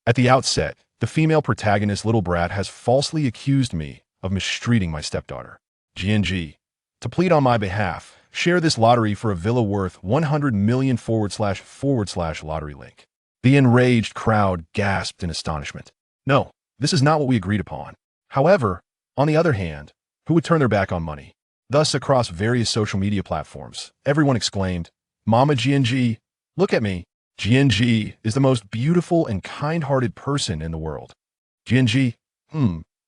At the outset, the female protagonist, Little Brat, has falsely accused me of mistreating my stepdaughter. GNG. To plead on my behalf, share this lottery for a villa worth 100 million / lottery link. The enraged crowd gasped in astonishment. No, this is not what we agreed upon. However, on the other hand, who would turn their back on money? Thus, across various social media platforms, everyone exclaimed, Mama GNG, look at me. GNG is the most beautiful and kind-hearted person in the world. GNG,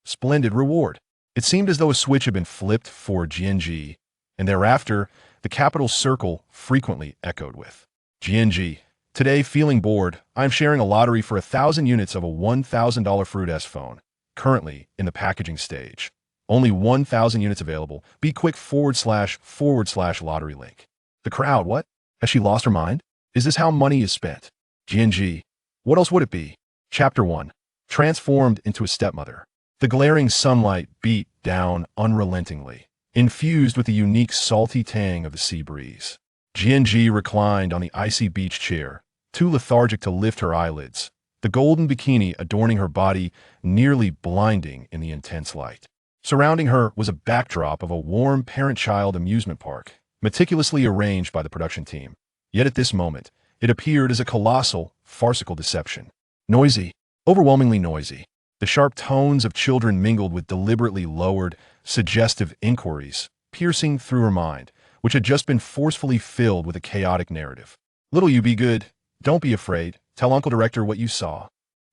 splendid reward. It seemed as though a switch had been flipped for GNG, and thereafter, the capital circle frequently echoed with GNG. Today, feeling bored, I am sharing a lottery for 1,000 units of a $1,000 Fruit S phone, currently in the packaging stage. Only 1,000 units available. Be quick / lottery link. The crowd, what? Has she lost her mind? Is this how money is spent? GNG. What else would it be? Chapter 1. Transformed into a stepmother. The glaring sunlight beat down unrelentingly, infused with the unique salty tang of the sea breeze. GNG reclined on the icy beach chair, too lethargic to lift her eyelids, the golden bikini adorning her body nearly blinding in the intense light. Surrounding her was a backdrop of a warm parent-child amusement park, meticulously arranged by the production team. Yet at this moment, it appeared as a colossal, farcical deception. Noisy, overwhelmingly noisy. The sharp tones of children mingled with deliberately lowered, suggestive inquiries, piercing through her mind, which had just been forcefully filled with a chaotic narrative. Little you, be good. Don't be afraid. Tell Uncle Director what you saw.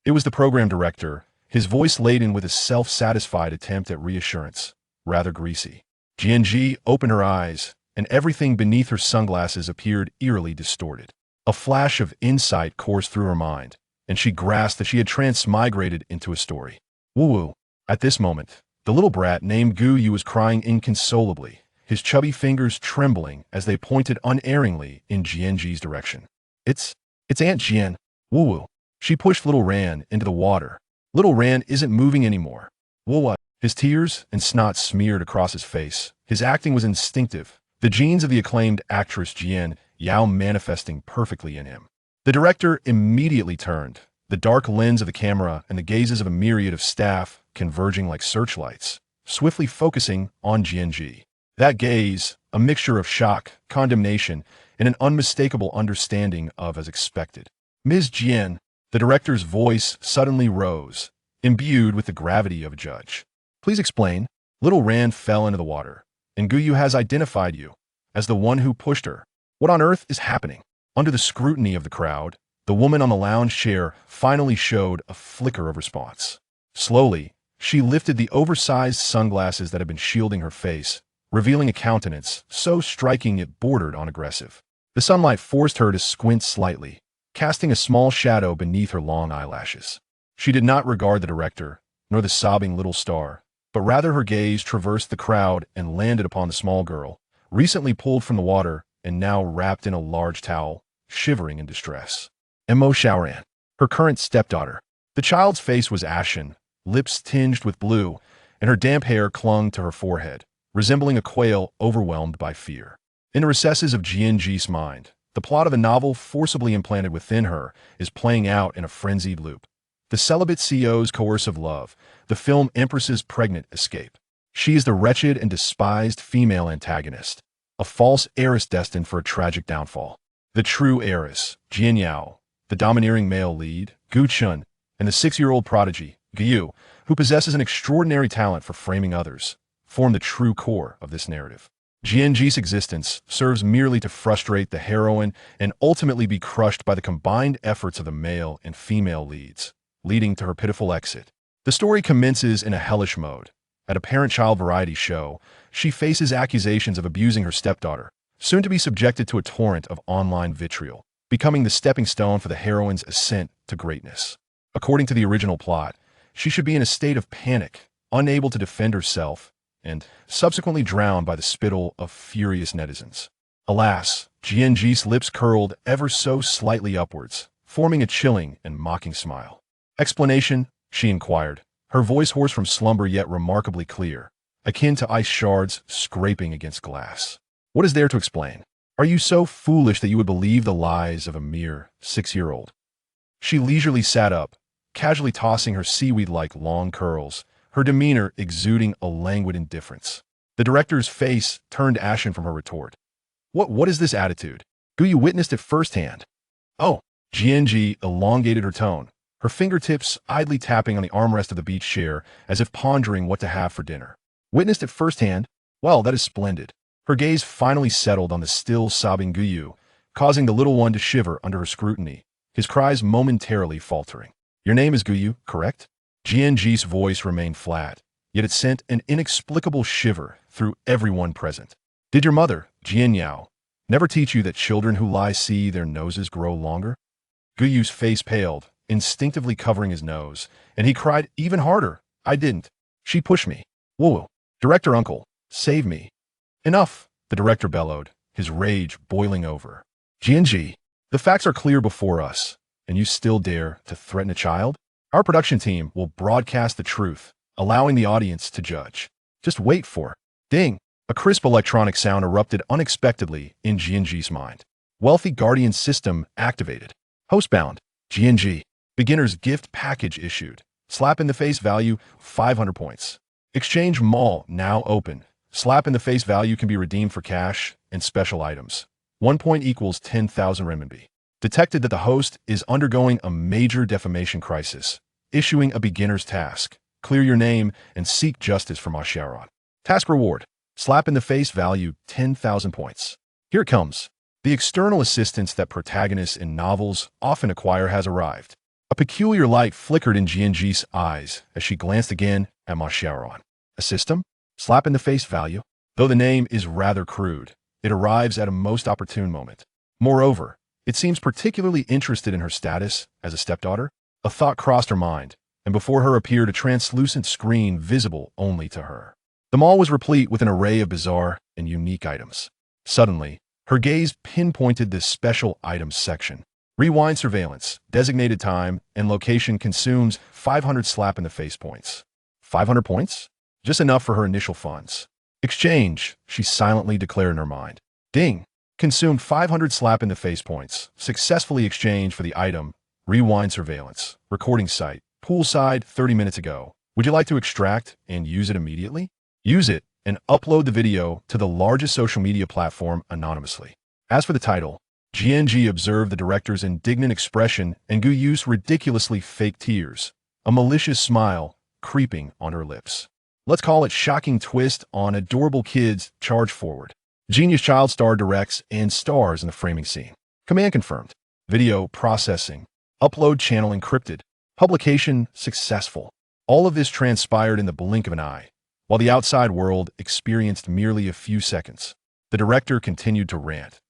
It was the program director, his voice laden with a self-satisfied attempt at reassurance, rather greasy. GNG opened her eyes, and everything beneath her sunglasses appeared eerily distorted. A flash of insight coursed through her mind, and she grasped that she had transmigrated into a story. Woo-woo. At this moment, the little brat named Gu was crying inconsolably, his chubby fingers trembling as they pointed unerringly in GNG's direction. It's Aunt Jian. Woo-woo. She pushed little Ran into the water. Little Ran isn't moving anymore. Woo-woo. His tears and snot smeared across his face. His acting was instinctive, the genes of the acclaimed actress Jian Yao manifesting perfectly in him. The director immediately turned, the dark lens of the camera and the gazes of a myriad of staff converging like searchlights, swiftly focusing on GNG. That gaze, a mixture of shock, condemnation, and an unmistakable understanding of as expected. Ms. Jian, the director's voice suddenly rose, imbued with the gravity of a judge. Please explain. Little Ran fell into the water, and Gu has identified you as the one who pushed her. What on earth is happening? Under the scrutiny of the crowd, the woman on the lounge chair finally showed a flicker of response. Slowly, she lifted the oversized sunglasses that had been shielding her face, revealing a countenance so striking it bordered on aggressive. The sunlight forced her to squint slightly, casting a small shadow beneath her long eyelashes. She did not regard the director, nor the sobbing little star, but rather her gaze traversed the crowd and landed upon the small girl, recently pulled from the water and now wrapped in a large towel, shivering in distress. Mo Xiaoran, her current stepdaughter. The child's face was ashen, lips tinged with blue, and her damp hair clung to her forehead, resembling a quail overwhelmed by fear. In the recesses of GNG's mind, the plot of a novel forcibly implanted within her is playing out in a frenzied loop. The celibate CEO's coercive love, the film Empress's pregnant escape. She is the wretched and despised female antagonist, a false heiress destined for a tragic downfall. The true heiress, Jian Yao, the domineering male lead, Gu Chun, and the 6-year-old prodigy, Gu, who possesses an extraordinary talent for framing others, form the true core of this narrative. GNG's existence serves merely to frustrate the heroine and ultimately be crushed by the combined efforts of the male and female leads, leading to her pitiful exit. The story commences in a hellish mode. At a parent-child variety show, she faces accusations of abusing her stepdaughter, soon to be subjected to a torrent of online vitriol, becoming the stepping stone for the heroine's ascent to greatness. According to the original plot, she should be in a state of panic, unable to defend herself, and subsequently drowned by the spittle of furious netizens. Alas, GNG's lips curled ever so slightly upwards, forming a chilling and mocking smile. Explanation? She inquired, her voice hoarse from slumber yet remarkably clear, akin to ice shards scraping against glass. What is there to explain? Are you so foolish that you would believe the lies of a mere 6-year-old? She leisurely sat up, casually tossing her seaweed-like long curls, her demeanor exuding a languid indifference. The director's face turned ashen from her retort. What is this attitude? Guyu witnessed it firsthand. Oh, GNG elongated her tone, her fingertips idly tapping on the armrest of the beach chair as if pondering what to have for dinner. Witnessed it firsthand? Well, that is splendid. Her gaze finally settled on the still sobbing Guyu, causing the little one to shiver under her scrutiny, his cries momentarily faltering. Your name is Guyu, correct? GNG's voice remained flat, yet it sent an inexplicable shiver through everyone present. Did your mother, Jian Yao, never teach you that children who lie see their noses grow longer? Guyu's face paled, instinctively covering his nose, and he cried even harder. I didn't. She pushed me. Whoa, director uncle, save me. Enough, the director bellowed, his rage boiling over. GNG, the facts are clear before us, and you still dare to threaten a child? Our production team will broadcast the truth, allowing the audience to judge. Just wait for it. Ding! A crisp electronic sound erupted unexpectedly in GNG's mind. Wealthy Guardian system activated. Hostbound. GNG. Beginner's gift package issued. Slap in the face value 500 points. Exchange mall now open. Slap in the face value can be redeemed for cash and special items. 1 point equals 10,000 renminbi. Detected that the host is undergoing a major defamation crisis. Issuing a beginner's task. Clear your name and seek justice for Ma Xiaoran. Task reward. Slap in the face value 10,000 points. Here it comes. The external assistance that protagonists in novels often acquire has arrived. A peculiar light flickered in GNG's eyes as she glanced again at Ma Xiaoran. A system? Slap in the face value? Though the name is rather crude, it arrives at a most opportune moment. Moreover, it seems particularly interested in her status as a stepdaughter. A thought crossed her mind, and before her appeared a translucent screen visible only to her. The mall was replete with an array of bizarre and unique items. Suddenly, her gaze pinpointed this special items section. Rewind surveillance, designated time, and location consumes 500 slap-in-the-face points. 500 points? Just enough for her initial funds. Exchange, she silently declared in her mind. Ding! Consumed 500 slap-in-the-face points. Successfully exchanged for the item. Rewind surveillance. Recording site. Poolside 30 minutes ago. Would you like to extract and use it immediately? Use it and upload the video to the largest social media platform anonymously. As for the title, GNG observed the director's indignant expression and Guyu's ridiculously fake tears, a malicious smile creeping on her lips. Let's call it Shocking Twist on Adorable Kids Charge Forward. Genius Child star directs and stars in the framing scene. Command confirmed. Video processing. Upload channel encrypted. Publication successful. All of this transpired in the blink of an eye. While the outside world experienced merely a few seconds, the director continued to rant.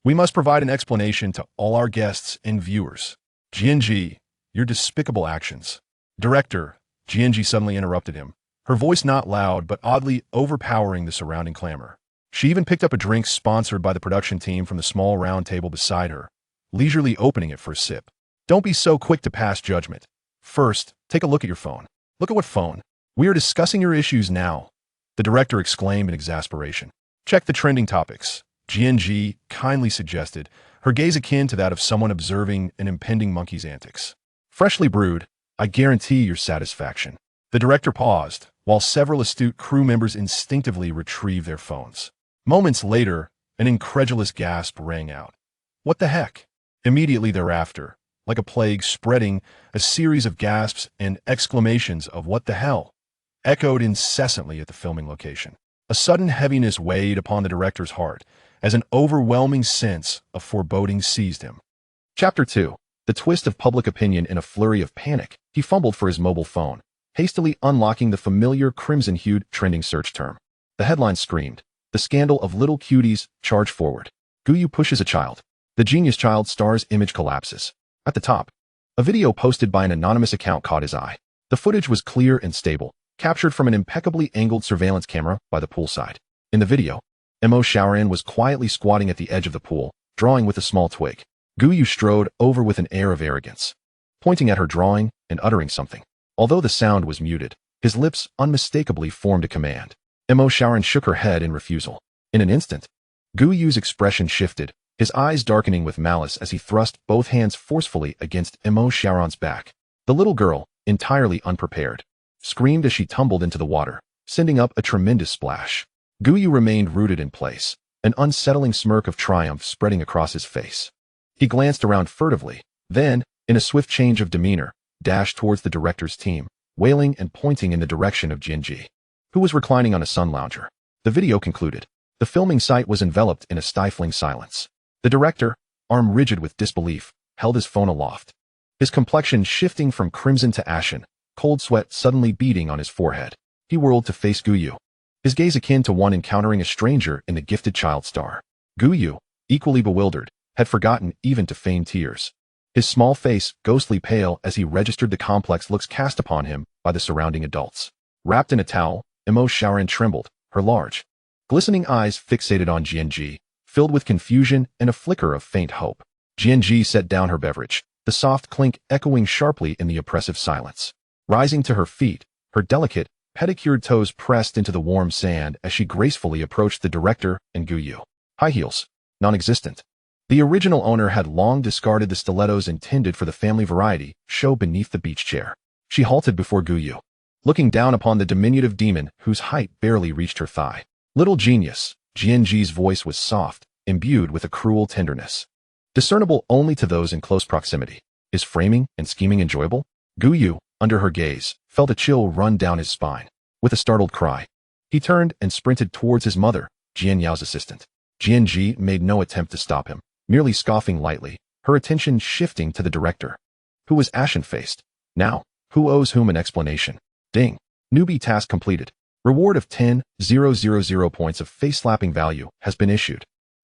We must provide an explanation to all our guests and viewers. GNG, your despicable actions. Director, GNG suddenly interrupted him, her voice not loud but oddly overpowering the surrounding clamor. She even picked up a drink sponsored by the production team from the small round table beside her, leisurely opening it for a sip. Don't be so quick to pass judgment. First, take a look at your phone. Look at what phone? We are discussing your issues now, the director exclaimed in exasperation. Check the trending topics, GNG kindly suggested, her gaze akin to that of someone observing an impending monkey's antics. Freshly brewed, I guarantee your satisfaction. The director paused, while several astute crew members instinctively retrieved their phones. Moments later, an incredulous gasp rang out. What the heck? Immediately thereafter, like a plague spreading, a series of gasps and exclamations of what the hell echoed incessantly at the filming location. A sudden heaviness weighed upon the director's heart as an overwhelming sense of foreboding seized him. Chapter 2. The twist of public opinion in a flurry of panic. He fumbled for his mobile phone, hastily unlocking the familiar crimson-hued trending search term. The headline screamed, "The Scandal of Little Cuties Charge Forward. Guyu pushes a child. The genius child star's image collapses." At the top, a video posted by an anonymous account caught his eye. The footage was clear and stable, captured from an impeccably angled surveillance camera by the poolside. In the video, Ma Xiaoran was quietly squatting at the edge of the pool, drawing with a small twig. Guyu strode over with an air of arrogance, pointing at her drawing and uttering something. Although the sound was muted, his lips unmistakably formed a command. Ma Xiaoran shook her head in refusal. In an instant, Guyu's expression shifted, his eyes darkening with malice as he thrust both hands forcefully against Ma Xiaoran's back. The little girl, entirely unprepared, screamed as she tumbled into the water, sending up a tremendous splash. Guyu remained rooted in place, an unsettling smirk of triumph spreading across his face. He glanced around furtively, then, in a swift change of demeanor, dashed towards the director's team, wailing and pointing in the direction of Jianji, who was reclining on a sun lounger. The video concluded. The filming site was enveloped in a stifling silence. The director, arm rigid with disbelief, held his phone aloft, his complexion shifting from crimson to ashen, cold sweat suddenly beading on his forehead. He whirled to face Guyu, his gaze akin to one encountering a stranger in the gifted child star. Guyu, equally bewildered, had forgotten even to feign tears. His small face ghostly pale as he registered the complex looks cast upon him by the surrounding adults. Wrapped in a towel, Imo Shaoran trembled, her large, glistening eyes fixated on Jianji, filled with confusion and a flicker of faint hope. Jianji set down her beverage, the soft clink echoing sharply in the oppressive silence. Rising to her feet, her delicate, pedicured toes pressed into the warm sand as she gracefully approached the director and Guyu. High heels, non-existent. The original owner had long discarded the stilettos intended for the family variety show beneath the beach chair. She halted before Guyu, looking down upon the diminutive demon whose height barely reached her thigh. Little genius, Jianji's voice was soft, imbued with a cruel tenderness, discernible only to those in close proximity. Is framing and scheming enjoyable? Guyu, under her gaze, felt a chill run down his spine. With a startled cry, he turned and sprinted towards his mother, Jian Yao's assistant. Jianji made no attempt to stop him, merely scoffing lightly, her attention shifting to the director, who was ashen-faced. Now, who owes whom an explanation? Ding. Newbie task completed. Reward of 10,000 points of face-slapping value has been issued.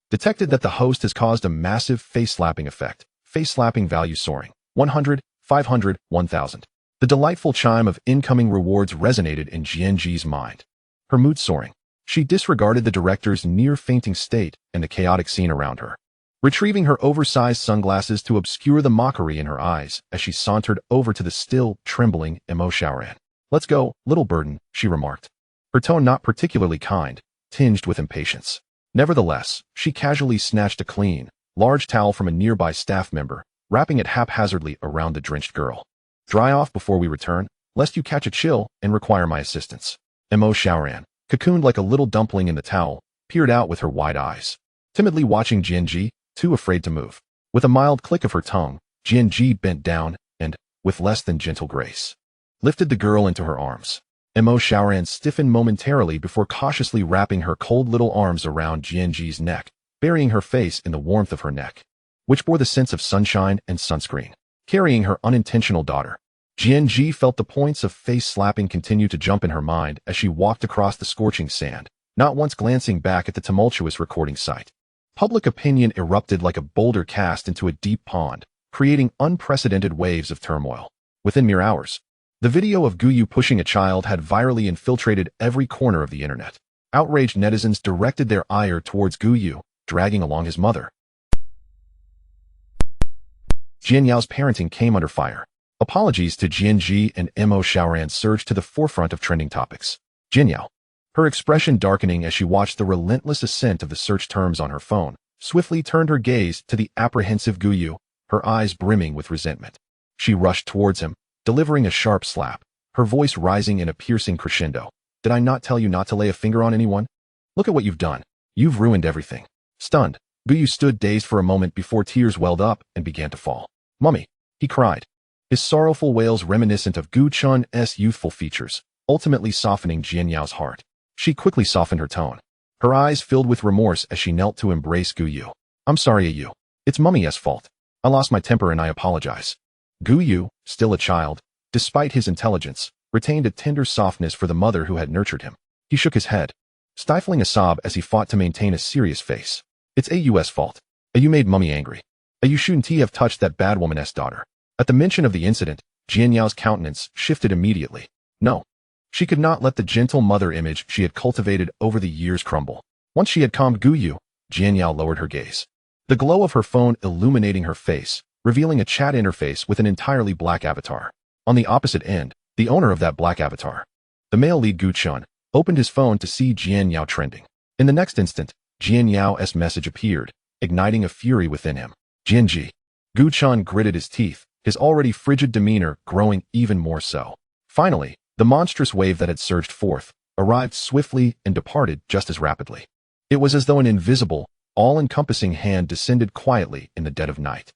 Detected that the host has caused a massive face-slapping effect. Face-slapping value soaring. 100, 500, 1000. The delightful chime of incoming rewards resonated in Jianji's mind. Her mood soaring. She disregarded the director's near-fainting state and the chaotic scene around her, retrieving her oversized sunglasses to obscure the mockery in her eyes as she sauntered over to the still, trembling Imo Shaoran. Let's go, little burden, she remarked, her tone not particularly kind, tinged with impatience. Nevertheless, she casually snatched a clean, large towel from a nearby staff member, wrapping it haphazardly around the drenched girl. Dry off before we return, lest you catch a chill and require my assistance. Imo Shaoran, cocooned like a little dumpling in the towel, peered out with her wide eyes, timidly watching Jianji, too afraid to move. With a mild click of her tongue, Jianji bent down and, with less than gentle grace, lifted the girl into her arms. Imo Shaoran stiffened momentarily before cautiously wrapping her cold little arms around Jianji's neck, burying her face in the warmth of her neck, which bore the sense of sunshine and sunscreen. Carrying her unintentional daughter, Jianji felt the points of face slapping continue to jump in her mind as she walked across the scorching sand, not once glancing back at the tumultuous recording site. Public opinion erupted like a boulder cast into a deep pond, creating unprecedented waves of turmoil. Within mere hours, the video of Guyu pushing a child had virally infiltrated every corner of the internet. Outraged netizens directed their ire towards Guyu, dragging along his mother. Jian Yao's parenting came under fire. Apologies to Jianji and Imo Shaoran surged to the forefront of trending topics. Jian Yao, her expression darkening as she watched the relentless ascent of the search terms on her phone, swiftly turned her gaze to the apprehensive Guyu, her eyes brimming with resentment. She rushed towards him, delivering a sharp slap, her voice rising in a piercing crescendo. Did I not tell you not to lay a finger on anyone? Look at what you've done. You've ruined everything. Stunned, Guyu stood dazed for a moment before tears welled up and began to fall. Mummy, he cried, his sorrowful wails reminiscent of Gu Chun's youthful features, ultimately softening Jian Yao's heart. She quickly softened her tone, her eyes filled with remorse as she knelt to embrace Guyu. I'm sorry, Yu. It's Mummy's fault. I lost my temper and I apologize. Guyu, still a child, despite his intelligence, retained a tender softness for the mother who had nurtured him. He shook his head, stifling a sob as he fought to maintain a serious face. It's Au's fault. You made Mummy angry. You shouldn't have touched that bad woman's daughter. At the mention of the incident, Jian Yao's countenance shifted immediately. No. She could not let the gentle mother image she had cultivated over the years crumble. Once she had calmed Guyu, Jian Yao lowered her gaze, the glow of her phone illuminating her face, revealing a chat interface with an entirely black avatar. On the opposite end, the owner of that black avatar, the male lead Gu Chun, opened his phone to see Jian Yao trending. In the next instant, Jian Yao's message appeared, igniting a fury within him. Jianji. Gu Chun gritted his teeth, his already frigid demeanor growing even more so. Finally, the monstrous wave that had surged forth arrived swiftly and departed just as rapidly. It was as though an invisible, all-encompassing hand descended quietly in the dead of night.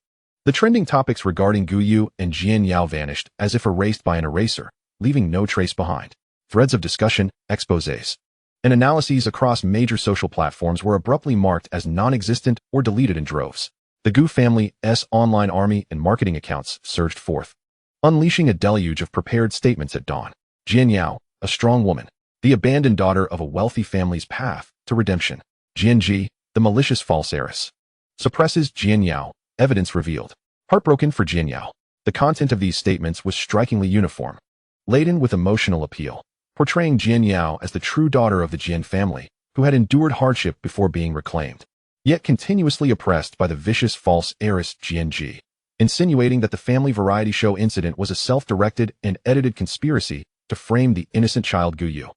The trending topics regarding Gu Yu and Jian Yao vanished as if erased by an eraser, leaving no trace behind. Threads of discussion, exposés, and analyses across major social platforms were abruptly marked as non-existent or deleted in droves. The Gu family's online army and marketing accounts surged forth, unleashing a deluge of prepared statements at dawn. Jian Yao, a strong woman, the abandoned daughter of a wealthy family's path to redemption. Jian Ji, the malicious false heiress, suppresses Jian Yao, evidence revealed. Heartbroken for Jian Yao, the content of these statements was strikingly uniform, laden with emotional appeal, portraying Jian Yao as the true daughter of the Jian family, who had endured hardship before being reclaimed, yet continuously oppressed by the vicious false heiress Jian Ji, insinuating that the family variety show incident was a self-directed and edited conspiracy to frame the innocent child Gu Yu,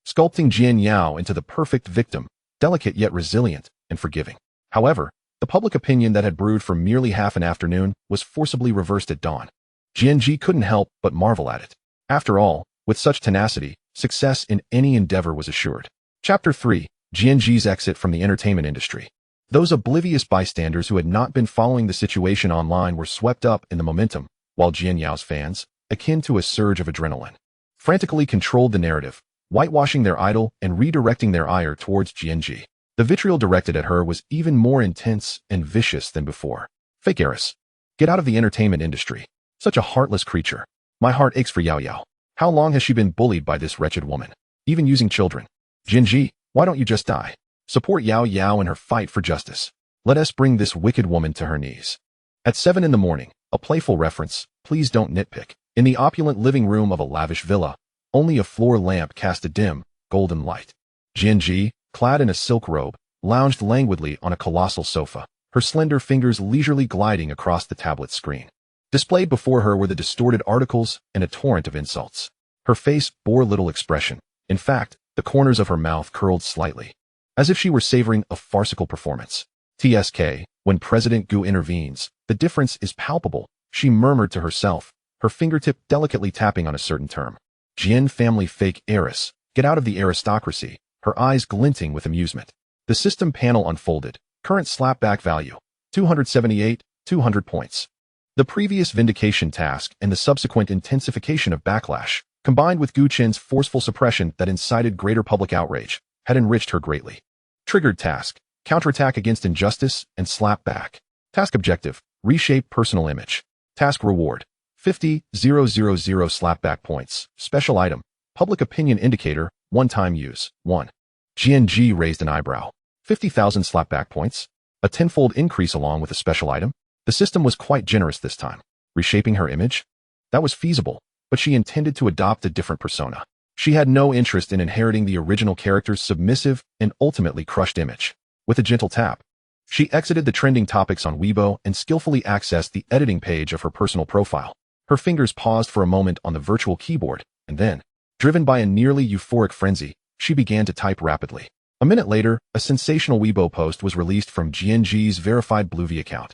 sculpting Jian Yao into the perfect victim, delicate yet resilient and forgiving. However, the public opinion that had brewed for merely half an afternoon was forcibly reversed at dawn. Jian Ji couldn't help but marvel at it. After all, with such tenacity, success in any endeavor was assured. Chapter 3. Jian Ji's exit from the entertainment industry. Those oblivious bystanders who had not been following the situation online were swept up in the momentum, while Jian Yao's fans, akin to a surge of adrenaline, frantically controlled the narrative, whitewashing their idol and redirecting their ire towards Jian Ji. The vitriol directed at her was even more intense and vicious than before. Fake heiress. Get out of the entertainment industry. Such a heartless creature. My heart aches for Yao Yao. How long has she been bullied by this wretched woman? Even using children. Jian Ji, why don't you just die? Support Yao Yao in her fight for justice. Let us bring this wicked woman to her knees. At 7 in the morning, a playful reference, please don't nitpick. In the opulent living room of a lavish villa, only a floor lamp cast a dim, golden light. Jian Ji, clad in a silk robe, lounged languidly on a colossal sofa, her slender fingers leisurely gliding across the tablet screen. Displayed before her were the distorted articles and a torrent of insults. Her face bore little expression. In fact, the corners of her mouth curled slightly, as if she were savoring a farcical performance. TSK, when President Gu intervenes, the difference is palpable, she murmured to herself, her fingertip delicately tapping on a certain term. Jian family fake heiress, get out of the aristocracy, her eyes glinting with amusement. The system panel unfolded, current slapback value, 278, 200 points. The previous vindication task and the subsequent intensification of backlash, combined with Gu Qin's forceful suppression that incited greater public outrage, had enriched her greatly. Triggered task, counterattack against injustice and slap back. Task objective, reshape personal image. Task reward, 50,000 slapback points. Special item, public opinion indicator, one-time use, 1. Jian Ji raised an eyebrow. 50,000 slapback points? A tenfold increase along with a special item? The system was quite generous this time. Reshaping her image? That was feasible, but she intended to adopt a different persona. She had no interest in inheriting the original character's submissive and ultimately crushed image. With a gentle tap, she exited the trending topics on Weibo and skillfully accessed the editing page of her personal profile. Her fingers paused for a moment on the virtual keyboard, and then, driven by a nearly euphoric frenzy, she began to type rapidly. A minute later, a sensational Weibo post was released from Jian Ji's verified Bluevy account,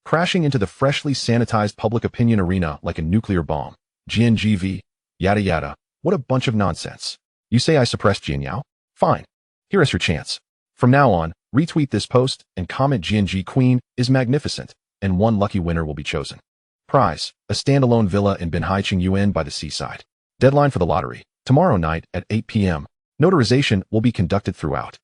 crashing into the freshly sanitized public opinion arena like a nuclear bomb. Jian Ji v. Yada yada. What a bunch of nonsense. You say I suppressed Jian Yao? Fine. Here is your chance. From now on, retweet this post and comment Jian Ji Queen is magnificent, and one lucky winner will be chosen. Prize, a standalone villa in Binhai Yuan by the seaside. Deadline for the lottery, tomorrow night at 8 p.m. Notarization will be conducted throughout.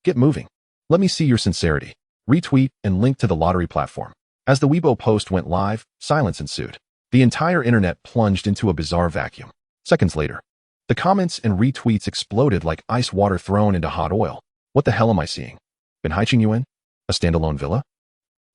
Get moving. Let me see your sincerity. Retweet and link to the lottery platform. As the Weibo post went live, silence ensued. The entire internet plunged into a bizarre vacuum. Seconds later, the comments and retweets exploded like ice water thrown into hot oil. What the hell am I seeing? Binhai Yuan? A standalone villa?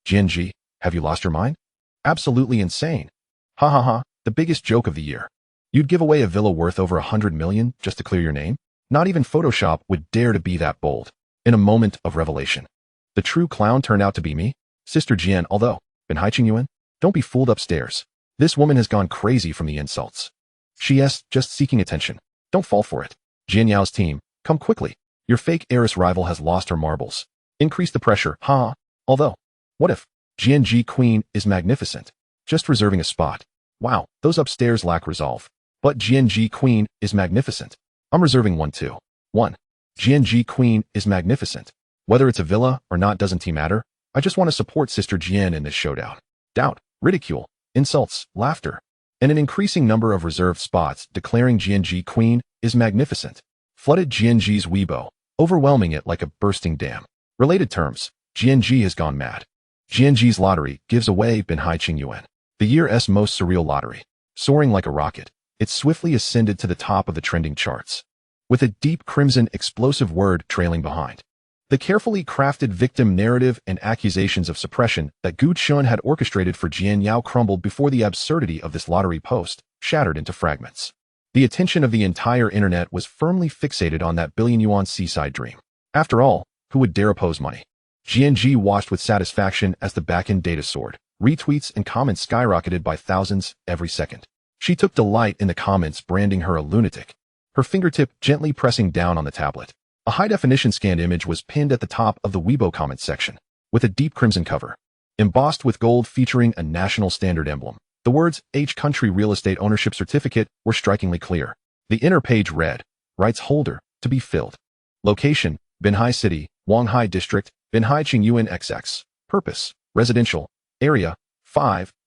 Jian Ji, have you lost your mind? Absolutely insane. Ha ha ha, the biggest joke of the year. You'd give away a villa worth over 100 million just to clear your name? Not even Photoshop would dare to be that bold. In a moment of revelation, the true clown turned out to be me, Sister Jian. Although, Binhai Yuan, don't be fooled upstairs. This woman has gone crazy from the insults. She is just seeking attention. Don't fall for it. Jian Yao's team, come quickly. Your fake heiress rival has lost her marbles. Increase the pressure, ha. Although, what if Jian Ji Queen is magnificent? Just reserving a spot. Wow, those upstairs lack resolve. But GNG Queen is magnificent. I'm reserving one too. 1. GNG Queen is magnificent. Whether it's a villa or not doesn't matter. I just want to support Sister Jian in this showdown. Doubt, ridicule, insults, laughter, and an increasing number of reserved spots declaring GNG Queen is magnificent. Flooded GNG's Weibo, overwhelming it like a bursting dam. Related terms, GNG has gone mad. GNG's lottery gives away Binhai Qingyuan, the year's most surreal lottery. Soaring like a rocket, it swiftly ascended to the top of the trending charts, with a deep crimson explosive word trailing behind. The carefully crafted victim narrative and accusations of suppression that Gu Chun had orchestrated for Jian Yao crumbled before the absurdity of this lottery post, shattered into fragments. The attention of the entire internet was firmly fixated on that billion-yuan seaside dream. After all, who would dare oppose money? GNG watched with satisfaction as the back-end data soared. Retweets and comments skyrocketed by thousands every second. She took delight in the comments branding her a lunatic, her fingertip gently pressing down on the tablet. A high-definition scanned image was pinned at the top of the Weibo comments section, with a deep crimson cover, embossed with gold featuring a national standard emblem. The words, H Country Real Estate Ownership Certificate, were strikingly clear. The inner page read, Rights Holder, to be filled. Location, Binhai City, Wanghai District, Binhai Qingyuan XX. Purpose, residential. Area,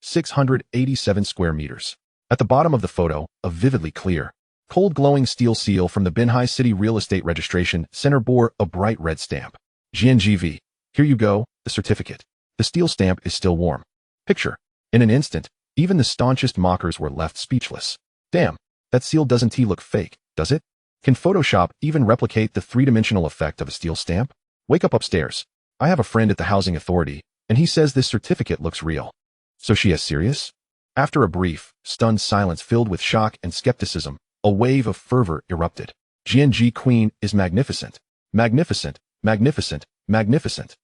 687 square meters. At the bottom of the photo, a vividly clear, cold glowing steel seal from the Binhai City Real Estate Registration Center bore a bright red stamp. GNGV. Here you go, the certificate. The steel stamp is still warm. Picture. In an instant, even the staunchest mockers were left speechless. Damn, that seal doesn't look fake, does it? Can Photoshop even replicate the three-dimensional effect of a steel stamp? Wake up upstairs. I have a friend at the housing authority, and he says this certificate looks real. So she is serious? After a brief, stunned silence filled with shock and skepticism, a wave of fervor erupted. GNG Queen is magnificent. Magnificent, magnificent, magnificent.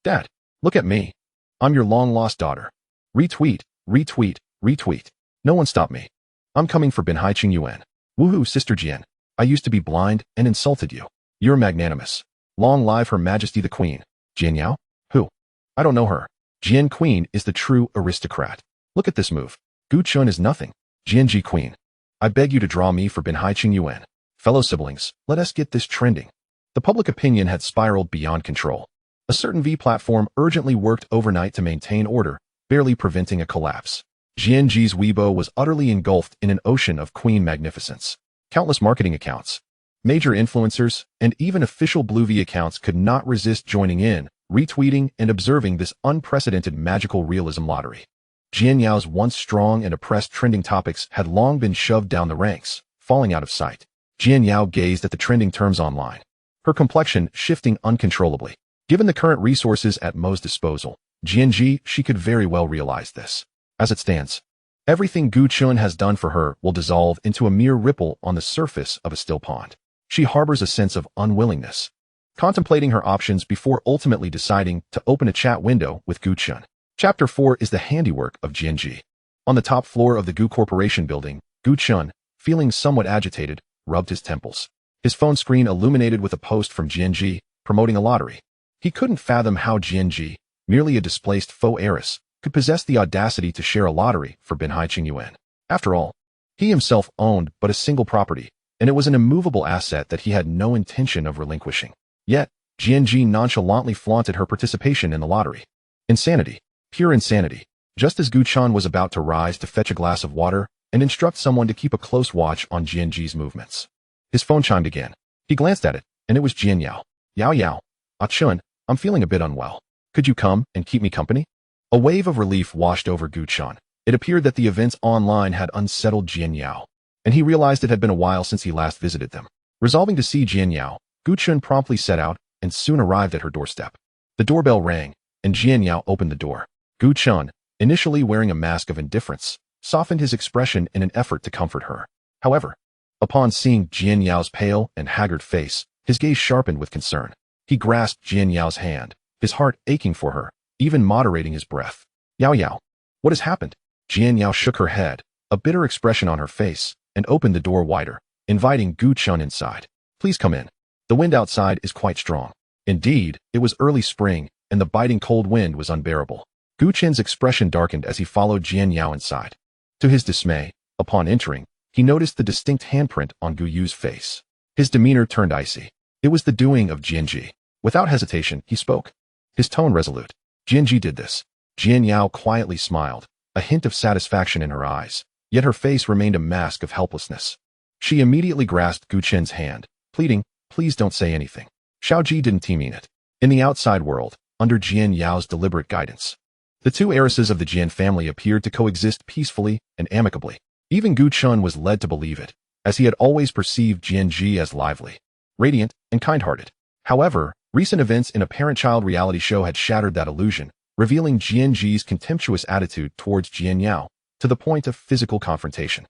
Dad, look at me. I'm your long-lost daughter. Retweet, retweet, retweet. No one stop me. I'm coming for Binhai Qingyuan. Woohoo, Sister Jian. I used to be blind and insulted you. You're magnanimous. Long live Her Majesty the Queen. Jian Yao? Who? I don't know her. Jian Queen is the true aristocrat. Look at this move. Gu Chun is nothing. GNG Queen. I beg you to draw me for Binhai Qingyuan. Fellow siblings, let us get this trending. The public opinion had spiraled beyond control. A certain V platform urgently worked overnight to maintain order, barely preventing a collapse. GNG's Weibo was utterly engulfed in an ocean of queen magnificence. Countless marketing accounts, major influencers, and even official Blue V accounts could not resist joining in, retweeting and observing this unprecedented magical realism lottery. Jian Yao's once strong and oppressed trending topics had long been shoved down the ranks, falling out of sight. Jian Yao gazed at the trending terms online, her complexion shifting uncontrollably. Given the current resources at Mo's disposal, GNG, she could very well realize this. As it stands, everything Gu Chun has done for her will dissolve into a mere ripple on the surface of a still pond. She harbors a sense of unwillingness, contemplating her options before ultimately deciding to open a chat window with Gu Chun. Chapter 4 is the handiwork of GNG. On the top floor of the Gu Corporation building, Gu Chun, feeling somewhat agitated, rubbed his temples. His phone screen illuminated with a post from GNG, promoting a lottery. He couldn't fathom how GNG, merely a displaced faux heiress, could possess the audacity to share a lottery for Binhai Qingyuan. After all, he himself owned but a single property, and it was an immovable asset that he had no intention of relinquishing. Yet, GNG nonchalantly flaunted her participation in the lottery. Insanity. Pure insanity. Just as Gu Chun was about to rise to fetch a glass of water and instruct someone to keep a close watch on GNG's movements, his phone chimed again. He glanced at it, and it was Jian Yao. Yao Yao. Ah Chun, I'm feeling a bit unwell. Could you come and keep me company? A wave of relief washed over Gu Chun. It appeared that the events online had unsettled Jian Yao, and he realized it had been a while since he last visited them. Resolving to see Jian Yao, Gu Chun promptly set out and soon arrived at her doorstep. The doorbell rang, and Jian Yao opened the door. Gu Chun, initially wearing a mask of indifference, softened his expression in an effort to comfort her. However, upon seeing Jian Yao's pale and haggard face, his gaze sharpened with concern. He grasped Jian Yao's hand, his heart aching for her, even moderating his breath. Yao Yao, what has happened? Jian Yao shook her head, a bitter expression on her face, and opened the door wider, inviting Gu Chun inside. Please come in. The wind outside is quite strong. Indeed, it was early spring, and the biting cold wind was unbearable. Gu Chun's expression darkened as he followed Jian Yao inside. To his dismay, upon entering, he noticed the distinct handprint on Gu Yu's face. His demeanor turned icy. It was the doing of Jianji. Without hesitation, he spoke. His tone resolute. Jianji did this. Jian Yao quietly smiled, a hint of satisfaction in her eyes, yet her face remained a mask of helplessness. She immediately grasped Gu Chen's hand, pleading, "Please don't say anything." Xiao Ji didn't mean it. In the outside world, under Jian Yao's deliberate guidance, the two heiresses of the Jian family appeared to coexist peacefully and amicably. Even Gu Chun was led to believe it, as he had always perceived Jianji as lively, radiant, and kind-hearted. However, recent events in a parent-child reality show had shattered that illusion, revealing Jianji's contemptuous attitude towards Jian Yao, to the point of physical confrontation.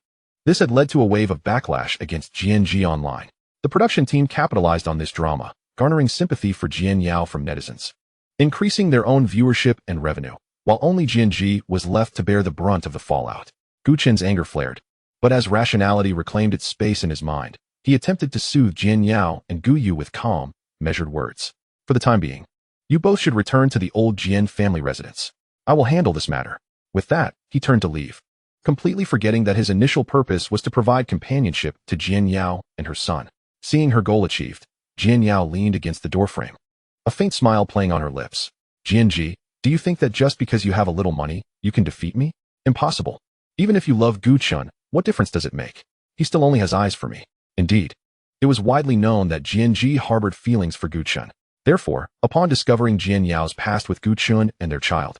This had led to a wave of backlash against Jianji online. The production team capitalized on this drama, garnering sympathy for Jian Yao from netizens, increasing their own viewership and revenue, while only Jianji was left to bear the brunt of the fallout. Gu Chen's anger flared, but as rationality reclaimed its space in his mind, he attempted to soothe Jian Yao and Gu Yu with calm, measured words. For the time being, you both should return to the old Jian family residence. I will handle this matter. With that, he turned to leave, completely forgetting that his initial purpose was to provide companionship to Jian Yao and her son. Seeing her goal achieved, Jian Yao leaned against the doorframe, a faint smile playing on her lips. Jianji, do you think that just because you have a little money, you can defeat me? Impossible. Even if you love Gu Chun, what difference does it make? He still only has eyes for me. Indeed, it was widely known that Jianji harbored feelings for Gu Chun. Therefore, upon discovering Jian Yao's past with Gu Chun and their child,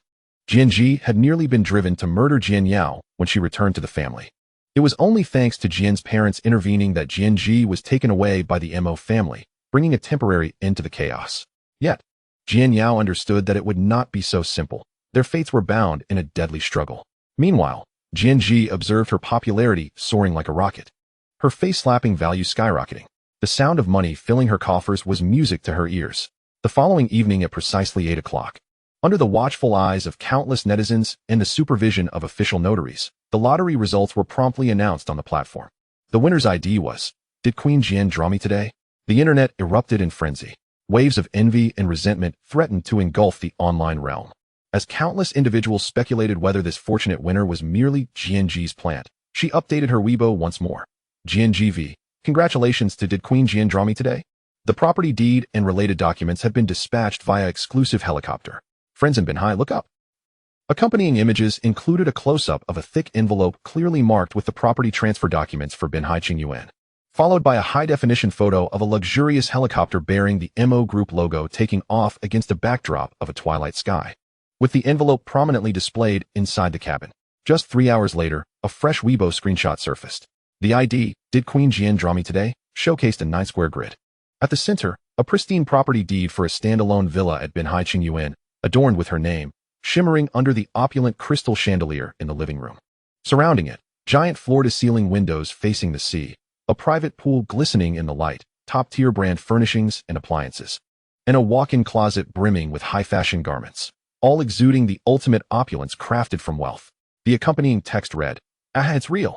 Jianji had nearly been driven to murder Jian Yao when she returned to the family. It was only thanks to Jian's parents intervening that Jianji was taken away by the Mo family, bringing a temporary end to the chaos. Yet, Jian Yao understood that it would not be so simple. Their fates were bound in a deadly struggle. Meanwhile, Jianji observed her popularity soaring like a rocket, her face-slapping value skyrocketing. The sound of money filling her coffers was music to her ears. The following evening at precisely 8 o'clock, under the watchful eyes of countless netizens and the supervision of official notaries, the lottery results were promptly announced on the platform. The winner's ID was, "Did Queen Jian draw me today?" The internet erupted in frenzy. Waves of envy and resentment threatened to engulf the online realm, as countless individuals speculated whether this fortunate winner was merely Jianji's plant. She updated her Weibo once more. Jianji, congratulations to Did Queen Jian draw me today? The property deed and related documents have been dispatched via exclusive helicopter. Friends in Binhai, look up. Accompanying images included a close-up of a thick envelope clearly marked with the property transfer documents for Binhai Qingyuan, followed by a high-definition photo of a luxurious helicopter bearing the MO Group logo taking off against a backdrop of a twilight sky, with the envelope prominently displayed inside the cabin. Just 3 hours later, a fresh Weibo screenshot surfaced. The ID, "Did Queen Jian draw me today?" showcased a 9-square grid. At the center, a pristine property deed for a standalone villa at Binhai Qingyuan, adorned with her name, shimmering under the opulent crystal chandelier in the living room. Surrounding it, giant floor-to-ceiling windows facing the sea, a private pool glistening in the light, top-tier brand furnishings and appliances, and a walk-in closet brimming with high-fashion garments, all exuding the ultimate opulence crafted from wealth. The accompanying text read, "Ah, it's real.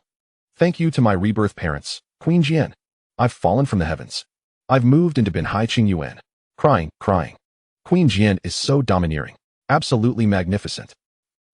Thank you to my rebirth parents, Queen Jian. I've fallen from the heavens. I've moved into Binhai Qingyuan." Crying. Queen Jian is so domineering, absolutely magnificent.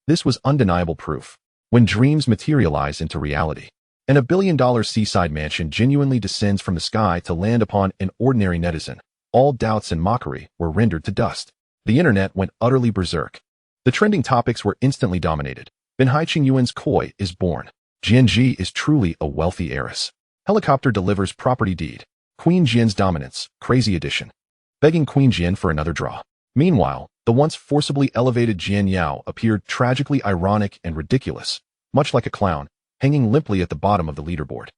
This was undeniable proof. When dreams materialize into reality, and a billion-dollar seaside mansion genuinely descends from the sky to land upon an ordinary netizen, all doubts and mockery were rendered to dust. The internet went utterly berserk. The trending topics were instantly dominated. Binhai Qingyuan's koi is born. Jianji is truly a wealthy heiress. Helicopter delivers property deed. Queen Jian's dominance, crazy edition. Begging Queen Jian for another draw. Meanwhile, the once forcibly elevated Jian Yao appeared tragically ironic and ridiculous, much like a clown, hanging limply at the bottom of the leaderboard.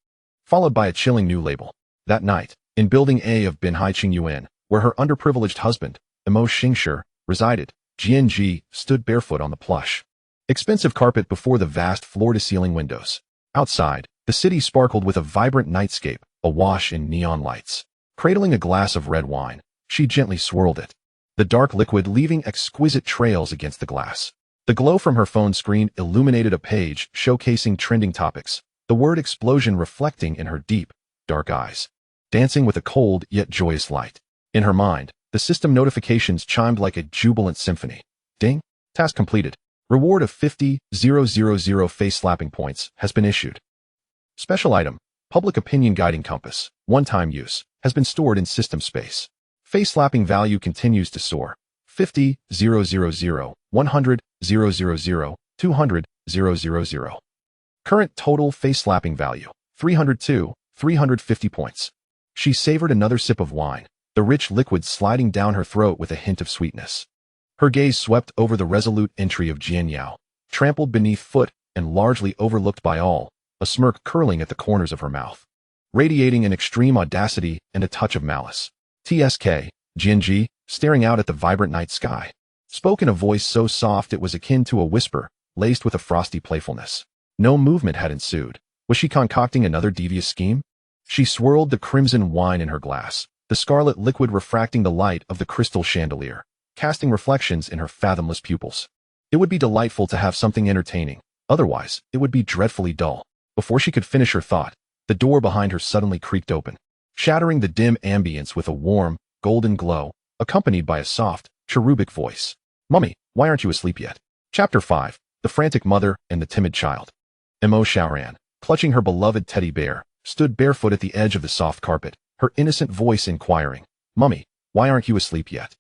Followed by a chilling new label. That night, in Building A of Binhai Qingyuan, where her underprivileged husband, Mo Xingshi, resided, Jianji stood barefoot on the plush, expensive carpet before the vast floor-to-ceiling windows. Outside, the city sparkled with a vibrant nightscape, awash in neon lights. Cradling a glass of red wine, she gently swirled it, the dark liquid leaving exquisite trails against the glass. The glow from her phone screen illuminated a page showcasing trending topics, the word explosion reflecting in her deep, dark eyes, dancing with a cold yet joyous light. In her mind, the system notifications chimed like a jubilant symphony. Ding! Task completed. Reward of 50,000 face-slapping points has been issued. Special item, Public Opinion Guiding Compass, one-time use, has been stored in system space. Face-slapping value continues to soar. 50,000, 100,000, 200,000. Current total face-slapping value, 302, 350 points. She savored another sip of wine, the rich liquid sliding down her throat with a hint of sweetness. Her gaze swept over the resolute entry of Jian Yao, trampled beneath foot and largely overlooked by all, a smirk curling at the corners of her mouth, radiating an extreme audacity and a touch of malice. TSK, Jianji, staring out at the vibrant night sky, spoke in a voice so soft it was akin to a whisper, laced with a frosty playfulness. No movement had ensued. Was she concocting another devious scheme? She swirled the crimson wine in her glass, the scarlet liquid refracting the light of the crystal chandelier, casting reflections in her fathomless pupils. It would be delightful to have something entertaining, otherwise it would be dreadfully dull. Before she could finish her thought, the door behind her suddenly creaked open, shattering the dim ambience with a warm, golden glow, accompanied by a soft, cherubic voice. "Mummy, why aren't you asleep yet?" Chapter 5, The Frantic Mother and the Timid Child. Mo Xiaoran, clutching her beloved teddy bear, stood barefoot at the edge of the soft carpet, her innocent voice inquiring, "Mummy, why aren't you asleep yet?"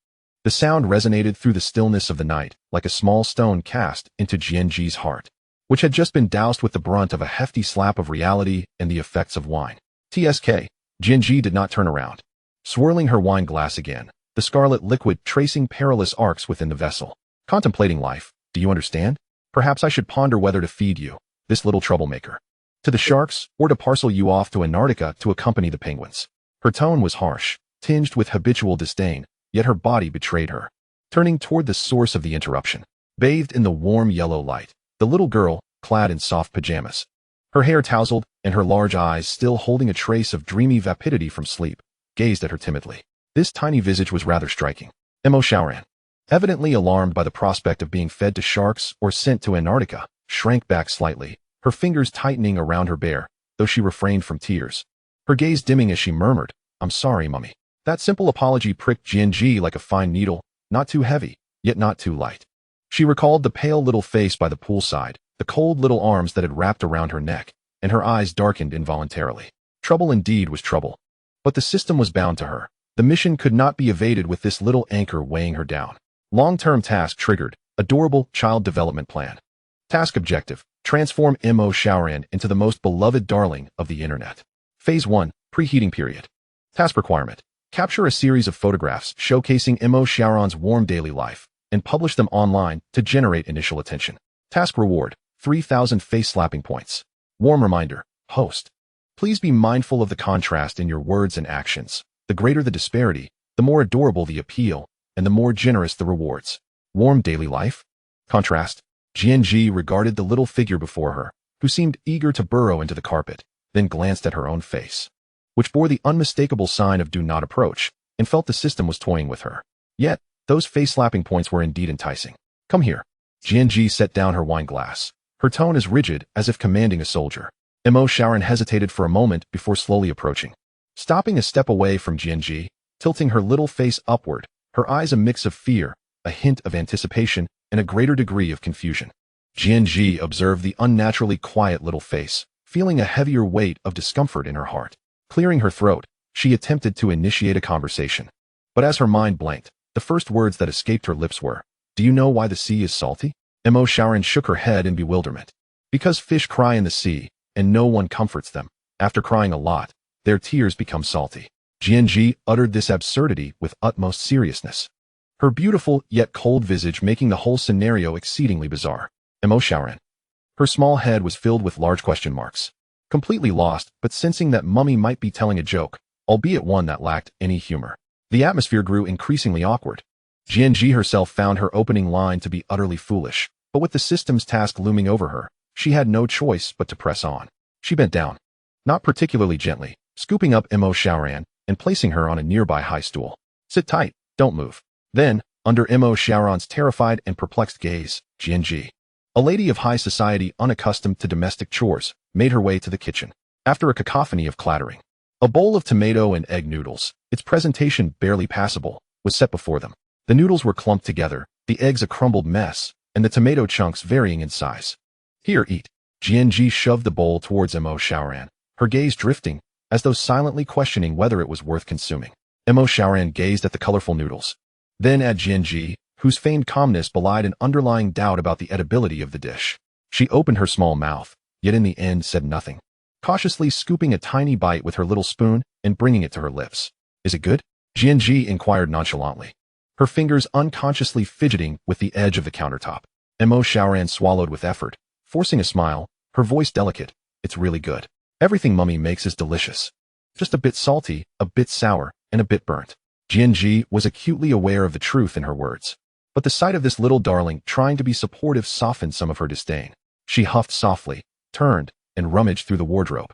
The sound resonated through the stillness of the night, like a small stone cast into Jianji's heart, which had just been doused with the brunt of a hefty slap of reality and the effects of wine. TSK, Jianji did not turn around, swirling her wine glass again, the scarlet liquid tracing perilous arcs within the vessel. "Contemplating life, do you understand? Perhaps I should ponder whether to feed you, this little troublemaker, to the sharks, or to parcel you off to Antarctica to accompany the penguins." Her tone was harsh, tinged with habitual disdain, yet her body betrayed her. Turning toward the source of the interruption, bathed in the warm yellow light, the little girl, clad in soft pajamas, her hair tousled and her large eyes still holding a trace of dreamy vapidity from sleep, gazed at her timidly. This tiny visage was rather striking. Mo Xiaoran, evidently alarmed by the prospect of being fed to sharks or sent to Antarctica, shrank back slightly, her fingers tightening around her bear, though she refrained from tears. Her gaze dimming as she murmured, "I'm sorry, Mummy." That simple apology pricked Jianji like a fine needle, not too heavy, yet not too light. She recalled the pale little face by the poolside, the cold little arms that had wrapped around her neck, and her eyes darkened involuntarily. Trouble indeed was trouble. But the system was bound to her. The mission could not be evaded with this little anchor weighing her down. Long-term task triggered, adorable child development plan. Task objective, transform Mo Xiaoran into the most beloved darling of the internet. Phase 1, preheating period. Task requirement, capture a series of photographs showcasing Mo Xiaoran's warm daily life, and publish them online to generate initial attention. Task reward, 3,000 face-slapping points. Warm reminder, host. Please be mindful of the contrast in your words and actions. The greater the disparity, the more adorable the appeal, and the more generous the rewards. Warm daily life? Contrast. Jianji regarded the little figure before her, who seemed eager to burrow into the carpet, then glanced at her own face, which bore the unmistakable sign of "do not approach," and felt the system was toying with her. Yet, those face-slapping points were indeed enticing. "Come here." Jianji set down her wine glass, her tone as rigid as if commanding a soldier. Mo Xiaoran hesitated for a moment before slowly approaching. Stopping a step away from Jianji, tilting her little face upward, her eyes a mix of fear, a hint of anticipation, and a greater degree of confusion. Jianji observed the unnaturally quiet little face, feeling a heavier weight of discomfort in her heart. Clearing her throat, she attempted to initiate a conversation. But as her mind blanked, the first words that escaped her lips were, "Do you know why the sea is salty?" Mo Xiaoran shook her head in bewilderment. "Because fish cry in the sea, and no one comforts them. After crying a lot, their tears become salty." Jianji uttered this absurdity with utmost seriousness, her beautiful yet cold visage making the whole scenario exceedingly bizarre. Mo Xiaoran. Her small head was filled with large question marks. Completely lost, but sensing that Mummy might be telling a joke, albeit one that lacked any humor. The atmosphere grew increasingly awkward. Jianji herself found her opening line to be utterly foolish, but with the system's task looming over her, she had no choice but to press on. She bent down, not particularly gently, scooping up Mo Xiaoran and placing her on a nearby high stool. "Sit tight, don't move." Then, under Mo Xiaoran's terrified and perplexed gaze, Jianji, a lady of high society unaccustomed to domestic chores, made her way to the kitchen. After a cacophony of clattering, a bowl of tomato and egg noodles, its presentation barely passable, was set before them. The noodles were clumped together, the eggs a crumbled mess, and the tomato chunks varying in size. Here, eat. GNG shoved the bowl towards Mo Xiaoran, her gaze drifting, as though silently questioning whether it was worth consuming. Mo Xiaoran gazed at the colorful noodles, then at GNG, whose feigned calmness belied an underlying doubt about the edibility of the dish. She opened her small mouth, yet in the end said nothing, cautiously scooping a tiny bite with her little spoon and bringing it to her lips. Is it good? GNG inquired nonchalantly, her fingers unconsciously fidgeting with the edge of the countertop. Mo Xiaoran swallowed with effort, forcing a smile, her voice delicate. It's really good. Everything Mummy makes is delicious. Just a bit salty, a bit sour, and a bit burnt. GNG was acutely aware of the truth in her words. But the sight of this little darling trying to be supportive softened some of her disdain. She huffed softly, turned, and rummaged through the wardrobe,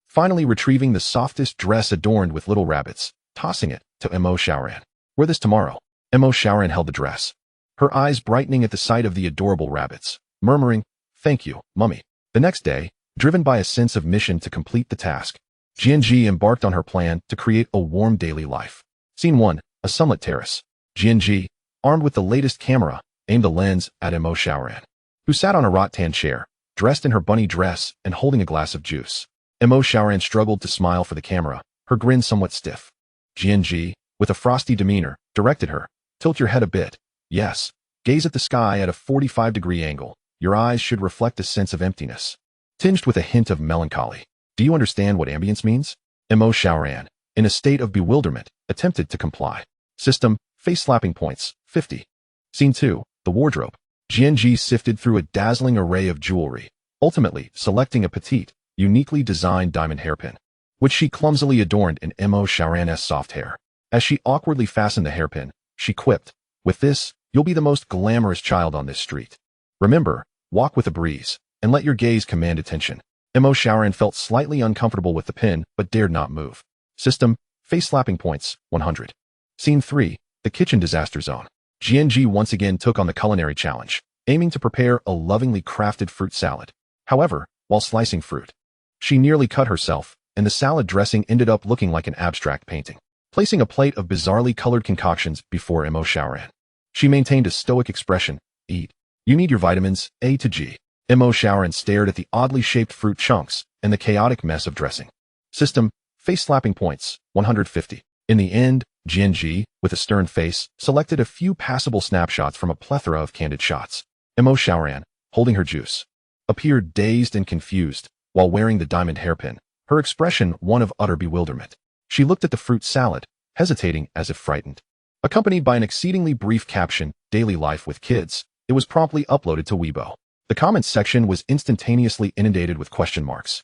finally retrieving the softest dress adorned with little rabbits, tossing it to Mo Xiaoran. Wear this tomorrow. Mo Xiaoran held the dress, her eyes brightening at the sight of the adorable rabbits, murmuring, Thank you, Mummy. The next day, driven by a sense of mission to complete the task, GNG embarked on her plan to create a warm daily life. Scene 1, a sunlit terrace. GNG, armed with the latest camera, aimed a lens at Mo Xiaoran, who sat on a rattan chair, dressed in her bunny dress and holding a glass of juice. Mo Xiaoran struggled to smile for the camera, her grin somewhat stiff. GNG, with a frosty demeanor, directed her, Tilt your head a bit. Yes. Gaze at the sky at a 45-degree angle. Your eyes should reflect a sense of emptiness, tinged with a hint of melancholy. Do you understand what ambience means? Mo Xiaoran, in a state of bewilderment, attempted to comply. System, face-slapping points, 50. Scene 2, the wardrobe. GNG sifted through a dazzling array of jewelry, ultimately selecting a petite, uniquely designed diamond hairpin, which she clumsily adorned in Mo Xiaoran's soft hair. As she awkwardly fastened the hairpin, she quipped, With this, you'll be the most glamorous child on this street. Remember, walk with a breeze, and let your gaze command attention. Mo Xiaoran felt slightly uncomfortable with the pin, but dared not move. System, face-slapping points, 100. Scene 3, the kitchen disaster zone. GNG once again took on the culinary challenge, aiming to prepare a lovingly crafted fruit salad. However, while slicing fruit, she nearly cut herself, and the salad dressing ended up looking like an abstract painting. Placing a plate of bizarrely colored concoctions before Mo Xiaoran, she maintained a stoic expression. Eat. You need your vitamins, A to G. Mo Xiaoran stared at the oddly shaped fruit chunks and the chaotic mess of dressing. System, face-slapping points, 150. In the end, GNG, with a stern face, selected a few passable snapshots from a plethora of candid shots. Mo Xiaoran, holding her juice, appeared dazed and confused, while wearing the diamond hairpin, her expression one of utter bewilderment. She looked at the fruit salad, hesitating as if frightened. Accompanied by an exceedingly brief caption, Daily Life with Kids, it was promptly uploaded to Weibo. The comments section was instantaneously inundated with question marks.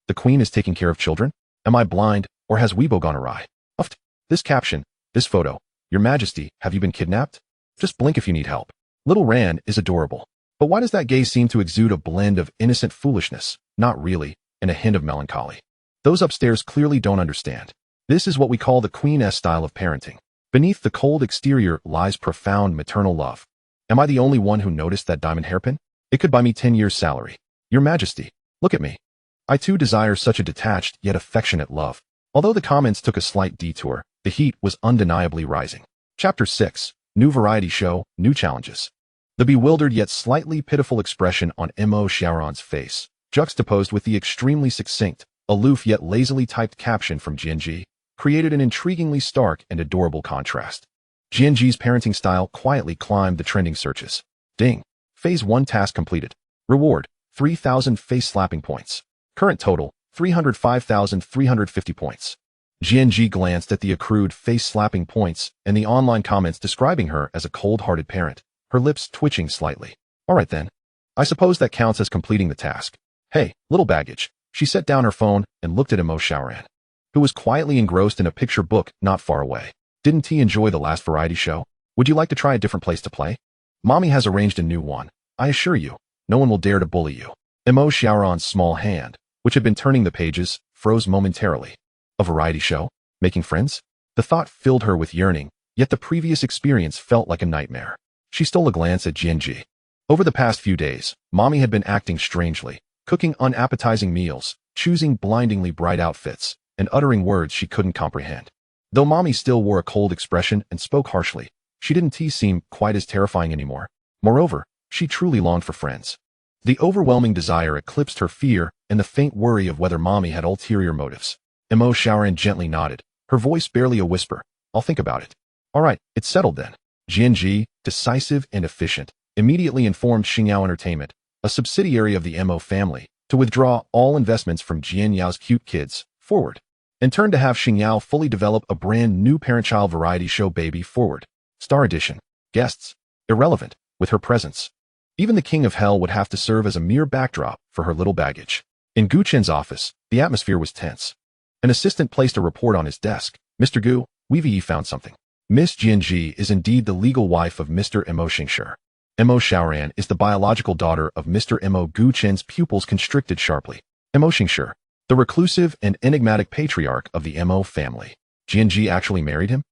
The Queen is taking care of children? Am I blind, or has Weibo gone awry? Uft. This caption, this photo, Your Majesty, have you been kidnapped? Just blink if you need help. Little Ran is adorable. But why does that gaze seem to exude a blend of innocent foolishness, not really, and a hint of melancholy? Those upstairs clearly don't understand. This is what we call the Queen-esque style of parenting. Beneath the cold exterior lies profound maternal love. Am I the only one who noticed that diamond hairpin? It could buy me 10 years' salary. Your Majesty, look at me. I too desire such a detached yet affectionate love. Although the comments took a slight detour, the heat was undeniably rising. Chapter 6, New Variety Show, New Challenges. The bewildered yet slightly pitiful expression on Mo Xiaoran's face, juxtaposed with the extremely succinct, aloof yet lazily typed caption from GNG, created an intriguingly stark and adorable contrast. GNG's parenting style quietly climbed the trending searches. Ding. Phase 1 task completed. Reward, 3,000 face-slapping points. Current total, 305,350 points. GNG glanced at the accrued face-slapping points and the online comments describing her as a cold-hearted parent, her lips twitching slightly. Alright then. I suppose that counts as completing the task. Hey, little baggage. She set down her phone and looked at Mo Xiaoran, who was quietly engrossed in a picture book not far away. Didn't he enjoy the last variety show? Would you like to try a different place to play? Mommy has arranged a new one. I assure you, no one will dare to bully you. Mo Xiaoran's small hand, which had been turning the pages, froze momentarily. A variety show? Making friends? The thought filled her with yearning, yet the previous experience felt like a nightmare. She stole a glance at GNG. Over the past few days, Mommy had been acting strangely, cooking unappetizing meals, choosing blindingly bright outfits, and uttering words she couldn't comprehend. Though Mommy still wore a cold expression and spoke harshly, she didn't seem quite as terrifying anymore. Moreover, She truly longed for friends. The overwhelming desire eclipsed her fear and the faint worry of whether mommy had ulterior motives. Mo Xiaoran gently nodded, her voice barely a whisper. I'll think about it. All right, it's settled then. Jianji, decisive and efficient, immediately informed Xingyao Entertainment, a subsidiary of the Mo family, to withdraw all investments from Jian Yao's Cute Kids Forward, and turned to have Xingyao fully develop a brand new parent-child variety show Baby Forward. Star Edition. Guests. Irrelevant, with her presence. Even the King of Hell would have to serve as a mere backdrop for her little baggage. In Gu Chen's office, the atmosphere was tense. An assistant placed a report on his desk. Mr. Gu, we've found something. Miss Jianji is indeed the legal wife of Mr. Mo Xingshi. Mo Xiaoran is the biological daughter of Mr. Mo. Gu Chen's pupils constricted sharply. Mo Xingshi, the reclusive and enigmatic patriarch of the Mo family. Jianji actually married him?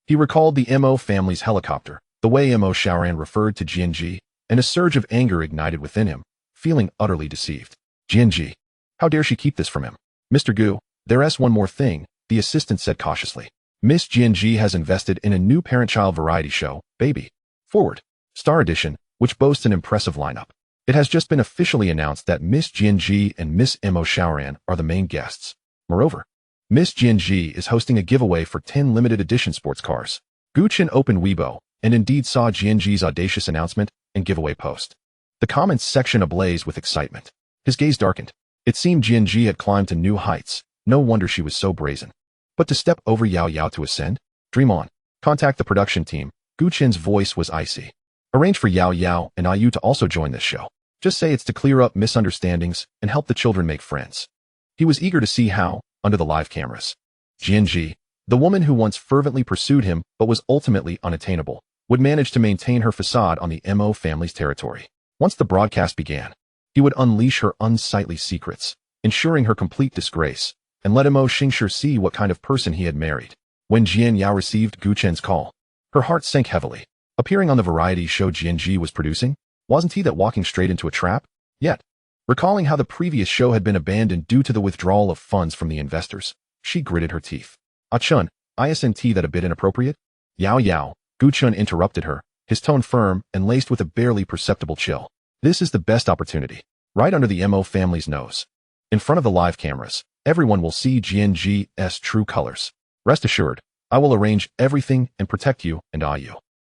He recalled the Mo family's helicopter, the way Mo Xiaoran referred to Jianji, and a surge of anger ignited within him, feeling utterly deceived. Jianji, how dare she keep this from him? Mr. Gu, there's one more thing, the assistant said cautiously. Miss Jianji has invested in a new parent-child variety show, Baby Forward, Star Edition, which boasts an impressive lineup. It has just been officially announced that Miss Jianji and Miss Mo Xiaoran are the main guests. Moreover, Miss Jianji is hosting a giveaway for 10 limited edition sports cars. Gu Chen opened Weibo, and indeed saw Jianji's audacious announcement and giveaway post. The comments section ablaze with excitement. His gaze darkened. It seemed Jianji had climbed to new heights. No wonder she was so brazen. But to step over Yao Yao to ascend? Dream on. Contact the production team. Gu Chen's voice was icy. Arrange for Yao Yao and Ayu to also join this show. Just say it's to clear up misunderstandings and help the children make friends. He was eager to see how, under the live cameras, Jianji, the woman who once fervently pursued him but was ultimately unattainable, would manage to maintain her facade on the Mo family's territory. Once the broadcast began, he would unleash her unsightly secrets, ensuring her complete disgrace, and let Mo Xingshi see what kind of person he had married. When Jian Yao received Gu Chen's call, her heart sank heavily. Appearing on the variety show Jianji was producing, wasn't he that walking straight into a trap? Yet, recalling how the previous show had been abandoned due to the withdrawal of funds from the investors, she gritted her teeth. Chun, isn't that a bit inappropriate? Yao Yao, Gu Chun interrupted her, his tone firm and laced with a barely perceptible chill. This is the best opportunity, right under the Mo family's nose. In front of the live cameras, everyone will see Jianji's true colors. Rest assured, I will arrange everything and protect you and Ayu.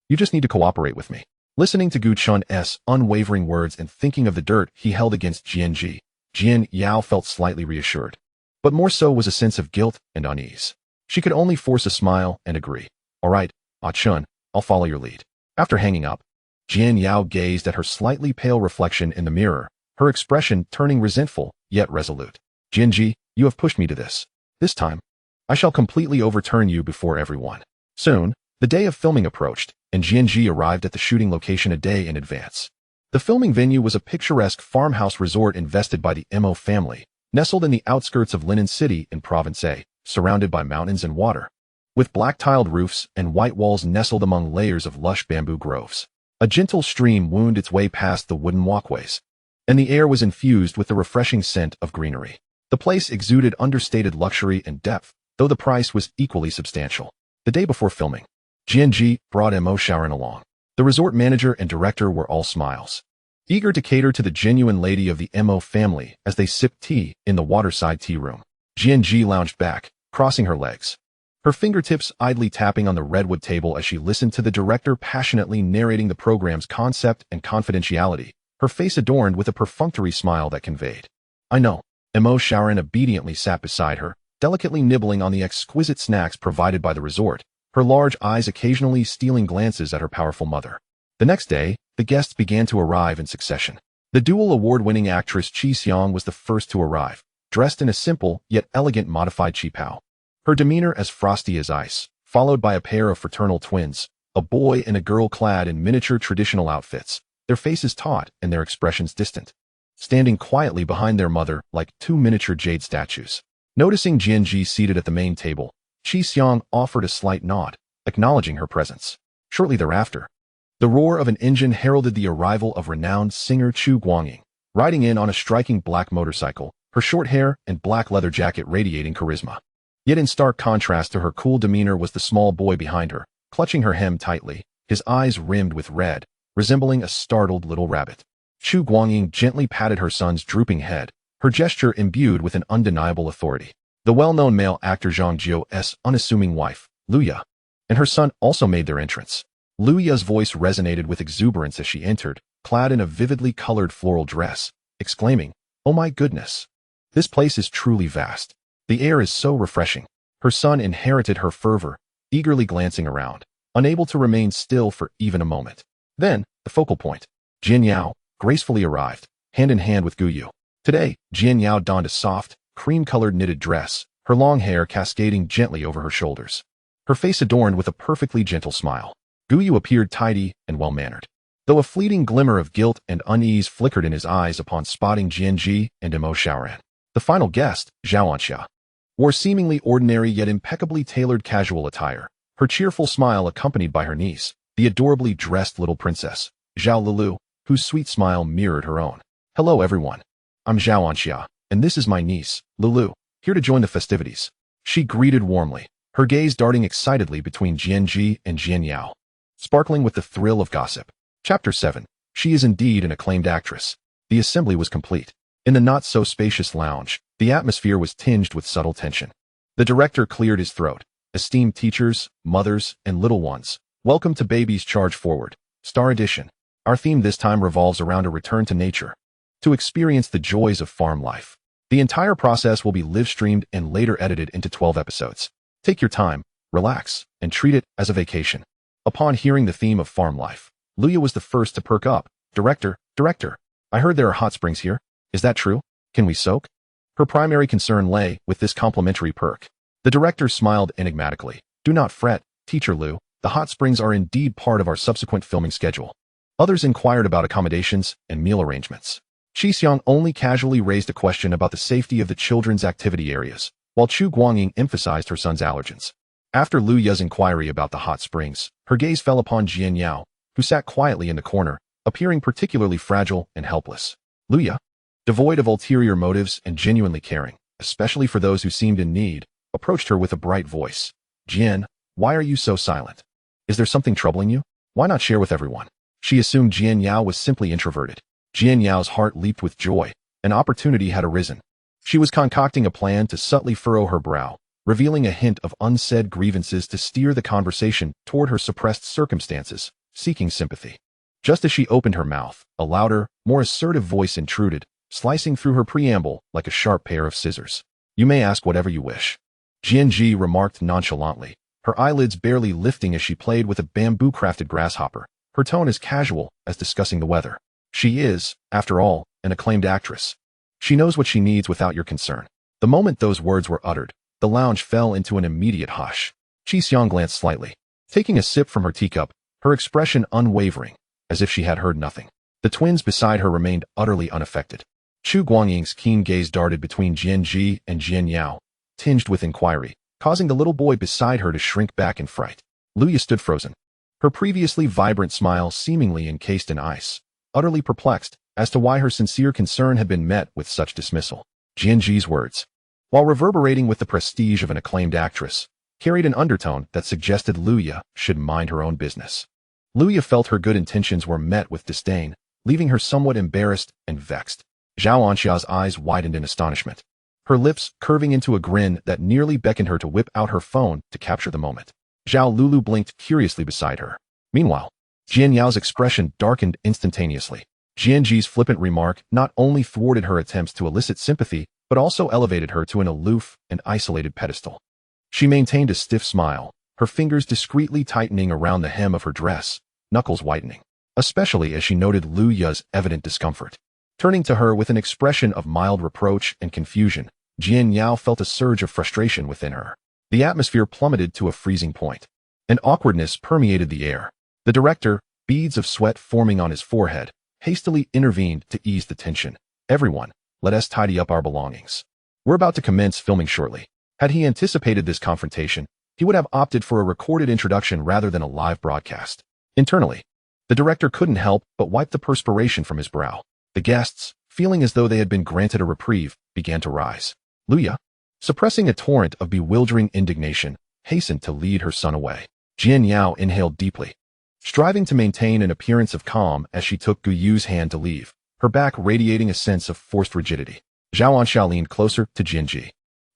You just need to cooperate with me. Listening to Gu Chun's unwavering words and thinking of the dirt he held against Jianji, Jian Yao felt slightly reassured. But more so was a sense of guilt and unease. She could only force a smile and agree. All right, Chun, I'll follow your lead. After hanging up, Jian Yao gazed at her slightly pale reflection in the mirror, her expression turning resentful, yet resolute. Jianji, you have pushed me to this. This time, I shall completely overturn you before everyone. Soon, the day of filming approached, and Jianji arrived at the shooting location a day in advance. The filming venue was a picturesque farmhouse resort invested by the Mo family, nestled in the outskirts of Linen City in Province A, surrounded by mountains and water, with black-tiled roofs and white walls nestled among layers of lush bamboo groves. A gentle stream wound its way past the wooden walkways, and the air was infused with the refreshing scent of greenery. The place exuded understated luxury and depth, though the price was equally substantial. The day before filming, Jianji brought Mo Xiaoran along. The resort manager and director were all smiles, eager to cater to the genuine lady of the Mo family as they sipped tea in the waterside tea room. Jianji lounged back, crossing her legs, her fingertips idly tapping on the redwood table as she listened to the director passionately narrating the program's concept and confidentiality, her face adorned with a perfunctory smile that conveyed, I know. Mo Xiaoran obediently sat beside her, delicately nibbling on the exquisite snacks provided by the resort, her large eyes occasionally stealing glances at her powerful mother. The next day, the guests began to arrive in succession. The dual award-winning actress Qi Xiang was the first to arrive, dressed in a simple yet elegant modified qipao. Her demeanor as frosty as ice, followed by a pair of fraternal twins, a boy and a girl clad in miniature traditional outfits, their faces taut and their expressions distant, standing quietly behind their mother like two miniature jade statues. Noticing Jianji seated at the main table, Qi Xiang offered a slight nod, acknowledging her presence. Shortly thereafter, the roar of an engine heralded the arrival of renowned singer Chu Guangying, riding in on a striking black motorcycle, her short hair and black leather jacket radiating charisma. Yet in stark contrast to her cool demeanor was the small boy behind her, clutching her hem tightly, his eyes rimmed with red, resembling a startled little rabbit. Chu Guangying gently patted her son's drooping head, her gesture imbued with an undeniable authority. The well-known male actor Zhang Jiu's unassuming wife, Lu Ya, and her son also made their entrance. Lu Ya's voice resonated with exuberance as she entered, clad in a vividly colored floral dress, exclaiming, "Oh my goodness! This place is truly vast. The air is so refreshing." Her son inherited her fervor, eagerly glancing around, unable to remain still for even a moment. Then, the focal point, Jian Yao, gracefully arrived, hand in hand with Gu Yu. Today, Jian Yao donned a soft, cream-colored knitted dress, her long hair cascading gently over her shoulders. Her face adorned with a perfectly gentle smile. Gu Yu appeared tidy and well-mannered, though a fleeting glimmer of guilt and unease flickered in his eyes upon spotting Jianji and Imo Xiaoran. The final guest, Zhao Anxia, wore seemingly ordinary yet impeccably tailored casual attire, her cheerful smile accompanied by her niece, the adorably dressed little princess, Zhao Lulu, whose sweet smile mirrored her own. "Hello everyone. I'm Zhao Anxia, and this is my niece, Lulu, here to join the festivities." She greeted warmly, her gaze darting excitedly between Jianji and Jian Yao, sparkling with the thrill of gossip. Chapter 7. She is indeed an acclaimed actress. The assembly was complete. In the not-so-spacious lounge, the atmosphere was tinged with subtle tension. The director cleared his throat. "Esteemed teachers, mothers, and little ones, welcome to Babies Charge Forward, Star Edition. Our theme this time revolves around a return to nature, to experience the joys of farm life. The entire process will be live-streamed and later edited into 12 episodes. Take your time, relax, and treat it as a vacation." Upon hearing the theme of farm life, Lu Ya was the first to perk up. Director, I heard there are hot springs here. Is that true? Can we soak?" Her primary concern lay with this complimentary perk. The director smiled enigmatically. "Do not fret, Teacher Lu. The hot springs are indeed part of our subsequent filming schedule." Others inquired about accommodations and meal arrangements. Qi Xiang only casually raised a question about the safety of the children's activity areas, while Chu Guangying emphasized her son's allergens. After Lu Ya's inquiry about the hot springs, her gaze fell upon Jian Yao, who sat quietly in the corner, appearing particularly fragile and helpless. Lu Ya, devoid of ulterior motives and genuinely caring, especially for those who seemed in need, approached her with a bright voice. "Jian, why are you so silent? Is there something troubling you? Why not share with everyone?" She assumed Jian Yao was simply introverted. Jian Yao's heart leaped with joy. An opportunity had arisen. She was concocting a plan to subtly furrow her brow, revealing a hint of unsaid grievances to steer the conversation toward her suppressed circumstances, seeking sympathy. Just as she opened her mouth, a louder, more assertive voice intruded, slicing through her preamble like a sharp pair of scissors. "You may ask whatever you wish," Jianji remarked nonchalantly, her eyelids barely lifting as she played with a bamboo-crafted grasshopper, her tone as casual as discussing the weather. "She is, after all, an acclaimed actress. She knows what she needs without your concern." The moment those words were uttered, the lounge fell into an immediate hush. Qi Xiang glanced slightly, taking a sip from her teacup, her expression unwavering, as if she had heard nothing. The twins beside her remained utterly unaffected. Chu Guangying's keen gaze darted between Jianji and Jian Yao, tinged with inquiry, causing the little boy beside her to shrink back in fright. Lu Ya stood frozen, her previously vibrant smile seemingly encased in ice, utterly perplexed as to why her sincere concern had been met with such dismissal. Jianji's words, while reverberating with the prestige of an acclaimed actress, carried an undertone that suggested Lu Ya should mind her own business. Lu Ya felt her good intentions were met with disdain, leaving her somewhat embarrassed and vexed. Zhao Anxia's eyes widened in astonishment, her lips curving into a grin that nearly beckoned her to whip out her phone to capture the moment. Zhao Lulu blinked curiously beside her. Meanwhile, Jian Yao's expression darkened instantaneously. Jianji's flippant remark not only thwarted her attempts to elicit sympathy, but also elevated her to an aloof and isolated pedestal. She maintained a stiff smile, her fingers discreetly tightening around the hem of her dress, knuckles whitening, especially as she noted Lu Ya's evident discomfort. Turning to her with an expression of mild reproach and confusion, Jian Yao felt a surge of frustration within her. The atmosphere plummeted to a freezing point. An awkwardness permeated the air. The director, beads of sweat forming on his forehead, hastily intervened to ease the tension. "Everyone, let us tidy up our belongings. We're about to commence filming shortly." Had he anticipated this confrontation, he would have opted for a recorded introduction rather than a live broadcast. Internally, the director couldn't help but wipe the perspiration from his brow. The guests, feeling as though they had been granted a reprieve, began to rise. Lu Ya, suppressing a torrent of bewildering indignation, hastened to lead her son away. Jian Yao inhaled deeply. striving to maintain an appearance of calm as she took Guyu's hand to leave, her back radiating a sense of forced rigidity. Zhao Anxia leaned closer to Jianji,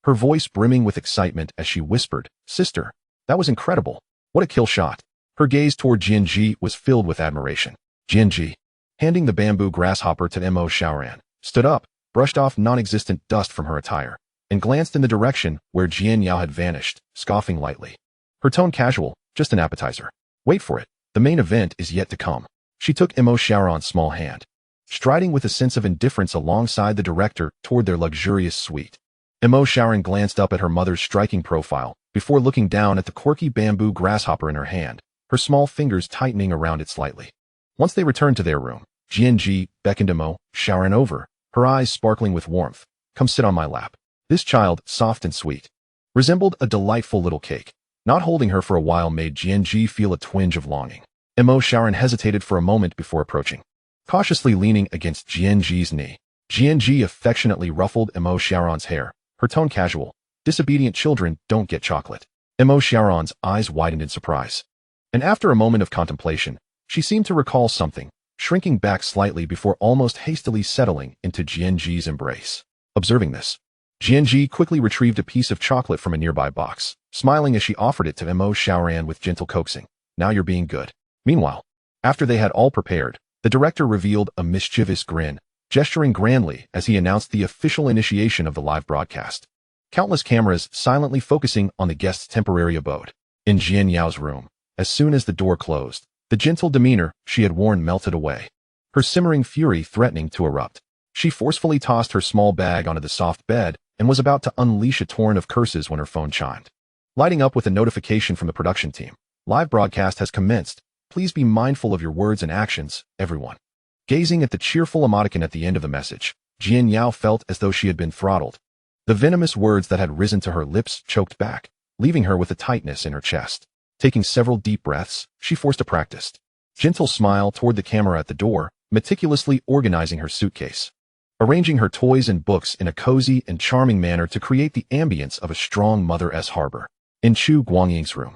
her voice brimming with excitement as she whispered, "Sister, that was incredible. What a kill shot." Her gaze toward Jianji was filled with admiration. Jianji, handing the bamboo grasshopper to Mo Xiaoran, stood up, brushed off non-existent dust from her attire, and glanced in the direction where Jian Yao had vanished, scoffing lightly. Her tone casual, just an appetizer. Wait for it. The main event is yet to come. She took Mo Xiaoran's small hand, striding with a sense of indifference alongside the director toward their luxurious suite. Mo Xiaoran glanced up at her mother's striking profile before looking down at the quirky bamboo grasshopper in her hand, her small fingers tightening around it slightly. Once they returned to their room, Jianji beckoned Mo Xiaoran over, her eyes sparkling with warmth. "Come sit on my lap." This child, soft and sweet, resembled a delightful little cake. Not holding her for a while made Jianji feel a twinge of longing. Mo Xiaoran hesitated for a moment before approaching, cautiously leaning against Jianji's knee. Jianji affectionately ruffled Mo Xiaoran's hair, her tone casual. "Disobedient children don't get chocolate." Mo Xiaoran's eyes widened in surprise. And after a moment of contemplation, she seemed to recall something, shrinking back slightly before almost hastily settling into Jianji's embrace. Observing this, Jianji quickly retrieved a piece of chocolate from a nearby box, smiling as she offered it to Mo Xiaoran with gentle coaxing. "Now you're being good." Meanwhile, after they had all prepared, the director revealed a mischievous grin, gesturing grandly as he announced the official initiation of the live broadcast. Countless cameras silently focusing on the guest's temporary abode. In Jian Yao's room, as soon as the door closed, the gentle demeanor she had worn melted away, her simmering fury threatening to erupt. She forcefully tossed her small bag onto the soft bed and was about to unleash a torrent of curses when her phone chimed, lighting up with a notification from the production team. "Live broadcast has commenced. Please be mindful of your words and actions, everyone." Gazing at the cheerful emoticon at the end of the message, Jian Yao felt as though she had been throttled. The venomous words that had risen to her lips choked back, leaving her with a tightness in her chest. Taking several deep breaths, she forced a practiced, gentle smile toward the camera at the door, meticulously organizing her suitcase, arranging her toys and books in a cozy and charming manner to create the ambience of a strong mother-s harbor. In Chu Guangying's room,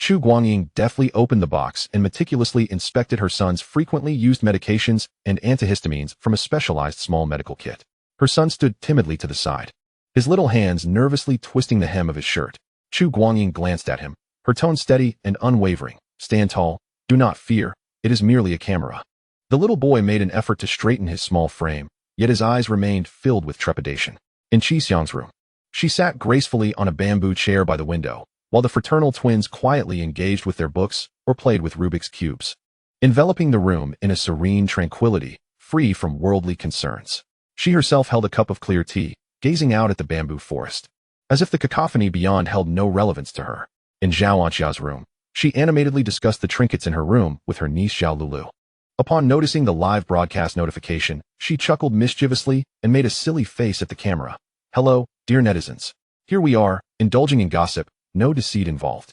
Chu Guangying deftly opened the box and meticulously inspected her son's frequently used medications and antihistamines from a specialized small medical kit. Her son stood timidly to the side, his little hands nervously twisting the hem of his shirt. Chu Guangying glanced at him, her tone steady and unwavering. "Stand tall. Do not fear. It is merely a camera." The little boy made an effort to straighten his small frame, yet his eyes remained filled with trepidation. In Qi Xiang's room, she sat gracefully on a bamboo chair by the window, while the fraternal twins quietly engaged with their books or played with Rubik's cubes, enveloping the room in a serene tranquility, free from worldly concerns. She herself held a cup of clear tea, gazing out at the bamboo forest, as if the cacophony beyond held no relevance to her. In Zhao Anxia's room, she animatedly discussed the trinkets in her room with her niece Zhao Lulu. Upon noticing the live broadcast notification, she chuckled mischievously and made a silly face at the camera. "Hello, dear netizens. Here we are, indulging in gossip, no deceit involved."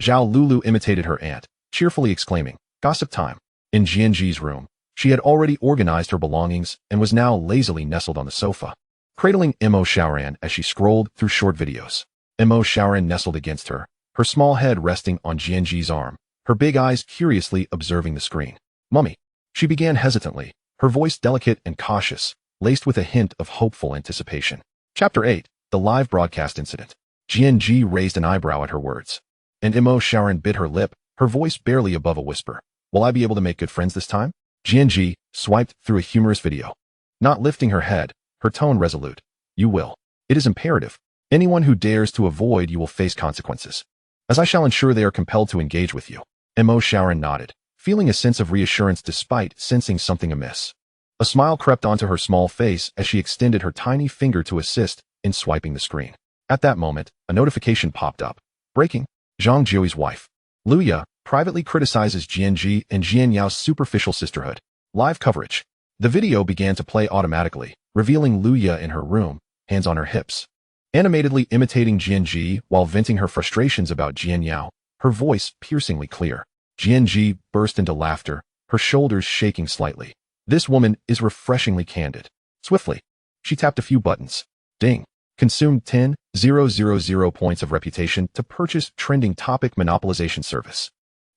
Zhao Lulu imitated her aunt, cheerfully exclaiming, "Gossip time." In Jianji's room, she had already organized her belongings and was now lazily nestled on the sofa, cradling Mo Xiaoran as she scrolled through short videos. Mo Xiaoran nestled against her, her small head resting on Jianji's arm, her big eyes curiously observing the screen. "Mummy," she began hesitantly, her voice delicate and cautious, laced with a hint of hopeful anticipation. Chapter 8, The Live Broadcast Incident. Jianji raised an eyebrow at her words, and Mo Xiaoran bit her lip, her voice barely above a whisper. "Will I be able to make good friends this time?" Jianji swiped through a humorous video, not lifting her head, her tone resolute. "You will. It is imperative. Anyone who dares to avoid you will face consequences, as I shall ensure they are compelled to engage with you." Mo Xiaoran nodded, feeling a sense of reassurance despite sensing something amiss. A smile crept onto her small face as she extended her tiny finger to assist in swiping the screen. At that moment, a notification popped up. Breaking. Zhang Jiu's wife, Luya, privately criticizes Jianji and Jian Yao's superficial sisterhood. Live coverage. The video began to play automatically, revealing Luya in her room, hands on her hips, animatedly imitating Jianji while venting her frustrations about Jian Yao, her voice piercingly clear. Jianji burst into laughter, her shoulders shaking slightly. This woman is refreshingly candid. Swiftly, she tapped a few buttons. Ding. Consumed 10,000 points of reputation to purchase trending topic monopolization service.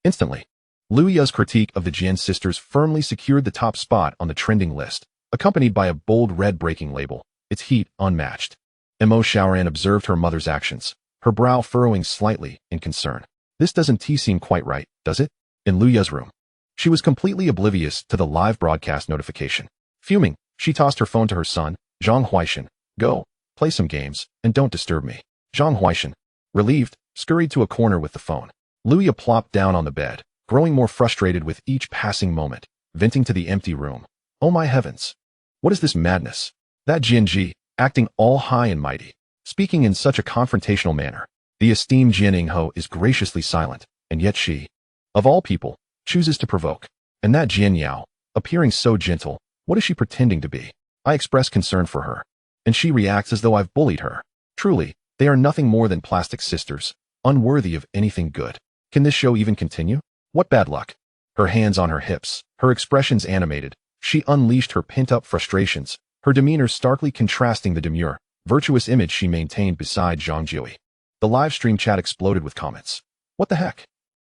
Instantly, Luya's critique of the Jian sisters firmly secured the top spot on the trending list, accompanied by a bold red breaking label, its heat unmatched. Mo Xiaoran observed her mother's actions, her brow furrowing slightly in concern. This doesn't seem quite right, does it? In Luya's room. She was completely oblivious to the live broadcast notification. Fuming, she tossed her phone to her son, Zhang Huaishan. Go, play some games, and don't disturb me. Zhang Huaishan, relieved, scurried to a corner with the phone. Luya plopped down on the bed, growing more frustrated with each passing moment, venting to the empty room. Oh my heavens! What is this madness? That Jianji, acting all high and mighty, speaking in such a confrontational manner. The esteemed Jian Yingho is graciously silent, and yet she, of all people, chooses to provoke. And that Jian Yao, appearing so gentle, what is she pretending to be? I express concern for her, and she reacts as though I've bullied her. Truly, they are nothing more than plastic sisters, unworthy of anything good. Can this show even continue? What bad luck. Her hands on her hips, her expressions animated, she unleashed her pent-up frustrations, her demeanor starkly contrasting the demure, virtuous image she maintained beside Zhang Jiui. The live stream chat exploded with comments. What the heck?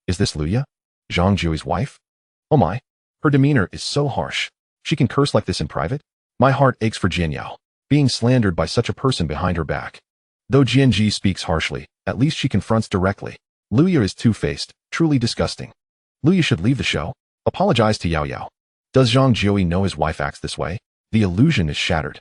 Is this Luya? Zhang Jiui's wife? Oh my. Her demeanor is so harsh. She can curse like this in private? My heart aches for Jian Yao, being slandered by such a person behind her back. Though Jianji speaks harshly, at least she confronts directly. Luya is two-faced, truly disgusting. Luya should leave the show. Apologize to Yao Yao. Does Zhang Jiui know his wife acts this way? The illusion is shattered.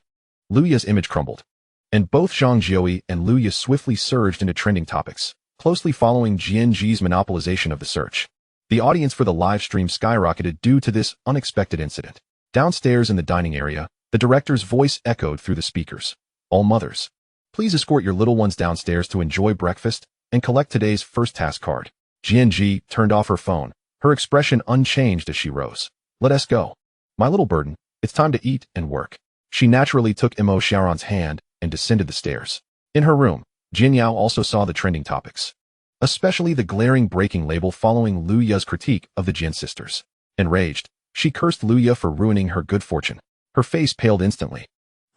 Luya's image crumbled. And both Zhang Jiui and Luya swiftly surged into trending topics, closely following Jianji's monopolization of the search. The audience for the live stream skyrocketed due to this unexpected incident. Downstairs in the dining area, the director's voice echoed through the speakers. All mothers, please escort your little ones downstairs to enjoy breakfast and collect today's first task card. Jianji turned off her phone, her expression unchanged as she rose. Let us go. My little burden, it's time to eat and work. She naturally took Mo Xiaoran's hand and descended the stairs. In her room, Jian Yao also saw the trending topics, especially the glaring breaking label following Luya's critique of the Jian sisters. Enraged, she cursed Luya for ruining her good fortune. Her face paled instantly,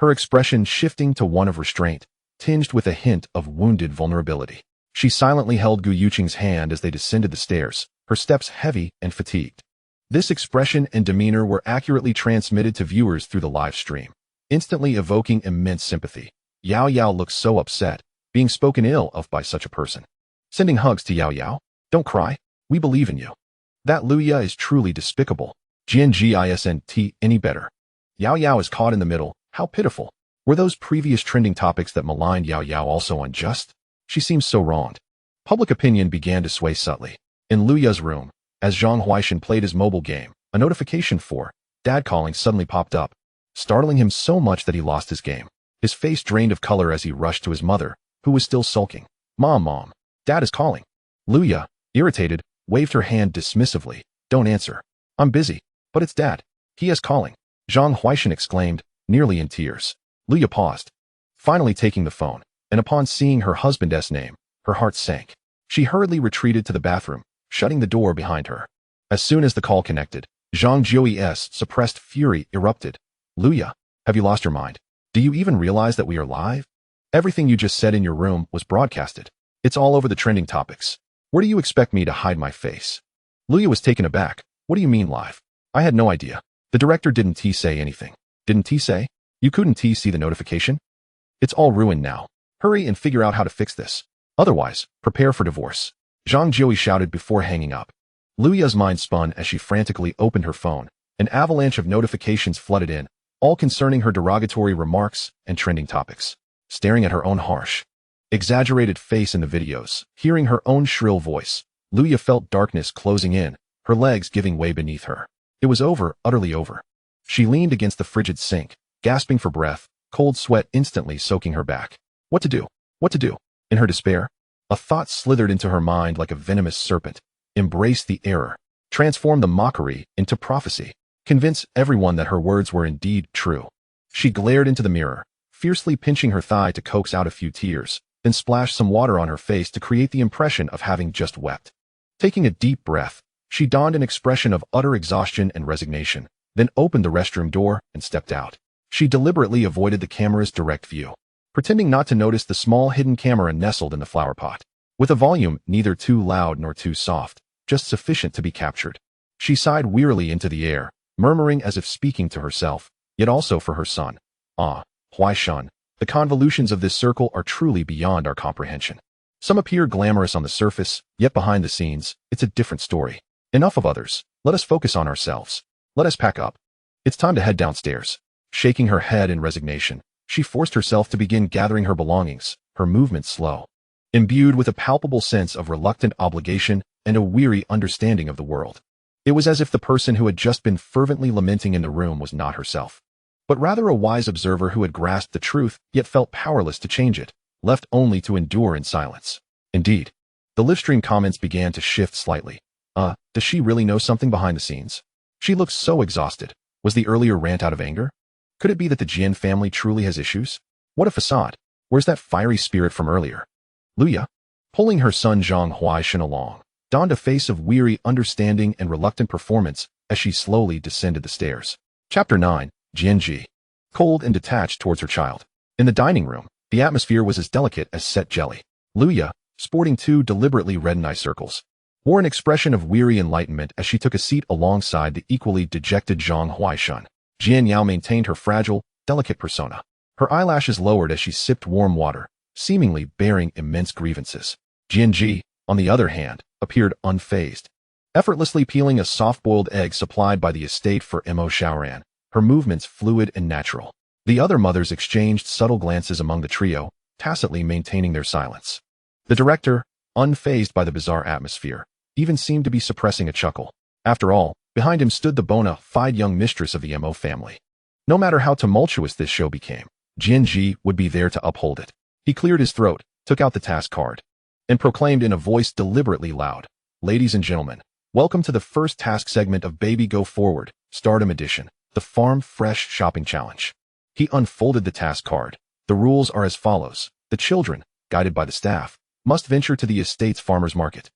her expression shifting to one of restraint, tinged with a hint of wounded vulnerability. She silently held Gu Yuqing's hand as they descended the stairs, her steps heavy and fatigued. This expression and demeanor were accurately transmitted to viewers through the live stream, instantly evoking immense sympathy. Yao Yao looked so upset, being spoken ill of by such a person. Sending hugs to Yao Yao. Don't cry, we believe in you. That Luya is truly despicable. Jianji isn't any better. Yao Yao is caught in the middle. How pitiful. Were those previous trending topics that maligned Yao Yao also unjust? She seems so wronged. Public opinion began to sway subtly. In Luya's room, as Zhang Huaishan played his mobile game, a notification for Dad calling suddenly popped up, startling him so much that he lost his game. His face drained of color as he rushed to his mother, who was still sulking. Mom, Dad is calling. Luya, irritated, waved her hand dismissively. Don't answer. I'm busy. But it's Dad. He is calling. Zhang Huaishan exclaimed, nearly in tears. Luya paused, finally taking the phone, and upon seeing her husband's name, her heart sank. She hurriedly retreated to the bathroom, shutting the door behind her. As soon as the call connected, Zhang Jiui's suppressed fury erupted. Luya, have you lost your mind? Do you even realize that we are live? Everything you just said in your room was broadcasted. It's all over the trending topics. Where do you expect me to hide my face? Luya was taken aback. What do you mean live? I had no idea. The director didn't say anything. Didn't he say? You couldn't see the notification? It's all ruined now. Hurry and figure out how to fix this. Otherwise, prepare for divorce. Zhang Jiui shouted before hanging up. Luya's mind spun as she frantically opened her phone. An avalanche of notifications flooded in, all concerning her derogatory remarks and trending topics. Staring at her own harsh, exaggerated face in the videos, hearing her own shrill voice, Luya felt darkness closing in, her legs giving way beneath her. It was over, utterly over. She leaned against the frigid sink, gasping for breath, cold sweat instantly soaking her back. What to do? What to do? In her despair, a thought slithered into her mind like a venomous serpent. Embrace the error. Transform the mockery into prophecy. Convince everyone that her words were indeed true. She glared into the mirror, fiercely pinching her thigh to coax out a few tears, then splashed some water on her face to create the impression of having just wept. Taking a deep breath, she donned an expression of utter exhaustion and resignation, then opened the restroom door and stepped out. She deliberately avoided the camera's direct view, pretending not to notice the small hidden camera nestled in the flower pot, with a volume neither too loud nor too soft, just sufficient to be captured. She sighed wearily into the air, murmuring as if speaking to herself, yet also for her son. Ah, Huaishun, the convolutions of this circle are truly beyond our comprehension. Some appear glamorous on the surface, yet behind the scenes, it's a different story. Enough of others. Let us focus on ourselves. Let us pack up. It's time to head downstairs. Shaking her head in resignation, she forced herself to begin gathering her belongings, her movements slow. Imbued with a palpable sense of reluctant obligation and a weary understanding of the world. It was as if the person who had just been fervently lamenting in the room was not herself, but rather a wise observer who had grasped the truth yet felt powerless to change it, left only to endure in silence. Indeed, the livestream comments began to shift slightly. Does she really know something behind the scenes? She looks so exhausted. Was the earlier rant out of anger? Could it be that the Jian family truly has issues? What a facade. Where's that fiery spirit from earlier? Luya, pulling her son Zhang Huaishun along, donned a face of weary understanding and reluctant performance as she slowly descended the stairs. Chapter 9, Jianji. Cold and detached towards her child. In the dining room, the atmosphere was as delicate as set jelly. Luya, sporting two deliberately reddened eye circles, wore an expression of weary enlightenment as she took a seat alongside the equally dejected Zhang Huaishun. Jian Yao maintained her fragile, delicate persona. Her eyelashes lowered as she sipped warm water, seemingly bearing immense grievances. Jianji, on the other hand, appeared unfazed. Effortlessly peeling a soft-boiled egg supplied by the estate for Mo Shaoran, her movements fluid and natural. The other mothers exchanged subtle glances among the trio, tacitly maintaining their silence. The director, unfazed by the bizarre atmosphere, even seemed to be suppressing a chuckle. After all, behind him stood the bona fide young mistress of the Mo family. No matter how tumultuous this show became, Jianji would be there to uphold it. He cleared his throat, took out the task card, and proclaimed in a voice deliberately loud, "Ladies and gentlemen, welcome to the first task segment of Baby Go Forward, Stardom Edition, the Farm Fresh Shopping Challenge." He unfolded the task card. The rules are as follows. The children, guided by the staff, must venture to the estate's farmer's market.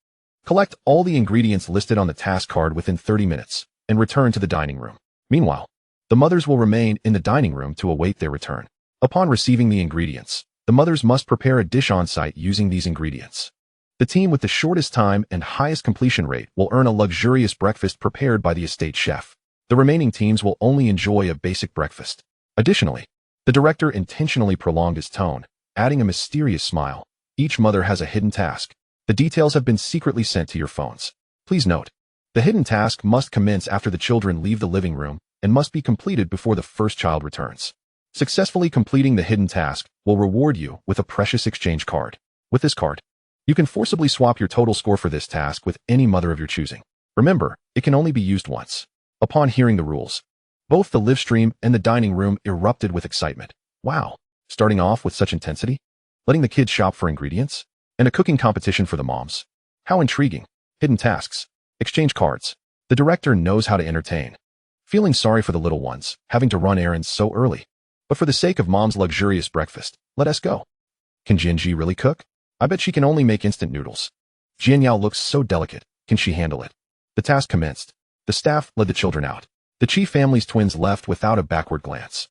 Collect all the ingredients listed on the task card within 30 minutes, and return to the dining room. Meanwhile, the mothers will remain in the dining room to await their return. Upon receiving the ingredients, the mothers must prepare a dish on site using these ingredients. The team with the shortest time and highest completion rate will earn a luxurious breakfast prepared by the estate chef. The remaining teams will only enjoy a basic breakfast. Additionally, the director intentionally prolonged his tone, adding a mysterious smile. Each mother has a hidden task. The details have been secretly sent to your phones. Please note, the hidden task must commence after the children leave the living room and must be completed before the first child returns. Successfully completing the hidden task will reward you with a precious exchange card. With this card, you can forcibly swap your total score for this task with any mother of your choosing. Remember, it can only be used once. Upon hearing the rules, both the live stream and the dining room erupted with excitement. Wow, starting off with such intensity? Letting the kids shop for ingredients? And a cooking competition for the moms? How intriguing. Hidden tasks. Exchange cards. The director knows how to entertain. Feeling sorry for the little ones, having to run errands so early. But for the sake of mom's luxurious breakfast, let us go. Can Jianji really cook? I bet she can only make instant noodles. Jian Yao looks so delicate. Can she handle it? The task commenced. The staff led the children out. The chief family's twins left without a backward glance.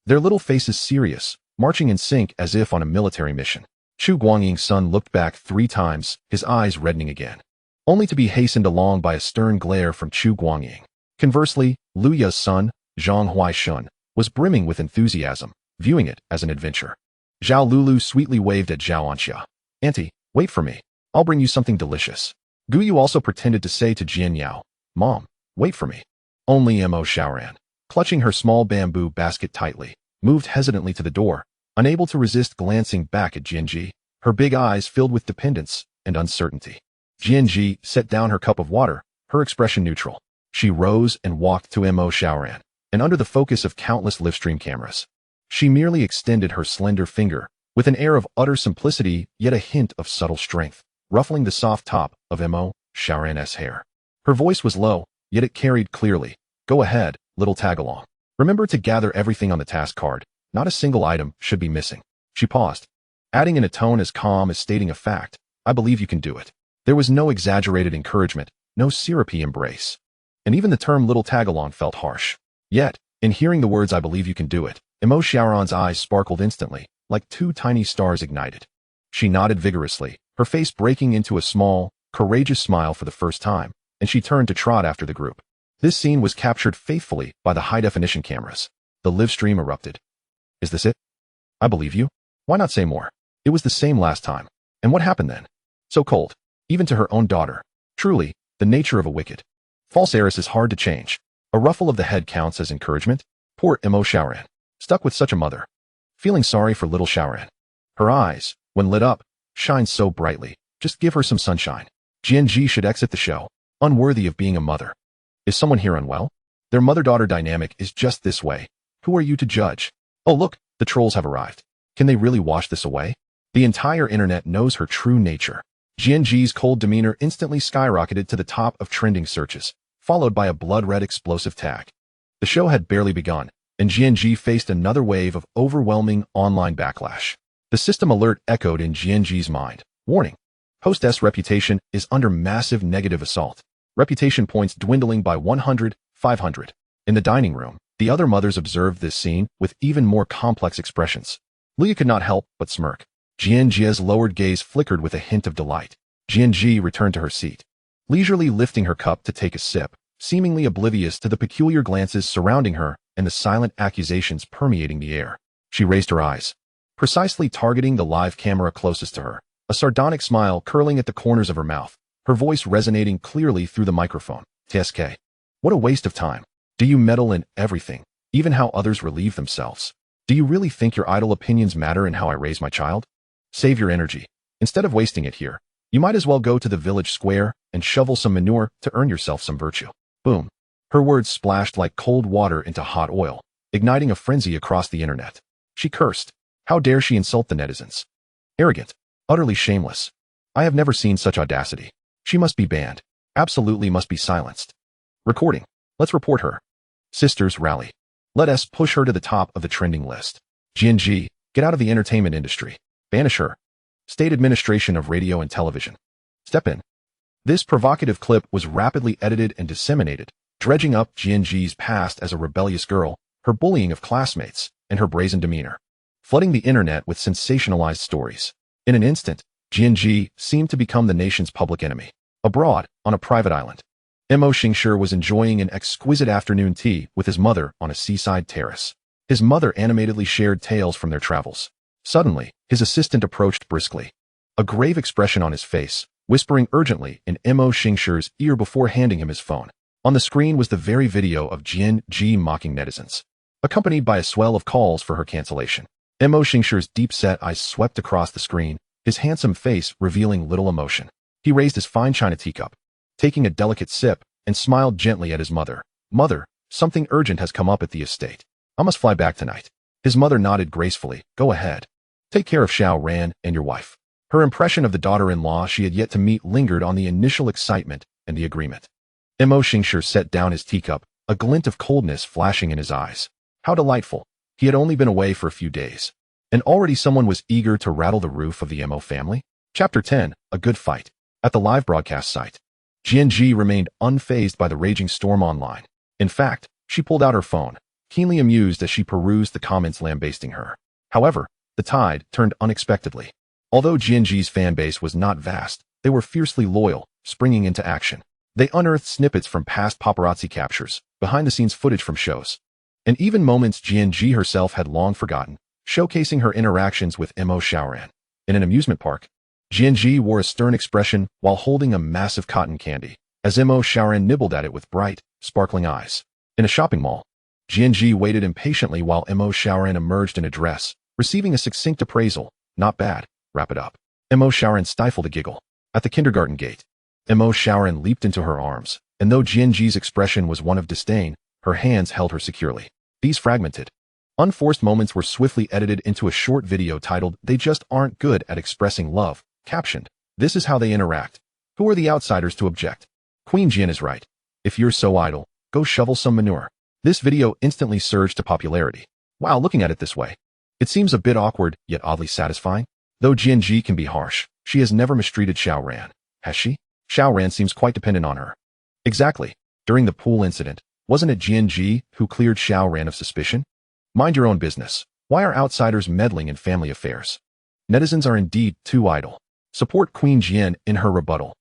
Their little faces serious, marching in sync as if on a military mission. Chu Guangying's son looked back 3 times, his eyes reddening again, only to be hastened along by a stern glare from Chu Guangying. Conversely, Luya's son, Zhang Huaishun, was brimming with enthusiasm, viewing it as an adventure. Zhao Lulu sweetly waved at Zhao Anxia. "Auntie, wait for me. I'll bring you something delicious." Guyu also pretended to say to Jian Yao, "Mom, wait for me." Only Mo Shaoran, clutching her small bamboo basket tightly, moved hesitantly to the door, unable to resist glancing back at Jianji, her big eyes filled with dependence and uncertainty. Jianji set down her cup of water, her expression neutral. She rose and walked to Mo Shaoran, and under the focus of countless livestream cameras, she merely extended her slender finger, with an air of utter simplicity yet a hint of subtle strength, ruffling the soft top of Mo Shaoran's hair. Her voice was low, yet it carried clearly. "Go ahead, little tagalong. Remember to gather everything on the task card. Not a single item should be missing." She paused, adding in a tone as calm as stating a fact, "I believe you can do it." There was no exaggerated encouragement, no syrupy embrace. And even the term little tagalong felt harsh. Yet, in hearing the words "I believe you can do it," Mo Shaoran's eyes sparkled instantly, like 2 tiny stars ignited. She nodded vigorously, her face breaking into a small, courageous smile for the first time, and she turned to trot after the group. This scene was captured faithfully by the high-definition cameras. The live stream erupted. Is this it? I believe you. Why not say more? It was the same last time. And what happened then? So cold. Even to her own daughter. Truly, the nature of a wicked. False heiress is hard to change. A ruffle of the head counts as encouragement. Poor Imo Xiaoran. Stuck with such a mother. Feeling sorry for little Xiaoran. Her eyes, when lit up, shine so brightly. Just give her some sunshine. Jianji should exit the show. Unworthy of being a mother. Is someone here unwell? Their mother-daughter dynamic is just this way. Who are you to judge? Oh look, the trolls have arrived. Can they really wash this away? The entire internet knows her true nature. Jianji's cold demeanor instantly skyrocketed to the top of trending searches, followed by a blood-red explosive tag. The show had barely begun, and Jianji faced another wave of overwhelming online backlash. The system alert echoed in Jianji's mind. Warning. Hostess reputation is under massive negative assault. Reputation points dwindling by 100, 500. In the dining room, the other mothers observed this scene with even more complex expressions. Leah could not help but smirk. Jianji's lowered gaze flickered with a hint of delight. Jianji returned to her seat, leisurely lifting her cup to take a sip, seemingly oblivious to the peculiar glances surrounding her and the silent accusations permeating the air. She raised her eyes, precisely targeting the live camera closest to her, a sardonic smile curling at the corners of her mouth, her voice resonating clearly through the microphone. TSK. What a waste of time. Do you meddle in everything, even how others relieve themselves? Do you really think your idle opinions matter in how I raise my child? Save your energy. Instead of wasting it here, you might as well go to the village square and shovel some manure to earn yourself some virtue. Boom. Her words splashed like cold water into hot oil, igniting a frenzy across the internet. She cursed. How dare she insult the netizens? Arrogant. Utterly shameless. I have never seen such audacity. She must be banned. Absolutely must be silenced. Recording. Let's report her. Sisters, rally. Let us push her to the top of the trending list. Jianji, get out of the entertainment industry. Banish her. State Administration of Radio and Television. Step in. This provocative clip was rapidly edited and disseminated, dredging up Jianji's past as a rebellious girl, her bullying of classmates, and her brazen demeanor, flooding the internet with sensationalized stories. In an instant, Jianji seemed to become the nation's public enemy. Abroad, on a private island, Mo Xingshi was enjoying an exquisite afternoon tea with his mother on a seaside terrace. His mother animatedly shared tales from their travels. Suddenly, his assistant approached briskly, a grave expression on his face, whispering urgently in Mo Xingshi's ear before handing him his phone. On the screen was the very video of Jianji mocking netizens, accompanied by a swell of calls for her cancellation. Mo Xingshi's deep-set eyes swept across the screen, his handsome face revealing little emotion. He raised his fine china teacup, taking a delicate sip, and smiled gently at his mother. Mother, something urgent has come up at the estate. I must fly back tonight. His mother nodded gracefully. Go ahead. Take care of Xiaoran and your wife. Her impression of the daughter-in-law she had yet to meet lingered on the initial excitement and the agreement. Mo Xingshi set down his teacup, a glint of coldness flashing in his eyes. How delightful. He had only been away for a few days, and already someone was eager to rattle the roof of the Mo family. Chapter 10, A Good Fight. At the live broadcast site, Jianji remained unfazed by the raging storm online. In fact, she pulled out her phone, keenly amused as she perused the comments lambasting her. However, the tide turned unexpectedly. Although Jianji's fanbase was not vast, they were fiercely loyal, springing into action. They unearthed snippets from past paparazzi captures, behind-the-scenes footage from shows, and even moments Jianji herself had long forgotten, showcasing her interactions with Mo Xiaoran. In an amusement park, Jianji wore a stern expression while holding a massive cotton candy, as Mo Xiaoran nibbled at it with bright, sparkling eyes. In a shopping mall, Jianji waited impatiently while Mo Xiaoran emerged in a dress, receiving a succinct appraisal. Not bad, wrap it up. Mo Xiaoran stifled a giggle. At the kindergarten gate, Mo Xiaoran leaped into her arms, and though Jianji's expression was one of disdain, her hands held her securely. These fragmented, unforced moments were swiftly edited into a short video titled, They Just Aren't Good at Expressing Love, captioned, This is how they interact. Who are the outsiders to object? Queen Jian is right. If you're so idle, go shovel some manure. This video instantly surged to popularity. Wow, looking at it this way, it seems a bit awkward, yet oddly satisfying. Though Jianji can be harsh, she has never mistreated Xiaoran, has she? Xiaoran seems quite dependent on her. Exactly. During the pool incident, wasn't it Jianji who cleared Xiaoran of suspicion? Mind your own business. Why are outsiders meddling in family affairs? Netizens are indeed too idle. Support Queen Jian in her rebuttal.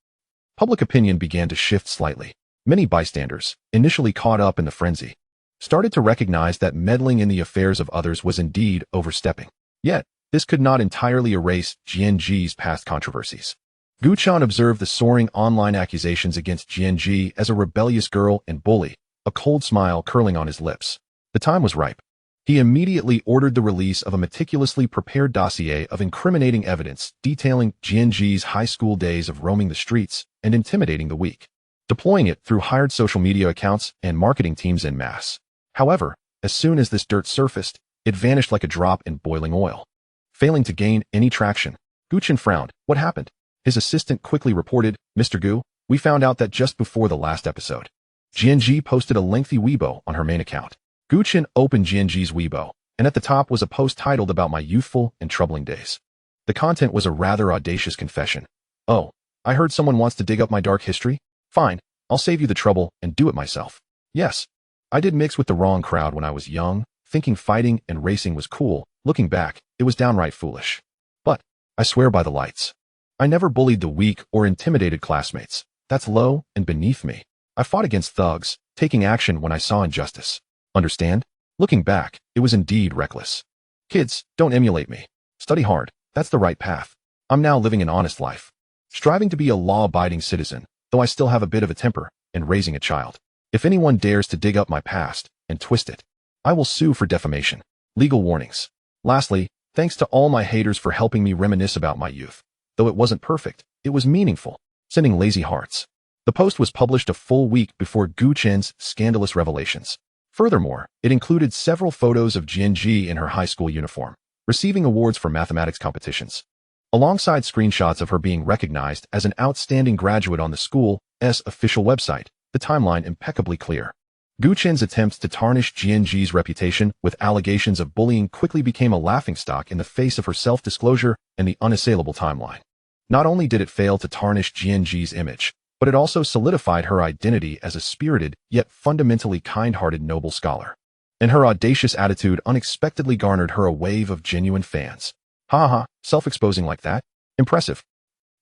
Public opinion began to shift slightly. Many bystanders, initially caught up in the frenzy, started to recognize that meddling in the affairs of others was indeed overstepping. Yet, this could not entirely erase Jianji's past controversies. Guchan observed the soaring online accusations against Jianji as a rebellious girl and bully, a cold smile curling on his lips. The time was ripe. He immediately ordered the release of a meticulously prepared dossier of incriminating evidence detailing Jianji's high school days of roaming the streets and intimidating the weak, deploying it through hired social media accounts and marketing teams en masse. However, as soon as this dirt surfaced, it vanished like a drop in boiling oil. Failing to gain any traction, Guchan frowned. What happened? His assistant quickly reported, "Mr. Gu, we found out that just before the last episode, Jianji posted a lengthy Weibo on her main account." Guchan opened Jianji's Weibo, and at the top was a post titled about my youthful and troubling days. The content was a rather audacious confession. "Oh, I heard someone wants to dig up my dark history? Fine, I'll save you the trouble and do it myself. Yes, I did mix with the wrong crowd when I was young, thinking fighting and racing was cool. Looking back, it was downright foolish. But, I swear by the lights, I never bullied the weak or intimidated classmates. That's low and beneath me. I fought against thugs, taking action when I saw injustice. Understand? Looking back, it was indeed reckless. Kids, don't emulate me. Study hard, that's the right path. I'm now living an honest life, striving to be a law-abiding citizen, though I still have a bit of a temper, and raising a child. If anyone dares to dig up my past and twist it, I will sue for defamation." Legal warnings. Lastly, thanks to all my haters for helping me reminisce about my youth. Though it wasn't perfect, it was meaningful. Sending lazy hearts. The post was published a full week before Guchan's scandalous revelations. Furthermore, it included several photos of Jianji in her high school uniform, receiving awards for mathematics competitions, alongside screenshots of her being recognized as an outstanding graduate on the school's official website, the timeline impeccably clear. Guchan's attempts to tarnish Jianji's reputation with allegations of bullying quickly became a laughingstock in the face of her self-disclosure and the unassailable timeline. Not only did it fail to tarnish Jianji's image, but it also solidified her identity as a spirited, yet fundamentally kind-hearted noble scholar. And her audacious attitude unexpectedly garnered her a wave of genuine fans. Ha ha, self-exposing like that? Impressive.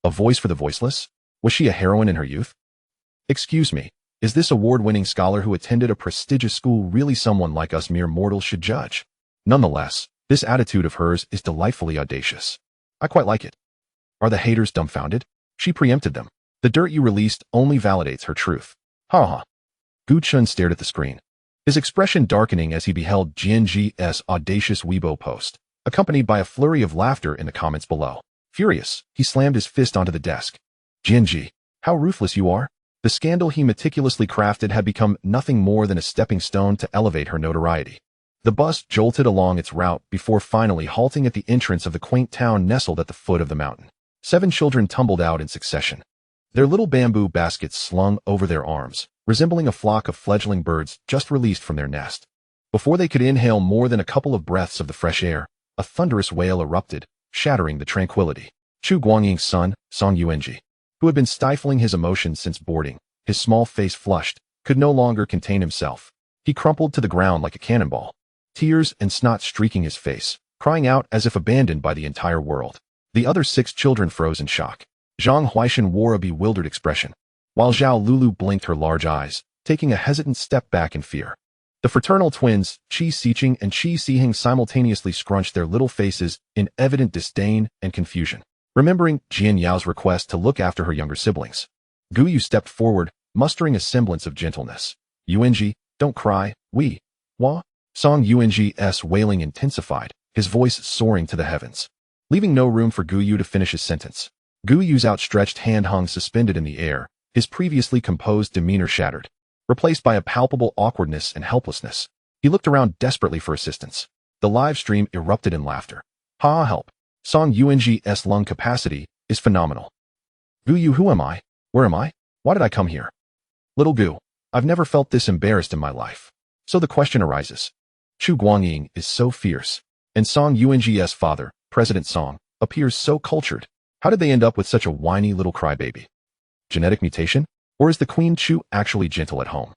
A voice for the voiceless? Was she a heroine in her youth? Excuse me, is this award-winning scholar who attended a prestigious school really someone like us mere mortals should judge? Nonetheless, this attitude of hers is delightfully audacious. I quite like it. Are the haters dumbfounded? She preempted them. The dirt you released only validates her truth. Ha ha. Guchan stared at the screen, his expression darkening as he beheld Jianji's audacious Weibo post, accompanied by a flurry of laughter in the comments below. Furious, he slammed his fist onto the desk. Jianji, how ruthless you are. The scandal he meticulously crafted had become nothing more than a stepping stone to elevate her notoriety. The bus jolted along its route before finally halting at the entrance of the quaint town nestled at the foot of the mountain. 7 children tumbled out in succession, their little bamboo baskets slung over their arms, resembling a flock of fledgling birds just released from their nest. Before they could inhale more than a couple of breaths of the fresh air, a thunderous wail erupted, shattering the tranquility. Chu Guangying's son, Song Yuanji, who had been stifling his emotions since boarding, his small face flushed, could no longer contain himself. He crumpled to the ground like a cannonball, tears and snot streaking his face, crying out as if abandoned by the entire world. The other 6 children froze in shock. Zhang Huaishan wore a bewildered expression, while Zhao Lulu blinked her large eyes, taking a hesitant step back in fear. The fraternal twins, Qi Xiqing and Qi Xiheng, simultaneously scrunched their little faces in evident disdain and confusion, remembering Jian Yao's request to look after her younger siblings. Gu Yu stepped forward, mustering a semblance of gentleness. Yuanji, don't cry, Wah? Song Yuanji's wailing intensified, his voice soaring to the heavens, leaving no room for Gu Yu to finish his sentence. Gu Yu's outstretched hand hung suspended in the air, his previously composed demeanor shattered, replaced by a palpable awkwardness and helplessness. He looked around desperately for assistance. The live stream erupted in laughter. Ha, help. Song Yuanji's lung capacity is phenomenal. Gu Yu, who am I? Where am I? Why did I come here? Little Gu, I've never felt this embarrassed in my life. So the question arises. Chu Guangying is so fierce, and Song Yuanji's father, President Song, appears so cultured. How did they end up with such a whiny little crybaby? Genetic mutation? Or is the Queen Chu actually gentle at home?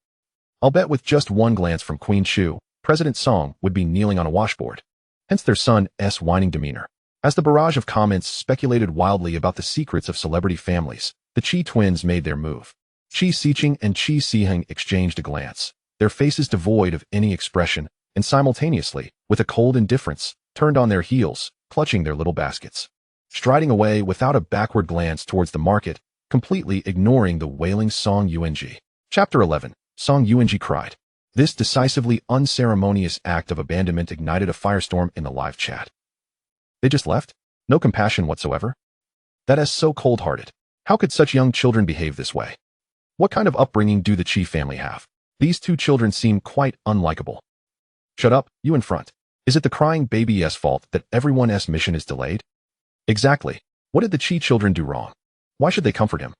I'll bet with just one glance from Queen Chu, President Song would be kneeling on a washboard. Hence their son's whining demeanor. As the barrage of comments speculated wildly about the secrets of celebrity families, the Chi twins made their move. Qi Xiqing and Qi Xiheng exchanged a glance, their faces devoid of any expression, and simultaneously, with a cold indifference, turned on their heels, clutching their little baskets. Striding away without a backward glance towards the market, completely ignoring the wailing Song Yuanji. Chapter 11. Song Yuanji cried. This decisively unceremonious act of abandonment ignited a firestorm in the live chat. They just left? No compassion whatsoever? That is so cold-hearted. How could such young children behave this way? What kind of upbringing do the Qi family have? These two children seem quite unlikable. Shut up, you in front. Is it the crying baby's fault that everyone's mission is delayed? Exactly. What did the Qi children do wrong? Why should they comfort him?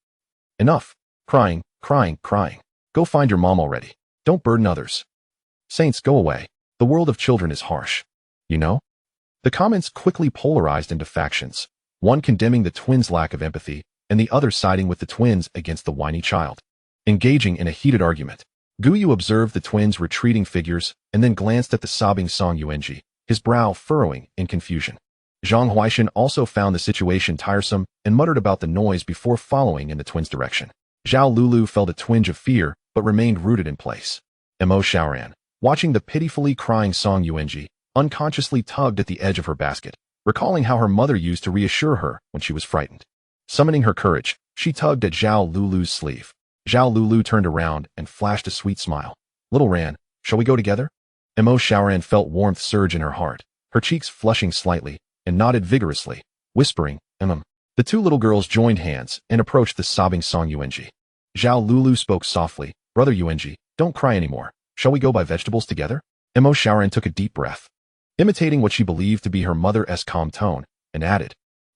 Enough. Crying, crying, crying. Go find your mom already. Don't burden others. Saints, go away. The world of children is harsh. You know? The comments quickly polarized into factions, one condemning the twins' lack of empathy, and the other siding with the twins against the whiny child. Engaging in a heated argument, Guyu observed the twins' retreating figures and then glanced at the sobbing Song Yuanji, his brow furrowing in confusion. Zhang Huaishan also found the situation tiresome and muttered about the noise before following in the twins' direction. Zhao Lulu felt a twinge of fear but remained rooted in place. Mo Xiaoran, watching the pitifully crying Song Yuanji, unconsciously tugged at the edge of her basket, recalling how her mother used to reassure her when she was frightened. Summoning her courage, she tugged at Zhao Lulu's sleeve. Zhao Lulu turned around and flashed a sweet smile. Little Ran, shall we go together? Mo Xiaoran felt warmth surge in her heart, her cheeks flushing slightly, and nodded vigorously, whispering, The two little girls joined hands and approached the sobbing Song Yuanji. Zhao Lulu spoke softly, Brother Yuanji, don't cry anymore. Shall we go buy vegetables together? Mo Xiaoran took a deep breath, imitating what she believed to be her mother's calm tone, and added,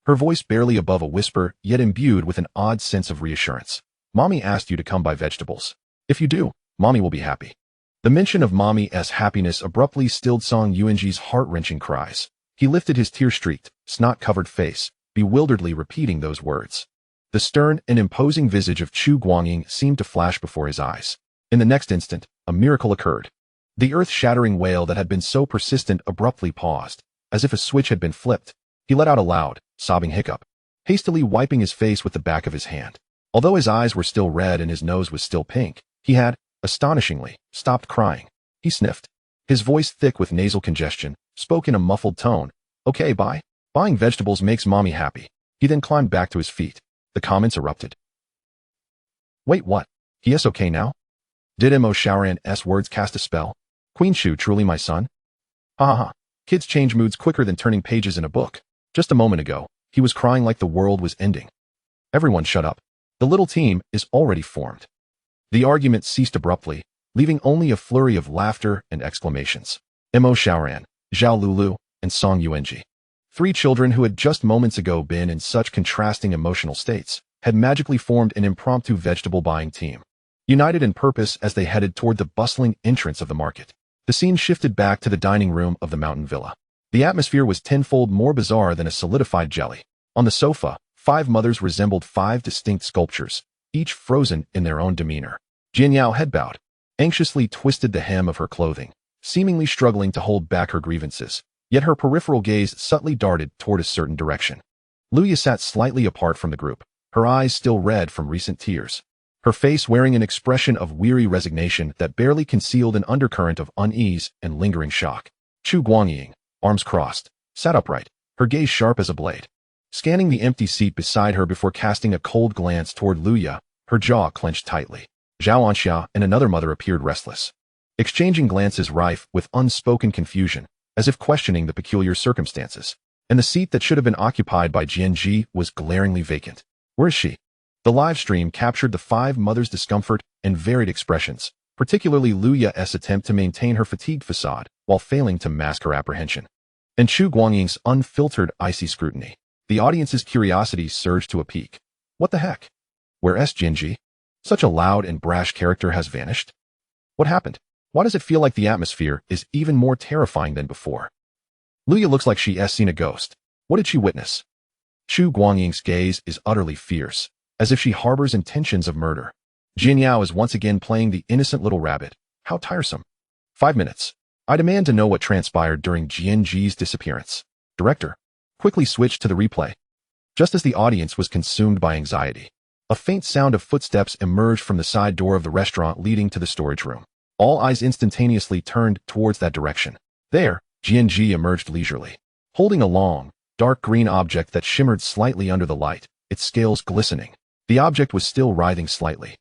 her voice barely above a whisper, yet imbued with an odd sense of reassurance. Mommy asked you to come buy vegetables. If you do, Mommy will be happy. The mention of Mommy's happiness abruptly stilled Song Yuanji's heart-wrenching cries. He lifted his tear-streaked, snot-covered face, bewilderedly repeating those words. The stern and imposing visage of Chu Guangying seemed to flash before his eyes. In the next instant, a miracle occurred. The earth-shattering wail that had been so persistent abruptly paused, as if a switch had been flipped. He let out a loud, sobbing hiccup, hastily wiping his face with the back of his hand. Although his eyes were still red and his nose was still pink, he had, astonishingly, stopped crying. He sniffed. His voice, thick with nasal congestion, spoke in a muffled tone. Okay, bye. Buying vegetables makes Mommy happy. He then climbed back to his feet. The comments erupted. Wait, what? He is okay now? Did Mo Xiaoran's words cast a spell? Queen Shu truly my son? Ha ha ha. Kids change moods quicker than turning pages in a book. Just a moment ago, he was crying like the world was ending. Everyone shut up. The little team is already formed. The argument ceased abruptly, leaving only a flurry of laughter and exclamations. Mo Xiaoran, Zhao Lulu, and Song Yuanji. Three children who had just moments ago been in such contrasting emotional states, had magically formed an impromptu vegetable buying team. United in purpose as they headed toward the bustling entrance of the market. The scene shifted back to the dining room of the mountain villa. The atmosphere was tenfold more bizarre than a solidified jelly. On the sofa, 5 mothers resembled 5 distinct sculptures, each frozen in their own demeanor. Jianyao head-bowed, anxiously twisted the hem of her clothing, seemingly struggling to hold back her grievances, yet her peripheral gaze subtly darted toward a certain direction. Luya sat slightly apart from the group, her eyes still red from recent tears, her face wearing an expression of weary resignation that barely concealed an undercurrent of unease and lingering shock. Chu Guangying, arms crossed, sat upright, her gaze sharp as a blade. Scanning the empty seat beside her before casting a cold glance toward Luya, her jaw clenched tightly. Zhao Anxia and another mother appeared restless, exchanging glances rife with unspoken confusion, as if questioning the peculiar circumstances. And the seat that should have been occupied by Jianji was glaringly vacant. Where is she? The live stream captured the 5 mothers' discomfort and varied expressions, particularly Luya's attempt to maintain her fatigued facade while failing to mask her apprehension, and Chu Guangying's unfiltered icy scrutiny. The audience's curiosity surged to a peak. What the heck? Where's Jianji? Such a loud and brash character has vanished? What happened? Why does it feel like the atmosphere is even more terrifying than before? Luya looks like she has seen a ghost. What did she witness? Chu Guangying's gaze is utterly fierce, as if she harbors intentions of murder. Jianyao is once again playing the innocent little rabbit. How tiresome. 5 minutes. I demand to know what transpired during Jianji's disappearance. Director, quickly switched to the replay. Just as the audience was consumed by anxiety, A faint sound of footsteps emerged from the side door of the restaurant leading to the storage room. All eyes instantaneously turned towards that direction. There, Jianji emerged leisurely, holding a long, dark green object that shimmered slightly under the light, its scales glistening. The object was still writhing slightly.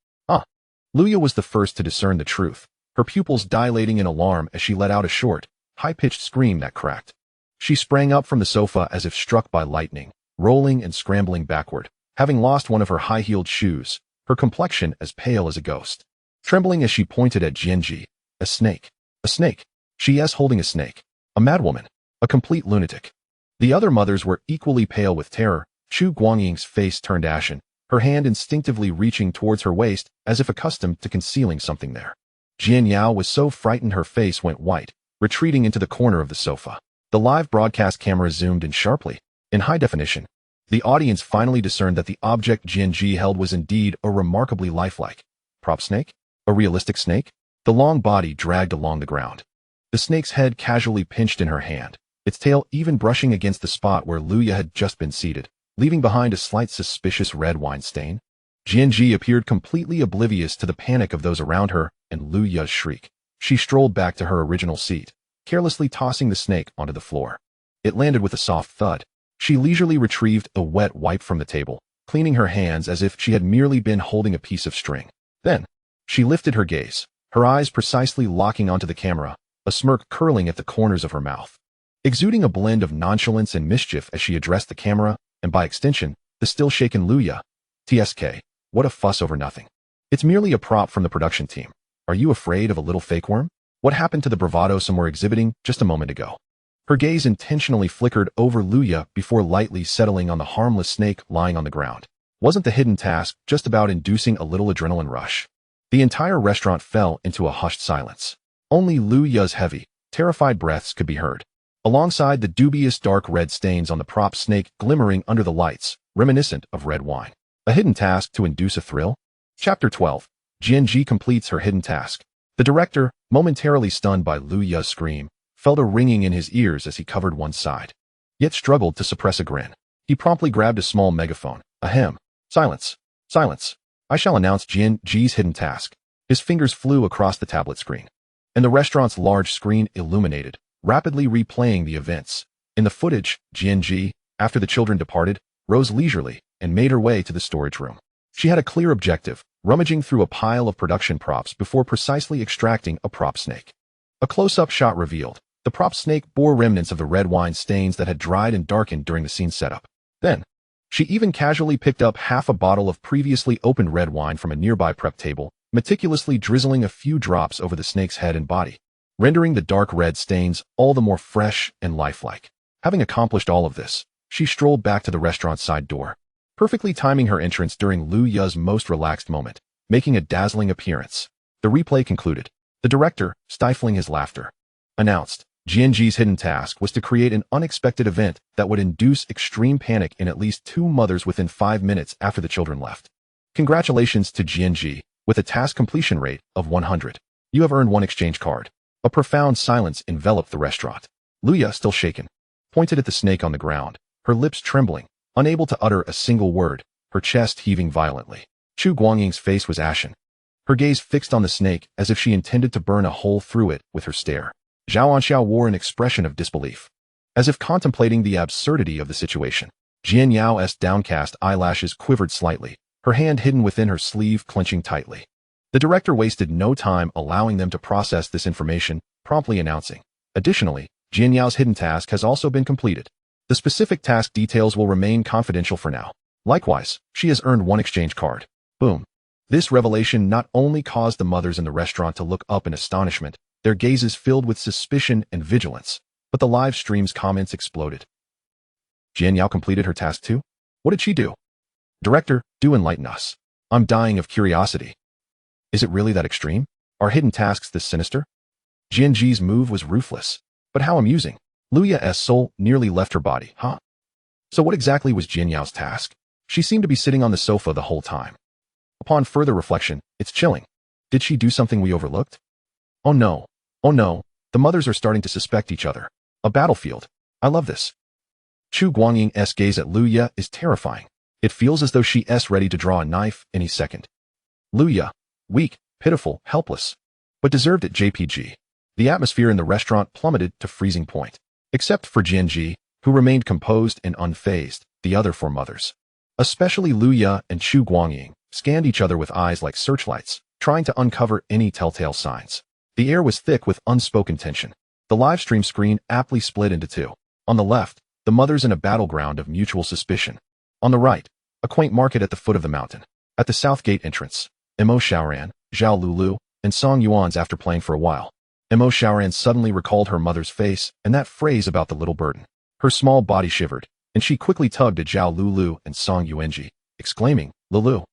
Luya was the first to discern the truth, her pupils dilating in alarm as she let out a short, high-pitched scream that cracked. She sprang up from the sofa as if struck by lightning, rolling and scrambling backward, having lost one of her high-heeled shoes, her complexion as pale as a ghost. Trembling as she pointed at Jianji, a snake. A snake. She holding a snake. A madwoman. A complete lunatic. The other mothers were equally pale with terror. Chu Guangying's face turned ashen, her hand instinctively reaching towards her waist as if accustomed to concealing something there. Jian Yao was so frightened her face went white, retreating into the corner of the sofa. The live broadcast camera zoomed in sharply, in high definition. The audience finally discerned that the object Jianji held was indeed a remarkably lifelike prop snake? A realistic snake? The long body dragged along the ground. The snake's head casually pinched in her hand, its tail even brushing against the spot where Luya had just been seated, leaving behind a slight suspicious red wine stain. Jianji appeared completely oblivious to the panic of those around her and Luya's shriek. She strolled back to her original seat, carelessly tossing the snake onto the floor. It landed with a soft thud. She leisurely retrieved a wet wipe from the table, cleaning her hands as if she had merely been holding a piece of string. Then, she lifted her gaze, her eyes precisely locking onto the camera, a smirk curling at the corners of her mouth. Exuding a blend of nonchalance and mischief as she addressed the camera, and by extension, the still-shaken Luya. TSK, what a fuss over nothing. It's merely a prop from the production team. Are you afraid of a little fake worm? What happened to the bravado some were exhibiting just a moment ago? Her gaze intentionally flickered over Luya before lightly settling on the harmless snake lying on the ground. Wasn't the hidden task just about inducing a little adrenaline rush? The entire restaurant fell into a hushed silence. Only Luya's heavy, terrified breaths could be heard, alongside the dubious dark red stains on the prop snake glimmering under the lights, reminiscent of red wine. A hidden task to induce a thrill? Chapter 12. Jianji completes her hidden task. The director, momentarily stunned by Luya's scream, felt a ringing in his ears as he covered one side, yet struggled to suppress a grin. He promptly grabbed a small megaphone. Ahem. Silence. Silence. I shall announce Jianji's hidden task. His fingers flew across the tablet screen, and the restaurant's large screen illuminated, rapidly replaying the events. In the footage, Jianji, after the children departed, rose leisurely and made her way to the storage room. She had a clear objective, rummaging through a pile of production props before precisely extracting a prop snake. A close-up shot revealed the prop snake bore remnants of the red wine stains that had dried and darkened during the scene setup. Then, she even casually picked up half a bottle of previously opened red wine from a nearby prep table, meticulously drizzling a few drops over the snake's head and body, rendering the dark red stains all the more fresh and lifelike. Having accomplished all of this, she strolled back to the restaurant's side door, perfectly timing her entrance during Luya's most relaxed moment, making a dazzling appearance. The replay concluded. The director, stifling his laughter, announced Jianji's hidden task was to create an unexpected event that would induce extreme panic in at least 2 mothers within 5 minutes after the children left. Congratulations to Jianji, with a task completion rate of 100. You have earned 1 exchange card. A profound silence enveloped the restaurant. Luya, still shaken, pointed at the snake on the ground, her lips trembling, unable to utter a single word, her chest heaving violently. Chu Guangying's face was ashen, her gaze fixed on the snake as if she intended to burn a hole through it with her stare. Zhao Anxiao wore an expression of disbelief, as if contemplating the absurdity of the situation. Jian Yao's downcast eyelashes quivered slightly, her hand hidden within her sleeve clenching tightly. The director wasted no time allowing them to process this information, promptly announcing, additionally, Jian Yao's hidden task has also been completed. The specific task details will remain confidential for now. Likewise, she has earned 1 exchange card. Boom. This revelation not only caused the mothers in the restaurant to look up in astonishment, their gazes filled with suspicion and vigilance, but the live stream's comments exploded. Jian Yao completed her task too? What did she do? Director, do enlighten us. I'm dying of curiosity. Is it really that extreme? Are hidden tasks this sinister? Jianji's move was ruthless, but how amusing. Luya's soul nearly left her body, huh? So what exactly was Jian Yao's task? She seemed to be sitting on the sofa the whole time. Upon further reflection, it's chilling. Did she do something we overlooked? Oh no. Oh no. The mothers are starting to suspect each other. A battlefield. I love this. Chu Guangying's gaze at Luya is terrifying. It feels as though she's ready to draw a knife any second. Luya. Weak, pitiful, helpless. But deserved it. JPG. The atmosphere in the restaurant plummeted to freezing point. Except for Jianji, who remained composed and unfazed, the other four mothers. Especially Luya and Chu Guangying scanned each other with eyes like searchlights, trying to uncover any telltale signs. The air was thick with unspoken tension. The live stream screen aptly split into two. On the left, the mothers in a battleground of mutual suspicion. On the right, a quaint market at the foot of the mountain. At the south gate entrance, Mo Xiaoran, Zhao Lulu, and Song Yuan's after playing for a while. Mo Xiaoran suddenly recalled her mother's face and that phrase about the little burden. Her small body shivered, and she quickly tugged at Zhao Lulu and Song Yuanji, exclaiming, Lulu.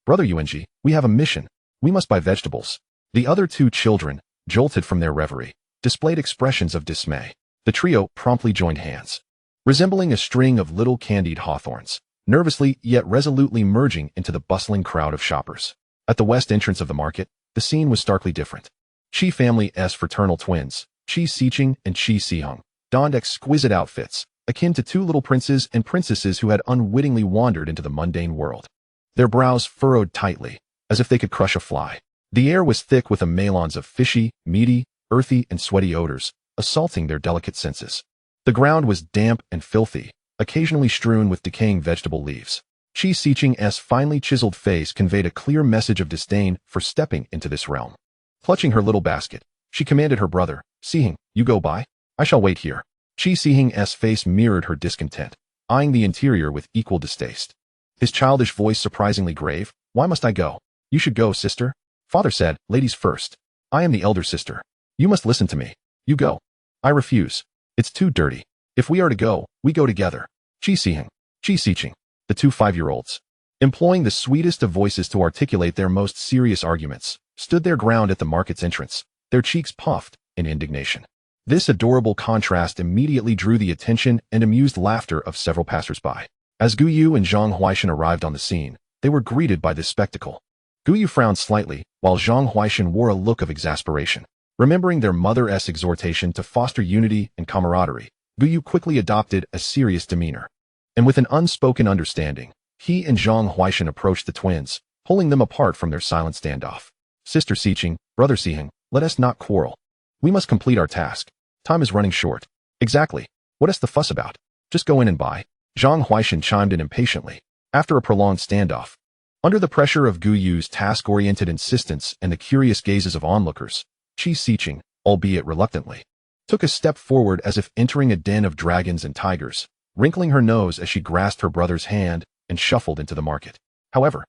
Brother Yuanji, we have a mission. We must buy vegetables. The other two children, jolted from their reverie, displayed expressions of dismay. The trio promptly joined hands, resembling a string of little candied hawthorns, nervously yet resolutely merging into the bustling crowd of shoppers. At the west entrance of the market, the scene was starkly different. Qi family's fraternal twins, Qi Xiqing and Qi Xiheng, donned exquisite outfits, akin to two little princes and princesses who had unwittingly wandered into the mundane world. Their brows furrowed tightly, as if they could crush a fly. The air was thick with a melange of fishy, meaty, earthy, and sweaty odors, assaulting their delicate senses. The ground was damp and filthy, occasionally strewn with decaying vegetable leaves. Qi Xiqing's finely chiseled face conveyed a clear message of disdain for stepping into this realm. Clutching her little basket, she commanded her brother, Xiheng, you go by. I shall wait here. Qi Xiheng's face mirrored her discontent, eyeing the interior with equal distaste. His childish voice surprisingly grave. Why must I go? You should go, sister. Father said, ladies first. I am the elder sister. You must listen to me. You go. I refuse. It's too dirty. If we are to go, we go together. Qi Xiheng, Qi Xiqing, the two 5-year-olds, employing the sweetest of voices to articulate their most serious arguments, stood their ground at the market's entrance, their cheeks puffed in indignation. This adorable contrast immediately drew the attention and amused laughter of several passers-by. As Guyu and Zhang Huaishan arrived on the scene, they were greeted by this spectacle. Guyu frowned slightly, while Zhang Huaishan wore a look of exasperation. Remembering their mother's exhortation to foster unity and camaraderie, Guyu quickly adopted a serious demeanor. And with an unspoken understanding, he and Zhang Huaishan approached the twins, pulling them apart from their silent standoff. Sister Xiqing, brother Xiheng, let us not quarrel. We must complete our task. Time is running short. Exactly. What is the fuss about? Just go in and buy. Zhang Huaishan chimed in impatiently, after a prolonged standoff. Under the pressure of Guyu's task-oriented insistence and the curious gazes of onlookers, Qi Xiqing, albeit reluctantly, took a step forward as if entering a den of dragons and tigers, wrinkling her nose as she grasped her brother's hand and shuffled into the market. However,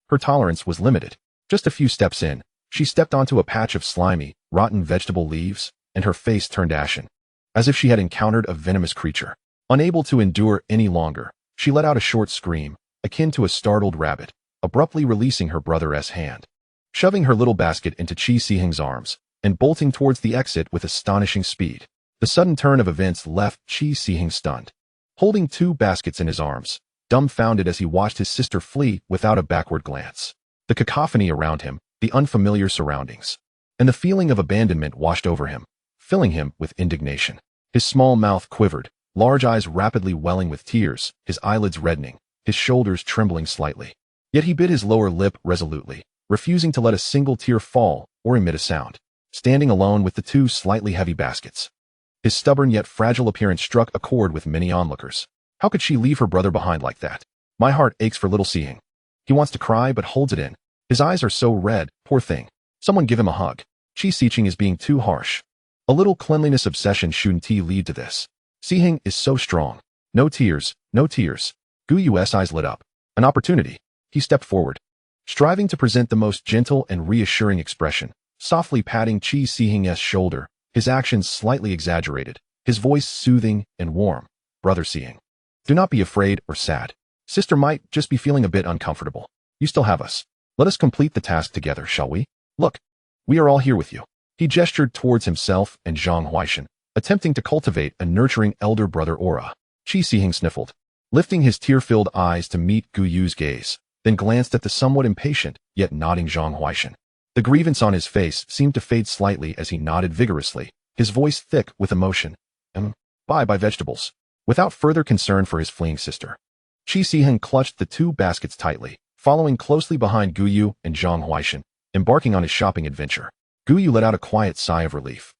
her tolerance was limited. Just a few steps in, she stepped onto a patch of slimy, rotten vegetable leaves, and her face turned ashen, as if she had encountered a venomous creature. Unable to endure any longer, she let out a short scream, akin to a startled rabbit, abruptly releasing her brother's hand. Shoving her little basket into Qi Xiheng's arms, and bolting towards the exit with astonishing speed. The sudden turn of events left Qi Xiheng stunned. Holding two baskets in his arms, dumbfounded as he watched his sister flee without a backward glance. The cacophony around him, the unfamiliar surroundings, and the feeling of abandonment washed over him, filling him with indignation. His small mouth quivered, large eyes rapidly welling with tears, his eyelids reddening, his shoulders trembling slightly. Yet he bit his lower lip resolutely, refusing to let a single tear fall or emit a sound, standing alone with the two slightly heavy baskets. His stubborn yet fragile appearance struck a chord with many onlookers. How could she leave her brother behind like that? My heart aches for little Xiheng. He wants to cry but holds it in. His eyes are so red, poor thing. Someone give him a hug. Qi Xiqing is being too harsh. A little cleanliness obsession shouldn't lead to this. Xiheng is so strong. No tears, no tears. Guyu's eyes lit up. An opportunity. He stepped forward, striving to present the most gentle and reassuring expression, softly patting Qi Xiheng's shoulder, his actions slightly exaggerated, his voice soothing and warm. Brother Xiheng, do not be afraid or sad. Sister might just be feeling a bit uncomfortable. You still have us. Let us complete the task together, shall we? Look, we are all here with you. He gestured towards himself and Zhang Huaishan, attempting to cultivate a nurturing elder brother aura. Qi Xiheng sniffled, lifting his tear-filled eyes to meet Guyu's gaze, then glanced at the somewhat impatient yet nodding Zhang Huaishan. The grievance on his face seemed to fade slightly as he nodded vigorously, his voice thick with emotion. Buy vegetables. Without further concern for his fleeing sister. Qi Siheng clutched the two baskets tightly, following closely behind Guyu and Zhang Huaishan, embarking on his shopping adventure. Guyu let out a quiet sigh of relief,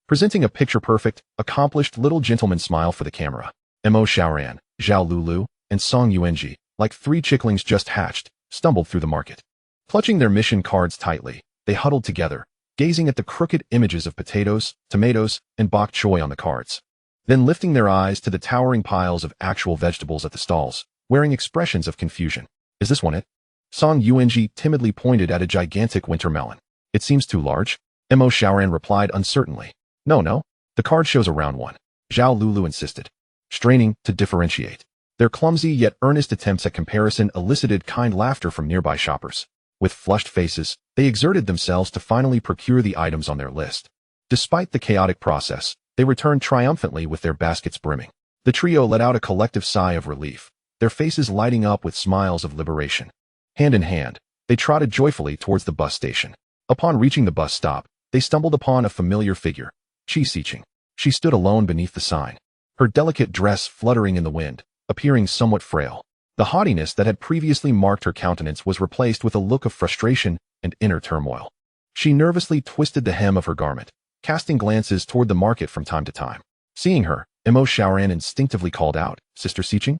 presenting a picture-perfect, accomplished little gentleman smile for the camera. Mo Xiaoran, Zhao Lulu, and Song Yuanji, like three chicklings just hatched, stumbled through the market. Clutching their mission cards tightly, they huddled together, gazing at the crooked images of potatoes, tomatoes, and bok choy on the cards. Then lifting their eyes to the towering piles of actual vegetables at the stalls, wearing expressions of confusion. Is this one it? Song Yuanji timidly pointed at a gigantic winter melon. It seems too large. Mo Xiaoran replied uncertainly. No. The card shows a round one. Zhao Lulu insisted, straining to differentiate. Their clumsy yet earnest attempts at comparison elicited kind laughter from nearby shoppers. With flushed faces, they exerted themselves to finally procure the items on their list. Despite the chaotic process, they returned triumphantly with their baskets brimming. The trio let out a collective sigh of relief, their faces lighting up with smiles of liberation. Hand in hand, they trotted joyfully towards the bus station. Upon reaching the bus stop, they stumbled upon a familiar figure, Qi Siqing. She stood alone beneath the sign, her delicate dress fluttering in the wind, appearing somewhat frail. The haughtiness that had previously marked her countenance was replaced with a look of frustration and inner turmoil. She nervously twisted the hem of her garment, casting glances toward the market from time to time. Seeing her, Mo Xiaoran instinctively called out, Sister Siqing?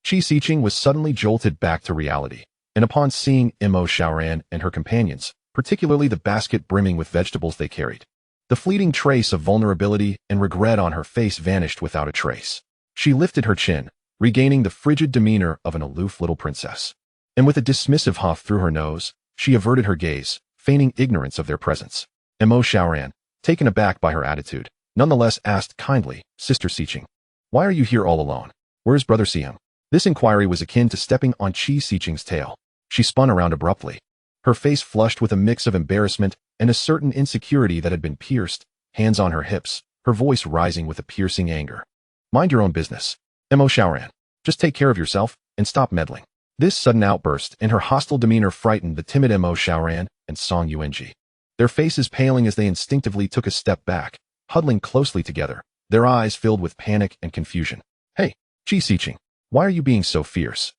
Qi Siqing was suddenly jolted back to reality, and upon seeing Mo Xiaoran and her companions, particularly the basket brimming with vegetables they carried, the fleeting trace of vulnerability and regret on her face vanished without a trace. She lifted her chin, regaining the frigid demeanor of an aloof little princess. And with a dismissive huff through her nose, she averted her gaze, feigning ignorance of their presence. Mo Xiaoran, taken aback by her attitude, nonetheless asked kindly, Sister Siqing, why are you here all alone? Where's Brother Siam? This inquiry was akin to stepping on Qi Siqing's tail. She spun around abruptly, her face flushed with a mix of embarrassment and a certain insecurity that had been pierced, hands on her hips, her voice rising with a piercing anger. Mind your own business. Mo Xiaoran, just take care of yourself and stop meddling. This sudden outburst and her hostile demeanor frightened the timid Mo Xiaoran and Song Yuanji. Their faces paling as they instinctively took a step back, huddling closely together, their eyes filled with panic and confusion. Hey, Qi Siqing, why are you being so fierce?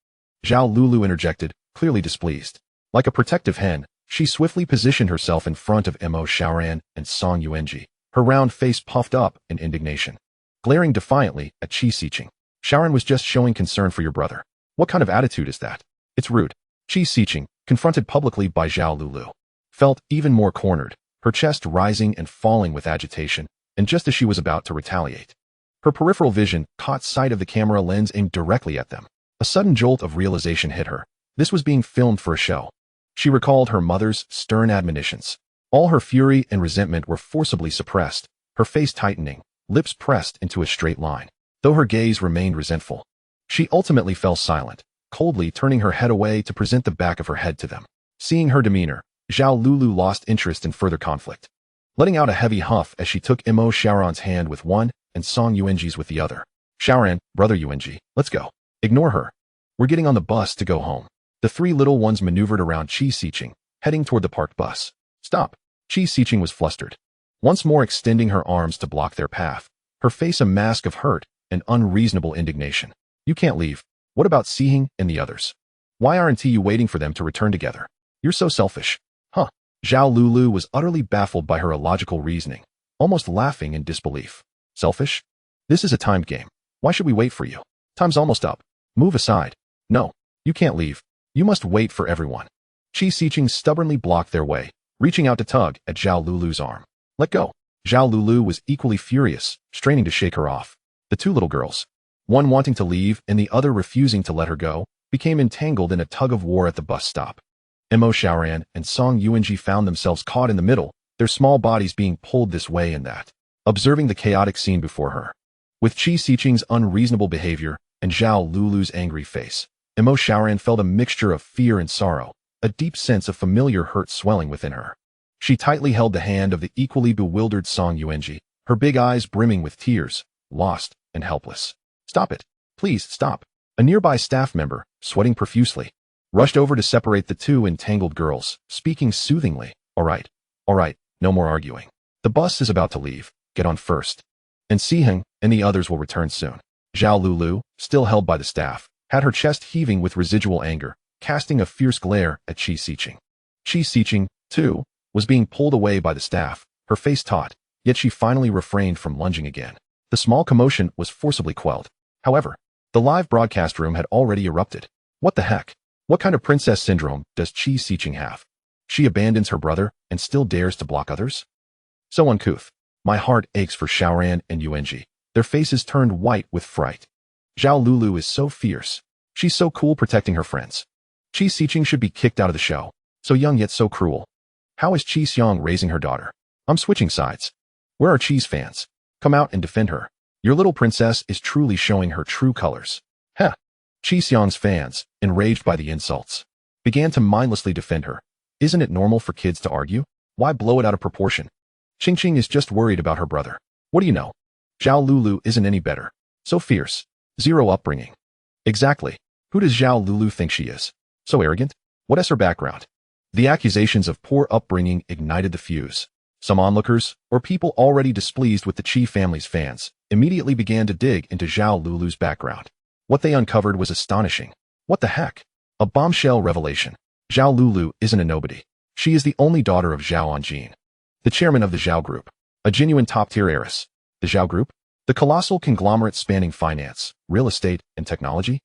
Zhao Lulu interjected, clearly displeased. Like a protective hen, she swiftly positioned herself in front of Mo Xiaoran and Song Yuanji, her round face puffed up in indignation. Glaring defiantly at Qi Siqing, Xiaoran was just showing concern for your brother. What kind of attitude is that? It's rude. Qi Siqing, confronted publicly by Zhao Lulu, felt even more cornered, her chest rising and falling with agitation, and just as she was about to retaliate, her peripheral vision caught sight of the camera lens aimed directly at them. A sudden jolt of realization hit her. This was being filmed for a show. She recalled her mother's stern admonitions. All her fury and resentment were forcibly suppressed, her face tightening, lips pressed into a straight line. Though her gaze remained resentful, she ultimately fell silent, coldly turning her head away to present the back of her head to them. Seeing her demeanor, Zhao Lulu lost interest in further conflict, letting out a heavy huff as she took Mo Xiaoran's hand with one and Song Yuanji's with the other. Xiaoran, Brother Yuanji, let's go. Ignore her. We're getting on the bus to go home. The three little ones maneuvered around Qi Siqing, heading toward the parked bus. Stop. Qi Siqing was flustered, once more extending her arms to block their path, her face a mask of hurt and unreasonable indignation. You can't leave. What about Siheng and the others? Why aren't you waiting for them to return together? You're so selfish. Huh. Zhao Lulu was utterly baffled by her illogical reasoning, almost laughing in disbelief. Selfish? This is a timed game. Why should we wait for you? Time's almost up. Move aside. No, you can't leave. You must wait for everyone. Qi Siqing stubbornly blocked their way, reaching out to tug at Zhao Lulu's arm. Let go. Zhao Lulu was equally furious, straining to shake her off. The two little girls, one wanting to leave and the other refusing to let her go, became entangled in a tug-of-war at the bus stop. Mo Xiaoran and Song Yuanji found themselves caught in the middle, their small bodies being pulled this way and that, observing the chaotic scene before her. With Qi Siqing's unreasonable behavior and Zhao Lulu's angry face, Mo Xiaoran felt a mixture of fear and sorrow, a deep sense of familiar hurt swelling within her. She tightly held the hand of the equally bewildered Song Yuanji, her big eyes brimming with tears, lost and helpless. Stop it. Please stop. A nearby staff member, sweating profusely, rushed over to separate the two entangled girls, speaking soothingly. All right, no more arguing. The bus is about to leave. Get on first. And Siheng and the others will return soon. Zhao Lulu, still held by the staff, had her chest heaving with residual anger, casting a fierce glare at Qi Xiqing. Qi Xiqing, too, was being pulled away by the staff, her face taut, yet she finally refrained from lunging again. The small commotion was forcibly quelled. However, the live broadcast room had already erupted. What the heck? What kind of princess syndrome does Qi Xiqing have? She abandons her brother and still dares to block others? So uncouth. My heart aches for Xiaoran and Yuanji. Their faces turned white with fright. Zhao Lulu is so fierce. She's so cool protecting her friends. Qi Xiqing should be kicked out of the show. So young yet so cruel. How is Qi Xiang raising her daughter? I'm switching sides. Where are Qi's fans? Come out and defend her. Your little princess is truly showing her true colors. Heh. Qi Xiang's fans, enraged by the insults, began to mindlessly defend her. Isn't it normal for kids to argue? Why blow it out of proportion? Qingqing is just worried about her brother. What do you know? Zhao Lulu isn't any better. So fierce. Zero upbringing. Exactly. Who does Zhao Lulu think she is? So arrogant? What is her background? The accusations of poor upbringing ignited the fuse. Some onlookers, or people already displeased with the Qi family's fans, immediately began to dig into Zhao Lulu's background. What they uncovered was astonishing. What the heck? A bombshell revelation. Zhao Lulu isn't a nobody. She is the only daughter of Zhao Anjin, the chairman of the Zhao Group, a genuine top-tier heiress. The Zhao Group? The colossal conglomerate spanning finance, real estate, and technology?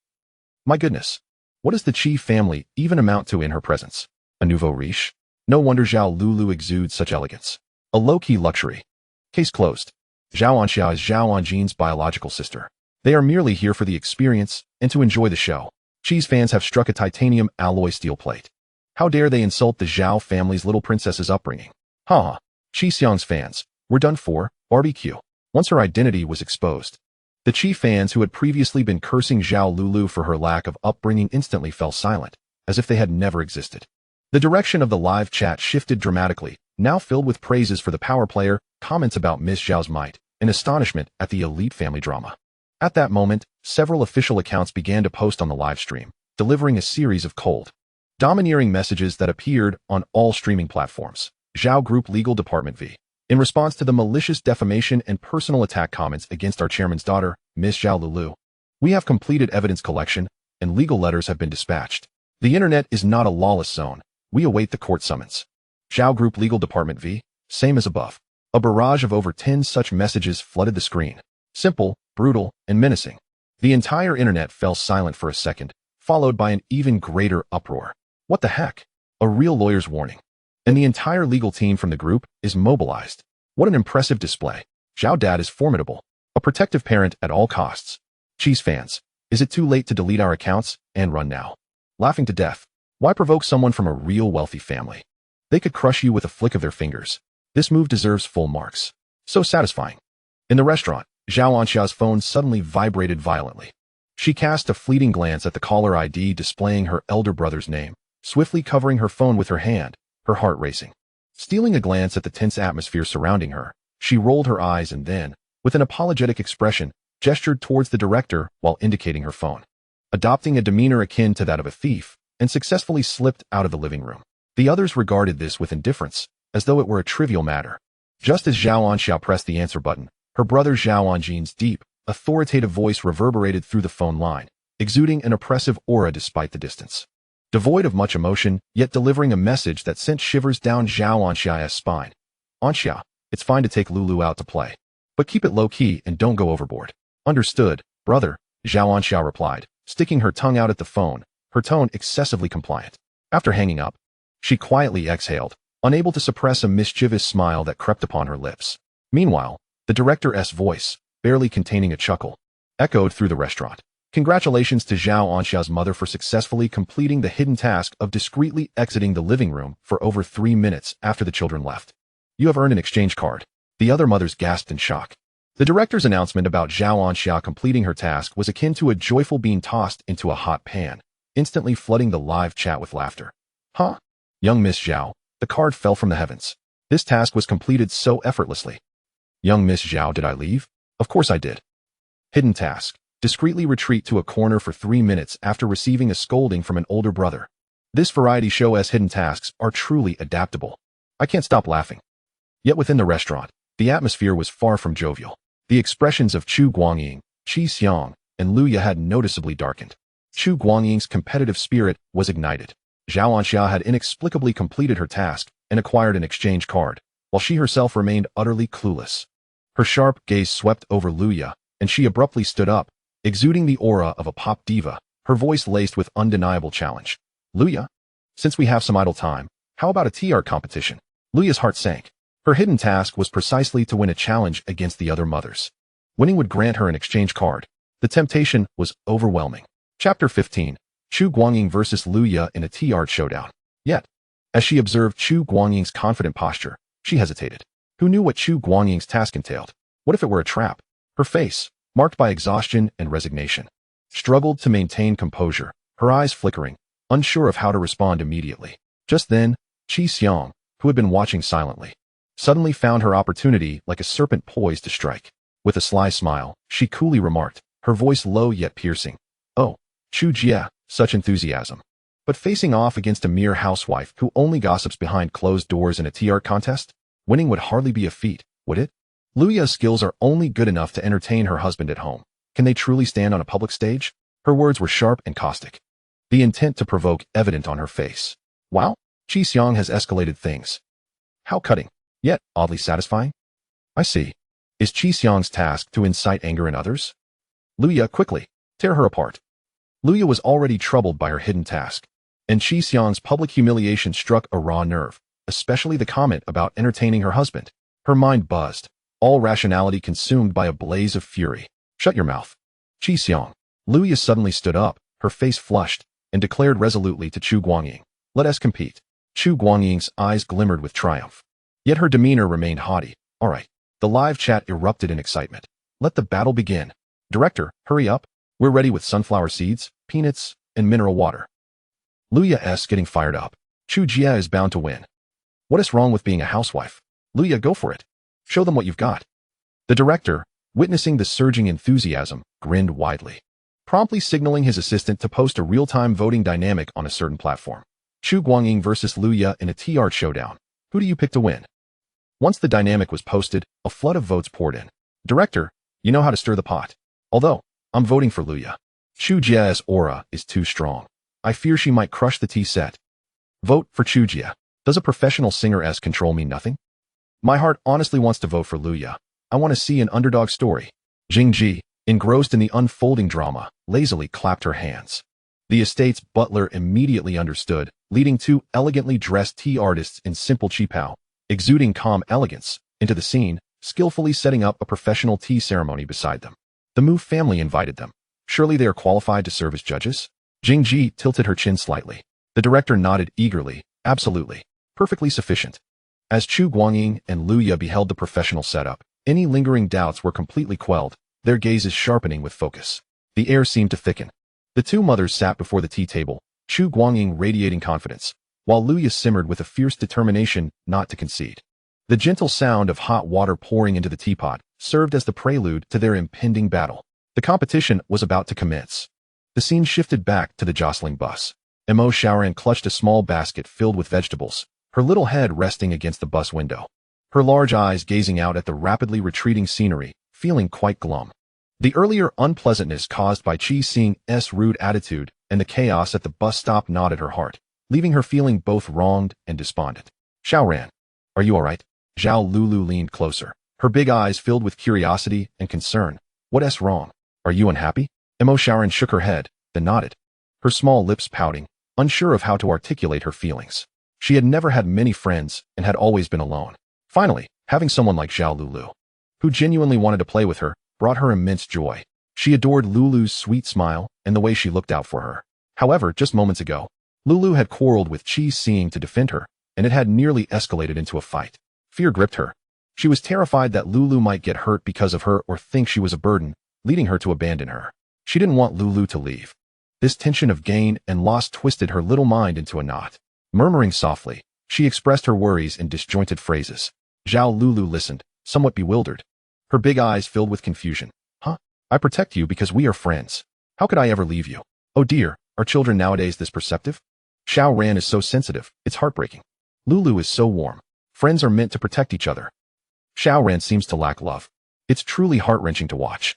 My goodness. What does the Qi family even amount to in her presence? A nouveau riche? No wonder Zhao Lulu exudes such elegance. A low-key luxury. Case closed. Zhao Anxia is Zhao Anjin's biological sister. They are merely here for the experience and to enjoy the show. Qi's fans have struck a titanium alloy steel plate. How dare they insult the Zhao family's little princess's upbringing? Ha! Qi Xiang's fans were done for. Barbecue. Once her identity was exposed, the Qi fans who had previously been cursing Zhao Lulu for her lack of upbringing instantly fell silent, as if they had never existed. The direction of the live chat shifted dramatically, now filled with praises for the power player, comments about Miss Zhao's might, and astonishment at the elite family drama. At that moment, several official accounts began to post on the live stream, delivering a series of cold, domineering messages that appeared on all streaming platforms. Zhao Group Legal Department v. In response to the malicious defamation and personal attack comments against our chairman's daughter, Miss Zhao Lulu, we have completed evidence collection, and legal letters have been dispatched. The internet is not a lawless zone. We await the court summons. Zhao Group Legal Department v. Same as above. A barrage of over 10 such messages flooded the screen. Simple, brutal, and menacing. The entire internet fell silent for a second, followed by an even greater uproar. What the heck? A real lawyer's warning. And the entire legal team from the group is mobilized. What an impressive display. Zhao Dad is formidable. A protective parent at all costs. Qi's fans. Is it too late to delete our accounts and run now? Laughing to death. Why provoke someone from a real wealthy family? They could crush you with a flick of their fingers. This move deserves full marks. So satisfying. In the restaurant, Zhao Anxia's phone suddenly vibrated violently. She cast a fleeting glance at the caller ID displaying her elder brother's name, swiftly covering her phone with her hand, her heart racing. Stealing a glance at the tense atmosphere surrounding her, she rolled her eyes and then, with an apologetic expression, gestured towards the director while indicating her phone. Adopting a demeanor akin to that of a thief, and successfully slipped out of the living room. The others regarded this with indifference, as though it were a trivial matter. Just as Zhao Anxia pressed the answer button, her brother Zhao Anjin's deep, authoritative voice reverberated through the phone line, exuding an oppressive aura despite the distance. Devoid of much emotion, yet delivering a message that sent shivers down Zhao Anxia's spine. Anxia, it's fine to take Lulu out to play. But keep it low-key and don't go overboard. Understood, brother, Zhao Anxia replied, sticking her tongue out at the phone, her tone excessively compliant. After hanging up, she quietly exhaled, unable to suppress a mischievous smile that crept upon her lips. Meanwhile, the director's voice, barely containing a chuckle, echoed through the restaurant. Congratulations to Zhao Anxia's mother for successfully completing the hidden task of discreetly exiting the living room for over 3 minutes after the children left. You have earned an exchange card. The other mothers gasped in shock. The director's announcement about Zhao Anxia completing her task was akin to a joyful bean tossed into a hot pan, instantly flooding the live chat with laughter. Huh? Young Miss Zhao, the card fell from the heavens. This task was completed so effortlessly. Young Miss Zhao, did I leave? Of course I did. Hidden task. Discreetly retreat to a corner for 3 minutes after receiving a scolding from an older brother. This variety show's hidden tasks are truly adaptable. I can't stop laughing. Yet within the restaurant, the atmosphere was far from jovial. The expressions of Chu Guangying, Qi Xiang, and Lu Ya had noticeably darkened. Chu Guangying's competitive spirit was ignited. Zhao Anxia had inexplicably completed her task and acquired an exchange card, while she herself remained utterly clueless. Her sharp gaze swept over Luya, and she abruptly stood up, exuding the aura of a pop diva, her voice laced with undeniable challenge. Luya, since we have some idle time, how about a tea art competition? Luya's heart sank. Her hidden task was precisely to win a challenge against the other mothers. Winning would grant her an exchange card. The temptation was overwhelming. Chapter 15. Chu Guangying versus Luya in a tea art showdown. Yet, as she observed Chu Guangying's confident posture, she hesitated. Who knew what Chu Guangying's task entailed? What if it were a trap? Her face, marked by exhaustion and resignation, struggled to maintain composure, her eyes flickering, unsure of how to respond immediately. Just then, Qi Xiang, who had been watching silently, suddenly found her opportunity like a serpent poised to strike. With a sly smile, she coolly remarked, her voice low yet piercing. Oh, Chu Jia, such enthusiasm. But facing off against a mere housewife who only gossips behind closed doors in a tea art contest? Winning would hardly be a feat, would it? Luya's skills are only good enough to entertain her husband at home. Can they truly stand on a public stage? Her words were sharp and caustic, the intent to provoke evident on her face. Wow, Qi Xiang has escalated things. How cutting, yet oddly satisfying. I see. Is Qi Xiang's task to incite anger in others? Luya, quickly, tear her apart. Luya was already troubled by her hidden task, and Qi Xiang's public humiliation struck a raw nerve, especially the comment about entertaining her husband. Her mind buzzed, all rationality consumed by a blaze of fury. Shut your mouth. Qi Xiang. Luya suddenly stood up, her face flushed, and declared resolutely to Chu Guangying, let us compete. Chu Guangying's eyes glimmered with triumph. Yet her demeanor remained haughty. All right. The live chat erupted in excitement. Let the battle begin. Director, hurry up. We're ready with sunflower seeds, peanuts, and mineral water. Luya getting fired up. Chu Jia is bound to win. What is wrong with being a housewife? Luya, go for it. Show them what you've got. The director, witnessing the surging enthusiasm, grinned widely, promptly signaling his assistant to post a real-time voting dynamic on a certain platform. Chu Guangying versus Luya in a tea art showdown. Who do you pick to win? Once the dynamic was posted, a flood of votes poured in. Director, you know how to stir the pot. Although, I'm voting for Luya. Chu Jia's aura is too strong. I fear she might crush the tea set. Vote for Chu Jia. Does a professional singer's control mean nothing? My heart honestly wants to vote for Luya. I want to see an underdog story. Jingji, engrossed in the unfolding drama, lazily clapped her hands. The estate's butler immediately understood, leading two elegantly dressed tea artists in simple qipao, exuding calm elegance, into the scene, skillfully setting up a professional tea ceremony beside them. The Mu family invited them. Surely they are qualified to serve as judges? Jingji tilted her chin slightly. The director nodded eagerly. Absolutely. Perfectly sufficient. As Chu Guangying and Luya beheld the professional setup, any lingering doubts were completely quelled, their gazes sharpening with focus. The air seemed to thicken. The two mothers sat before the tea table, Chu Guangying radiating confidence, while Luya simmered with a fierce determination not to concede. The gentle sound of hot water pouring into the teapot served as the prelude to their impending battle. The competition was about to commence. The scene shifted back to the jostling bus. Mo Xiaoran clutched a small basket filled with vegetables, her little head resting against the bus window, her large eyes gazing out at the rapidly retreating scenery, feeling quite glum. The earlier unpleasantness caused by Qi Xing's rude attitude and the chaos at the bus stop gnawed at her heart, leaving her feeling both wronged and despondent. Xiaoran, are you all right? Zhao Lulu leaned closer, her big eyes filled with curiosity and concern. What's wrong? Are you unhappy? Mo Xiaoran shook her head, then nodded, her small lips pouting, unsure of how to articulate her feelings. She had never had many friends and had always been alone. Finally, having someone like Zhao Lulu, who genuinely wanted to play with her, brought her immense joy. She adored Lulu's sweet smile and the way she looked out for her. However, just moments ago, Lulu had quarreled with Qi Xing to defend her, and it had nearly escalated into a fight. Fear gripped her. She was terrified that Lulu might get hurt because of her or think she was a burden, leading her to abandon her. She didn't want Lulu to leave. This tension of gain and loss twisted her little mind into a knot. Murmuring softly, she expressed her worries in disjointed phrases. Zhao Lulu listened, somewhat bewildered. Her big eyes filled with confusion. Huh? I protect you because we are friends. How could I ever leave you? Oh dear, are children nowadays this perceptive? Xiao Ran is so sensitive, it's heartbreaking. Lulu is so warm. Friends are meant to protect each other. Xiao Ran seems to lack love. It's truly heart-wrenching to watch.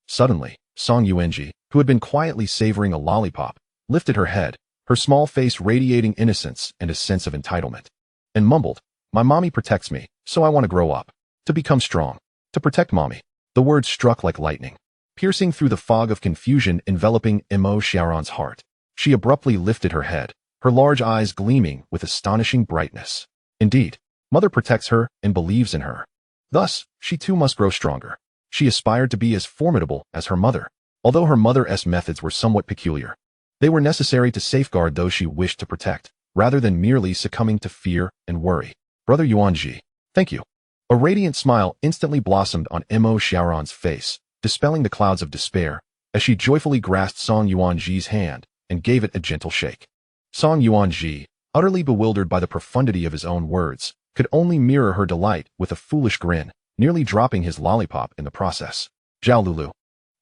Suddenly, Song Yuanji, who had been quietly savoring a lollipop, lifted her head, her small face radiating innocence and a sense of entitlement, and mumbled, "My mommy protects me, so I want to grow up. To become strong. To protect mommy." The words struck like lightning, piercing through the fog of confusion enveloping Mo Xiaoran's heart. She abruptly lifted her head, her large eyes gleaming with astonishing brightness. Indeed, mother protects her and believes in her. Thus, she too must grow stronger. She aspired to be as formidable as her mother, although her mother's methods were somewhat peculiar. They were necessary to safeguard those she wished to protect, rather than merely succumbing to fear and worry. "Brother Yuanji, thank you." A radiant smile instantly blossomed on Mo Xiaoran's face, dispelling the clouds of despair, as she joyfully grasped Song Yuanji's hand and gave it a gentle shake. Song Yuanji, utterly bewildered by the profundity of his own words, could only mirror her delight with a foolish grin, nearly dropping his lollipop in the process. Zhao Lulu,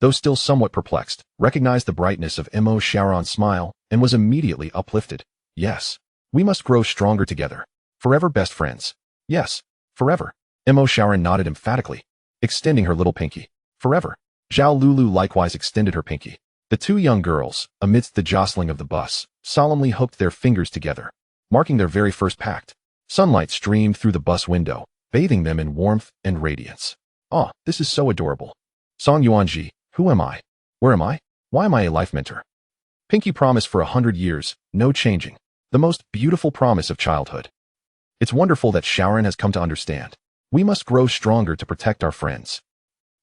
though still somewhat perplexed, recognized the brightness of Mo Xiaoran's smile and was immediately uplifted. "Yes, we must grow stronger together. Forever best friends. Yes, forever." Mo Xiaoran nodded emphatically, extending her little pinky. "Forever." Zhao Lulu likewise extended her pinky. The two young girls, amidst the jostling of the bus, solemnly hooked their fingers together, marking their very first pact. Sunlight streamed through the bus window, bathing them in warmth and radiance. "Ah, this is so adorable." Song Yuanji, who am I? Where am I? Why am I a life mentor? Pinky promise for 100 years, no changing. The most beautiful promise of childhood. It's wonderful that Xiaoran has come to understand. We must grow stronger to protect our friends.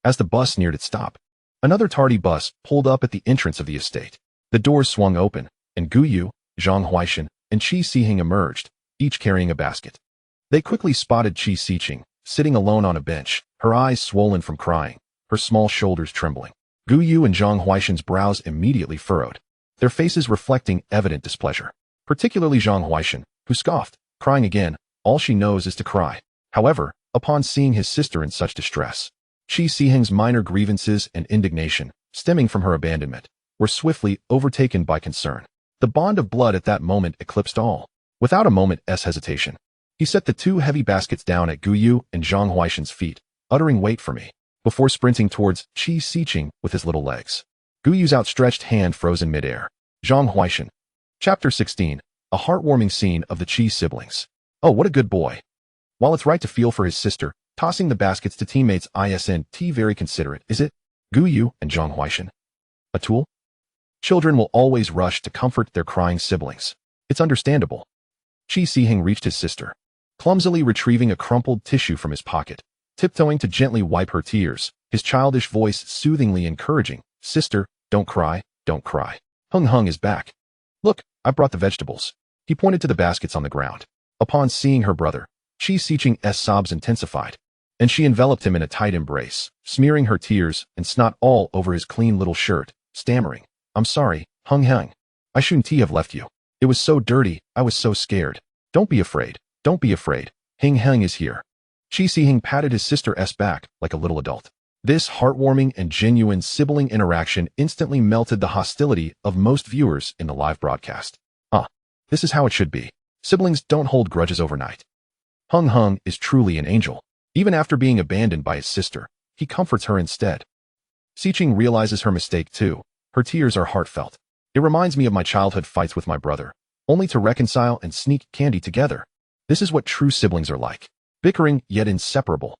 As the bus neared its stop, another tardy bus pulled up at the entrance of the estate. The doors swung open, and Gu Yu, Zhang Huaishan, and Qi Sihing emerged, each carrying a basket. They quickly spotted Qi Siqing, sitting alone on a bench, her eyes swollen from crying, her small shoulders trembling. Gu Yu and Zhang Huaishan's brows immediately furrowed, their faces reflecting evident displeasure. Particularly Zhang Huaishan, who scoffed, "Crying again, all she knows is to cry." However, upon seeing his sister in such distress, Qi Sihing's minor grievances and indignation, stemming from her abandonment, were swiftly overtaken by concern. The bond of blood at that moment eclipsed all. Without a moment's hesitation, he set the two heavy baskets down at Gu Yu and Zhang Huaishan's feet, uttering "Wait for me," before sprinting towards Qi Siqing with his little legs. Gu Yu's outstretched hand froze in midair. Zhang Huaishan. Chapter 16. A heartwarming scene of the Qi siblings. Oh, what a good boy. While it's right to feel for his sister, tossing the baskets to teammates isn't very considerate, is it? Gu Yu and Zhang Huaishan. A tool? Children will always rush to comfort their crying siblings. It's understandable. Qi Sihing reached his sister, clumsily retrieving a crumpled tissue from his pocket, tiptoeing to gently wipe her tears, his childish voice soothingly encouraging, "Sister, don't cry, don't cry. Hung Hung is back. Look, I brought the vegetables." He pointed to the baskets on the ground. Upon seeing her brother, Qi Siqing's sobs intensified, and she enveloped him in a tight embrace, smearing her tears and snot all over his clean little shirt, stammering, "I'm sorry, Hung Hung. I shouldn't have left you. It was so dirty, I was so scared. Don't be afraid, don't be afraid. Hung Hung is here." Qi Sihing patted his sister's back like a little adult. This heartwarming and genuine sibling interaction instantly melted the hostility of most viewers in the live broadcast. This is how it should be. Siblings don't hold grudges overnight. Hung Hung is truly an angel. Even after being abandoned by his sister, he comforts her instead. Siqing realizes her mistake too. Her tears are heartfelt. "It reminds me of my childhood fights with my brother, only to reconcile and sneak candy together. This is what true siblings are like. Bickering yet inseparable."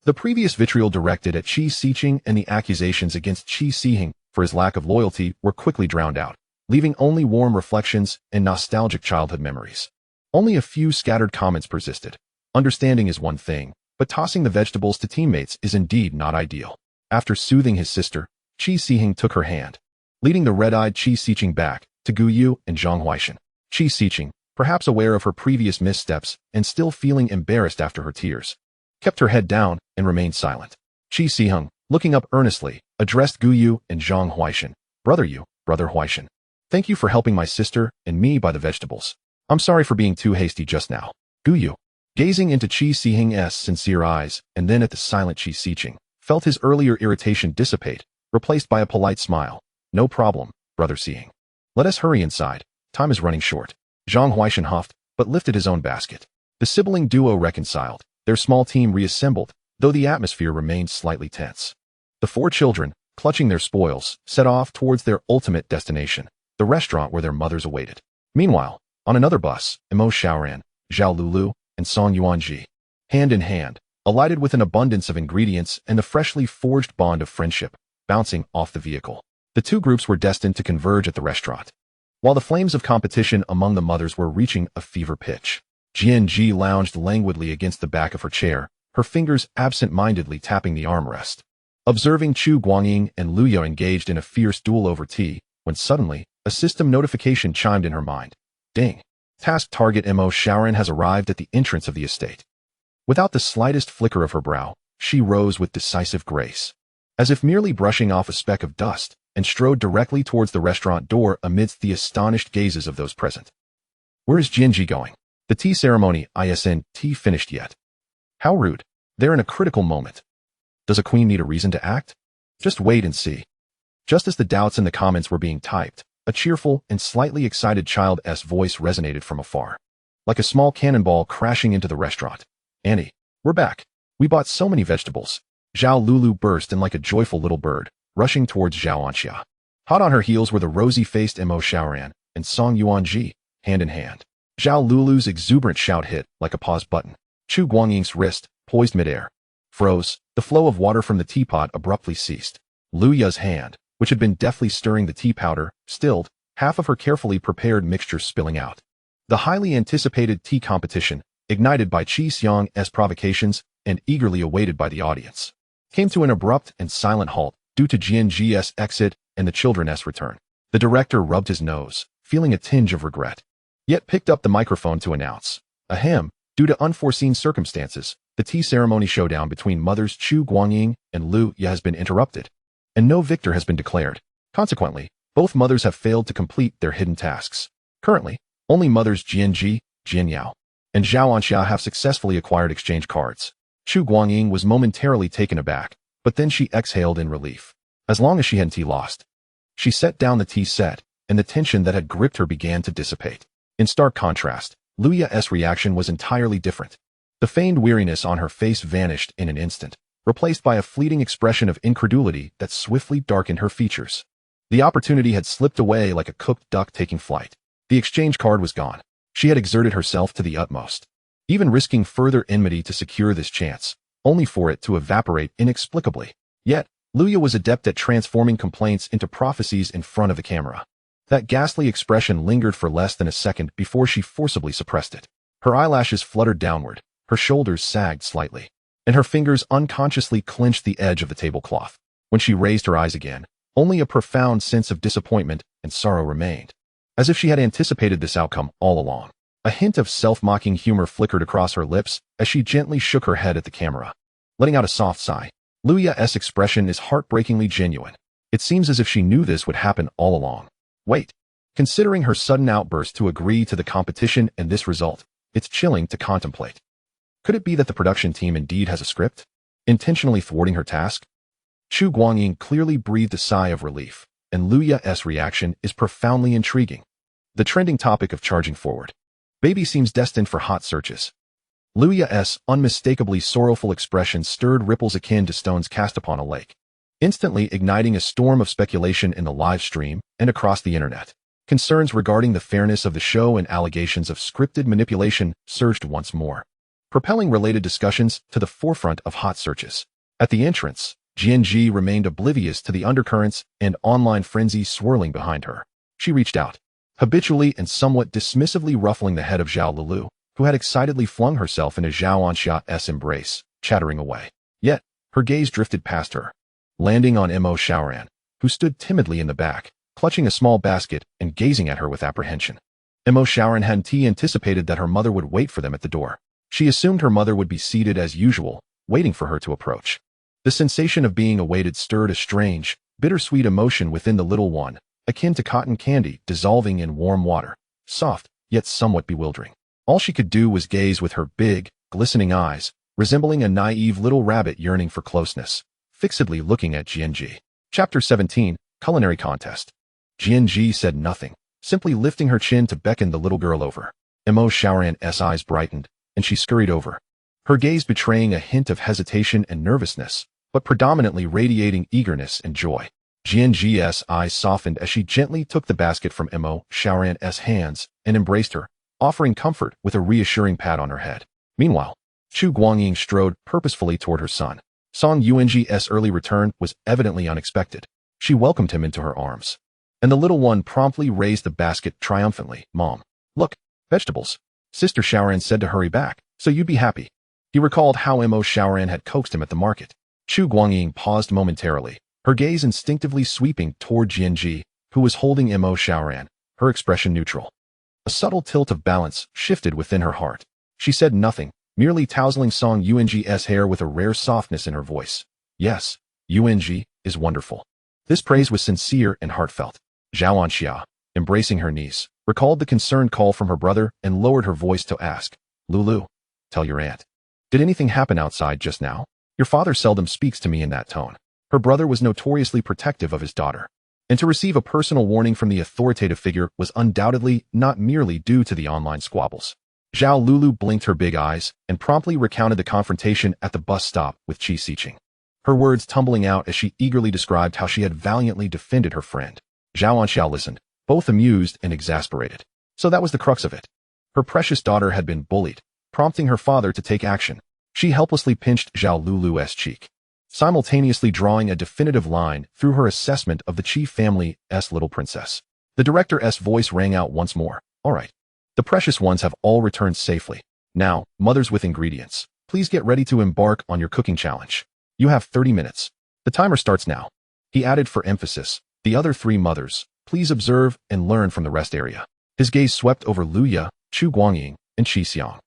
The previous vitriol directed at Qi Siqing and the accusations against Qi Sihing for his lack of loyalty were quickly drowned out, leaving only warm reflections and nostalgic childhood memories. Only a few scattered comments persisted. Understanding is one thing, but tossing the vegetables to teammates is indeed not ideal. After soothing his sister, Qi Sihing took her hand, leading the red-eyed Qi Siqing back to Gu Yu and Zhang Huaishan. Qi Siqing, perhaps aware of her previous missteps and still feeling embarrassed after her tears, kept her head down and remained silent. Qi Sihing, looking up earnestly, addressed Gu Yu and Zhang Huaishan. "Brother Huaishan. Thank you for helping my sister and me buy the vegetables. I'm sorry for being too hasty just now." Gu Yu, gazing into Qi Sihing's sincere eyes and then at the silent Qi Siqing, felt his earlier irritation dissipate, replaced by a polite smile. "No problem, Brother Sihing. Let us hurry inside. Time is running short." Zhang Huaishan huffed, but lifted his own basket. The sibling duo reconciled, their small team reassembled, though the atmosphere remained slightly tense. The four children, clutching their spoils, set off towards their ultimate destination, the restaurant where their mothers awaited. Meanwhile, on another bus, Imo Xiaoran, Zhao Lulu, and Song Yuanji, hand in hand, alighted with an abundance of ingredients and the freshly forged bond of friendship, bouncing off the vehicle. The two groups were destined to converge at the restaurant. While the flames of competition among the mothers were reaching a fever pitch, Jianji lounged languidly against the back of her chair, her fingers absent-mindedly tapping the armrest. Observing Chu Guangying and Lu Yao engaged in a fierce duel over tea, when suddenly, a system notification chimed in her mind. Ding! Task target Imo Xiaoran has arrived at the entrance of the estate. Without the slightest flicker of her brow, she rose with decisive grace, as if merely brushing off a speck of dust, and strode directly towards the restaurant door amidst the astonished gazes of those present. Where is Jianji going? The tea ceremony isn't finished yet. How rude. They're in a critical moment. Does a queen need a reason to act? Just wait and see. Just as the doubts in the comments were being typed, a cheerful and slightly excited child's voice resonated from afar, like a small cannonball crashing into the restaurant. Annie, we're back. We bought so many vegetables. Zhao Lulu burst in like a joyful little bird, rushing towards Zhao Anxia. Hot on her heels were the rosy-faced Imo Xiaoran and Song Yuanji, hand in hand. Zhao Lulu's exuberant shout hit like a pause button. Chu Guangying's wrist, poised midair, froze. The flow of water from the teapot abruptly ceased. Lu Ya's hand, which had been deftly stirring the tea powder, stilled, half of her carefully prepared mixture spilling out. The highly anticipated tea competition, ignited by Qi Xiang's provocations and eagerly awaited by the audience, came to an abrupt and silent halt due to Jianji's exit and the children's return. The director rubbed his nose, feeling a tinge of regret, yet picked up the microphone to announce, ahem, due to unforeseen circumstances, the tea ceremony showdown between mothers Chu Guangying and Lu Ya has been interrupted, and no victor has been declared. Consequently, both mothers have failed to complete their hidden tasks. Currently, only mothers Jianji, Jianyao, and Zhao Anxia have successfully acquired exchange cards. Chu Guangying was momentarily taken aback, but then she exhaled in relief. As long as she hadn't lost. She set down the tea set, and the tension that had gripped her began to dissipate. In stark contrast, Lu Ya's reaction was entirely different. The feigned weariness on her face vanished in an instant, replaced by a fleeting expression of incredulity that swiftly darkened her features. The opportunity had slipped away like a cooked duck taking flight. The exchange card was gone. She had exerted herself to the utmost, even risking further enmity to secure this chance, only for it to evaporate inexplicably. Yet, Lu Ya was adept at transforming complaints into prophecies in front of the camera. That ghastly expression lingered for less than a second before she forcibly suppressed it. Her eyelashes fluttered downward, her shoulders sagged slightly, and her fingers unconsciously clenched the edge of the tablecloth. When she raised her eyes again, only a profound sense of disappointment and sorrow remained, as if she had anticipated this outcome all along. A hint of self-mocking humor flickered across her lips as she gently shook her head at the camera, letting out a soft sigh. Lu Ya's expression is heartbreakingly genuine. It seems as if she knew this would happen all along. Wait. Considering her sudden outburst to agree to the competition and this result, it's chilling to contemplate. Could it be that the production team indeed has a script, intentionally thwarting her task? Chu Guangying clearly breathed a sigh of relief, and Lu Ya's reaction is profoundly intriguing. The trending topic of charging forward. Baby seems destined for hot searches. Lu Ya's unmistakably sorrowful expression stirred ripples akin to stones cast upon a lake, instantly igniting a storm of speculation in the live stream and across the internet. Concerns regarding the fairness of the show and allegations of scripted manipulation surged once more, propelling related discussions to the forefront of hot searches. At the entrance, Jianji remained oblivious to the undercurrents and online frenzy swirling behind her. She reached out, habitually and somewhat dismissively ruffling the head of Zhao Lulu, who had excitedly flung herself into Zhao Anxia's embrace, chattering away. Yet, her gaze drifted past her, landing on Imo Xiaoran, who stood timidly in the back, clutching a small basket and gazing at her with apprehension. Imo Xiaoran hadn't anticipated that her mother would wait for them at the door. She assumed her mother would be seated as usual, waiting for her to approach. The sensation of being awaited stirred a strange, bittersweet emotion within the little one, akin to cotton candy dissolving in warm water, soft, yet somewhat bewildering. All she could do was gaze with her big, glistening eyes, resembling a naive little rabbit yearning for closeness, fixedly looking at Jianji. Chapter 17, Culinary Contest. Jianji said nothing, simply lifting her chin to beckon the little girl over. Imo Xiaoran's eyes brightened, and she scurried over, her gaze betraying a hint of hesitation and nervousness, but predominantly radiating eagerness and joy. Jianji's eyes softened as she gently took the basket from Mo Xiaoran's hands and embraced her, offering comfort with a reassuring pat on her head. Meanwhile, Chu Guangying strode purposefully toward her son. Song Yuanji's early return was evidently unexpected. She welcomed him into her arms, and the little one promptly raised the basket triumphantly. "Mom, look, vegetables," Sister Xiaoran said to hurry back, "so you'd be happy." He recalled how Mo Xiaoran had coaxed him at the market. Chu Guangying paused momentarily, her gaze instinctively sweeping toward Jianji, who was holding Mo Xiaoran, her expression neutral. A subtle tilt of balance shifted within her heart. She said nothing, merely tousling Song Yuanji's hair with a rare softness in her voice. "Yes, Yuanji is wonderful." This praise was sincere and heartfelt. Zhao Anxia, embracing her niece, recalled the concerned call from her brother and lowered her voice to ask, "Lulu, tell your aunt. Did anything happen outside just now? Your father seldom speaks to me in that tone." Her brother was notoriously protective of his daughter, and to receive a personal warning from the authoritative figure was undoubtedly not merely due to the online squabbles. Zhao Lulu blinked her big eyes and promptly recounted the confrontation at the bus stop with Qi Xiqing, her words tumbling out as she eagerly described how she had valiantly defended her friend. Zhao Anxiao listened, both amused and exasperated. So that was the crux of it. Her precious daughter had been bullied, prompting her father to take action. She helplessly pinched Zhao Lulu's cheek, simultaneously drawing a definitive line through her assessment of the Qi family's little princess. The director's voice rang out once more. "All right. The precious ones have all returned safely. Now, mothers with ingredients, please get ready to embark on your cooking challenge. You have 30 minutes. The timer starts now." He added for emphasis, "The other 3 mothers, please observe and learn from the rest area." His gaze swept over Luya, Chu Guangying, and Qi Xiang.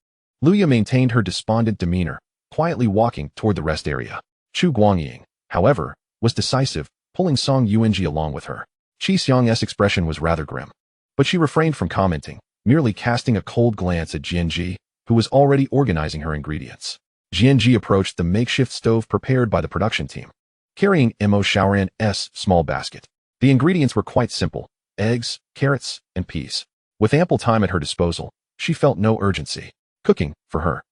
Luya maintained her despondent demeanor, quietly walking toward the rest area. Chu Guangying, however, was decisive, pulling Song Yuanji along with her. Qi Xiang's expression was rather grim, but she refrained from commenting, merely casting a cold glance at Jianji, who was already organizing her ingredients. Jianji approached the makeshift stove prepared by the production team, carrying Mo Xiaoran's small basket. The ingredients were quite simple: eggs, carrots, and peas. With ample time at her disposal, she felt no urgency. Cooking, for her,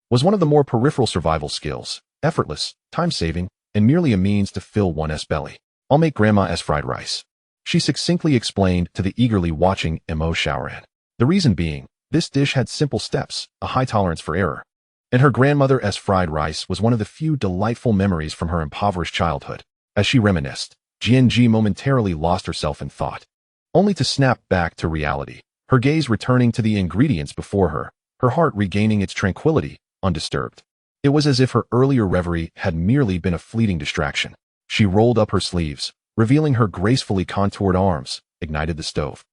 was one of the more peripheral survival skills, effortless, time-saving, and merely a means to fill one's belly. "I'll make Grandma's fried rice," she succinctly explained to the eagerly watching Mo Xiaoran. The reason being, this dish had simple steps, a high tolerance for error, and her grandmother's fried rice was one of the few delightful memories from her impoverished childhood. As she reminisced, Jianji momentarily lost herself in thought, only to snap back to reality, her gaze returning to the ingredients before her, her heart regaining its tranquility, undisturbed. It was as if her earlier reverie had merely been a fleeting distraction. She rolled up her sleeves, revealing her gracefully contoured arms, ignited the stove,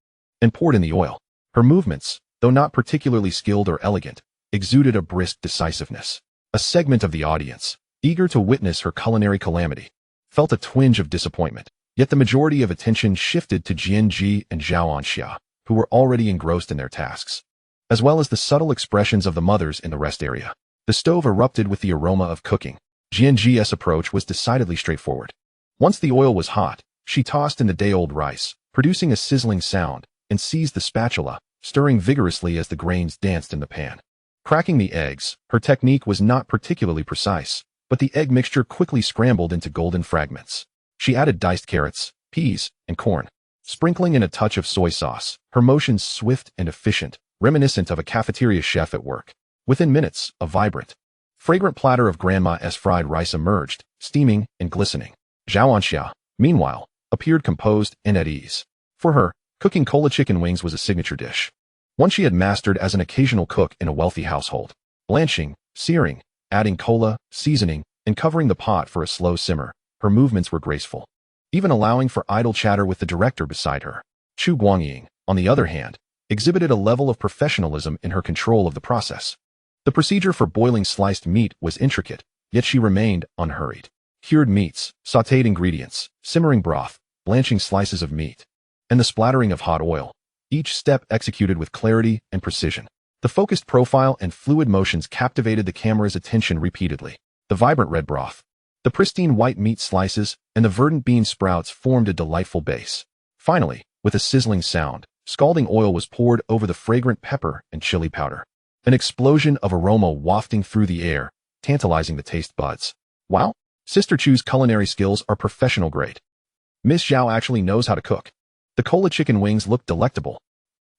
and poured in the oil. Her movements, though not particularly skilled or elegant, exuded a brisk decisiveness. A segment of the audience, eager to witness her culinary calamity, felt a twinge of disappointment, yet the majority of attention shifted to Jianji and Zhao Anxia, who were already engrossed in their tasks, as well as the subtle expressions of the mothers in the rest area. The stove erupted with the aroma of cooking. Jianji's approach was decidedly straightforward. Once the oil was hot, she tossed in the day-old rice, producing a sizzling sound, and seized the spatula, stirring vigorously as the grains danced in the pan. Cracking the eggs, her technique was not particularly precise, but the egg mixture quickly scrambled into golden fragments. She added diced carrots, peas, and corn, sprinkling in a touch of soy sauce, her motions swift and efficient, reminiscent of a cafeteria chef at work. Within minutes, a vibrant, fragrant platter of Grandma's fried rice emerged, steaming and glistening. Zhao Anxia, meanwhile, appeared composed and at ease. For her, cooking cola chicken wings was a signature dish, one she had mastered as an occasional cook in a wealthy household. Blanching, searing, adding cola, seasoning, and covering the pot for a slow simmer, her movements were graceful, even allowing for idle chatter with the director beside her. Chu Guangying, on the other hand, exhibited a level of professionalism in her control of the process. The procedure for boiling sliced meat was intricate, yet she remained unhurried. Cured meats, sautéed ingredients, simmering broth, blanching slices of meat, and the splattering of hot oil, each step executed with clarity and precision. The focused profile and fluid motions captivated the camera's attention repeatedly. The vibrant red broth, the pristine white meat slices, and the verdant bean sprouts formed a delightful base. Finally, with a sizzling sound, scalding oil was poured over the fragrant pepper and chili powder. An explosion of aroma wafting through the air, tantalizing the taste buds. "Wow, Sister Chu's culinary skills are professional grade. Miss Zhao actually knows how to cook. The cola chicken wings look delectable.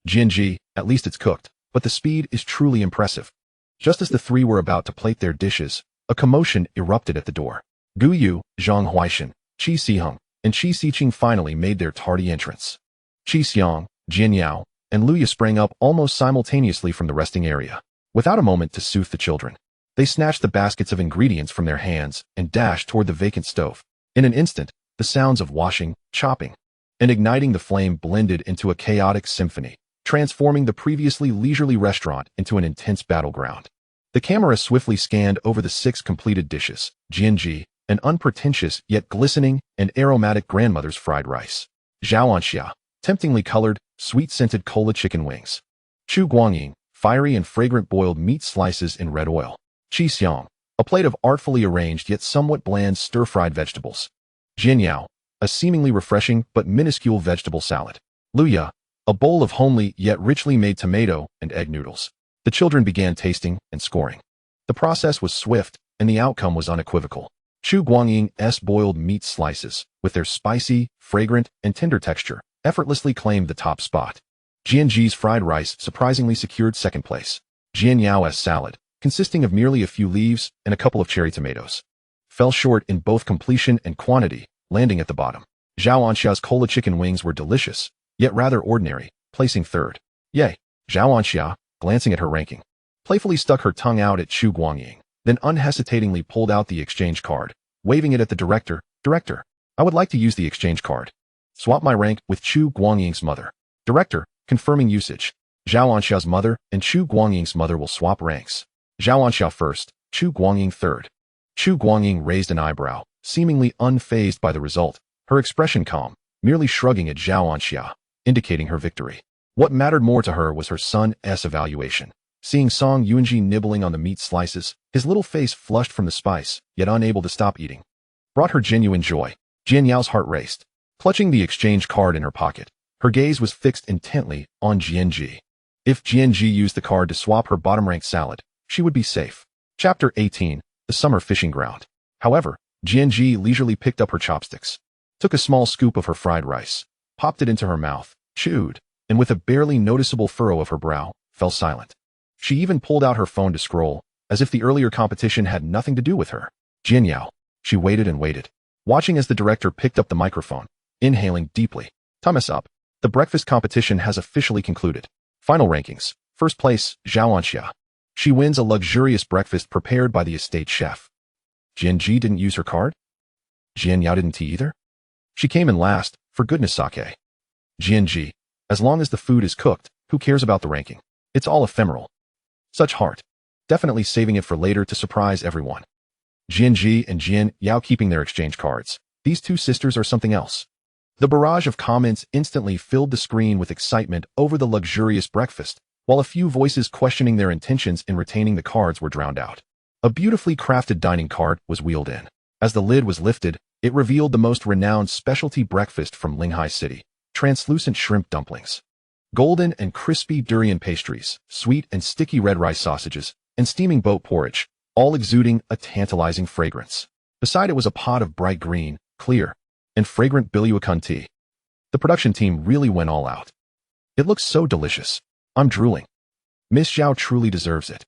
Jianji, at least it's cooked, but the speed is truly impressive. Just as the three were about to plate their dishes, a commotion erupted at the door. Gu Yu, Zhang Huaishan, Qi Siheng, and Qi Siqing finally made their tardy entrance. Qi Xiang, Jian Yao, and Luya sprang up almost simultaneously from the resting area. Without a moment to soothe the children, they snatched the baskets of ingredients from their hands and dashed toward the vacant stove. In an instant, the sounds of washing, chopping, and igniting the flame blended into a chaotic symphony, transforming the previously leisurely restaurant into an intense battleground. The camera swiftly scanned over the 6 completed dishes, Jianji, an unpretentious yet glistening and aromatic grandmother's fried rice. Zhaoanxia, temptingly colored, sweet-scented cola chicken wings. Chu Guangying, fiery and fragrant boiled meat slices in red oil. Qi Xiang, a plate of artfully arranged yet somewhat bland stir-fried vegetables. Jian Yao, a seemingly refreshing but minuscule vegetable salad. Luya, a bowl of homely yet richly made tomato and egg noodles. The children began tasting and scoring. The process was swift, and the outcome was unequivocal. Chu Guangying's boiled meat slices, with their spicy, fragrant, and tender texture, effortlessly claimed the top spot. Jianji's fried rice surprisingly secured second place. Jian Yao's salad, consisting of merely a few leaves and a couple of cherry tomatoes, fell short in both completion and quantity, landing at the bottom. Zhao Anxia's cola chicken wings were delicious, yet rather ordinary, placing third. Yay! Zhao Anxia, glancing at her ranking, playfully stuck her tongue out at Chu Guangying, then unhesitatingly pulled out the exchange card, waving it at the director. Director, I would like to use the exchange card. Swap my rank with Chu Guangying's mother. Director, confirming usage. Zhao Anxia's mother and Chu Guangying's mother will swap ranks. Zhao Anxia first, Chu Guangying third. Chu Guangying raised an eyebrow, seemingly unfazed by the result, her expression calm, merely shrugging at Zhao Anxia, indicating her victory. What mattered more to her was her son's evaluation. Seeing Song Yuanji nibbling on the meat slices, his little face flushed from the spice, yet unable to stop eating, brought her genuine joy. Jian Yao's heart raced. Clutching the exchange card in her pocket, her gaze was fixed intently on Jianji. If Jianji used the card to swap her bottom-ranked salad, she would be safe. Chapter 18, The Summer Fishing Ground. However, Jianji leisurely picked up her chopsticks, took a small scoop of her fried rice, popped it into her mouth, chewed, and with a barely noticeable furrow of her brow, fell silent. She even pulled out her phone to scroll, as if the earlier competition had nothing to do with her. Jian Yao. She waited and waited, watching as the director picked up the microphone, inhaling deeply. Thumbs up. The breakfast competition has officially concluded. Final rankings. First place, Zhao Anxia. She wins a luxurious breakfast prepared by the estate chef. Jianji didn't use her card? Jian Yao didn't either? She came in last, for goodness sake. Jianji. As long as the food is cooked, who cares about the ranking? It's all ephemeral. Such heart. Definitely saving it for later to surprise everyone. Jianji and Jian Yao keeping their exchange cards. These two sisters are something else. The barrage of comments instantly filled the screen with excitement over the luxurious breakfast, while a few voices questioning their intentions in retaining the cards were drowned out. A beautifully crafted dining cart was wheeled in. As the lid was lifted, it revealed the most renowned specialty breakfast from Linghai City: translucent shrimp dumplings, golden and crispy durian pastries, sweet and sticky red rice sausages, and steaming boat porridge, all exuding a tantalizing fragrance. Beside it was a pot of bright green, clear, and fragrant billionaires tea. The production team really went all out. It looks so delicious. I'm drooling. Miss Zhao truly deserves it.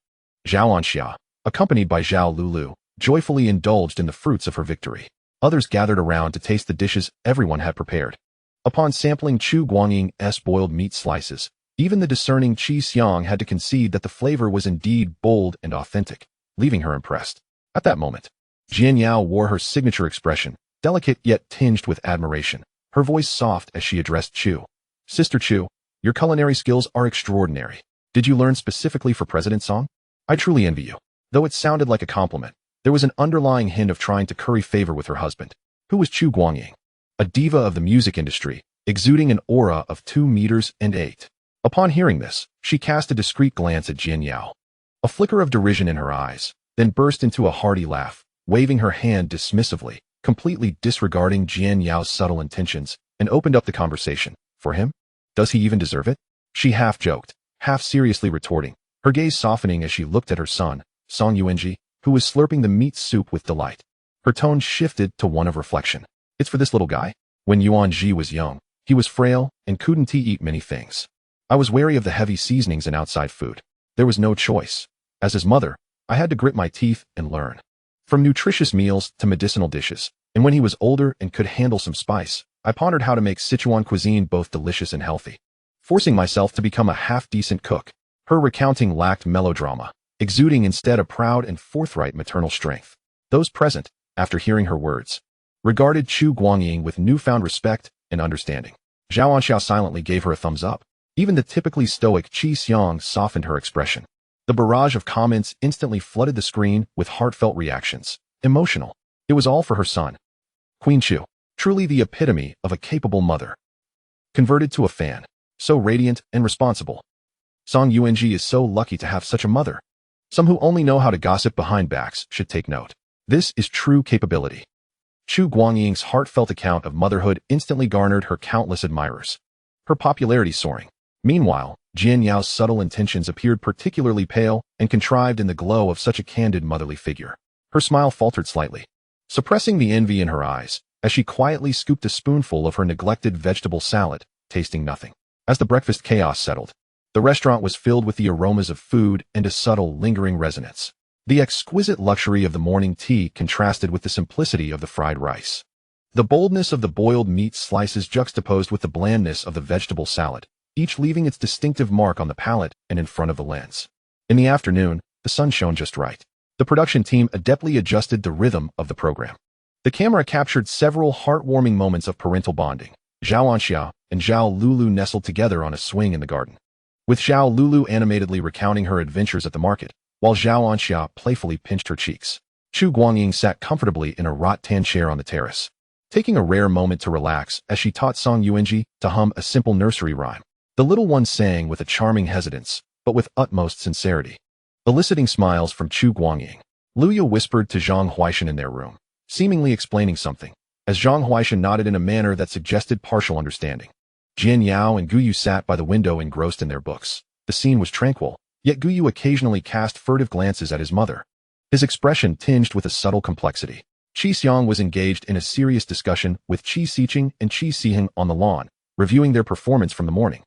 Zhao Anxia, accompanied by Zhao Lulu, joyfully indulged in the fruits of her victory. Others gathered around to taste the dishes everyone had prepared. Upon sampling Chu Guangying's boiled meat slices, even the discerning Qi Xiang had to concede that the flavor was indeed bold and authentic, leaving her impressed. At that moment, Jian Yao wore her signature expression, delicate yet tinged with admiration, her voice soft as she addressed Chu. Sister Chu, your culinary skills are extraordinary. Did you learn specifically for President Song? I truly envy you. Though it sounded like a compliment, there was an underlying hint of trying to curry favor with her husband. Who was Chu Guangying? A diva of the music industry, exuding an aura of 2 meters and 8. Upon hearing this, she cast a discreet glance at Jian Yao. A flicker of derision in her eyes, then burst into a hearty laugh, waving her hand dismissively, completely disregarding Jian Yao's subtle intentions, and opened up the conversation. For him? Does he even deserve it? She half joked, half seriously retorting, her gaze softening as she looked at her son, Song Yuanji, who was slurping the meat soup with delight. Her tone shifted to one of reflection. It's for this little guy. When Yuan Ji was young, he was frail and couldn't eat many things. I was wary of the heavy seasonings and outside food. There was no choice. As his mother, I had to grit my teeth and learn. From nutritious meals to medicinal dishes, and when he was older and could handle some spice, I pondered how to make Sichuan cuisine both delicious and healthy. Forcing myself to become a half-decent cook, her recounting lacked melodrama, exuding instead a proud and forthright maternal strength. Those present, after hearing her words, regarded Chu Guangying with newfound respect and understanding. Zhao Anxiao silently gave her a thumbs up. Even the typically stoic Qi Xiang softened her expression. The barrage of comments instantly flooded the screen with heartfelt reactions. Emotional. It was all for her son. Queen Chu, truly the epitome of a capable mother. Converted to a fan. So radiant and responsible. Song Yuanji is so lucky to have such a mother. Some who only know how to gossip behind backs should take note. This is true capability. Chu Guangying's heartfelt account of motherhood instantly garnered her countless admirers. Her popularity soaring. Meanwhile, Jian Yao's subtle intentions appeared particularly pale and contrived in the glow of such a candid motherly figure. Her smile faltered slightly, suppressing the envy in her eyes, as she quietly scooped a spoonful of her neglected vegetable salad, tasting nothing. As the breakfast chaos settled, the restaurant was filled with the aromas of food and a subtle, lingering resonance. The exquisite luxury of the morning tea contrasted with the simplicity of the fried rice. The boldness of the boiled meat slices juxtaposed with the blandness of the vegetable salad, each leaving its distinctive mark on the palate and in front of the lens. In the afternoon, the sun shone just right. The production team adeptly adjusted the rhythm of the program. The camera captured several heartwarming moments of parental bonding. Zhao Anxiao and Zhao Lulu nestled together on a swing in the garden, with Zhao Lulu animatedly recounting her adventures at the market, while Zhao Anxiao playfully pinched her cheeks. Chu Guangying sat comfortably in a rattan chair on the terrace, taking a rare moment to relax as she taught Song Yuanji to hum a simple nursery rhyme. The little one sang with a charming hesitance, but with utmost sincerity, eliciting smiles from Chu Guangying. Luya whispered to Zhang Huaishan in their room, seemingly explaining something, as Zhang Huaishan nodded in a manner that suggested partial understanding. Jian Yao and Guyu sat by the window engrossed in their books. The scene was tranquil, yet Guyu occasionally cast furtive glances at his mother, his expression tinged with a subtle complexity. Qi Xiang was engaged in a serious discussion with Qi Xiqing and Qi Xiheng on the lawn, reviewing their performance from the morning.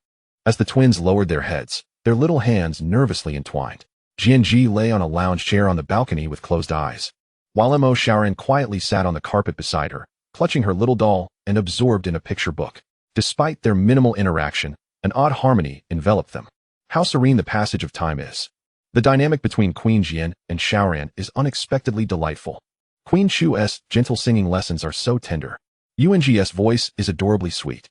As the twins lowered their heads, their little hands nervously entwined, Jianji lay on a lounge chair on the balcony with closed eyes, while Mo Shaoran quietly sat on the carpet beside her, clutching her little doll and absorbed in a picture book. Despite their minimal interaction, an odd harmony enveloped them. How serene the passage of time is. The dynamic between Queen Jian and Shaoran is unexpectedly delightful. Queen Chu's gentle singing lessons are so tender. Yuanji's voice is adorably sweet.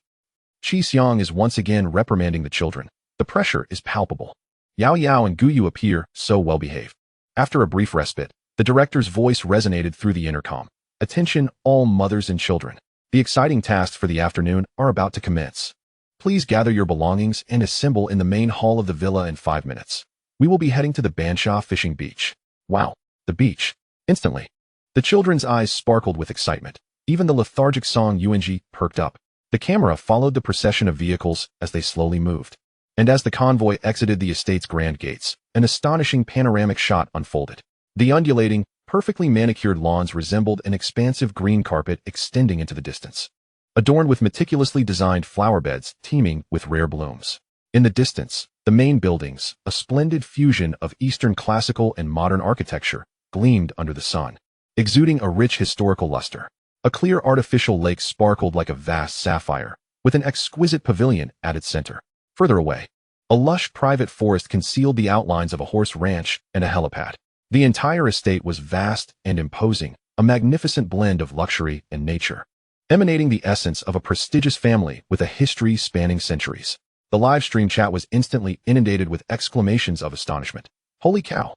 Qi Xiang is once again reprimanding the children. The pressure is palpable. Yao Yao and Guyu appear so well-behaved. After a brief respite, the director's voice resonated through the intercom. Attention, all mothers and children. The exciting tasks for the afternoon are about to commence. Please gather your belongings and assemble in the main hall of the villa in 5 minutes. We will be heading to the Bansha fishing beach. Wow, the beach. Instantly, the children's eyes sparkled with excitement. Even the lethargic Song Yuanji perked up. The camera followed the procession of vehicles as they slowly moved. And as the convoy exited the estate's grand gates, an astonishing panoramic shot unfolded. The undulating, perfectly manicured lawns resembled an expansive green carpet extending into the distance, adorned with meticulously designed flower beds teeming with rare blooms. In the distance, the main buildings, a splendid fusion of Eastern classical and modern architecture, gleamed under the sun, exuding a rich historical luster. A clear artificial lake sparkled like a vast sapphire, with an exquisite pavilion at its center. Further away, a lush private forest concealed the outlines of a horse ranch and a helipad. The entire estate was vast and imposing, a magnificent blend of luxury and nature, emanating the essence of a prestigious family with a history spanning centuries. The live stream chat was instantly inundated with exclamations of astonishment. Holy cow!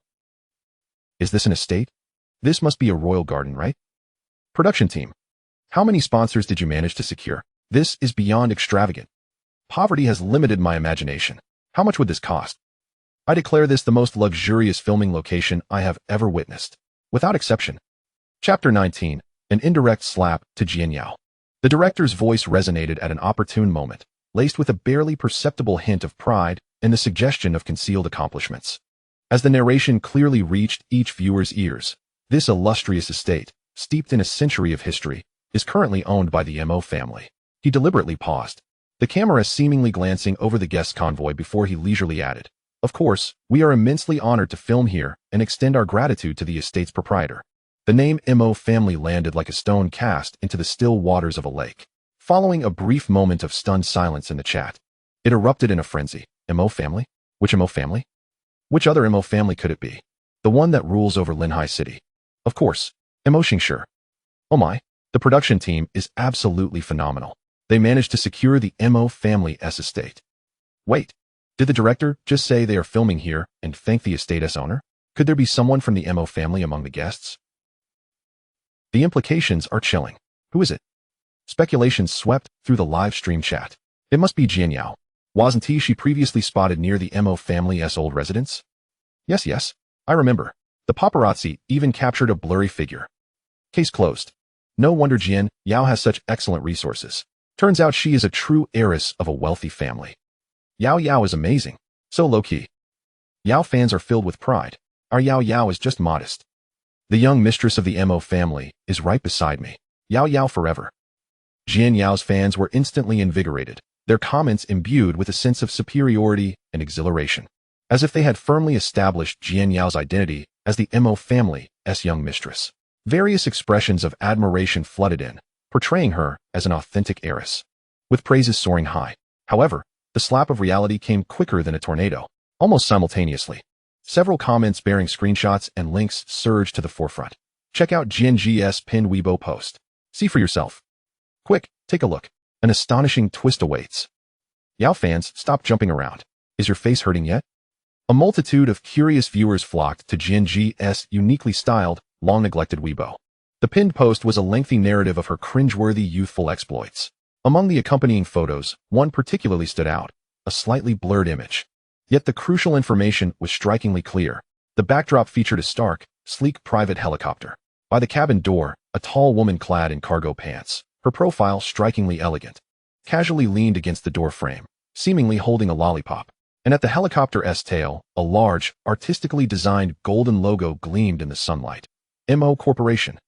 Is this an estate? This must be a royal garden, right? Production team. How many sponsors did you manage to secure? This is beyond extravagant. Poverty has limited my imagination. How much would this cost? I declare this the most luxurious filming location I have ever witnessed. Without exception. Chapter 19. An indirect slap to Jian Yao. The director's voice resonated at an opportune moment, laced with a barely perceptible hint of pride and the suggestion of concealed accomplishments. As the narration clearly reached each viewer's ears, this illustrious estate, steeped in a century of history, is currently owned by the Mo family. He deliberately paused, the camera seemingly glancing over the guest convoy before he leisurely added, "Of course, we are immensely honored to film here and extend our gratitude to the estate's proprietor." The name Mo family landed like a stone cast into the still waters of a lake. Following a brief moment of stunned silence in the chat, it erupted in a frenzy. Mo family? Which Mo family? Which other Mo family could it be? The one that rules over Linhai City. Of course, Mo Xingshi. Oh my, the production team is absolutely phenomenal. They managed to secure the Mo family's estate. Wait, did the director just say they are filming here and thank the estate's owner? Could there be someone from the Mo family among the guests? The implications are chilling. Who is it? Speculations swept through the live stream chat. It must be Jian Yao. Wasn't she previously spotted near the Mo family's old residence? Yes, I remember. The paparazzi even captured a blurry figure. Case closed. No wonder Jian Yao has such excellent resources. Turns out she is a true heiress of a wealthy family. Yao is amazing. So low-key. Yao fans are filled with pride. Our Yao is just modest. The young mistress of the Mo family is right beside me. Yao forever. Jian Yao's fans were instantly invigorated, their comments imbued with a sense of superiority and exhilaration, as if they had firmly established Jian Yao's identity as the Mo family's young mistress. Various expressions of admiration flooded in, portraying her as an authentic heiress, with praises soaring high. However, the slap of reality came quicker than a tornado, almost simultaneously. Several comments bearing screenshots and links surged to the forefront. Check out GNG's pinned Weibo post. See for yourself. Quick, take a look. An astonishing twist awaits. Yao fans, stop jumping around. Is your face hurting yet? A multitude of curious viewers flocked to GNG's uniquely styled, long-neglected Weibo. The pinned post was a lengthy narrative of her cringeworthy youthful exploits. Among the accompanying photos, one particularly stood out, a slightly blurred image. Yet the crucial information was strikingly clear. The backdrop featured a stark, sleek private helicopter. By the cabin door, a tall woman clad in cargo pants, her profile strikingly elegant, casually leaned against the door frame, seemingly holding a lollipop. And at the helicopter's tail, a large, artistically designed golden logo gleamed in the sunlight. Mo Corporation.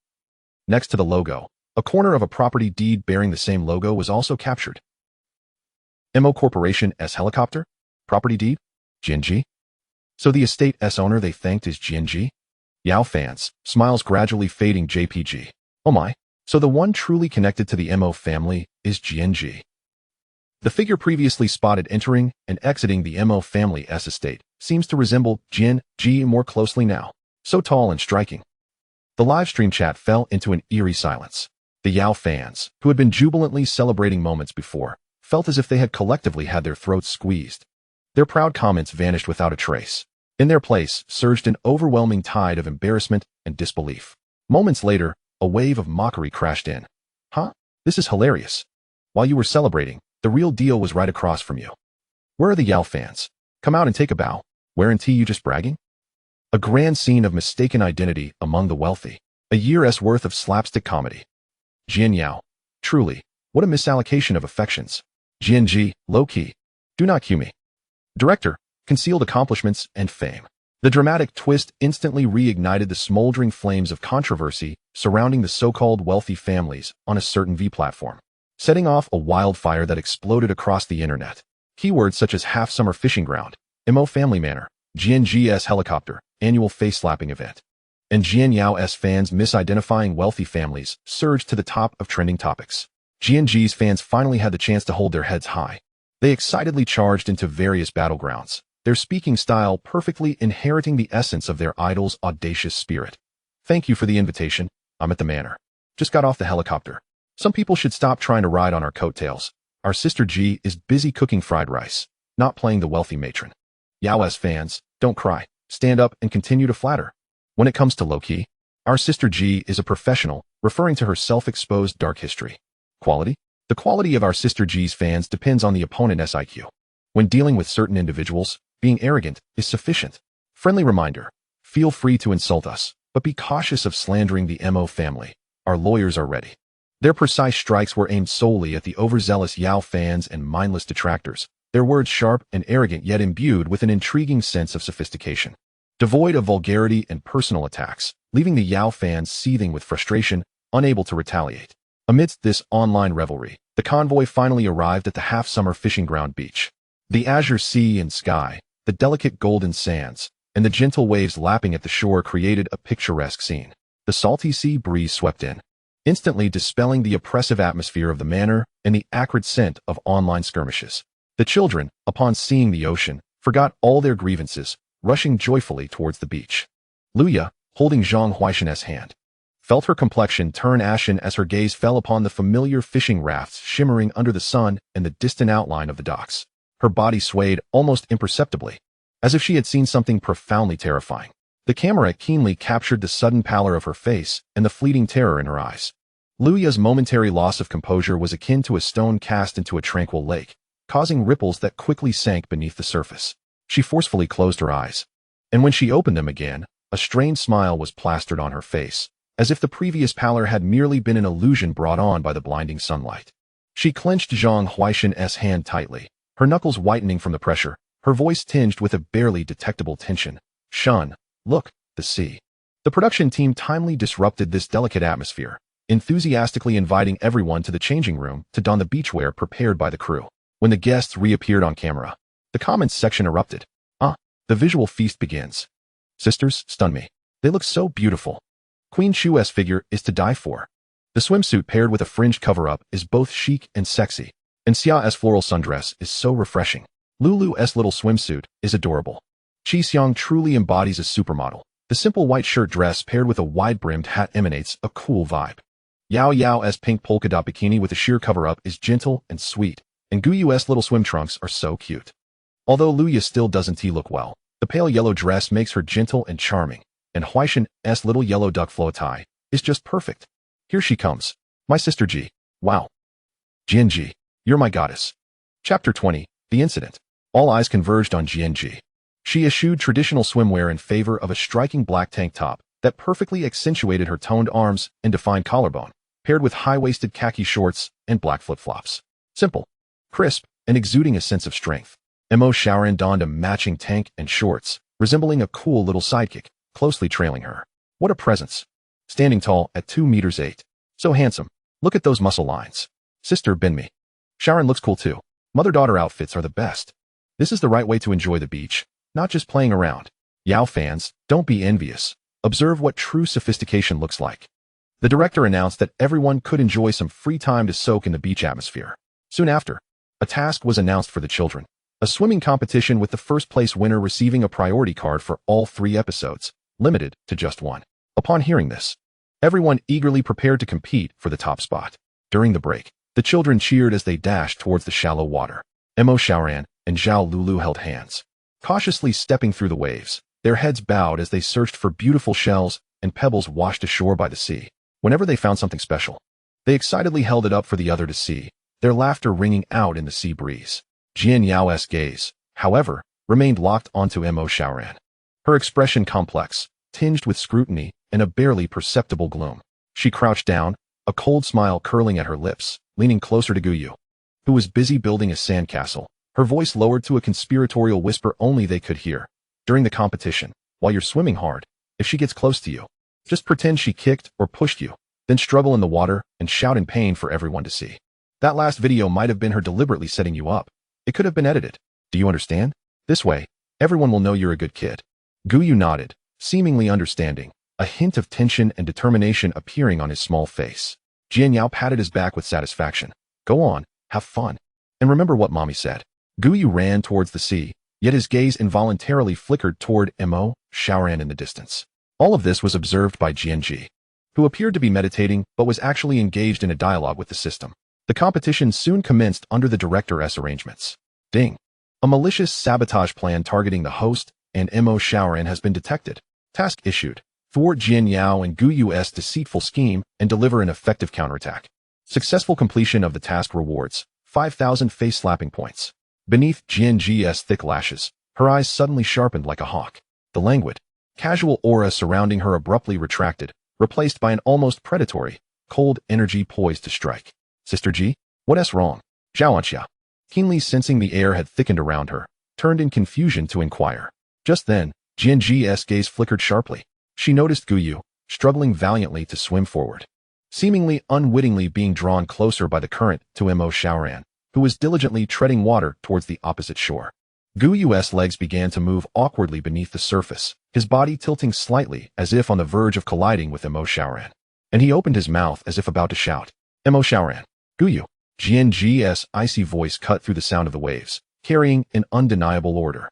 Next to the logo, a corner of a property deed bearing the same logo was also captured. Mo Corporation's helicopter? Property deed? GNG? So the estate's owner they thanked is GNG? Yao fans, smiles gradually fading JPG. Oh my, so the one truly connected to the Mo family is GNG. The figure previously spotted entering and exiting the Mo family's estate seems to resemble GNG more closely now. So tall and striking. The livestream chat fell into an eerie silence. The Yao fans, who had been jubilantly celebrating moments before, felt as if they had collectively had their throats squeezed. Their proud comments vanished without a trace. In their place surged an overwhelming tide of embarrassment and disbelief. Moments later, a wave of mockery crashed in. Huh? This is hilarious. While you were celebrating, the real deal was right across from you. Where are the Yao fans? Come out and take a bow. Weren't you just bragging? A grand scene of mistaken identity among the wealthy. A year's worth of slapstick comedy. Jian Yao. Truly, what a misallocation of affections. GNG, low-key. Do not cue me. Director, concealed accomplishments and fame. The dramatic twist instantly reignited the smoldering flames of controversy surrounding the so-called wealthy families on a certain V platform, setting off a wildfire that exploded across the internet. Keywords such as half-summer fishing ground, Mo family manor, GNG's helicopter, annual face-slapping event, and Jian Yao's fans misidentifying wealthy families surged to the top of trending topics. GNG's fans finally had the chance to hold their heads high. They excitedly charged into various battlegrounds, their speaking style perfectly inheriting the essence of their idol's audacious spirit. Thank you for the invitation. I'm at the manor. Just got off the helicopter. Some people should stop trying to ride on our coattails. Our sister G is busy cooking fried rice, not playing the wealthy matron. Yao's fans, don't cry. Stand up and continue to flatter. When it comes to low-key, our sister G is a professional, referring to her self-exposed dark history. Quality? The quality of our sister G's fans depends on the opponent's IQ. When dealing with certain individuals, being arrogant is sufficient. Friendly reminder, feel free to insult us, but be cautious of slandering the Mo family. Our lawyers are ready. Their precise strikes were aimed solely at the overzealous Yao fans and mindless detractors, their words sharp and arrogant yet imbued with an intriguing sense of sophistication. devoid of vulgarity and personal attacks, leaving the Yao fans seething with frustration, unable to retaliate. Amidst this online revelry, the convoy finally arrived at the half-summer fishing ground beach. The azure sea and sky, the delicate golden sands, and the gentle waves lapping at the shore created a picturesque scene. The salty sea breeze swept in, instantly dispelling the oppressive atmosphere of the manor and the acrid scent of online skirmishes. The children, upon seeing the ocean, forgot all their grievances, rushing joyfully towards the beach. Luya, holding Zhang Huaishan's hand, felt her complexion turn ashen as her gaze fell upon the familiar fishing rafts shimmering under the sun and the distant outline of the docks. Her body swayed almost imperceptibly, as if she had seen something profoundly terrifying. The camera keenly captured the sudden pallor of her face and the fleeting terror in her eyes. Luya's momentary loss of composure was akin to a stone cast into a tranquil lake, causing ripples that quickly sank beneath the surface. She forcefully closed her eyes, and when she opened them again, a strained smile was plastered on her face, as if the previous pallor had merely been an illusion brought on by the blinding sunlight. She clenched Zhang Huaishan's hand tightly, her knuckles whitening from the pressure, her voice tinged with a barely detectable tension. "Shun, look, the sea." The production team timely disrupted this delicate atmosphere, enthusiastically inviting everyone to the changing room to don the beachwear prepared by the crew. When the guests reappeared on camera, the comments section erupted. The visual feast begins. Sisters stun me. They look so beautiful. Queen Chu's figure is to die for. The swimsuit paired with a fringed cover-up is both chic and sexy, and Xia's floral sundress is so refreshing. Lulu's little swimsuit is adorable. Qi Xiang truly embodies a supermodel. The simple white shirt dress paired with a wide-brimmed hat emanates a cool vibe. Yao Yao's pink polka-dot bikini with a sheer cover-up is gentle and sweet, and Guyu's little swim trunks are so cute. Although Luya still doesn't look well, the pale yellow dress makes her gentle and charming, and Huaishan's little yellow duck flow tie is just perfect. Here she comes. My sister Ji. Wow. Jianji, you're my goddess. Chapter 20, The Incident. All eyes converged on Jianji. She eschewed traditional swimwear in favor of a striking black tank top that perfectly accentuated her toned arms and defined collarbone, paired with high-waisted khaki shorts and black flip-flops. Simple, crisp, and exuding a sense of strength. Mo Shaoran donned a matching tank and shorts, resembling a cool little sidekick, closely trailing her. What a presence. Standing tall at 2 meters 8. So handsome. Look at those muscle lines. Sister Binmi. Shaoran looks cool too. Mother-daughter outfits are the best. This is the right way to enjoy the beach, not just playing around. Yao fans, don't be envious. Observe what true sophistication looks like. The director announced that everyone could enjoy some free time to soak in the beach atmosphere. Soon after, a task was announced for the children. A swimming competition with the first-place winner receiving a priority card for all 3 episodes, limited to just 1. Upon hearing this, everyone eagerly prepared to compete for the top spot. During the break, the children cheered as they dashed towards the shallow water. Mo Shaoran and Zhao Lulu held hands, cautiously stepping through the waves, their heads bowed as they searched for beautiful shells and pebbles washed ashore by the sea. Whenever they found something special, they excitedly held it up for the other to see, their laughter ringing out in the sea breeze. Jian Yao's gaze, however, remained locked onto Mo Shaoran. Her expression complex, tinged with scrutiny and a barely perceptible gloom. She crouched down, a cold smile curling at her lips, leaning closer to Guyu, who was busy building a sandcastle, her voice lowered to a conspiratorial whisper only they could hear. During the competition, while you're swimming hard, if she gets close to you, just pretend she kicked or pushed you, then struggle in the water and shout in pain for everyone to see. That last video might have been her deliberately setting you up. It could have been edited. Do you understand? This way, everyone will know you're a good kid. Guyu nodded, seemingly understanding, a hint of tension and determination appearing on his small face. Jian Yao patted his back with satisfaction. Go on, have fun. And remember what mommy said. Guyu ran towards the sea, yet his gaze involuntarily flickered toward Mo Shaoran in the distance. All of this was observed by Jianji, who appeared to be meditating but was actually engaged in a dialogue with the system. The competition soon commenced under the director's arrangements. Ding. A malicious sabotage plan targeting the host and Mo Shaoran has been detected. Task issued. Thwart Jian Yao and Guyu's deceitful scheme and deliver an effective counterattack. Successful completion of the task rewards 5,000 face-slapping points. Beneath Jianji's thick lashes, her eyes suddenly sharpened like a hawk. The languid, casual aura surrounding her abruptly retracted, replaced by an almost predatory, cold energy poised to strike. Sister Ji, what's wrong? Zhao, keenly sensing the air had thickened around her, turned in confusion to inquire. Just then, Jianji's gaze flickered sharply. She noticed Guyu, struggling valiantly to swim forward, seemingly unwittingly being drawn closer by the current to Mo Xiaoran, who was diligently treading water towards the opposite shore. Guyu's legs began to move awkwardly beneath the surface, his body tilting slightly as if on the verge of colliding with Mo Xiaoran. And he opened his mouth as if about to shout, Mo Xiaoran, Guyu. Jianji's icy voice cut through the sound of the waves, carrying an undeniable order.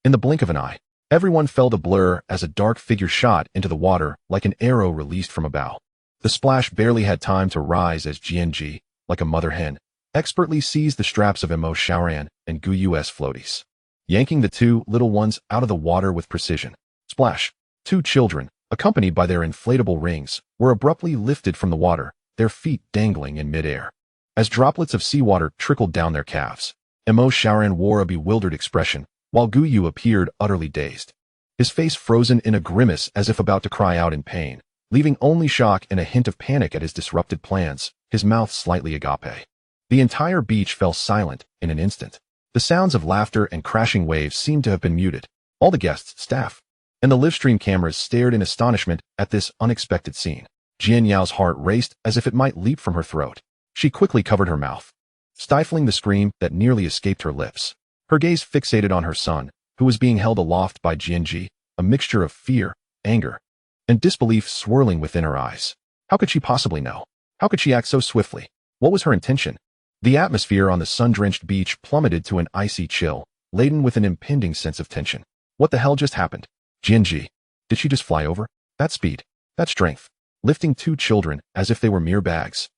In the blink of an eye, everyone felt a blur as a dark figure shot into the water like an arrow released from a bow. The splash barely had time to rise as Jianji, like a mother hen, expertly seized the straps of Mo Xiaoran and Guyu's floaties, yanking the two little ones out of the water with precision. Splash! Two children, accompanied by their inflatable rings, were abruptly lifted from the water, their feet dangling in midair. As droplets of seawater trickled down their calves, Mo Xiaoran wore a bewildered expression, while Guyu appeared utterly dazed, his face frozen in a grimace as if about to cry out in pain, leaving only shock and a hint of panic at his disrupted plans, his mouth slightly agape. The entire beach fell silent in an instant. The sounds of laughter and crashing waves seemed to have been muted. All the guests, staff, and the livestream cameras stared in astonishment at this unexpected scene. Jian Yao's heart raced as if it might leap from her throat. She quickly covered her mouth, stifling the scream that nearly escaped her lips. Her gaze fixated on her son, who was being held aloft by Jianji, a mixture of fear, anger, and disbelief swirling within her eyes. How could she possibly know? How could she act so swiftly? What was her intention? The atmosphere on the sun-drenched beach plummeted to an icy chill, laden with an impending sense of tension. What the hell just happened? Jianji, did she just fly over? That speed, that strength, lifting two children as if they were mere bags.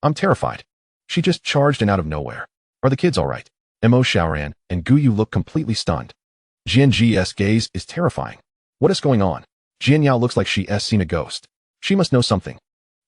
I'm terrified. She just charged in out of nowhere. Are the kids all right? Mo Xiaoran and Guyu look completely stunned. Jianji's gaze is terrifying. What is going on? Jian Yao looks like she's seen a ghost. She must know something.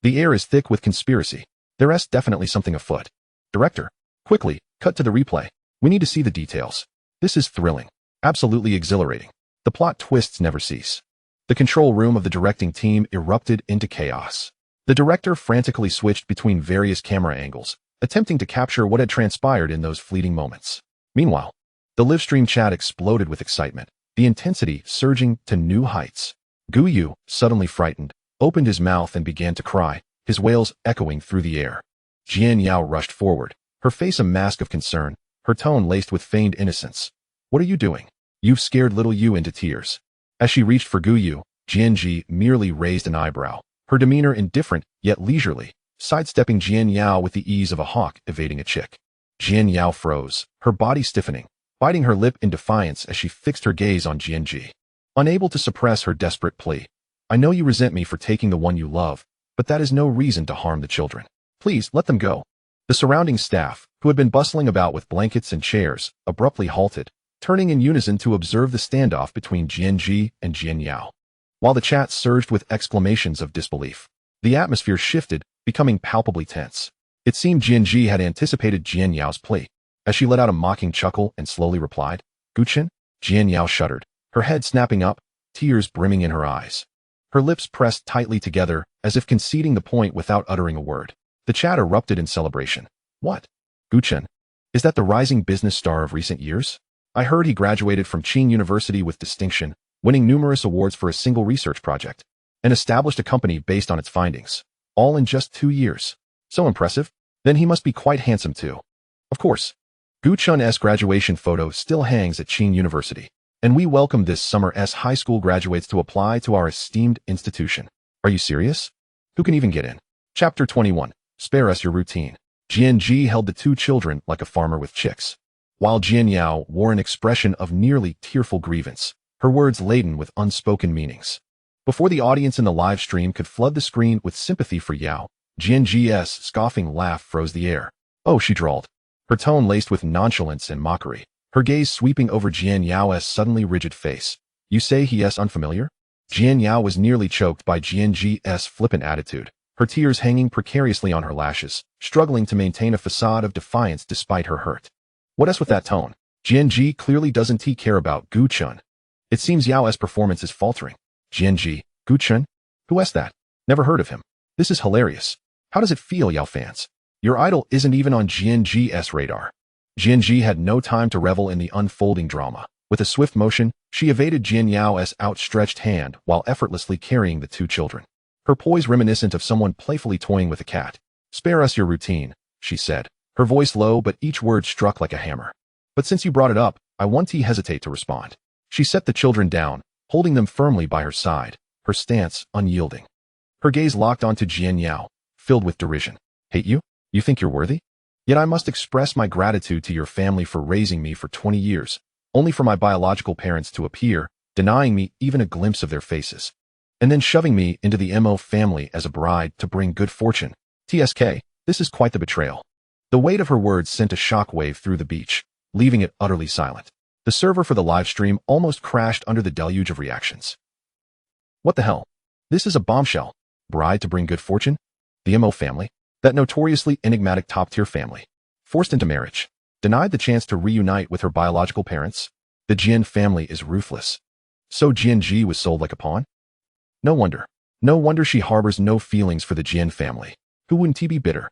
The air is thick with conspiracy. There's definitely something afoot. Director, quickly, cut to the replay. We need to see the details. This is thrilling. Absolutely exhilarating. The plot twists never cease. The control room of the directing team erupted into chaos. The director frantically switched between various camera angles, attempting to capture what had transpired in those fleeting moments. Meanwhile, the livestream chat exploded with excitement, the intensity surging to new heights. Guyu, suddenly frightened, opened his mouth and began to cry, his wails echoing through the air. Jian Yao rushed forward, her face a mask of concern, her tone laced with feigned innocence. What are you doing? You've scared little you into tears. As she reached for Guyu, Jianji merely raised an eyebrow, her demeanor indifferent yet leisurely, sidestepping Jian Yao with the ease of a hawk evading a chick. Jian Yao froze, her body stiffening, biting her lip in defiance as she fixed her gaze on Jianji. Unable to suppress her desperate plea, I know you resent me for taking the one you love, but that is no reason to harm the children. Please, let them go. The surrounding staff, who had been bustling about with blankets and chairs, abruptly halted, turning in unison to observe the standoff between Jianji and Jian Yao. While the chat surged with exclamations of disbelief, the atmosphere shifted, becoming palpably tense. It seemed Jianji had anticipated Jian Yao's plea, as she let out a mocking chuckle and slowly replied, Guchen? Jian Yao shuddered, her head snapping up, tears brimming in her eyes. Her lips pressed tightly together, as if conceding the point without uttering a word. The chat erupted in celebration. What? Guchen? Is that the rising business star of recent years? I heard he graduated from Qing University with distinction, winning numerous awards for a single research project, and established a company based on its findings, all in just 2 years. So impressive. Then he must be quite handsome too. Of course. Gu Chun's graduation photo still hangs at Qing University, and we welcome this summer's high school graduates to apply to our esteemed institution. Are you serious? Who can even get in? Chapter 21. Spare us your routine. Jianji held the two children like a farmer with chicks, while Jian Yao wore an expression of nearly tearful grievance, her words laden with unspoken meanings. Before the audience in the live stream could flood the screen with sympathy for Yao, Jianji's scoffing laugh froze the air. Oh, she drawled, her tone laced with nonchalance and mockery, her gaze sweeping over Jian Yao's suddenly rigid face. You say he is unfamiliar? Jian Yao was nearly choked by Jianji's flippant attitude, her tears hanging precariously on her lashes, struggling to maintain a facade of defiance despite her hurt. What is with that tone? Jianji clearly doesn't care about Gu Chun. It seems Yao's performance is faltering. Jianji, Gu Chun? Who is that? Never heard of him. This is hilarious. How does it feel, Yao fans? Your idol isn't even on Jianji's radar. Jianji had no time to revel in the unfolding drama. With a swift motion, she evaded Jian Yao's outstretched hand while effortlessly carrying the two children. Her poise reminiscent of someone playfully toying with a cat. "Spare us your routine," she said, her voice low but each word struck like a hammer. "But since you brought it up, I won't hesitate to respond." She set the children down, holding them firmly by her side, her stance unyielding. Her gaze locked onto Jian Yao, filled with derision. "Hate you? You think you're worthy? Yet I must express my gratitude to your family for raising me for 20 years, only for my biological parents to appear, denying me even a glimpse of their faces, and then shoving me into the Mo family as a bride to bring good fortune. TSK, this is quite the betrayal." The weight of her words sent a shockwave through the beach, leaving it utterly silent. The server for the live stream almost crashed under the deluge of reactions. What the hell? This is a bombshell. Bride to bring good fortune? The Mo family? That notoriously enigmatic top-tier family. Forced into marriage. Denied the chance to reunite with her biological parents? The Jian family is ruthless. So Jian was sold like a pawn? No wonder. No wonder she harbors no feelings for the Jian family. Who wouldn't he be bitter?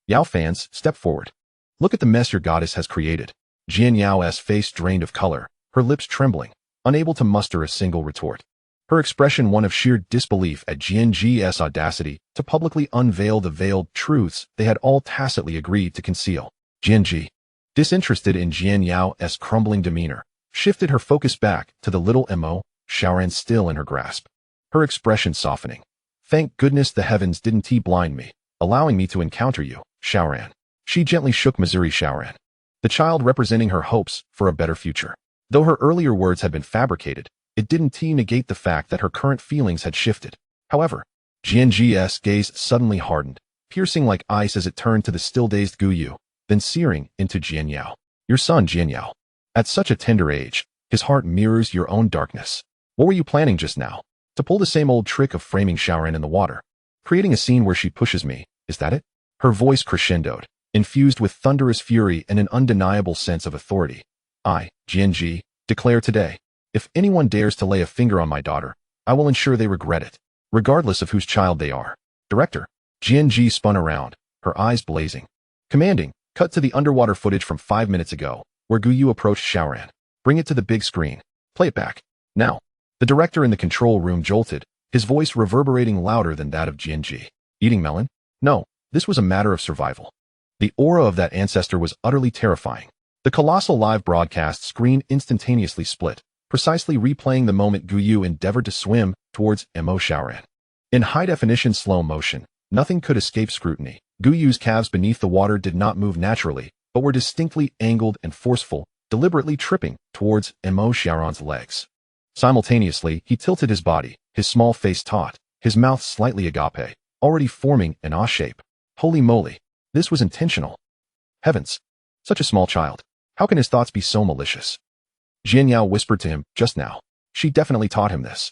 Yao fans, step forward. Look at the mess your goddess has created. Jian Yao's face drained of color, her lips trembling, unable to muster a single retort. Her expression one of sheer disbelief at Jian's audacity to publicly unveil the veiled truths they had all tacitly agreed to conceal. Jian, disinterested in Jian Yao's crumbling demeanor, shifted her focus back to the little Mo, Xiaoran still in her grasp. Her expression softening. "Thank goodness the heavens didn't blind me, allowing me to encounter you, Xiaoran." She gently shook Missouri Xiaoran, the child representing her hopes for a better future. Though her earlier words had been fabricated, it didn't negate the fact that her current feelings had shifted. However, Jian's gaze suddenly hardened, piercing like ice as it turned to the still-dazed Guyu, then searing into Jian Yao. "Your son, Jian Yao. At such a tender age, his heart mirrors your own darkness. What were you planning just now? To pull the same old trick of framing Xiaoran in the water? Creating a scene where she pushes me, is that it?" Her voice crescendoed, infused with thunderous fury and an undeniable sense of authority. "I, Jian, declare today, if anyone dares to lay a finger on my daughter, I will ensure they regret it, regardless of whose child they are." Director. Jian spun around, her eyes blazing. Commanding, cut to the underwater footage from 5 minutes ago, where Guyu approached Xiaoran. "Bring it to the big screen. Play it back. Now." The director in the control room jolted, his voice reverberating louder than that of Jian. Eating melon? No, this was a matter of survival. The aura of that ancestor was utterly terrifying. The colossal live broadcast screen instantaneously split, precisely replaying the moment Guyu endeavored to swim towards Mo Xiaoran. In high-definition slow motion, nothing could escape scrutiny. Guyu's calves beneath the water did not move naturally, but were distinctly angled and forceful, deliberately tripping towards Mo Xiaoran's legs. Simultaneously, he tilted his body, his small face taut, his mouth slightly agape, already forming an A shape. Holy moly, this was intentional. Heavens, such a small child. How can his thoughts be so malicious? Jian Yao whispered to him just now. She definitely taught him this.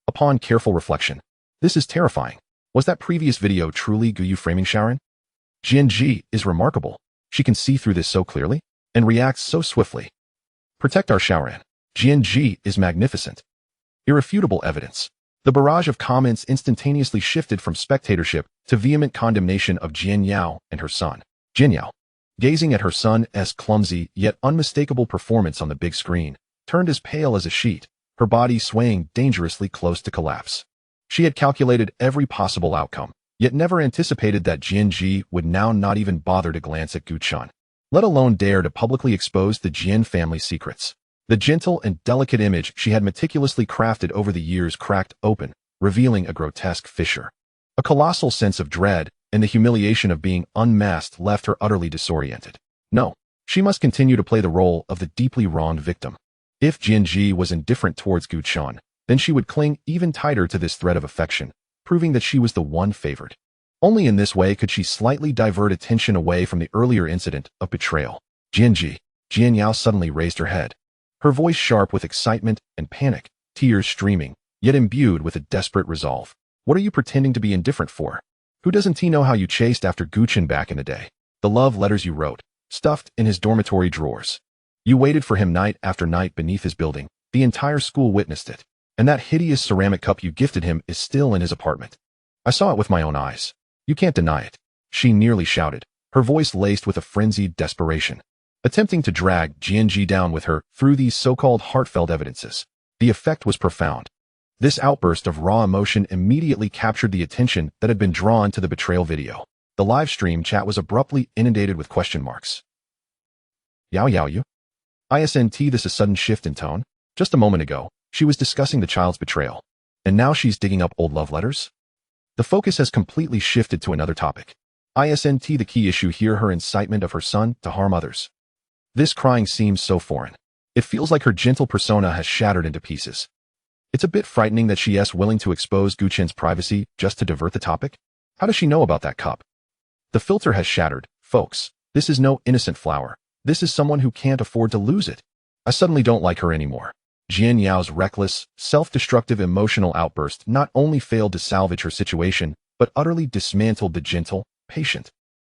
Upon careful reflection, this is terrifying. Was that previous video truly Guyu framing Xiaoran? Jian is remarkable. She can see through this so clearly, and reacts so swiftly. Protect our Xiaoran. Jian is magnificent. Irrefutable evidence. The barrage of comments instantaneously shifted from spectatorship to vehement condemnation of Jian Yao and her son. Jian Yao, gazing at her son's clumsy yet unmistakable performance on the big screen, turned as pale as a sheet, her body swaying dangerously close to collapse. She had calculated every possible outcome, yet never anticipated that Jian would now not even bother to glance at Gu Chun, let alone dare to publicly expose the Jian family secrets. The gentle and delicate image she had meticulously crafted over the years cracked open, revealing a grotesque fissure. A colossal sense of dread and the humiliation of being unmasked left her utterly disoriented. No, she must continue to play the role of the deeply wronged victim. If Jian was indifferent towards Gu Chun, then she would cling even tighter to this thread of affection, proving that she was the one favored. Only in this way could she slightly divert attention away from the earlier incident of betrayal. Jian Yao suddenly raised her head, her voice sharp with excitement and panic, tears streaming, yet imbued with a desperate resolve. "What are you pretending to be indifferent for? Who doesn't know how you chased after Guchin back in the day? The love letters you wrote, stuffed in his dormitory drawers. You waited for him night after night beneath his building. The entire school witnessed it. And that hideous ceramic cup you gifted him is still in his apartment. I saw it with my own eyes. You can't deny it," she nearly shouted, her voice laced with a frenzied desperation. attempting to drag GNG down with her through these so-called heartfelt evidences. The effect was profound. This outburst of raw emotion immediately captured the attention that had been drawn to the betrayal video. The live stream chat was abruptly inundated with question marks. Yao Yao you? ISNT, this a sudden shift in tone? Just a moment ago, she was discussing the child's betrayal. And now she's digging up old love letters? The focus has completely shifted to another topic. ISNT, the key issue here, her incitement of her son to harm others. This crying seems so foreign. It feels like her gentle persona has shattered into pieces. It's a bit frightening that she is willing to expose Guchen's privacy just to divert the topic. How does she know about that cup? The filter has shattered, folks. This is no innocent flower. This is someone who can't afford to lose it. I suddenly don't like her anymore. Jian Yao's reckless, self-destructive emotional outburst not only failed to salvage her situation, but utterly dismantled the gentle, patient,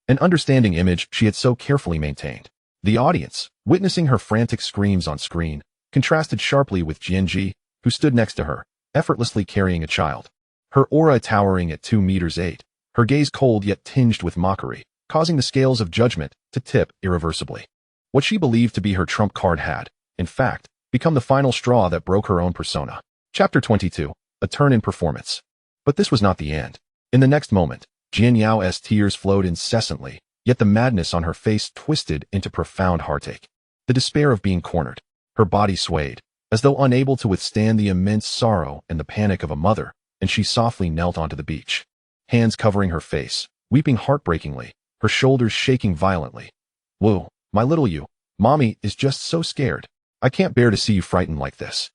and understanding image she had so carefully maintained. The audience, witnessing her frantic screams on screen, contrasted sharply with GNG, who stood next to her, effortlessly carrying a child. Her aura towering at 2 meters 8, her gaze cold yet tinged with mockery, causing the scales of judgment to tip irreversibly. What she believed to be her trump card had, in fact, become the final straw that broke her own persona. Chapter 22, a turn in performance. But this was not the end. In the next moment, Jian Yao's tears flowed incessantly, yet the madness on her face twisted into profound heartache. The despair of being cornered. Her body swayed, as though unable to withstand the immense sorrow and the panic of a mother, and she softly knelt onto the beach. Hands covering her face, weeping heartbreakingly, her shoulders shaking violently. Whoa, my little you, mommy is just so scared. I can't bear to see you frightened like this.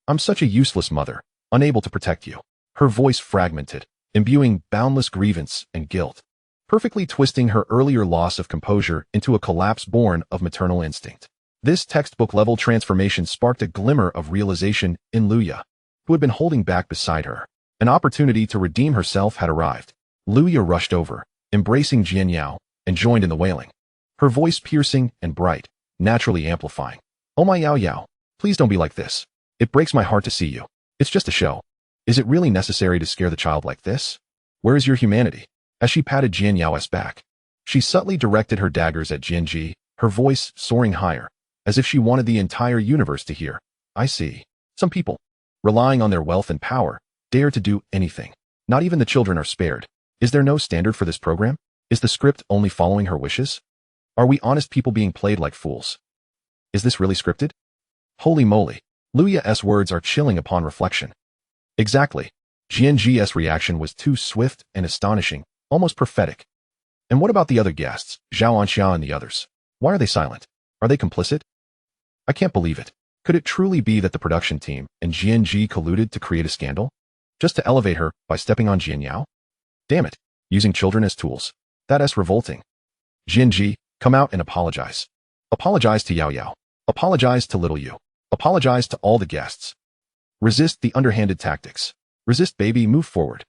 I'm such a useless mother, unable to protect you. Her voice fragmented, imbuing boundless grievance and guilt, perfectly twisting her earlier loss of composure into a collapse born of maternal instinct. This textbook-level transformation sparked a glimmer of realization in Luya, who had been holding back beside her. An opportunity to redeem herself had arrived. Luya rushed over, embracing Jian Yao, and joined in the wailing. Her voice piercing and bright, naturally amplifying. Oh my Yao Yao, please don't be like this. It breaks my heart to see you. It's just a show. Is it really necessary to scare the child like this? Where is your humanity? As she patted Jian Yao's back, she subtly directed her daggers at Jianji, her voice soaring higher, as if she wanted the entire universe to hear. I see. Some people, relying on their wealth and power, dare to do anything. Not even the children are spared. Is there no standard for this program? Is the script only following her wishes? Are we honest people being played like fools? Is this really scripted? Holy moly. Luya's words are chilling upon reflection. Exactly. GNG's reaction was too swift and astonishing, almost prophetic. And what about the other guests, Zhao Anxia and the others? Why are they silent? Are they complicit? I can't believe it. Could it truly be that the production team and GNG colluded to create a scandal? Just to elevate her by stepping on Jian Yao? Damn it, using children as tools. That's revolting. GNG, come out and apologize. Apologize to Yao Yao. Apologize to little you. Apologize to all the guests. Resist the underhanded tactics. Resist, baby, move forward.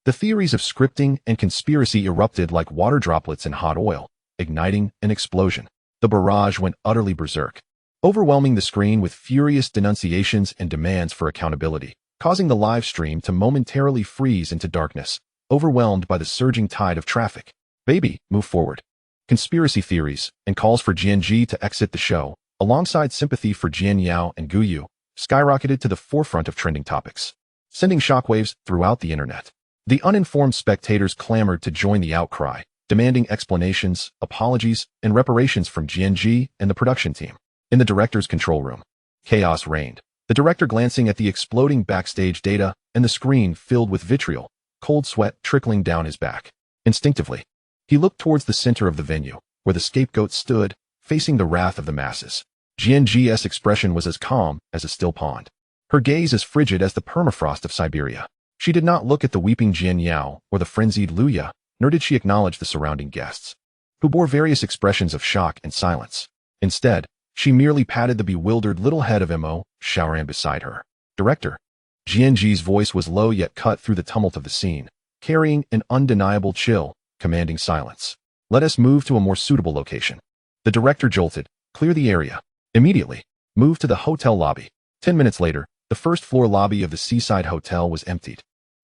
The theories of scripting and conspiracy erupted like water droplets in hot oil, igniting an explosion. The barrage went utterly berserk, overwhelming the screen with furious denunciations and demands for accountability, causing the live stream to momentarily freeze into darkness, overwhelmed by the surging tide of traffic. Baby, move forward. Conspiracy theories and calls for GNG to exit the show, alongside sympathy for Jian Yao and Guyu, skyrocketed to the forefront of trending topics, sending shockwaves throughout the internet. The uninformed spectators clamored to join the outcry, demanding explanations, apologies, and reparations from GNG and the production team. In the director's control room, chaos reigned. The director glancing at the exploding backstage data and the screen filled with vitriol, cold sweat trickling down his back. Instinctively, he looked towards the center of the venue, where the scapegoat stood, facing the wrath of the masses. GNG's expression was as calm as a still pond, her gaze as frigid as the permafrost of Siberia. She did not look at the weeping Jian Yao or the frenzied Luya, nor did she acknowledge the surrounding guests, who bore various expressions of shock and silence. Instead, she merely patted the bewildered little head of Mo. Shaoran beside her. Director. GNG's voice was low yet cut through the tumult of the scene, carrying an undeniable chill, commanding silence. Let us move to a more suitable location. The director jolted. Clear the area. Immediately. Move to the hotel lobby. 10 minutes later, the first-floor lobby of the seaside hotel was emptied.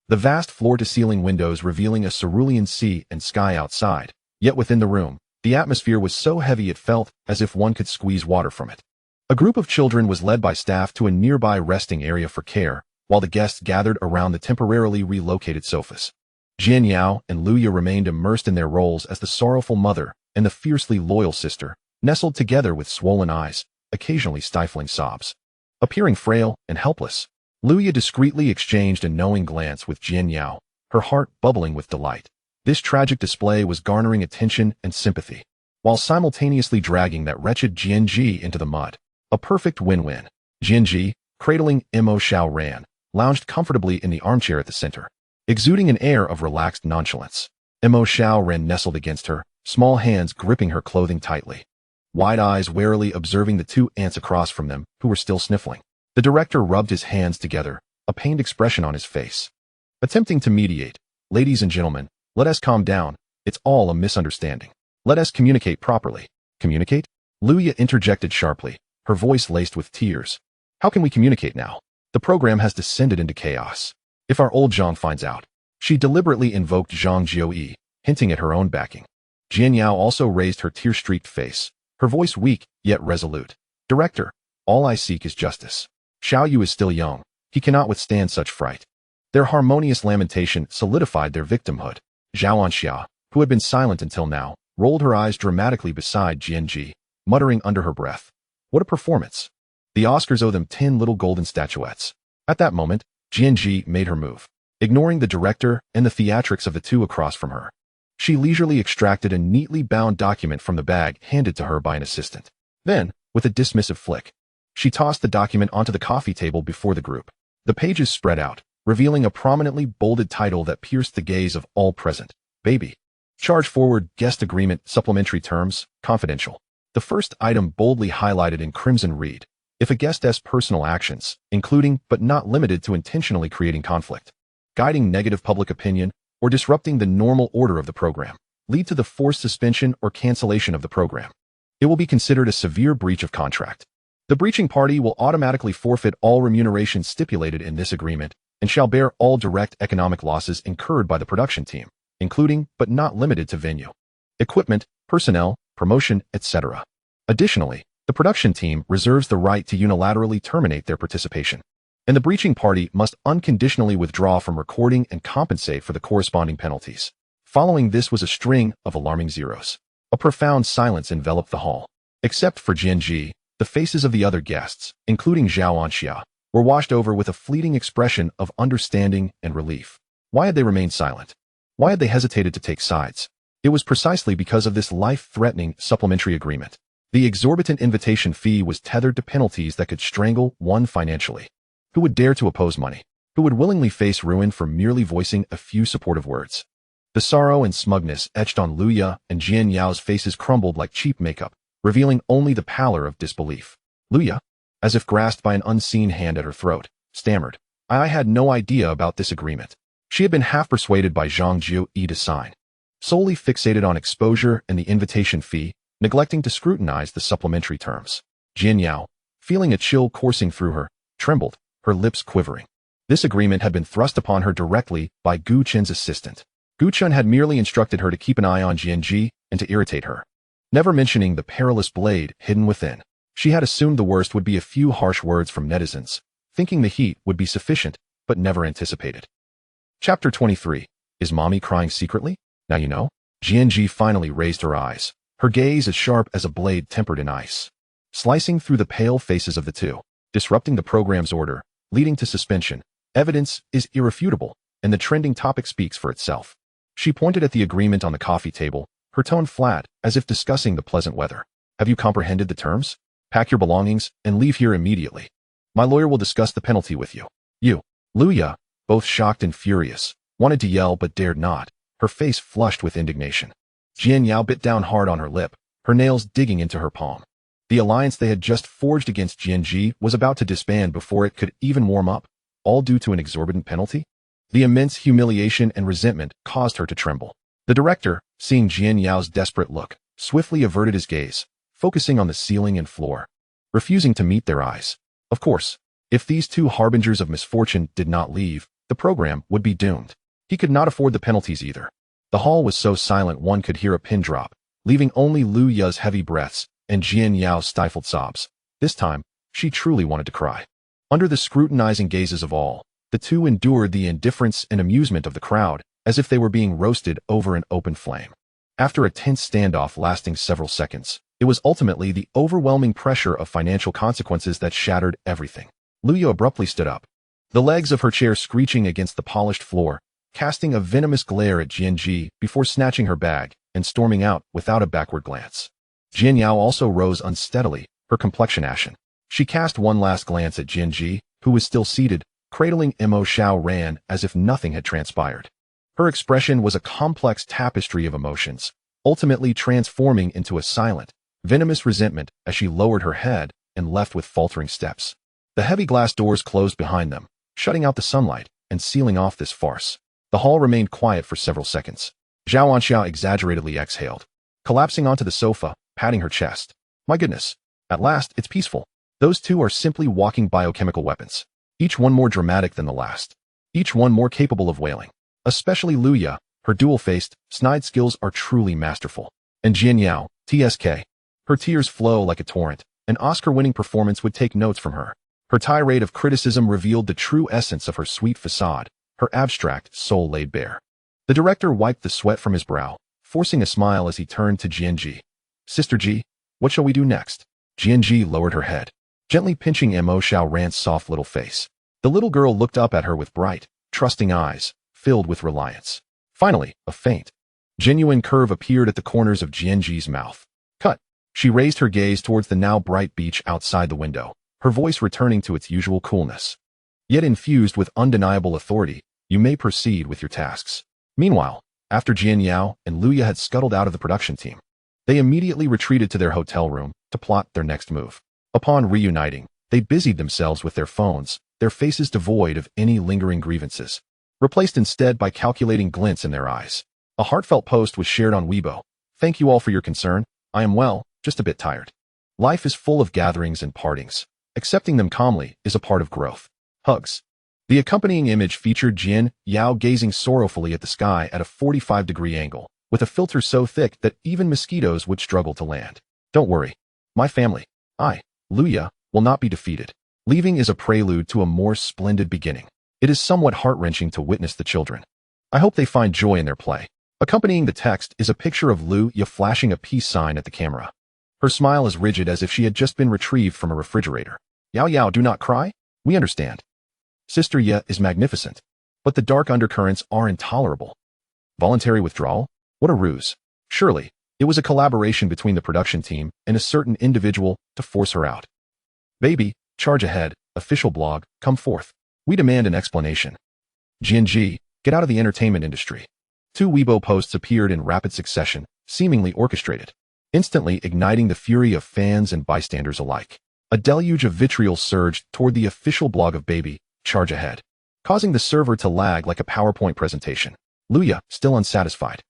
The vast floor-to-ceiling windows revealing a cerulean sea and sky outside, yet within the room, The atmosphere was so heavy it felt as if one could squeeze water from it. A group of children was led by staff to a nearby resting area for care, while the guests gathered around the temporarily relocated sofas. Jian Yao and Luya remained immersed in their roles as the sorrowful mother and the fiercely loyal sister, nestled together with swollen eyes, occasionally stifling sobs. Appearing frail and helpless, Luya discreetly exchanged a knowing glance with Jian Yao, her heart bubbling with delight. This tragic display was garnering attention and sympathy, while simultaneously dragging that wretched Jianji into the mud. A perfect win-win. Jianji, cradling Mo Xiaoran, lounged comfortably in the armchair at the center, exuding an air of relaxed nonchalance. Mo Xiaoran nestled against her, small hands gripping her clothing tightly, wide eyes warily observing the two ants across from them who were still sniffling. The director rubbed his hands together, a pained expression on his face. Attempting to mediate, "Ladies and gentlemen, let us calm down. It's all a misunderstanding. Let us communicate properly." "Communicate?" Luya interjected sharply, her voice laced with tears. "How can we communicate now? The program has descended into chaos. If our old Zhang finds out..." She deliberately invoked Zhang Jiuyi, hinting at her own backing. Jian Yao also raised her tear-streaked face, her voice weak yet resolute. "Director, all I seek is justice. Xiao Yu is still young. He cannot withstand such fright." Their harmonious lamentation solidified their victimhood. Zhao Anxia, who had been silent until now, rolled her eyes dramatically beside Jianji, muttering under her breath, "What a performance! The Oscars owe them 10 little golden statuettes." At that moment, Jianji made her move, ignoring the director and the theatrics of the two across from her. She leisurely extracted a neatly bound document from the bag handed to her by an assistant. Then, with a dismissive flick, she tossed the document onto the coffee table before the group. The pages spread out, revealing a prominently bolded title that pierced the gaze of all present. "Baby. Charge forward, guest agreement, supplementary terms, confidential." The first item boldly highlighted in crimson read, "If a guest's personal actions, including but not limited to intentionally creating conflict, guiding negative public opinion, or disrupting the normal order of the program, lead to the forced suspension or cancellation of the program, it will be considered a severe breach of contract. The breaching party will automatically forfeit all remuneration stipulated in this agreement and shall bear all direct economic losses incurred by the production team, including but not limited to venue, equipment, personnel, promotion, etc. Additionally, the production team reserves the right to unilaterally terminate their participation, and the breaching party must unconditionally withdraw from recording and compensate for the corresponding penalties." Following this was a string of alarming zeros. A profound silence enveloped the hall. Except for Jianji, the faces of the other guests, including Zhao Anxia, were washed over with a fleeting expression of understanding and relief. Why had they remained silent? Why had they hesitated to take sides? It was precisely because of this life-threatening supplementary agreement. The exorbitant invitation fee was tethered to penalties that could strangle one financially. Who would dare to oppose money? Who would willingly face ruin for merely voicing a few supportive words? The sorrow and smugness etched on Luya and Jian Yao's faces crumbled like cheap makeup, revealing only the pallor of disbelief. Luya, as if grasped by an unseen hand at her throat, stammered, "I had no idea about this agreement." She had been half persuaded by Zhang Jiuyi to sign, solely fixated on exposure and the invitation fee, neglecting to scrutinize the supplementary terms. Jian Yao, feeling a chill coursing through her, trembled, her lips quivering. This agreement had been thrust upon her directly by Gu Chen's assistant. Gu Chen had merely instructed her to keep an eye on Jianji and to irritate her, never mentioning the perilous blade hidden within. She had assumed the worst would be a few harsh words from netizens, thinking the heat would be sufficient, but never anticipated. Chapter 23. Is Mommy crying secretly? Now you know? Jianji finally raised her eyes, her gaze as sharp as a blade tempered in ice, slicing through the pale faces of the two, disrupting the program's order, leading to suspension. Evidence is irrefutable, and the trending topic speaks for itself. She pointed at the agreement on the coffee table, her tone flat, as if discussing the pleasant weather. "Have you comprehended the terms? Pack your belongings and leave here immediately. My lawyer will discuss the penalty with you." "You." Luya, both shocked and furious, wanted to yell but dared not, her face flushed with indignation. Jian Yao bit down hard on her lip, her nails digging into her palm. The alliance they had just forged against Jianji was about to disband before it could even warm up, all due to an exorbitant penalty? The immense humiliation and resentment caused her to tremble. The director, seeing Jian Yao's desperate look, swiftly averted his gaze, focusing on the ceiling and floor, refusing to meet their eyes. Of course, if these two harbingers of misfortune did not leave, the program would be doomed. He could not afford the penalties either. The hall was so silent one could hear a pin drop, leaving only Lu Ya's heavy breaths and Jian Yao's stifled sobs. This time, she truly wanted to cry. Under the scrutinizing gazes of all, the two endured the indifference and amusement of the crowd as if they were being roasted over an open flame. After a tense standoff lasting several seconds, it was ultimately the overwhelming pressure of financial consequences that shattered everything. Lu Ya abruptly stood up, the legs of her chair screeching against the polished floor, casting a venomous glare at Jian before snatching her bag and storming out without a backward glance. Jian Yao also rose unsteadily, her complexion ashen. She cast one last glance at Jian, who was still seated, cradling Mo Xiao Ran as if nothing had transpired. Her expression was a complex tapestry of emotions, ultimately transforming into a silent, venomous resentment as she lowered her head and left with faltering steps. The heavy glass doors closed behind them, shutting out the sunlight and sealing off this farce. The hall remained quiet for several seconds. Zhao Anxiao exaggeratedly exhaled, collapsing onto the sofa, patting her chest. My goodness, at last it's peaceful. Those two are simply walking biochemical weapons, each one more dramatic than the last, each one more capable of wailing. Especially Lu Ya, her dual-faced, snide skills are truly masterful. And Jian Yao, TSK. Her tears flow like a torrent. An Oscar-winning performance would take notes from her. Her tirade of criticism revealed the true essence of her sweet facade, her abstract soul laid bare. The director wiped the sweat from his brow, forcing a smile as he turned to Jian. Sister Ji, what shall we do next? Jian lowered her head, gently pinching Mo Xiao Ran's soft little face. The little girl looked up at her with bright, trusting eyes, filled with reliance. Finally, a faint, genuine curve appeared at the corners of Jian's mouth. Cut. She raised her gaze towards the now bright beach outside the window, her voice returning to its usual coolness, yet infused with undeniable authority. You may proceed with your tasks. Meanwhile, after Jian Yao and Lu Ya had scuttled out of the production team, they immediately retreated to their hotel room to plot their next move. Upon reuniting, they busied themselves with their phones, their faces devoid of any lingering grievances, replaced instead by calculating glints in their eyes. A heartfelt post was shared on Weibo. Thank you all for your concern. I am well, just a bit tired. Life is full of gatherings and partings. Accepting them calmly is a part of growth. Hugs. The accompanying image featured Jian Yao gazing sorrowfully at the sky at a 45-degree angle, with a filter so thick that even mosquitoes would struggle to land. Don't worry. My family, Lu Ya, will not be defeated. Leaving is a prelude to a more splendid beginning. It is somewhat heart-wrenching to witness the children. I hope they find joy in their play. Accompanying the text is a picture of Lu Ya flashing a peace sign at the camera. Her smile is rigid as if she had just been retrieved from a refrigerator. Yao, do not cry. We understand. Sister Ya is magnificent, but the dark undercurrents are intolerable. Voluntary withdrawal? What a ruse. Surely, it was a collaboration between the production team and a certain individual to force her out. Baby, charge ahead, official blog, come forth. We demand an explanation. Jian, get out of the entertainment industry. 2 Weibo posts appeared in rapid succession, seemingly orchestrated, instantly igniting the fury of fans and bystanders alike. A deluge of vitriol surged toward the official blog of Baby, charge ahead, causing the server to lag like a PowerPoint presentation. Lu Ya, still unsatisfied,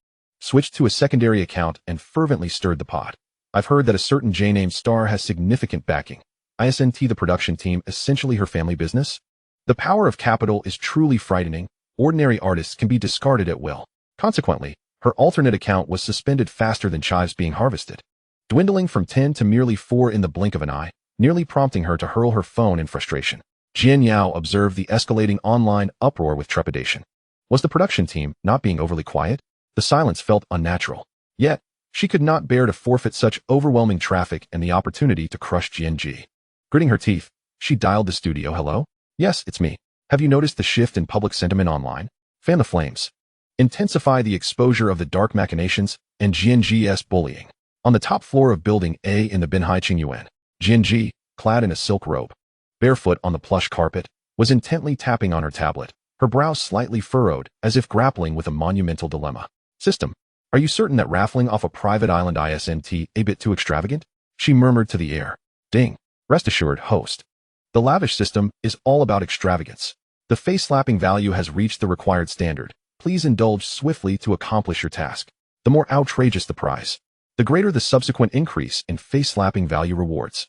switched to a secondary account and fervently stirred the pot. I've heard that a certain J-named star has significant backing. ISNT the production team essentially her family business? The power of capital is truly frightening. Ordinary artists can be discarded at will. Consequently, her alternate account was suspended faster than chives being harvested, dwindling from 10 to merely 4 in the blink of an eye, nearly prompting her to hurl her phone in frustration. Jian Yao observed the escalating online uproar with trepidation. Was the production team not being overly quiet? The silence felt unnatural. Yet, she could not bear to forfeit such overwhelming traffic and the opportunity to crush Jian. Gritting her teeth, she dialed the studio. Hello? Yes, it's me. Have you noticed the shift in public sentiment online? Fan the flames. Intensify the exposure of the dark machinations and Jian's bullying. On the top floor of Building A in the Binhai Qingyuan, Jian, clad in a silk robe, barefoot on the plush carpet, was intently tapping on her tablet, her brows slightly furrowed as if grappling with a monumental dilemma. System, are you certain that raffling off a private island isn't a bit too extravagant? She murmured to the air. Ding. Rest assured, host. The lavish system is all about extravagance. The face-slapping value has reached the required standard. Please indulge swiftly to accomplish your task. The more outrageous the prize, the greater the subsequent increase in face-slapping value rewards.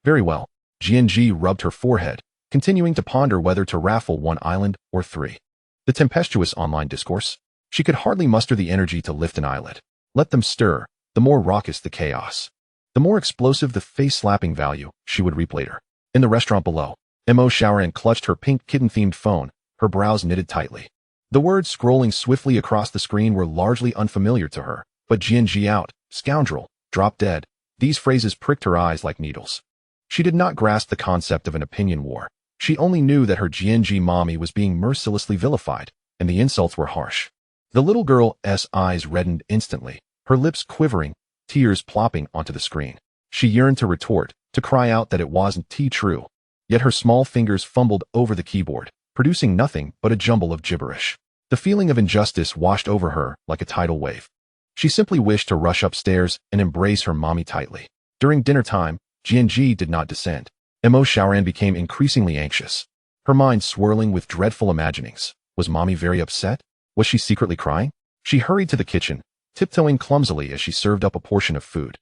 Very well. Jian rubbed her forehead, continuing to ponder whether to raffle 1 island or 3. The tempestuous online discourse. She could hardly muster the energy to lift an eyelid. Let them stir. the more raucous the chaos. The more explosive the face-slapping value, she would reap later. In the restaurant below, Mo Shaoran clutched her pink kitten-themed phone, her brows knitted tightly. The words scrolling swiftly across the screen were largely unfamiliar to her, but Jianji out, scoundrel, drop dead, these phrases pricked her eyes like needles. She did not grasp the concept of an opinion war. She only knew that her Jianji mommy was being mercilessly vilified, and the insults were harsh. The little girl's eyes reddened instantly, her lips quivering, tears plopping onto the screen. She yearned to retort, to cry out that it wasn't true. Yet her small fingers fumbled over the keyboard, producing nothing but a jumble of gibberish. The feeling of injustice washed over her like a tidal wave. She simply wished to rush upstairs and embrace her mommy tightly. During dinner time, Jianji did not descend. Mo Shaoran became increasingly anxious, her mind swirling with dreadful imaginings. Was mommy very upset? Was she secretly crying? She hurried to the kitchen, tiptoeing clumsily as she served up a portion of food,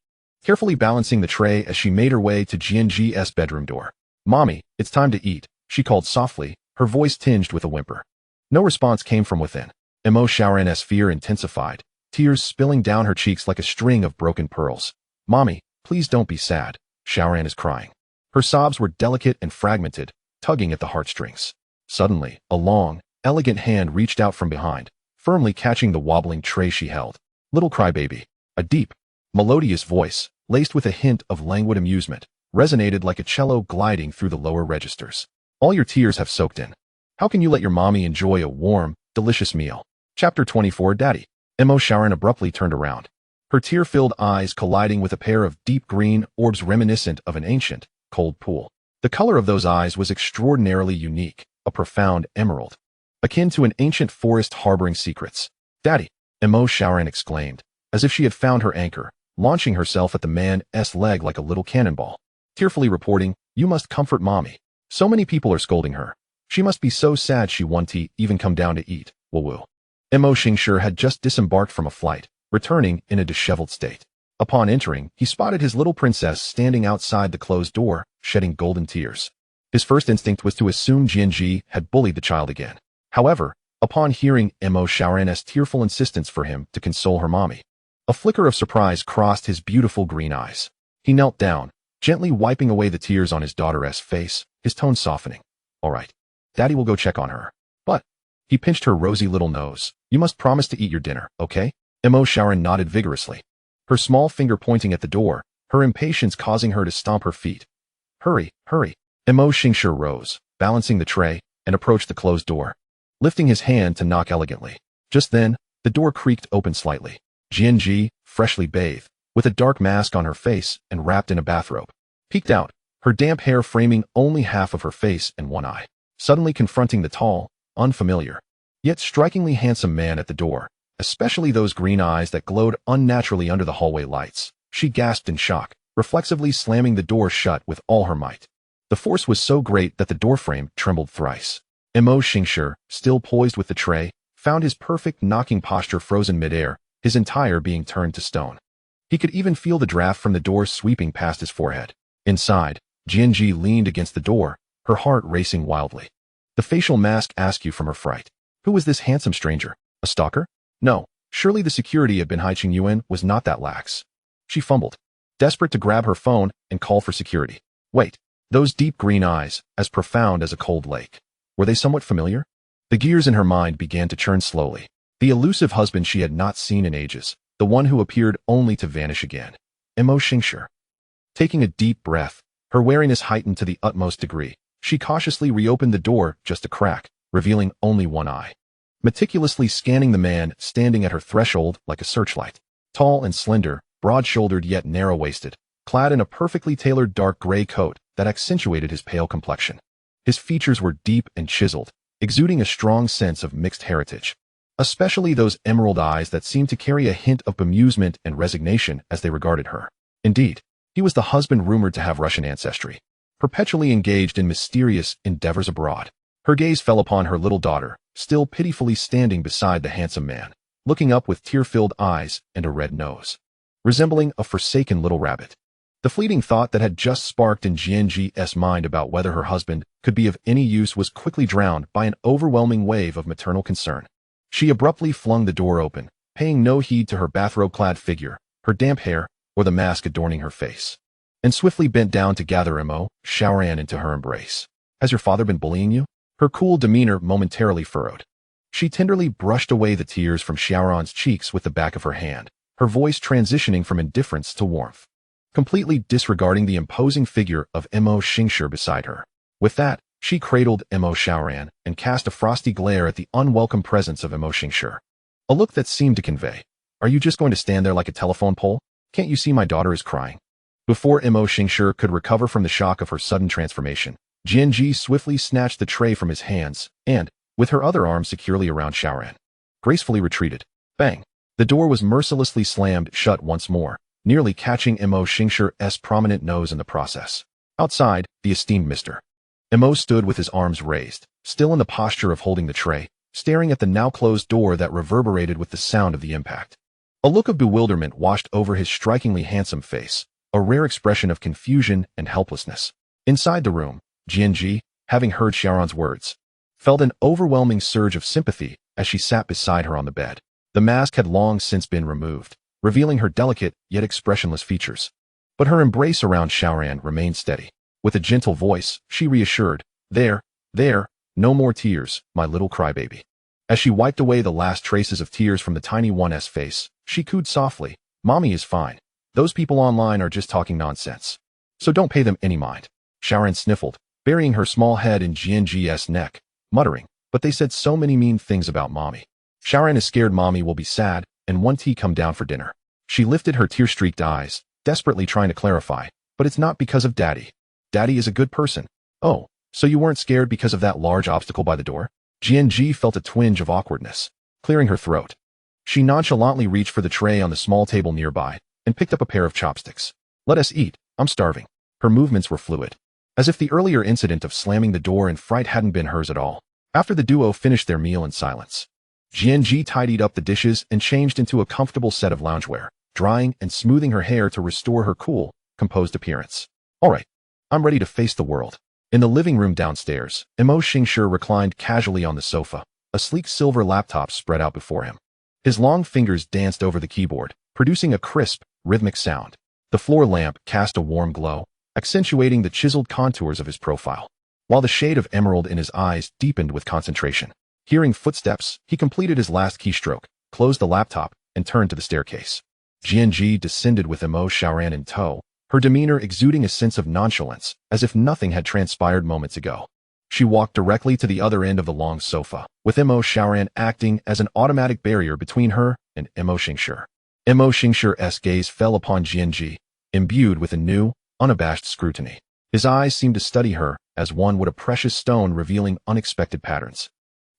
carefully balancing the tray as she made her way to Jianji's bedroom door. "Mommy, it's time to eat," she called softly, her voice tinged with a whimper. No response came from within. Mo Shaoran's fear intensified, tears spilling down her cheeks like a string of broken pearls. "Mommy, please don't be sad. Shaoran is crying." Her sobs were delicate and fragmented, tugging at the heartstrings. Suddenly, a long, elegant hand reached out from behind, firmly catching the wobbling tray she held. "Little crybaby." A deep, melodious voice, laced with a hint of languid amusement, resonated like a cello gliding through the lower registers. "All your tears have soaked in. How can you let your mommy enjoy a warm, delicious meal?" Chapter 24 Daddy. Mo Shaoran abruptly turned around, her tear-filled eyes colliding with a pair of deep green orbs reminiscent of an ancient, cold pool. The color of those eyes was extraordinarily unique, a profound emerald, akin to an ancient forest harboring secrets. "Daddy," Mo Shaoran exclaimed, as if she had found her anchor, launching herself at the man's leg like a little cannonball, tearfully reporting, "You must comfort mommy. So many people are scolding her. She must be so sad she won't even come down to eat. Woo-woo." Mo Xingshi had just disembarked from a flight, returning in a disheveled state. Upon entering, he spotted his little princess standing outside the closed door, shedding golden tears. His first instinct was to assume Jianji had bullied the child again. However, upon hearing Mo Shaoran's tearful insistence for him to console her mommy, a flicker of surprise crossed his beautiful green eyes. He knelt down, gently wiping away the tears on his daughter's face, his tone softening. "All right. Daddy will go check on her. But," he pinched her rosy little nose, "you must promise to eat your dinner, okay?" Mo Shaoran nodded vigorously, her small finger pointing at the door, her impatience causing her to stomp her feet. "Hurry, hurry." Mo Xingshi rose, balancing the tray, and approached the closed door, lifting his hand to knock elegantly. Just then, the door creaked open slightly. Jianji, freshly bathed, with a dark mask on her face and wrapped in a bathrobe, peeked out, her damp hair framing only half of her face and one eye, suddenly confronting the tall, unfamiliar, yet strikingly handsome man at the door, especially those green eyes that glowed unnaturally under the hallway lights. She gasped in shock, reflexively slamming the door shut with all her might. The force was so great that the doorframe trembled thrice. Mo Xingshi, still poised with the tray, found his perfect knocking posture frozen midair, his entire being turned to stone. He could even feel the draft from the door sweeping past his forehead. Inside, Jianji leaned against the door, her heart racing wildly. The facial mask askew from her fright. Who was this handsome stranger? A stalker? No, surely the security of Binhai Qingyuan was not that lax. She fumbled, desperate to grab her phone and call for security. Wait, those deep green eyes, as profound as a cold lake. Were they somewhat familiar? The gears in her mind began to churn slowly. The elusive husband she had not seen in ages, the one who appeared only to vanish again. Mo Xingshi. Taking a deep breath, her wariness heightened to the utmost degree, she cautiously reopened the door just a crack, revealing only one eye, meticulously scanning the man standing at her threshold like a searchlight. Tall and slender, broad-shouldered yet narrow-waisted, clad in a perfectly tailored dark gray coat that accentuated his pale complexion. His features were deep and chiseled, exuding a strong sense of mixed heritage, especially those emerald eyes that seemed to carry a hint of bemusement and resignation as they regarded her. Indeed, he was the husband rumored to have Russian ancestry, perpetually engaged in mysterious endeavors abroad. Her gaze fell upon her little daughter, still pitifully standing beside the handsome man, looking up with tear-filled eyes and a red nose, resembling a forsaken little rabbit. The fleeting thought that had just sparked in Jianji's mind about whether her husband could be of any use was quickly drowned by an overwhelming wave of maternal concern. She abruptly flung the door open, paying no heed to her bathrobe-clad figure, her damp hair, or the mask adorning her face, and swiftly bent down to gather Shaoran into her embrace. Has your father been bullying you? Her cool demeanor momentarily furrowed. She tenderly brushed away the tears from Shaoran's cheeks with the back of her hand, her voice transitioning from indifference to warmth, completely disregarding the imposing figure of Xingshi beside her. With that, she cradled Shaoran and cast a frosty glare at the unwelcome presence of Xingshi. A look that seemed to convey, "Are you just going to stand there like a telephone pole? Can't you see my daughter is crying?" Before Xingshi could recover from the shock of her sudden transformation, Jianji swiftly snatched the tray from his hands and, with her other arm securely around Shaoran, gracefully retreated. Bang! The door was mercilessly slammed shut once more, nearly catching Xingshi's prominent nose in the process. Outside, the esteemed Mr. Mo stood with his arms raised, still in the posture of holding the tray, staring at the now-closed door that reverberated with the sound of the impact. A look of bewilderment washed over his strikingly handsome face, a rare expression of confusion and helplessness. Inside the room, Jianji, having heard Shaoran's words, felt an overwhelming surge of sympathy as she sat beside her on the bed. The mask had long since been removed, revealing her delicate yet expressionless features. But her embrace around Shaoran remained steady. With a gentle voice, she reassured, There, no more tears, my little crybaby." As she wiped away the last traces of tears from the tiny one's face, she cooed softly, "Mommy is fine. Those people online are just talking nonsense. So don't pay them any mind." Shaoran sniffled, burying her small head in Jianji's neck, muttering, "But they said so many mean things about Mommy. Shaoran is scared Mommy will be sad, and won't he come down for dinner?" She lifted her tear-streaked eyes, desperately trying to clarify, "But it's not because of Daddy. Daddy is a good person." "Oh, so you weren't scared because of that large obstacle by the door?" Jianji felt a twinge of awkwardness, clearing her throat. She nonchalantly reached for the tray on the small table nearby and picked up a pair of chopsticks. "Let us eat, I'm starving." Her movements were fluid, as if the earlier incident of slamming the door in fright hadn't been hers at all. After the duo finished their meal in silence, Jianji tidied up the dishes and changed into a comfortable set of loungewear, drying and smoothing her hair to restore her cool, composed appearance. "All right, I'm ready to face the world." In the living room downstairs, Xingshi reclined casually on the sofa, a sleek silver laptop spread out before him. His long fingers danced over the keyboard, producing a crisp, rhythmic sound. The floor lamp cast a warm glow, accentuating the chiseled contours of his profile, while the shade of emerald in his eyes deepened with concentration. Hearing footsteps, he completed his last keystroke, closed the laptop, and turned to the staircase. Jianji descended with Shaoran in tow, her demeanor exuding a sense of nonchalance, as if nothing had transpired moments ago. She walked directly to the other end of the long sofa, with Shaoran acting as an automatic barrier between her and Xingshi. Xingshi's gaze fell upon Jianji, imbued with a new, unabashed scrutiny. His eyes seemed to study her as one would a precious stone revealing unexpected patterns,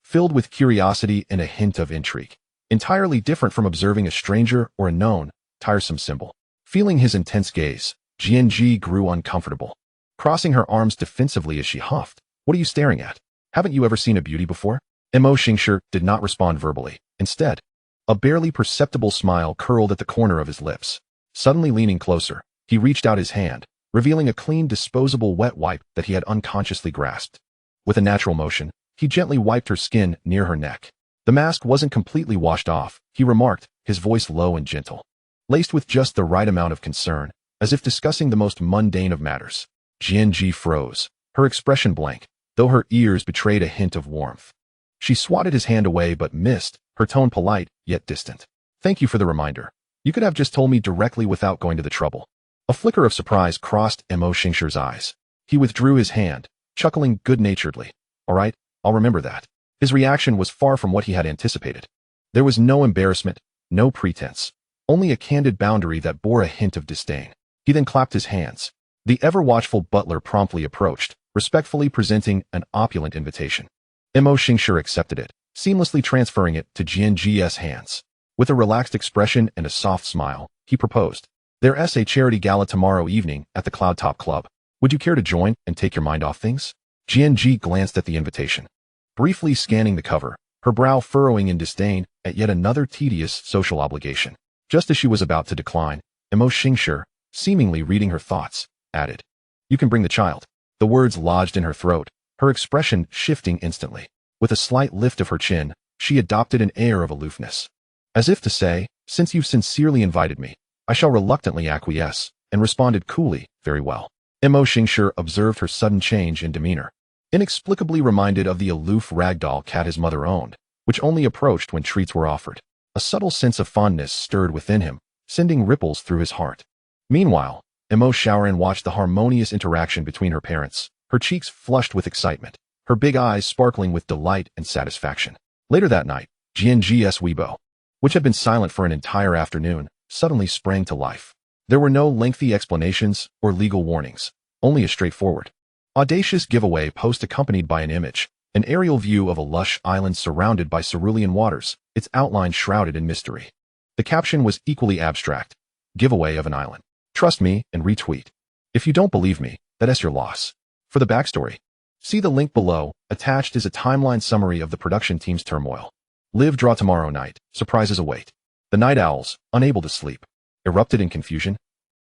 filled with curiosity and a hint of intrigue, entirely different from observing a stranger or a known, tiresome symbol. Feeling his intense gaze, Jianji grew uncomfortable, crossing her arms defensively as she huffed. "What are you staring at? Haven't you ever seen a beauty before?" Xingshi did not respond verbally. Instead, a barely perceptible smile curled at the corner of his lips. Suddenly leaning closer, he reached out his hand, revealing a clean disposable wet wipe that he had unconsciously grasped. With a natural motion, he gently wiped her skin near her neck. The mask wasn't completely washed off, he remarked, his voice low and gentle, laced with just the right amount of concern, as if discussing the most mundane of matters. Jianji froze, her expression blank, though her ears betrayed a hint of warmth. She swatted his hand away but missed, her tone polite, yet distant. "Thank you for the reminder. You could have just told me directly without going to the trouble." A flicker of surprise crossed Xingshi's eyes. He withdrew his hand, chuckling good-naturedly. "All right, I'll remember that." His reaction was far from what he had anticipated. There was no embarrassment, no pretense, only a candid boundary that bore a hint of disdain. He then clapped his hands. The ever-watchful butler promptly approached, respectfully presenting an opulent invitation. Xingshi accepted it, seamlessly transferring it to Jianji's hands. With a relaxed expression and a soft smile, he proposed, "There's a charity gala tomorrow evening at the Cloudtop Club. Would you care to join and take your mind off things?" Jianji glanced at the invitation, briefly scanning the cover, her brow furrowing in disdain at yet another tedious social obligation. Just as she was about to decline, Xingshi, seemingly reading her thoughts, added, "You can bring the child." The words lodged in her throat, her expression shifting instantly. With a slight lift of her chin, she adopted an air of aloofness, as if to say, "Since you've sincerely invited me, I shall reluctantly acquiesce, and responded coolly, very well. Mo Xingshi observed her sudden change in demeanor, inexplicably reminded of the aloof ragdoll cat his mother owned, which only approached when treats were offered. A subtle sense of fondness stirred within him, sending ripples through his heart. Meanwhile, Mo Xiaoran watched the harmonious interaction between her parents, her cheeks flushed with excitement, her big eyes sparkling with delight and satisfaction. Later that night, Jianji's Weibo, which had been silent for an entire afternoon, suddenly sprang to life. There were no lengthy explanations or legal warnings, only a straightforward, audacious giveaway post accompanied by an image, an aerial view of a lush island surrounded by cerulean waters, its outline shrouded in mystery. The caption was equally abstract, giveaway of an island. Trust me and retweet. If you don't believe me, that's your loss. For the backstory, see the link below. Attached is a timeline summary of the production team's turmoil. Live draw tomorrow night, surprises await. The night owls, unable to sleep, erupted in confusion.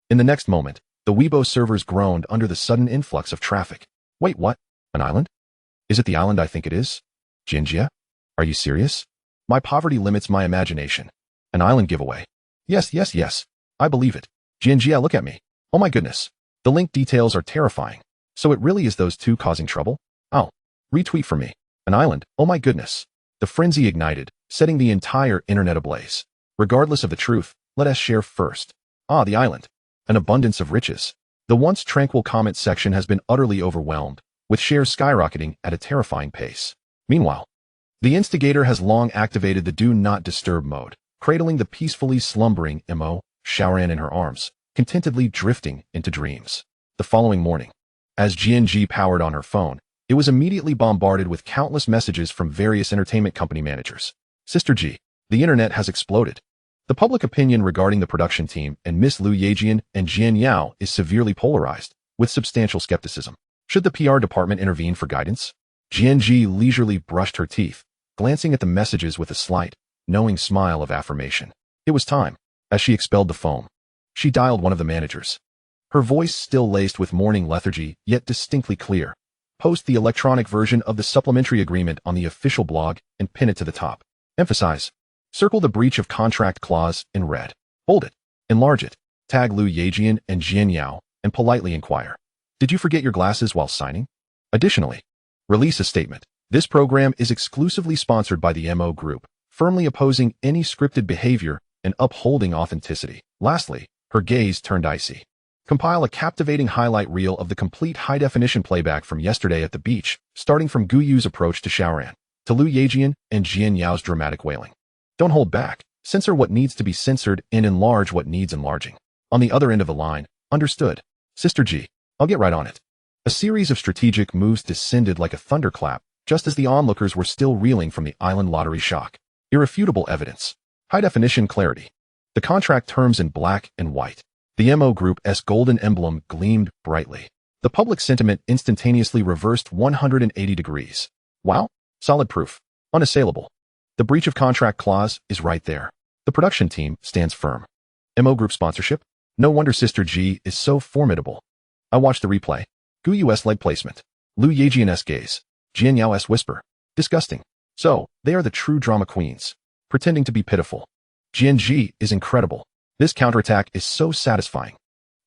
In the next moment, the Weibo servers groaned under the sudden influx of traffic. Wait, what? An island? Is it the island I think it is? Jinjia? Are you serious? My poverty limits my imagination. An island giveaway. Yes. I believe it. Jinjia, look at me. Oh my goodness. The link details are terrifying. So it really is those two causing trouble? Oh. Retweet for me. An island. Oh my goodness. The frenzy ignited, setting the entire internet ablaze. Regardless of the truth, let us share first. Ah, the island. An abundance of riches. The once tranquil comment section has been utterly overwhelmed, with shares skyrocketing at a terrifying pace. Meanwhile, the instigator has long activated the Do Not Disturb mode, cradling the peacefully slumbering Mo Xiaoran in her arms, contentedly drifting into dreams. The following morning, as Jianji powered on her phone, it was immediately bombarded with countless messages from various entertainment company managers. Sister G, the internet has exploded. The public opinion regarding the production team and Miss Liu Yejian and Jian Yao is severely polarized, with substantial skepticism. Should the PR department intervene for guidance? Jianji leisurely brushed her teeth, glancing at the messages with a slight, knowing smile of affirmation. It was time. As she expelled the foam, she dialed one of the managers. Her voice still laced with morning lethargy, yet distinctly clear. Post the electronic version of the supplementary agreement on the official blog and pin it to the top. Emphasize. Circle the breach of contract clause in red. Bold it. Enlarge it. Tag Liu Yejian and Jian Yao and politely inquire. Did you forget your glasses while signing? Additionally, release a statement. This program is exclusively sponsored by the MO Group, firmly opposing any scripted behavior and upholding authenticity. Lastly, her gaze turned icy. Compile a captivating highlight reel of the complete high-definition playback from yesterday at the beach, starting from Guyu's approach to Xiaoran, to Liu Yejian and Jian Yao's dramatic wailing. Don't hold back. Censor what needs to be censored and enlarge what needs enlarging. On the other end of the line, understood. Sister G, I'll get right on it. A series of strategic moves descended like a thunderclap, just as the onlookers were still reeling from the island lottery shock. Irrefutable evidence. High-definition clarity. The contract terms in black and white. The MO Group's golden emblem gleamed brightly. The public sentiment instantaneously reversed 180 degrees. Wow. Solid proof. Unassailable. The breach of contract clause is right there. The production team stands firm. MO Group sponsorship? No wonder Sister G is so formidable. I watched the replay. Guyu's leg placement. Liu Yejian's gaze. Jian Yao's whisper. Disgusting. So, they are the true drama queens. Pretending to be pitiful. Jian Ji is incredible. This counterattack is so satisfying.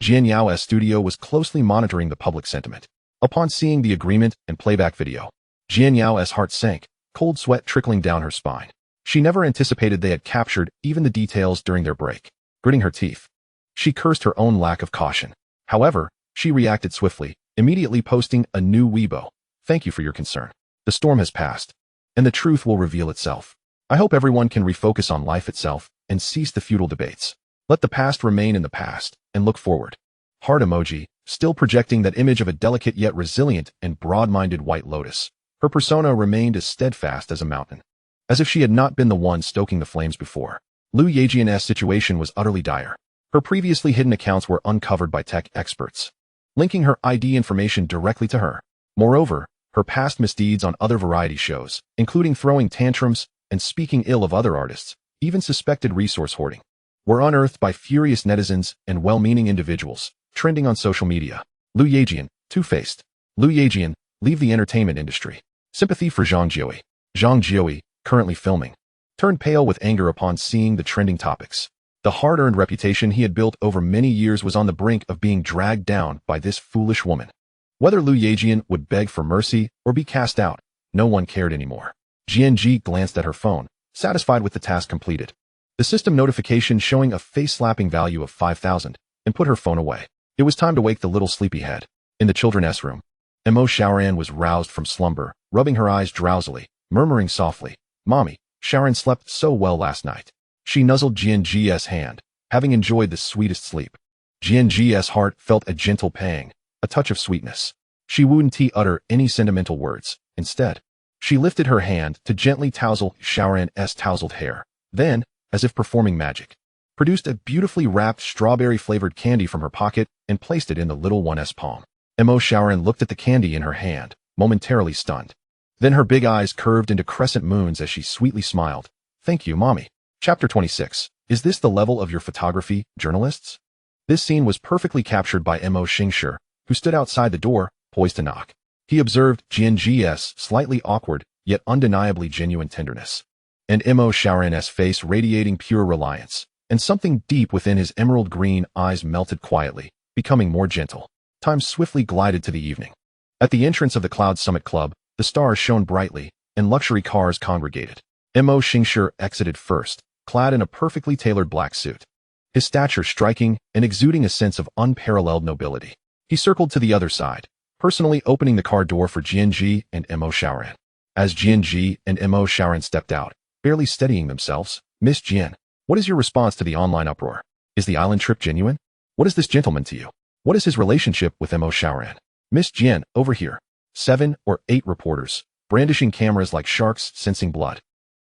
Jian Yao's studio was closely monitoring the public sentiment. Upon seeing the agreement and playback video, Jian Yao's heart sank, cold sweat trickling down her spine. She never anticipated they had captured even the details during their break. Gritting her teeth, she cursed her own lack of caution. However, she reacted swiftly, immediately posting a new Weibo. Thank you for your concern. The storm has passed, and the truth will reveal itself. I hope everyone can refocus on life itself and cease the futile debates. Let the past remain in the past and look forward. Heart emoji, still projecting that image of a delicate yet resilient and broad-minded white lotus. Her persona remained as steadfast as a mountain, as if she had not been the one stoking the flames before. Liu Yejian's situation was utterly dire. Her previously hidden accounts were uncovered by tech experts, linking her ID information directly to her. Moreover, her past misdeeds on other variety shows, including throwing tantrums and speaking ill of other artists, even suspected resource hoarding, were unearthed by furious netizens and well-meaning individuals, trending on social media. Liu Yejian, two-faced. Liu Yejian, leave the entertainment industry. Sympathy for Zhang Jiui. Zhang Jiui, currently filming, turned pale with anger upon seeing the trending topics. The hard-earned reputation he had built over many years was on the brink of being dragged down by this foolish woman. Whether Liu Yejian would beg for mercy or be cast out, no one cared anymore. GNG glanced at her phone, satisfied with the task completed. The system notification showing a face-slapping value of 5,000, and put her phone away. It was time to wake the little sleepyhead. In the children's room, Mo Shaoran was roused from slumber, rubbing her eyes drowsily, murmuring softly, "Mommy, Shaoran slept so well last night." She nuzzled GNG's hand, having enjoyed the sweetest sleep. GNG's heart felt a gentle pang, a touch of sweetness. She wouldn't utter any sentimental words. Instead, she lifted her hand to gently tousle Shaoran's tousled hair. Then, as if performing magic, produced a beautifully wrapped strawberry-flavored candy from her pocket and placed it in the little one's palm. Mo Shaoran looked at the candy in her hand, momentarily stunned. Then her big eyes curved into crescent moons as she sweetly smiled. "Thank you, Mommy." Chapter 26. Is this the level of your photography, journalists? This scene was perfectly captured by Mo Xingshi, who stood outside the door, poised to knock. He observed GNG's slightly awkward, yet undeniably genuine tenderness, and Mo Shaoran's face radiating pure reliance, and something deep within his emerald green eyes melted quietly, becoming more gentle. Time swiftly glided to the evening. At the entrance of the Cloud Summit Club, the stars shone brightly, and luxury cars congregated. Mo Xingshi exited first, clad in a perfectly tailored black suit, his stature striking and exuding a sense of unparalleled nobility. He circled to the other side, personally opening the car door for GNG and Mo Shaoran. As GNG and Mo Shaoran stepped out, barely steadying themselves, "Miss Jian, what is your response to the online uproar? Is the island trip genuine? What is this gentleman to you? What is his relationship with Mo Shaoran?" "Miss Jian, over here." 7 or 8 reporters, brandishing cameras like sharks sensing blood,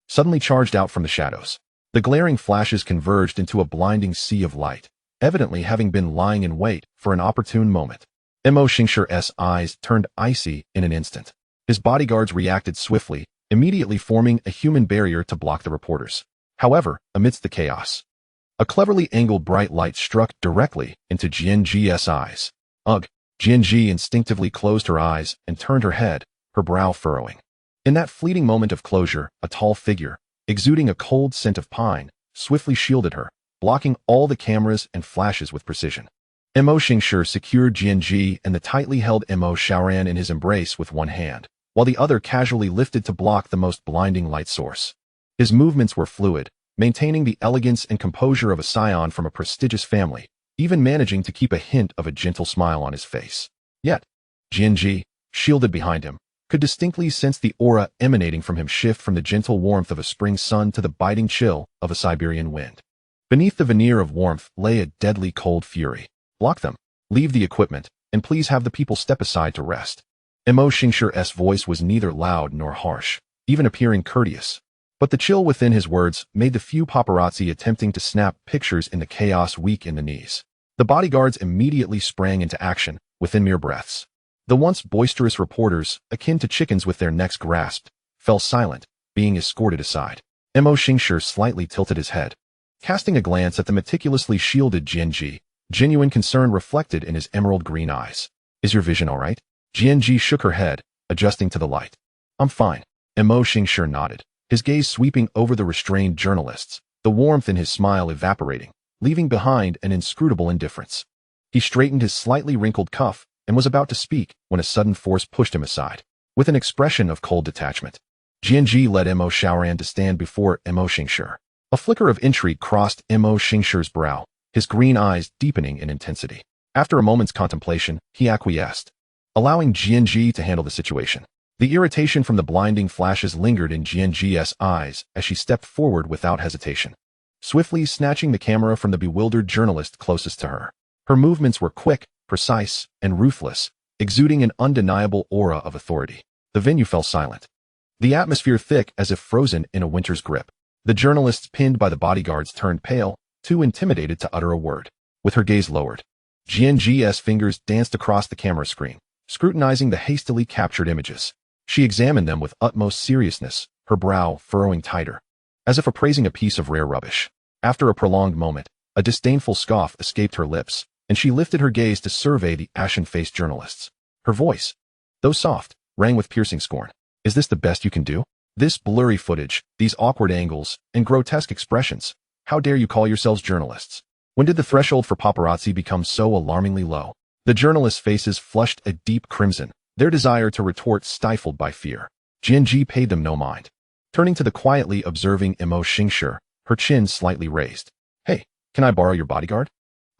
suddenly charged out from the shadows. The glaring flashes converged into a blinding sea of light, evidently having been lying in wait for an opportune moment. Mo Xingshi's eyes turned icy in an instant. His bodyguards reacted swiftly, immediately forming a human barrier to block the reporters. However, amidst the chaos, a cleverly angled bright light struck directly into GNG's eyes. Ugh! GNG instinctively closed her eyes and turned her head, her brow furrowing. In that fleeting moment of closure, a tall figure, exuding a cold scent of pine, swiftly shielded her, blocking all the cameras and flashes with precision. Mo Xingshi secured GNG and the tightly held Mo Shaoran in his embrace with one hand, while the other casually lifted to block the most blinding light source. His movements were fluid, maintaining the elegance and composure of a scion from a prestigious family, even managing to keep a hint of a gentle smile on his face. Yet, GNG, shielded behind him, could distinctly sense the aura emanating from him shift from the gentle warmth of a spring sun to the biting chill of a Siberian wind. Beneath the veneer of warmth lay a deadly cold fury. "Block them. Leave the equipment, and please have the people step aside to rest." Mo Xingshi's voice was neither loud nor harsh, even appearing courteous. But the chill within his words made the few paparazzi attempting to snap pictures in the chaos weak in the knees. The bodyguards immediately sprang into action, within mere breaths. The once boisterous reporters, akin to chickens with their necks grasped, fell silent, being escorted aside. Mo Xingshi slightly tilted his head, casting a glance at the meticulously shielded GNG, genuine concern reflected in his emerald green eyes. "Is your vision all right?" GNG shook her head, adjusting to the light. "I'm fine." Mo Xingshi nodded, his gaze sweeping over the restrained journalists, the warmth in his smile evaporating, leaving behind an inscrutable indifference. He straightened his slightly wrinkled cuff and was about to speak when a sudden force pushed him aside. With an expression of cold detachment, GNG led Mo Shaoran to stand before Mo Xingshi. A flicker of intrigue crossed Mo Xingshi's brow, his green eyes deepening in intensity. After a moment's contemplation, he acquiesced, allowing GNG to handle the situation. The irritation from the blinding flashes lingered in GNG's eyes as she stepped forward without hesitation, swiftly snatching the camera from the bewildered journalist closest to her. Her movements were quick, precise, and ruthless, exuding an undeniable aura of authority. The venue fell silent, the atmosphere thick as if frozen in a winter's grip. The journalists pinned by the bodyguards turned pale, too intimidated to utter a word. With her gaze lowered, GNG's fingers danced across the camera screen, scrutinizing the hastily captured images. She examined them with utmost seriousness, her brow furrowing tighter, as if appraising a piece of rare rubbish. After a prolonged moment, a disdainful scoff escaped her lips, and she lifted her gaze to survey the ashen-faced journalists. Her voice, though soft, rang with piercing scorn. "Is this the best you can do? This blurry footage, these awkward angles, and grotesque expressions, How dare you call yourselves journalists? When did the threshold for paparazzi become so alarmingly low? The journalists' faces flushed a deep crimson, their desire to retort stifled by fear. Jianji paid them no mind. Turning to the quietly observing Imo Xingshi, her chin slightly raised. Hey, can I borrow your bodyguard?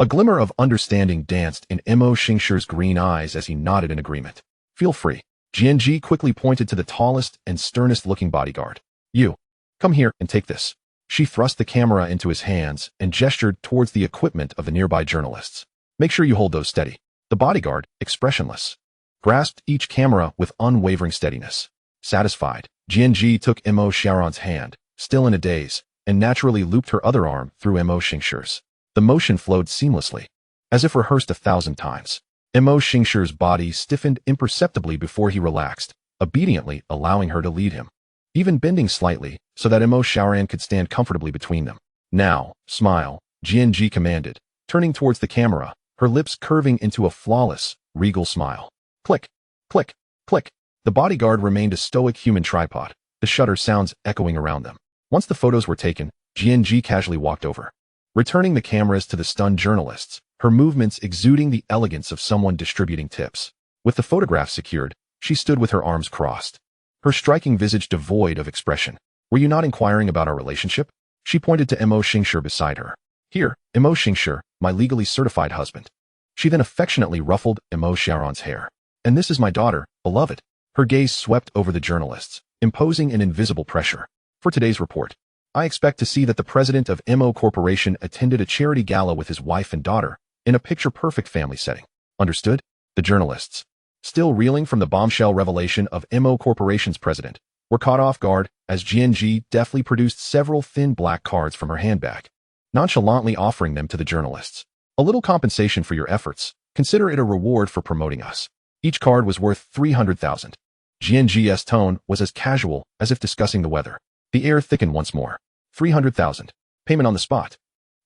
A glimmer of understanding danced in Imo Xingshi's green eyes as he nodded in agreement. Feel free. Jianji quickly pointed to the tallest and sternest-looking bodyguard. You, come here and take this. She thrust the camera into his hands and gestured towards the equipment of the nearby journalists. Make sure you hold those steady. The bodyguard, expressionless, grasped each camera with unwavering steadiness. Satisfied, Jianji took Imo Xiaoran's hand, still in a daze, and naturally looped her other arm through Imo Xingshi's. The motion flowed seamlessly, as if rehearsed 1,000 times. Imo Xingshi's body stiffened imperceptibly before he relaxed, obediently allowing her to lead him, even bending slightly so that Imo Xiaoran could stand comfortably between them. Now, smile, Jianji commanded, turning towards the camera, her lips curving into a flawless, regal smile. Click, click, click. The bodyguard remained a stoic human tripod, the shutter sounds echoing around them. Once the photos were taken, Jianji casually walked over, returning the cameras to the stunned journalists, her movements exuding the elegance of someone distributing tips. With the photographs secured, she stood with her arms crossed, her striking visage devoid of expression. Were you not inquiring about our relationship? She pointed to Imo Xingshi beside her. Here, Imo Xingshi, my legally certified husband. She then affectionately ruffled Imo Xiaoran's hair. And this is my daughter, beloved. Her gaze swept over the journalists, imposing an invisible pressure. For today's report, I expect to see that the president of Imo Corporation attended a charity gala with his wife and daughter, in a picture-perfect family setting. Understood? The journalists, still reeling from the bombshell revelation of Imo Corporation's president, were caught off guard as Jianji deftly produced several thin black cards from her handbag, nonchalantly offering them to the journalists. A little compensation for your efforts. Consider it a reward for promoting us. Each card was worth 300,000. Jianji's tone was as casual as if discussing the weather. The air thickened once more. 300,000. Payment on the spot.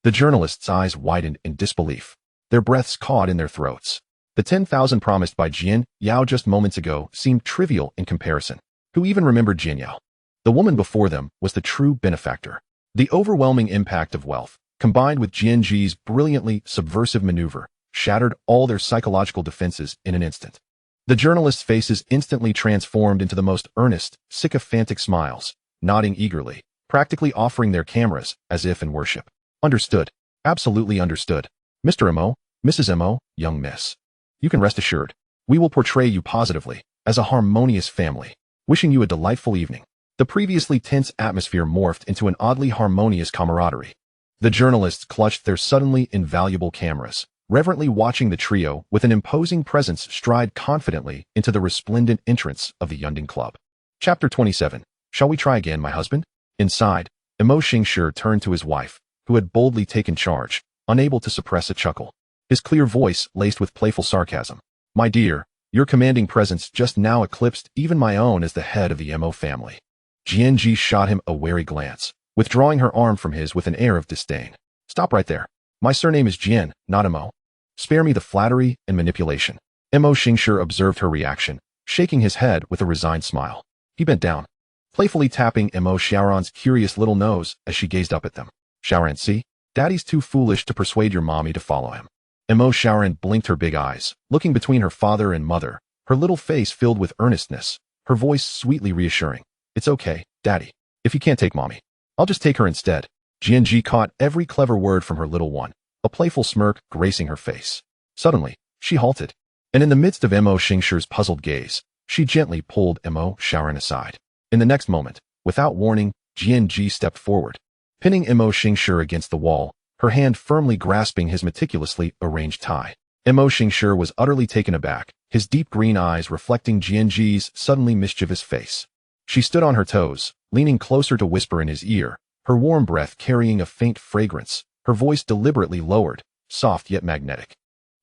The journalists' eyes widened in disbelief, their breaths caught in their throats. The 10,000 promised by Jian Yao just moments ago seemed trivial in comparison. Who even remembered Jian Yao? The woman before them was the true benefactor. The overwhelming impact of wealth, combined with Jianji's brilliantly subversive maneuver, shattered all their psychological defenses in an instant. The journalists' faces instantly transformed into the most earnest, sycophantic smiles, nodding eagerly, practically offering their cameras as if in worship. Understood. Absolutely understood. Mr. Imo, Mrs. Imo, young miss. You can rest assured. We will portray you positively, as a harmonious family. Wishing you a delightful evening. The previously tense atmosphere morphed into an oddly harmonious camaraderie. The journalists clutched their suddenly invaluable cameras, reverently watching the trio with an imposing presence stride confidently into the resplendent entrance of the Yunding Club. Chapter 27. Shall we try again, my husband? Inside, Imo Xingshi turned to his wife, who had boldly taken charge, unable to suppress a chuckle. His clear voice laced with playful sarcasm. My dear, your commanding presence just now eclipsed even my own as the head of the Imo family. Jianji shot him a wary glance, withdrawing her arm from his with an air of disdain. Stop right there. My surname is Jian, not Imo. Spare me the flattery and manipulation. Imo Xingshi observed her reaction, shaking his head with a resigned smile. He bent down, playfully tapping Imo Xiaoran's curious little nose as she gazed up at them. Xiaoran, see? Daddy's too foolish to persuade your mommy to follow him. Imo Xiaoran blinked her big eyes, looking between her father and mother, her little face filled with earnestness, her voice sweetly reassuring. It's okay, Daddy. If you can't take mommy, I'll just take her instead. Jianji caught every clever word from her little one, a playful smirk gracing her face. Suddenly, she halted, and in the midst of Imo Xingshi's puzzled gaze, she gently pulled Imo Xiaoran aside. In the next moment, without warning, Jianji stepped forward, pinning Imo Xingshi against the wall, her hand firmly grasping his meticulously arranged tie. Imo Xingshi was utterly taken aback, his deep green eyes reflecting Jianji's suddenly mischievous face. She stood on her toes, leaning closer to whisper in his ear, her warm breath carrying a faint fragrance, her voice deliberately lowered, soft yet magnetic,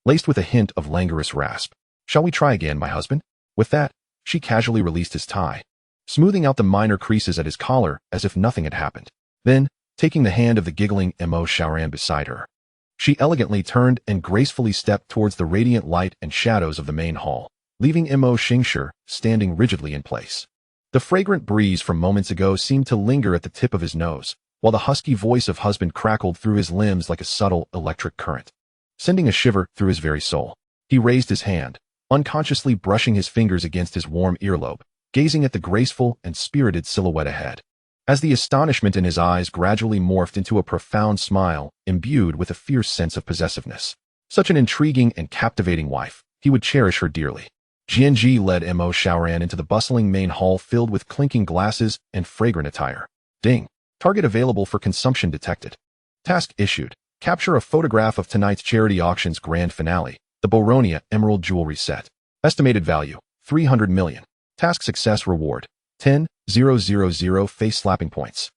laced with a hint of languorous rasp. Shall we try again, my husband? With that, she casually released his tie, smoothing out the minor creases at his collar as if nothing had happened. Then, taking the hand of the giggling Imo Xiaoran beside her, she elegantly turned and gracefully stepped towards the radiant light and shadows of the main hall, leaving Imo Xingshi standing rigidly in place. The fragrant breeze from moments ago seemed to linger at the tip of his nose, while the husky voice of husband crackled through his limbs like a subtle electric current, sending a shiver through his very soul. He raised his hand, unconsciously brushing his fingers against his warm earlobe, gazing at the graceful and spirited silhouette ahead. As the astonishment in his eyes gradually morphed into a profound smile, imbued with a fierce sense of possessiveness. Such an intriguing and captivating wife, he would cherish her dearly. Jianji led Mo Xiaoran into the bustling main hall filled with clinking glasses and fragrant attire. Ding. Target available for consumption detected. Task issued. Capture a photograph of tonight's charity auction's grand finale, the Boronia Emerald Jewelry Set. Estimated value, 300 million. Task success reward, 10,000 face-slapping points.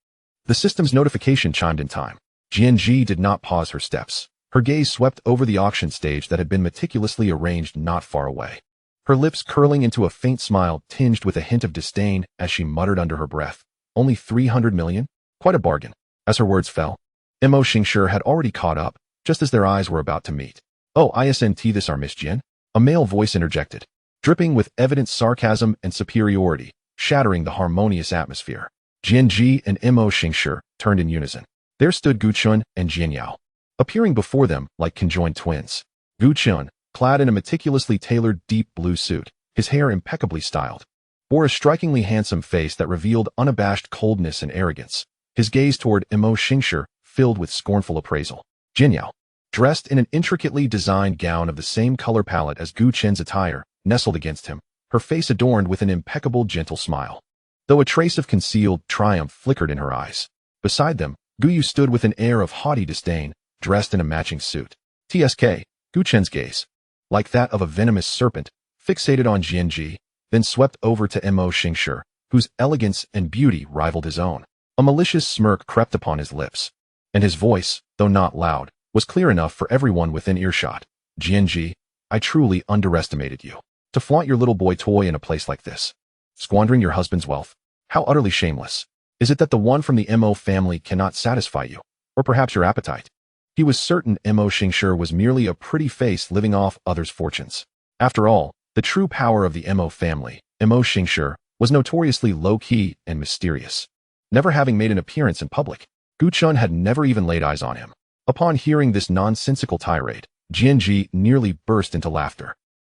The system's notification chimed in time. Jianji did not pause her steps. Her gaze swept over the auction stage that had been meticulously arranged not far away. Her lips curling into a faint smile tinged with a hint of disdain as she muttered under her breath, "Only 300 million? Quite a bargain." As her words fell, Mo Xingshi had already caught up, just as their eyes were about to meet. "Oh, isn't this our Miss Jian?" A male voice interjected, dripping with evident sarcasm and superiority, shattering the harmonious atmosphere. Jianji and Mo Xingshi turned in unison. There stood Gu Chun and Jian Yao, appearing before them like conjoined twins. Gu Chun, clad in a meticulously tailored deep blue suit, his hair impeccably styled, bore a strikingly handsome face that revealed unabashed coldness and arrogance, his gaze toward Mo Xingshi filled with scornful appraisal. Jian Yao, dressed in an intricately designed gown of the same color palette as Gu Chun's attire, nestled against him, her face adorned with an impeccable gentle smile, though a trace of concealed triumph flickered in her eyes. Beside them, Gu Yu stood with an air of haughty disdain, dressed in a matching suit. TSK, Gu Chun's gaze, like that of a venomous serpent, fixated on Jianji, then swept over to Mo Xingshi, whose elegance and beauty rivaled his own. A malicious smirk crept upon his lips, and his voice, though not loud, was clear enough for everyone within earshot. "Jianji, I truly underestimated you. To flaunt your little boy toy in a place like this, squandering your husband's wealth. How utterly shameless. Is it that the one from the Mo family cannot satisfy you, or perhaps your appetite?" He was certain Mo Xingshi was merely a pretty face living off others' fortunes. After all, the true power of the Mo family, Mo Xingshi, was notoriously low-key and mysterious. Never having made an appearance in public, Gu Chun had never even laid eyes on him. Upon hearing this nonsensical tirade, Jianji nearly burst into laughter.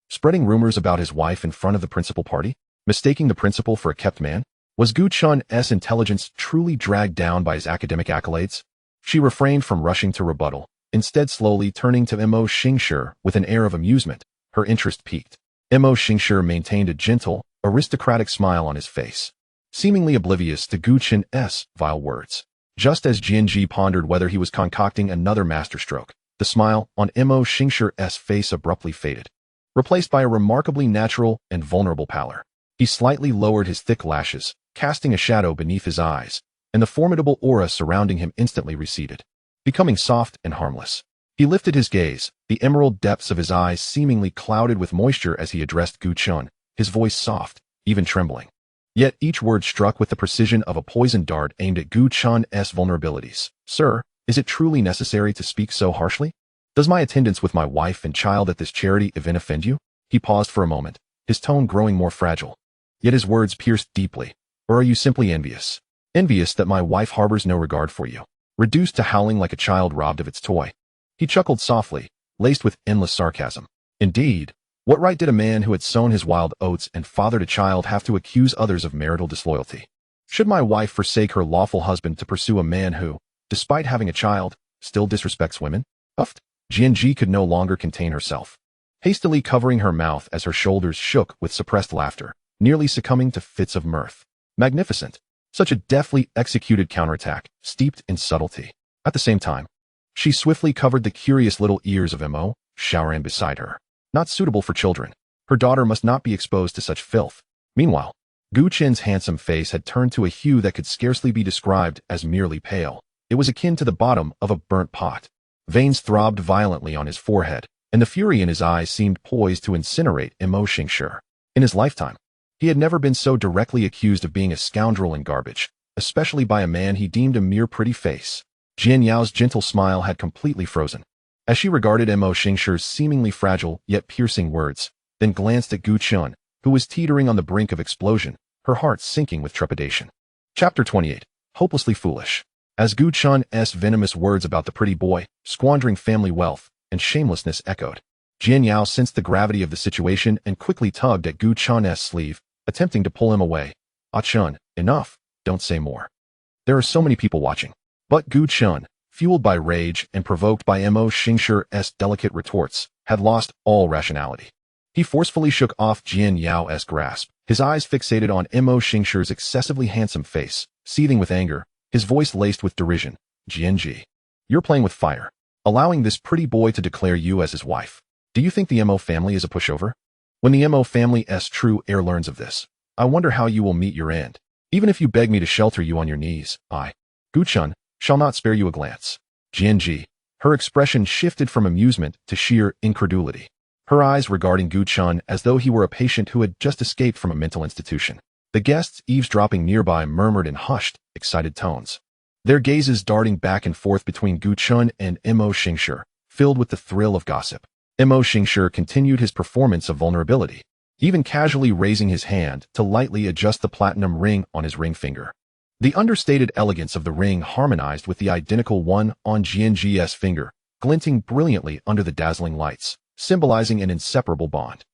Spreading rumors about his wife in front of the principal party? Mistaking the principal for a kept man? Was Gu Chun's intelligence truly dragged down by his academic accolades? She refrained from rushing to rebuttal, instead slowly turning to Mo Xingshi with an air of amusement, her interest piqued. Mo Xingshi maintained a gentle, aristocratic smile on his face, seemingly oblivious to Gu Chun's vile words. Just as Jianji pondered whether he was concocting another masterstroke, the smile on Mo Xingshi's face abruptly faded, replaced by a remarkably natural and vulnerable pallor. He slightly lowered his thick lashes, casting a shadow beneath his eyes, and the formidable aura surrounding him instantly receded, becoming soft and harmless. He lifted his gaze, the emerald depths of his eyes seemingly clouded with moisture as he addressed Gu Chun, his voice soft, even trembling. Yet each word struck with the precision of a poisoned dart aimed at Gu Chun's vulnerabilities. "Sir, is it truly necessary to speak so harshly? Does my attendance with my wife and child at this charity event offend you?" He paused for a moment, his tone growing more fragile. Yet his words pierced deeply. "Or are you simply envious? Envious that my wife harbors no regard for you, reduced to howling like a child robbed of its toy?" He chuckled softly, laced with endless sarcasm. Indeed, what right did a man who had sown his wild oats and fathered a child have to accuse others of marital disloyalty? Should my wife forsake her lawful husband to pursue a man who, despite having a child, still disrespects women? Huffed. Jianji could no longer contain herself, hastily covering her mouth as her shoulders shook with suppressed laughter, nearly succumbing to fits of mirth. Magnificent. Such a deftly executed counterattack, steeped in subtlety. At the same time, she swiftly covered the curious little ears of Mo Xiaoran beside her. Not suitable for children. Her daughter must not be exposed to such filth. Meanwhile, Gu Chun's handsome face had turned to a hue that could scarcely be described as merely pale. It was akin to the bottom of a burnt pot. Veins throbbed violently on his forehead, and the fury in his eyes seemed poised to incinerate Mo Xingshi. In his lifetime, he had never been so directly accused of being a scoundrel and garbage, especially by a man he deemed a mere pretty face. Jian Yao's gentle smile had completely frozen, as she regarded Mo Xingshi's seemingly fragile yet piercing words, then glanced at Gu Chun, who was teetering on the brink of explosion, her heart sinking with trepidation. Chapter 28. Hopelessly Foolish. As Gu Chun's venomous words about the pretty boy, squandering family wealth, and shamelessness echoed, Jian Yao sensed the gravity of the situation and quickly tugged at Gu Chun's sleeve, attempting to pull him away. "Ah Chun, enough, don't say more. There are so many people watching." But Gu Chun, fueled by rage and provoked by Mo Xingshir's delicate retorts, had lost all rationality. He forcefully shook off Jian Yao's grasp, his eyes fixated on Mo Xingshir's excessively handsome face, seething with anger, his voice laced with derision. "Jianji, you're playing with fire, allowing this pretty boy to declare you as his wife. Do you think the Mo family is a pushover? When the Mo family's true heir learns of this, I wonder how you will meet your end. Even if you beg me to shelter you on your knees, I, Gu Chun, shall not spare you a glance." Jianji, her expression shifted from amusement to sheer incredulity, her eyes regarding Gu Chun as though he were a patient who had just escaped from a mental institution. The guests eavesdropping nearby murmured in hushed, excited tones, their gazes darting back and forth between Gu Chun and Mo Xingshir, filled with the thrill of gossip. Mo Xingshir continued his performance of vulnerability, even casually raising his hand to lightly adjust the platinum ring on his ring finger. The understated elegance of the ring harmonized with the identical one on Jianji's finger, glinting brilliantly under the dazzling lights, symbolizing an inseparable bond.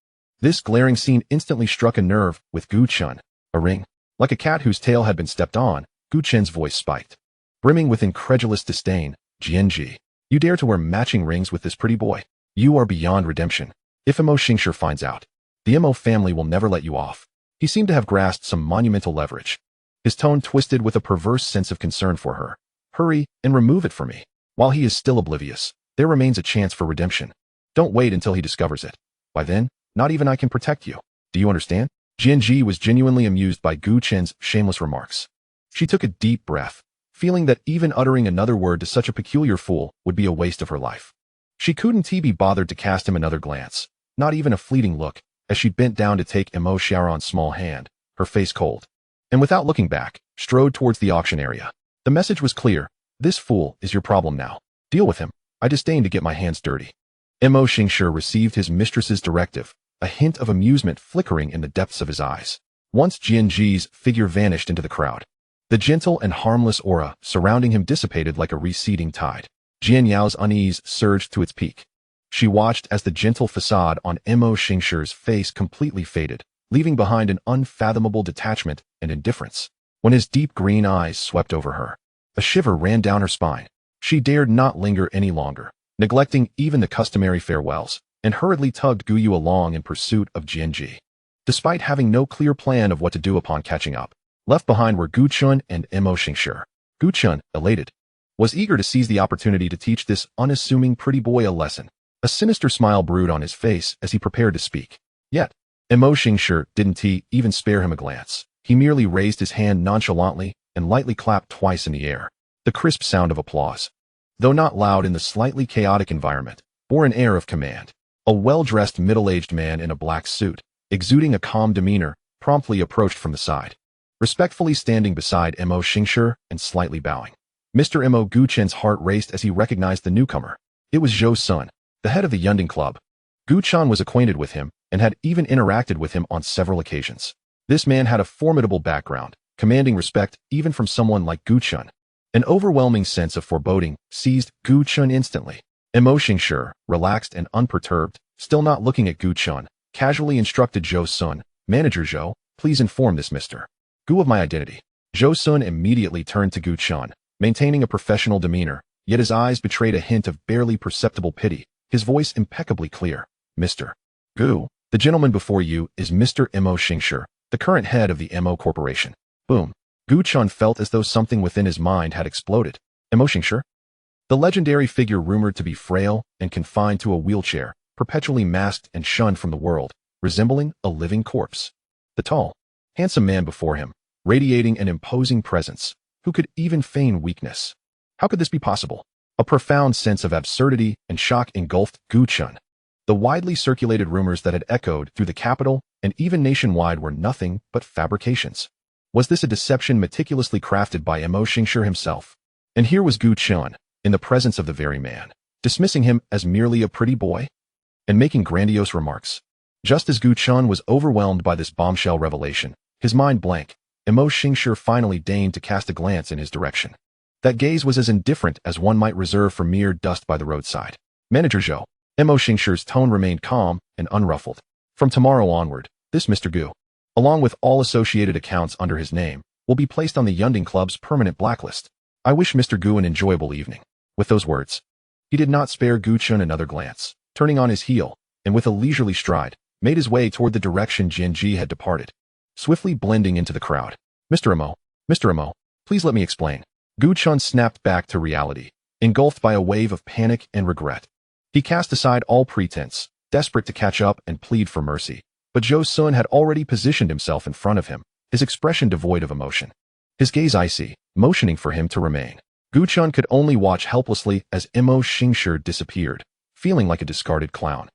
This glaring scene instantly struck a nerve with Gu Chun. "A ring? Like a cat whose tail had been stepped on," Gu Chun's voice spiked, brimming with incredulous disdain. "Jianji, you dare to wear matching rings with this pretty boy? You are beyond redemption. If Mo Xingshir finds out, the Mo family will never let you off." He seemed to have grasped some monumental leverage, his tone twisted with a perverse sense of concern for her. "Hurry and remove it for me. While he is still oblivious, there remains a chance for redemption. Don't wait until he discovers it. By then, not even I can protect you. Do you understand?" Jianji was genuinely amused by Gu Chun's shameless remarks. She took a deep breath, feeling that even uttering another word to such a peculiar fool would be a waste of her life. She couldn't be bothered to cast him another glance, not even a fleeting look, as she bent down to take Mo Xiaoran's small hand, her face cold, and without looking back, strode towards the auction area. The message was clear: this fool is your problem now. Deal with him. I disdain to get my hands dirty. Mo Xingshir received his mistress's directive, a hint of amusement flickering in the depths of his eyes. Once Jianji's figure vanished into the crowd, the gentle and harmless aura surrounding him dissipated like a receding tide. Jian Yao's unease surged to its peak. She watched as the gentle facade on Mo Xingshir's face completely faded, leaving behind an unfathomable detachment and indifference. When his deep green eyes swept over her, a shiver ran down her spine. She dared not linger any longer, neglecting even the customary farewells, and hurriedly tugged Gu Yu along in pursuit of Jianji. Despite having no clear plan of what to do upon catching up, left behind were Gu Chun and Mo Xingshir. Gu Chun, elated, was eager to seize the opportunity to teach this unassuming pretty boy a lesson. A sinister smile brewed on his face as he prepared to speak. Yet, Mo Xingshir didn't even spare him a glance. He merely raised his hand nonchalantly and lightly clapped twice in the air. The crisp sound of applause, though not loud in the slightly chaotic environment, bore an air of command. A well-dressed middle-aged man in a black suit, exuding a calm demeanor, promptly approached from the side, respectfully standing beside Mo Xingshir and slightly bowing. Mr. Mo Gu Chun's heart raced as he recognized the newcomer. It was Zhou Sun, the head of the Yunding Club. Gu Chun was acquainted with him and had even interacted with him on several occasions. This man had a formidable background, commanding respect even from someone like Gu Chun. An overwhelming sense of foreboding seized Gu Chun instantly. Mo Xingshir, relaxed and unperturbed, still not looking at Gu Chun, casually instructed Zhou Sun, "Manager Zhou, please inform this Mr. Gu of my identity." Zhou Sun immediately turned to Gu Chun, maintaining a professional demeanor, yet his eyes betrayed a hint of barely perceptible pity, his voice impeccably clear. "Mr. Gu, the gentleman before you is Mr. Mo Xingshir, the current head of the Mo Corporation." Boom. Gu Chun felt as though something within his mind had exploded. Mo Xingshir? The legendary figure rumored to be frail and confined to a wheelchair, perpetually masked and shunned from the world, resembling a living corpse. The tall, handsome man before him, radiating an imposing presence, who could even feign weakness. How could this be possible? A profound sense of absurdity and shock engulfed Gu Chun. The widely circulated rumors that had echoed through the capital and even nationwide were nothing but fabrications. Was this a deception meticulously crafted by Mo Xingshir himself? And here was Gu Chun, in the presence of the very man, dismissing him as merely a pretty boy, and making grandiose remarks. Just as Gu Chun was overwhelmed by this bombshell revelation, his mind blank, Mo Xingshir finally deigned to cast a glance in his direction. That gaze was as indifferent as one might reserve for mere dust by the roadside. Manager Zhou. Mo Xingshir's tone remained calm and unruffled. From tomorrow onward, this Mr. Gu, along with all associated accounts under his name, will be placed on the Yunding Club's permanent blacklist. I wish Mr. Gu an enjoyable evening. With those words, he did not spare Gu Chun another glance, turning on his heel, and with a leisurely stride, made his way toward the direction Jianji had departed, swiftly blending into the crowd. Mr. Mo, please let me explain. Gu Chun snapped back to reality, engulfed by a wave of panic and regret. He cast aside all pretense, desperate to catch up and plead for mercy, but Zhou Sun had already positioned himself in front of him, his expression devoid of emotion, his gaze icy, motioning for him to remain. Gu Chun could only watch helplessly as Mo Xingshir disappeared, feeling like a discarded clown.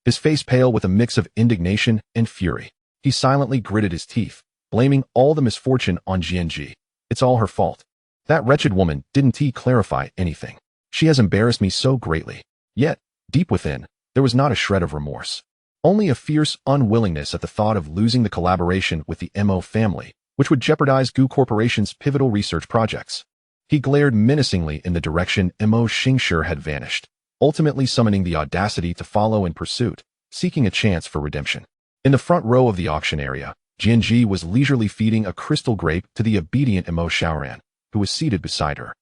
His face pale with a mix of indignation and fury. He silently gritted his teeth, blaming all the misfortune on Jianji. It's all her fault. That wretched woman didn't clarify anything. She has embarrassed me so greatly. Yet, deep within, there was not a shred of remorse. Only a fierce unwillingness at the thought of losing the collaboration with the Mo family, which would jeopardize Gu Corporation's pivotal research projects. He glared menacingly in the direction Mo Xingshir had vanished, ultimately summoning the audacity to follow in pursuit, seeking a chance for redemption. In the front row of the auction area, Jianji was leisurely feeding a crystal grape to the obedient Mo Xiaoran, who was seated beside her,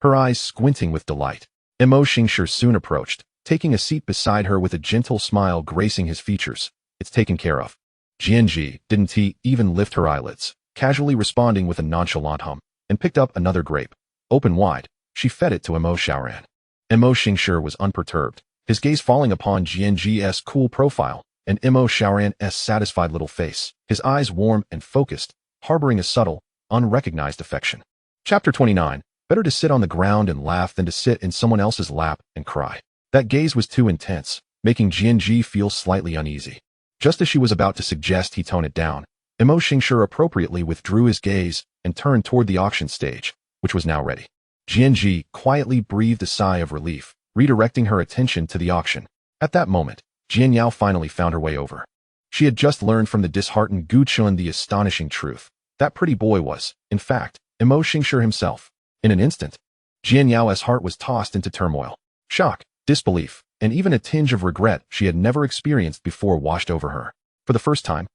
her eyes squinting with delight. Mo Xingshir soon approached, taking a seat beside her with a gentle smile gracing his features. It's taken care of. Jianji didn't even lift her eyelids, casually responding with a nonchalant hum, and picked up another grape. Open wide, she fed it to Mo Xiaoran. Mo Xingshir was unperturbed, his gaze falling upon Jianji's cool profile and Mo Xiaoran's satisfied little face, his eyes warm and focused, harboring a subtle, unrecognized affection. Chapter 29. Better to sit on the ground and laugh than to sit in someone else's lap and cry. That gaze was too intense, making Jianji feel slightly uneasy. Just as she was about to suggest he tone it down, Mo Xingshir appropriately withdrew his gaze and turned toward the auction stage, which was now ready. Jianji quietly breathed a sigh of relief, redirecting her attention to the auction. At that moment, Jian Yao finally found her way over. She had just learned from the disheartened Gu Chun the astonishing truth. That pretty boy was, in fact, Mo Xingshir himself. In an instant, Jian Yao's heart was tossed into turmoil. Shock, disbelief, and even a tinge of regret she had never experienced before washed over her. For the first time,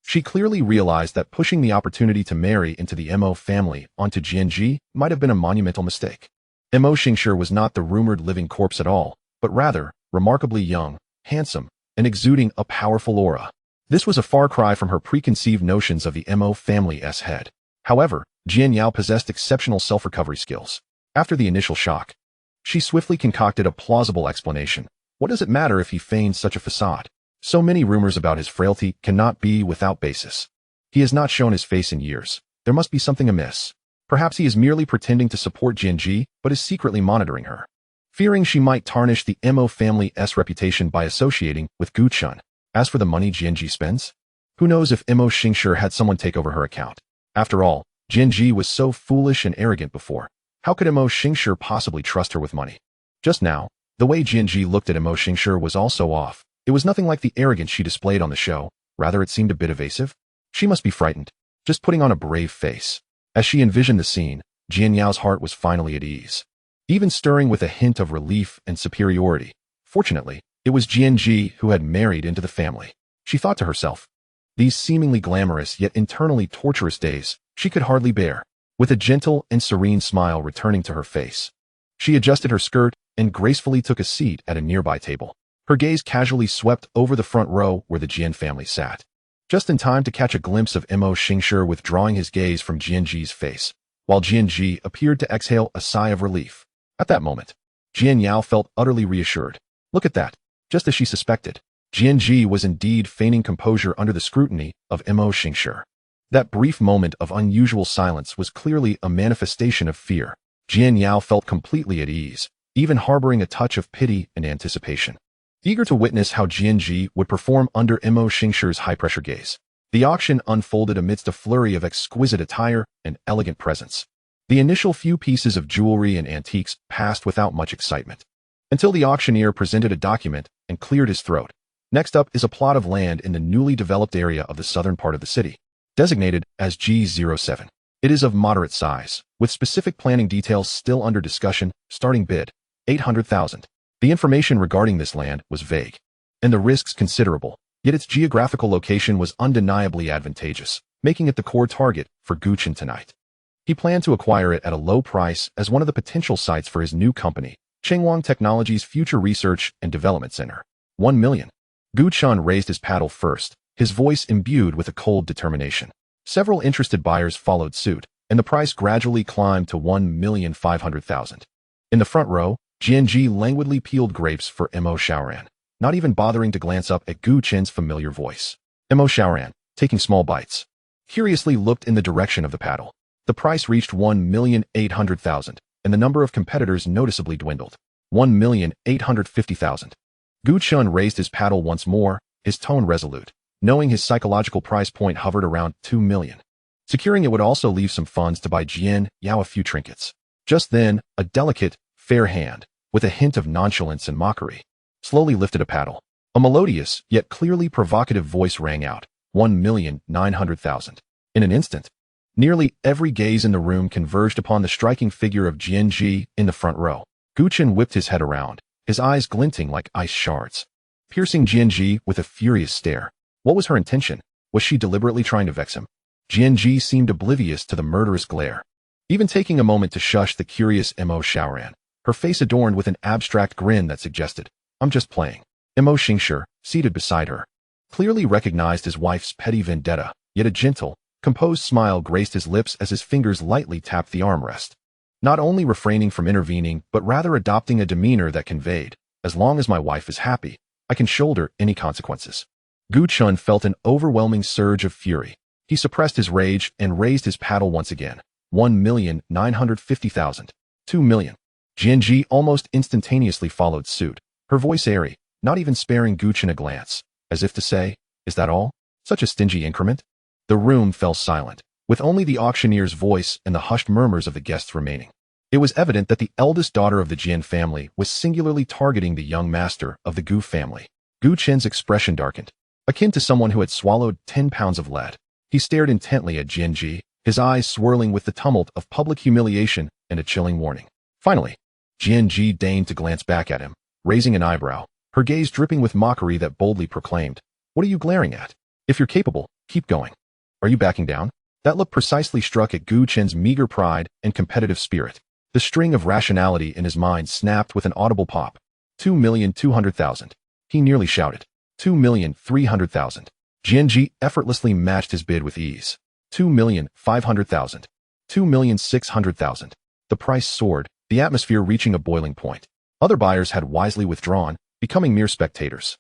she clearly realized that pushing the opportunity to marry into the Mo family onto Jianji might have been a monumental mistake. Mo Xingshir was not the rumored living corpse at all, but rather, remarkably young, handsome, and exuding a powerful aura. This was a far cry from her preconceived notions of the Mo family's head. However, Jian Yao possessed exceptional self-recovery skills. After the initial shock, she swiftly concocted a plausible explanation. What does it matter if he feigns such a facade? So many rumors about his frailty cannot be without basis. He has not shown his face in years. There must be something amiss. Perhaps he is merely pretending to support Jianji, but is secretly monitoring her, fearing she might tarnish the Mo family's reputation by associating with Gu Chun. As for the money Jianji spends, who knows if Mo Xingshir had someone take over her account. After all, Jianji was so foolish and arrogant before. How could Mo Xingshir possibly trust her with money? Just now, the way Jianji looked at Mo Xingshir was also off. It was nothing like the arrogance she displayed on the show. Rather, it seemed a bit evasive. She must be frightened, just putting on a brave face. As she envisioned the scene, Jian Yao's heart was finally at ease, even stirring with a hint of relief and superiority. Fortunately, it was Jianji who had married into the family. She thought to herself, these seemingly glamorous yet internally torturous days, she could hardly bear. With a gentle and serene smile returning to her face, she adjusted her skirt and gracefully took a seat at a nearby table. Her gaze casually swept over the front row where the Jian family sat, just in time to catch a glimpse of Mo Xingshir withdrawing his gaze from Jianji's face, while Jianji appeared to exhale a sigh of relief. At that moment, Jian Yao felt utterly reassured. Look at that. Just as she suspected, Jianji was indeed feigning composure under the scrutiny of Mo Xingshir. That brief moment of unusual silence was clearly a manifestation of fear. Jian Yao felt completely at ease, even harboring a touch of pity and anticipation, eager to witness how Jianji would perform under Mo Xingshir's high-pressure gaze. The auction unfolded amidst a flurry of exquisite attire and elegant presents. The initial few pieces of jewelry and antiques passed without much excitement, until the auctioneer presented a document and cleared his throat. Next up is a plot of land in the newly developed area of the southern part of the city, designated as G07. It is of moderate size, with With specific planning details still under discussion, starting bid, 800,000. The information regarding this land was vague, and the risks considerable, yet its geographical location was undeniably advantageous, making it the core target for Gu Chen tonight. He planned to acquire it at a low price as one of the potential sites for his new company, Chengwang Technology's Future Research and Development Center. 1 million. Gu Chen raised his paddle first, his voice imbued with a cold determination. Several interested buyers followed suit, and the price gradually climbed to 1,500,000. In the front row, Jianji languidly peeled grapes for Mo Xiaoran, not even bothering to glance up at Gu Chen's familiar voice. Mo Xiaoran, taking small bites, curiously looked in the direction of the paddle. The price reached 1,800,000, and the number of competitors noticeably dwindled. 1,850,000. Gu Chen raised his paddle once more, his tone resolute, knowing his psychological price point hovered around 2 million. Securing it would also leave some funds to buy Jian Yao a few trinkets. Just then, a delicate, fair hand, with a hint of nonchalance and mockery, slowly lifted a paddle. A melodious, yet clearly provocative voice rang out, 1,900,000. In an instant, nearly every gaze in the room converged upon the striking figure of Jianji in the front row. Gu Chen whipped his head around, his eyes glinting like ice shards, piercing Jianji with a furious stare. What was her intention? Was she deliberately trying to vex him? Jianji seemed oblivious to the murderous glare, even taking a moment to shush the curious Mo Xiaoran, her face adorned with an abstract grin that suggested, "I'm just playing." Mo Xingshi, seated beside her, clearly recognized his wife's petty vendetta, yet a gentle, composed smile graced his lips as his fingers lightly tapped the armrest, not only refraining from intervening but rather adopting a demeanor that conveyed, "As long as my wife is happy, I can shoulder any consequences." Gu Chen felt an overwhelming surge of fury. He suppressed his rage and raised his paddle once again. 1,950,000. 2 million. Jianji almost instantaneously followed suit, her voice airy, not even sparing Gu Chen a glance, as if to say, "Is that all? Such a stingy increment?" The room fell silent, with only the auctioneer's voice and the hushed murmurs of the guests remaining. It was evident that the eldest daughter of the Jian family was singularly targeting the young master of the Gu family. Gu Chen's expression darkened, akin to someone who had swallowed 10 pounds of lead. He stared intently at Jianji, his eyes swirling with the tumult of public humiliation and a chilling warning. Finally, Jianji deigned to glance back at him, raising an eyebrow, her gaze dripping with mockery that boldly proclaimed, "What are you glaring at? If you're capable, keep going. Are you backing down?" That look precisely struck at Gu Chen's meager pride and competitive spirit. The string of rationality in his mind snapped with an audible pop. 2,200,000. He nearly shouted. 2,300,000. Jianji effortlessly matched his bid with ease. 2,500,000. 2,600,000. The price soared, the atmosphere reaching a boiling point. Other buyers had wisely withdrawn, becoming mere spectators.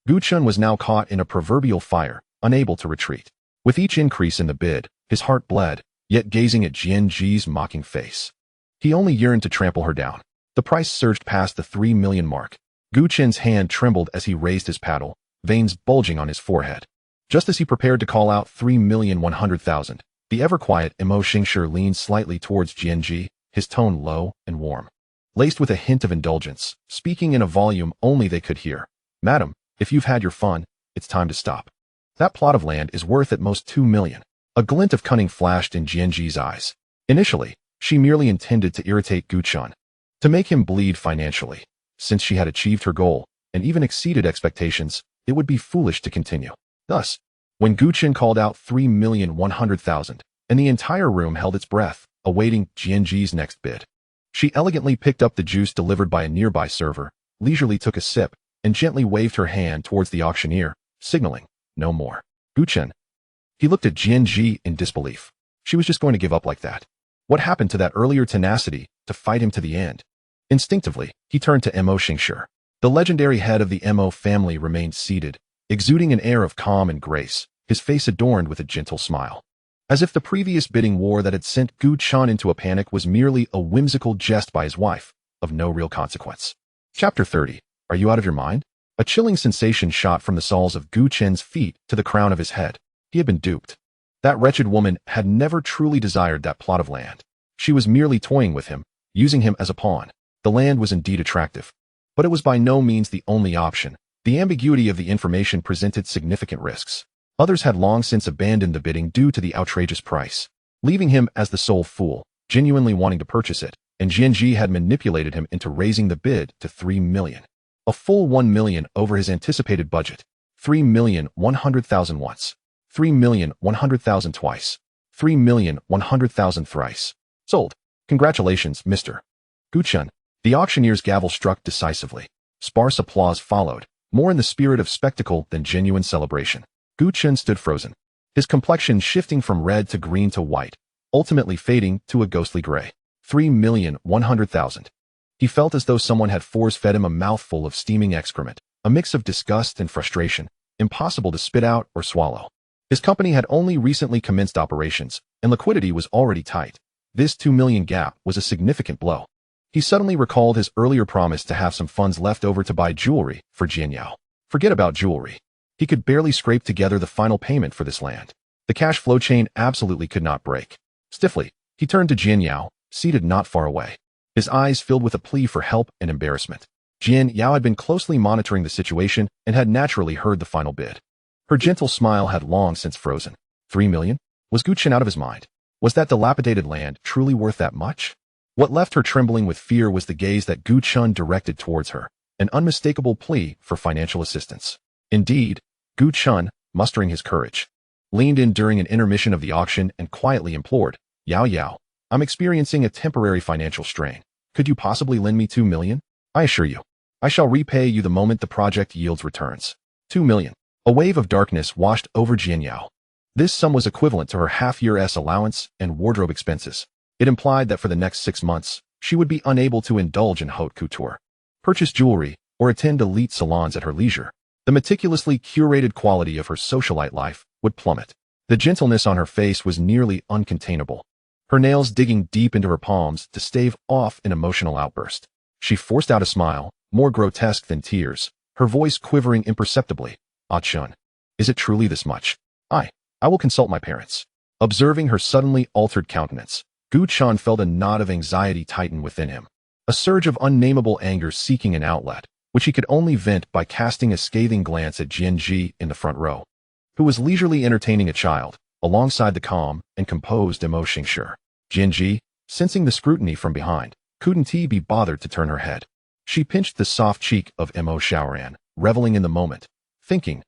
Gu Chen was now caught in a proverbial fire, unable to retreat. With each increase in the bid, his heart bled, yet gazing at Jianji's mocking face, he only yearned to trample her down. The price surged past the 3 million mark. Gu Chen's hand trembled as he raised his paddle, veins bulging on his forehead. Just as he prepared to call out 3,100,000, the ever-quiet Mo Xingshi leaned slightly towards Jianji, his tone low and warm, laced with a hint of indulgence, speaking in a volume only they could hear. "Madam, if you've had your fun, it's time to stop. That plot of land is worth at most 2 million. A glint of cunning flashed in Jianji's eyes. Initially, she merely intended to irritate Gu Chen, to make him bleed financially. Since she had achieved her goal, and even exceeded expectations, it would be foolish to continue. Thus, when Gu Chen called out 3,100,000, and the entire room held its breath, awaiting Jianji's next bid, she elegantly picked up the juice delivered by a nearby server, leisurely took a sip, and gently waved her hand towards the auctioneer, signaling, "No more." Gu Chen. He looked at Jianji in disbelief. She was just going to give up like that. What happened to that earlier tenacity to fight him to the end? Instinctively, he turned to Mo Xingshi. The legendary head of the Mo family remained seated, exuding an air of calm and grace, his face adorned with a gentle smile. As if the previous bidding war that had sent Gu Chen into a panic was merely a whimsical jest by his wife, of no real consequence. Chapter 30. Are you out of your mind? A chilling sensation shot from the soles of Gu Chen's feet to the crown of his head. He had been duped. That wretched woman had never truly desired that plot of land. She was merely toying with him, using him as a pawn. The land was indeed attractive, but it was by no means the only option. The ambiguity of the information presented significant risks. Others had long since abandoned the bidding due to the outrageous price, leaving him as the sole fool. genuinely wanting to purchase it, and Jianji had manipulated him into raising the bid to 3 million. A full 1 million over his anticipated budget. 3,100,000 once. 3,100,000 twice. 3,100,000 thrice. Sold. Congratulations, Mr. Guchun. The auctioneer's gavel struck decisively. Sparse applause followed, more in the spirit of spectacle than genuine celebration. Guchun stood frozen, his complexion shifting from red to green to white, ultimately fading to a ghostly gray. 3,100,000. He felt as though someone had force-fed him a mouthful of steaming excrement, a mix of disgust and frustration, impossible to spit out or swallow. His company had only recently commenced operations, and liquidity was already tight. This 2 million gap was a significant blow. He suddenly recalled his earlier promise to have some funds left over to buy jewelry for Jianyao. Forget about jewelry. He could barely scrape together the final payment for this land. The cash flow chain absolutely could not break. Stiffly, he turned to Jianyao, seated not far away. His eyes filled with a plea for help and embarrassment. Jianyao had been closely monitoring the situation and had naturally heard the final bid. Her gentle smile had long since frozen. 3 million? Was Guchun out of his mind? Was that dilapidated land truly worth that much? What left her trembling with fear was the gaze that Guchun directed towards her, an unmistakable plea for financial assistance. Indeed, Guchun, mustering his courage, leaned in during an intermission of the auction and quietly implored, Yao Yao, I'm experiencing a temporary financial strain. Could you possibly lend me 2 million? I assure you, I shall repay you the moment the project yields returns. 2 million. A wave of darkness washed over Jianyao. This sum was equivalent to her half-year's allowance and wardrobe expenses. It implied that for the next 6 months, she would be unable to indulge in haute couture, purchase jewelry, or attend elite salons at her leisure. The meticulously curated quality of her socialite life would plummet. The gentleness on her face was nearly uncontainable, her nails digging deep into her palms to stave off an emotional outburst. She forced out a smile, more grotesque than tears, her voice quivering imperceptibly. Ah Chun, is it truly this much? I will consult my parents. Observing her suddenly altered countenance, Guchun felt a knot of anxiety tighten within him, a surge of unnameable anger seeking an outlet, which he could only vent by casting a scathing glance at Jianji in the front row, who was leisurely entertaining a child, alongside the calm and composed Mo Xingshi. Jianji, sensing the scrutiny from behind, couldn't be bothered to turn her head. She pinched the soft cheek of Mo Xiaoran, reveling in the moment, thinking,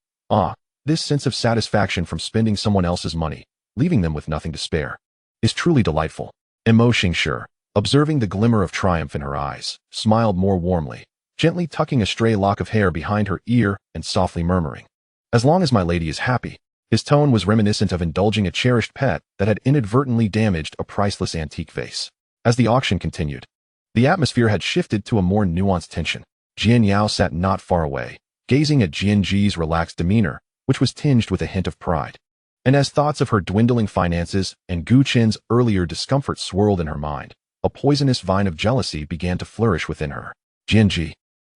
this sense of satisfaction from spending someone else's money, leaving them with nothing to spare, is truly delightful. Mo Xingshi, observing the glimmer of triumph in her eyes, smiled more warmly, gently tucking a stray lock of hair behind her ear and softly murmuring, as long as my lady is happy. His tone was reminiscent of indulging a cherished pet that had inadvertently damaged a priceless antique vase. As the auction continued, the atmosphere had shifted to a more nuanced tension. Jianyao sat not far away, gazing at Jianji's relaxed demeanor, which was tinged with a hint of pride. And as thoughts of her dwindling finances and Guchun's earlier discomfort swirled in her mind, a poisonous vine of jealousy began to flourish within her. Jianji,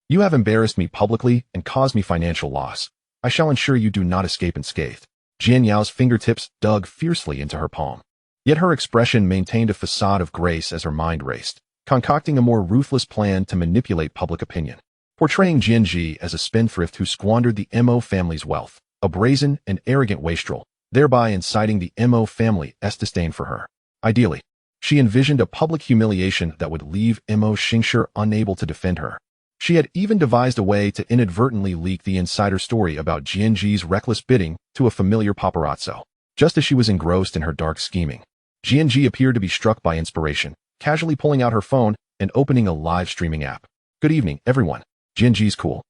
you have embarrassed me publicly and caused me financial loss. I shall ensure you do not escape unscathed. Jianyao's fingertips dug fiercely into her palm. Yet her expression maintained a facade of grace as her mind raced, concocting a more ruthless plan to manipulate public opinion, portraying Jianji as a spendthrift who squandered the Mo family's wealth, a brazen and arrogant wastrel, thereby inciting the Mo family's disdain for her. Ideally, she envisioned a public humiliation that would leave Mo Xingshi unable to defend her. She had even devised a way to inadvertently leak the insider story about Jianji's reckless bidding to a familiar paparazzo. Just as she was engrossed in her dark scheming, Jianji appeared to be struck by inspiration, casually pulling out her phone and opening a live streaming app. Good evening, everyone. Jianji's cool,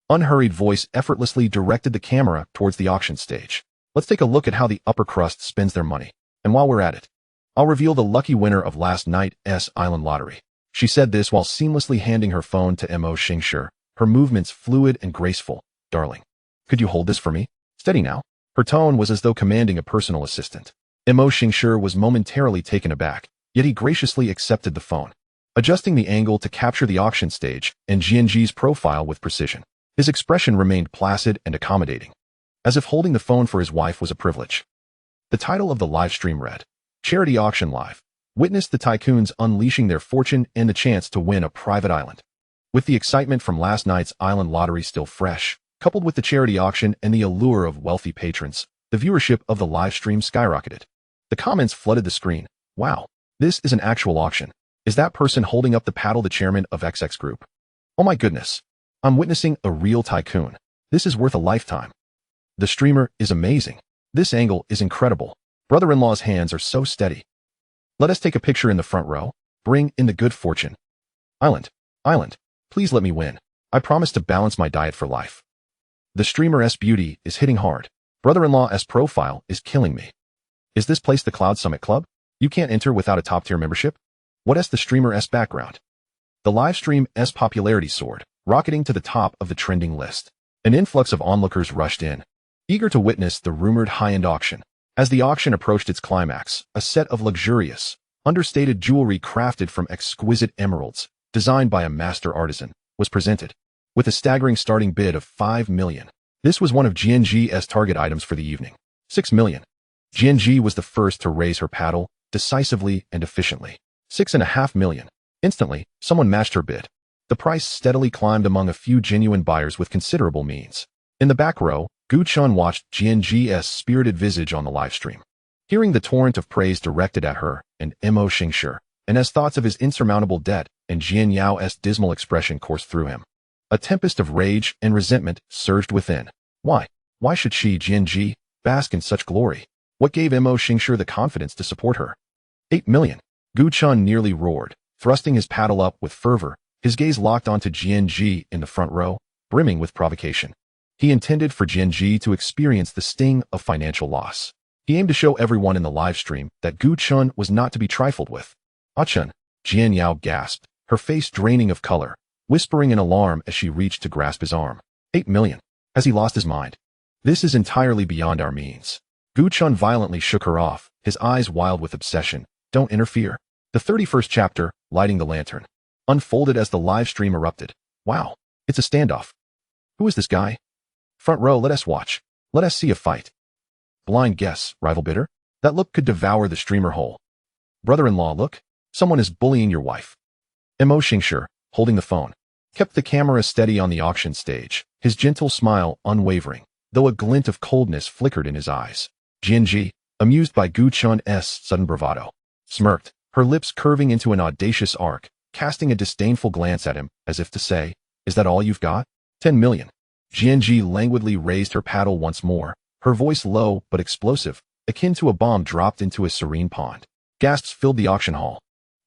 unhurried voice effortlessly directed the camera towards the auction stage. Let's take a look at how the upper crust spends their money. And while we're at it, I'll reveal the lucky winner of last night's island lottery. She said this while seamlessly handing her phone to Mo Xingshi, her movements fluid and graceful. Darling, could you hold this for me? Steady now. Her tone was as though commanding a personal assistant. Mo Xingshi was momentarily taken aback, yet he graciously accepted the phone, adjusting the angle to capture the auction stage and Jianji's profile with precision. His expression remained placid and accommodating, as if holding the phone for his wife was a privilege. The title of the live stream read, Charity Auction Live. Witness the Tycoons unleashing their fortune and the chance to win a private island. With the excitement from last night's island lottery still fresh, coupled with the charity auction and the allure of wealthy patrons, the viewership of the live stream skyrocketed. The comments flooded the screen. Wow, This is an actual auction. Is that person holding up the paddle the chairman of XX Group? Oh my goodness. I'm witnessing a real tycoon. This is worth a lifetime. The streamer is amazing. This angle is incredible. Brother-in-law's hands are so steady. Let us take a picture in the front row. Bring in the good fortune. Island, please let me win. I promise to balance my diet for life. The streamer's beauty is hitting hard. Brother-in-law's profile is killing me. Is this place the Cloud Summit Club? You can't enter without a top-tier membership? What is the streamer's background? The live stream's popularity soared, rocketing to the top of the trending list. An influx of onlookers rushed in, eager to witness the rumored high-end auction. As the auction approached its climax, a set of luxurious, understated jewelry crafted from exquisite emeralds, designed by a master artisan, was presented. With a staggering starting bid of 5 million. This was one of GNG's target items for the evening. 6 million. GNG was the first to raise her paddle, decisively and efficiently. 6.5 million. Instantly, someone matched her bid. The price steadily climbed among a few genuine buyers with considerable means. In the back row, Gu Chun watched GNG's spirited visage on the livestream. Hearing the torrent of praise directed at her and Mo Xingshi, and as thoughts of his insurmountable debt and Jian Yao's dismal expression coursed through him. A tempest of rage and resentment surged within. Why? Why should she, GNG, bask in such glory? What gave Mo Xingshi the confidence to support her? 8 million. Gu Chun nearly roared, thrusting his paddle up with fervor, his gaze locked onto GNG in the front row, brimming with provocation. He intended for GNG to experience the sting of financial loss. He aimed to show everyone in the live stream that Gu Chun was not to be trifled with. Chun, Jian Yao gasped, her face draining of color, whispering in alarm as she reached to grasp his arm. 8 million. Has he lost his mind? This is entirely beyond our means. Gu Chun violently shook her off, his eyes wild with obsession. Don't interfere. The 31st chapter, Lighting the Lantern, unfolded as the live stream erupted. Wow, it's a standoff. Who is this guy? Front row, let us watch. Let us see a fight. Blind guess, rival bidder. That look could devour the streamer whole. Brother-in-law, look. Someone is bullying your wife. Mo Xingshi, holding the phone, kept the camera steady on the auction stage, his gentle smile unwavering, though a glint of coldness flickered in his eyes. GNG, amused by Gu Chun's sudden bravado, smirked, her lips curving into an audacious arc, casting a disdainful glance at him, as if to say, is that all you've got? 10 million. GNG languidly raised her paddle once more, her voice low but explosive, akin to a bomb dropped into a serene pond. Gasps filled the auction hall.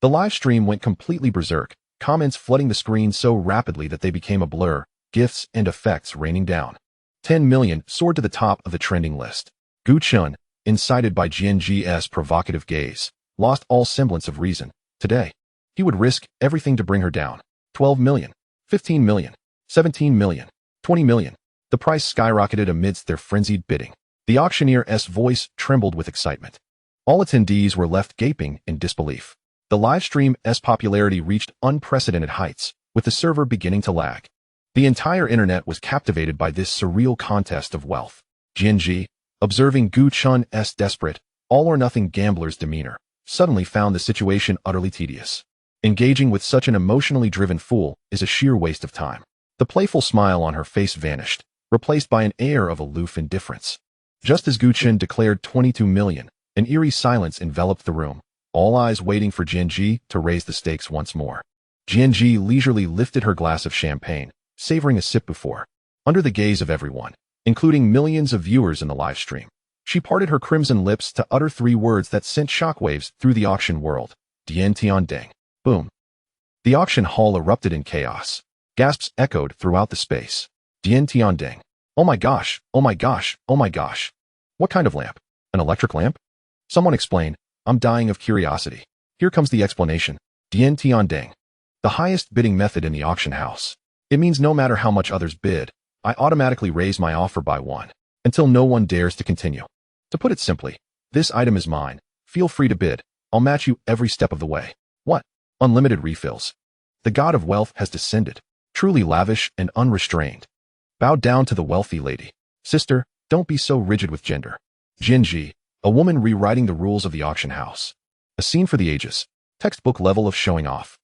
The live stream went completely berserk, comments flooding the screen so rapidly that they became a blur, gifts and effects raining down. 10 million soared to the top of the trending list. Gu Chun, incited by GNG's provocative gaze, lost all semblance of reason. Today, he would risk everything to bring her down. 12 million, 15 million, 17 million, 20 million. The price skyrocketed amidst their frenzied bidding. The auctioneer's voice trembled with excitement. All attendees were left gaping in disbelief. The live stream's popularity reached unprecedented heights, with the server beginning to lag. The entire internet was captivated by this surreal contest of wealth. GNG, observing Gu Chun's desperate, all-or-nothing gambler's demeanor, suddenly found the situation utterly tedious. Engaging with such an emotionally driven fool is a sheer waste of time. The playful smile on her face vanished, replaced by an air of aloof indifference. Just as Gu Chun declared 22 million, an eerie silence enveloped the room, all eyes waiting for GNG to raise the stakes once more. GNG leisurely lifted her glass of champagne, savoring a sip before. Under the gaze of everyone, including millions of viewers in the live stream, she parted her crimson lips to utter 3 words that sent shockwaves through the auction world. Dian Tian Deng. Boom. The auction hall erupted in chaos. Gasps echoed throughout the space. Dian Tian Deng. Oh my gosh, oh my gosh, oh my gosh. What kind of lamp? An electric lamp? Someone explain. I'm dying of curiosity. Here comes the explanation. Dian Tian Deng. The highest bidding method in the auction house. It means no matter how much others bid, I automatically raise my offer by 1, until no one dares to continue. To put it simply, this item is mine. Feel free to bid. I'll match you every step of the way. What? Unlimited refills. The god of wealth has descended, truly lavish and unrestrained. Bow down to the wealthy lady. Sister, don't be so rigid with gender. Jinji, a woman rewriting the rules of the auction house. A scene for the ages. Textbook level of showing off.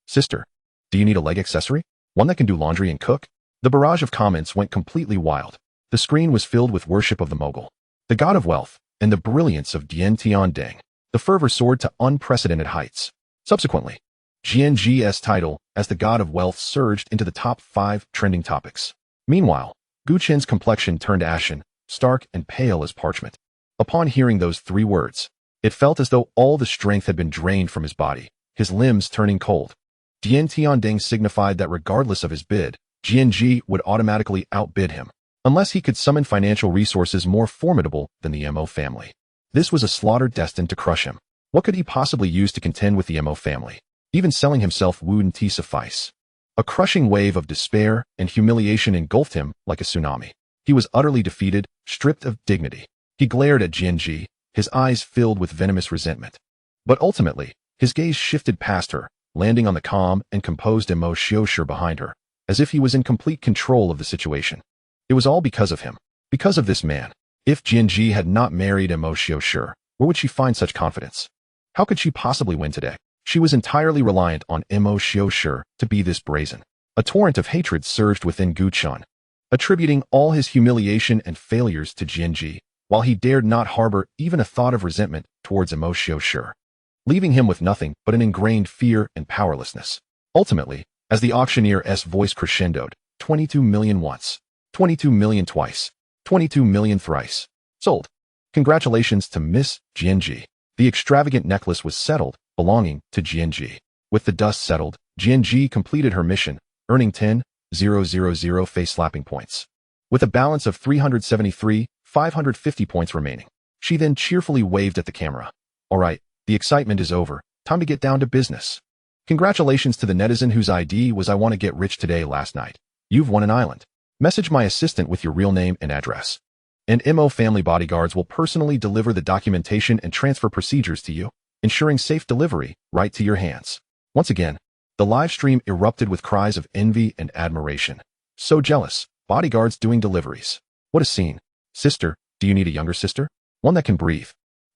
Sister, do you need a leg accessory? One that can do laundry and cook? The barrage of comments went completely wild. The screen was filled with worship of the mogul, the god of wealth, and the brilliance of Dian Tian Deng. The fervor soared to unprecedented heights. Subsequently, GNG's title as the god of wealth surged into the top 5 trending topics. Meanwhile, Gu Qin's complexion turned ashen, stark and pale as parchment. Upon hearing those 3 words, it felt as though all the strength had been drained from his body, his limbs turning cold. Dian Tianding signified that regardless of his bid, GNG would automatically outbid him, unless he could summon financial resources more formidable than the Mo family. This was a slaughter destined to crush him. What could he possibly use to contend with the Mo family? Even selling himself wouldn't suffice. A crushing wave of despair and humiliation engulfed him like a tsunami. He was utterly defeated, stripped of dignity. He glared at GNG, his eyes filled with venomous resentment. But ultimately, his gaze shifted past her, landing on the calm and composed Mo Xiushi behind her, as if he was in complete control of the situation. It was all because of him. Because of this man. If GNG had not married Mo Xiushi, where would she find such confidence? How could she possibly win today? She was entirely reliant on Mo Xiushi to be this brazen. A torrent of hatred surged within Gu Qin, attributing all his humiliation and failures to GNG, while he dared not harbor even a thought of resentment towards Mo Xiushi, leaving him with nothing but an ingrained fear and powerlessness. Ultimately, as the auctioneer's voice crescendoed, 22 million once, 22 million twice, 22 million thrice. Sold. Congratulations to Miss GNG. The extravagant necklace was settled, belonging to GNG. With the dust settled, GNG completed her mission, earning 10,000 face-slapping points. With a balance of 373,550 points remaining, she then cheerfully waved at the camera. All right, the excitement is over. Time to get down to business. Congratulations to the netizen whose ID was "I want to get rich today" last night. You've won an island. Message my assistant with your real name and address. And Mo family bodyguards will personally deliver the documentation and transfer procedures to you, ensuring safe delivery right to your hands. Once again, the live stream erupted with cries of envy and admiration. So jealous. Bodyguards doing deliveries. What a scene. Sister, do you need a younger sister? One that can breathe.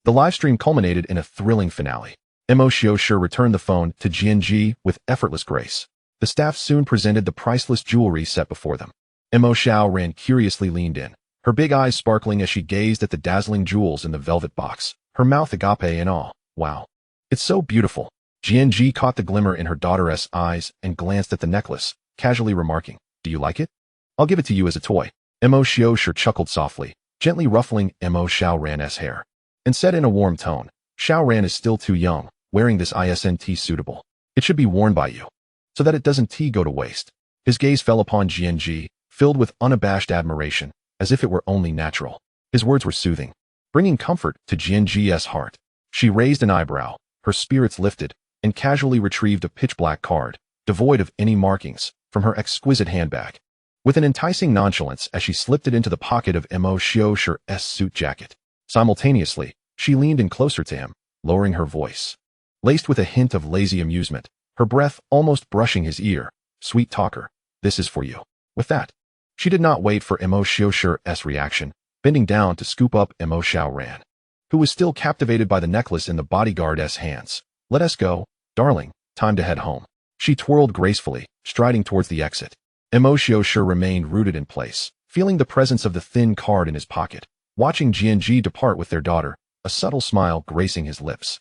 The live stream culminated in a thrilling finale. Mo Xiushi returned the phone to GNG with effortless grace. The staff soon presented the priceless jewelry set before them. Mo Xiao Ran curiously leaned in, her big eyes sparkling as she gazed at the dazzling jewels in the velvet box, her mouth agape in awe. Wow. It's so beautiful. GNG caught the glimmer in her daughter's eyes and glanced at the necklace, casually remarking, "Do you like it? I'll give it to you as a toy." Mo Xiushi chuckled softly, gently ruffling Mo Xiao Ran's hair, and said in a warm tone, "Xiao Ran is still too young, wearing this isn't suitable. It should be worn by you, so that it doesn't go to waste." His gaze fell upon GNG, filled with unabashed admiration, as if it were only natural. His words were soothing, bringing comfort to GNG's heart. She raised an eyebrow, her spirits lifted, and casually retrieved a pitch-black card, devoid of any markings, from her exquisite handbag. With an enticing nonchalance as she slipped it into the pocket of Mo Xiushi's suit jacket. Simultaneously, she leaned in closer to him, lowering her voice. Laced with a hint of lazy amusement, her breath almost brushing his ear. "Sweet talker, this is for you." With that, she did not wait for Mo Xiushi's reaction, bending down to scoop up Mo Xiao Ran, who was still captivated by the necklace in the bodyguard's hands. "Let us go, darling, time to head home." She twirled gracefully, striding towards the exit. Mo Xiushi remained rooted in place, feeling the presence of the thin card in his pocket, watching GNG depart with their daughter, a subtle smile gracing his lips.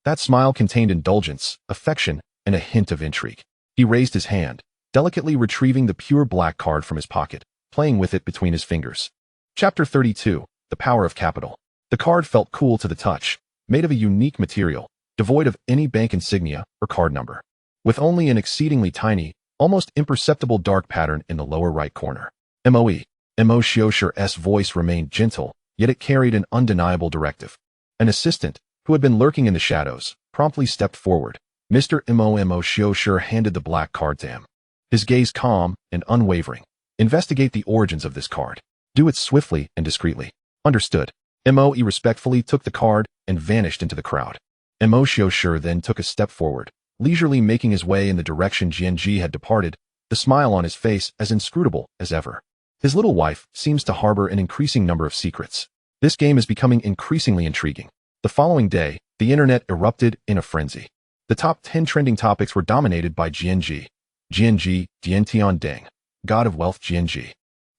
That smile contained indulgence, affection, and a hint of intrigue. He raised his hand, delicately retrieving the pure black card from his pocket, playing with it between his fingers. Chapter 32, The Power of Capital. The card felt cool to the touch, made of a unique material, devoid of any bank insignia or card number, with only an exceedingly tiny, almost imperceptible dark pattern in the lower right corner. Mo Xiushi's voice remained gentle, yet it carried an undeniable directive. An assistant, who had been lurking in the shadows, promptly stepped forward. Mr. Mo Xiushi handed the black card to him. His gaze calm and unwavering. "Investigate the origins of this card. Do it swiftly and discreetly." "Understood." Mo respectfully took the card and vanished into the crowd. Mo Xiushi then took a step forward, leisurely making his way in the direction GNG had departed, the smile on his face as inscrutable as ever. His little wife seems to harbor an increasing number of secrets. This game is becoming increasingly intriguing. The following day, the internet erupted in a frenzy. The top 10 trending topics were dominated by GNG. GNG, Dian Tianding, God of Wealth GNG.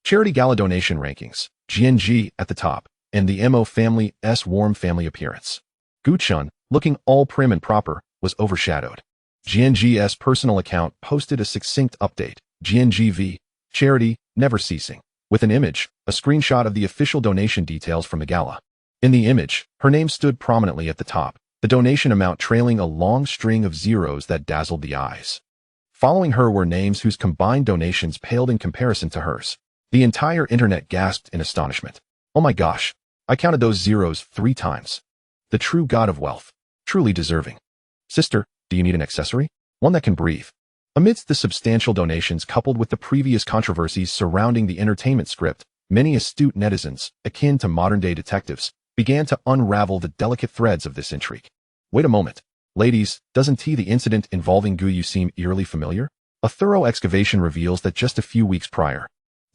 Charity Gala donation rankings, GNG at the top, and the Mo family's warm family appearance. Gu-chun, looking all prim and proper, was overshadowed. GNG's personal account posted a succinct update, GNGV, charity, never ceasing, with an image, a screenshot of the official donation details from the gala. In the image, her name stood prominently at the top, the donation amount trailing a long string of zeros that dazzled the eyes. Following her were names whose combined donations paled in comparison to hers. The entire internet gasped in astonishment. Oh my gosh, I counted those zeros 3 times. The true god of wealth, truly deserving. Sister, do you need an accessory? One that can breathe. Amidst the substantial donations coupled with the previous controversies surrounding the entertainment script, many astute netizens, akin to modern-day detectives, began to unravel the delicate threads of this intrigue. Wait a moment. Ladies, doesn't the incident involving Guyu seem eerily familiar? A thorough excavation reveals that just a few weeks prior,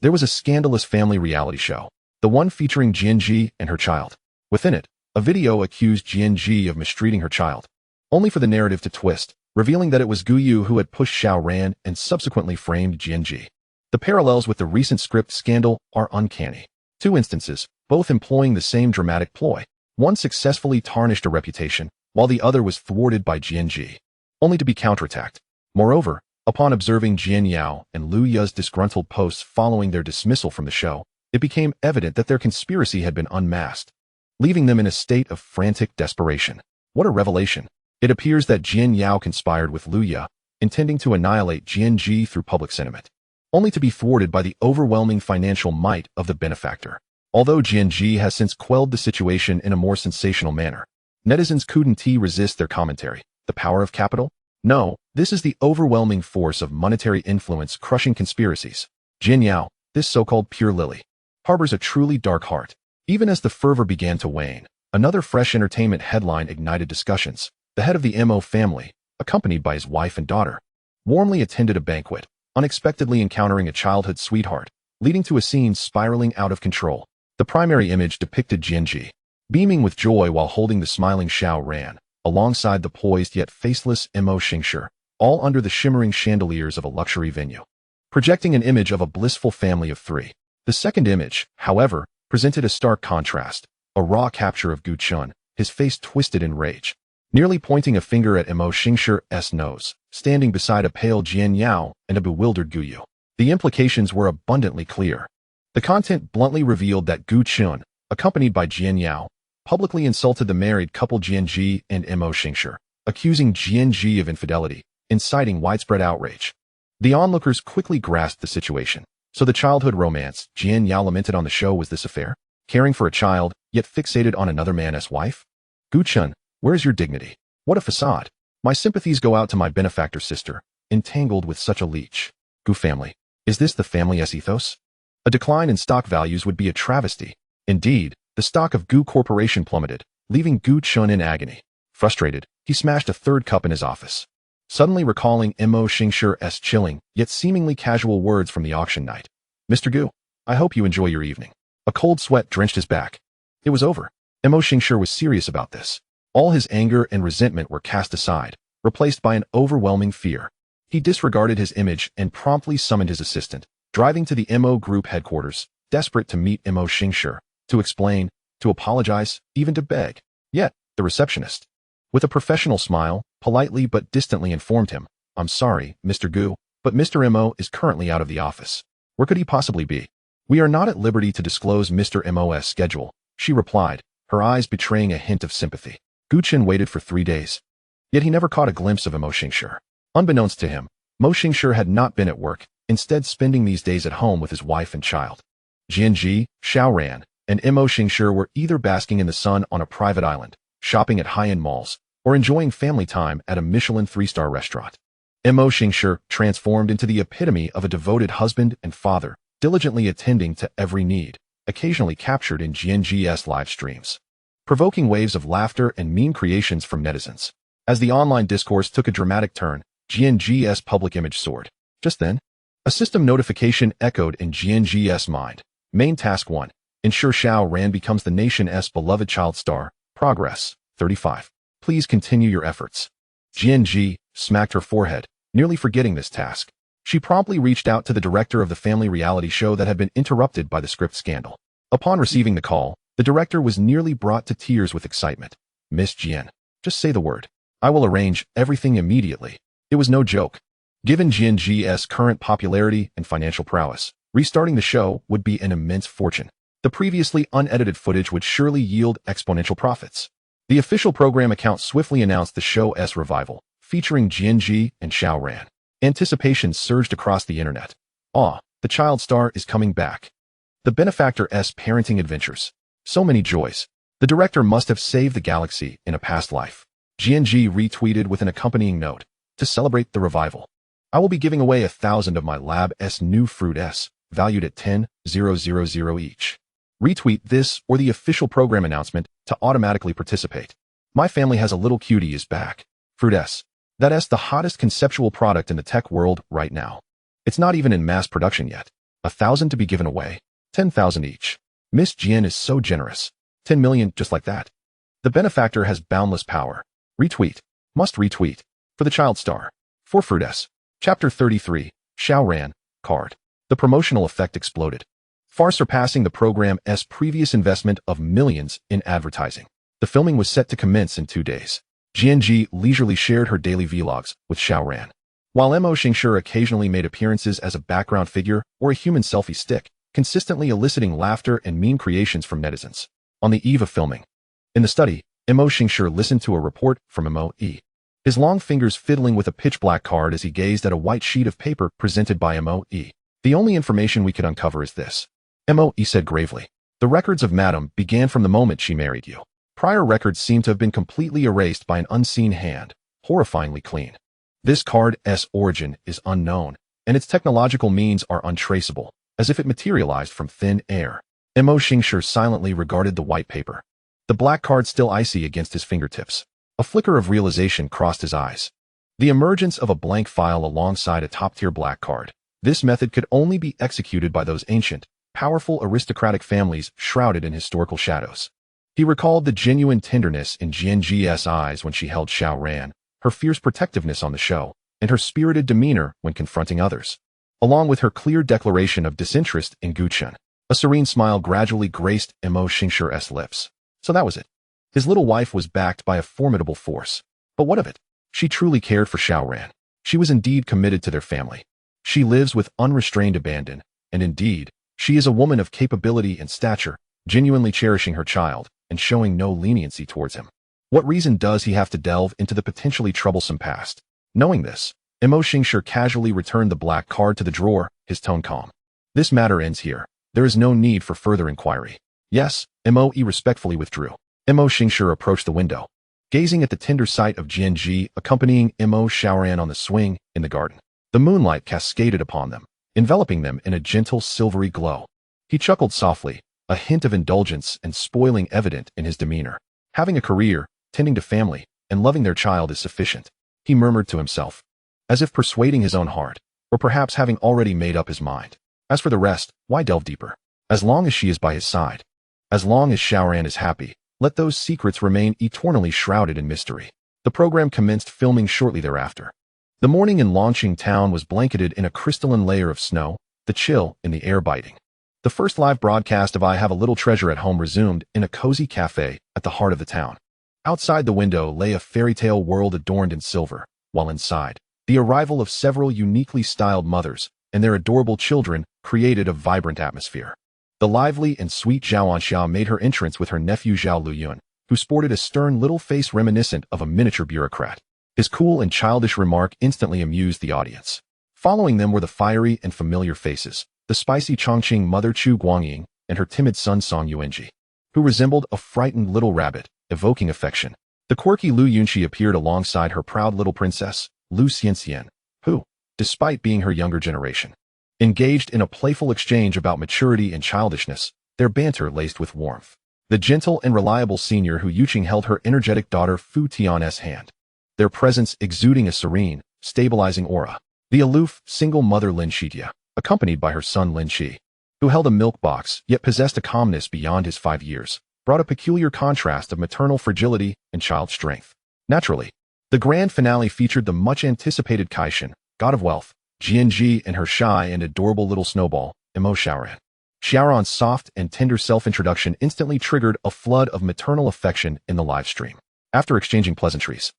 there was a scandalous family reality show, the one featuring Jianji and her child. Within it, a video accused Jianji of mistreating her child, only for the narrative to twist, revealing that it was Guyu who had pushed Xiao Ran and subsequently framed Jianji. The parallels with the recent script scandal are uncanny. 2 instances, both employing the same dramatic ploy. One successfully tarnished a reputation, while the other was thwarted by Jianji, only to be counterattacked. Moreover, upon observing Jian Yao and Lu Ya's disgruntled posts following their dismissal from the show, it became evident that their conspiracy had been unmasked, leaving them in a state of frantic desperation. What a revelation! It appears that Jian Yao conspired with Lu Ya, intending to annihilate Jianji through public sentiment, only to be thwarted by the overwhelming financial might of the benefactor. Although Jianji has since quelled the situation in a more sensational manner, netizens couldn't resist their commentary. The power of capital? No, this is the overwhelming force of monetary influence crushing conspiracies. Jian Yao, this so-called pure lily, harbors a truly dark heart. Even as the fervor began to wane, another fresh entertainment headline ignited discussions. The head of the Mo family, accompanied by his wife and daughter, warmly attended a banquet, unexpectedly encountering a childhood sweetheart, leading to a scene spiraling out of control. The primary image depicted Jianji, beaming with joy while holding the smiling Xiao Ran, alongside the poised yet faceless Mo Xingshi, all under the shimmering chandeliers of a luxury venue, projecting an image of a blissful family of 3. The second image, however, presented a stark contrast, a raw capture of Gu Chun, his face twisted in rage, nearly pointing a finger at Mo Xingshi's nose, standing beside a pale Jian Yao and a bewildered Guyu. The implications were abundantly clear. The content bluntly revealed that Gu Chun, accompanied by Jian Yao, publicly insulted the married couple Jianji and Mo Xingshi, accusing Jianji of infidelity, inciting widespread outrage. The onlookers quickly grasped the situation. So the childhood romance Jian Yao lamented on the show was this affair? Caring for a child, yet fixated on another man's wife? Gu Chun, where's your dignity? What a facade. My sympathies go out to my benefactor sister, entangled with such a leech. Gu family. Is this the family's ethos? A decline in stock values would be a travesty. Indeed, the stock of Gu Corporation plummeted, leaving Gu Chun in agony. Frustrated, he smashed a 3rd cup in his office. Suddenly recalling Mo Xingshi's chilling, yet seemingly casual words from the auction night. Mr. Gu, I hope you enjoy your evening. A cold sweat drenched his back. It was over. Mo Xingshi was serious about this. All his anger and resentment were cast aside, replaced by an overwhelming fear. He disregarded his image and promptly summoned his assistant, driving to the Mo Group headquarters, desperate to meet Mo Xingshi, to explain, to apologize, even to beg. Yet, the receptionist, with a professional smile, politely but distantly informed him, I'm sorry, Mr. Gu, but Mr. Mo is currently out of the office. Where could he possibly be? We are not at liberty to disclose Mr. Mo's schedule, she replied, her eyes betraying a hint of sympathy. Gu Chun waited for 3 days. Yet he never caught a glimpse of Mo Xingshi. Unbeknownst to him, Mo Xingshi had not been at work, instead spending these days at home with his wife and child. Jianji, Xiao Ran, and Mo Xingshi were either basking in the sun on a private island, shopping at high-end malls, or enjoying family time at a Michelin 3-star restaurant. Mo Xingshi transformed into the epitome of a devoted husband and father, diligently attending to every need, occasionally captured in Jianji's live streams, provoking waves of laughter and meme creations from netizens. As the online discourse took a dramatic turn, Jianji's public image soared. Just then, a system notification echoed in Jianji's mind. Main task 1. Ensure Xiao Ran becomes the nation's beloved child star. Progress, 35. Please continue your efforts. Jianji smacked her forehead, nearly forgetting this task. She promptly reached out to the director of the family reality show that had been interrupted by the script scandal. Upon receiving the call, the director was nearly brought to tears with excitement. Miss Jian. Just say the word. I will arrange everything immediately. It was no joke. Given Jian's current popularity and financial prowess, restarting the show would be an immense fortune. The previously unedited footage would surely yield exponential profits. The official program account swiftly announced the show's revival, featuring Jian and Xiao Ran. Anticipation surged across the internet. The child star is coming back. The benefactor's parenting adventures. So many joys. The director must have saved the galaxy in a past life. Jian retweeted with an accompanying note. To celebrate the revival, I will be giving away 1,000 of my lab's new fruits, valued at 10,000 each. Retweet this or the official program announcement to automatically participate. My family has a little cutie is back. Fruits. That's the hottest conceptual product in the tech world right now. It's not even in mass production yet. 1,000 to be given away. 10,000 each. Miss Jian is so generous. 10 million just like that. The benefactor has boundless power. Retweet. Must retweet. For the child star. For Fruits. Chapter 33. Xiao Ran. Card. The promotional effect exploded, far surpassing the program's previous investment of millions in advertising. The filming was set to commence in 2 days. Jian leisurely shared her daily vlogs with Xiao Ran, while Mo Xingshi occasionally made appearances as a background figure or a human selfie stick, consistently eliciting laughter and meme creations from netizens. On the eve of filming, in the study, Mo Xingshi listened to a report from Mo, his long fingers fiddling with a pitch-black card as he gazed at a white sheet of paper presented by Mo. The only information we could uncover is this. Mo said gravely. The records of Madame began from the moment she married you. Prior records seem to have been completely erased by an unseen hand, horrifyingly clean. This card's origin is unknown, and its technological means are untraceable, as if it materialized from thin air. Mo Xingshi silently regarded the white paper, the black card still icy against his fingertips. A flicker of realization crossed his eyes. The emergence of a blank file alongside a top-tier black card. This method could only be executed by those ancient, powerful aristocratic families shrouded in historical shadows. He recalled the genuine tenderness in Jian's eyes when she held Xiao Ran, her fierce protectiveness on the show, and her spirited demeanor when confronting others, along with her clear declaration of disinterest in Guchen. A serene smile gradually graced Mo Xingshi's lips. So that was it. His little wife was backed by a formidable force. But what of it? She truly cared for Xiao Ran. She was indeed committed to their family. She lives with unrestrained abandon, and indeed, she is a woman of capability and stature, genuinely cherishing her child and showing no leniency towards him. What reason does he have to delve into the potentially troublesome past? Knowing this, Mo Xingshi casually returned the black card to the drawer, his tone calm. This matter ends here. There is no need for further inquiry. Yes, Mo respectfully withdrew. Mo Xingshi approached the window, gazing at the tender sight of Jian accompanying Mo Xiaoran on the swing in the garden. The moonlight cascaded upon them, enveloping them in a gentle silvery glow. He chuckled softly, a hint of indulgence and spoiling evident in his demeanor. Having a career, tending to family, and loving their child is sufficient, he murmured to himself, as if persuading his own heart, or perhaps having already made up his mind. As for the rest, why delve deeper? As long as she is by his side, as long as Xiaoran is happy, let those secrets remain eternally shrouded in mystery. The program commenced filming shortly thereafter. The morning in launching town was blanketed in a crystalline layer of snow, the chill in the air biting. The first live broadcast of I Have a Little Treasure at Home resumed in a cozy cafe at the heart of the town. Outside the window lay a fairy tale world adorned in silver, while inside, the arrival of several uniquely styled mothers and their adorable children created a vibrant atmosphere. The lively and sweet Zhao Anxia made her entrance with her nephew Zhao Luyuan, who sported a stern little face reminiscent of a miniature bureaucrat. His cool and childish remark instantly amused the audience. Following them were the fiery and familiar faces, the spicy Chongqing mother Chu Guangying and her timid son Song Yuanji, who resembled a frightened little rabbit, evoking affection. The quirky Lu Yunxi appeared alongside her proud little princess, Lu Xianxian, who, despite being her younger generation, engaged in a playful exchange about maturity and childishness, their banter laced with warmth. The gentle and reliable senior Hu Yuqing held her energetic daughter Fu Tian's hand, their presence exuding a serene, stabilizing aura. The aloof, single mother Lin Shitia, accompanied by her son Lin Shi, who held a milk box yet possessed a calmness beyond his 5 years, brought a peculiar contrast of maternal fragility and child strength. Naturally, the grand finale featured the much-anticipated Kaishan, god of wealth, Jian and her shy and adorable little snowball, Mo Xiaoran. Xiaoran's soft and tender self-introduction instantly triggered a flood of maternal affection in the live stream. After exchanging pleasantries,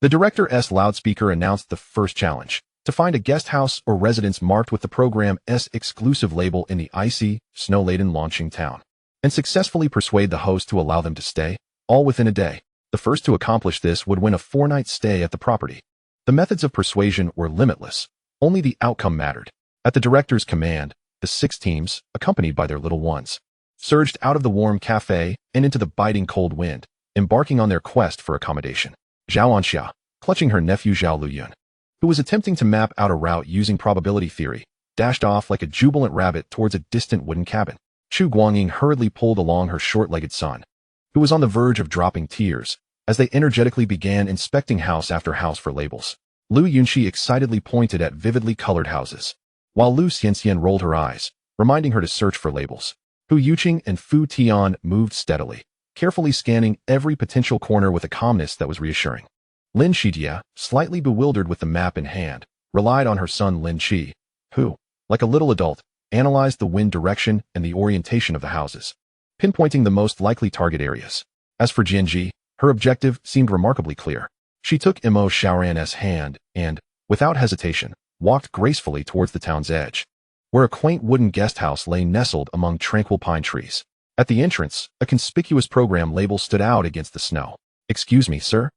the director's loudspeaker announced the first challenge: to find a guest house or residence marked with the program's exclusive label in the icy, snow-laden launching town, and successfully persuade the host to allow them to stay, all within a day. The first to accomplish this would win a 4-night stay at the property. The methods of persuasion were limitless. Only the outcome mattered. At the director's command, the 6 teams, accompanied by their little ones, surged out of the warm cafe and into the biting cold wind, embarking on their quest for accommodation. Zhao Anxia, clutching her nephew Zhao Luyun, who was attempting to map out a route using probability theory, dashed off like a jubilant rabbit towards a distant wooden cabin. Chu Guangying hurriedly pulled along her short-legged son, who was on the verge of dropping tears, as they energetically began inspecting house after house for labels. Lu Yunxi excitedly pointed at vividly colored houses, while Lu Xianxian rolled her eyes, reminding her to search for labels. Hu Yuqing and Fu Tian moved steadily, carefully scanning every potential corner with a calmness that was reassuring. Lin Shijia, slightly bewildered with the map in hand, relied on her son Lin Qi, who, like a little adult, analyzed the wind direction and the orientation of the houses, pinpointing the most likely target areas. As for Jianji, her objective seemed remarkably clear. She took Mo Xiaoran's hand and, without hesitation, walked gracefully towards the town's edge, where a quaint wooden guest house lay nestled among tranquil pine trees. At the entrance, a conspicuous program label stood out against the snow. "Excuse me, sir.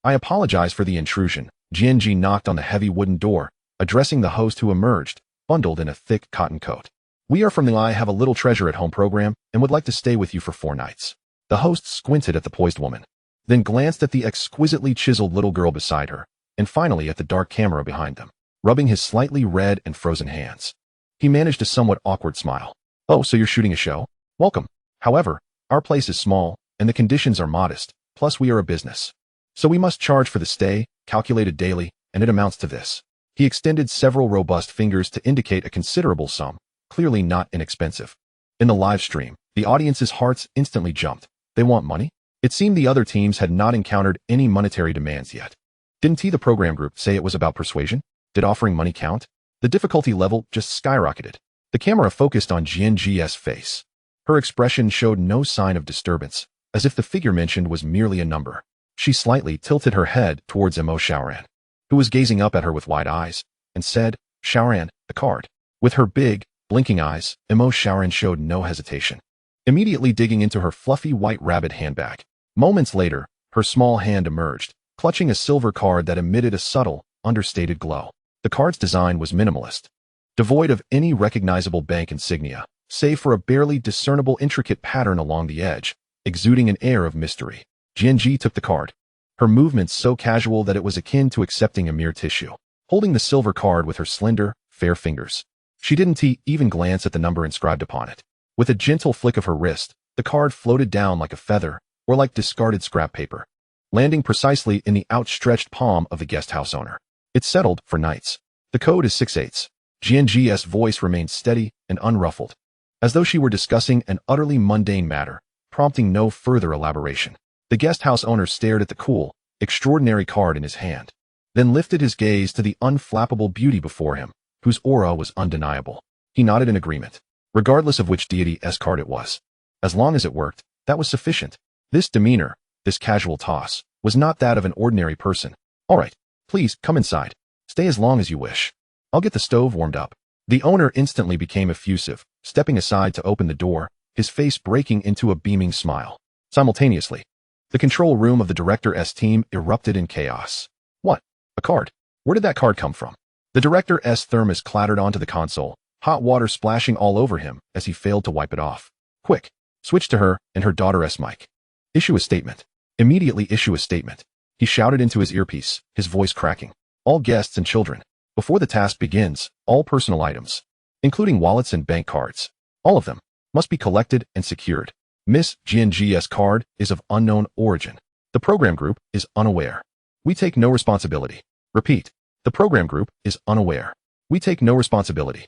I apologize for the intrusion." Jianji knocked on the heavy wooden door, addressing the host who emerged, bundled in a thick cotton coat. "We are from the I Have a Little Treasure at Home program and would like to stay with you for 4 nights. The host squinted at the poised woman, then glanced at the exquisitely chiseled little girl beside her, and finally at the dark camera behind them. Rubbing his slightly red and frozen hands, he managed a somewhat awkward smile. "Oh, so you're shooting a show? Welcome. However, our place is small, and the conditions are modest, plus we are a business. So we must charge for the stay, calculated daily, and it amounts to this." He extended several robust fingers to indicate a considerable sum, clearly not inexpensive. In the live stream, the audience's hearts instantly jumped. They want money? It seemed the other teams had not encountered any monetary demands yet. Didn't the program group say it was about persuasion? Did offering money count? The difficulty level just skyrocketed. The camera focused on Jianji's face. Her expression showed no sign of disturbance, as if the figure mentioned was merely a number. She slightly tilted her head towards Mo Xiaoran, who was gazing up at her with wide eyes, and said, "Xiaoran, the card." With her big, blinking eyes, Mo Xiaoran showed no hesitation, immediately digging into her fluffy white rabbit handbag. Moments later, her small hand emerged, clutching a silver card that emitted a subtle, understated glow. The card's design was minimalist, devoid of any recognizable bank insignia, save for a barely discernible intricate pattern along the edge, exuding an air of mystery. Jianji took the card, her movements so casual that it was akin to accepting a mere tissue, holding the silver card with her slender, fair fingers. She didn't even glance at the number inscribed upon it. With a gentle flick of her wrist, the card floated down like a feather, or like discarded scrap paper, landing precisely in the outstretched palm of the guest house owner. It settled for nights. The code is 6/8. Jianji's voice remained steady and unruffled, as though she were discussing an utterly mundane matter, prompting no further elaboration. The guest house owner stared at the cool, extraordinary card in his hand, then lifted his gaze to the unflappable beauty before him, whose aura was undeniable. He nodded in agreement, regardless of which deity's card it was. As long as it worked, that was sufficient. This demeanor, this casual toss, was not that of an ordinary person. "All right, please come inside. Stay as long as you wish. I'll get the stove warmed up." The owner instantly became effusive, stepping aside to open the door, his face breaking into a beaming smile. Simultaneously, the control room of the director's team erupted in chaos. "What? A card? Where did that card come from?" The director's thermos clattered onto the console, hot water splashing all over him as he failed to wipe it off. "Quick, switch to her and her daughter's mic. Issue a statement. Immediately issue a statement." He shouted into his earpiece, his voice cracking. "All guests and children, before the task begins, all personal items, including wallets and bank cards, all of them, must be collected and secured. Miss Jianji's card is of unknown origin. The program group is unaware. We take no responsibility. Repeat, the program group is unaware. We take no responsibility."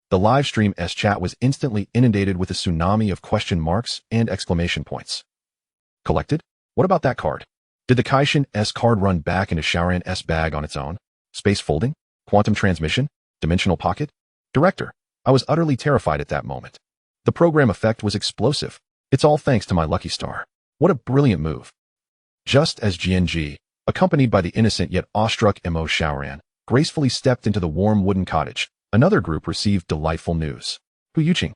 The live stream's chat was instantly inundated with a tsunami of question marks and exclamation points. Collected? What about that card? Did the Kaishin's card run back into Xiaoran's bag on its own? Space folding? Quantum transmission? Dimensional pocket? Director, I was utterly terrified at that moment. The program effect was explosive. It's all thanks to my lucky star. What a brilliant move. Just as GNG, accompanied by the innocent yet awestruck Mo Xiaoran, gracefully stepped into the warm wooden cottage, another group received delightful news. Hu Yuqing,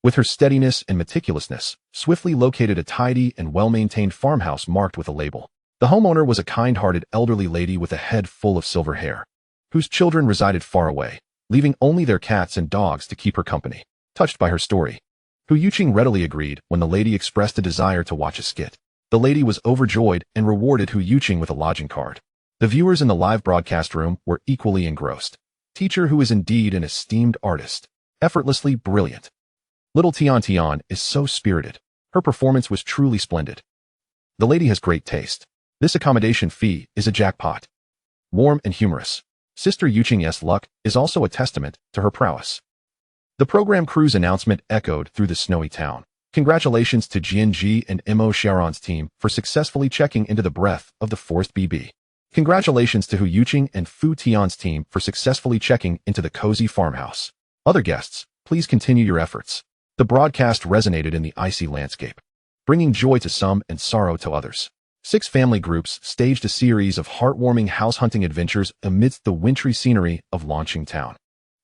with her steadiness and meticulousness, swiftly located a tidy and well-maintained farmhouse marked with a label. The homeowner was a kind-hearted elderly lady with a head full of silver hair, whose children resided far away, leaving only their cats and dogs to keep her company. Touched by her story, Hu Yuqing readily agreed when the lady expressed a desire to watch a skit. The lady was overjoyed and rewarded Hu Yuqing with a lodging card. The viewers in the live broadcast room were equally engrossed. Teacher who is indeed an esteemed artist. Effortlessly brilliant. Little Tian Tian is so spirited. Her performance was truly splendid. The lady has great taste. This accommodation fee is a jackpot. Warm and humorous. Sister Yuqing's luck is also a testament to her prowess. The program crew's announcement echoed through the snowy town. Congratulations to GNG and Mo Xiaoran's team for successfully checking into the breath of the forest BB. Congratulations to Hu Yuqing and Fu Tian's team for successfully checking into the cozy farmhouse. Other guests, please continue your efforts. The broadcast resonated in the icy landscape, bringing joy to some and sorrow to others. 6 family groups staged a series of heartwarming house-hunting adventures amidst the wintry scenery of Longqing Town.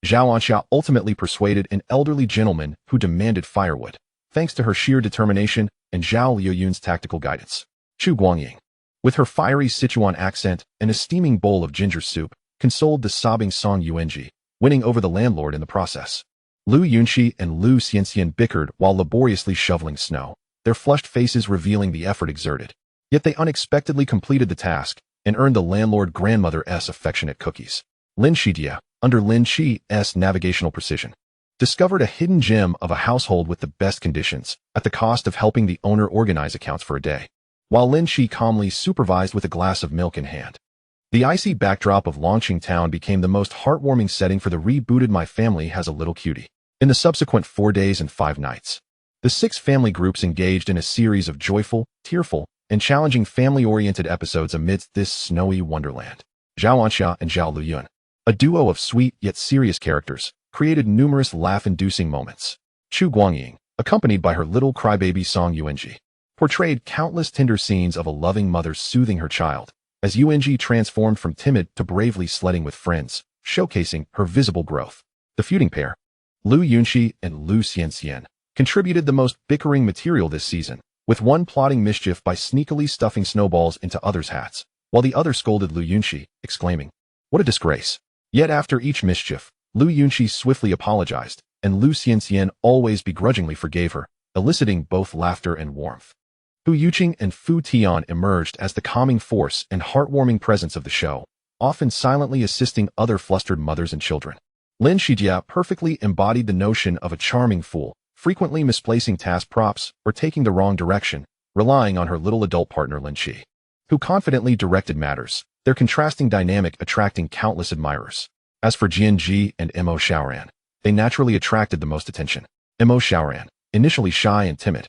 Zhao Anxia ultimately persuaded an elderly gentleman who demanded firewood, thanks to her sheer determination and Zhao Liuyun's tactical guidance. Chu Guangying, with her fiery Sichuan accent and a steaming bowl of ginger soup, consoled the sobbing Song Yuanji, winning over the landlord in the process. Lu Yunxi and Lu Xianxian bickered while laboriously shoveling snow, their flushed faces revealing the effort exerted. Yet they unexpectedly completed the task and earned the landlord grandmother's affectionate cookies. Lin Shijia, under Lin Shi's navigational precision, discovered a hidden gem of a household with the best conditions, at the cost of helping the owner organize accounts for a day, while Lin Shi calmly supervised with a glass of milk in hand. The icy backdrop of Longqing Town became the most heartwarming setting for the rebooted My Family Has a Little Cutie. In the subsequent 4 days and 5 nights, the 6 family groups engaged in a series of joyful, tearful, and challenging family-oriented episodes amidst this snowy wonderland. Zhao Anxia and Zhao Liyun, a duo of sweet yet serious characters, created numerous laugh-inducing moments. Chu Guangying, accompanied by her little crybaby Song Yuanji, portrayed countless tender scenes of a loving mother soothing her child, as Yuanji transformed from timid to bravely sledding with friends, showcasing her visible growth. The feuding pair, Lu Yunxi and Lu Xianxian, contributed the most bickering material this season, with one plotting mischief by sneakily stuffing snowballs into others' hats, while the other scolded Lu Yunxi, exclaiming, "What a disgrace." Yet after each mischief, Lu Yunxi swiftly apologized, and Lu Xianxian always begrudgingly forgave her, eliciting both laughter and warmth. Hu Yuqing and Fu Tian emerged as the calming force and heartwarming presence of the show, often silently assisting other flustered mothers and children. Lin Shijia perfectly embodied the notion of a charming fool, frequently misplacing task props or taking the wrong direction, relying on her little adult partner Lin Qi, who confidently directed matters, their contrasting dynamic attracting countless admirers. As for GNG and Mo Xiaoran, they naturally attracted the most attention. Mo Xiaoran, initially shy and timid,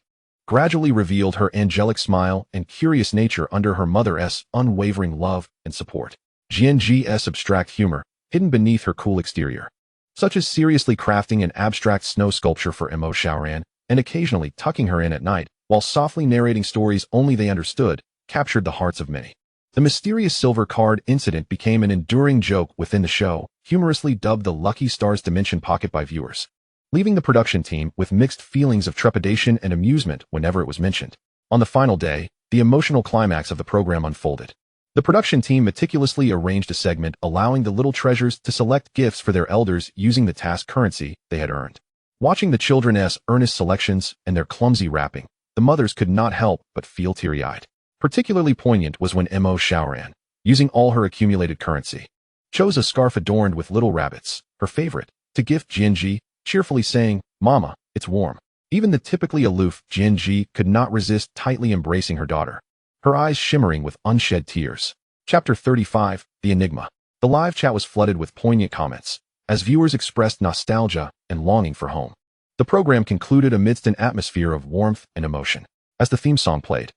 gradually revealed her angelic smile and curious nature under her mother's unwavering love and support. GNG's abstract humor, hidden beneath her cool exterior, such as seriously crafting an abstract snow sculpture for Mo Xiaoran and occasionally tucking her in at night while softly narrating stories only they understood, captured the hearts of many. The mysterious silver card incident became an enduring joke within the show, humorously dubbed the Lucky Stars Dimension Pocket by viewers, leaving the production team with mixed feelings of trepidation and amusement whenever it was mentioned. On the final day, the emotional climax of the program unfolded. The production team meticulously arranged a segment allowing the little treasures to select gifts for their elders using the task currency they had earned. Watching the children's earnest selections and their clumsy wrapping, the mothers could not help but feel teary-eyed. Particularly poignant was when Mo Xiaoran, using all her accumulated currency, chose a scarf adorned with little rabbits, her favorite, to gift Jianji, cheerfully saying, "Mama, it's warm." Even the typically aloof Jianji could not resist tightly embracing her daughter, her eyes shimmering with unshed tears. Chapter 35, The Enigma. The live chat was flooded with poignant comments, as viewers expressed nostalgia and longing for home. The program concluded amidst an atmosphere of warmth and emotion. As the theme song played,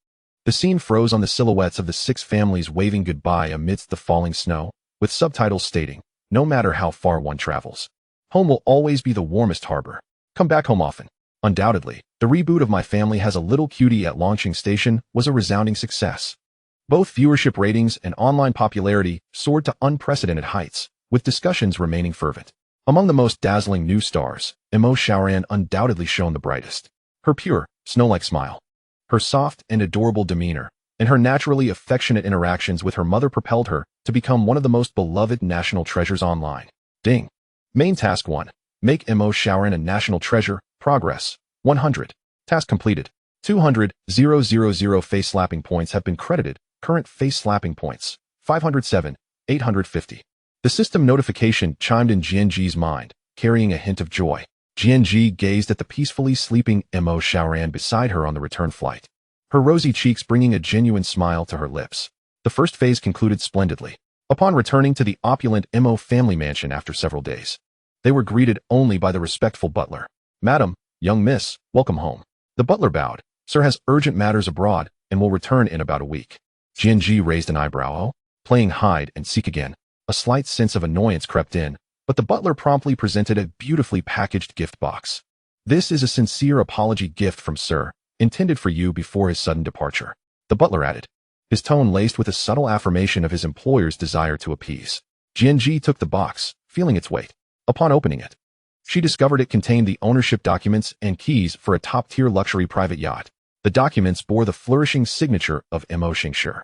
the scene froze on the silhouettes of the 6 families waving goodbye amidst the falling snow, with subtitles stating, "No matter how far one travels, home will always be the warmest harbor. Come back home often." Undoubtedly, the reboot of My Family Has a Little Cutie at Longqing Station was a resounding success. Both viewership ratings and online popularity soared to unprecedented heights, with discussions remaining fervent. Among the most dazzling new stars, Imo Shaoran undoubtedly shone the brightest. Her pure, snow-like smile, her soft and adorable demeanor, and her naturally affectionate interactions with her mother propelled her to become one of the most beloved national treasures online. Ding. Main Task 1. Make Imo Shaoran a national treasure. Progress. 100. Task completed. 200,000 face-slapping points have been credited. Current face-slapping points. 507, 850. The system notification chimed in Jianji's mind, carrying a hint of joy. Jianji gazed at the peacefully sleeping Imo Shaoran beside her on the return flight, her rosy cheeks bringing a genuine smile to her lips. The first phase concluded splendidly. Upon returning to the opulent Imo family mansion after several days, they were greeted only by the respectful butler. "Madam, young miss, welcome home." The butler bowed. "Sir has urgent matters abroad and will return in about a week." Jianji raised an eyebrow. "Oh?" Playing hide and seek again. A slight sense of annoyance crept in, but the butler promptly presented a beautifully packaged gift box. "This is a sincere apology gift from Sir, intended for you before his sudden departure," the butler added, his tone laced with a subtle affirmation of his employer's desire to appease. Jianji took the box, feeling its weight. Upon opening it, she discovered it contained the ownership documents and keys for a top-tier luxury private yacht. The documents bore the flourishing signature of Imo Xingshi,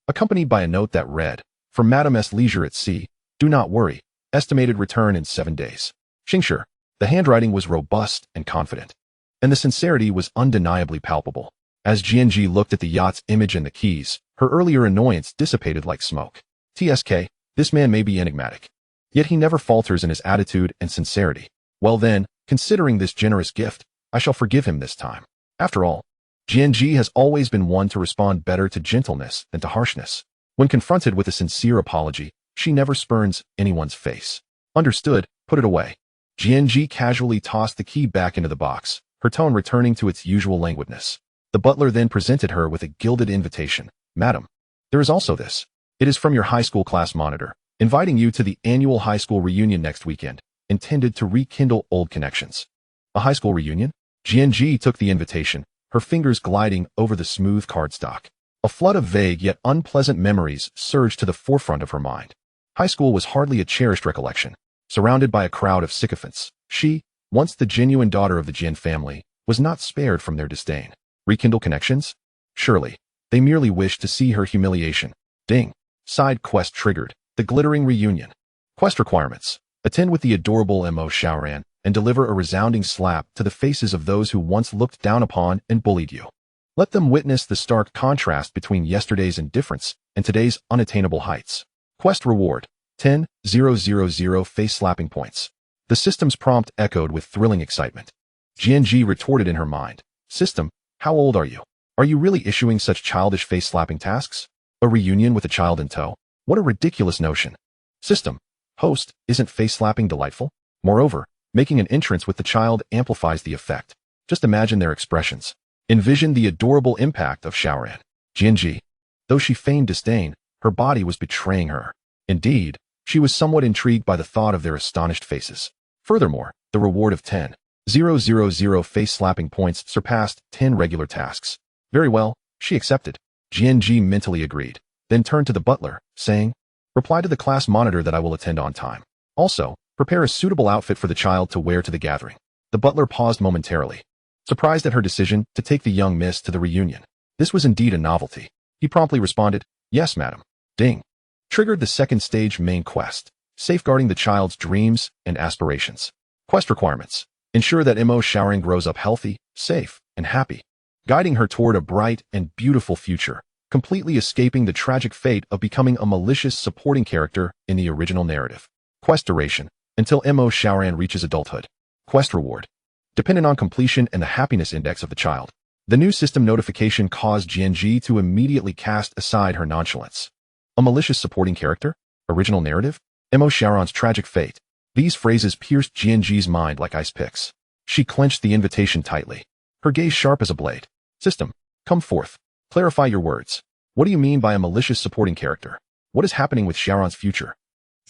accompanied by a note that read, "For Madame S. leisure at sea, do not worry, estimated return in 7 days. Xingshi." The handwriting was robust and confident, and the sincerity was undeniably palpable. As Jianji looked at the yacht's image and the keys, her earlier annoyance dissipated like smoke. "TSK, this man may be enigmatic, yet he never falters in his attitude and sincerity. Well then, considering this generous gift, I shall forgive him this time." After all, Jianji has always been one to respond better to gentleness than to harshness. When confronted with a sincere apology, she never spurns anyone's face. "Understood, put it away." Jianji casually tossed the key back into the box, her tone returning to its usual languidness. The butler then presented her with a gilded invitation. "Madam, there is also this. It is from your high school class monitor, inviting you to the annual high school reunion next weekend, intended to rekindle old connections." A high school reunion? Jianji took the invitation, her fingers gliding over the smooth cardstock. A flood of vague yet unpleasant memories surged to the forefront of her mind. High school was hardly a cherished recollection. Surrounded by a crowd of sycophants, she, once the genuine daughter of the Jin family, was not spared from their disdain. Rekindle connections? Surely, they merely wished to see her humiliation. Ding. Side quest triggered. The glittering reunion. Quest requirements. Attend with the adorable Imo Shaoran and deliver a resounding slap to the faces of those who once looked down upon and bullied you. Let them witness the stark contrast between yesterday's indifference and today's unattainable heights. Quest reward. 10,000 face-slapping points. The system's prompt echoed with thrilling excitement. Jianji retorted in her mind. "System, how old are you? Are you really issuing such childish face-slapping tasks? A reunion with a child in tow? What a ridiculous notion." System, host, isn't face-slapping delightful? Moreover, making an entrance with the child amplifies the effect. Just imagine their expressions. Envision the adorable impact of Shaoran. Jianji, though she feigned disdain, her body was betraying her. Indeed, she was somewhat intrigued by the thought of their astonished faces. Furthermore, the reward of 10,000 face-slapping points surpassed 10 regular tasks. Very well, she accepted. Jianji mentally agreed, then turned to the butler, saying, "Reply to the class monitor that I will attend on time. Also, prepare a suitable outfit for the child to wear to the gathering." The butler paused momentarily, surprised at her decision to take the young miss to the reunion. This was indeed a novelty. He promptly responded, "Yes, madam." Ding. Triggered the second stage main quest, safeguarding the child's dreams and aspirations. Quest requirements. Ensure that Imo Shaoran grows up healthy, safe, and happy, guiding her toward a bright and beautiful future, completely escaping the tragic fate of becoming a malicious supporting character in the original narrative. Quest duration. Until Imo Shaoran reaches adulthood. Quest reward. Dependent on completion and the happiness index of the child. The new system notification caused Jianji to immediately cast aside her nonchalance. A malicious supporting character? Original narrative? Imo Shaoran's tragic fate. These phrases pierced Jianji's mind like ice picks. She clenched the invitation tightly, her gaze sharp as a blade. "System, come forth. Clarify your words. What do you mean by a malicious supporting character? What is happening with Shaoran's future?"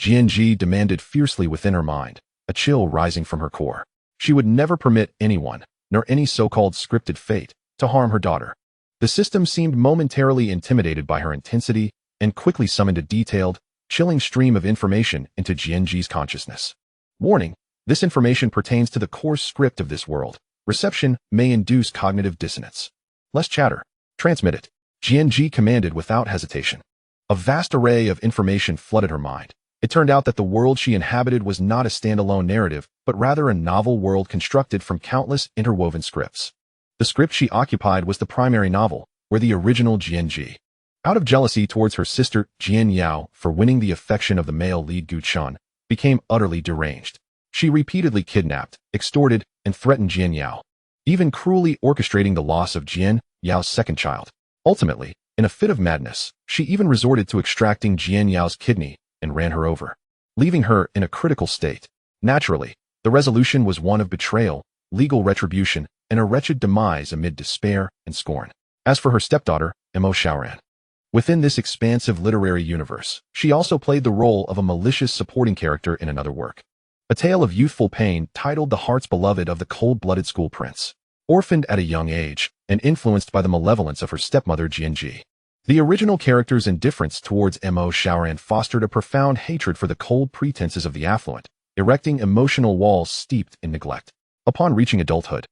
Jianji demanded fiercely within her mind, a chill rising from her core. She would never permit anyone, nor any so-called scripted fate, to harm her daughter. The system seemed momentarily intimidated by her intensity and quickly summoned a detailed, chilling stream of information into Jianji's consciousness. Warning: this information pertains to the core script of this world. Reception may induce cognitive dissonance. Less chatter. Transmit it. Jianji commanded without hesitation. A vast array of information flooded her mind. It turned out that the world she inhabited was not a standalone narrative, but rather a novel world constructed from countless interwoven scripts. The script she occupied was the primary novel, where the original Jianji, out of jealousy towards her sister Jian Yao for winning the affection of the male lead Gu Chun, became utterly deranged. She repeatedly kidnapped, extorted, and threatened Jian Yao, even cruelly orchestrating the loss of Jian Yao's second child. Ultimately, in a fit of madness, she even resorted to extracting Jian Yao's kidney and ran her over, leaving her in a critical state. Naturally, the resolution was one of betrayal, legal retribution, and a wretched demise amid despair and scorn. As for her stepdaughter, Mo Xiaoran, within this expansive literary universe, she also played the role of a malicious supporting character in another work. A tale of youthful pain titled The Heart's Beloved of the Cold-Blooded School Prince. Orphaned at a young age and influenced by the malevolence of her stepmother Jianji, the original character's indifference towards Mo Xiaoran fostered a profound hatred for the cold pretenses of the affluent, erecting emotional walls steeped in neglect. Upon reaching adulthood,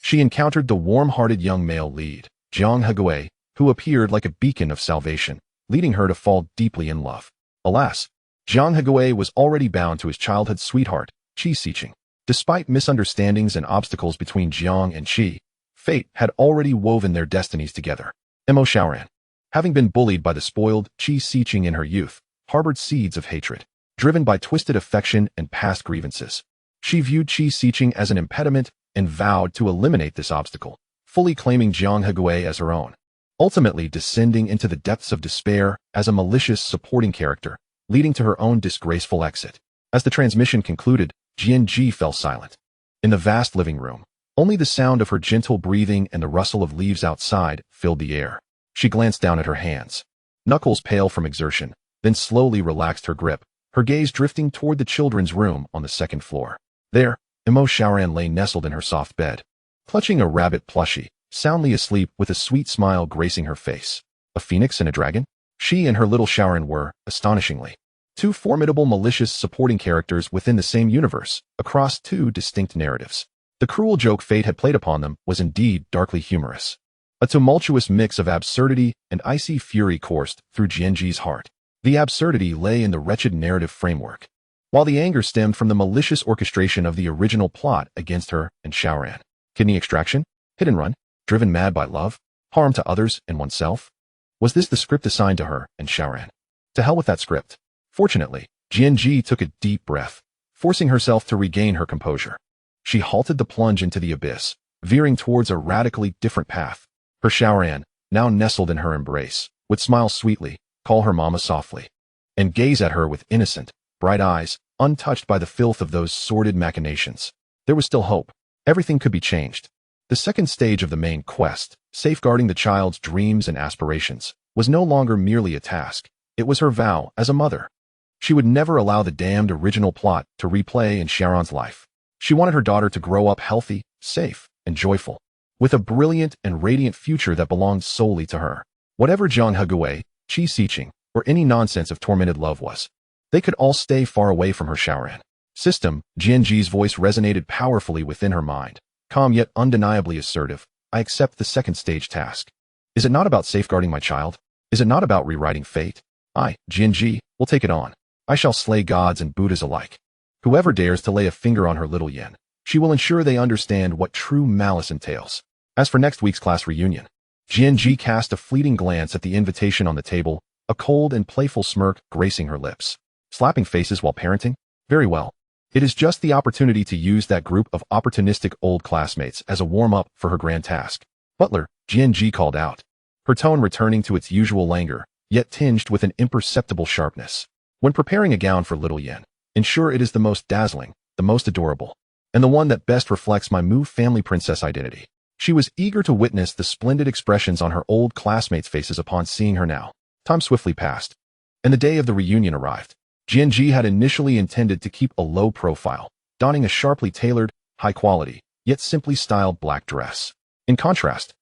she encountered the warm-hearted young male lead, Jiang Hegui, who appeared like a beacon of salvation, leading her to fall deeply in love. Alas, Jiang Hegui was already bound to his childhood sweetheart, Qi Xiqing. Despite misunderstandings and obstacles between Jiang and Qi, fate had already woven their destinies together. Mo Xiaoran, having been bullied by the spoiled Qi Xiqing in her youth, harbored seeds of hatred, driven by twisted affection and past grievances. She viewed Qi Xiqing as an impediment and vowed to eliminate this obstacle, fully claiming Jiang Hegui as her own, ultimately descending into the depths of despair as a malicious supporting character, leading to her own disgraceful exit. As the transmission concluded, Jianji fell silent. In the vast living room, only the sound of her gentle breathing and the rustle of leaves outside filled the air. She glanced down at her hands, knuckles pale from exertion, then slowly relaxed her grip, her gaze drifting toward the children's room on the second floor. There, Mo Xiaoran lay nestled in her soft bed, clutching a rabbit plushie, soundly asleep with a sweet smile gracing her face. A phoenix and a dragon? She and her little Xiaoran were, astonishingly, two formidable malicious supporting characters within the same universe, across two distinct narratives. The cruel joke fate had played upon them was indeed darkly humorous. A tumultuous mix of absurdity and icy fury coursed through Jianji's heart. The absurdity lay in the wretched narrative framework, while the anger stemmed from the malicious orchestration of the original plot against her and Xiaoran. Kidney extraction? Hit and run? Driven mad by love? Harm to others and oneself? Was this the script assigned to her and Xiaoran? To hell with that script. Fortunately, Jianji took a deep breath, forcing herself to regain her composure. She halted the plunge into the abyss, veering towards a radically different path. Her Xiaoran, now nestled in her embrace, would smile sweetly, call her mama softly, and gaze at her with innocent, bright eyes, untouched by the filth of those sordid machinations. There was still hope. Everything could be changed. The second stage of the main quest, safeguarding the child's dreams and aspirations, was no longer merely a task. It was her vow as a mother. She would never allow the damned original plot to replay in Xiaoran's life. She wanted her daughter to grow up healthy, safe, and joyful, with a brilliant and radiant future that belonged solely to her. Whatever Jiang Hegui, Qi Xiqing, or any nonsense of tormented love was, they could all stay far away from her Xiaoran. System, Jianji's voice resonated powerfully within her mind, calm yet undeniably assertive. I accept the second stage task. Is it not about safeguarding my child? Is it not about rewriting fate? I, Jianji, will take it on. I shall slay gods and Buddhas alike. Whoever dares to lay a finger on her little yen, she will ensure they understand what true malice entails. As for next week's class reunion, Jianji cast a fleeting glance at the invitation on the table, a cold and playful smirk gracing her lips. Slapping faces while parenting? Very well. It is just the opportunity to use that group of opportunistic old classmates as a warm-up for her grand task. Butler, Jianji called out, her tone returning to its usual languor, yet tinged with an imperceptible sharpness. When preparing a gown for little Yen, ensure it is the most dazzling, the most adorable, and the one that best reflects my Mu family princess identity. She was eager to witness the splendid expressions on her old classmates' faces upon seeing her now. Time swiftly passed, and the day of the reunion arrived. Jianji had initially intended to keep a low profile, donning a sharply tailored, high-quality, yet simply styled black dress. In contrast,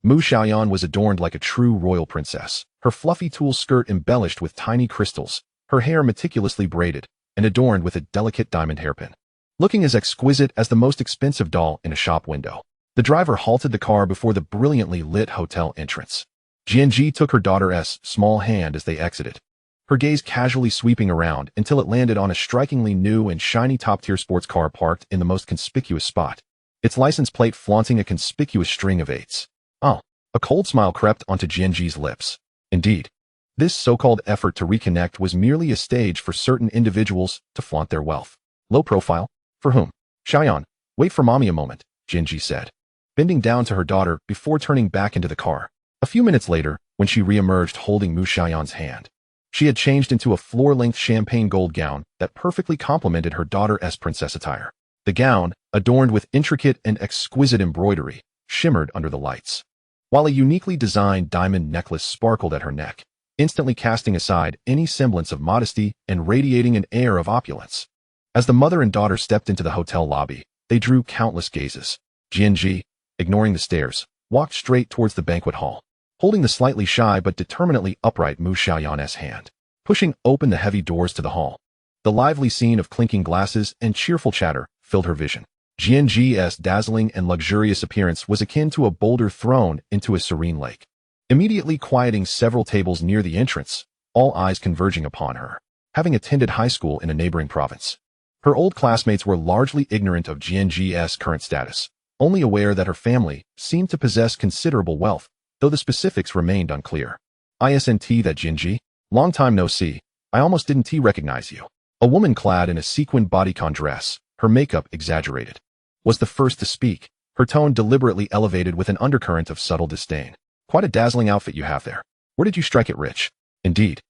Mu Xiaoyan was adorned like a true royal princess, her fluffy tulle skirt embellished with tiny crystals, her hair meticulously braided, and adorned with a delicate diamond hairpin. Looking as exquisite as the most expensive doll in a shop window, the driver halted the car before the brilliantly lit hotel entrance. Jianji took her daughter's small hand as they exited, her gaze casually sweeping around until it landed on a strikingly new and shiny top-tier sports car parked in the most conspicuous spot, its license plate flaunting a conspicuous string of 8s. Oh, a cold smile crept onto Jianji's lips. Indeed, this so-called effort to reconnect was merely a stage for certain individuals to flaunt their wealth. Low profile? For whom? Xiaoyan, wait for mommy a moment, Jianji said, bending down to her daughter before turning back into the car. A few minutes later, when she re-emerged holding Mu Xiaoyan's hand, she had changed into a floor-length champagne gold gown that perfectly complemented her daughter's princess attire. The gown, adorned with intricate and exquisite embroidery, shimmered under the lights, while a uniquely designed diamond necklace sparkled at her neck, instantly casting aside any semblance of modesty and radiating an air of opulence. As the mother and daughter stepped into the hotel lobby, they drew countless gazes. Jianji, ignoring the stares, walked straight towards the banquet hall, holding the slightly shy but determinately upright Mu Xiaoyan's hand, pushing open the heavy doors to the hall. The lively scene of clinking glasses and cheerful chatter filled her vision. Jianji's dazzling and luxurious appearance was akin to a boulder thrown into a serene lake, immediately quieting several tables near the entrance, all eyes converging upon her. Having attended high school in a neighboring province, her old classmates were largely ignorant of Jianji's current status, only aware that her family seemed to possess considerable wealth, though the specifics remained unclear. Isn't that Jianji? Long time no see. I almost didn't recognize you. A woman clad in a sequined bodycon dress, her makeup exaggerated, was the first to speak, her tone deliberately elevated with an undercurrent of subtle disdain. Quite a dazzling outfit you have there. Where did you strike it rich? Indeed.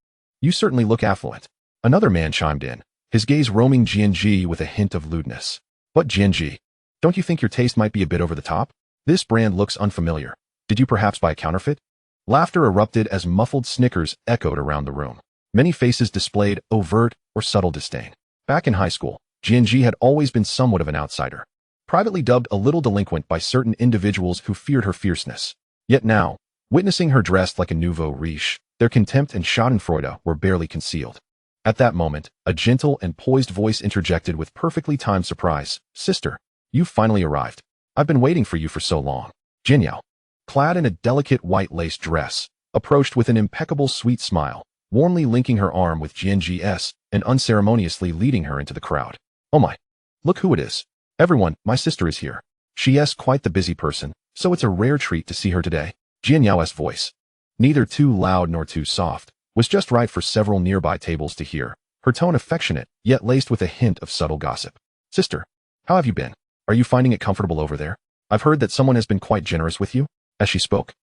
You certainly look affluent. Another man chimed in, his gaze roaming Jianji with a hint of lewdness. But Jianji, don't you think your taste might be a bit over the top? This brand looks unfamiliar. Did you perhaps buy a counterfeit? Laughter erupted as muffled snickers echoed around the room. Many faces displayed overt or subtle disdain. Back in high school, Jianji had always been somewhat of an outsider, privately dubbed a little delinquent by certain individuals who feared her fierceness. Yet now, witnessing her dressed like a nouveau riche, their contempt and schadenfreude were barely concealed. At that moment, a gentle and poised voice interjected with perfectly timed surprise. Sister, you've finally arrived. I've been waiting for you for so long. Jianyao, clad in a delicate white lace dress, approached with an impeccable sweet smile, warmly linking her arm with Jianji's and unceremoniously leading her into the crowd. Oh my, look who it is. Everyone, my sister is here. She's quite the busy person, so it's a rare treat to see her today. Jianyao's voice, neither too loud nor too soft, was just right for several nearby tables to hear, her tone affectionate, yet laced with a hint of subtle gossip. Sister, how have you been? Are you finding it comfortable over there? I've heard that someone has been quite generous with you. As she spoke,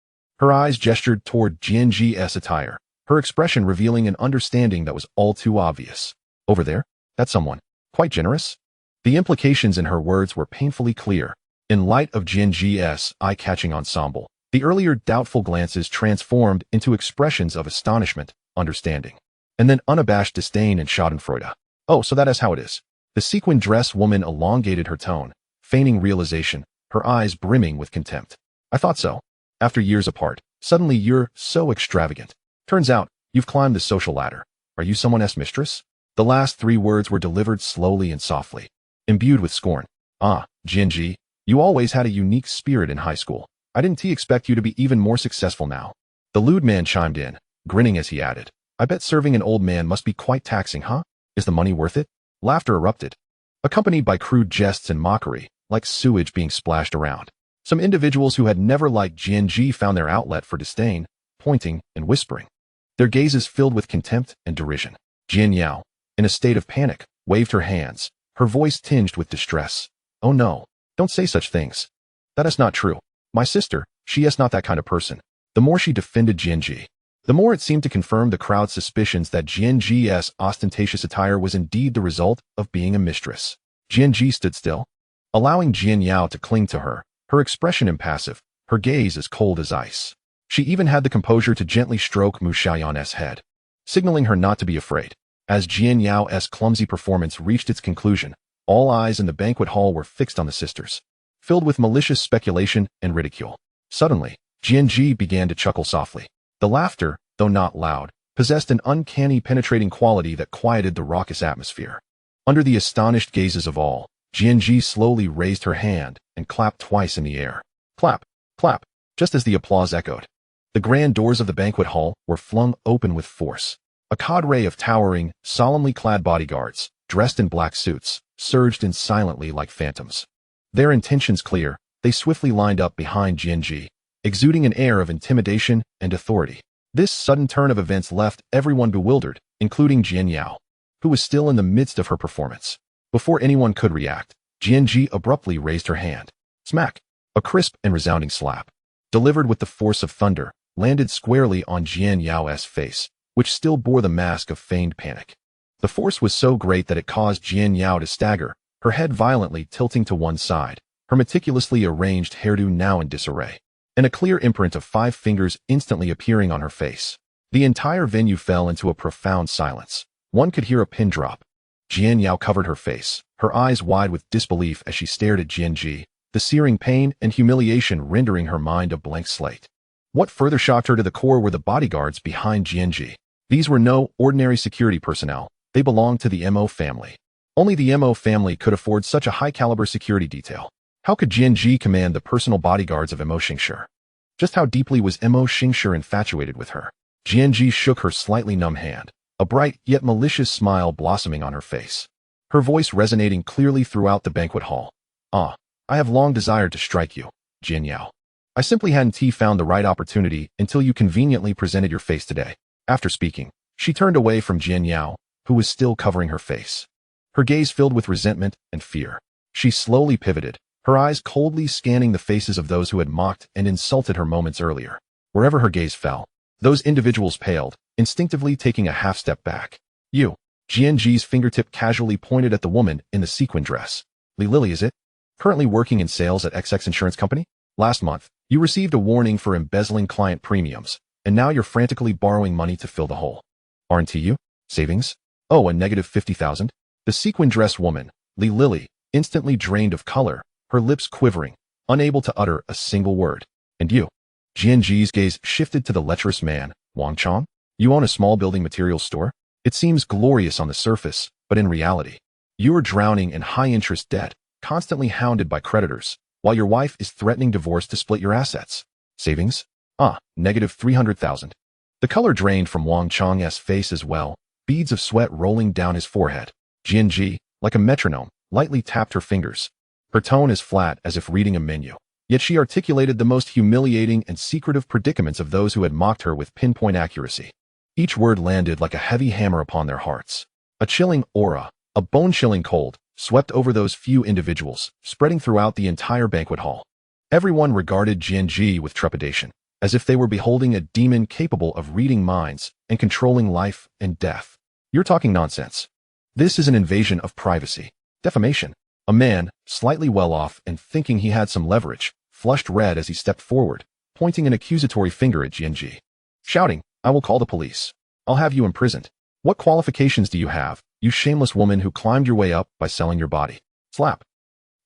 her eyes gestured toward Jianji's attire, her expression revealing an understanding that was all too obvious. Over there? That someone. Quite generous? The implications in her words were painfully clear. In light of Jianji's eye-catching ensemble, the earlier doubtful glances transformed into expressions of astonishment, understanding, and then unabashed disdain and schadenfreude. Oh, so that is how it is. The sequin dress woman elongated her tone, feigning realization, her eyes brimming with contempt. I thought so. After years apart, suddenly you're so extravagant. Turns out, you've climbed the social ladder. Are you someone's mistress? The last 3 words were delivered slowly and softly, imbued with scorn. Ah, Jianji, you always had a unique spirit in high school. I didn't expect you to be even more successful now. The lewd man chimed in, grinning as he added, I bet serving an old man must be quite taxing, huh? Is the money worth it? Laughter erupted, accompanied by crude jests and mockery, like sewage being splashed around. Some individuals who had never liked Jianji found their outlet for disdain, pointing and whispering, their gazes filled with contempt and derision. Jianyao, in a state of panic, waved her hands, her voice tinged with distress. Oh no, don't say such things. That is not true. My sister, she is not that kind of person. The more she defended Jianji, the more it seemed to confirm the crowd's suspicions that Jianji's ostentatious attire was indeed the result of being a mistress. Jianji stood still, allowing Jianyao to cling to her, her expression impassive, her gaze as cold as ice. She even had the composure to gently stroke Mu Xiaoyan's head, signaling her not to be afraid. As Jianyao's clumsy performance reached its conclusion, all eyes in the banquet hall were fixed on the sisters, filled with malicious speculation and ridicule. Suddenly, Jianji began to chuckle softly. The laughter, though not loud, possessed an uncanny penetrating quality that quieted the raucous atmosphere. Under the astonished gazes of all, Jianji slowly raised her hand and clapped twice in the air. Clap, clap, just as the applause echoed. The grand doors of the banquet hall were flung open with force. A cadre of towering, solemnly clad bodyguards, dressed in black suits, surged in silently like phantoms. Their intentions clear, they swiftly lined up behind Jianji, exuding an air of intimidation and authority. This sudden turn of events left everyone bewildered, including Jian Yao, who was still in the midst of her performance. Before anyone could react, Jianji abruptly raised her hand. Smack! A crisp and resounding slap, delivered with the force of thunder, landed squarely on Jian Yao's face, which still bore the mask of feigned panic. The force was so great that it caused Jian Yao to stagger, her head violently tilting to one side, her meticulously arranged hairdo now in disarray, and a clear imprint of 5 fingers instantly appearing on her face. The entire venue fell into a profound silence. One could hear a pin drop. Jian Yao covered her face, her eyes wide with disbelief as she stared at Jianji, the searing pain and humiliation rendering her mind a blank slate. What further shocked her to the core were the bodyguards behind Jianji. These were no ordinary security personnel, they belonged to the Mo family. Only the Mo family could afford such a high-caliber security detail. How could Jianji command the personal bodyguards of Mo Xingshi? Just how deeply was Mo Xingshi infatuated with her? Jianji shook her slightly numb hand, a bright yet malicious smile blossoming on her face. Her voice resonating clearly throughout the banquet hall. Ah, I have long desired to strike you, Jian Yao. I simply hadn't found the right opportunity until you conveniently presented your face today. After speaking, she turned away from Jian Yao, who was still covering her face. Her gaze filled with resentment and fear. She slowly pivoted, her eyes coldly scanning the faces of those who had mocked and insulted her moments earlier. Wherever her gaze fell, those individuals paled, instinctively taking a half-step back. You. Jianji's fingertip casually pointed at the woman in the sequin dress. Li Lily, is it? Currently working in sales at XX Insurance Company? Last month, you received a warning for embezzling client premiums, and now you're frantically borrowing money to fill the hole. Aren't you? Savings? Oh, a negative 50,000? The sequin-dressed woman, Li Lily, instantly drained of color, her lips quivering, unable to utter a single word. And you? Jianji's gaze shifted to the lecherous man, Wang Chong. You own a small building materials store? It seems glorious on the surface, but in reality, you are drowning in high-interest debt, constantly hounded by creditors, while your wife is threatening divorce to split your assets. Savings? Ah, negative 300,000. The color drained from Wang Chong's face as well, beads of sweat rolling down his forehead. Jianji, like a metronome, lightly tapped her fingers. Her tone as flat as if reading a menu. Yet she articulated the most humiliating and secretive predicaments of those who had mocked her with pinpoint accuracy. Each word landed like a heavy hammer upon their hearts. A chilling aura, a bone-chilling cold, swept over those few individuals, spreading throughout the entire banquet hall. Everyone regarded Jianji with trepidation, as if they were beholding a demon capable of reading minds and controlling life and death. You're talking nonsense. This is an invasion of privacy. Defamation. A man, slightly well off and thinking he had some leverage, flushed red as he stepped forward, pointing an accusatory finger at Jianji. Shouting, I will call the police. I'll have you imprisoned. What qualifications do you have, you shameless woman who climbed your way up by selling your body? Slap.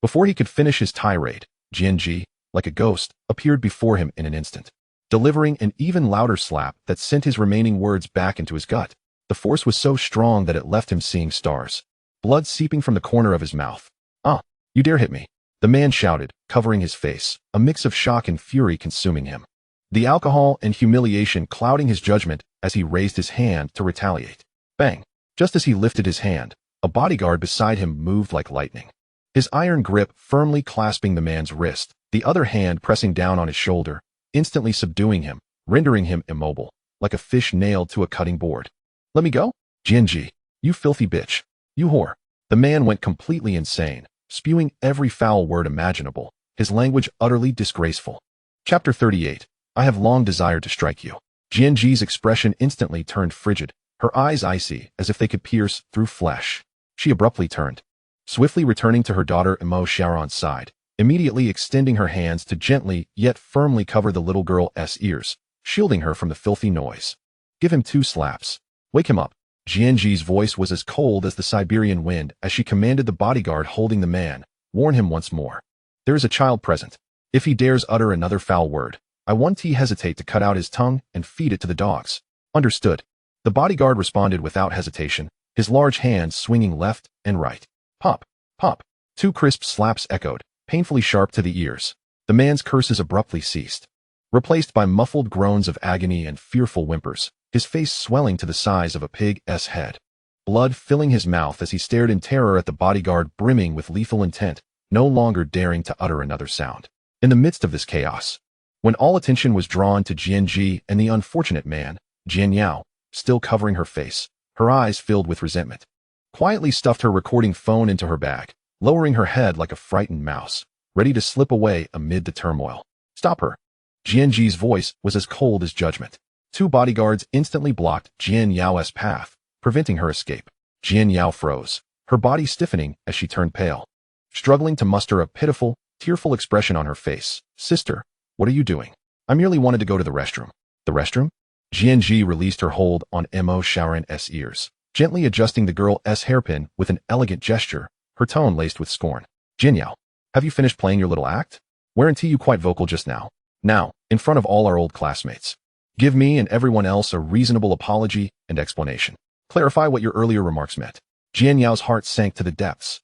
Before he could finish his tirade, Jianji, like a ghost, appeared before him in an instant, delivering an even louder slap that sent his remaining words back into his gut. The force was so strong that it left him seeing stars, blood seeping from the corner of his mouth. Ah, you dare hit me, the man shouted, covering his face, a mix of shock and fury consuming him. The alcohol and humiliation clouding his judgment as he raised his hand to retaliate. Bang! Just as he lifted his hand, a bodyguard beside him moved like lightning. His iron grip firmly clasping the man's wrist, the other hand pressing down on his shoulder, instantly subduing him, rendering him immobile, like a fish nailed to a cutting board. Let me go? Jianji, you filthy bitch. You whore. The man went completely insane, spewing every foul word imaginable, his language utterly disgraceful. Chapter 38. I have long desired to strike you. Jianji's expression instantly turned frigid, her eyes icy as if they could pierce through flesh. She abruptly turned, swiftly returning to her daughter Mo Sharon's side, immediately extending her hands to gently yet firmly cover the little girl's ears, shielding her from the filthy noise. Give him 2 slaps. Wake him up. Jianji's voice was as cold as the Siberian wind as she commanded the bodyguard holding the man, warn him once more. There is a child present. If he dares utter another foul word, I won't hesitate to cut out his tongue and feed it to the dogs. Understood. The bodyguard responded without hesitation, his large hands swinging left and right. Pop, pop. 2 crisp slaps echoed, painfully sharp to the ears. The man's curses abruptly ceased, replaced by muffled groans of agony and fearful whimpers, his face swelling to the size of a pig's head. Blood filling his mouth as he stared in terror at the bodyguard brimming with lethal intent, no longer daring to utter another sound. In the midst of this chaos, when all attention was drawn to Jianji and the unfortunate man, Jian Yao, still covering her face, her eyes filled with resentment, quietly stuffed her recording phone into her bag, lowering her head like a frightened mouse, ready to slip away amid the turmoil. Stop her. Jianji's voice was as cold as judgment. 2 bodyguards instantly blocked Jian Yao's path, preventing her escape. Jian Yao froze, her body stiffening as she turned pale, struggling to muster a pitiful, tearful expression on her face. Sister, what are you doing? I merely wanted to go to the restroom. The restroom? Jianji released her hold on Mo Shaoran's ears, gently adjusting the girl's hairpin with an elegant gesture, her tone laced with scorn. Jian Yao, have you finished playing your little act? Weren't you quite vocal just now? Now, in front of all our old classmates. Give me and everyone else a reasonable apology and explanation. Clarify what your earlier remarks meant. Jian Yao's heart sank to the depths.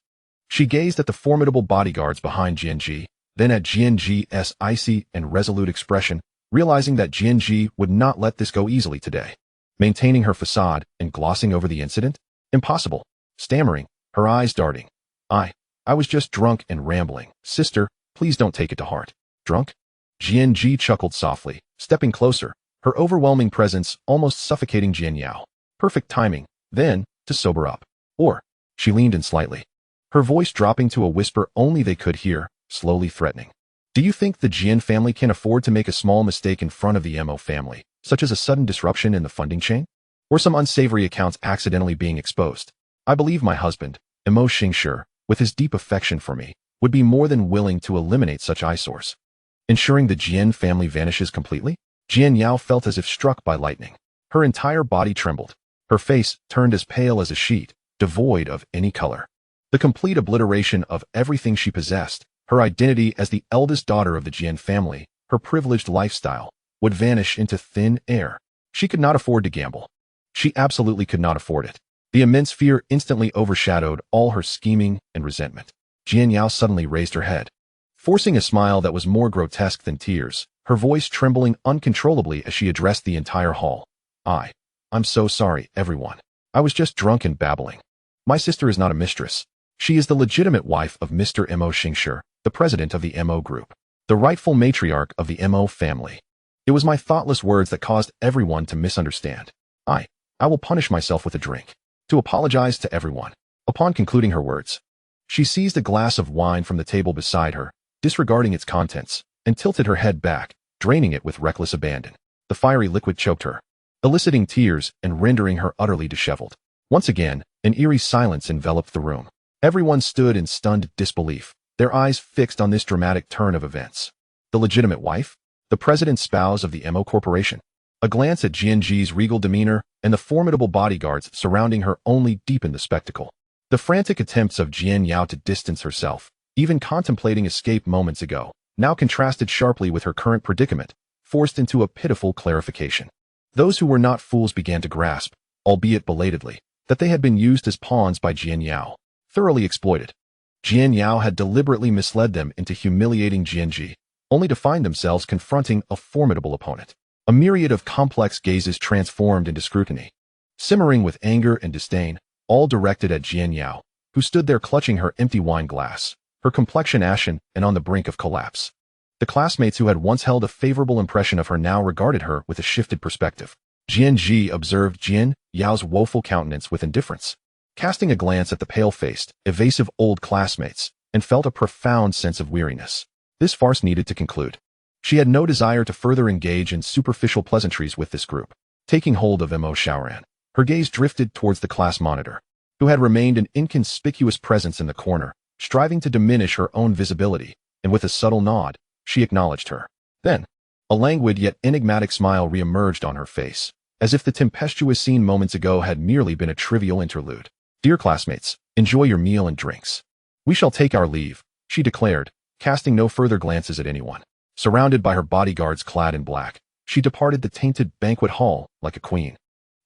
She gazed at the formidable bodyguards behind Jianji, then at Jianji's icy and resolute expression, realizing that Jianji would not let this go easily today. Maintaining her facade and glossing over the incident? Impossible. Stammering, her eyes darting. I was just drunk and rambling. Sister, please don't take it to heart. Drunk? Jianji chuckled softly, stepping closer, her overwhelming presence almost suffocating Jian Yao. Perfect timing, then, to sober up. Or, she leaned in slightly, her voice dropping to a whisper only they could hear, slowly threatening. Do you think the Jian family can afford to make a small mistake in front of the Mo family, such as a sudden disruption in the funding chain? Or some unsavory accounts accidentally being exposed? I believe my husband, Mo Xingshi, with his deep affection for me, would be more than willing to eliminate such eyesores. Ensuring the Jian family vanishes completely? Jian Yao felt as if struck by lightning. Her entire body trembled. Her face turned as pale as a sheet, devoid of any color. The complete obliteration of everything she possessed, her identity as the eldest daughter of the Jian family, her privileged lifestyle, would vanish into thin air. She could not afford to gamble. She absolutely could not afford it. The immense fear instantly overshadowed all her scheming and resentment. Jian Yao suddenly raised her head, forcing a smile that was more grotesque than tears, her voice trembling uncontrollably as she addressed the entire hall. I'm so sorry, everyone. I was just drunk and babbling. My sister is not a mistress. She is the legitimate wife of Mr. Mo Xingshi, the president of the Mo Group, the rightful matriarch of the Mo family. It was my thoughtless words that caused everyone to misunderstand. I will punish myself with a drink, to apologize to everyone. Upon concluding her words, she seized a glass of wine from the table beside her, disregarding its contents, and tilted her head back, draining it with reckless abandon. The fiery liquid choked her, eliciting tears and rendering her utterly disheveled. Once again, an eerie silence enveloped the room. Everyone stood in stunned disbelief, their eyes fixed on this dramatic turn of events. The legitimate wife? The president's spouse of the Mo Corporation? A glance at Jianji's regal demeanor and the formidable bodyguards surrounding her only deepened the spectacle. The frantic attempts of Jian Yao to distance herself, even contemplating escape moments ago, now contrasted sharply with her current predicament, forced into a pitiful clarification. Those who were not fools began to grasp, albeit belatedly, that they had been used as pawns by Jian Yao, thoroughly exploited. Jian Yao had deliberately misled them into humiliating Jianji, only to find themselves confronting a formidable opponent. A myriad of complex gazes transformed into scrutiny, simmering with anger and disdain, all directed at Jian Yao, who stood there clutching her empty wine glass, her complexion ashen and on the brink of collapse. The classmates who had once held a favorable impression of her now regarded her with a shifted perspective. Jianji observed Jian Yao's woeful countenance with indifference, casting a glance at the pale-faced, evasive old classmates, and felt a profound sense of weariness. This farce needed to conclude. She had no desire to further engage in superficial pleasantries with this group. Taking hold of Mo Shaoran, her gaze drifted towards the class monitor, who had remained an inconspicuous presence in the corner, striving to diminish her own visibility, and with a subtle nod, she acknowledged her. Then, a languid yet enigmatic smile re-emerged on her face, as if the tempestuous scene moments ago had merely been a trivial interlude. Dear classmates, enjoy your meal and drinks. We shall take our leave, she declared, casting no further glances at anyone. Surrounded by her bodyguards clad in black, she departed the tainted banquet hall like a queen,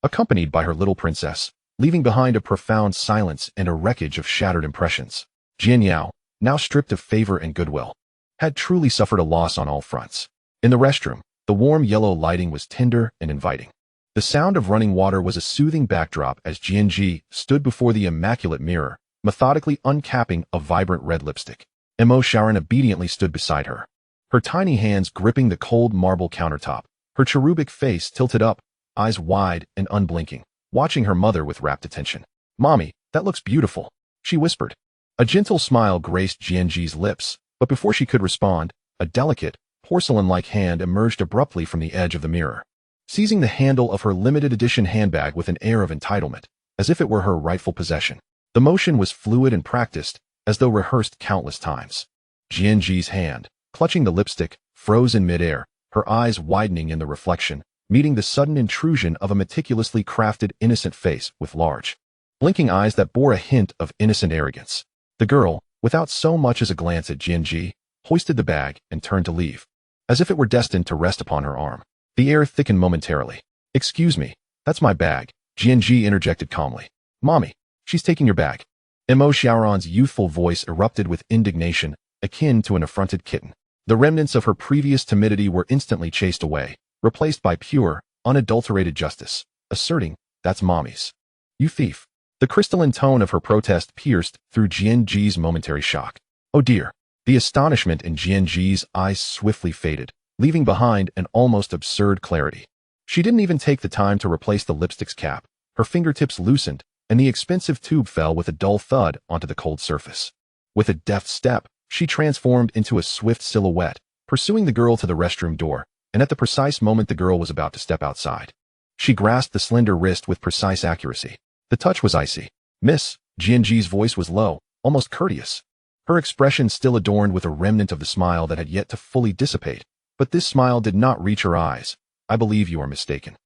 accompanied by her little princess, leaving behind a profound silence and a wreckage of shattered impressions. Jian Yao, now stripped of favor and goodwill, had truly suffered a loss on all fronts. In the restroom, the warm yellow lighting was tender and inviting. The sound of running water was a soothing backdrop as Jianji stood before the immaculate mirror, methodically uncapping a vibrant red lipstick. Mo Shaoran obediently stood beside her, her tiny hands gripping the cold marble countertop, her cherubic face tilted up, eyes wide and unblinking, watching her mother with rapt attention. "Mommy, that looks beautiful," she whispered. A gentle smile graced Jianji's lips, but before she could respond, a delicate, porcelain-like hand emerged abruptly from the edge of the mirror, seizing the handle of her limited-edition handbag with an air of entitlement, as if it were her rightful possession. The motion was fluid and practiced, as though rehearsed countless times. Jianji's hand, clutching the lipstick, froze in midair, her eyes widening in the reflection, meeting the sudden intrusion of a meticulously crafted innocent face with large, blinking eyes that bore a hint of innocent arrogance. The girl, without so much as a glance at Jianji, hoisted the bag and turned to leave, as if it were destined to rest upon her arm. The air thickened momentarily. "Excuse me, that's my bag," Jianji interjected calmly. "Mommy, she's taking your bag." Mo Shaoran's youthful voice erupted with indignation, akin to an affronted kitten. The remnants of her previous timidity were instantly chased away, replaced by pure, unadulterated justice, asserting, "That's Mommy's." "You thief." The crystalline tone of her protest pierced through Jianji's momentary shock. "Oh dear." The astonishment in Jianji's eyes swiftly faded, leaving behind an almost absurd clarity. She didn't even take the time to replace the lipstick's cap. Her fingertips loosened, and the expensive tube fell with a dull thud onto the cold surface. With a deft step, she transformed into a swift silhouette, pursuing the girl to the restroom door, and at the precise moment the girl was about to step outside, she grasped the slender wrist with precise accuracy. The touch was icy. "Miss," Jianji's voice was low, almost courteous, her expression still adorned with a remnant of the smile that had yet to fully dissipate. But this smile did not reach her eyes. "I believe you are mistaken.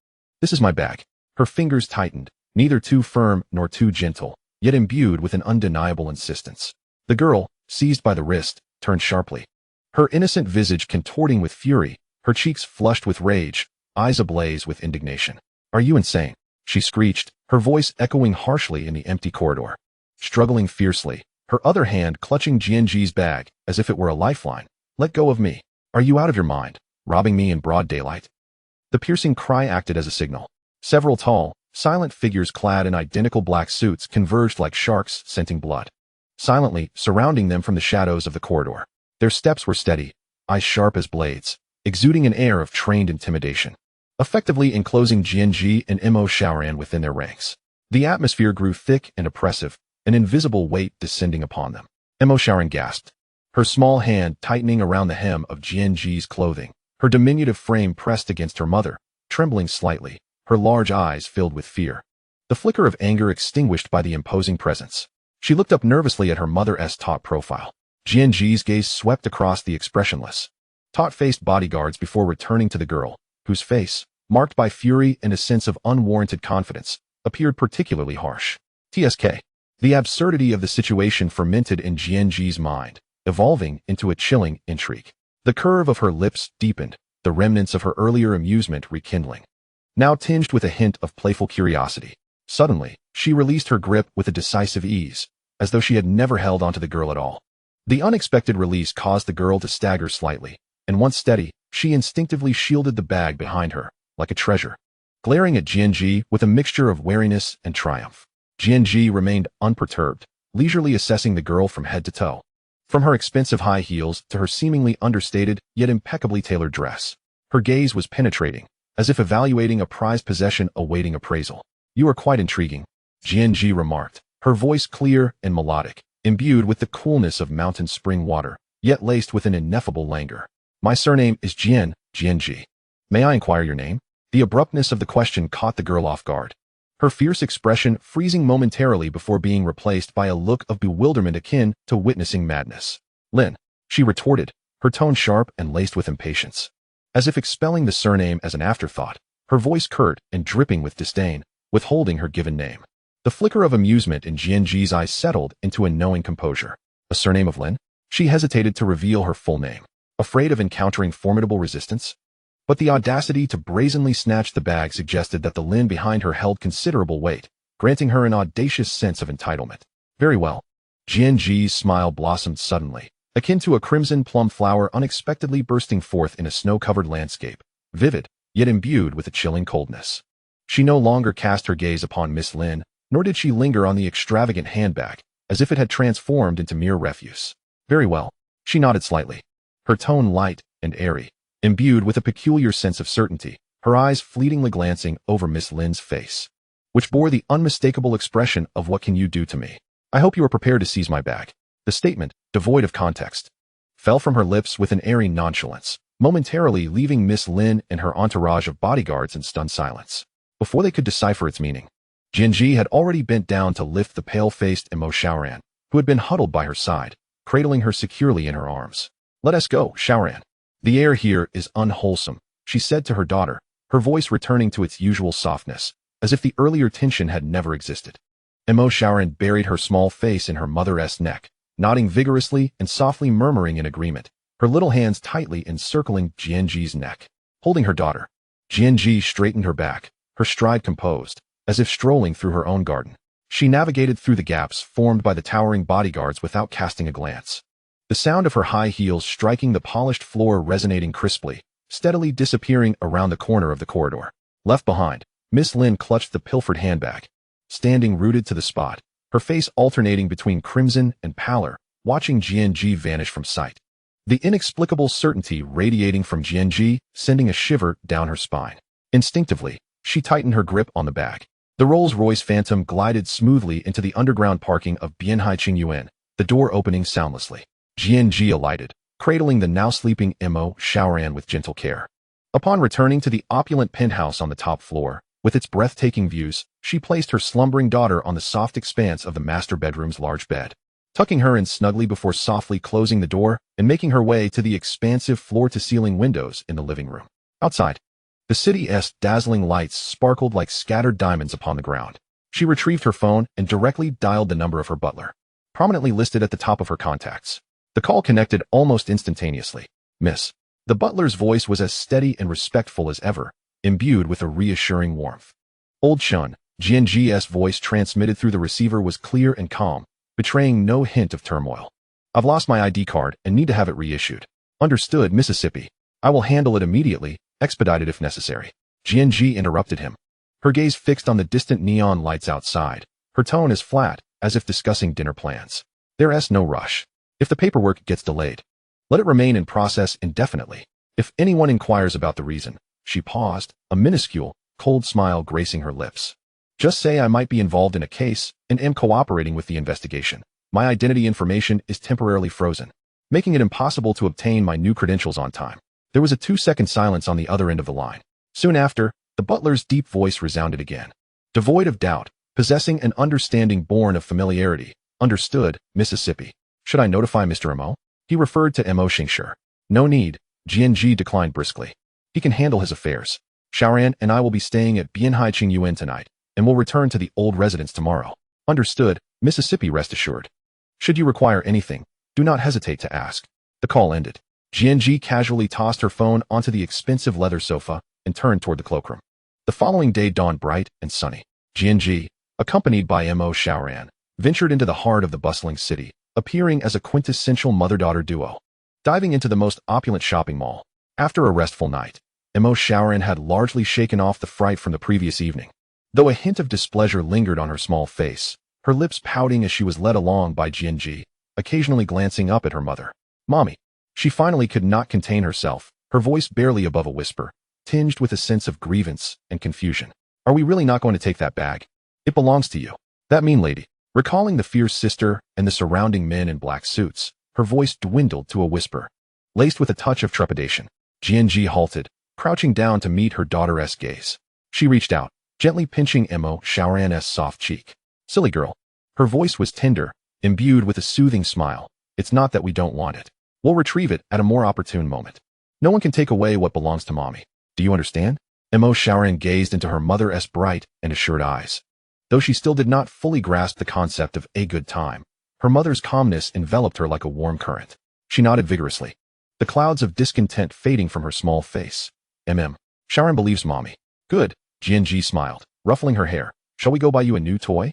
This is my bag." Her fingers tightened, neither too firm nor too gentle, yet imbued with an undeniable insistence. The girl, seized by the wrist, turned sharply, her innocent visage contorting with fury, her cheeks flushed with rage, eyes ablaze with indignation. "Are you insane?" she screeched, her voice echoing harshly in the empty corridor. Struggling fiercely, her other hand clutching Jianji's bag as if it were a lifeline. "Let go of me. Are you out of your mind, robbing me in broad daylight?" The piercing cry acted as a signal. Several tall, silent figures clad in identical black suits converged like sharks scenting blood, silently surrounding them from the shadows of the corridor. Their steps were steady, eyes sharp as blades, exuding an air of trained intimidation, effectively enclosing Jianji and Mo Shaoran within their ranks. The atmosphere grew thick and oppressive, an invisible weight descending upon them. Mo Shaoran gasped, her small hand tightening around the hem of Jianji's clothing, her diminutive frame pressed against her mother, trembling slightly, her large eyes filled with fear, the flicker of anger extinguished by the imposing presence. She looked up nervously at her mother's taut profile. Jianji's gaze swept across the expressionless, taut-faced bodyguards before returning to the girl, whose face, marked by fury and a sense of unwarranted confidence, appeared particularly harsh. TSK. The absurdity of the situation fermented in Jianji's mind, evolving into a chilling intrigue. The curve of her lips deepened, the remnants of her earlier amusement rekindling, now tinged with a hint of playful curiosity. Suddenly, she released her grip with a decisive ease, as though she had never held onto the girl at all. The unexpected release caused the girl to stagger slightly, and once steady, she instinctively shielded the bag behind her, like a treasure, glaring at Jianji with a mixture of wariness and triumph. Jianji remained unperturbed, leisurely assessing the girl from head to toe, from her expensive high heels to her seemingly understated yet impeccably tailored dress. Her gaze was penetrating, as if evaluating a prized possession awaiting appraisal. "You are quite intriguing," Jianji remarked, her voice clear and melodic, imbued with the coolness of mountain spring water, yet laced with an ineffable languor. "My surname is Jianji. May I inquire your name?" The abruptness of the question caught the girl off guard, her fierce expression freezing momentarily before being replaced by a look of bewilderment akin to witnessing madness. "Lin," she retorted, her tone sharp and laced with impatience, as if expelling the surname as an afterthought, her voice curt and dripping with disdain, withholding her given name. The flicker of amusement in Jianji's eyes settled into a knowing composure. "A surname of Lin?" She hesitated to reveal her full name. afraid of encountering formidable resistance? But the audacity to brazenly snatch the bag suggested that the Lin behind her held considerable weight, granting her an audacious sense of entitlement. Very well. Jianji's smile blossomed suddenly, akin to a crimson plum flower unexpectedly bursting forth in a snow-covered landscape, vivid, yet imbued with a chilling coldness. She no longer cast her gaze upon Miss Lin, nor did she linger on the extravagant handbag, as if it had transformed into mere refuse. Very well. She nodded slightly, her tone light and airy, imbued with a peculiar sense of certainty, her eyes fleetingly glancing over Miss Lin's face, which bore the unmistakable expression of "What can you do to me? I hope you are prepared to seize my bag." The statement, devoid of context, fell from her lips with an airy nonchalance, momentarily leaving Miss Lin and her entourage of bodyguards in stunned silence. Before they could decipher its meaning, Jianji had already bent down to lift the pale-faced Emo Xiaoran, who had been huddled by her side, cradling her securely in her arms. "Let us go, Xiaoran. The air here is unwholesome," she said to her daughter, her voice returning to its usual softness, as if the earlier tension had never existed. Emo Xiaoran buried her small face in her mother's neck, nodding vigorously and softly murmuring in agreement, her little hands tightly encircling Jianji's neck. Holding her daughter, Jianji straightened her back, her stride composed, as if strolling through her own garden. She navigated through the gaps formed by the towering bodyguards without casting a glance. The sound of her high heels striking the polished floor resonating crisply, steadily disappearing around the corner of the corridor. Left behind, Miss Lin clutched the pilfered handbag, standing rooted to the spot, her face alternating between crimson and pallor, watching Jianji vanish from sight. The inexplicable certainty radiating from Jianji, sending a shiver down her spine. Instinctively, she tightened her grip on the bag. The Rolls-Royce Phantom glided smoothly into the underground parking of Bianhai Qingyuan, the door opening soundlessly. Jianji alighted, cradling the now-sleeping Emo Xiaoran with gentle care. Upon returning to the opulent penthouse on the top floor, with its breathtaking views, she placed her slumbering daughter on the soft expanse of the master bedroom's large bed, tucking her in snugly before softly closing the door and making her way to the expansive floor-to-ceiling windows in the living room. Outside, the city's dazzling lights sparkled like scattered diamonds upon the ground. She retrieved her phone and directly dialed the number of her butler, prominently listed at the top of her contacts. The call connected almost instantaneously. "Miss." The butler's voice was as steady and respectful as ever, imbued with a reassuring warmth. "Old Shun." Jianji's voice transmitted through the receiver was clear and calm, betraying no hint of turmoil. "I've lost my ID card and need to have it reissued." "Understood, Mississippi. I will handle it immediately, expedited if necessary." Jianji interrupted him, her gaze fixed on the distant neon lights outside, her tone as flat as if discussing dinner plans. "There's no rush. If the paperwork gets delayed, let it remain in process indefinitely. If anyone inquires about the reason," she paused, a minuscule, cold smile gracing her lips, "just say I might be involved in a case and am cooperating with the investigation. My identity information is temporarily frozen, making it impossible to obtain my new credentials on time." There was a 2-second silence on the other end of the line. Soon after, the butler's deep voice resounded again, devoid of doubt, possessing an understanding born of familiarity. "Understood, Mississippi. Should I notify Mr. Emo?" He referred to Emo Xingshi. "No need," Jianji declined briskly. "He can handle his affairs. Xiaoran and I will be staying at Bianhai Qingyuan tonight, and will return to the old residence tomorrow." "Understood, Mississippi, rest assured. Should you require anything, do not hesitate to ask." The call ended. Jianji casually tossed her phone onto the expensive leather sofa and turned toward the cloakroom. The following day dawned bright and sunny. Jianji, accompanied by Emo Xiaoran, ventured into the heart of the bustling city, appearing as a quintessential mother-daughter duo. Diving into the most opulent shopping mall, after a restful night, Emo Xiaoran had largely shaken off the fright from the previous evening. Though a hint of displeasure lingered on her small face, her lips pouting as she was led along by Jianji, occasionally glancing up at her mother. "Mommy." She finally could not contain herself, her voice barely above a whisper, tinged with a sense of grievance and confusion. "Are we really not going to take that bag? It belongs to you. That mean lady." Recalling the fierce sister and the surrounding men in black suits, her voice dwindled to a whisper, laced with a touch of trepidation. Jianji halted, crouching down to meet her daughter's gaze. She reached out, gently pinching Emo Xiaoran's soft cheek. "Silly girl." Her voice was tender, imbued with a soothing smile. "It's not that we don't want it. We'll retrieve it at a more opportune moment. No one can take away what belongs to mommy. Do you understand?" Emo Xiaoran gazed into her mother's bright and assured eyes. Though she still did not fully grasp the concept of a good time, her mother's calmness enveloped her like a warm current. She nodded vigorously. the clouds of discontent fading from her small face. Sharon believes mommy. Good, Jianji smiled, ruffling her hair. Shall we go buy you a new toy?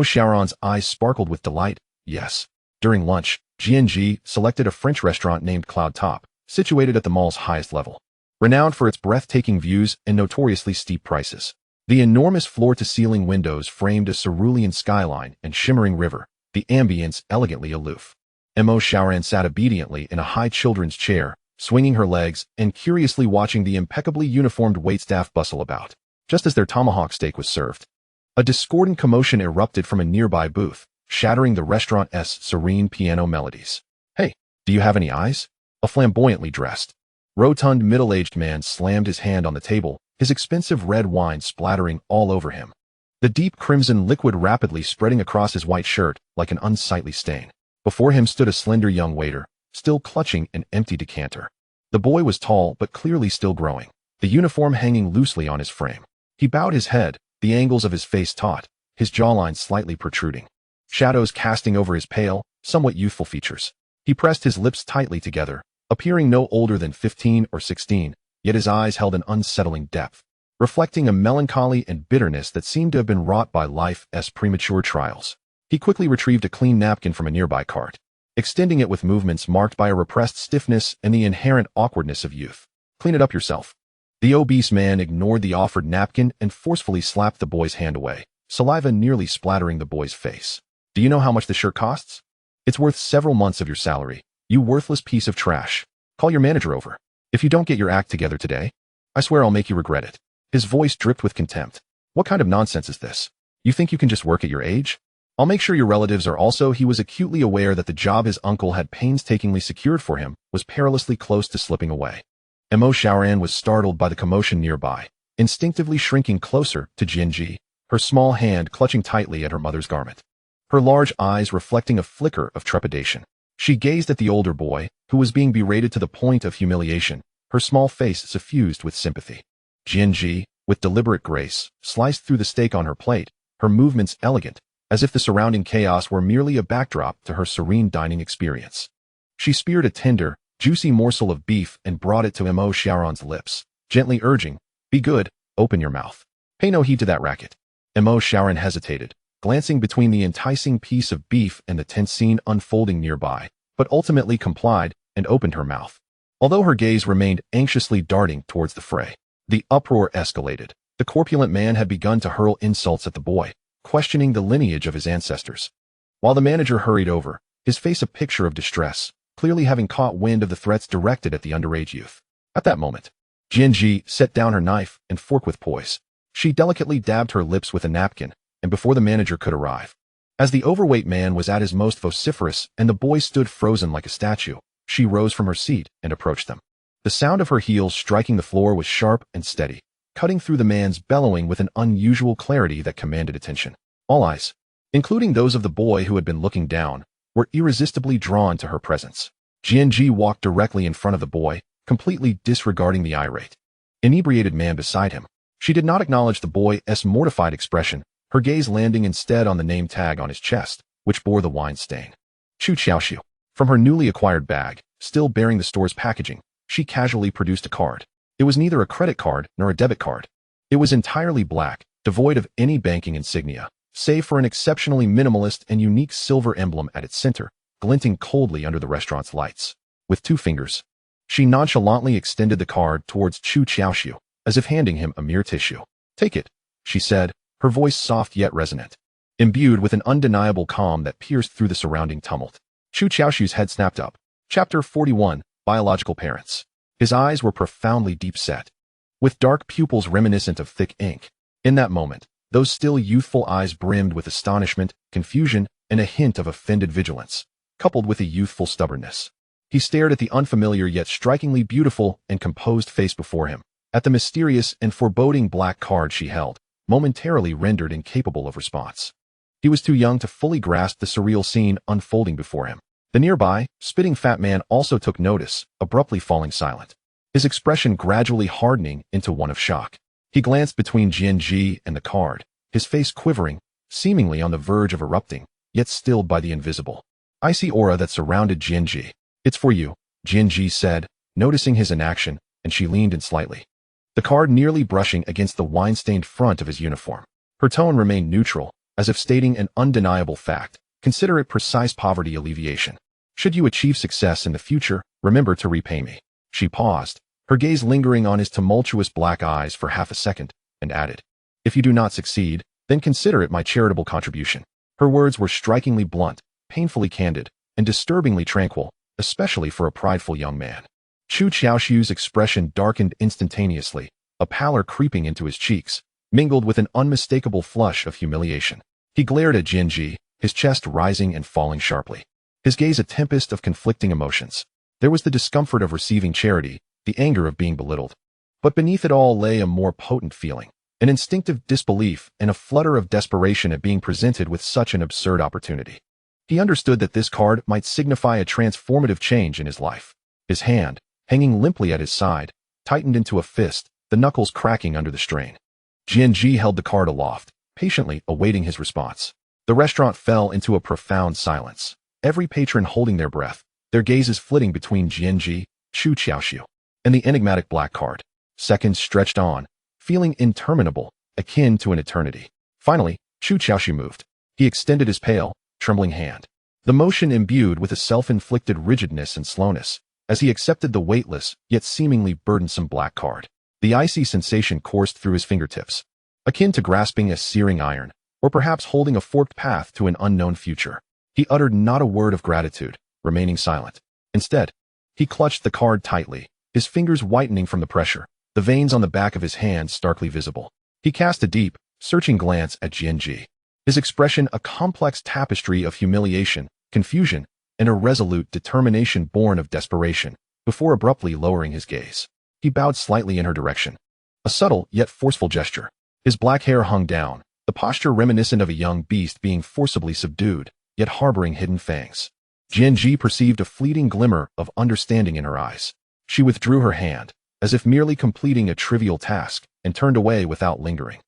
Sharon's eyes sparkled with delight. Yes. During lunch, Jianji selected a French restaurant named Cloud Top, situated at the mall's highest level. Renowned for its breathtaking views and notoriously steep prices. The enormous floor-to-ceiling windows framed a cerulean skyline and shimmering river, the ambience elegantly aloof. Sharon sat obediently in a high children's chair, swinging her legs and curiously watching the impeccably uniformed waitstaff bustle about. Just as their tomahawk steak was served, a discordant commotion erupted from a nearby booth, shattering the restaurant's serene piano melodies. Hey, do you have any eyes? A flamboyantly dressed, rotund middle-aged man slammed his hand on the table, his expensive red wine splattering all over him. The deep crimson liquid rapidly spreading across his white shirt like an unsightly stain. Before him stood a slender young waiter, still clutching an empty decanter. The boy was tall but clearly still growing, the uniform hanging loosely on his frame. He bowed his head, the angles of his face taut, his jawline slightly protruding, shadows casting over his pale, somewhat youthful features. He pressed his lips tightly together, appearing no older than 15 or 16, yet his eyes held an unsettling depth, reflecting a melancholy and bitterness that seemed to have been wrought by life's premature trials. He quickly retrieved a clean napkin from a nearby cart, extending it with movements marked by a repressed stiffness and the inherent awkwardness of youth. Clean it up yourself. The obese man ignored the offered napkin and forcefully slapped the boy's hand away, saliva nearly splattering the boy's face. Do you know how much the shirt costs? It's worth several months of your salary, you worthless piece of trash. Call your manager over. If you don't get your act together today, I swear I'll make you regret it. His voice dripped with contempt. What kind of nonsense is this? You think you can just work at your age? I'll make sure your relatives are also. He was acutely aware that the job his uncle had painstakingly secured for him was perilously close to slipping away. Shaoran was startled by the commotion nearby, instinctively shrinking closer to Jianji, her small hand clutching tightly at her mother's garment. Her large eyes reflecting a flicker of trepidation. She gazed at the older boy, who was being berated to the point of humiliation, her small face suffused with sympathy. Jianji, with deliberate grace, sliced through the steak on her plate, her movements elegant, as if the surrounding chaos were merely a backdrop to her serene dining experience. She speared a tender, juicy morsel of beef and brought it to Shaoran's lips, gently urging, "Be good, open your mouth. Pay no heed to that racket." Shaoran hesitated, glancing between the enticing piece of beef and the tense scene unfolding nearby, but ultimately complied and opened her mouth. Although her gaze remained anxiously darting towards the fray, the uproar escalated. The corpulent man had begun to hurl insults at the boy, questioning the lineage of his ancestors. While the manager hurried over, his face a picture of distress, clearly having caught wind of the threats directed at the underage youth. At that moment, Jianji set down her knife and fork with poise. She delicately dabbed her lips with a napkin, and before the manager could arrive, as the overweight man was at his most vociferous and the boy stood frozen like a statue, she rose from her seat and approached them. The sound of her heels striking the floor was sharp and steady, cutting through the man's bellowing with an unusual clarity that commanded attention. All eyes, including those of the boy who had been looking down, were irresistibly drawn to her presence. Jianji walked directly in front of the boy, completely disregarding the irate, inebriated man beside him. She did not acknowledge the boy's mortified expression, her gaze landing instead on the name tag on his chest, which bore the wine stain. Chu Xiaoxiu. From her newly acquired bag, still bearing the store's packaging, she casually produced a card. It was neither a credit card nor a debit card. It was entirely black, devoid of any banking insignia, save for an exceptionally minimalist and unique silver emblem at its center, glinting coldly under the restaurant's lights. With 2 fingers, she nonchalantly extended the card towards Chu Xiaoxiu, as if handing him a mere tissue. "Take it," she said, her voice soft yet resonant, imbued with an undeniable calm that pierced through the surrounding tumult. Chu Xiaoxiu's head snapped up. Chapter 41, Biological Parents. His eyes were profoundly deep-set, with dark pupils reminiscent of thick ink. In that moment, those still youthful eyes brimmed with astonishment, confusion, and a hint of offended vigilance, coupled with a youthful stubbornness. He stared at the unfamiliar yet strikingly beautiful and composed face before him, at the mysterious and foreboding black card she held, momentarily rendered incapable of response. He was too young to fully grasp the surreal scene unfolding before him. The nearby, spitting fat man also took notice, abruptly falling silent, his expression gradually hardening into one of shock. He glanced between Jianji and the card, his face quivering, seemingly on the verge of erupting, yet stilled by the invisible, icy aura that surrounded Jianji. "It's for you," Jianji said, noticing his inaction, and she leaned in slightly, the card nearly brushing against the wine-stained front of his uniform. Her tone remained neutral, as if stating an undeniable fact. Consider it precise poverty alleviation. Should you achieve success in the future, remember to repay me. She paused, her gaze lingering on his tumultuous black eyes for half a second, and added, if you do not succeed, then consider it my charitable contribution. Her words were strikingly blunt, painfully candid, and disturbingly tranquil, especially for a prideful young man. Chu Xiaoxiu's expression darkened instantaneously, a pallor creeping into his cheeks, mingled with an unmistakable flush of humiliation. He glared at Jianji, his chest rising and falling sharply, his gaze a tempest of conflicting emotions. There was the discomfort of receiving charity, the anger of being belittled. But beneath it all lay a more potent feeling, an instinctive disbelief and a flutter of desperation at being presented with such an absurd opportunity. He understood that this card might signify a transformative change in his life. His hand, hanging limply at his side, tightened into a fist, the knuckles cracking under the strain. Jianji held the card aloft, patiently awaiting his response. The restaurant fell into a profound silence, every patron holding their breath, their gazes flitting between Jianji, Chu Xiaoxiu, and the enigmatic black card. Seconds stretched on, feeling interminable, akin to an eternity. Finally, Chu Xiaoxiu moved. He extended his pale, trembling hand, the motion imbued with a self-inflicted rigidness and slowness, as he accepted the weightless, yet seemingly burdensome black card. The icy sensation coursed through his fingertips, akin to grasping a searing iron, or perhaps holding a forked path to an unknown future. He uttered not a word of gratitude, remaining silent. Instead, he clutched the card tightly, his fingers whitening from the pressure, the veins on the back of his hand starkly visible. He cast a deep, searching glance at Jianji, his expression a complex tapestry of humiliation, confusion, and a resolute determination born of desperation, before abruptly lowering his gaze. He bowed slightly in her direction, a subtle yet forceful gesture. His black hair hung down, the posture reminiscent of a young beast being forcibly subdued, yet harboring hidden fangs. Jianji perceived a fleeting glimmer of understanding in her eyes. She withdrew her hand, as if merely completing a trivial task, and turned away without lingering.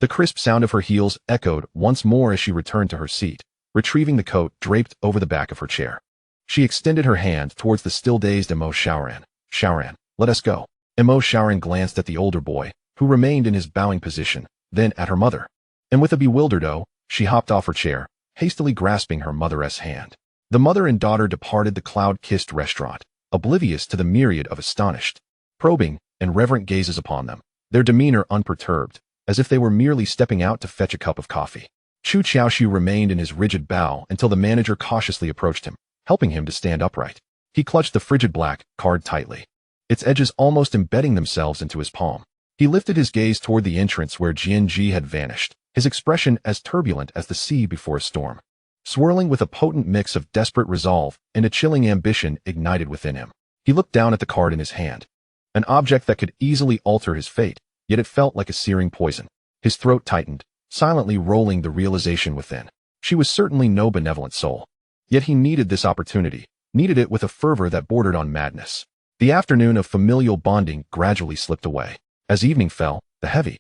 The crisp sound of her heels echoed once more as she returned to her seat, retrieving the coat draped over the back of her chair. She extended her hand towards the still-dazed Emo Shaoran. Shaoran, let us go. Emo Shaoran glanced at the older boy, who remained in his bowing position, then at her mother. And with a bewildered "oh," she hopped off her chair, hastily grasping her mother's hand. The mother and daughter departed the cloud-kissed restaurant, oblivious to the myriad of astonished, probing, and reverent gazes upon them, their demeanor unperturbed, as if they were merely stepping out to fetch a cup of coffee. Chu Xiaoxiu remained in his rigid bow until the manager cautiously approached him, helping him to stand upright. He clutched the frigid black card tightly, its edges almost embedding themselves into his palm. He lifted his gaze toward the entrance where Jianji had vanished, his expression as turbulent as the sea before a storm, swirling with a potent mix of desperate resolve and a chilling ambition ignited within him. He looked down at the card in his hand, an object that could easily alter his fate, yet it felt like a searing poison. His throat tightened, silently rolling the realization within. She was certainly no benevolent soul. Yet he needed this opportunity, needed it with a fervor that bordered on madness. The afternoon of familial bonding gradually slipped away. As evening fell, the heavy,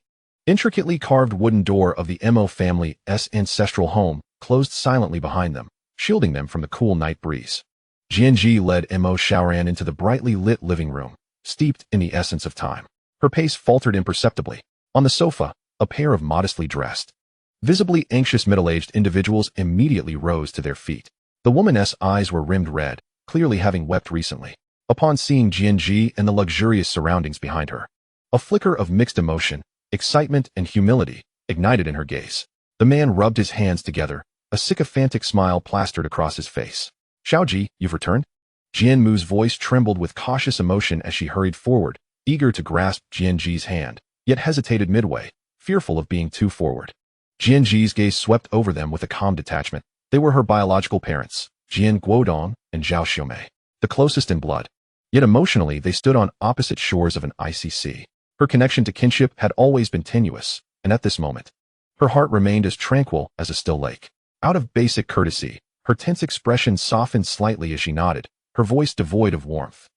intricately carved wooden door of the Mo family's ancestral home closed silently behind them, shielding them from the cool night breeze. Jianji led Mo Shaoran into the brightly lit living room, steeped in the essence of time. Her pace faltered imperceptibly. On the sofa, a pair of modestly dressed, visibly anxious middle-aged individuals immediately rose to their feet. The woman's eyes were rimmed red, clearly having wept recently, upon seeing Jianji and the luxurious surroundings behind her. A flicker of mixed emotion, excitement, and humility ignited in her gaze. The man rubbed his hands together, a sycophantic smile plastered across his face. "Xiaoji, you've returned?" Jian Mu's voice trembled with cautious emotion as she hurried forward, eager to grasp Jianji's hand, yet hesitated midway, fearful of being too forward. Jianji's gaze swept over them with a calm detachment. They were her biological parents, Jian Guodong and Zhao Xiumei, the closest in blood. Yet emotionally they stood on opposite shores of an icy sea. Her connection to kinship had always been tenuous, and at this moment, her heart remained as tranquil as a still lake. Out of basic courtesy, her tense expression softened slightly as she nodded, her voice devoid of warmth.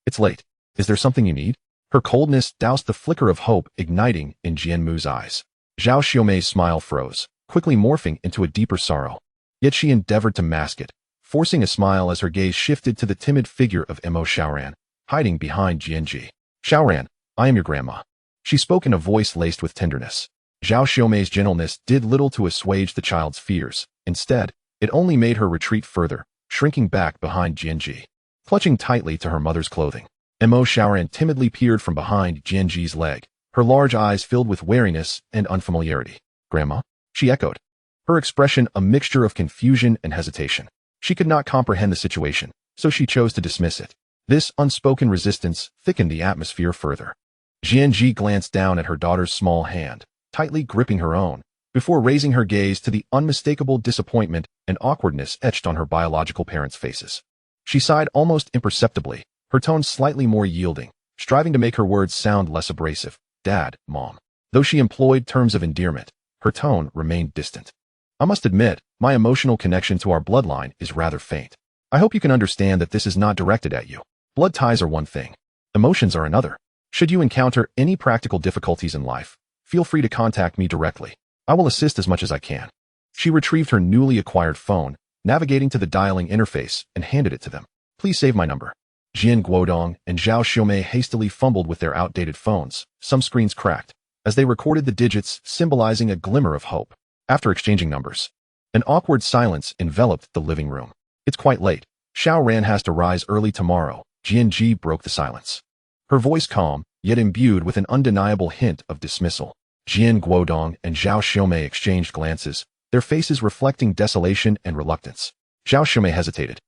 It's late. Is there something you need?" Her coldness doused the flicker of hope igniting in Jian Mu's eyes. Zhao Xiumei's smile froze, quickly morphing into a deeper sorrow. Yet she endeavored to mask it, forcing a smile as her gaze shifted to the timid figure of Mo Xiaoran, hiding behind Jianji. Xiaoran, I am your grandma. She spoke in a voice laced with tenderness. Zhao Xiaomei's gentleness did little to assuage the child's fears. Instead, it only made her retreat further, shrinking back behind Jianji. Clutching tightly to her mother's clothing, Mo Xiaoran timidly peered from behind Jianji's leg, her large eyes filled with wariness and unfamiliarity. Grandma? She echoed, her expression a mixture of confusion and hesitation. She could not comprehend the situation, so she chose to dismiss it. This unspoken resistance thickened the atmosphere further. Jianji glanced down at her daughter's small hand, tightly gripping her own, before raising her gaze to the unmistakable disappointment and awkwardness etched on her biological parents' faces. She sighed almost imperceptibly, her tone slightly more yielding, striving to make her words sound less abrasive. Dad, Mom. Though she employed terms of endearment, her tone remained distant. I must admit, my emotional connection to our bloodline is rather faint. I hope you can understand that this is not directed at you. Blood ties are one thing. Emotions are another. Should you encounter any practical difficulties in life, feel free to contact me directly. I will assist as much as I can. She retrieved her newly acquired phone, navigating to the dialing interface, and handed it to them. Please save my number. Jian Guodong and Zhao Xiaomei hastily fumbled with their outdated phones. Some screens cracked, as they recorded the digits symbolizing a glimmer of hope. After exchanging numbers, an awkward silence enveloped the living room. It's quite late. Xiaoran has to rise early tomorrow. Jianji broke the silence. Her voice calm, yet imbued with an undeniable hint of dismissal. Jian Guodong and Zhao Xiaomei exchanged glances, their faces reflecting desolation and reluctance. Zhao Xiaomei hesitated,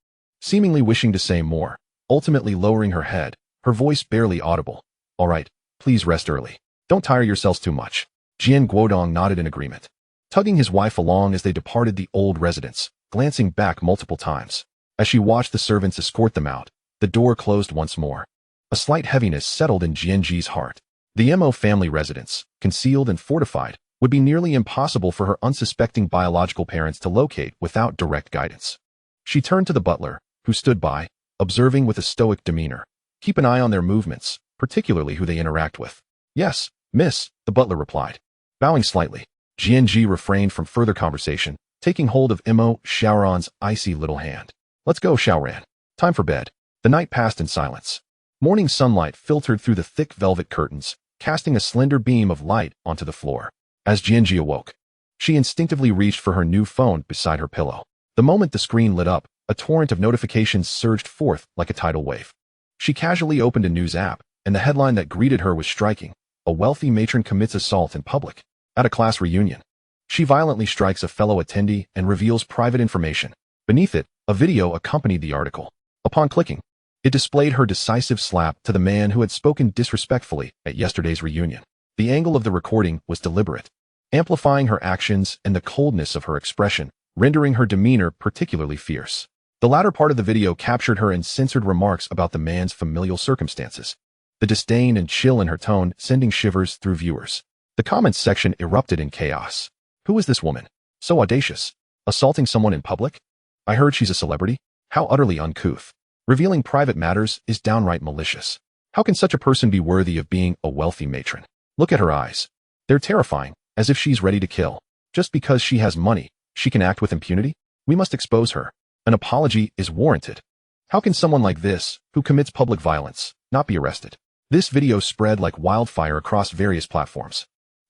seemingly wishing to say more, ultimately lowering her head, her voice barely audible. All right, please rest early. Don't tire yourselves too much. Jian Guodong nodded in agreement, tugging his wife along as they departed the old residence, glancing back multiple times. As she watched the servants escort them out, the door closed once more. A slight heaviness settled in Jianji's heart. The Mo family residence, concealed and fortified, would be nearly impossible for her unsuspecting biological parents to locate without direct guidance. She turned to the butler, who stood by, observing with a stoic demeanor. Keep an eye on their movements, particularly who they interact with. Yes, miss, the butler replied. Bowing slightly, Jianji refrained from further conversation, taking hold of Mo Xiaoran's icy little hand. Let's go, Xiaoran. Time for bed. The night passed in silence. Morning sunlight filtered through the thick velvet curtains, casting a slender beam of light onto the floor. As Jianji awoke, she instinctively reached for her new phone beside her pillow. The moment the screen lit up, a torrent of notifications surged forth like a tidal wave. She casually opened a news app, and the headline that greeted her was striking. A wealthy matron commits assault in public. At a class reunion, she violently strikes a fellow attendee and reveals private information. Beneath it, a video accompanied the article. Upon clicking, it displayed her decisive slap to the man who had spoken disrespectfully at yesterday's reunion. The angle of the recording was deliberate, amplifying her actions and the coldness of her expression, rendering her demeanor particularly fierce. The latter part of the video captured her uncensored remarks about the man's familial circumstances, the disdain and chill in her tone sending shivers through viewers. The comments section erupted in chaos. Who is this woman? So audacious. Assaulting someone in public? I heard she's a celebrity. How utterly uncouth. Revealing private matters is downright malicious. How can such a person be worthy of being a wealthy matron? Look at her eyes. They're terrifying, as if she's ready to kill. Just because she has money, she can act with impunity? We must expose her. An apology is warranted. How can someone like this, who commits public violence, not be arrested? This video spread like wildfire across various platforms,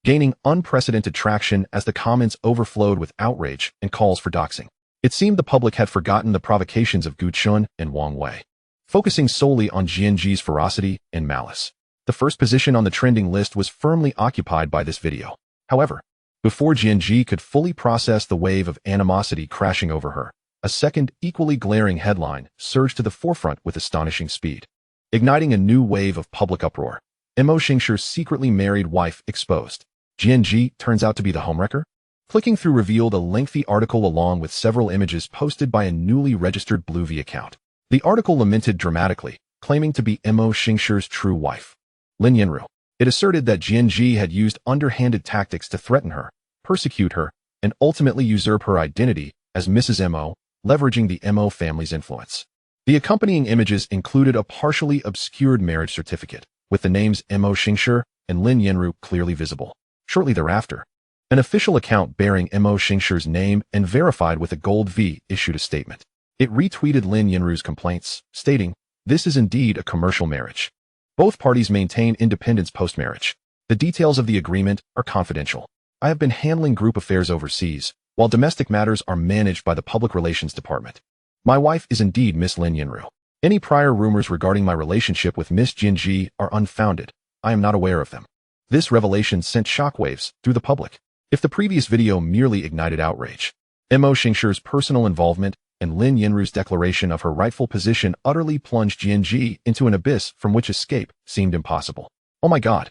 gaining unprecedented traction as the comments overflowed with outrage and calls for doxing. It seemed the public had forgotten the provocations of Gu Chun and Wang Wei, focusing solely on Jianji's ferocity and malice. The first position on the trending list was firmly occupied by this video. However, before Jianji could fully process the wave of animosity crashing over her, a second, equally glaring headline surged to the forefront with astonishing speed, igniting a new wave of public uproar. Mo Xingshi's secretly married wife exposed. Jianji turns out to be the homewrecker? Clicking through revealed a lengthy article along with several images posted by a newly registered Bluevy account. The article lamented dramatically, claiming to be Mo Xingshi's true wife, Lin Yanru. It asserted that Jianji had used underhanded tactics to threaten her, persecute her, and ultimately usurp her identity as Mrs. Mo, leveraging the Mo family's influence. The accompanying images included a partially obscured marriage certificate, with the names Mo Xingshi and Lin Yanru clearly visible. Shortly thereafter, an official account bearing Mo Xingshi's name and verified with a gold V issued a statement. It retweeted Lin Yinru's complaints, stating, "This is indeed a commercial marriage. Both parties maintain independence post-marriage. The details of the agreement are confidential. I have been handling group affairs overseas, while domestic matters are managed by the Public Relations Department. My wife is indeed Miss Lin Yinru. Any prior rumors regarding my relationship with Miss Jinji are unfounded. I am not aware of them." This revelation sent shockwaves through the public. If the previous video merely ignited outrage, Mo Xingshi's personal involvement and Lin Yinru's declaration of her rightful position utterly plunged Jinji into an abyss from which escape seemed impossible. Oh my god.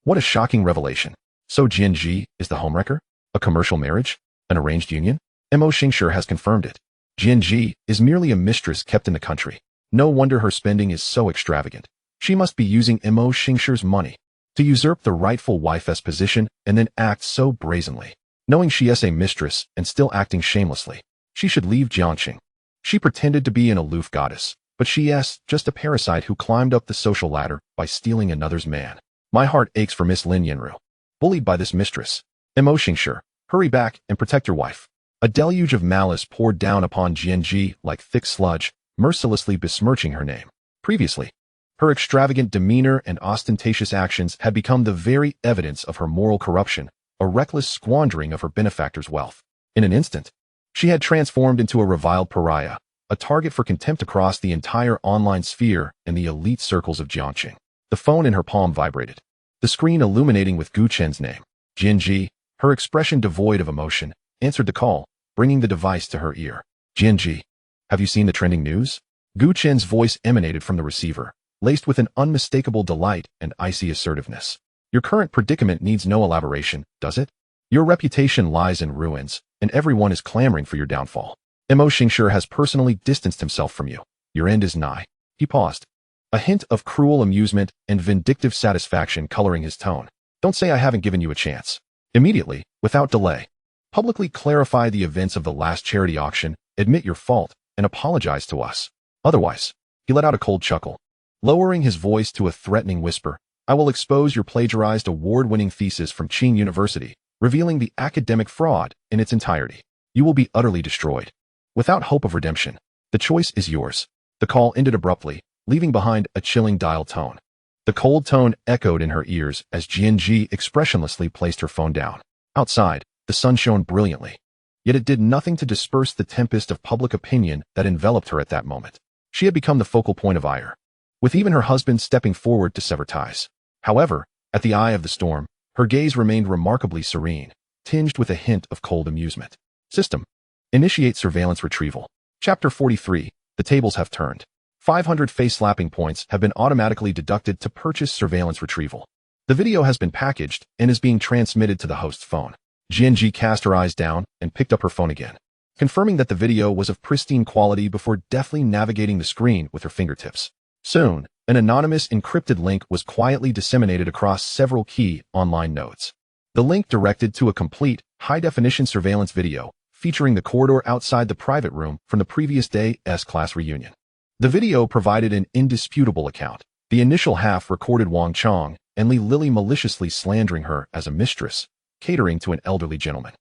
What a shocking revelation. So Jinji is the homewrecker? A commercial marriage? An arranged union? Mo Xingshi has confirmed it. Jinji is merely a mistress kept in the country. No wonder her spending is so extravagant. She must be using Mo Xingshi's money to usurp the rightful wife's position and then act so brazenly. Knowing she is a mistress and still acting shamelessly, she should leave Jiangxing. She pretended to be an aloof goddess, but she is just a parasite who climbed up the social ladder by stealing another's man. My heart aches for Miss Lin Yinru. Bullied by this mistress. Mo Xingshi, hurry back and protect your wife. A deluge of malice poured down upon Jianji like thick sludge, mercilessly besmirching her name. Previously, her extravagant demeanor and ostentatious actions had become the very evidence of her moral corruption, a reckless squandering of her benefactor's wealth. In an instant, she had transformed into a reviled pariah, a target for contempt across the entire online sphere and the elite circles of Jiangxing. The phone in her palm vibrated, the screen illuminating with Gu Chen's name. Jinji, her expression devoid of emotion, answered the call, bringing the device to her ear. Jinji, have you seen the trending news? Gu Chen's voice emanated from the receiver, laced with an unmistakable delight and icy assertiveness. Your current predicament needs no elaboration, does it? Your reputation lies in ruins, and everyone is clamoring for your downfall. Mo Xingshi has personally distanced himself from you. Your end is nigh. He paused, a hint of cruel amusement and vindictive satisfaction coloring his tone. Don't say I haven't given you a chance. Immediately, without delay, publicly clarify the events of the last charity auction, admit your fault, and apologize to us. Otherwise, he let out a cold chuckle, lowering his voice to a threatening whisper. I will expose your plagiarized award-winning thesis from Qing University, revealing the academic fraud in its entirety. You will be utterly destroyed, without hope of redemption. The choice is yours. The call ended abruptly, leaving behind a chilling dial tone. The cold tone echoed in her ears as Jianji expressionlessly placed her phone down. Outside, the sun shone brilliantly, yet it did nothing to disperse the tempest of public opinion that enveloped her at that moment. She had become the focal point of ire, with even her husband stepping forward to sever ties. However, at the eye of the storm, her gaze remained remarkably serene, tinged with a hint of cold amusement. System. Initiate surveillance retrieval. Chapter 43. The tables have turned. 500 face-slapping points have been automatically deducted to purchase surveillance retrieval. The video has been packaged and is being transmitted to the host's phone. Jianji cast her eyes down and picked up her phone again, confirming that the video was of pristine quality before deftly navigating the screen with her fingertips. Soon, an anonymous encrypted link was quietly disseminated across several key online nodes. The link directed to a complete, high-definition surveillance video featuring the corridor outside the private room from the previous day's class reunion. The video provided an indisputable account. The initial half recorded Wang Chong and Li Lily maliciously slandering her as a mistress, catering to an elderly gentleman.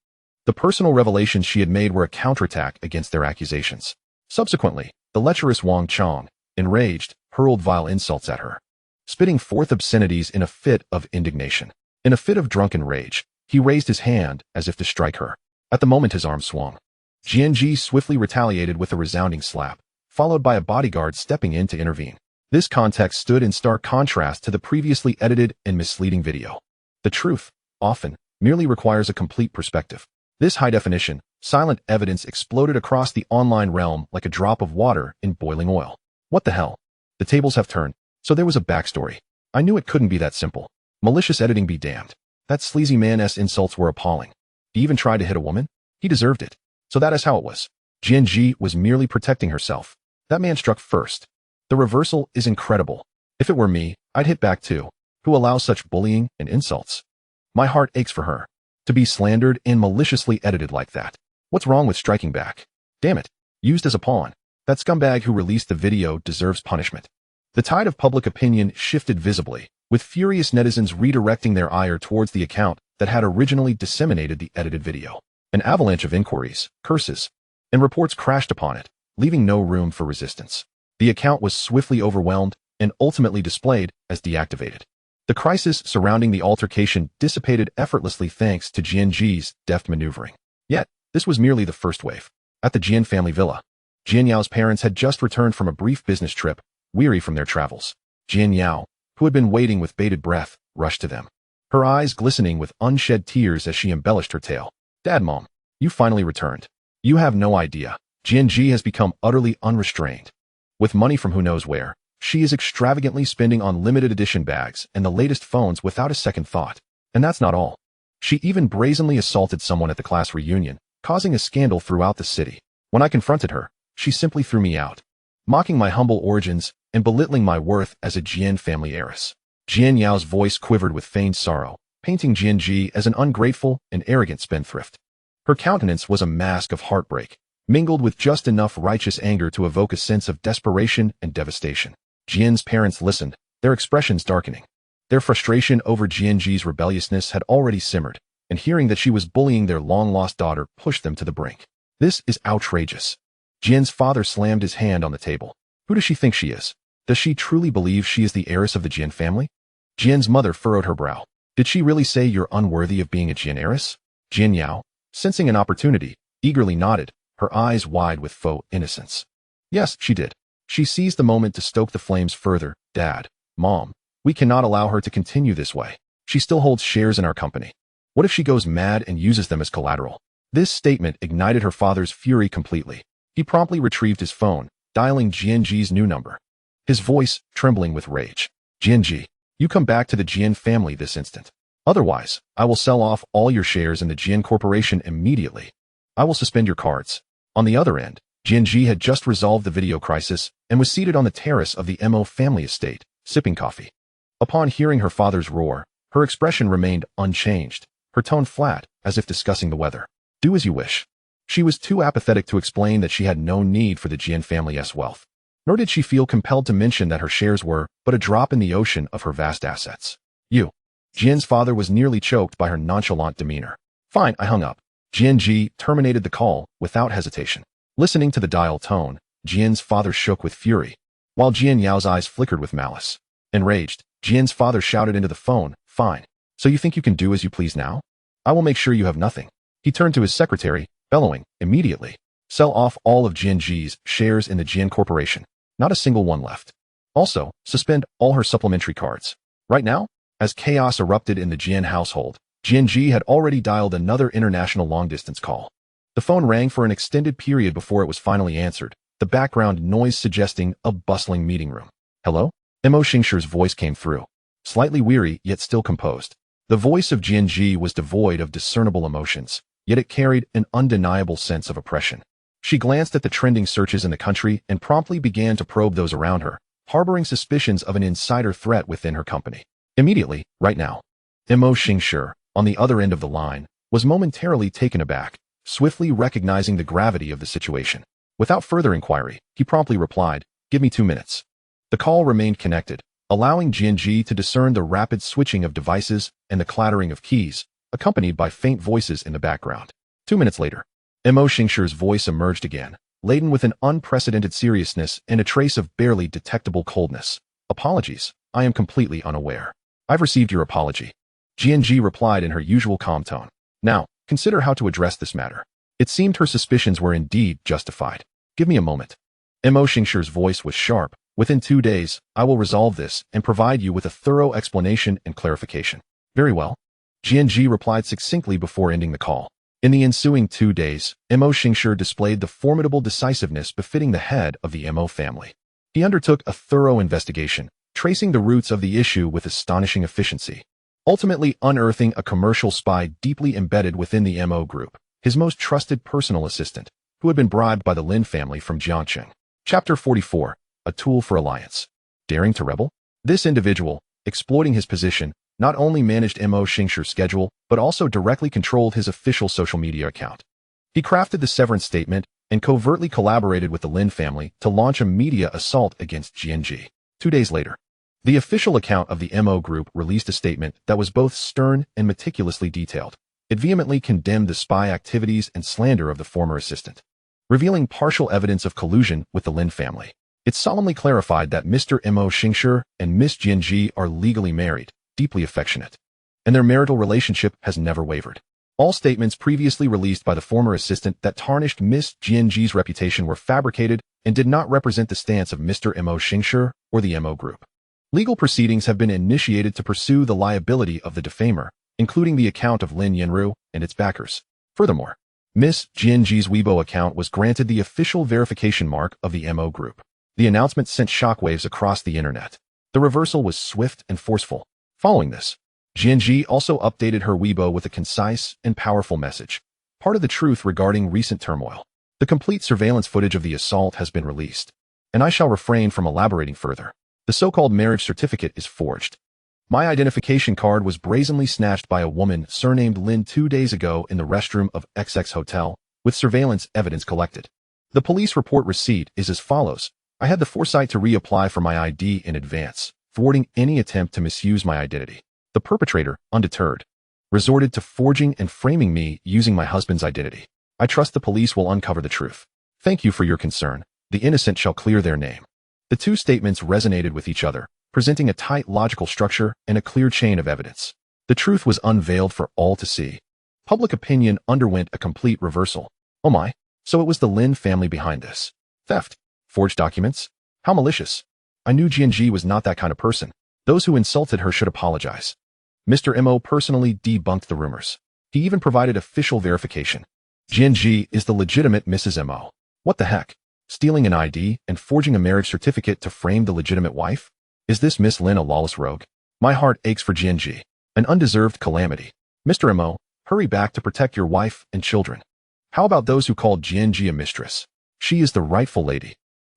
The personal revelations she had made were a counterattack against their accusations. Subsequently, the lecherous Wang Chong, enraged, hurled vile insults at her, spitting forth obscenities in a fit of indignation. In a fit of drunken rage, he raised his hand as if to strike her. At the moment his arm swung, Jianji swiftly retaliated with a resounding slap, followed by a bodyguard stepping in to intervene. This context stood in stark contrast to the previously edited and misleading video. The truth, often, merely requires a complete perspective. This high-definition, silent evidence exploded across the online realm like a drop of water in boiling oil. What the hell? The tables have turned. So there was a backstory. I knew it couldn't be that simple. Malicious editing be damned. That sleazy man's insults were appalling. He even tried to hit a woman? He deserved it. So that is how it was. Jianji was merely protecting herself. That man struck first. The reversal is incredible. If it were me, I'd hit back too. Who allows such bullying and insults? My heart aches for her. To be slandered and maliciously edited like that. What's wrong with striking back? Damn it. Used as a pawn. That scumbag who released the video deserves punishment. The tide of public opinion shifted visibly, with furious netizens redirecting their ire towards the account that had originally disseminated the edited video. An avalanche of inquiries, curses, and reports crashed upon it, leaving no room for resistance. The account was swiftly overwhelmed and ultimately displayed as deactivated. The crisis surrounding the altercation dissipated effortlessly thanks to Jianji's deft maneuvering. Yet, this was merely the first wave. At the Jian family villa, Jian Yao's parents had just returned from a brief business trip, weary from their travels. Jian Yao, who had been waiting with bated breath, rushed to them, her eyes glistening with unshed tears as she embellished her tale. "Dad, Mom, you finally returned. You have no idea. Jianji has become utterly unrestrained. With money from who knows where, she is extravagantly spending on limited edition bags and the latest phones without a second thought. And that's not all. She even brazenly assaulted someone at the class reunion, causing a scandal throughout the city. When I confronted her, she simply threw me out, mocking my humble origins and belittling my worth as a Jian family heiress." Jian Yao's voice quivered with feigned sorrow, painting Jianji as an ungrateful and arrogant spendthrift. Her countenance was a mask of heartbreak, mingled with just enough righteous anger to evoke a sense of desperation and devastation. Jian's parents listened, their expressions darkening. Their frustration over Jianji's rebelliousness had already simmered, and hearing that she was bullying their long-lost daughter pushed them to the brink. "This is outrageous." Jian's father slammed his hand on the table. "Who does she think she is? Does she truly believe she is the heiress of the Jian family?" Jian's mother furrowed her brow. "Did she really say you're unworthy of being a Jian heiress?" Jian Yao, sensing an opportunity, eagerly nodded, her eyes wide with faux innocence. "Yes, she did. She seized the moment to stoke the flames further. Dad, Mom, we cannot allow her to continue this way. She still holds shares in our company. What if she goes mad and uses them as collateral?" This statement ignited her father's fury completely. He promptly retrieved his phone, dialing Jianji's new number, his voice trembling with rage. "Jianji, you come back to the Jian family this instant. Otherwise, I will sell off all your shares in the Jian Corporation immediately. I will suspend your cards." On the other end, Jianji had just resolved the video crisis and was seated on the terrace of the Mo family estate, sipping coffee. Upon hearing her father's roar, her expression remained unchanged, her tone flat, as if discussing the weather. "Do as you wish." She was too apathetic to explain that she had no need for the Jian family's wealth. Nor did she feel compelled to mention that her shares were but a drop in the ocean of her vast assets. Jian's father was nearly choked by her nonchalant demeanor. "Fine," I hung up. Jianji terminated the call without hesitation. Listening to the dial tone, Jian's father shook with fury, while Jian Yao's eyes flickered with malice. Enraged, Jian's father shouted into the phone, "Fine. So you think you can do as you please now? I will make sure you have nothing." He turned to his secretary, bellowing, "Immediately. Sell off all of Jianji's shares in the Jian Corporation. Not a single one left. Also, suspend all her supplementary cards. Right now." As chaos erupted in the Jian household, Jianji had already dialed another international long-distance call. The phone rang for an extended period before it was finally answered, the background noise suggesting a bustling meeting room. "Hello?" Mo Xingshir's voice came through, slightly weary yet still composed. The voice of Jianji was devoid of discernible emotions, yet it carried an undeniable sense of oppression. She glanced at the trending searches in the country and promptly began to probe those around her, harboring suspicions of an insider threat within her company. "Immediately, right now." Mo Xingshir, on the other end of the line, was momentarily taken aback, swiftly recognizing the gravity of the situation. Without further inquiry, he promptly replied, "Give me 2 minutes." The call remained connected, allowing Jianji to discern the rapid switching of devices and the clattering of keys, accompanied by faint voices in the background. 2 minutes later, Mo Xingshir's voice emerged again, laden with an unprecedented seriousness and a trace of barely detectable coldness. "Apologies, I am completely unaware. I've received your apology." Jianji replied in her usual calm tone. "Now, consider how to address this matter." It seemed her suspicions were indeed justified. "Give me a moment." Mo Xingshir's voice was sharp. "Within 2 days, I will resolve this and provide you with a thorough explanation and clarification." "Very well." Jianji replied succinctly before ending the call. In the ensuing 2 days, Mo Xingshir displayed the formidable decisiveness befitting the head of the Mo family. He undertook a thorough investigation, tracing the roots of the issue with astonishing efficiency, ultimately unearthing a commercial spy deeply embedded within the Mo group, his most trusted personal assistant, who had been bribed by the Lin family from Jiangcheng. Chapter 44. A Tool for Alliance. Daring to rebel? This individual, exploiting his position, not only managed Mo Xingshir's schedule, but also directly controlled his official social media account. He crafted the severance statement and covertly collaborated with the Lin family to launch a media assault against Jianji. 2 days later, the official account of the Mo group released a statement that was both stern and meticulously detailed. It vehemently condemned the spy activities and slander of the former assistant. revealing partial evidence of collusion with the Lin family. It solemnly clarified that Mr. Mo Xingshi and Miss Jianji are legally married, deeply affectionate, and their marital relationship has never wavered. All statements previously released by the former assistant that tarnished Miss Jianji's reputation were fabricated and did not represent the stance of Mr. Mo Xingshi or the Mo Group. Legal proceedings have been initiated to pursue the liability of the defamer, including the account of Lin Yanru and its backers. Furthermore, Miss Jianji's Weibo account was granted the official verification mark of the Mo Group. The announcement sent shockwaves across the internet. The reversal was swift and forceful. Following this, Jianji also updated her Weibo with a concise and powerful message, part of the truth regarding recent turmoil. The complete surveillance footage of the assault has been released, and I shall refrain from elaborating further. The so-called marriage certificate is forged. My identification card was brazenly snatched by a woman surnamed Lin 2 days ago in the restroom of XX Hotel, with surveillance evidence collected. The police report receipt is as follows. I had the foresight to reapply for my ID in advance, thwarting any attempt to misuse my identity. The perpetrator, undeterred, resorted to forging and framing me using my husband's identity. I trust the police will uncover the truth. Thank you for your concern. The innocent shall clear their name. The two statements resonated with each other, presenting a tight logical structure and a clear chain of evidence. The truth was unveiled for all to see. Public opinion underwent a complete reversal. Oh my, so it was the Lin family behind this. Theft. Forged documents? How malicious. I knew Jianji was not that kind of person. Those who insulted her should apologize. Mr. Mo personally debunked the rumors. He even provided official verification. Jianji is the legitimate Mrs. Mo. What the heck? Stealing an ID and forging a marriage certificate to frame the legitimate wife? Is this Miss Lin a lawless rogue? My heart aches for Jianji. An undeserved calamity. Mr. Mo, hurry back to protect your wife and children. How about those who called Jianji a mistress? She is the rightful lady.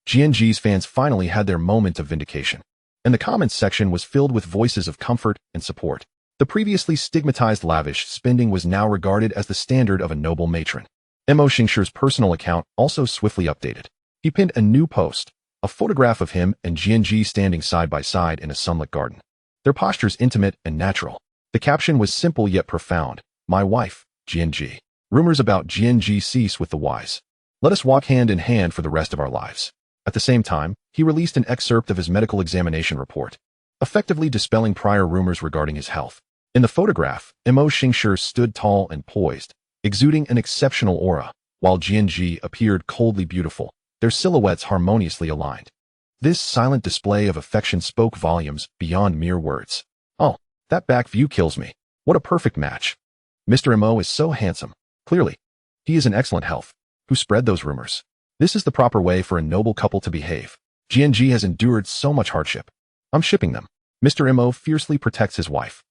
Jianji's fans finally had their moment of vindication, and the comments section was filled with voices of comfort and support. The previously stigmatized lavish spending was now regarded as the standard of a noble matron. Mo Xingshi's personal account also swiftly updated. He pinned a new post, a photograph of him and Jianji standing side by side in a sunlit garden. Their postures intimate and natural. The caption was simple yet profound. My wife, Jianji. Rumors about Jianji cease with the wise. Let us walk hand in hand for the rest of our lives. At the same time, he released an excerpt of his medical examination report, effectively dispelling prior rumors regarding his health. In the photograph, Mo Xingshi stood tall and poised, exuding an exceptional aura, while Jianji appeared coldly beautiful, their silhouettes harmoniously aligned. This silent display of affection spoke volumes beyond mere words. Oh, that back view kills me. What a perfect match. Mr. Mo is so handsome. Clearly, he is in excellent health. Who spread those rumors? This is the proper way for a noble couple to behave. Jianji has endured so much hardship. I'm shipping them. Mr. Mo fiercely protects his wife,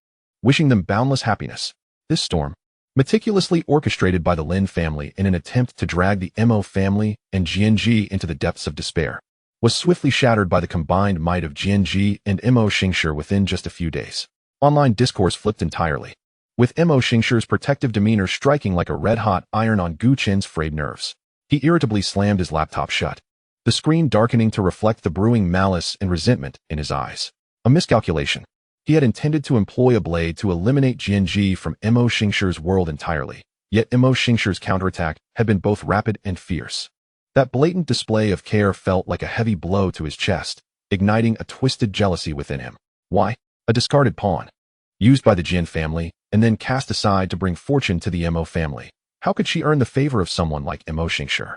wishing them boundless happiness. This storm, meticulously orchestrated by the Lin family in an attempt to drag the Mo family and Jianji into the depths of despair, was swiftly shattered by the combined might of Jianji and Mo Xingshi within just a few days. Online discourse flipped entirely, with Mo Xingshi's protective demeanor striking like a red-hot iron on Gu Qin's frayed nerves. He irritably slammed his laptop shut, the screen darkening to reflect the brewing malice and resentment in his eyes. A miscalculation. He had intended to employ a blade to eliminate Jianji from Mo Xingshi's world entirely, yet Mo Xingshi's counterattack had been both rapid and fierce. That blatant display of care felt like a heavy blow to his chest, igniting a twisted jealousy within him. Why? A discarded pawn, used by the Jin family, and then cast aside to bring fortune to the Mo family. How could she earn the favor of someone like Mo Xingshi?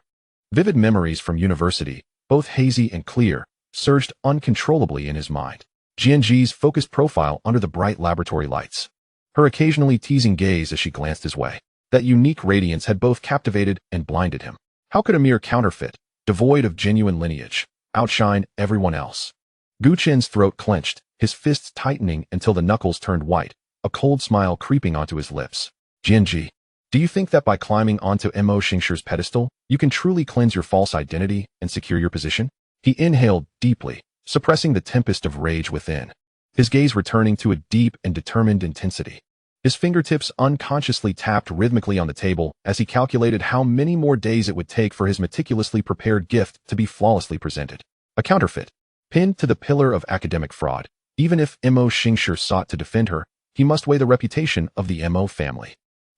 Vivid memories from university, both hazy and clear, surged uncontrollably in his mind. Jianji's focused profile under the bright laboratory lights, her occasionally teasing gaze as she glanced his way. That unique radiance had both captivated and blinded him. How could a mere counterfeit, devoid of genuine lineage, outshine everyone else? Gu Qin's throat clenched, his fists tightening until the knuckles turned white, a cold smile creeping onto his lips. Jianji, do you think that by climbing onto Mo Xingshi's pedestal, you can truly cleanse your false identity and secure your position? He inhaled deeply, suppressing the tempest of rage within, his gaze returning to a deep and determined intensity. His fingertips unconsciously tapped rhythmically on the table as he calculated how many more days it would take for his meticulously prepared gift to be flawlessly presented. A counterfeit, pinned to the pillar of academic fraud. Even if Mo Xingshi sought to defend her, he must weigh the reputation of the Mo family.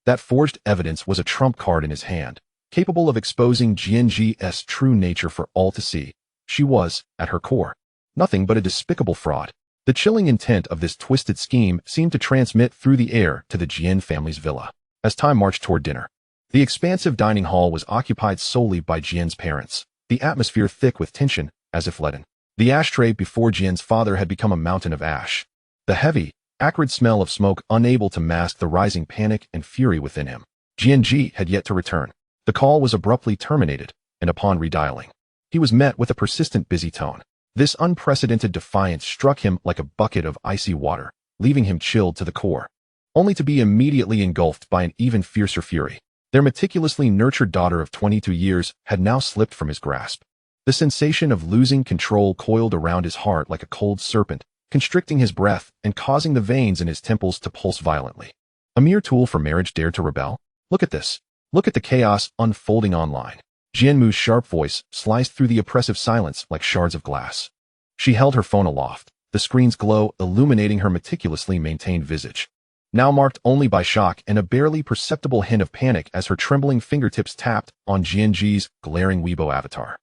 That forged evidence was a trump card in his hand, capable of exposing Jianji's true nature for all to see. She was, at her core, nothing but a despicable fraud. The chilling intent of this twisted scheme seemed to transmit through the air to the Jian family's villa. As time marched toward dinner, the expansive dining hall was occupied solely by Jian's parents, the atmosphere thick with tension, as if leaden. The ashtray before Jian's father had become a mountain of ash. The heavy, acrid smell of smoke unable to mask the rising panic and fury within him. Jianji had yet to return. The call was abruptly terminated, and upon redialing, he was met with a persistent busy tone. This unprecedented defiance struck him like a bucket of icy water, leaving him chilled to the core, only to be immediately engulfed by an even fiercer fury. Their meticulously nurtured daughter of 22 years had now slipped from his grasp. The sensation of losing control coiled around his heart like a cold serpent, constricting his breath and causing the veins in his temples to pulse violently. A mere tool for marriage dared to rebel? Look at this. Look at the chaos unfolding online. Jianmu's sharp voice sliced through the oppressive silence like shards of glass. She held her phone aloft, the screen's glow illuminating her meticulously maintained visage, now marked only by shock and a barely perceptible hint of panic as her trembling fingertips tapped on Jianji's glaring Weibo avatar,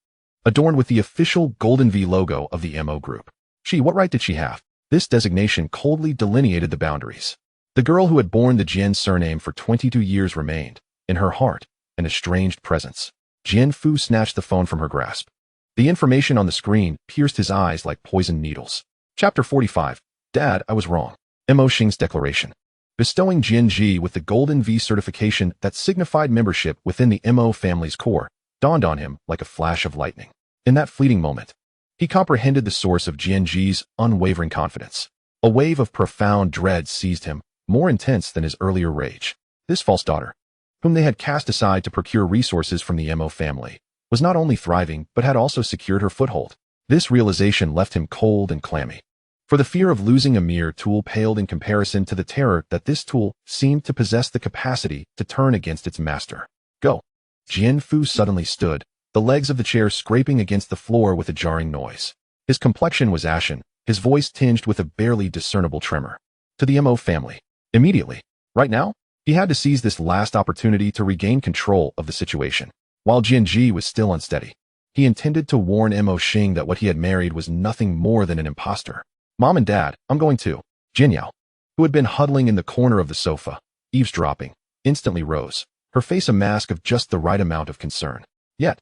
adorned with the official Golden V logo of the MO Group. What right did she have? This designation coldly delineated the boundaries. The girl who had borne the Jian surname for 22 years remained, in her heart, an estranged presence. Jian Fu snatched the phone from her grasp. The information on the screen pierced his eyes like poisoned needles. Chapter 45. Dad, I was wrong. Mo Xing's declaration. Bestowing Jianji with the Golden V certification that signified membership within the Mo family's core dawned on him like a flash of lightning. In that fleeting moment, he comprehended the source of Jianji's unwavering confidence. A wave of profound dread seized him, more intense than his earlier rage. This false daughter, whom they had cast aside to procure resources from the Mo family, was not only thriving but had also secured her foothold. This realization left him cold and clammy. For the fear of losing a mere tool paled in comparison to the terror that this tool seemed to possess the capacity to turn against its master. Go. Jian Fu suddenly stood, the legs of the chair scraping against the floor with a jarring noise. His complexion was ashen, his voice tinged with a barely discernible tremor. To the Mo family. Immediately. Right now? He had to seize this last opportunity to regain control of the situation. While Jianji was still unsteady, he intended to warn Mo Xing that what he had married was nothing more than an impostor. Mom and Dad, I'm going to. Jinyao, who had been huddling in the corner of the sofa, eavesdropping, instantly rose, her face a mask of just the right amount of concern. Yet,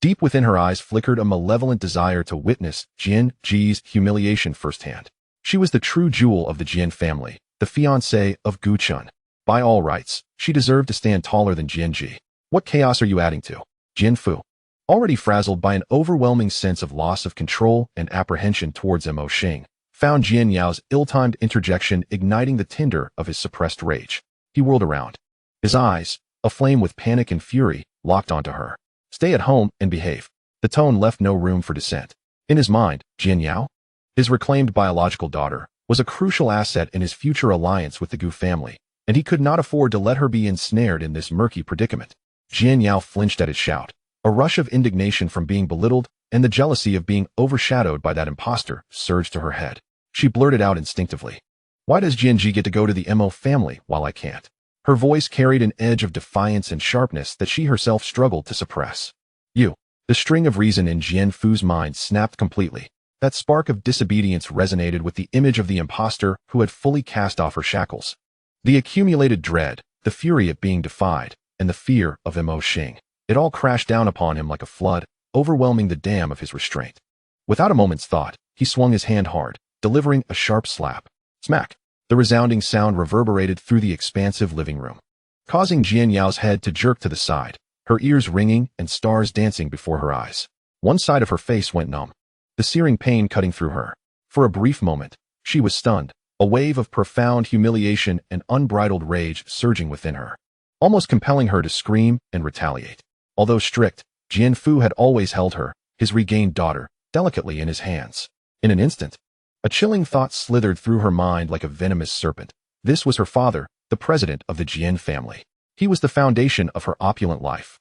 deep within her eyes flickered a malevolent desire to witness Jianji's humiliation firsthand. She was the true jewel of the Jian family, the fiancée of Gu Chun. By all rights, she deserved to stand taller than Jianji. What chaos are you adding to? Jian Fu, already frazzled by an overwhelming sense of loss of control and apprehension towards Mo Xing, found Jian Yao's ill-timed interjection igniting the tinder of his suppressed rage. He whirled around. His eyes, aflame with panic and fury, locked onto her. Stay at home and behave. The tone left no room for dissent. In his mind, Jian Yao, his reclaimed biological daughter, was a crucial asset in his future alliance with the Gu family, and he could not afford to let her be ensnared in this murky predicament. Jian Yao flinched at his shout. A rush of indignation from being belittled and the jealousy of being overshadowed by that imposter surged to her head. She blurted out instinctively. Why does Jianji get to go to the Mo family while I can't? Her voice carried an edge of defiance and sharpness that she herself struggled to suppress. You. The string of reason in Jian Fu's mind snapped completely. That spark of disobedience resonated with the image of the imposter who had fully cast off her shackles. The accumulated dread, the fury at being defied, and the fear of Mo Xing. It all crashed down upon him like a flood, overwhelming the dam of his restraint. Without a moment's thought, he swung his hand hard, delivering a sharp slap. Smack! The resounding sound reverberated through the expansive living room, causing Jian Yao's head to jerk to the side, her ears ringing and stars dancing before her eyes. One side of her face went numb, the searing pain cutting through her. For a brief moment, she was stunned, a wave of profound humiliation and unbridled rage surging within her, almost compelling her to scream and retaliate. Although strict, Jian Fu had always held her, his regained daughter, delicately in his hands. In an instant, a chilling thought slithered through her mind like a venomous serpent. This was her father, the president of the Jian family. He was the foundation of her opulent life.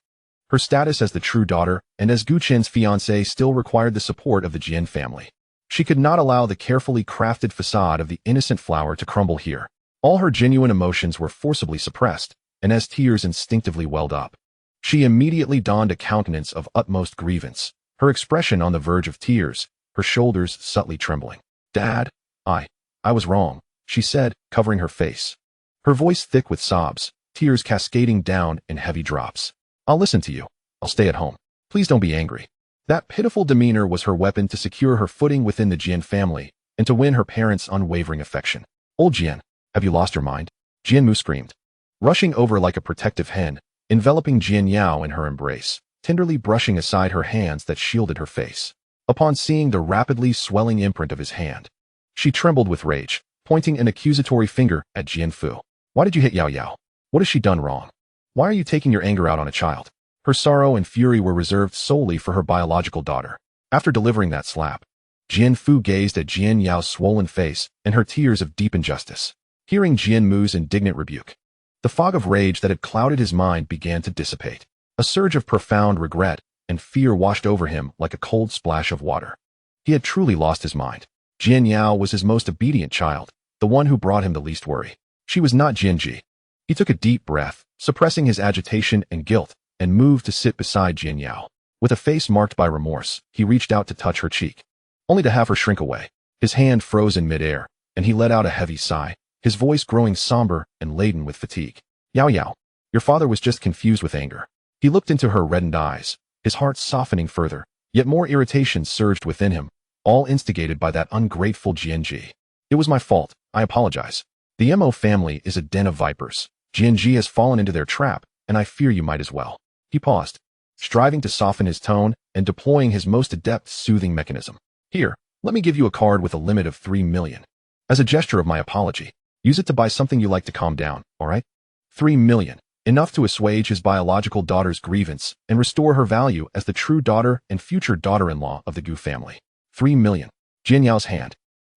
Her status as the true daughter and as Gu Chen's fiancée still required the support of the Jian family. She could not allow the carefully crafted facade of the innocent flower to crumble here. All her genuine emotions were forcibly suppressed, and as tears instinctively welled up, She immediately donned a countenance of utmost grievance, her expression on the verge of tears, her shoulders subtly trembling. "Dad, I was wrong," she said, covering her face. Her voice thick with sobs, tears cascading down in heavy drops. "I'll listen to you. I'll stay at home. Please don't be angry." That pitiful demeanor was her weapon to secure her footing within the Jian family and to win her parents' unwavering affection. "Old Jian, have you lost your mind?" Jianmu screamed, rushing over like a protective hen, enveloping Jian Yao in her embrace, tenderly brushing aside her hands that shielded her face. Upon seeing the rapidly swelling imprint of his hand, she trembled with rage, pointing an accusatory finger at Jian Fu. "Why did you hit Yao Yao? What has she done wrong? Why are you taking your anger out on a child?" Her sorrow and fury were reserved solely for her biological daughter. After delivering that slap, Jian Fu gazed at Jian Yao's swollen face and her tears of deep injustice. Hearing Jian Mu's indignant rebuke, the fog of rage that had clouded his mind began to dissipate. A surge of profound regret and fear washed over him like a cold splash of water. He had truly lost his mind. Jian Yao was his most obedient child, the one who brought him the least worry. She was not Jianji. He took a deep breath, suppressing his agitation and guilt, and moved to sit beside Jian Yao. With a face marked by remorse, he reached out to touch her cheek, only to have her shrink away. His hand froze in midair, and he let out a heavy sigh, his voice growing somber and laden with fatigue. "Yao Yao, your father was just confused with anger." He looked into her reddened eyes, his heart softening further, yet more irritation surged within him, all instigated by that ungrateful Jianji. "It was my fault. I apologize. The Mo family is a den of vipers. Jianji has fallen into their trap, and I fear you might as well." He paused, striving to soften his tone and deploying his most adept soothing mechanism. "Here, let me give you a card with a limit of 3 million. As a gesture of my apology, use it to buy something you like to calm down, all right?" 3 million, enough to assuage his biological daughter's grievance and restore her value as the true daughter and future daughter-in-law of the Gu family. 3 million. Jian Yao's hand,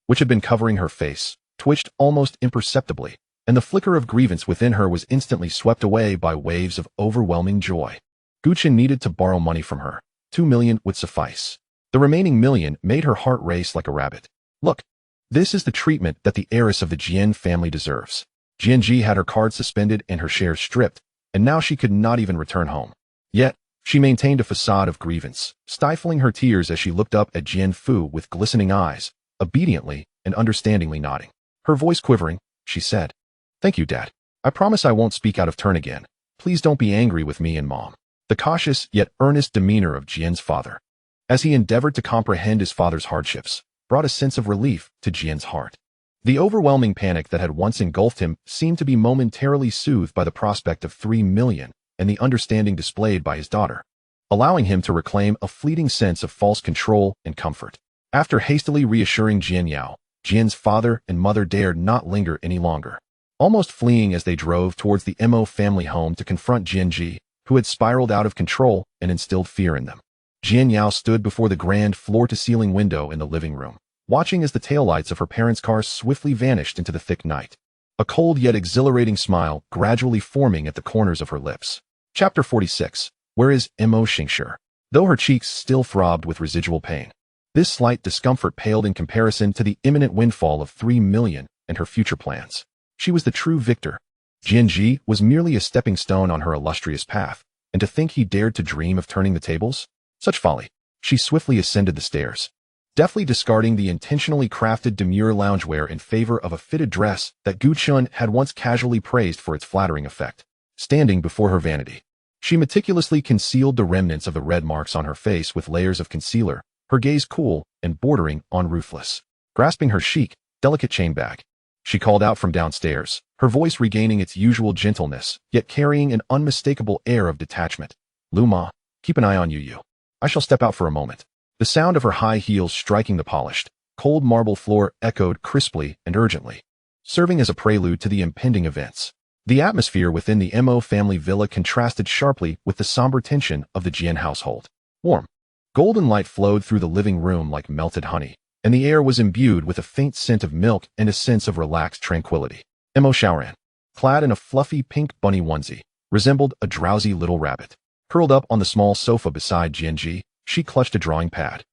which had been covering her face, twitched almost imperceptibly, and the flicker of grievance within her was instantly swept away by waves of overwhelming joy. Guchen needed to borrow money from her. 2 million would suffice. The remaining million made her heart race like a rabbit. "Look, this is the treatment that the heiress of the Jian family deserves." Jianji had her card suspended and her shares stripped, and now she could not even return home. Yet, she maintained a facade of grievance, stifling her tears as she looked up at Jian Fu with glistening eyes, obediently and understandingly nodding. Her voice quivering, she said, "Thank you, Dad. I promise I won't speak out of turn again. Please don't be angry with me and Mom." The cautious yet earnest demeanor of Jian's father, as he endeavored to comprehend his father's hardships, brought a sense of relief to Jian's heart. The overwhelming panic that had once engulfed him seemed to be momentarily soothed by the prospect of 3 million and the understanding displayed by his daughter, allowing him to reclaim a fleeting sense of false control and comfort. After hastily reassuring Jian Yao, Jian's father and mother dared not linger any longer, almost fleeing as they drove towards the Mo family home to confront Jianji, who had spiraled out of control and instilled fear in them. Jian Yao stood before the grand floor-to-ceiling window in the living room, watching as the taillights of her parents' car swiftly vanished into the thick night, a cold yet exhilarating smile gradually forming at the corners of her lips. Chapter 46. Where is Mo Xingshi? Though her cheeks still throbbed with residual pain, this slight discomfort paled in comparison to the imminent windfall of 3 million and her future plans. She was the true victor. Jianji was merely a stepping stone on her illustrious path, and to think he dared to dream of turning the tables? Such folly. She swiftly ascended the stairs, deftly discarding the intentionally crafted demure loungewear in favor of a fitted dress that Gu Chun had once casually praised for its flattering effect. Standing before her vanity, she meticulously concealed the remnants of the red marks on her face with layers of concealer, her gaze cool and bordering on ruthless. Grasping her chic, delicate chain bag, she called out from downstairs, her voice regaining its usual gentleness, yet carrying an unmistakable air of detachment. "Lu Ma, keep an eye on you. I shall step out for a moment." The sound of her high heels striking the polished, cold marble floor echoed crisply and urgently, serving as a prelude to the impending events. The atmosphere within the Mo family villa contrasted sharply with the somber tension of the Jian household. Warm, golden light flowed through the living room like melted honey, and the air was imbued with a faint scent of milk and a sense of relaxed tranquility. Mo Xiaoran, clad in a fluffy pink bunny onesie, resembled a drowsy little rabbit. Curled up on the small sofa beside Jianji, she clutched a drawing pad,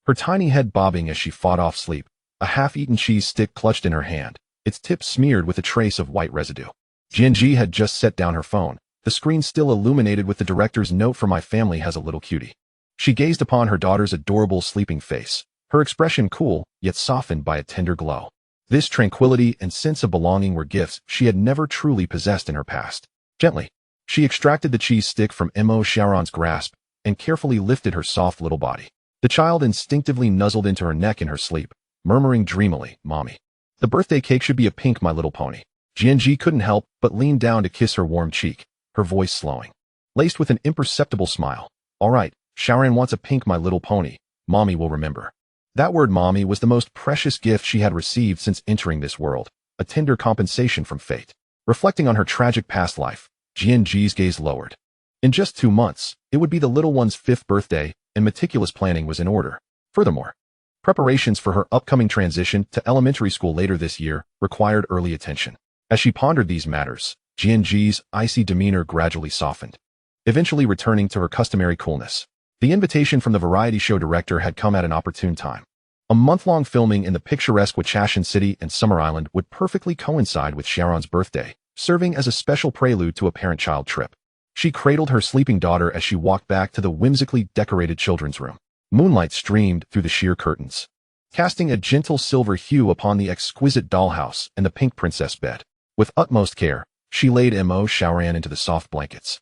her tiny head bobbing as she fought off sleep, a half-eaten cheese stick clutched in her hand, its tip smeared with a trace of white residue. Jianji had just set down her phone, the screen still illuminated with the director's note for my family has a little cutie. She gazed upon her daughter's adorable sleeping face, her expression cool, yet softened by a tender glow. This tranquility and sense of belonging were gifts she had never truly possessed in her past. Gently, she extracted the cheese stick from Mo Sharon's grasp and carefully lifted her soft little body. The child instinctively nuzzled into her neck in her sleep, murmuring dreamily, "Mommy. The birthday cake should be a pink My Little Pony." Jianji couldn't help but lean down to kiss her warm cheek, her voice slowing, laced with an imperceptible smile. "All right, Sharon wants a pink My Little Pony. Mommy will remember." That word mommy was the most precious gift she had received since entering this world, a tender compensation from fate. Reflecting on her tragic past life, Jianji's gaze lowered. In just 2 months, it would be the little one's 5th birthday, and meticulous planning was in order. Furthermore, preparations for her upcoming transition to elementary school later this year required early attention. As she pondered these matters, Jianji's icy demeanor gradually softened, eventually returning to her customary coolness. The invitation from the variety show director had come at an opportune time. A month-long filming in the picturesque Wachashan City and Summer Island would perfectly coincide with Sharon's birthday, serving as a special prelude to a parent-child trip. She cradled her sleeping daughter as she walked back to the whimsically decorated children's room. Moonlight streamed through the sheer curtains, casting a gentle silver hue upon the exquisite dollhouse and the pink princess bed. With utmost care, she laid Mo Shaoran into the soft blankets,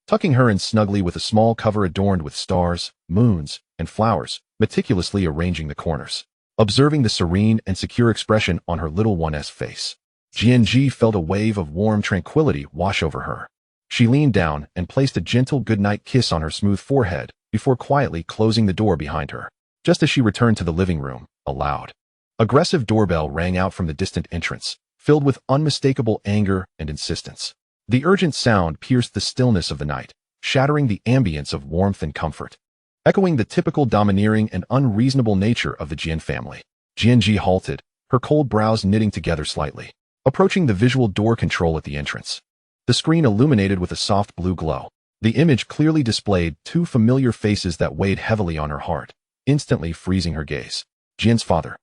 tucking her in snugly with a small cover adorned with stars, moons, and flowers, meticulously arranging the corners. Observing the serene and secure expression on her little one's face, Jianji felt a wave of warm tranquility wash over her. She leaned down and placed a gentle goodnight kiss on her smooth forehead before quietly closing the door behind her. Just as she returned to the living room, a loud, aggressive doorbell rang out from the distant entrance, filled with unmistakable anger and insistence. The urgent sound pierced the stillness of the night, shattering the ambience of warmth and comfort, echoing the typical domineering and unreasonable nature of the Jian family. Jianji halted, her cold brows knitting together slightly, approaching the visual door control at the entrance. The screen illuminated with a soft blue glow. The image clearly displayed 2 familiar faces that weighed heavily on her heart, instantly freezing her gaze. Jian's father,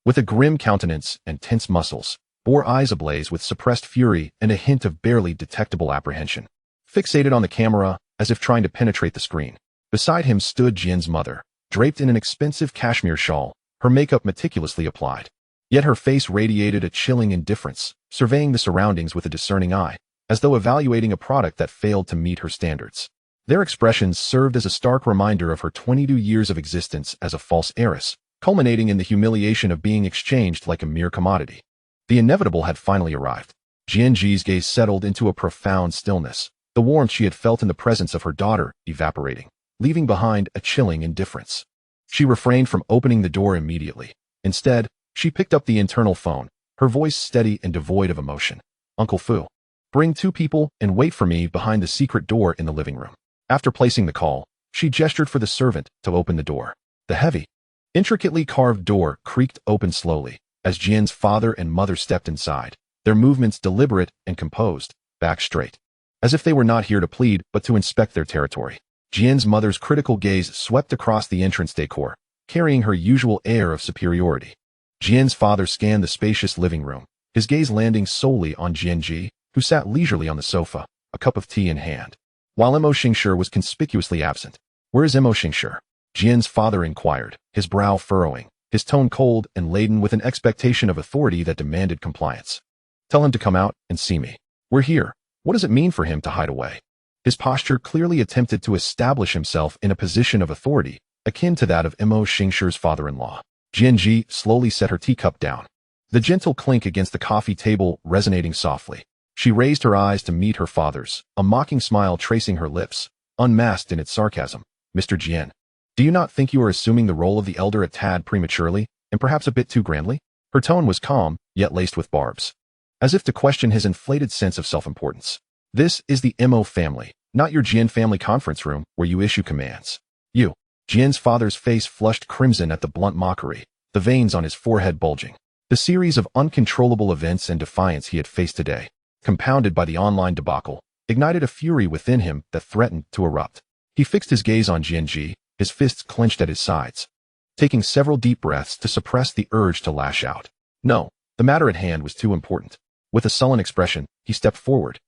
with a grim countenance and tense muscles, bore eyes ablaze with suppressed fury and a hint of barely detectable apprehension, fixated on the camera as if trying to penetrate the screen. Beside him stood Jian's mother, draped in an expensive cashmere shawl, her makeup meticulously applied. Yet her face radiated a chilling indifference, surveying the surroundings with a discerning eye, as though evaluating a product that failed to meet her standards. Their expressions served as a stark reminder of her 22 years of existence as a false heiress, culminating in the humiliation of being exchanged like a mere commodity. The inevitable had finally arrived. Jianji's gaze settled into a profound stillness, the warmth she had felt in the presence of her daughter evaporating, leaving behind a chilling indifference. She refrained from opening the door immediately. Instead, she picked up the internal phone, her voice steady and devoid of emotion. "Uncle Fu, bring 2 people and wait for me behind the secret door in the living room." After placing the call, she gestured for the servant to open the door. The heavy, intricately carved door creaked open slowly as Jian's father and mother stepped inside, their movements deliberate and composed, back straight, as if they were not here to plead but to inspect their territory. Jian's mother's critical gaze swept across the entrance decor, carrying her usual air of superiority. Jian's father scanned the spacious living room, his gaze landing solely on Jianji, who sat leisurely on the sofa, a cup of tea in hand, while Mo Xingshi was conspicuously absent. "Where is Mo Xingshi?" Jian's father inquired, his brow furrowing, his tone cold and laden with an expectation of authority that demanded compliance. "Tell him to come out and see me. We're here." What does it mean for him to hide away? His posture clearly attempted to establish himself in a position of authority, akin to that of Mo Xingshi's father-in-law. Jianji slowly set her teacup down, the gentle clink against the coffee table resonating softly. She raised her eyes to meet her father's, a mocking smile tracing her lips, unmasked in its sarcasm. "Mr. Jian, do you not think you are assuming the role of the elder a tad prematurely, and perhaps a bit too grandly?" Her tone was calm, yet laced with barbs, as if to question his inflated sense of self-importance. "This is the Mo family, not your Jian family conference room where you issue commands." "You." Jian's father's face flushed crimson at the blunt mockery, the veins on his forehead bulging. The series of uncontrollable events and defiance he had faced today, compounded by the online debacle, ignited a fury within him that threatened to erupt. He fixed his gaze on Jianji, his fists clenched at his sides, taking several deep breaths to suppress the urge to lash out. No, the matter at hand was too important. With a sullen expression, he stepped forward,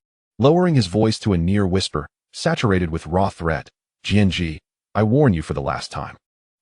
lowering his voice to a near whisper, saturated with raw threat. "Jianji, I warn you for the last time.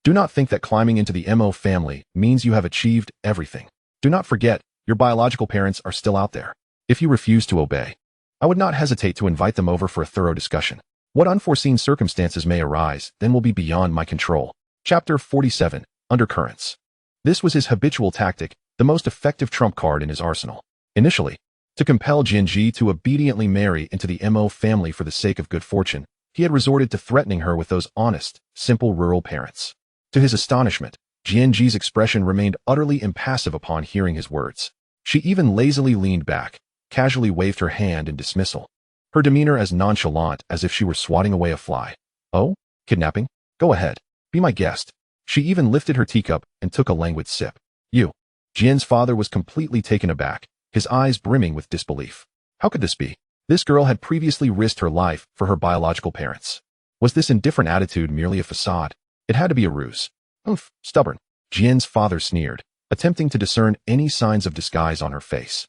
Do not think that climbing into the Mo family means you have achieved everything. Do not forget, your biological parents are still out there. If you refuse to obey, I would not hesitate to invite them over for a thorough discussion. What unforeseen circumstances may arise then will be beyond my control." Chapter 47, Undercurrents. This was his habitual tactic, the most effective trump card in his arsenal. Initially, to compel Jianji to obediently marry into the Mo family for the sake of good fortune, he had resorted to threatening her with those honest, simple rural parents. To his astonishment, Jianji's expression remained utterly impassive upon hearing his words. She even lazily leaned back, casually waved her hand in dismissal, her demeanor as nonchalant as if she were swatting away a fly. "Oh, kidnapping? Go ahead. Be my guest." She even lifted her teacup and took a languid sip. "You." Jian's father was completely taken aback, his eyes brimming with disbelief. How could this be? This girl had previously risked her life for her biological parents. Was this indifferent attitude merely a facade? It had to be a ruse. "Oof, stubborn." Jian's father sneered, attempting to discern any signs of disguise on her face.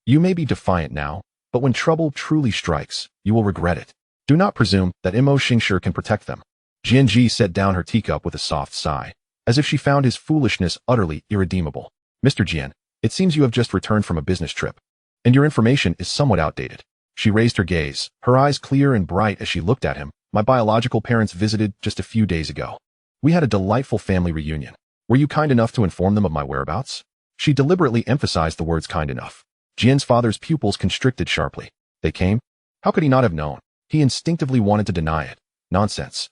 "You may be defiant now, but when trouble truly strikes, you will regret it. Do not presume that Mo Xingshi can protect them." Jianji set down her teacup with a soft sigh, as if she found his foolishness utterly irredeemable. "Mr. Jian, it seems you have just returned from a business trip, and your information is somewhat outdated." She raised her gaze, her eyes clear and bright as she looked at him. "My biological parents visited just a few days ago. We had a delightful family reunion. Were you kind enough to inform them of my whereabouts?" She deliberately emphasized the words kind enough. Jian's father's pupils constricted sharply. "They came? How could he not have known?" He instinctively wanted to deny it. Nonsense.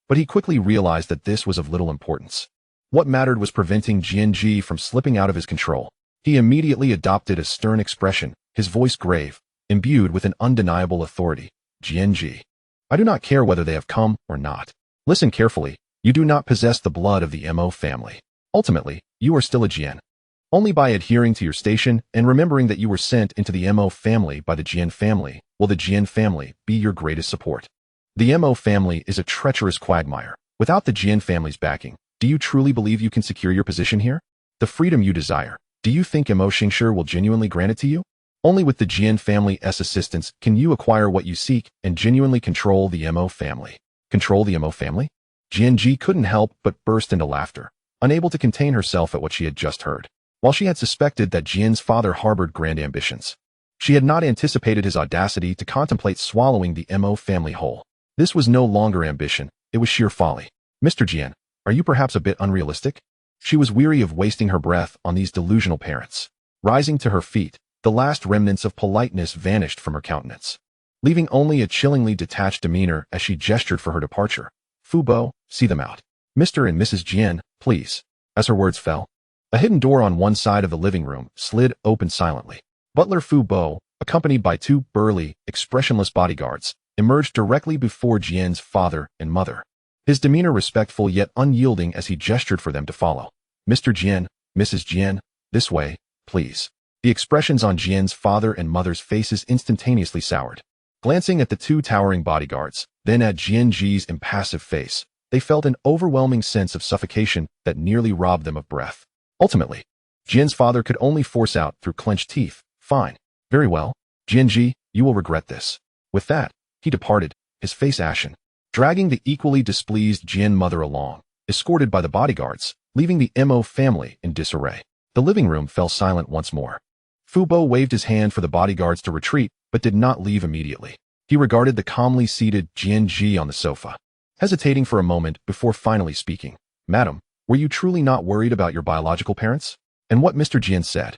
But he quickly realized that this was of little importance. What mattered was preventing Jianji from slipping out of his control. He immediately adopted a stern expression, his voice grave, imbued with an undeniable authority. "Jianji, I do not care whether they have come or not. Listen carefully, you do not possess the blood of the Mo family. Ultimately, you are still a Jian. Only by adhering to your station and remembering that you were sent into the Mo family by the Jian family will the Jian family be your greatest support. The Mo family is a treacherous quagmire. Without the Jian family's backing, do you truly believe you can secure your position here? The freedom you desire, do you think Mo Xingshi will genuinely grant it to you? Only with the Jian family's assistance can you acquire what you seek and genuinely control the Mo family." Control the Mo family? Jianji couldn't help but burst into laughter, unable to contain herself at what she had just heard. While she had suspected that Jian's father harbored grand ambitions, she had not anticipated his audacity to contemplate swallowing the Mo family whole. This was no longer ambition, it was sheer folly. "Mr. Jian, are you perhaps a bit unrealistic?" She was weary of wasting her breath on these delusional parents. Rising to her feet, the last remnants of politeness vanished from her countenance, leaving only a chillingly detached demeanor as she gestured for her departure. "Fu Bo, see them out. Mr. and Mrs. Jian, please." As her words fell, a hidden door on one side of the living room slid open silently. Butler Fu Bo, accompanied by two burly, expressionless bodyguards, emerged directly before Jian's father and mother, his demeanor respectful yet unyielding as he gestured for them to follow. "Mr. Jian, Mrs. Jian, this way, please." The expressions on Jian's father and mother's faces instantaneously soured. Glancing at the two towering bodyguards, then at Jianji's impassive face, they felt an overwhelming sense of suffocation that nearly robbed them of breath. Ultimately, Jian's father could only force out through clenched teeth, "Fine. Very well. Jianji, you will regret this." With that, he departed, his face ashen, dragging the equally displeased Jian mother along, escorted by the bodyguards, leaving the Mo family in disarray. The living room fell silent once more. Fu Bo waved his hand for the bodyguards to retreat, but did not leave immediately. He regarded the calmly seated Jianji on the sofa, hesitating for a moment before finally speaking. "Madam, were you truly not worried about your biological parents?" And what Mr. Jian said.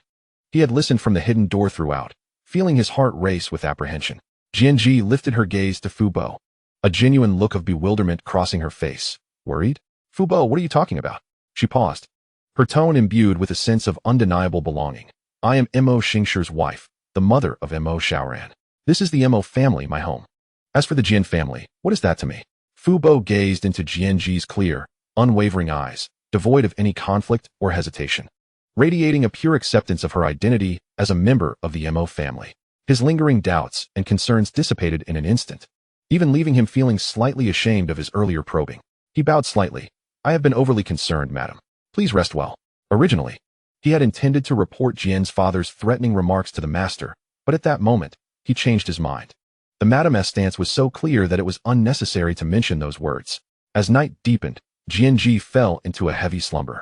He had listened from the hidden door throughout, feeling his heart race with apprehension. Jianji lifted her gaze to Fu Bo, a genuine look of bewilderment crossing her face. "Worried? Fu Bo, what are you talking about?" She paused, her tone imbued with a sense of undeniable belonging. "I am Mo Xingshi's wife, the mother of Mo Xiaoran. This is the Mo family, my home. As for the Jian family, what is that to me?" Fu Bo gazed into Jianji's clear, unwavering eyes, devoid of any conflict or hesitation, radiating a pure acceptance of her identity as a member of the Mo family. His lingering doubts and concerns dissipated in an instant, even leaving him feeling slightly ashamed of his earlier probing. He bowed slightly. "I have been overly concerned, madam. Please rest well." Originally, he had intended to report Jian's father's threatening remarks to the master, but at that moment, he changed his mind. The Madame stance was so clear that it was unnecessary to mention those words. As night deepened, Jianji fell into a heavy slumber.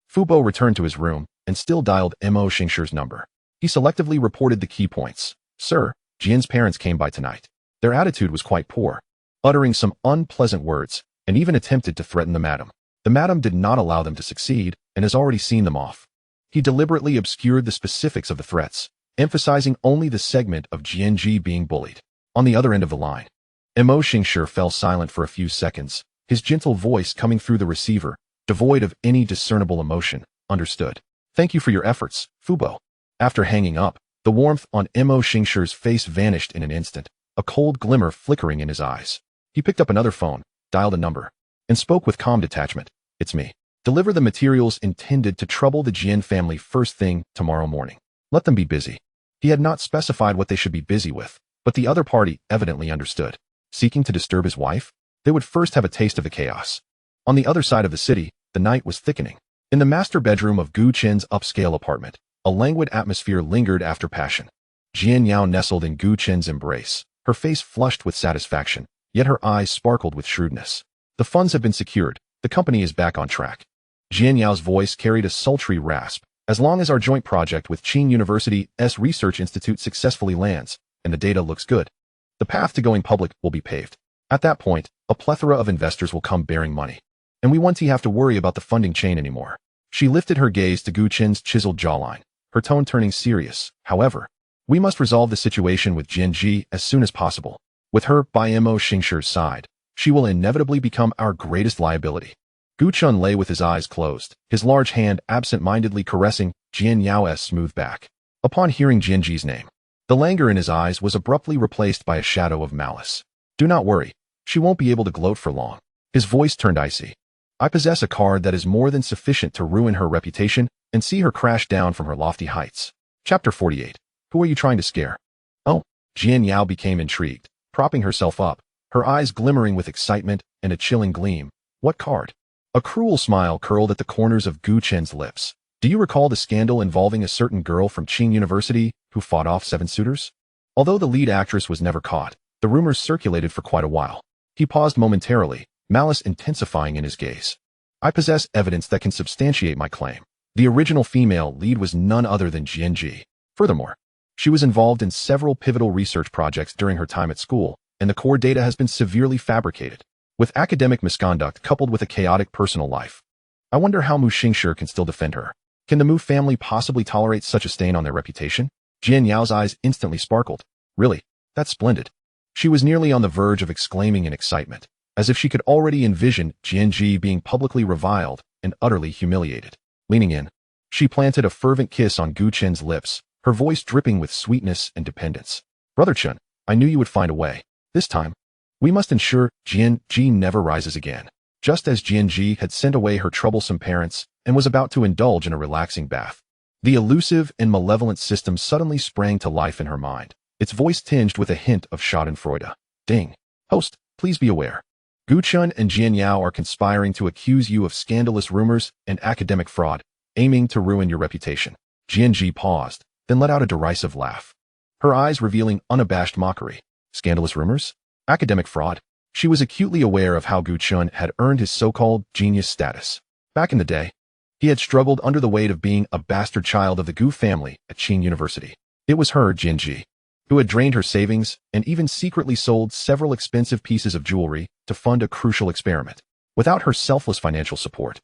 Fubo returned to his room and still dialed Mo Xingshir's number. He selectively reported the key points. Sir, Jian's parents came by tonight. Their attitude was quite poor, uttering some unpleasant words, and even attempted to threaten the madam. The madam did not allow them to succeed and has already seen them off. He deliberately obscured the specifics of the threats, emphasizing only the segment of Jianji being bullied. On the other end of the line, Mo Xingshir fell silent for a few seconds, his gentle voice coming through the receiver, devoid of any discernible emotion. Understood. Thank you for your efforts, Fubo. After hanging up, the warmth on Mo Xingshir's face vanished in an instant, a cold glimmer flickering in his eyes. He picked up another phone, dialed a number, and spoke with calm detachment. It's me. Deliver the materials intended to trouble the Jian family first thing tomorrow morning. Let them be busy. He had not specified what they should be busy with, but the other party evidently understood. Seeking to disturb his wife? They would first have a taste of the chaos. On the other side of the city, the night was thickening. In the master bedroom of Gu Chen's upscale apartment, a languid atmosphere lingered after passion. Jian Yao nestled in Gu Chen's embrace, her face flushed with satisfaction, yet her eyes sparkled with shrewdness. The funds have been secured. The company is back on track. Jian Yao's voice carried a sultry rasp. As long as our joint project with Qing University's Research Institute successfully lands, and the data looks good, the path to going public will be paved. At that point, a plethora of investors will come bearing money, and we won't have to worry about the funding chain anymore. She lifted her gaze to Gu Chen's chiseled jawline, her tone turning serious. However, we must resolve the situation with Jianji as soon as possible. With her by Mo Xingshir's side, she will inevitably become our greatest liability. Gu Chen lay with his eyes closed, his large hand absent-mindedly caressing Jian Yao's smooth back. Upon hearing Jianji's name, the languor in his eyes was abruptly replaced by a shadow of malice. Do not worry, she won't be able to gloat for long. His voice turned icy. I possess a card that is more than sufficient to ruin her reputation and see her crash down from her lofty heights. Chapter 48. Who are you trying to scare? Oh, Jian Yao became intrigued, propping herself up, her eyes glimmering with excitement and a chilling gleam. What card? A cruel smile curled at the corners of Gu Chen's lips. Do you recall the scandal involving a certain girl from Qing University who fought off 7 suitors? Although the lead actress was never caught, the rumors circulated for quite a while. He paused momentarily, malice intensifying in his gaze. I possess evidence that can substantiate my claim. The original female lead was none other than Jianji. Furthermore, she was involved in several pivotal research projects during her time at school, and the core data has been severely fabricated. With academic misconduct coupled with a chaotic personal life, I wonder how Mu Xingshir can still defend her. Can the Mu family possibly tolerate such a stain on their reputation? Jian Yao's eyes instantly sparkled. Really? That's splendid. She was nearly on the verge of exclaiming in excitement, as if she could already envision Jianji being publicly reviled and utterly humiliated. Leaning in, she planted a fervent kiss on Gu Chen's lips, her voice dripping with sweetness and dependence. Brother Chen, I knew you would find a way. This time, we must ensure Jianji never rises again. Just as Jianji had sent away her troublesome parents and was about to indulge in a relaxing bath, the elusive and malevolent system suddenly sprang to life in her mind, its voice tinged with a hint of schadenfreude. Ding. Host, please be aware. Gu Chen and Jian Yao are conspiring to accuse you of scandalous rumors and academic fraud, aiming to ruin your reputation. Jianji paused, then let out a derisive laugh, her eyes revealing unabashed mockery. Scandalous rumors? Academic fraud? She was acutely aware of how Gu Chen had earned his so-called genius status. Back in the day, he had struggled under the weight of being a bastard child of the Gu family at Qing University. It was her, Jianji, who had drained her savings and even secretly sold several expensive pieces of jewelry to fund a crucial experiment. Without her selfless financial support,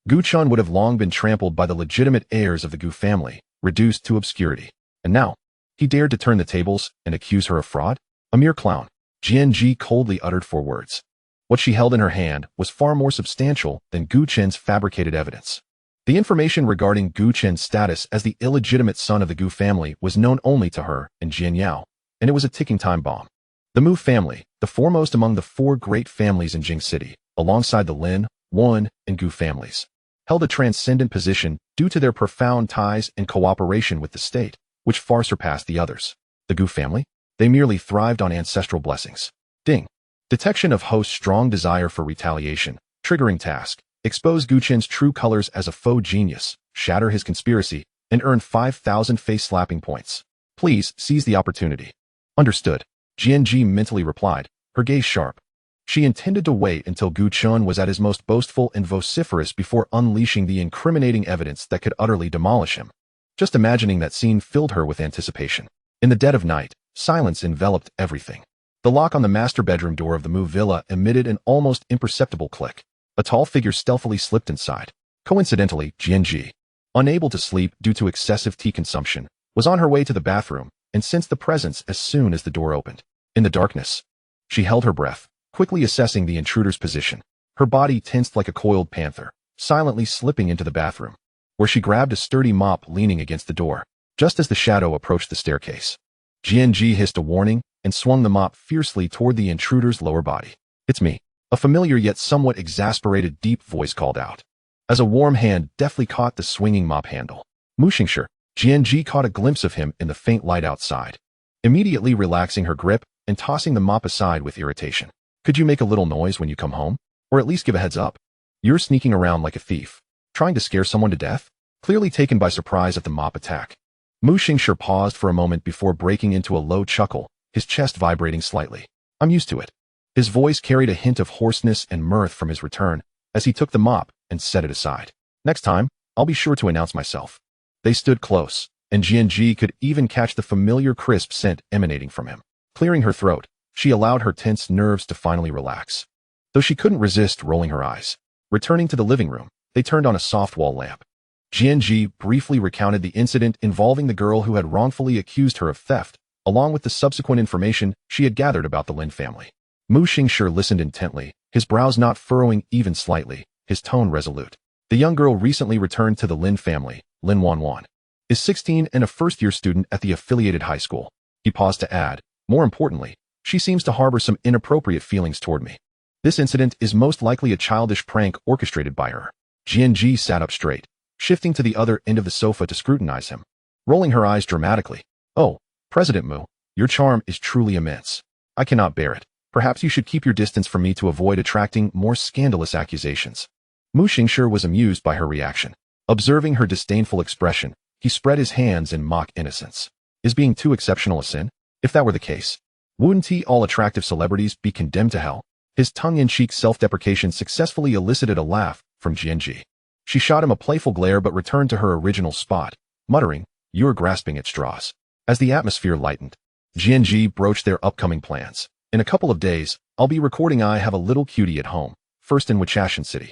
Gu Chen would have long been trampled by the legitimate heirs of the Gu family, reduced to obscurity. And now, he dared to turn the tables and accuse her of fraud? A mere clown. Jianji coldly uttered 4 words. What she held in her hand was far more substantial than Gu Chen's fabricated evidence. The information regarding Gu Chen's status as the illegitimate son of the Gu family was known only to her and Jian Yao, and it was a ticking time bomb. The Mu family, the foremost among the 4 great families in Jing City, alongside the Lin, Wan, and Gu families, held a transcendent position due to their profound ties and cooperation with the state, which far surpassed the others. The Gu family? They merely thrived on ancestral blessings. Ding. Detection of host's strong desire for retaliation. Triggering task. Expose Gu Chen's true colors as a faux genius. Shatter his conspiracy and earn 5,000 face-slapping points. Please seize the opportunity. Understood. GNG mentally replied, her gaze sharp. She intended to wait until Gu Chun was at his most boastful and vociferous before unleashing the incriminating evidence that could utterly demolish him. Just imagining that scene filled her with anticipation. In the dead of night, silence enveloped everything. The lock on the master bedroom door of the Mu villa emitted an almost imperceptible click. A tall figure stealthily slipped inside. Coincidentally, GNG, unable to sleep due to excessive tea consumption, was on her way to the bathroom and sensed the presence as soon as the door opened. In the darkness, she held her breath, quickly assessing the intruder's position. Her body tensed like a coiled panther, silently slipping into the bathroom, where she grabbed a sturdy mop leaning against the door. Just as the shadow approached the staircase, GNG hissed a warning and swung the mop fiercely toward the intruder's lower body. "It's me," a familiar yet somewhat exasperated deep voice called out, as a warm hand deftly caught the swinging mop handle. Mu Xingshi. GNG caught a glimpse of him in the faint light outside, immediately relaxing her grip and tossing the mop aside with irritation. "Could you make a little noise when you come home? Or at least give a heads up? You're sneaking around like a thief, trying to scare someone to death?" Clearly taken by surprise at the mop attack, Mu Xingshi paused for a moment before breaking into a low chuckle, his chest vibrating slightly. "I'm used to it." His voice carried a hint of hoarseness and mirth from his return as he took the mop and set it aside. "Next time, I'll be sure to announce myself." They stood close, and GNG could even catch the familiar crisp scent emanating from him. Clearing her throat, she allowed her tense nerves to finally relax, though she couldn't resist rolling her eyes. Returning to the living room, they turned on a soft wall lamp. GNG briefly recounted the incident involving the girl who had wrongfully accused her of theft, along with the subsequent information she had gathered about the Lin family. Mu Xingshi listened intently, his brows not furrowing even slightly, his tone resolute. The young girl recently returned to the Lin family. Lin Wanwan is 16 and a first-year student at the affiliated high school. He paused to add, "More importantly, she seems to harbor some inappropriate feelings toward me. This incident is most likely a childish prank orchestrated by her." GNG sat up straight, shifting to the other end of the sofa to scrutinize him, rolling her eyes dramatically. "Oh, President Mu, your charm is truly immense. I cannot bear it. Perhaps you should keep your distance from me to avoid attracting more scandalous accusations." Mu Xingshi was amused by her reaction. Observing her disdainful expression, he spread his hands in mock innocence. Is being too exceptional a sin? If that were the case, wouldn't all attractive celebrities be condemned to hell? His tongue-in-cheek self-deprecation successfully elicited a laugh from GNG. She shot him a playful glare but returned to her original spot, muttering, "You're grasping at straws." As the atmosphere lightened, GNG broached their upcoming plans. "In a couple of days, I'll be recording I Have a Little Cutie at home, first in Wachashan City,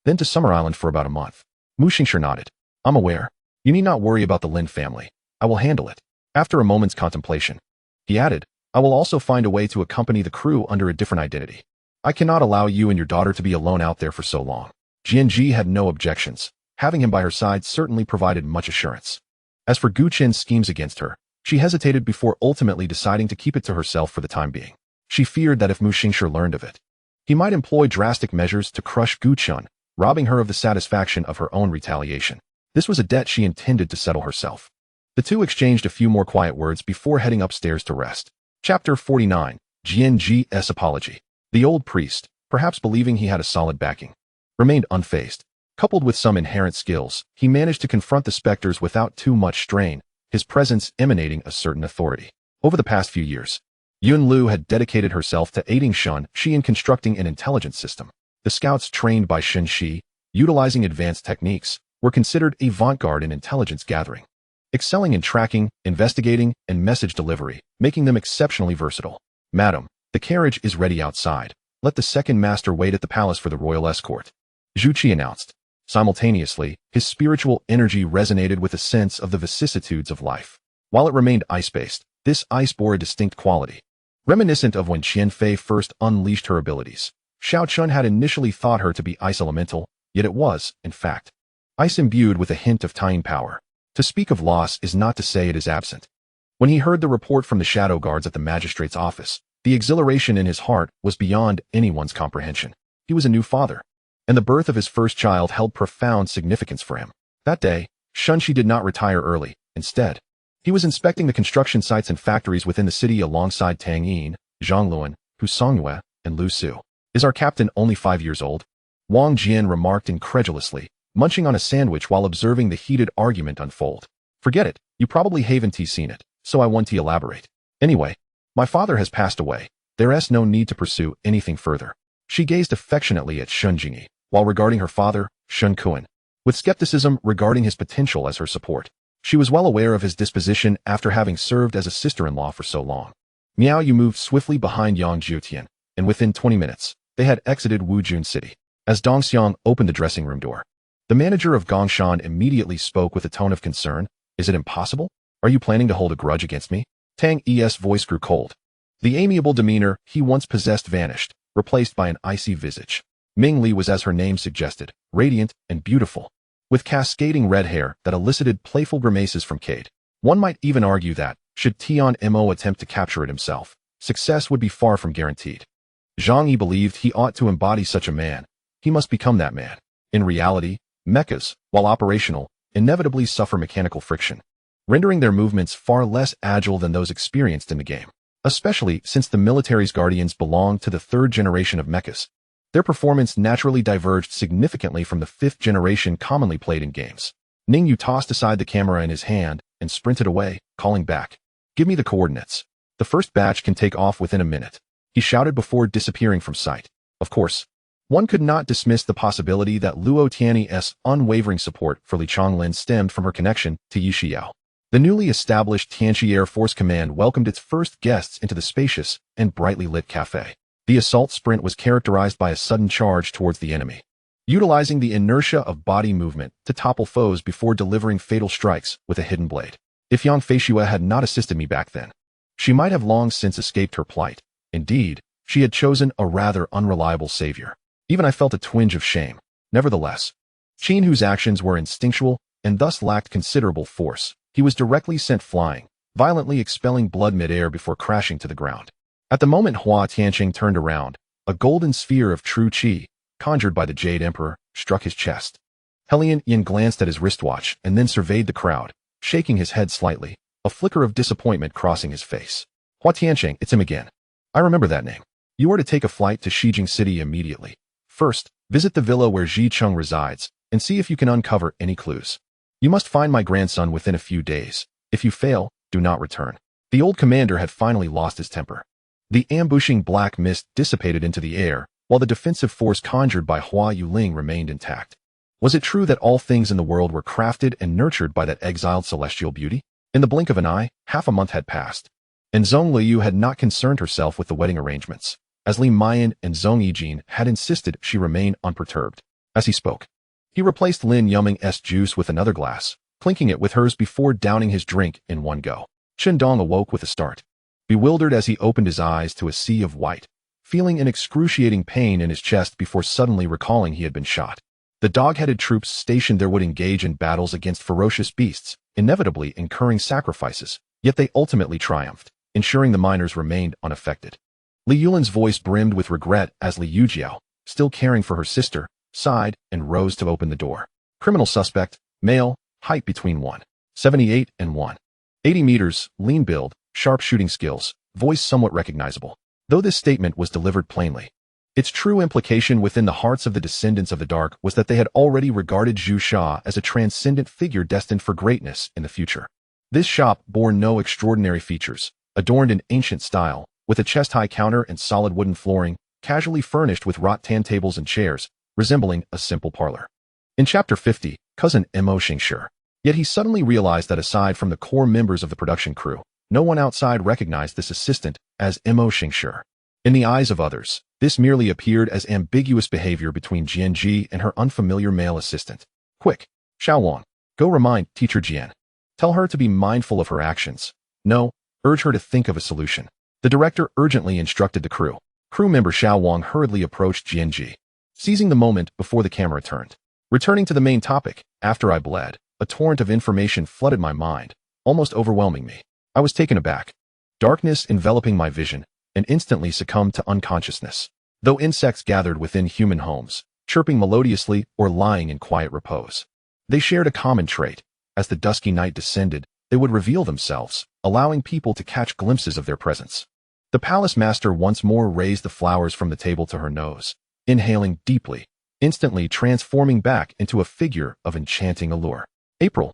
then to Summer Island for about a month." Mu Xingshi nodded. "I'm aware. You need not worry about the Lin family. I will handle it." After a moment's contemplation, he added, "I will also find a way to accompany the crew under a different identity. I cannot allow you and your daughter to be alone out there for so long." GNG had no objections. Having him by her side certainly provided much assurance. As for Gu Chen's schemes against her, she hesitated before ultimately deciding to keep it to herself for the time being. She feared that if Mu Xingshi learned of it, he might employ drastic measures to crush Gu Chen, robbing her of the satisfaction of her own retaliation. This was a debt she intended to settle herself. The two exchanged a few more quiet words before heading upstairs to rest. Chapter 49. GNG's Apology. The old priest, perhaps believing he had a solid backing, remained unfazed. Coupled with some inherent skills, he managed to confront the specters without too much strain, his presence emanating a certain authority. Over the past few years, Yun Lu had dedicated herself to aiding Shun Shi in constructing an intelligence system. The scouts trained by Shun Shi, utilizing advanced techniques, were considered avant-garde in intelligence gathering, excelling in tracking, investigating, and message delivery, making them exceptionally versatile. "Madam, the carriage is ready outside. Let the second master wait at the palace for the royal escort," Zhu Qi announced. Simultaneously, his spiritual energy resonated with a sense of the vicissitudes of life. While it remained ice-based, this ice bore a distinct quality, reminiscent of when Qian Fei first unleashed her abilities. Xiao Chun had initially thought her to be ice elemental, yet it was, in fact, ice imbued with a hint of tying power. To speak of loss is not to say it is absent. When he heard the report from the shadow guards at the magistrate's office, the exhilaration in his heart was beyond anyone's comprehension. He was a new father, and the birth of his first child held profound significance for him. That day, Shunshi did not retire early. Instead, he was inspecting the construction sites and factories within the city alongside Tang Yin, Zhang Luan, Hu Songyue, and Lu Su. "Is our captain only 5 years old?" Wang Jian remarked incredulously, munching on a sandwich while observing the heated argument unfold. "Forget it, you probably haven't seen it, so I want to elaborate. Anyway, My father has passed away. There is no need to pursue anything further. She gazed affectionately at Shun Jingyi, while regarding her father, Shun Kuan, with skepticism regarding his potential as her support. She was well aware of his disposition after having served as a sister-in-law for so long. Miao Yu moved swiftly behind Yang Jiutian, and within 20 minutes, they had exited Wujun City. As Dong Xiang opened the dressing room door, the manager of Gongshan immediately spoke with a tone of concern. Is it impossible? Are you planning to hold a grudge against me? Tang Yi's voice grew cold. The amiable demeanor he once possessed vanished, replaced by an icy visage. Ming Li was, as her name suggested, radiant and beautiful, with cascading red hair that elicited playful grimaces from Cade. One might even argue that, should Tian Mo attempt to capture it himself, success would be far from guaranteed. Zhang Yi believed he ought to embody such a man. He must become that man. In reality, mechas, while operational, inevitably suffer mechanical friction, rendering their movements far less agile than those experienced in the game. Especially since the military's guardians belong to the third generation of mechas. Their performance naturally diverged significantly from the fifth generation commonly played in games. Ning Yu tossed aside the camera in his hand and sprinted away, calling back. Give me the coordinates. The first batch can take off within a minute, he shouted before disappearing from sight. Of course, one could not dismiss the possibility that Luo Tianyi's unwavering support for Li Chonglin stemmed from her connection to Yi Xiao. The newly established Tianxi Air Force Command welcomed its first guests into the spacious and brightly lit cafe. The assault sprint was characterized by a sudden charge towards the enemy, utilizing the inertia of body movement to topple foes before delivering fatal strikes with a hidden blade. If Yang Feishua had not assisted me back then, she might have long since escaped her plight. Indeed, she had chosen a rather unreliable savior. Even I felt a twinge of shame. Nevertheless, Qin, whose actions were instinctual and thus lacked considerable force, he was directly sent flying, violently expelling blood mid-air before crashing to the ground. At the moment Hua Tianqing turned around, a golden sphere of true qi, conjured by the Jade Emperor, struck his chest. Helian Yin glanced at his wristwatch and then surveyed the crowd, shaking his head slightly, a flicker of disappointment crossing his face. Hua Tianqing, it's him again. I remember that name. You are to take a flight to Shijing City immediately. First, visit the villa where Ji Cheng resides, and see if you can uncover any clues. You must find my grandson within a few days. If you fail, do not return. The old commander had finally lost his temper. The ambushing black mist dissipated into the air, while the defensive force conjured by Hua Yuling remained intact. Was it true that all things in the world were crafted and nurtured by that exiled celestial beauty? In the blink of an eye, half a month had passed, and Zhong Liu had not concerned herself with the wedding arrangements, as Li Mayan and Zhong Yijin had insisted she remain unperturbed. As he spoke, he replaced Lin Yuming's juice with another glass, clinking it with hers before downing his drink in one go. Chen Dong awoke with a start, bewildered as he opened his eyes to a sea of white, feeling an excruciating pain in his chest before suddenly recalling he had been shot. The dog-headed troops stationed there would engage in battles against ferocious beasts, inevitably incurring sacrifices, yet they ultimately triumphed, ensuring the miners remained unaffected. Li Yulin's voice brimmed with regret as Li Yujiao, still caring for her sister, sighed and rose to open the door. Criminal suspect, male, height between 1.78 and 1.80 meters, lean build, sharp shooting skills, voice somewhat recognizable. Though this statement was delivered plainly, its true implication within the hearts of the descendants of the Dark was that they had already regarded Zhu Sha as a transcendent figure destined for greatness in the future. This shop bore no extraordinary features, adorned in ancient style, with a chest-high counter and solid wooden flooring, casually furnished with rattan tables and chairs, resembling a simple parlor. In Chapter 50, cousin Mo Xingshi. Yet he suddenly realized that aside from the core members of the production crew, no one outside recognized this assistant as Mo Xingshi. In the eyes of others, this merely appeared as ambiguous behavior between Jianji and her unfamiliar male assistant. Quick, Xiaowang, go remind Teacher Jian. Tell her to be mindful of her actions. No, urge her to think of a solution. The director urgently instructed the crew. Crew member Xiaowang hurriedly approached Jianji, seizing the moment before the camera turned. Returning to the main topic, after I bled, a torrent of information flooded my mind, almost overwhelming me. I was taken aback. Darkness enveloping my vision, and instantly succumbed to unconsciousness. Though insects gathered within human homes, chirping melodiously or lying in quiet repose, they shared a common trait. As the dusky night descended, they would reveal themselves, allowing people to catch glimpses of their presence. The palace master once more raised the flowers from the table to her nose, inhaling deeply, instantly transforming back into a figure of enchanting allure. April,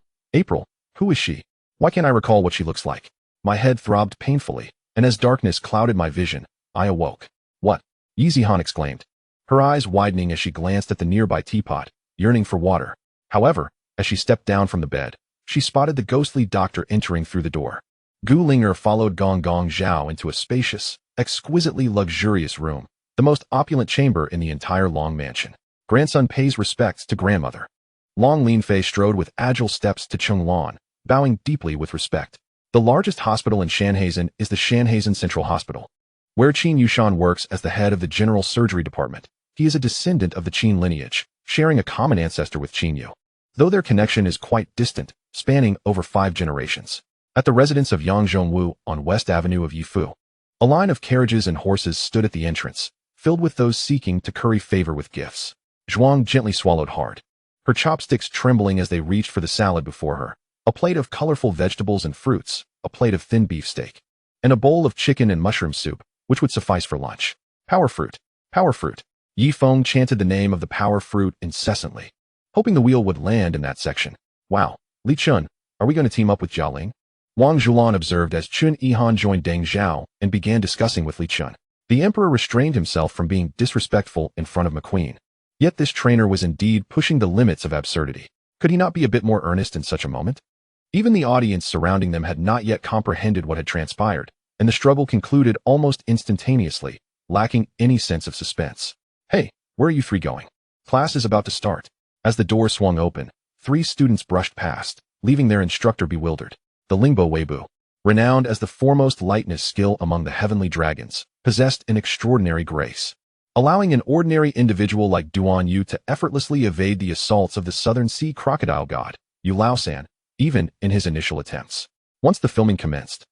who is she? Why can't I recall what she looks like? My head throbbed painfully, and as darkness clouded my vision, I awoke. What? Yi Zihan exclaimed, her eyes widening as she glanced at the nearby teapot, yearning for water. However, as she stepped down from the bed, she spotted the ghostly doctor entering through the door. Gu Linger followed Gong Gong Zhao into a spacious, exquisitely luxurious room, the most opulent chamber in the entire Long mansion. Grandson pays respects to grandmother. Long Linfei strode with agile steps to Chenglan, bowing deeply with respect. The largest hospital in Shanhaisen is the Shanhaisen Central Hospital, where Qin Yushan works as the head of the General Surgery Department. He is a descendant of the Qin lineage, sharing a common ancestor with Qin Yu, though their connection is quite distant, spanning over 5 generations. At the residence of Yang Zhongwu on West Avenue of Yifu, a line of carriages and horses stood at the entrance, filled with those seeking to curry favor with gifts. Zhuang gently swallowed hard, her chopsticks trembling as they reached for the salad before her, a plate of colorful vegetables and fruits, a plate of thin beef steak, and a bowl of chicken and mushroom soup, which would suffice for lunch. Power fruit, power fruit. Yi Feng chanted the name of the power fruit incessantly, hoping the wheel would land in that section. Wow, Li Chun, are we going to team up with Jialing? Wang Zhulan observed as Chun Yihan joined Deng Zhao and began discussing with Li Chun. The emperor restrained himself from being disrespectful in front of McQueen. Yet this trainer was indeed pushing the limits of absurdity. Could he not be a bit more earnest in such a moment? Even the audience surrounding them had not yet comprehended what had transpired, and the struggle concluded almost instantaneously, lacking any sense of suspense. Hey, where are you 3 going? Class is about to start. As the door swung open, 3 students brushed past, leaving their instructor bewildered. The Lingbo Weibu, renowned as the foremost lightness skill among the heavenly dragons, possessed an extraordinary grace, allowing an ordinary individual like Duan Yu to effortlessly evade the assaults of the Southern Sea crocodile god, Yu Laosan, even in his initial attempts. Once the filming commenced,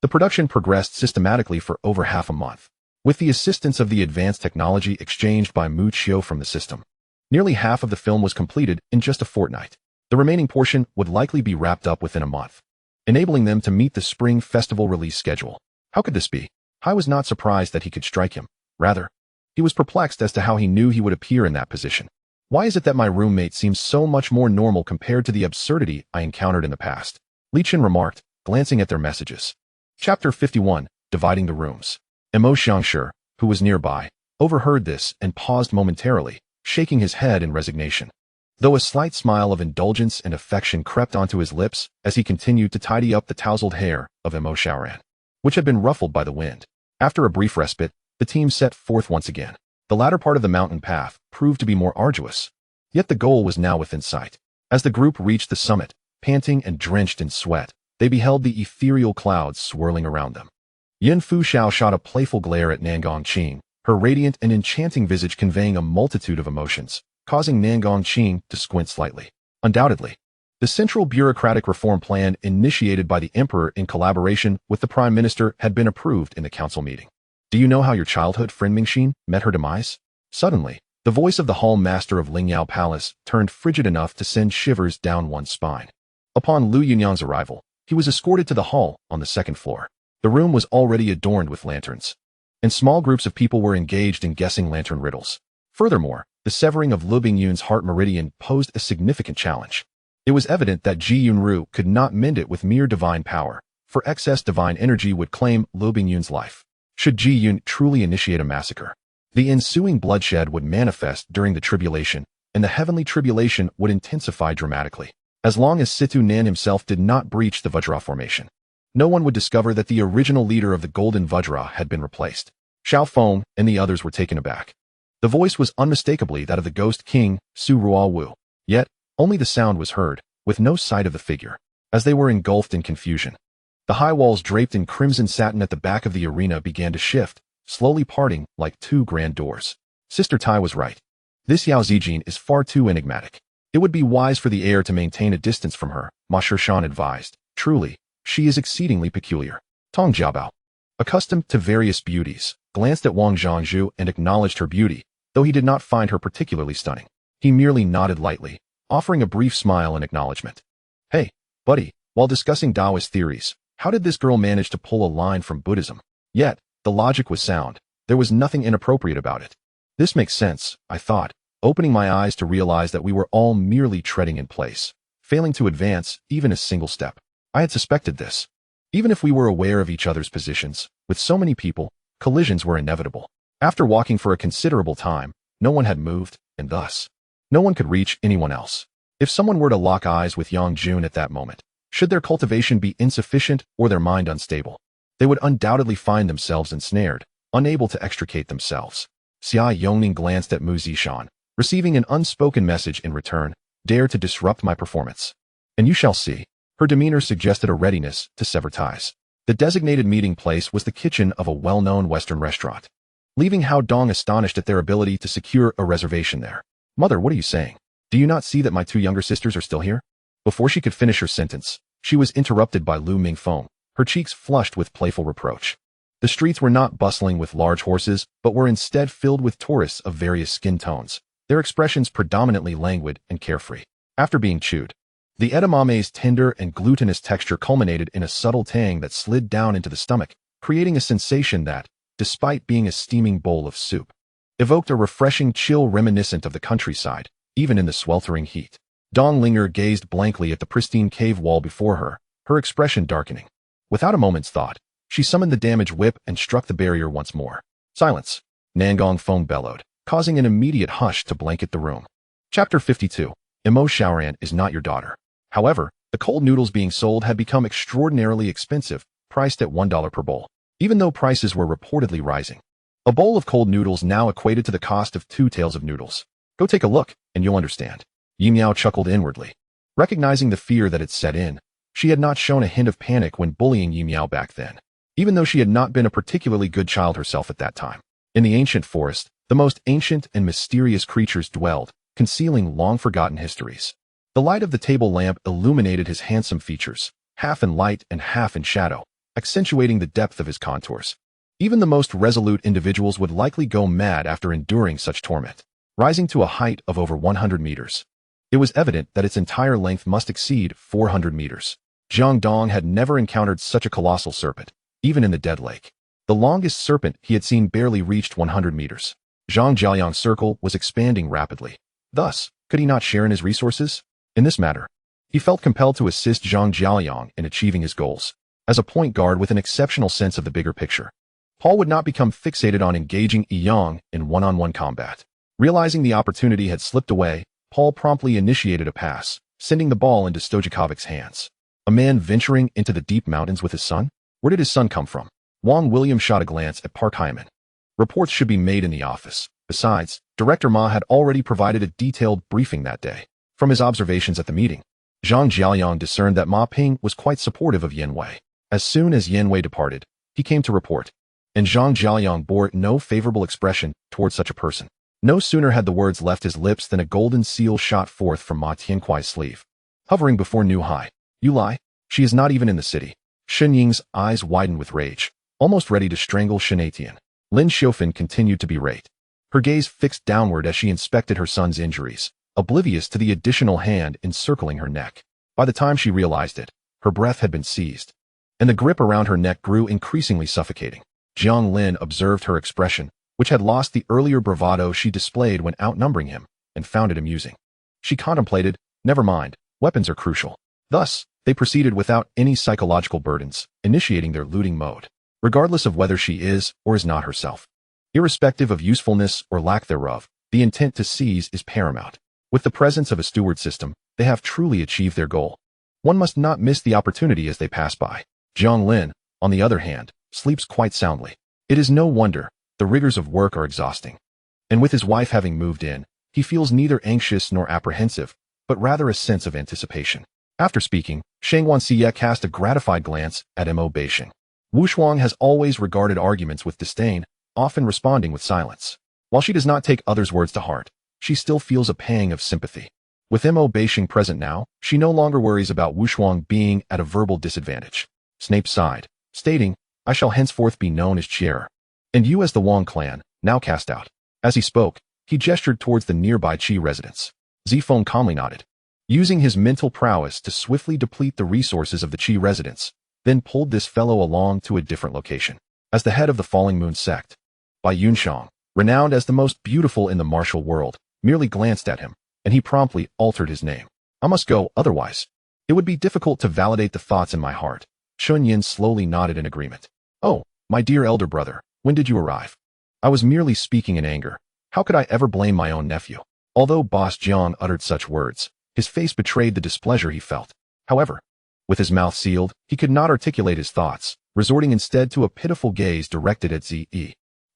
the production progressed systematically for over half a month, with the assistance of the advanced technology exchanged by Mu Qiu from the system. Nearly half of the film was completed in just a fortnight. The remaining portion would likely be wrapped up within a month, enabling them to meet the spring festival release schedule. How could this be? Hai was not surprised that he could strike him. Rather, he was perplexed as to how he knew he would appear in that position. Why is it that my roommate seems so much more normal compared to the absurdity I encountered in the past? Li Chen remarked, glancing at their messages. Chapter 51, Dividing the Rooms. Mo Xiangshi, who was nearby, overheard this and paused momentarily, shaking his head in resignation. Though a slight smile of indulgence and affection crept onto his lips as he continued to tidy up the tousled hair of Mo Xiaoran, which had been ruffled by the wind. After a brief respite, the team set forth once again. The latter part of the mountain path proved to be more arduous, yet the goal was now within sight. As the group reached the summit, panting and drenched in sweat, they beheld the ethereal clouds swirling around them. Yin Fu Xiao shot a playful glare at Nangong Qing, her radiant and enchanting visage conveying a multitude of emotions, causing Nangong Qing to squint slightly. Undoubtedly, the central bureaucratic reform plan initiated by the emperor in collaboration with the prime minister had been approved in the council meeting. Do you know how your childhood friend Mingxin met her demise? Suddenly, the voice of the hall master of Lingyao Palace turned frigid enough to send shivers down one's spine. Upon Lu Yunyang's arrival, he was escorted to the hall on the 2nd floor. The room was already adorned with lanterns, and small groups of people were engaged in guessing lantern riddles. Furthermore, the severing of Lu Bingyun's heart meridian posed a significant challenge. It was evident that Ji Yunru could not mend it with mere divine power, for excess divine energy would claim Lu Bingyun's life. Should Ji Yun truly initiate a massacre, the ensuing bloodshed would manifest during the tribulation, and the heavenly tribulation would intensify dramatically. As long as Situ Nan himself did not breach the Vajra formation, no one would discover that the original leader of the Golden Vajra had been replaced. Xiao Feng and the others were taken aback. The voice was unmistakably that of the Ghost King, Su Ruowu. Yet, only the sound was heard, with no sight of the figure. As they were engulfed in confusion, the high walls draped in crimson satin at the back of the arena began to shift, slowly parting like 2 grand doors. Sister Tai was right. This Yao Zijin is far too enigmatic. It would be wise for the heir to maintain a distance from her, Ma Shan advised. Truly, she is exceedingly peculiar. Tong Jiabao, accustomed to various beauties, glanced at Wang Zhangzhu and acknowledged her beauty, though he did not find her particularly stunning. He merely nodded lightly, offering a brief smile in acknowledgement. Hey, buddy, while discussing Taoist theories, how did this girl manage to pull a line from Buddhism? Yet, the logic was sound. There was nothing inappropriate about it. This makes sense, I thought, opening my eyes to realize that we were all merely treading in place, failing to advance even a single step. I had suspected this. Even if we were aware of each other's positions, with so many people, collisions were inevitable. After walking for a considerable time, no one had moved, and thus, no one could reach anyone else. If someone were to lock eyes with Yang Jun at that moment, should their cultivation be insufficient or their mind unstable, they would undoubtedly find themselves ensnared, unable to extricate themselves. Xia Yongning glanced at Mu Zishan, receiving an unspoken message in return, dare to disrupt my performance. And you shall see. Her demeanor suggested a readiness to sever ties. The designated meeting place was the kitchen of a well-known Western restaurant, leaving Hao Dong astonished at their ability to secure a reservation there. Mother, what are you saying? Do you not see that my two younger sisters are still here? Before she could finish her sentence, she was interrupted by Lu Mingfeng, her cheeks flushed with playful reproach. The streets were not bustling with large horses, but were instead filled with tourists of various skin tones, their expressions predominantly languid and carefree. After being chewed, the edamame's tender and glutinous texture culminated in a subtle tang that slid down into the stomach, creating a sensation that, despite being a steaming bowl of soup, evoked a refreshing chill reminiscent of the countryside, even in the sweltering heat. Dong Linger gazed blankly at the pristine cave wall before her, her expression darkening. Without a moment's thought, she summoned the damage whip and struck the barrier once more. Silence! Nangong Feng bellowed, causing an immediate hush to blanket the room. Chapter 52. Imo Shaoran is not your daughter. However, the cold noodles being sold had become extraordinarily expensive, priced at $1 per bowl, even though prices were reportedly rising. A bowl of cold noodles now equated to the cost of 2 taels of noodles. Go take a look, and you'll understand. Yi Miao chuckled inwardly. Recognizing the fear that had set in, she had not shown a hint of panic when bullying Yi Miao back then, even though she had not been a particularly good child herself at that time. In the ancient forest, the most ancient and mysterious creatures dwelled, concealing long-forgotten histories. The light of the table lamp illuminated his handsome features, half in light and half in shadow, accentuating the depth of his contours. Even the most resolute individuals would likely go mad after enduring such torment. Rising to a height of over 100 meters, it was evident that its entire length must exceed 400 meters. Jiang Dong had never encountered such a colossal serpent, even in the dead lake. The longest serpent he had seen barely reached 100 meters. Zhang Jiaoyang's circle was expanding rapidly. Thus, could he not share in his resources? In this matter, he felt compelled to assist Zhang Jiaoyang in achieving his goals. As a point guard with an exceptional sense of the bigger picture, Paul would not become fixated on engaging Yang in one-on-one combat. Realizing the opportunity had slipped away, Paul promptly initiated a pass, sending the ball into Stojakovic's hands. A man venturing into the deep mountains with his son? Where did his son come from? Wang William shot a glance at Park Hyman. Reports should be made in the office. Besides, Director Ma had already provided a detailed briefing that day. From his observations at the meeting, Zhang Jiaoyang discerned that Ma Ping was quite supportive of Yan Wei. As soon as Yan Wei departed, he came to report, and Zhang Jiaoyang bore no favorable expression towards such a person. No sooner had the words left his lips than a golden seal shot forth from Ma Tiankuai's sleeve. Hovering before Nu Hai, you lie? She is not even in the city. Shen Ying's eyes widened with rage, almost ready to strangle Shen Etian. Lin Xiufan continued to berate, her gaze fixed downward as she inspected her son's injuries, oblivious to the additional hand encircling her neck. By the time she realized it, her breath had been seized, and the grip around her neck grew increasingly suffocating. Jiang Lin observed her expression, which had lost the earlier bravado she displayed when outnumbering him, and found it amusing. She contemplated, never mind, weapons are crucial. Thus, they proceeded without any psychological burdens, initiating their looting mode, regardless of whether she is or is not herself. Irrespective of usefulness or lack thereof, the intent to seize is paramount. With the presence of a steward system, they have truly achieved their goal. One must not miss the opportunity as they pass by. Jiang Lin, on the other hand, sleeps quite soundly. It is no wonder, the rigors of work are exhausting. And with his wife having moved in, he feels neither anxious nor apprehensive, but rather a sense of anticipation. After speaking, Shang Wanxiye cast a gratified glance at Mo Beishing. Wu Shuang has always regarded arguments with disdain, often responding with silence. While she does not take others' words to heart, she still feels a pang of sympathy. With Mo Beishing present now, she no longer worries about Wu Shuang being at a verbal disadvantage. Snape sighed, stating, I shall henceforth be known as Chier. And you as the Wang clan, now cast out. As he spoke, he gestured towards the nearby Qi residence. Zifeng calmly nodded, using his mental prowess to swiftly deplete the resources of the Qi residence, then pulled this fellow along to a different location. As the head of the Falling Moon sect, Bai Yunshang, renowned as the most beautiful in the martial world, merely glanced at him, and he promptly altered his name. I must go, otherwise it would be difficult to validate the thoughts in my heart. Chun Yin slowly nodded in agreement. Oh, my dear elder brother, when did you arrive? I was merely speaking in anger. How could I ever blame my own nephew? Although Boss Jiang uttered such words, his face betrayed the displeasure he felt. However, with his mouth sealed, he could not articulate his thoughts, resorting instead to a pitiful gaze directed at Zi.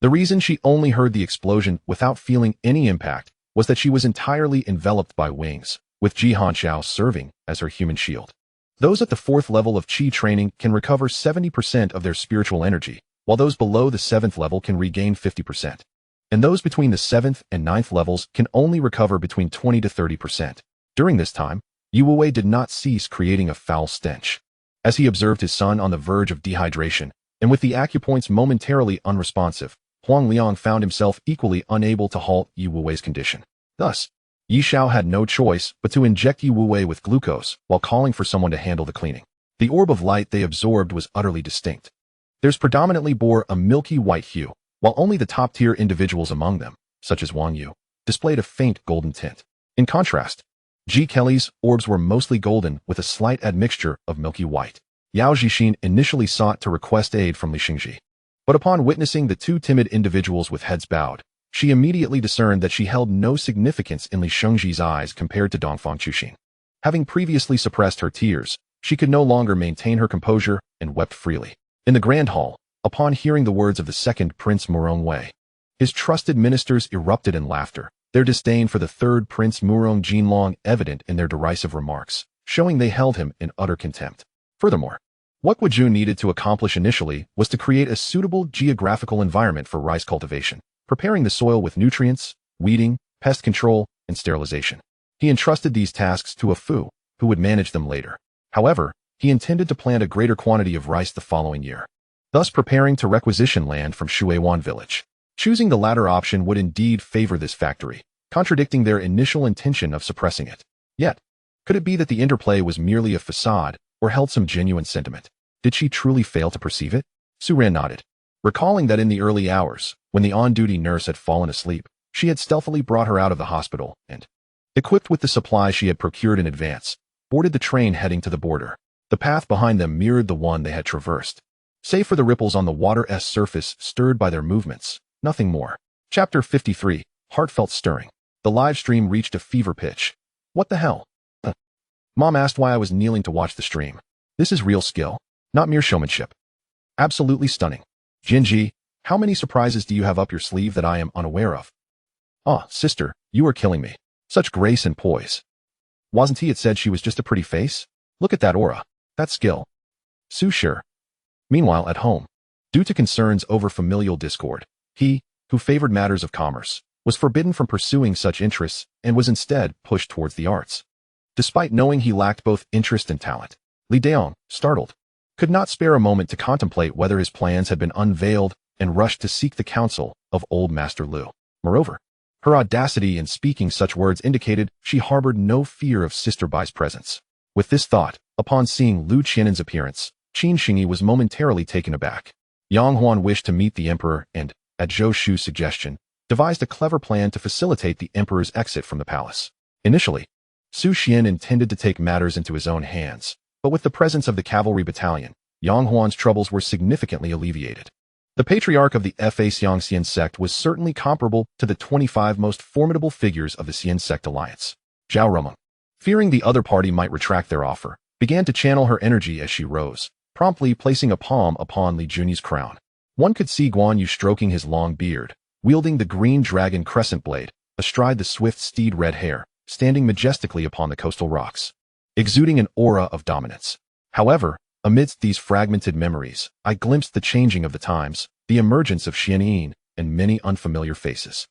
The reason she only heard the explosion without feeling any impact was that she was entirely enveloped by wings, with Ji Hanxiao serving as her human shield. Those at the 4th level of Qi training can recover 70% of their spiritual energy, while those below the 7th level can regain 50%. And those between the 7th and 9th levels can only recover between 20 to 30%. During this time, Yu Wei did not cease creating a foul stench. As he observed his son on the verge of dehydration, and with the acupoints momentarily unresponsive, Huang Liang found himself equally unable to halt Yu Wei's condition. Thus, Yi Xiao had no choice but to inject Yu Wei with glucose while calling for someone to handle the cleaning. The orb of light they absorbed was utterly distinct. Theirs predominantly bore a milky white hue, while only the top-tier individuals among them, such as Wang Yu, displayed a faint golden tint. In contrast, Ji Kelly's orbs were mostly golden with a slight admixture of milky white. Yao Zhixin initially sought to request aid from Li Xingji, but upon witnessing the two timid individuals with heads bowed, she immediately discerned that she held no significance in Li Shengji's eyes compared to Dongfang Chuxin. Having previously suppressed her tears, she could no longer maintain her composure and wept freely. In the Grand Hall, upon hearing the words of the second Prince Murong Wei, his trusted ministers erupted in laughter, their disdain for the third Prince Murong Jinlong evident in their derisive remarks, showing they held him in utter contempt. Furthermore, what Gu Jun needed to accomplish initially was to create a suitable geographical environment for rice cultivation, preparing the soil with nutrients, weeding, pest control, and sterilization. He entrusted these tasks to a Fu, who would manage them later. However, he intended to plant a greater quantity of rice the following year, thus preparing to requisition land from Shuiwan village. Choosing the latter option would indeed favor this factory, contradicting their initial intention of suppressing it. Yet, could it be that the interplay was merely a facade, or held some genuine sentiment? Did she truly fail to perceive it? Su Ran nodded, recalling that in the early hours, when the on-duty nurse had fallen asleep, she had stealthily brought her out of the hospital and, equipped with the supplies she had procured in advance, boarded the train heading to the border. The path behind them mirrored the one they had traversed. Save for the ripples on the water's surface stirred by their movements, nothing more. Chapter 53, Heartfelt Stirring. The live stream reached a fever pitch. What the hell? Mom asked why I was kneeling to watch the stream. This is real skill, not mere showmanship. Absolutely stunning. Jinji, how many surprises do you have up your sleeve that I am unaware of? Ah, sister, you are killing me. Such grace and poise. Wasn't he it said she was just a pretty face? Look at that aura, that skill. Su sure. Meanwhile, at home, due to concerns over familial discord, he, who favored matters of commerce, was forbidden from pursuing such interests and was instead pushed towards the arts. Despite knowing he lacked both interest and talent, Li Daong, startled, could not spare a moment to contemplate whether his plans had been unveiled and rushed to seek the counsel of old Master Lu. Moreover, her audacity in speaking such words indicated she harbored no fear of Sister Bai's presence. With this thought, upon seeing Lu Qian'an's appearance, Qin Xingyi was momentarily taken aback. Yang Huan wished to meet the emperor and, at Zhou Shu's suggestion, devised a clever plan to facilitate the emperor's exit from the palace. Initially, Su Xian intended to take matters into his own hands, but with the presence of the cavalry battalion, Yang Huan's troubles were significantly alleviated. The patriarch of the Fa Xiangxian sect was certainly comparable to the 25 most formidable figures of the Xian sect alliance. Zhao Rumeng, fearing the other party might retract their offer, began to channel her energy as she rose, promptly placing a palm upon Li Juni's crown. One could see Guan Yu stroking his long beard, wielding the green dragon crescent blade, astride the swift steed red hair, standing majestically upon the coastal rocks, exuding an aura of dominance. However, amidst these fragmented memories, I glimpsed the changing of the times, the emergence of Xianyin, and many unfamiliar faces.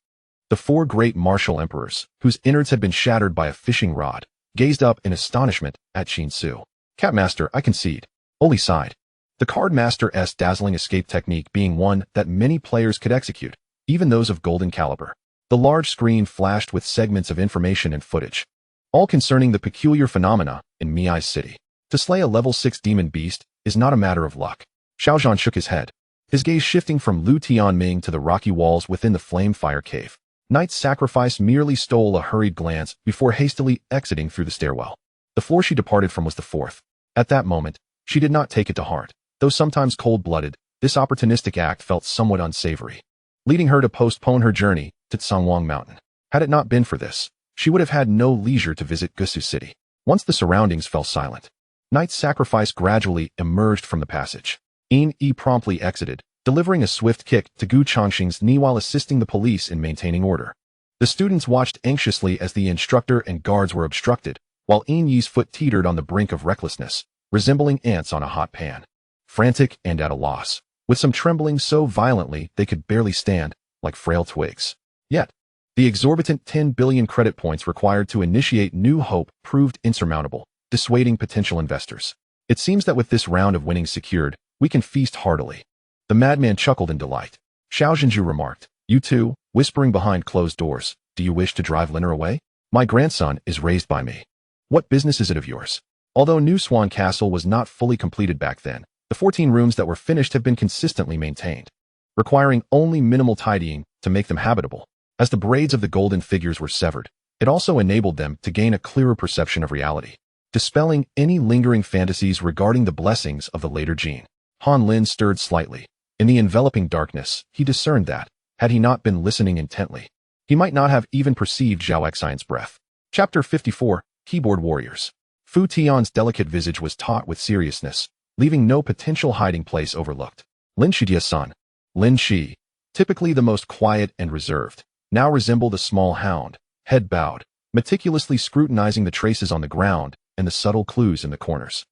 The four great martial emperors, whose innards had been shattered by a fishing rod, gazed up in astonishment at Qin Su. Capmaster, I concede. Oli sighed. The card master's dazzling escape technique being one that many players could execute, even those of golden caliber. The large screen flashed with segments of information and footage, all concerning the peculiar phenomena in Miai's city. To slay a level 6 demon beast is not a matter of luck. Xiaozhan shook his head, his gaze shifting from Lu Tianming to the rocky walls within the flame fire cave. Knight's sacrifice merely stole a hurried glance before hastily exiting through the stairwell. The floor she departed from was the fourth. At that moment, She did not take it to heart. Though sometimes cold-blooded, this opportunistic act felt somewhat unsavory, leading her to postpone her journey to Tsangwang Mountain. Had it not been for this, she would have had no leisure to visit Gusu City. Once the surroundings fell silent, Knight's sacrifice gradually emerged from the passage. Yi promptly exited, delivering a swift kick to Gu Changxing's knee while assisting the police in maintaining order. The students watched anxiously as the instructor and guards were obstructed, while Yi's foot teetered on the brink of recklessness, resembling ants on a hot pan. Frantic and at a loss, with some trembling so violently they could barely stand, like frail twigs. Yet, the exorbitant 10 billion credit points required to initiate New Hope proved insurmountable, dissuading potential investors. It seems that with this round of winnings secured, we can feast heartily. The madman chuckled in delight. Xiao Zhenju remarked, "You too," whispering behind closed doors, "do you wish to drive Liner away? My grandson is raised by me. What business is it of yours?" Although New Swan Castle was not fully completed back then, the 14 rooms that were finished have been consistently maintained, requiring only minimal tidying to make them habitable. As the braids of the golden figures were severed, it also enabled them to gain a clearer perception of reality, dispelling any lingering fantasies regarding the blessings of the later Jin. Han Lin stirred slightly. In the enveloping darkness, he discerned that, had he not been listening intently, he might not have even perceived Zhao Xian's breath. Chapter 54, Keyboard Warriors. Fu Tian's delicate visage was taut with seriousness, leaving no potential hiding place overlooked. Lin Shidia's son, Lin Shi, typically the most quiet and reserved, now resembled a small hound, head bowed, meticulously scrutinizing the traces on the ground and the subtle clues in the corners.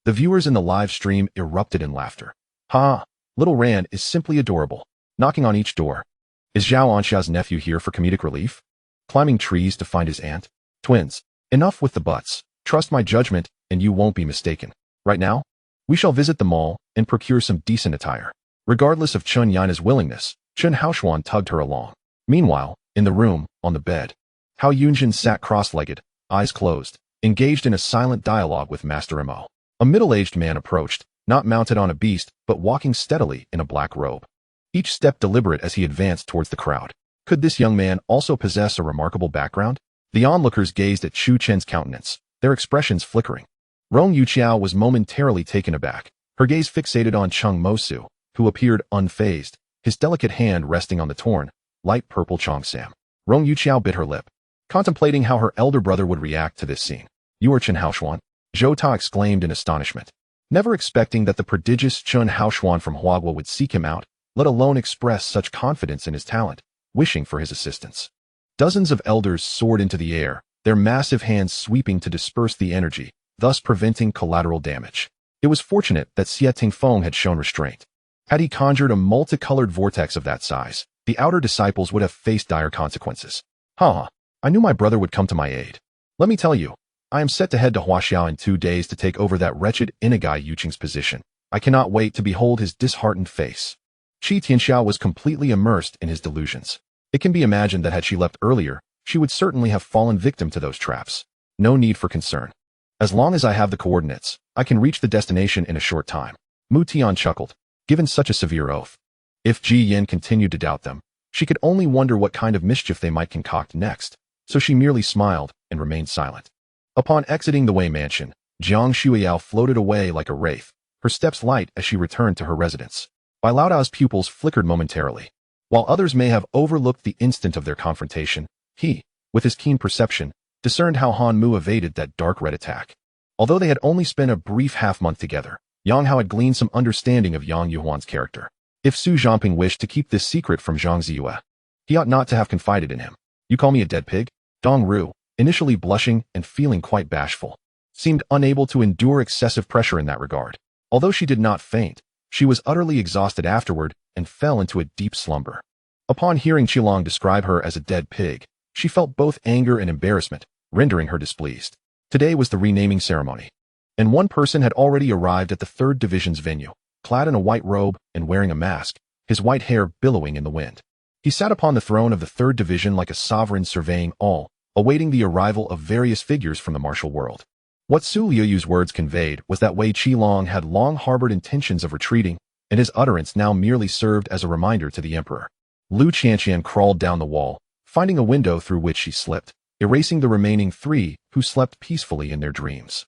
The viewers in the live stream erupted in laughter. "Ha! Little Rand is simply adorable." Knocking on each door. "Is Zhao Anxia's nephew here for comedic relief? Climbing trees to find his aunt? Twins. Enough with the buts. Trust my judgment and you won't be mistaken. Right now, we shall visit the mall and procure some decent attire." Regardless of Chun Yina's willingness, Chun Haoshuan tugged her along. Meanwhile, in the room, on the bed, Hao Yunjin sat cross-legged, eyes closed, engaged in a silent dialogue with Master Mo. A middle-aged man approached, not mounted on a beast, but walking steadily in a black robe. Each step deliberate as he advanced towards the crowd. Could this young man also possess a remarkable background? The onlookers gazed at Chu Chen's countenance, their expressions flickering. Rong Yuqiao was momentarily taken aback, her gaze fixated on Chung Mosu, who appeared unfazed, his delicate hand resting on the torn, light purple Chongsam. Rong Yuqiao bit her lip, contemplating how her elder brother would react to this scene. "You are Chen Haoshuan?" Zhou Ta exclaimed in astonishment, never expecting that the prodigious Chun Haoshuan from Huagua would seek him out, let alone express such confidence in his talent, wishing for his assistance. Dozens of elders soared into the air, their massive hands sweeping to disperse the energy, thus preventing collateral damage. It was fortunate that Xie Tingfeng had shown restraint. Had he conjured a multicolored vortex of that size, the outer disciples would have faced dire consequences. I knew my brother would come to my aid. Let me tell you, I am set to head to Huaxiao in 2 days to take over that wretched Inagai Yuqing's position. I cannot wait to behold his disheartened face. Qi Tianxiao was completely immersed in his delusions. It can be imagined that had she left earlier, she would certainly have fallen victim to those traps. No need for concern. As long as I have the coordinates, I can reach the destination in a short time. Mu Tian chuckled, given such a severe oath. If Ji Yin continued to doubt them, she could only wonder what kind of mischief they might concoct next, so she merely smiled and remained silent. Upon exiting the Wei mansion, Jiang Shuiyao floated away like a wraith, her steps light as she returned to her residence. Bai Laodao's pupils flickered momentarily. While others may have overlooked the instant of their confrontation, he, with his keen perception, discerned how Han Mu evaded that dark red attack. Although they had only spent a brief half-month together, Yang Hao had gleaned some understanding of Yang Yuhuan's character. If Su Zhangping wished to keep this secret from Zhang Ziyue, he ought not to have confided in him. "You call me a dead pig?" Dong Ru, initially blushing and feeling quite bashful, seemed unable to endure excessive pressure in that regard. Although she did not faint, she was utterly exhausted afterward and fell into a deep slumber. Upon hearing Qilong describe her as a dead pig, she felt both anger and embarrassment, rendering her displeased. Today was the renaming ceremony, and one person had already arrived at the 3rd Division's venue, clad in a white robe and wearing a mask, his white hair billowing in the wind. He sat upon the throne of the 3rd Division like a sovereign surveying all, awaiting the arrival of various figures from the martial world. What Su Liuyu's words conveyed was that Wei Qilong had long harbored intentions of retreating, and his utterance now merely served as a reminder to the emperor. Lu Qianqian crawled down the wall, finding a window through which she slipped, erasing the remaining 3 who slept peacefully in their dreams.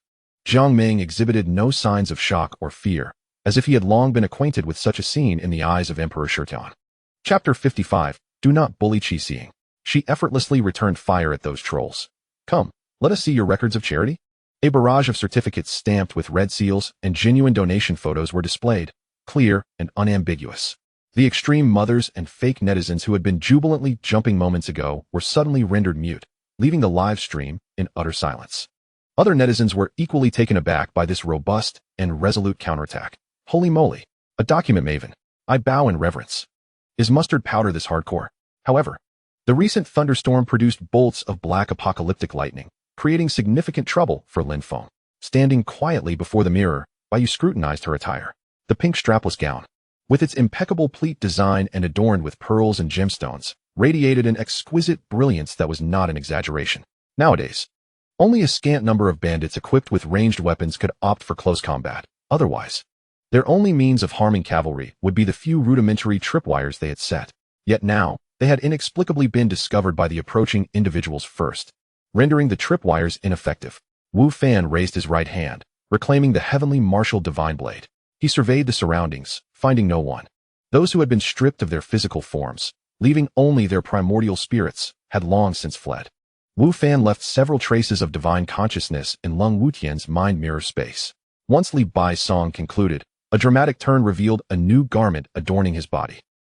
Jiang Ming exhibited no signs of shock or fear, as if he had long been acquainted with such a scene in the eyes of Emperor Shirtan. Chapter 55. Do not bully Qi Xing. She effortlessly returned fire at those trolls. Come, let us see your records of charity. A barrage of certificates stamped with red seals and genuine donation photos were displayed, clear and unambiguous. The extreme mothers and fake netizens who had been jubilantly jumping moments ago were suddenly rendered mute, leaving the live stream in utter silence. Other netizens were equally taken aback by this robust and resolute counterattack. Holy moly, a document maven. I bow in reverence. Is mustard powder this hardcore? However, the recent thunderstorm produced bolts of black apocalyptic lightning, creating significant trouble for Lin Feng. Standing quietly before the mirror, Bai Yu scrutinized her attire. The pink strapless gown, with its impeccable pleat design and adorned with pearls and gemstones, radiated an exquisite brilliance that was not an exaggeration. Nowadays, only a scant number of bandits equipped with ranged weapons could opt for close combat. Otherwise, their only means of harming cavalry would be the few rudimentary tripwires they had set. Yet now, they had inexplicably been discovered by the approaching individuals first, rendering the tripwires ineffective. Wu Fan raised his right hand, reclaiming the heavenly martial divine blade. He surveyed the surroundings, finding no one. Those who had been stripped of their physical forms, leaving only their primordial spirits, had long since fled. Wu Fan left several traces of divine consciousness in Lung Wutian's mind mirror space. Once Li Bai's song concluded, a dramatic turn revealed a new garment adorning his body.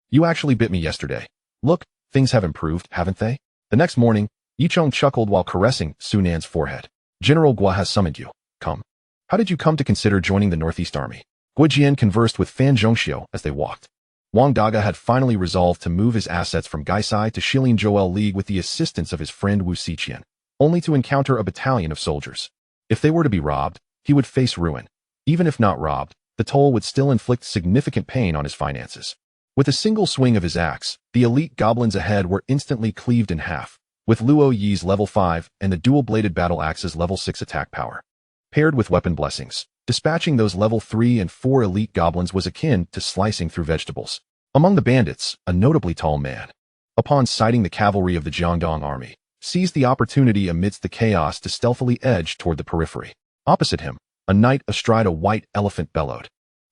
You actually bit me yesterday. Look, things have improved, haven't they? The next morning, Yicheng chuckled while caressing Sunan's forehead. General Gua has summoned you. Come. How did you come to consider joining the Northeast Army? Guijian conversed with Fan Zhongxiu as they walked. Wang Daga had finally resolved to move his assets from Gaisai to Shilin Joel League with the assistance of his friend Wu Xiqian, only to encounter a battalion of soldiers. If they were to be robbed, he would face ruin. Even if not robbed, the toll would still inflict significant pain on his finances. With a single swing of his axe, the elite goblins ahead were instantly cleaved in half, with Luo Yi's level 5 and the dual-bladed battle axe's level 6 attack power. Paired with weapon blessings, dispatching those level 3 and 4 elite goblins was akin to slicing through vegetables. Among the bandits, a notably tall man, upon sighting the cavalry of the Jiangdong army, seized the opportunity amidst the chaos to stealthily edge toward the periphery. Opposite him, a knight astride a white elephant bellowed,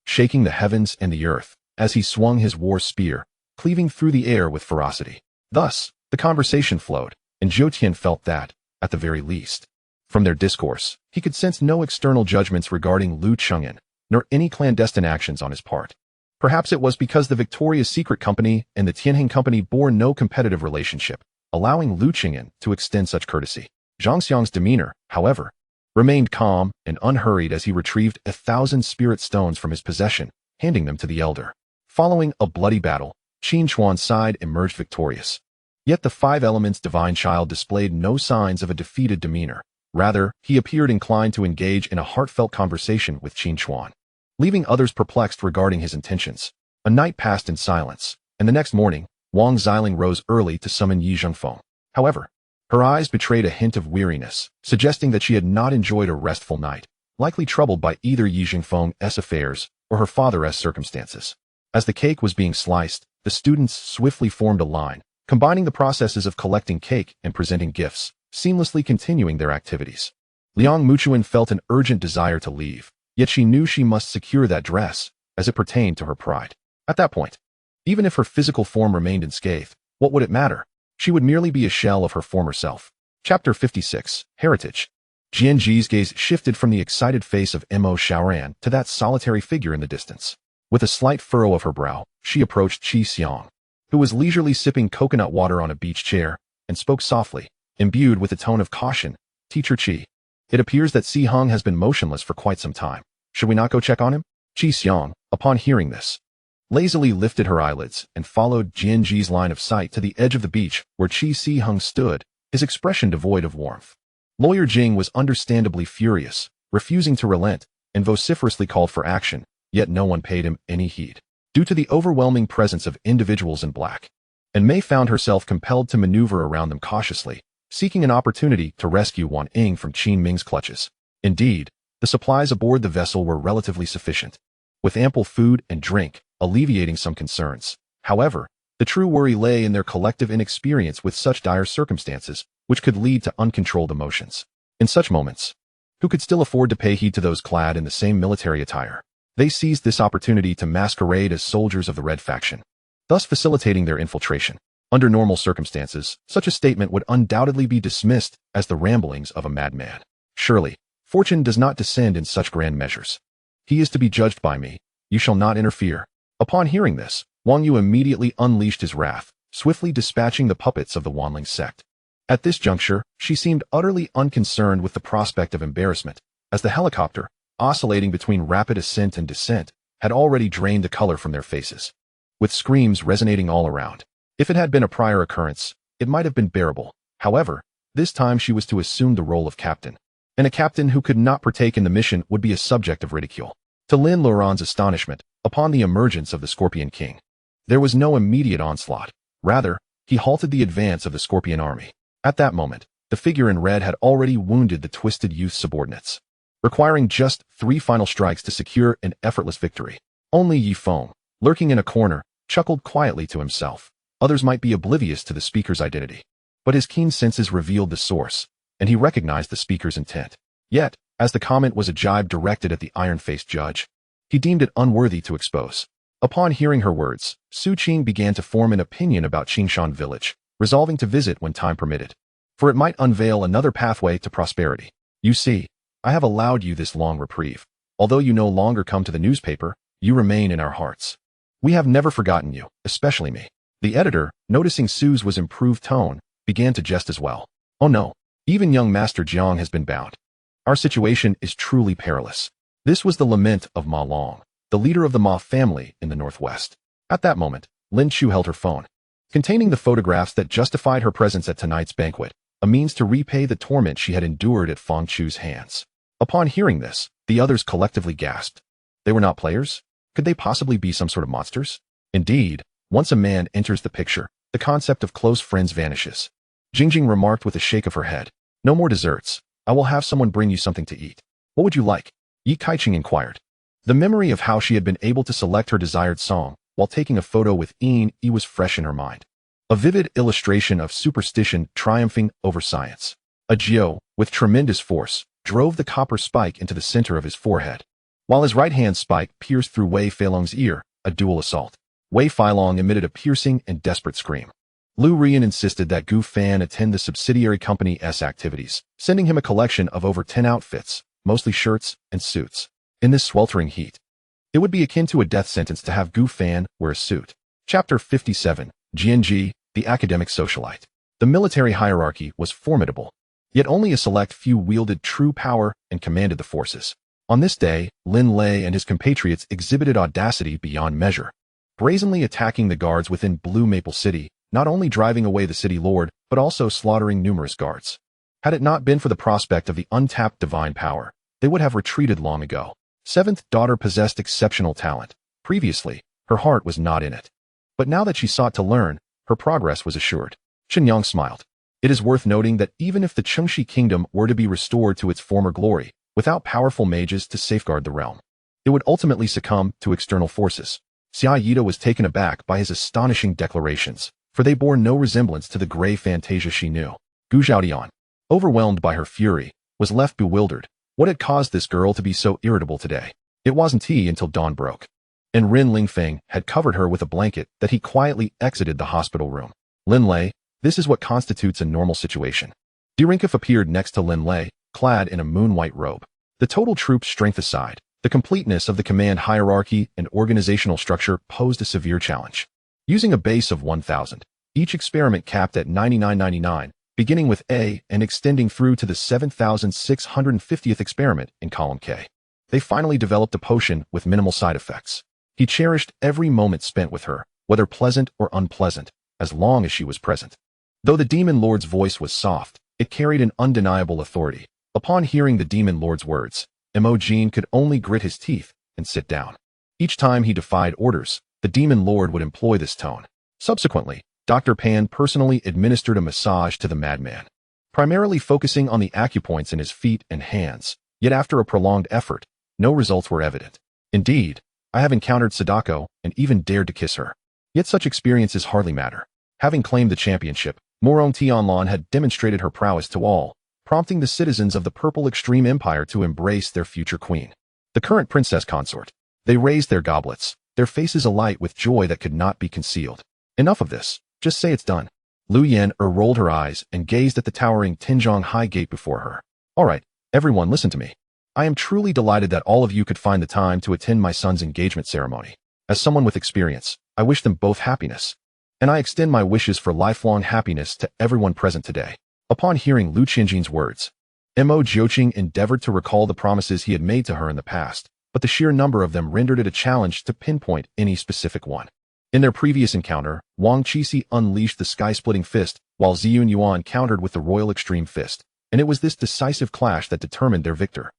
shaking the heavens and the earth, as he swung his war spear, cleaving through the air with ferocity. Thus, the conversation flowed, and Zhou Tian felt that, at the very least, from their discourse, he could sense no external judgments regarding Lu Cheng'an, nor any clandestine actions on his part. Perhaps it was because the Victoria's Secret Company and the Tianheng Company bore no competitive relationship, allowing Lu Cheng'an to extend such courtesy. Zhang Xiang's demeanor, however, remained calm and unhurried as he retrieved 1,000 spirit stones from his possession, handing them to the elder. Following a bloody battle, Qin Chuan's side emerged victorious. Yet the Five Elements divine child displayed no signs of a defeated demeanor. Rather, he appeared inclined to engage in a heartfelt conversation with Qin Chuan. Leaving others perplexed regarding his intentions, a night passed in silence, and the next morning, Wang Xiling rose early to summon Yi Zhengfeng. However, her eyes betrayed a hint of weariness, suggesting that she had not enjoyed a restful night, likely troubled by either Yi Zhengfeng's affairs or her father's circumstances. As the cake was being sliced, the students swiftly formed a line, combining the processes of collecting cake and presenting gifts, seamlessly continuing their activities. Liang Muchuan felt an urgent desire to leave, yet she knew she must secure that dress, as it pertained to her pride. At that point, even if her physical form remained unscathed, what would it matter? She would merely be a shell of her former self. Chapter 56. Heritage. Jianji's gaze shifted from the excited face of Mo Xiaoran to that solitary figure in the distance. With a slight furrow of her brow, she approached Qi Xiang, who was leisurely sipping coconut water on a beach chair, and spoke softly, imbued with a tone of caution. Teacher Qi, it appears that Si Heng has been motionless for quite some time. Should we not go check on him? Qi Xiang, upon hearing this, lazily lifted her eyelids and followed Jianji's line of sight to the edge of the beach where Qi Si Heng stood, his expression devoid of warmth. Lawyer Jing was understandably furious, refusing to relent, and vociferously called for action, yet no one paid him any heed. Due to the overwhelming presence of individuals in black, and Mei found herself compelled to maneuver around them cautiously, seeking an opportunity to rescue Wan Ying from Qin Ming's clutches. Indeed, the supplies aboard the vessel were relatively sufficient, with ample food and drink, alleviating some concerns. However, the true worry lay in their collective inexperience with such dire circumstances, which could lead to uncontrolled emotions. In such moments, who could still afford to pay heed to those clad in the same military attire. They seized this opportunity to masquerade as soldiers of the Red faction, thus facilitating their infiltration. Under normal circumstances, such a statement would undoubtedly be dismissed as the ramblings of a madman. Surely, fortune does not descend in such grand measures. He is to be judged by me. You shall not interfere. Upon hearing this, Wang Yu immediately unleashed his wrath, swiftly dispatching the puppets of the Wanling sect. At this juncture, she seemed utterly unconcerned with the prospect of embarrassment, as the helicopter, oscillating between rapid ascent and descent, had already drained the color from their faces, with screams resonating all around. If it had been a prior occurrence, it might have been bearable. However, this time she was to assume the role of captain, and a captain who could not partake in the mission would be a subject of ridicule. To Lin Luoran's astonishment, upon the emergence of the Scorpion King, there was no immediate onslaught. Rather, he halted the advance of the Scorpion army. At that moment, the figure in red had already wounded the twisted youth's subordinates, requiring just 3 final strikes to secure an effortless victory. Only Yi Feng, lurking in a corner, chuckled quietly to himself. Others might be oblivious to the speaker's identity, but his keen senses revealed the source, and he recognized the speaker's intent. Yet, as the comment was a jibe directed at the iron-faced judge, he deemed it unworthy to expose. Upon hearing her words, Su Qing began to form an opinion about Qingshan village, resolving to visit when time permitted, for it might unveil another pathway to prosperity. You see, I have allowed you this long reprieve. Although you no longer come to the newspaper, you remain in our hearts. We have never forgotten you, especially me. The editor, noticing Su's was improved tone, began to jest as well. Oh no, even young Master Jiang has been bound. Our situation is truly perilous. This was the lament of Ma Long, the leader of the Ma family in the northwest. At that moment, Lin Chu held her phone, containing the photographs that justified her presence at tonight's banquet, a means to repay the torment she had endured at Feng Chu's hands. Upon hearing this, the others collectively gasped. They were not players? Could they possibly be some sort of monsters? Indeed, once a man enters the picture, the concept of close friends vanishes. Jingjing remarked with a shake of her head. No more desserts. I will have someone bring you something to eat. What would you like? Yi Kaiqing inquired. The memory of how she had been able to select her desired song while taking a photo with Yi was fresh in her mind. A vivid illustration of superstition triumphing over science. A Jiao, with tremendous force, drove the copper spike into the center of his forehead, while his right-hand spike pierced through Wei Feilong's ear, a dual assault. Wei Feilong emitted a piercing and desperate scream. Lu Rian insisted that Gu Fan attend the subsidiary company's activities, sending him a collection of over 10 outfits, mostly shirts and suits. In this sweltering heat, it would be akin to a death sentence to have Gu Fan wear a suit. Chapter 57, GNG, the academic socialite. The military hierarchy was formidable, yet only a select few wielded true power and commanded the forces. On this day, Lin Lei and his compatriots exhibited audacity beyond measure, brazenly attacking the guards within Blue Maple City, not only driving away the city lord, but also slaughtering numerous guards. Had it not been for the prospect of the untapped divine power, they would have retreated long ago. Seventh daughter possessed exceptional talent. Previously, her heart was not in it. But now that she sought to learn, her progress was assured. Qinyang smiled. It is worth noting that even if the Chengxi kingdom were to be restored to its former glory, without powerful mages to safeguard the realm, it would ultimately succumb to external forces. Xia Yida was taken aback by his astonishing declarations, for they bore no resemblance to the gray fantasia she knew. Gu Zhaodian, overwhelmed by her fury, was left bewildered. What had caused this girl to be so irritable today? It wasn't he until dawn broke, and Rin Lingfeng had covered her with a blanket that he quietly exited the hospital room. Lin Lei, this is what constitutes a normal situation. Dirinkov appeared next to Lin Lei, clad in a moon-white robe. The total troop strength aside, the completeness of the command hierarchy and organizational structure posed a severe challenge. Using a base of 1,000, each experiment capped at 99.99, beginning with A and extending through to the 7,650th experiment in column K. They finally developed a potion with minimal side effects. He cherished every moment spent with her, whether pleasant or unpleasant, as long as she was present. Though the Demon Lord's voice was soft, it carried an undeniable authority. Upon hearing the Demon Lord's words, Imogen could only grit his teeth and sit down. Each time he defied orders, the Demon Lord would employ this tone. Subsequently, Dr. Pan personally administered a massage to the madman, primarily focusing on the acupoints in his feet and hands, yet after a prolonged effort, no results were evident. Indeed, I have encountered Sadako and even dared to kiss her. Yet such experiences hardly matter. Having claimed the championship, Moron Tianlon had demonstrated her prowess to all, prompting the citizens of the Purple Extreme Empire to embrace their future queen, the current princess consort. They raised their goblets, their faces alight with joy that could not be concealed. Enough of this. Just say it's done. Lu Yan rolled her eyes and gazed at the towering Tinzhong High Gate before her. All right, everyone listen to me. I am truly delighted that all of you could find the time to attend my son's engagement ceremony. As someone with experience, I wish them both happiness. And I extend my wishes for lifelong happiness to everyone present today. Upon hearing Lu Qianjin's words, Mo Jiuqing endeavored to recall the promises he had made to her in the past, but the sheer number of them rendered it a challenge to pinpoint any specific one. In their previous encounter, Wang Qixi unleashed the sky-splitting fist, while Ziyun Yuan countered with the Royal Extreme Fist, and it was this decisive clash that determined their victor.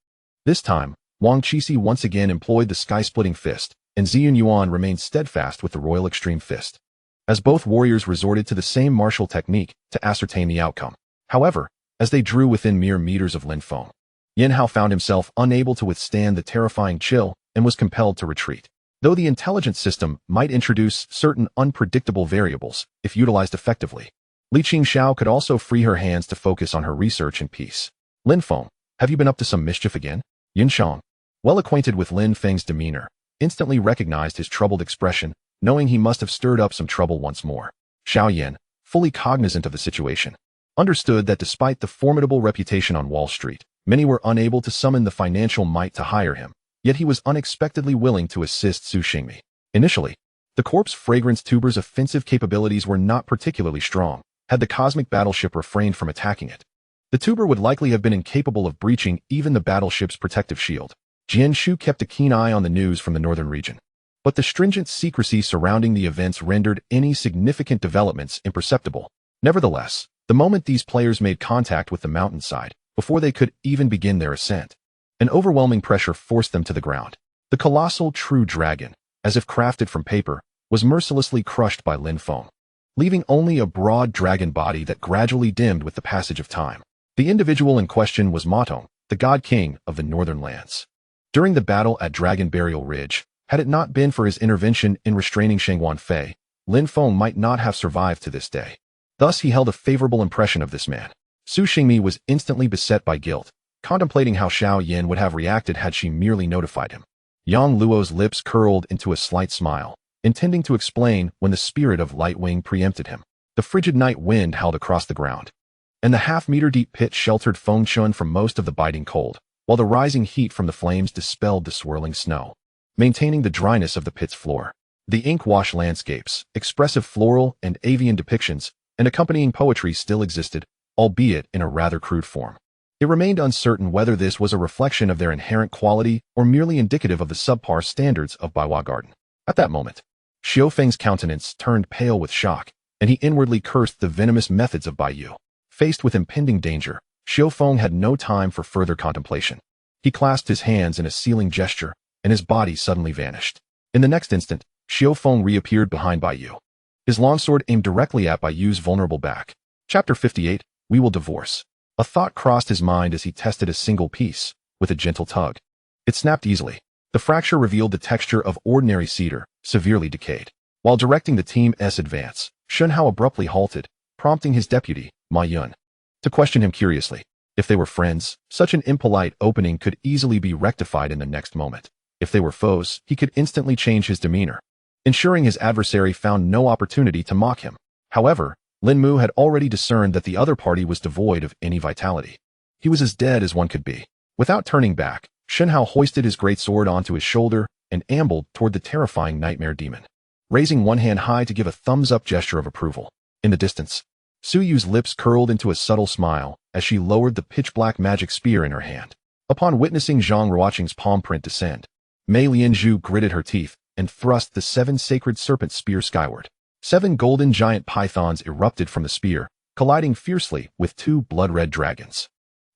This time, Wang Qixi once again employed the sky-splitting fist, and Ziyun Yuan remained steadfast with the Royal Extreme Fist, as both warriors resorted to the same martial technique to ascertain the outcome. However, as they drew within mere meters of Lin Feng, Yin Hao found himself unable to withstand the terrifying chill and was compelled to retreat. Though the intelligence system might introduce certain unpredictable variables if utilized effectively, Li Qingxiao could also free her hands to focus on her research in peace. Lin Feng, have you been up to some mischief again? Yin Shang, well acquainted with Lin Feng's demeanor, instantly recognized his troubled expression, knowing he must have stirred up some trouble once more. Xiao Yan, fully cognizant of the situation, understood that despite the formidable reputation on Wall Street, many were unable to summon the financial might to hire him, yet he was unexpectedly willing to assist Su Xingmi. Initially, the Corp's fragrance tuber's offensive capabilities were not particularly strong. Had the cosmic battleship refrained from attacking it, the tuber would likely have been incapable of breaching even the battleship's protective shield. Jian Shu kept a keen eye on the news from the northern region, but the stringent secrecy surrounding the events rendered any significant developments imperceptible. Nevertheless, the moment these players made contact with the mountainside, before they could even begin their ascent, an overwhelming pressure forced them to the ground. The colossal true dragon, as if crafted from paper, was mercilessly crushed by Lin Feng, leaving only a broad dragon body that gradually dimmed with the passage of time. The individual in question was Ma Tong, the God King of the Northern Lands. During the battle at Dragon Burial Ridge, had it not been for his intervention in restraining Shengguan Fei, Lin Feng might not have survived to this day. Thus he held a favorable impression of this man. Su Xingmi was instantly beset by guilt, contemplating how Xiao Yin would have reacted had she merely notified him. Yang Luo's lips curled into a slight smile, intending to explain when the spirit of Lightwing preempted him. The frigid night wind howled across the ground, and the half-meter-deep pit sheltered Feng Chun from most of the biting cold, while the rising heat from the flames dispelled the swirling snow, maintaining the dryness of the pit's floor. The ink-wash landscapes, expressive floral and avian depictions, and accompanying poetry still existed, albeit in a rather crude form. It remained uncertain whether this was a reflection of their inherent quality or merely indicative of the subpar standards of Baiwa Garden. At that moment, Xiu Feng's countenance turned pale with shock, and he inwardly cursed the venomous methods of Bai Yu. Faced with impending danger, Xiu Feng had no time for further contemplation. He clasped his hands in a sealing gesture, and his body suddenly vanished. In the next instant, Xiu Feng reappeared behind Bai Yu, his longsword aimed directly at Bai Yu's vulnerable back. Chapter 58, We Will Divorce. A thought crossed his mind as he tested a single piece, with a gentle tug. It snapped easily. The fracture revealed the texture of ordinary cedar, severely decayed. While directing the team's advance, Shun Hao abruptly halted, prompting his deputy, Ma Yun, to question him curiously. If they were friends, such an impolite opening could easily be rectified in the next moment. If they were foes, he could instantly change his demeanor, ensuring his adversary found no opportunity to mock him. However, Lin Mu had already discerned that the other party was devoid of any vitality. He was as dead as one could be. Without turning back, Shun Hao hoisted his great sword onto his shoulder and ambled toward the terrifying nightmare demon, raising one hand high to give a thumbs-up gesture of approval. In the distance, Su Yu's lips curled into a subtle smile as she lowered the pitch-black magic spear in her hand. Upon witnessing Zhang Ruoqing's palm print descend, Mei Lianzhu gritted her teeth and thrust the 7 sacred serpent spear skyward. 7 golden giant pythons erupted from the spear, colliding fiercely with 2 blood-red dragons.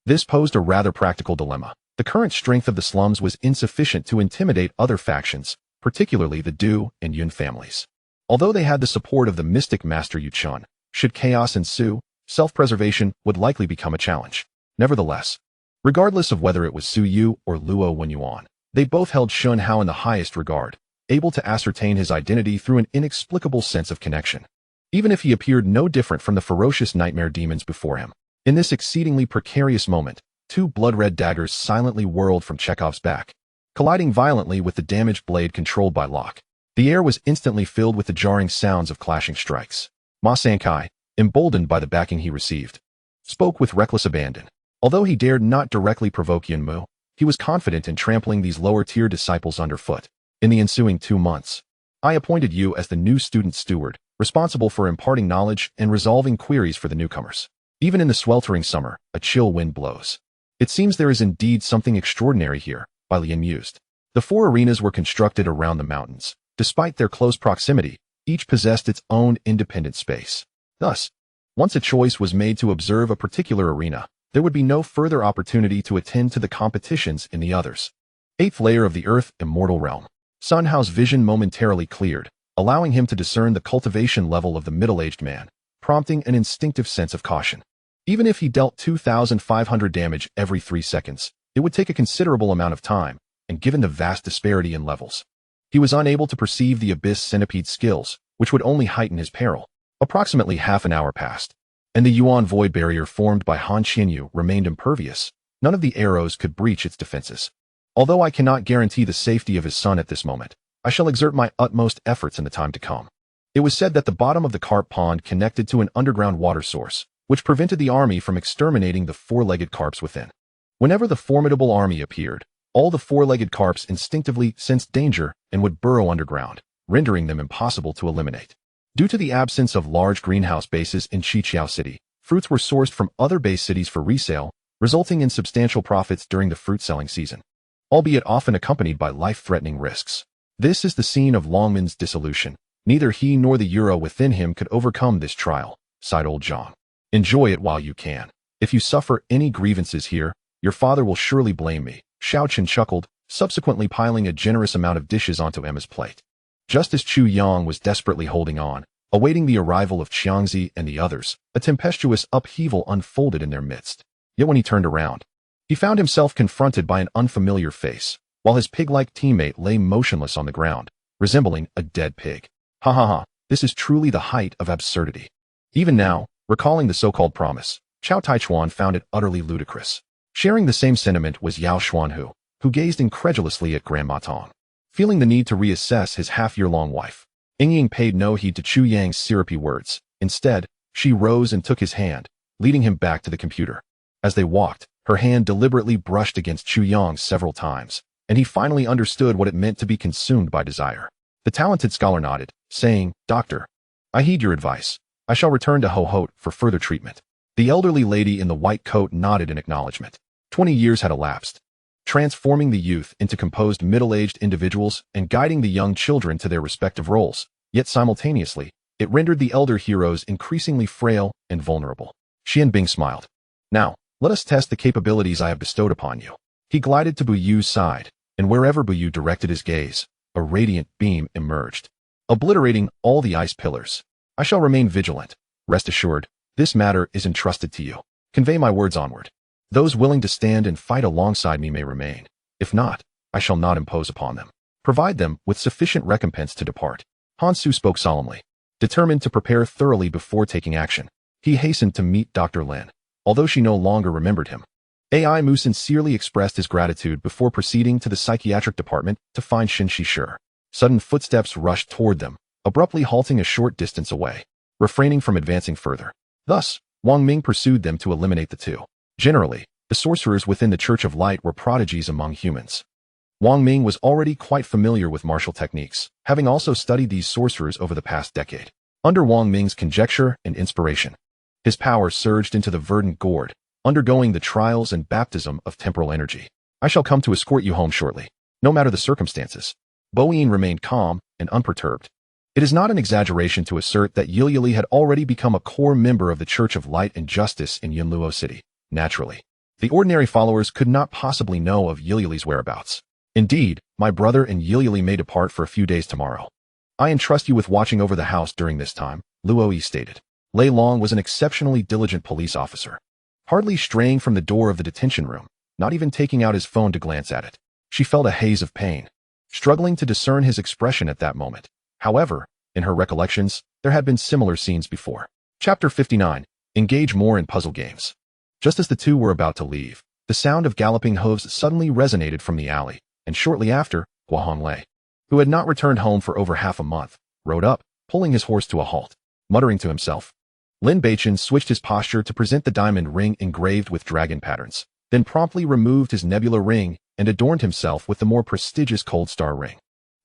This posed a rather practical dilemma. The current strength of the slums was insufficient to intimidate other factions, particularly the Du and Yun families. Although they had the support of the mystic master Yu Chun, should chaos ensue, self-preservation would likely become a challenge. Nevertheless, regardless of whether it was Su Yu or Luo Wenyuan, they both held Shun Hao in the highest regard, able to ascertain his identity through an inexplicable sense of connection. Even if he appeared no different from the ferocious nightmare demons before him, In this exceedingly precarious moment, two blood-red daggers silently whirled from Chekhov's back, colliding violently with the damaged blade controlled by Locke. The air was instantly filled with the jarring sounds of clashing strikes. Ma Sankai, emboldened by the backing he received, spoke with reckless abandon. Although he dared not directly provoke Yunmu, he was confident in trampling these lower-tier disciples underfoot. In the ensuing 2 months, I appointed you as the new student steward, responsible for imparting knowledge and resolving queries for the newcomers. Even in the sweltering summer, a chill wind blows. It seems there is indeed something extraordinary here, Bai Lian mused. The 4 arenas were constructed around the mountains. Despite their close proximity, each possessed its own independent space. Thus, once a choice was made to observe a particular arena, there would be no further opportunity to attend to the competitions in the others. 8th layer of the Earth, Immortal Realm. Sun Hao's vision momentarily cleared, allowing him to discern the cultivation level of the middle-aged man, prompting an instinctive sense of caution. Even if he dealt 2,500 damage every 3 seconds, it would take a considerable amount of time, and given the vast disparity in levels, he was unable to perceive the Abyss Centipede skills, which would only heighten his peril. Approximately half an hour passed, and the Yuan void barrier formed by Han Qianyu remained impervious. None of the arrows could breach its defenses. Although I cannot guarantee the safety of his son at this moment, I shall exert my utmost efforts in the time to come. It was said that the bottom of the carp pond connected to an underground water source, which prevented the army from exterminating the 4-legged carps within. Whenever the formidable army appeared, all the 4-legged carps instinctively sensed danger and would burrow underground, rendering them impossible to eliminate. Due to the absence of large greenhouse bases in Qiqiao City, fruits were sourced from other base cities for resale, resulting in substantial profits during the fruit-selling season, albeit often accompanied by life-threatening risks. This is the scene of Longman's dissolution. Neither he nor the euro within him could overcome this trial, sighed old Zhang. Enjoy it while you can. If you suffer any grievances here, your father will surely blame me. Xiao Chen chuckled, subsequently piling a generous amount of dishes onto Emma's plate. Just as Chu Yang was desperately holding on, awaiting the arrival of Qiangzi and the others, a tempestuous upheaval unfolded in their midst. Yet when he turned around, he found himself confronted by an unfamiliar face, while his pig-like teammate lay motionless on the ground, resembling a dead pig. Ha ha ha, this is truly the height of absurdity. Even now, recalling the so-called promise, Chao Taichuan found it utterly ludicrous. Sharing the same sentiment was Yao Xuanhu, who gazed incredulously at Grandma Tong. Feeling the need to reassess his half-year-long wife, Ying paid no heed to Chu Yang's syrupy words. Instead, she rose and took his hand, leading him back to the computer. As they walked, her hand deliberately brushed against Chu Yang several times, and he finally understood what it meant to be consumed by desire. The talented scholar nodded, saying, "Doctor, I heed your advice. I shall return to Ho-Hot for further treatment." The elderly lady in the white coat nodded in acknowledgement. 20 years had elapsed, transforming the youth into composed middle-aged individuals and guiding the young children to their respective roles. Yet simultaneously, it rendered the elder heroes increasingly frail and vulnerable. Xian Bing smiled. "Now, let us test the capabilities I have bestowed upon you." He glided to Bu Yu's side, and wherever Bu Yu directed his gaze, a radiant beam emerged, obliterating all the ice pillars. "I shall remain vigilant. Rest assured, this matter is entrusted to you. Convey my words onward. Those willing to stand and fight alongside me may remain. If not, I shall not impose upon them. Provide them with sufficient recompense to depart." Han Su spoke solemnly, determined to prepare thoroughly before taking action. He hastened to meet Dr. Lin, although she no longer remembered him. AI Mu sincerely expressed his gratitude before proceeding to the psychiatric department to find Shin Shishir. Sudden footsteps rushed toward them, abruptly halting a short distance away, refraining from advancing further. Thus, Wang Ming pursued them to eliminate the two. Generally, the sorcerers within the Church of Light were prodigies among humans. Wang Ming was already quite familiar with martial techniques, having also studied these sorcerers over the past decade. Under Wang Ming's conjecture and inspiration, his power surged into the verdant gourd, undergoing the trials and baptism of temporal energy. "I shall come to escort you home shortly, no matter the circumstances." Bo Yin remained calm and unperturbed. It is not an exaggeration to assert that Yili had already become a core member of the Church of Light and Justice in Yunluo City. Naturally, the ordinary followers could not possibly know of Yili's whereabouts. "Indeed, my brother and Yili may depart for a few days tomorrow. I entrust you with watching over the house during this time," Luo Yi stated. Lei Long was an exceptionally diligent police officer, hardly straying from the door of the detention room, not even taking out his phone to glance at it. She felt a haze of pain, struggling to discern his expression at that moment. However, in her recollections, there had been similar scenes before. Chapter 59. Engage more in puzzle games. Just as the two were about to leave, the sound of galloping hooves suddenly resonated from the alley, and shortly after, Hua Honglei, who had not returned home for over half a month, rode up, pulling his horse to a halt. Muttering to himself, Lin Beichen switched his posture to present the diamond ring engraved with dragon patterns, then promptly removed his nebula ring and adorned himself with the more prestigious cold star ring.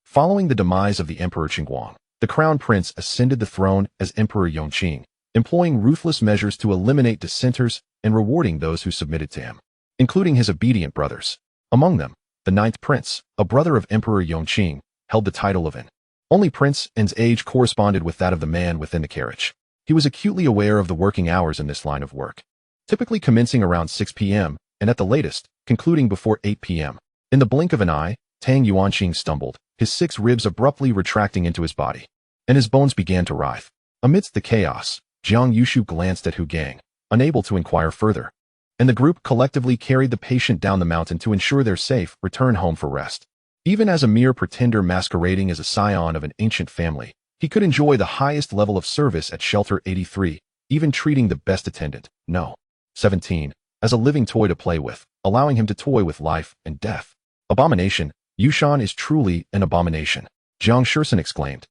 Following the demise of the Emperor Qingguang, the crown prince ascended the throne as Emperor Yongqing, employing ruthless measures to eliminate dissenters and rewarding those who submitted to him, including his obedient brothers. Among them, the ninth prince, a brother of Emperor Yongqing, held the title of an only prince, and's age corresponded with that of the man within the carriage. He was acutely aware of the working hours in this line of work, typically commencing around 6 p.m. and at the latest, concluding before 8 p.m. In the blink of an eye, Tang Yuanqing stumbled, his 6 ribs abruptly retracting into his body, and his bones began to writhe. Amidst the chaos, Jiang Yushu glanced at Hu Gang, unable to inquire further, and the group collectively carried the patient down the mountain to ensure their safe return home for rest. Even as a mere pretender masquerading as a scion of an ancient family, he could enjoy the highest level of service at Shelter 83, even treating the best attendant, No. 17, as a living toy to play with, allowing him to toy with life and death. Abomination, Yushan is truly an abomination, Jiang Shursen exclaimed,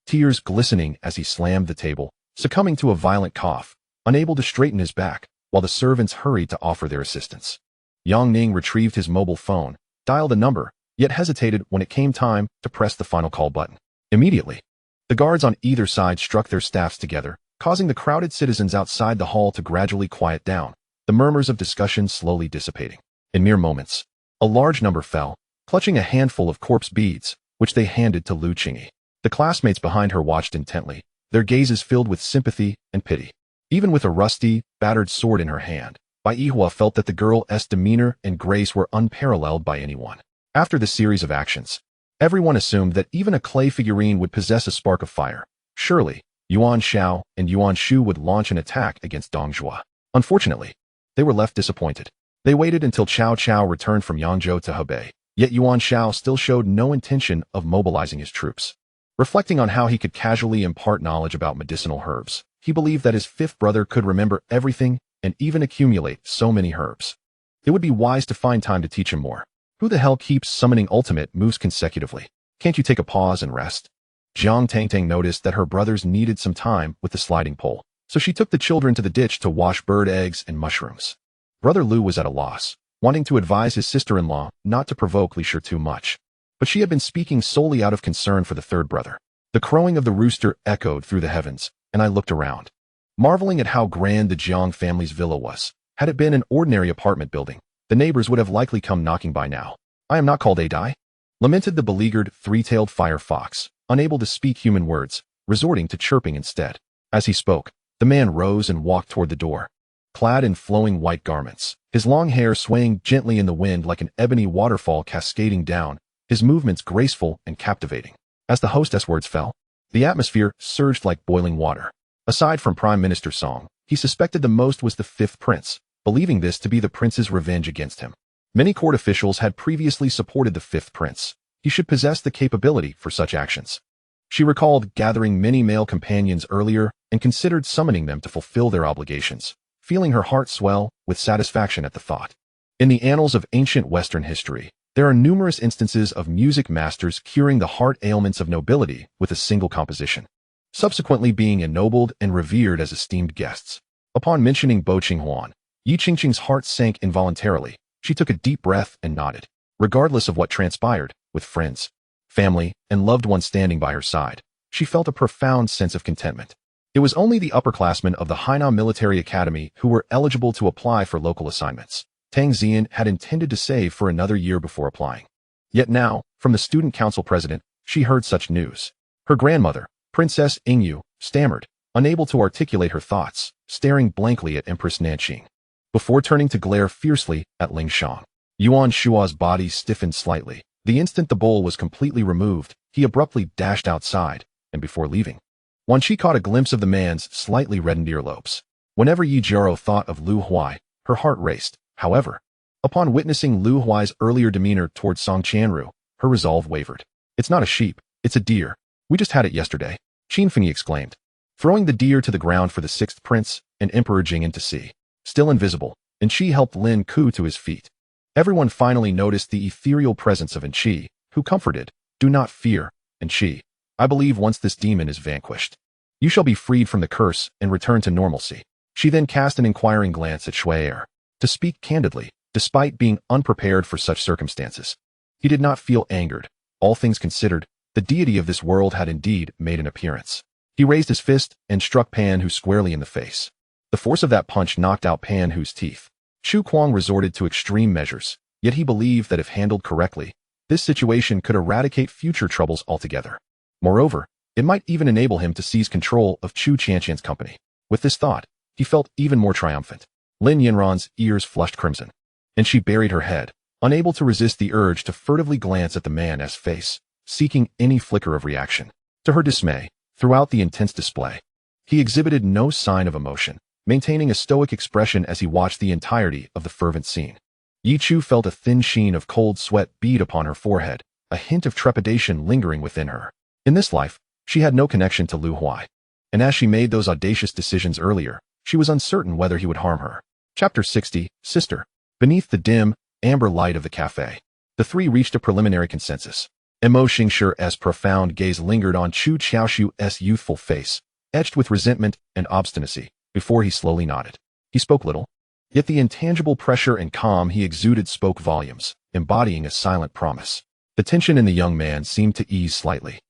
tears glistening as he slammed the table, succumbing to a violent cough, unable to straighten his back, while the servants hurried to offer their assistance. Yang Ning retrieved his mobile phone, dialed a number, yet hesitated when it came time to press the final call button. Immediately, the guards on either side struck their staffs together, causing the crowded citizens outside the hall to gradually quiet down, the murmurs of discussion slowly dissipating. In mere moments, a large number fell, clutching a handful of corpse beads, which they handed to Lu Qingyi. The classmates behind her watched intently, their gazes filled with sympathy and pity. Even with a rusty, battered sword in her hand, Bai Yihua felt that the girl's demeanor and grace were unparalleled by anyone. After the series of actions, everyone assumed that even a clay figurine would possess a spark of fire. Surely, Yuan Shao and Yuan Shu would launch an attack against Dong Zhuo. Unfortunately, they were left disappointed. They waited until Cao Cao returned from Yangzhou to Hebei, yet Yuan Shao still showed no intention of mobilizing his troops. Reflecting on how he could casually impart knowledge about medicinal herbs, he believed that his 5th brother could remember everything and even accumulate so many herbs. It would be wise to find time to teach him more. Who the hell keeps summoning ultimate moves consecutively? Can't you take a pause and rest? Jiang Tangtang noticed that her brothers needed some time with the sliding pole, so she took the children to the ditch to wash bird eggs and mushrooms. Brother Lu was at a loss, wanting to advise his sister-in-law not to provoke Li Shi too much, but she had been speaking solely out of concern for the 3rd brother. The crowing of the rooster echoed through the heavens, and I looked around, marveling at how grand the Jiang family's villa was. Had it been an ordinary apartment building, the neighbors would have likely come knocking by now. I am not called Adai, lamented the beleaguered 3-tailed fire fox, unable to speak human words, resorting to chirping instead. As he spoke, the man rose and walked toward the door, clad in flowing white garments, his long hair swaying gently in the wind like an ebony waterfall cascading down, his movements graceful and captivating. As the hostess words fell, the atmosphere surged like boiling water. Aside from Prime Minister Song, he suspected the most was the 5th prince, believing this to be the prince's revenge against him. Many court officials had previously supported the 5th prince. He should possess the capability for such actions. She recalled gathering many male companions earlier and considered summoning them to fulfill their obligations, feeling her heart swell with satisfaction at the thought. In the annals of ancient Western history, there are numerous instances of music masters curing the heart ailments of nobility with a single composition, subsequently being ennobled and revered as esteemed guests. Upon mentioning Bo Qinghuan, Yi Qingqing's heart sank involuntarily. She took a deep breath and nodded. Regardless of what transpired, with friends, family, and loved ones standing by her side, she felt a profound sense of contentment. It was only the upperclassmen of the Hainan Military Academy who were eligible to apply for local assignments. Tang Xian had intended to save for another year before applying. Yet now, from the student council president, she heard such news. Her grandmother, Princess Ingyu, stammered, unable to articulate her thoughts, staring blankly at Empress Nanqing, before turning to glare fiercely at Ling Shang. Yuan Shua's body stiffened slightly. The instant the bowl was completely removed, he abruptly dashed outside, and before leaving, Wan Qi caught a glimpse of the man's slightly reddened earlobes. Whenever Yi Jiao thought of Lu Huai, her heart raced. However, upon witnessing Lu Huai's earlier demeanor towards Song Qianru, her resolve wavered. It's not a sheep, it's a deer. We just had it yesterday, Qin Fengyi exclaimed, throwing the deer to the ground for the 6th prince and Emperor Jing'an to see. Still invisible, and Qi helped Lin Ku to his feet. Everyone finally noticed the ethereal presence of Qi, who comforted, "Do not fear, Qi. I believe once this demon is vanquished, you shall be freed from the curse and return to normalcy." She then cast an inquiring glance at Shuai. To speak candidly, despite being unprepared for such circumstances, he did not feel angered. All things considered, the deity of this world had indeed made an appearance. He raised his fist and struck Pan Hu squarely in the face. The force of that punch knocked out Pan Hu's teeth. Xu Kuang resorted to extreme measures, yet he believed that if handled correctly, this situation could eradicate future troubles altogether. Moreover, it might even enable him to seize control of Chu Qianqian's company. With this thought, he felt even more triumphant. Lin Yinran's ears flushed crimson, and she buried her head, unable to resist the urge to furtively glance at the man's face, seeking any flicker of reaction. To her dismay, throughout the intense display, he exhibited no sign of emotion, maintaining a stoic expression as he watched the entirety of the fervent scene. Yi Chu felt a thin sheen of cold sweat bead upon her forehead, a hint of trepidation lingering within her. In this life, she had no connection to Lu Huai, and as she made those audacious decisions earlier, she was uncertain whether he would harm her. Chapter 60, Sister. Beneath the dim, amber light of the cafe, the three reached a preliminary consensus. Mo Xingshur's profound gaze lingered on Chu Qiaoshu's youthful face, etched with resentment and obstinacy, before he slowly nodded. He spoke little, yet the intangible pressure and calm he exuded spoke volumes, embodying a silent promise. The tension in the young man seemed to ease slightly,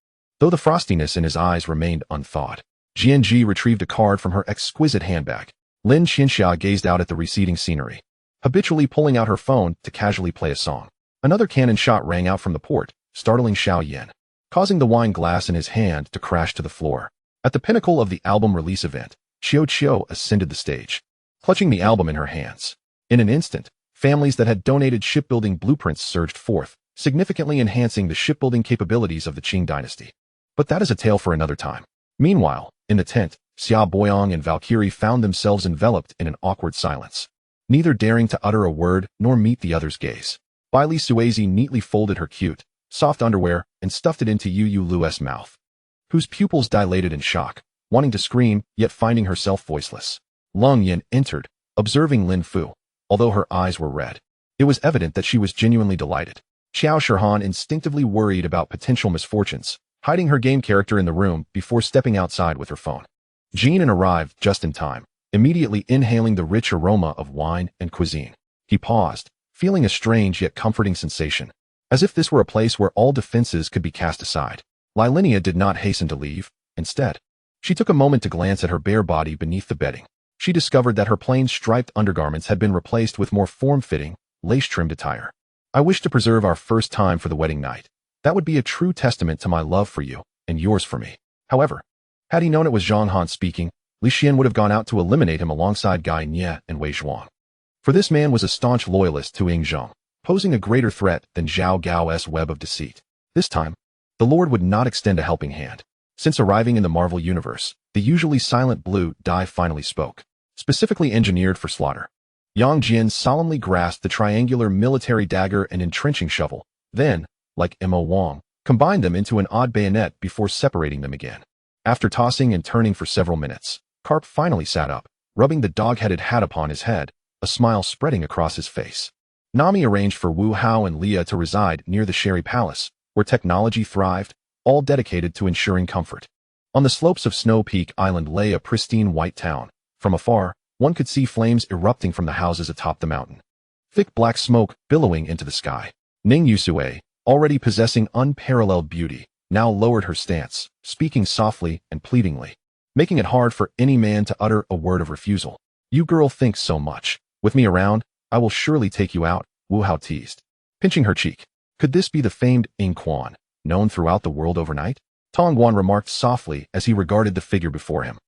though the frostiness in his eyes remained unthawed. Jianji retrieved a card from her exquisite handbag. Lin Qianxia gazed out at the receding scenery, habitually pulling out her phone to casually play a song. Another cannon shot rang out from the port, startling Xiao Yan, causing the wine glass in his hand to crash to the floor. At the pinnacle of the album release event, Qiu ascended the stage, clutching the album in her hands. In an instant, families that had donated shipbuilding blueprints surged forth, significantly enhancing the shipbuilding capabilities of the Qing dynasty. But that is a tale for another time. Meanwhile, in the tent, Xia Boyong and Valkyrie found themselves enveloped in an awkward silence, neither daring to utter a word nor meet the other's gaze. Bai Li Suezi neatly folded her cute, soft underwear and stuffed it into Yu Lu's mouth, whose pupils dilated in shock, wanting to scream, yet finding herself voiceless. Lung Yin entered, observing Lin Fu. Although her eyes were red, it was evident that she was genuinely delighted. Xiao Shirhan instinctively worried about potential misfortunes, hiding her game character in the room before stepping outside with her phone. Jinan arrived just in time, immediately inhaling the rich aroma of wine and cuisine. He paused, feeling a strange yet comforting sensation, as if this were a place where all defenses could be cast aside. Lilinea did not hasten to leave. Instead, she took a moment to glance at her bare body beneath the bedding. She discovered that her plain striped undergarments had been replaced with more form-fitting, lace-trimmed attire. "I wish to preserve our first time for the wedding night. That would be a true testament to my love for you, and yours for me." However, had he known it was Zhang Han speaking, Li Xian would have gone out to eliminate him alongside Gai Nie and Wei Zhuang. For this man was a staunch loyalist to Ying Zhong, posing a greater threat than Zhao Gao's web of deceit. This time, the Lord would not extend a helping hand. Since arriving in the Marvel Universe, the usually silent blue dye finally spoke, specifically engineered for slaughter. Yang Jian solemnly grasped the triangular military dagger and entrenching shovel, then, like Mo Wang, combined them into an odd bayonet before separating them again. After tossing and turning for several minutes, Karp finally sat up, rubbing the dog-headed hat upon his head, a smile spreading across his face. Nami arranged for Wu Hao and Leah to reside near the Sherry Palace, where technology thrived, all dedicated to ensuring comfort. On the slopes of Snow Peak Island lay a pristine white town. From afar, one could see flames erupting from the houses atop the mountain, thick black smoke billowing into the sky. Ning Yusue, already possessing unparalleled beauty, now lowered her stance, speaking softly and pleadingly, making it hard for any man to utter a word of refusal. "You girl thinks so much. With me around, I will surely take you out," Wu Hao teased, pinching her cheek. Could this be the famed Ying Quan, known throughout the world overnight? Tong Guan remarked softly as he regarded the figure before him.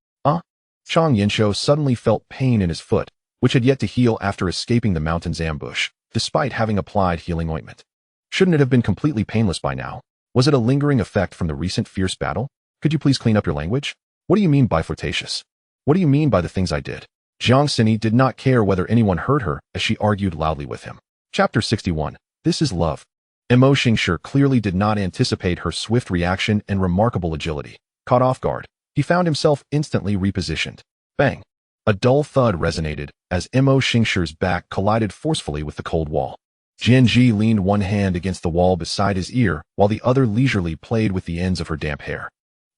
Chang Yinshou suddenly felt pain in his foot, which had yet to heal after escaping the mountain's ambush, despite having applied healing ointment. Shouldn't it have been completely painless by now? Was it a lingering effect from the recent fierce battle? "Could you please clean up your language? What do you mean by flirtatious? What do you mean by the things I did?" Jiang Sini did not care whether anyone heard her as she argued loudly with him. Chapter 61. This is love. Mo Xingshi clearly did not anticipate her swift reaction and remarkable agility. Caught off guard, he found himself instantly repositioned. Bang! A dull thud resonated as Mo Xingshi's back collided forcefully with the cold wall. Jianji leaned one hand against the wall beside his ear while the other leisurely played with the ends of her damp hair.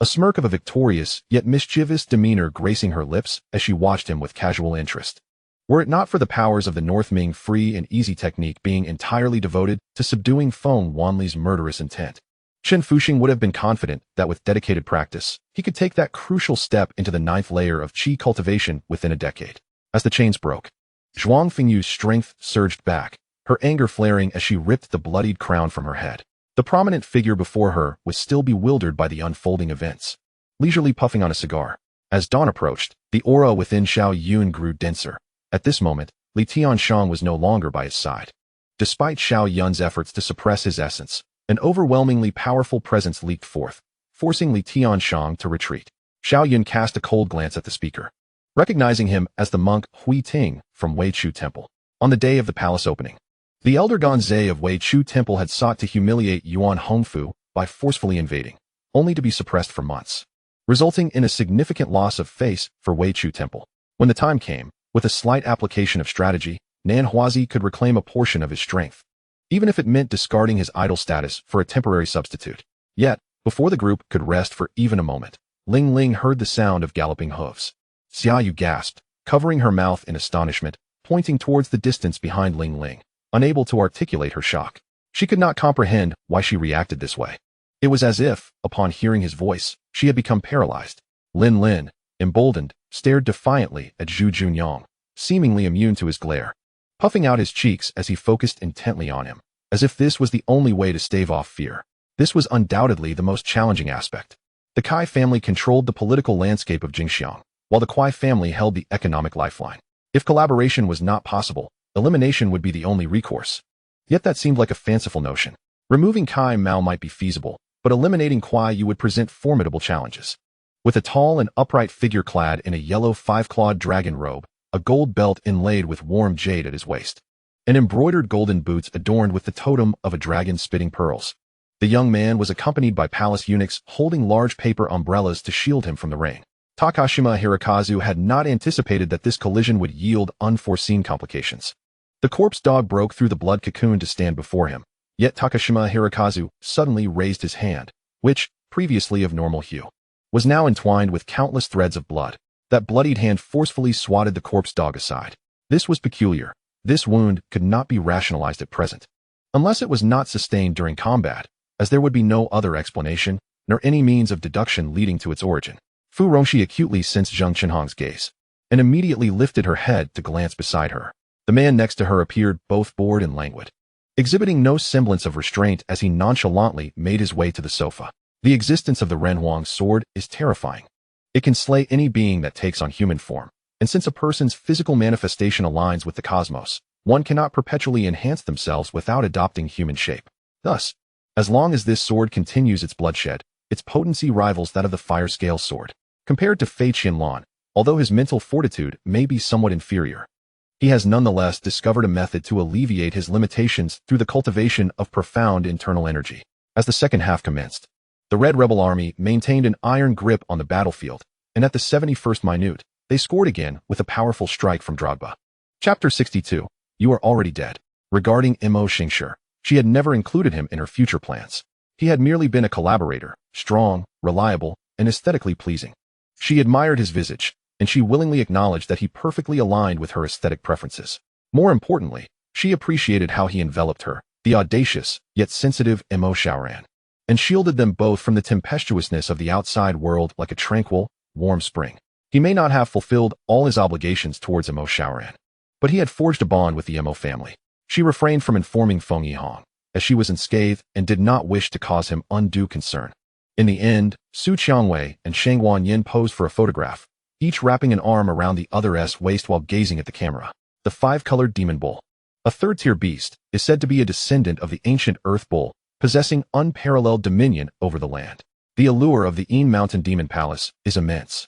A smirk of a victorious yet mischievous demeanor gracing her lips as she watched him with casual interest. Were it not for the powers of the North Ming free and easy technique being entirely devoted to subduing Feng Wanli's murderous intent, Chen Fuxing would have been confident that with dedicated practice, he could take that crucial step into the 9th layer of qi cultivation within a decade. As the chains broke, Zhuang Fingyu's strength surged back, her anger flaring as she ripped the bloodied crown from her head. The prominent figure before her was still bewildered by the unfolding events, leisurely puffing on a cigar. As dawn approached, the aura within Xiao Yun grew denser. At this moment, Li Tianshang was no longer by his side. Despite Xiao Yun's efforts to suppress his essence, an overwhelmingly powerful presence leaked forth, forcing Li Tianshang to retreat. Xiao Yun cast a cold glance at the speaker, recognizing him as the monk Hui Ting from Wei Chu Temple. On the day of the palace opening, the elder Ganzai of Wei Chu Temple had sought to humiliate Yuan Hongfu by forcefully invading, only to be suppressed for months, resulting in a significant loss of face for Wei Chu Temple. When the time came, with a slight application of strategy, Nan Huazi could reclaim a portion of his strength, even if it meant discarding his idol status for a temporary substitute. Yet, before the group could rest for even a moment, Ling Ling heard the sound of galloping hooves. Xia Yu gasped, covering her mouth in astonishment, pointing towards the distance behind Ling Ling, unable to articulate her shock. She could not comprehend why she reacted this way. It was as if, upon hearing his voice, she had become paralyzed. Lin Lin, emboldened, stared defiantly at Zhu Junyang, seemingly immune to his glare, puffing out his cheeks as he focused intently on him, as if this was the only way to stave off fear. This was undoubtedly the most challenging aspect. The Kai family controlled the political landscape of Jingxiang, while the Kuai family held the economic lifeline. If collaboration was not possible, elimination would be the only recourse. Yet that seemed like a fanciful notion. Removing Kai Mao might be feasible, but eliminating Kuai Yu would present formidable challenges. With a tall and upright figure clad in a yellow five-clawed dragon robe, a gold belt inlaid with warm jade at his waist, and embroidered golden boots adorned with the totem of a dragon spitting pearls, the young man was accompanied by palace eunuchs holding large paper umbrellas to shield him from the rain. Takashima Hirokazu had not anticipated that this collision would yield unforeseen complications. The corpse dog broke through the blood cocoon to stand before him, yet Takashima Hirokazu suddenly raised his hand, which, previously of normal hue, was now entwined with countless threads of blood. That bloodied hand forcefully swatted the corpse dog aside. This was peculiar. This wound could not be rationalized at present, unless it was not sustained during combat, as there would be no other explanation, nor any means of deduction leading to its origin. Fu Rongxi acutely sensed Zheng Chenhong's gaze, and immediately lifted her head to glance beside her. The man next to her appeared both bored and languid, exhibiting no semblance of restraint as he nonchalantly made his way to the sofa. The existence of the Renhuang sword is terrifying. It can slay any being that takes on human form, and since a person's physical manifestation aligns with the cosmos, one cannot perpetually enhance themselves without adopting human shape. Thus, as long as this sword continues its bloodshed, its potency rivals that of the fire scale sword. Compared to Fei Qianlan, although his mental fortitude may be somewhat inferior, he has nonetheless discovered a method to alleviate his limitations through the cultivation of profound internal energy. As the second half commenced, the Red Rebel Army maintained an iron grip on the battlefield, and at the 71st minute, they scored again with a powerful strike from Drogba. Chapter 62. You are already dead. Regarding Mo Xingshi, she had never included him in her future plans. He had merely been a collaborator, strong, reliable, and aesthetically pleasing. She admired his visage, and she willingly acknowledged that he perfectly aligned with her aesthetic preferences. More importantly, she appreciated how he enveloped her, the audacious, yet sensitive Mo Xiaoran, and shielded them both from the tempestuousness of the outside world like a tranquil, warm spring. He may not have fulfilled all his obligations towards Mo Xiaoran, but he had forged a bond with the Mo family. She refrained from informing Feng Yihong, as she was unscathed and did not wish to cause him undue concern. In the end, Su Qiangwei and Shang Wanyin posed for a photograph, each wrapping an arm around the other's waist while gazing at the camera. The five-colored demon bull, a third-tier beast, is said to be a descendant of the ancient earth bull, possessing unparalleled dominion over the land. The allure of the Een Mountain Demon Palace is immense,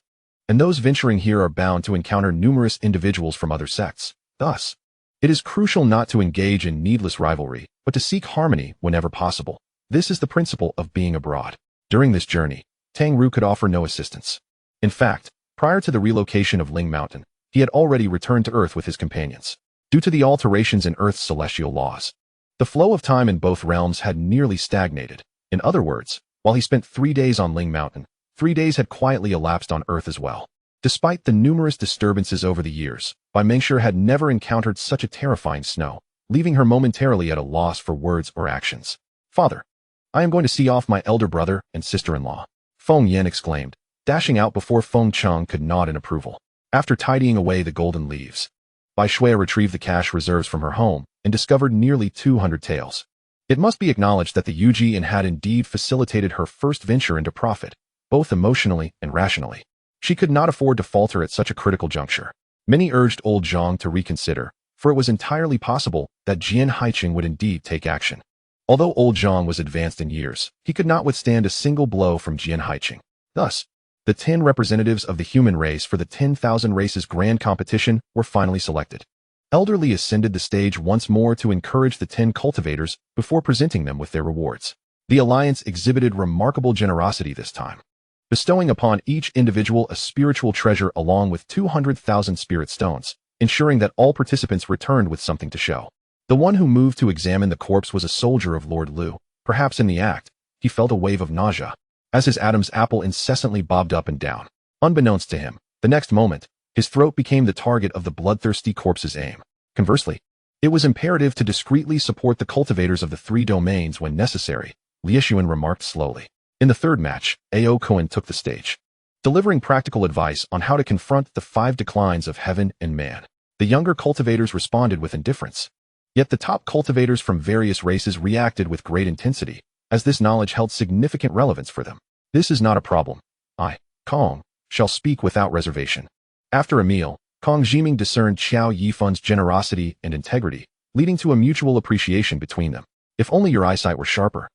and those venturing here are bound to encounter numerous individuals from other sects. Thus, it is crucial not to engage in needless rivalry, but to seek harmony whenever possible. This is the principle of being abroad. During this journey, Tang Ru could offer no assistance. In fact, prior to the relocation of Ling Mountain, he had already returned to Earth with his companions. Due to the alterations in Earth's celestial laws, the flow of time in both realms had nearly stagnated. In other words, while he spent 3 days on Ling Mountain, 3 days had quietly elapsed on Earth as well. Despite the numerous disturbances over the years, Bai Mengshi had never encountered such a terrifying snow, leaving her momentarily at a loss for words or actions. "Father, I am going to see off my elder brother and sister-in-law," Feng Yan exclaimed, dashing out before Feng Cheng could nod in approval. After tidying away the golden leaves, Bai Shuya retrieved the cash reserves from her home and discovered nearly 200 taels. It must be acknowledged that the Yuji had indeed facilitated her first venture into profit, both emotionally and rationally. She could not afford to falter at such a critical juncture. Many urged old Zhang to reconsider, for it was entirely possible that Jian Haiqing would indeed take action. Although old Zhang was advanced in years, he could not withstand a single blow from Jian Haiqing. Thus, the 10 representatives of the human race for the 10,000 races grand competition were finally selected. Elderly ascended the stage once more to encourage the 10 cultivators before presenting them with their rewards. The alliance exhibited remarkable generosity this time, bestowing upon each individual a spiritual treasure along with 200,000 spirit stones, ensuring that all participants returned with something to show. The one who moved to examine the corpse was a soldier of Lord Liu. Perhaps in the act, he felt a wave of nausea, as his Adam's apple incessantly bobbed up and down. Unbeknownst to him, the next moment, his throat became the target of the bloodthirsty corpse's aim. Conversely, it was imperative to discreetly support the cultivators of the 3 domains when necessary, Lieshuan remarked slowly. In the third match, Ao Cohen took the stage, delivering practical advice on how to confront the 5 declines of heaven and man. The younger cultivators responded with indifference. Yet the top cultivators from various races reacted with great intensity, as this knowledge held significant relevance for them. "This is not a problem. I, Kong, shall speak without reservation." After a meal, Kong Jiming discerned Xiao Yifun's generosity and integrity, leading to a mutual appreciation between them. "If only your eyesight were sharper,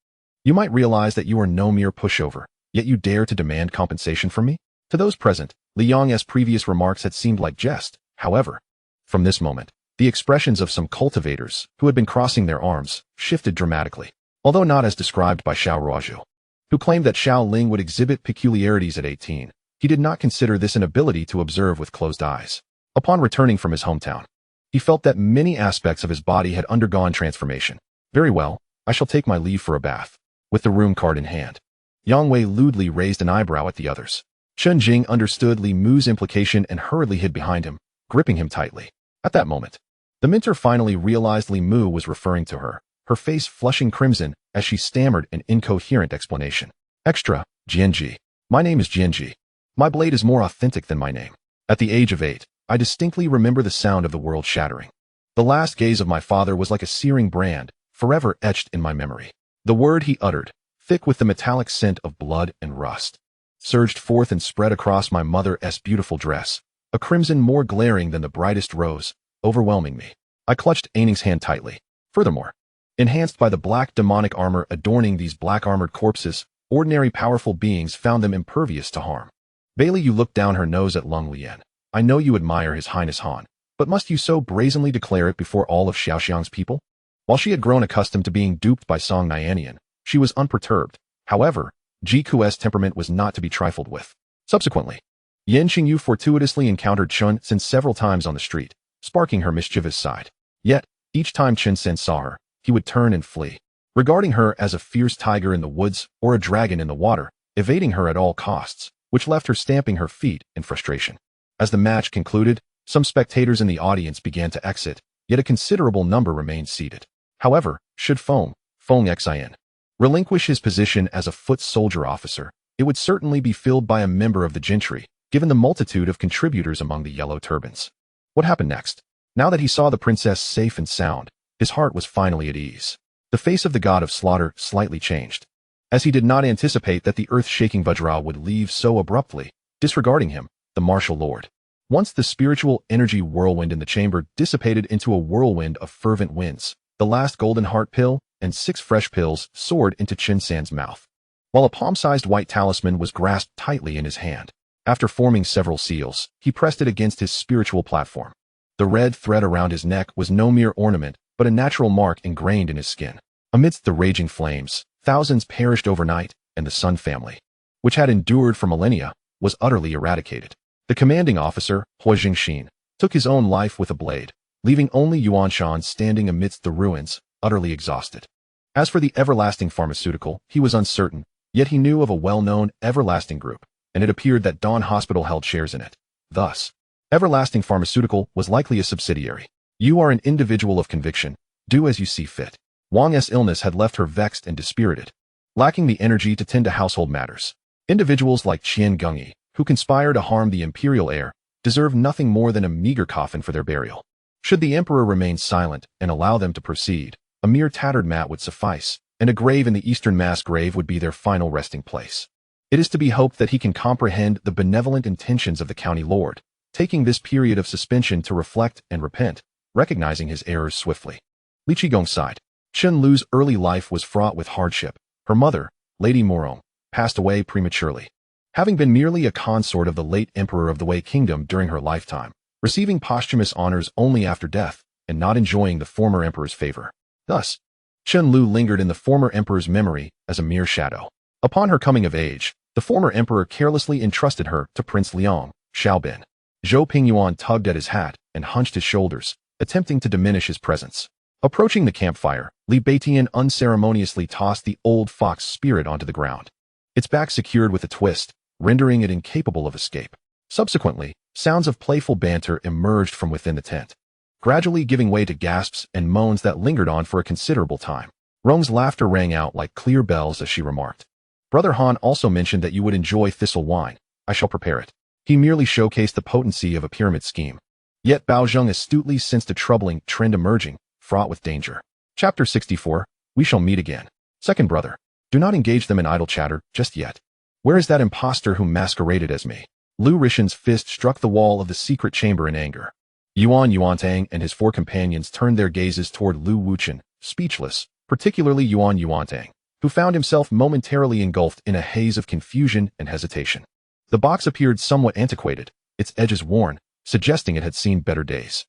you might realize that you are no mere pushover, yet you dare to demand compensation from me?" To those present, Li Yang's previous remarks had seemed like jest. However, from this moment, the expressions of some cultivators, who had been crossing their arms, shifted dramatically. Although not as described by Xiao Ruozhu, who claimed that Xiao Ling would exhibit peculiarities at 18, he did not consider this an ability to observe with closed eyes. Upon returning from his hometown, he felt that many aspects of his body had undergone transformation. "Very well, I shall take my leave for a bath." With the room card in hand, Yang Wei lewdly raised an eyebrow at the others. Chen Jing understood Li Mu's implication and hurriedly hid behind him, gripping him tightly. At that moment, the mentor finally realized Li Mu was referring to her, her face flushing crimson as she stammered an incoherent explanation. "Extra, Jianji. My name is Jianji. My blade is more authentic than my name. At the age of 8, I distinctly remember the sound of the world shattering. The last gaze of my father was like a searing brand, forever etched in my memory." The word he uttered, thick with the metallic scent of blood and rust, surged forth and spread across my mother's beautiful dress, a crimson more glaring than the brightest rose, overwhelming me. I clutched Aining's hand tightly. Furthermore, enhanced by the black demonic armor adorning these black-armored corpses, ordinary powerful beings found them impervious to harm. "Bailey," you looked down her nose at Lung Lian. "I know you admire His Highness Han, but must you so brazenly declare it before all of Xiaoxiang's people?" While she had grown accustomed to being duped by Song Nianian, she was unperturbed. However, Ji Ku's temperament was not to be trifled with. Subsequently, Yan Qingyu fortuitously encountered Chun Sen several times on the street, sparking her mischievous side. Yet, each time Chen Sen saw her, he would turn and flee, regarding her as a fierce tiger in the woods or a dragon in the water, evading her at all costs, which left her stamping her feet in frustration. As the match concluded, some spectators in the audience began to exit, yet a considerable number remained seated. However, should Feng Xin relinquish his position as a foot soldier officer, it would certainly be filled by a member of the gentry, given the multitude of contributors among the yellow turbans. What happened next? Now that he saw the princess safe and sound, his heart was finally at ease. The face of the god of slaughter slightly changed, as he did not anticipate that the earth-shaking Vajra would leave so abruptly, disregarding him, the martial lord. Once the spiritual energy whirlwind in the chamber dissipated into a whirlwind of fervent winds, the last golden heart pill and 6 fresh pills soared into Chen San's mouth, while a palm-sized white talisman was grasped tightly in his hand. After forming several seals, he pressed it against his spiritual platform. The red thread around his neck was no mere ornament, but a natural mark ingrained in his skin. Amidst the raging flames, thousands perished overnight, and the Sun family, which had endured for millennia, was utterly eradicated. The commanding officer, Hua Jingxin, took his own life with a blade, leaving only Yuanshan standing amidst the ruins, utterly exhausted. As for the everlasting pharmaceutical, he was uncertain, yet he knew of a well-known everlasting group, and it appeared that Dawn Hospital held shares in it. Thus, Everlasting Pharmaceutical was likely a subsidiary. You are an individual of conviction. Do as you see fit. Wang's illness had left her vexed and dispirited, lacking the energy to tend to household matters. Individuals like Qian Gengyi, who conspire to harm the imperial heir, deserve nothing more than a meager coffin for their burial. Should the emperor remain silent and allow them to proceed, a mere tattered mat would suffice, and a grave in the eastern mass grave would be their final resting place. It is to be hoped that he can comprehend the benevolent intentions of the county lord, taking this period of suspension to reflect and repent, recognizing his errors swiftly. Li Qigong sighed. Chen Lu's early life was fraught with hardship. Her mother, Lady Morong, passed away prematurely, having been merely a consort of the late emperor of the Wei Kingdom during her lifetime, receiving posthumous honors only after death, and not enjoying the former emperor's favor. Thus, Chen Lu lingered in the former emperor's memory as a mere shadow. Upon her coming of age, the former emperor carelessly entrusted her to Prince Liang, Xiaobin. Zhou Pingyuan tugged at his hat and hunched his shoulders, attempting to diminish his presence. Approaching the campfire, Li Beitian unceremoniously tossed the old fox spirit onto the ground, its back secured with a twist, rendering it incapable of escape. Subsequently, sounds of playful banter emerged from within the tent, gradually giving way to gasps and moans that lingered on for a considerable time. Rong's laughter rang out like clear bells as she remarked, "Brother Han also mentioned that you would enjoy thistle wine. I shall prepare it." He merely showcased the potency of a pyramid scheme. Yet Bao Zheng astutely sensed a troubling trend emerging, fraught with danger. Chapter 64, We Shall Meet Again. Second brother, do not engage them in idle chatter just yet. Where is that impostor who masqueraded as me? Lu Rishan's fist struck the wall of the secret chamber in anger. Yuantang and his four companions turned their gazes toward Lu Wuchen, speechless, particularly Yuantang, who found himself momentarily engulfed in a haze of confusion and hesitation. The box appeared somewhat antiquated, its edges worn, suggesting it had seen better days.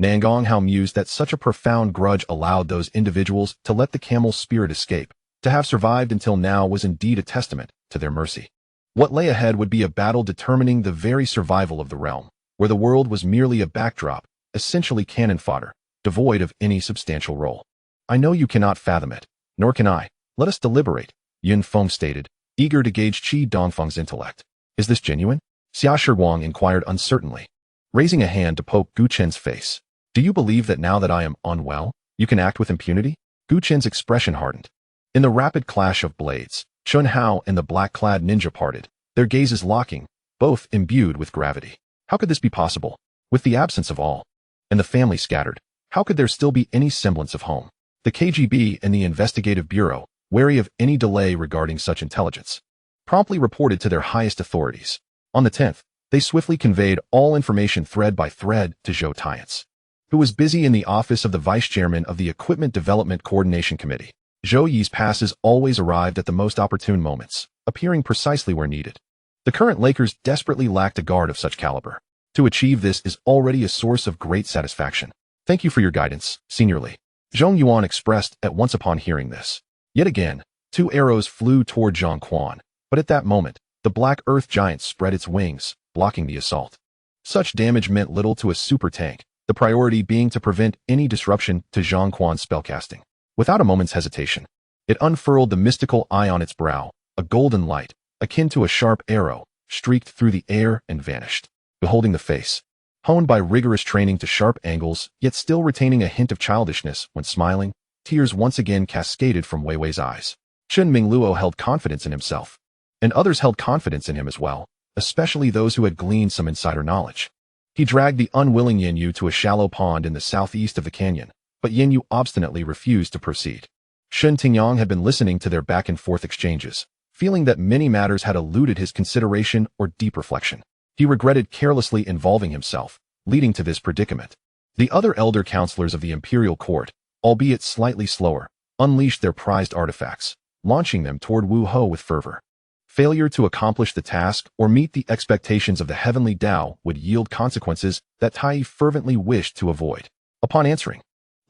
Nangong Hao mused that such a profound grudge allowed those individuals to let the camel's spirit escape. To have survived until now was indeed a testament to their mercy. What lay ahead would be a battle determining the very survival of the realm, where the world was merely a backdrop, essentially cannon fodder, devoid of any substantial role. I know you cannot fathom it, nor can I. Let us deliberate, Yun Feng stated, eager to gauge Qi Dongfeng's intellect. Is this genuine? Xia Shiguang inquired uncertainly, raising a hand to poke Gu Chen's face. Do you believe that now that I am unwell, you can act with impunity? Gu Chen's expression hardened. In the rapid clash of blades, Chun Hao and the black-clad ninja parted, their gazes locking, both imbued with gravity. How could this be possible? With the absence of all, and the family scattered, how could there still be any semblance of home? The KGB and the Investigative Bureau, wary of any delay regarding such intelligence, promptly reported to their highest authorities. On the 10th, they swiftly conveyed all information thread by thread to Zhou Tiance, who was busy in the office of the vice-chairman of the Equipment Development Coordination Committee. Zhou Yi's passes always arrived at the most opportune moments, appearing precisely where needed. The current Lakers desperately lacked a guard of such caliber. To achieve this is already a source of great satisfaction. Thank you for your guidance, Senior Li. Zhong Yuan expressed at once upon hearing this. Yet again, two arrows flew toward Zhang Quan, but at that moment, the black earth giant spread its wings, blocking the assault. Such damage meant little to a super tank, the priority being to prevent any disruption to Zhang Quan's spellcasting. Without a moment's hesitation, it unfurled the mystical eye on its brow, a golden light, akin to a sharp arrow, streaked through the air and vanished. Beholding the face, honed by rigorous training to sharp angles, yet still retaining a hint of childishness when smiling, tears once again cascaded from Wei Wei's eyes. Chen Mingluo held confidence in himself, and others held confidence in him as well, especially those who had gleaned some insider knowledge. He dragged the unwilling Yin Yu to a shallow pond in the southeast of the canyon, but Yin Yu obstinately refused to proceed. Shen Tingyang had been listening to their back-and-forth exchanges, feeling that many matters had eluded his consideration or deep reflection. He regretted carelessly involving himself, leading to this predicament. The other elder counselors of the imperial court, albeit slightly slower, unleashed their prized artifacts, launching them toward Wu Ho with fervor. Failure to accomplish the task or meet the expectations of the heavenly Tao would yield consequences that Tai fervently wished to avoid. Upon answering,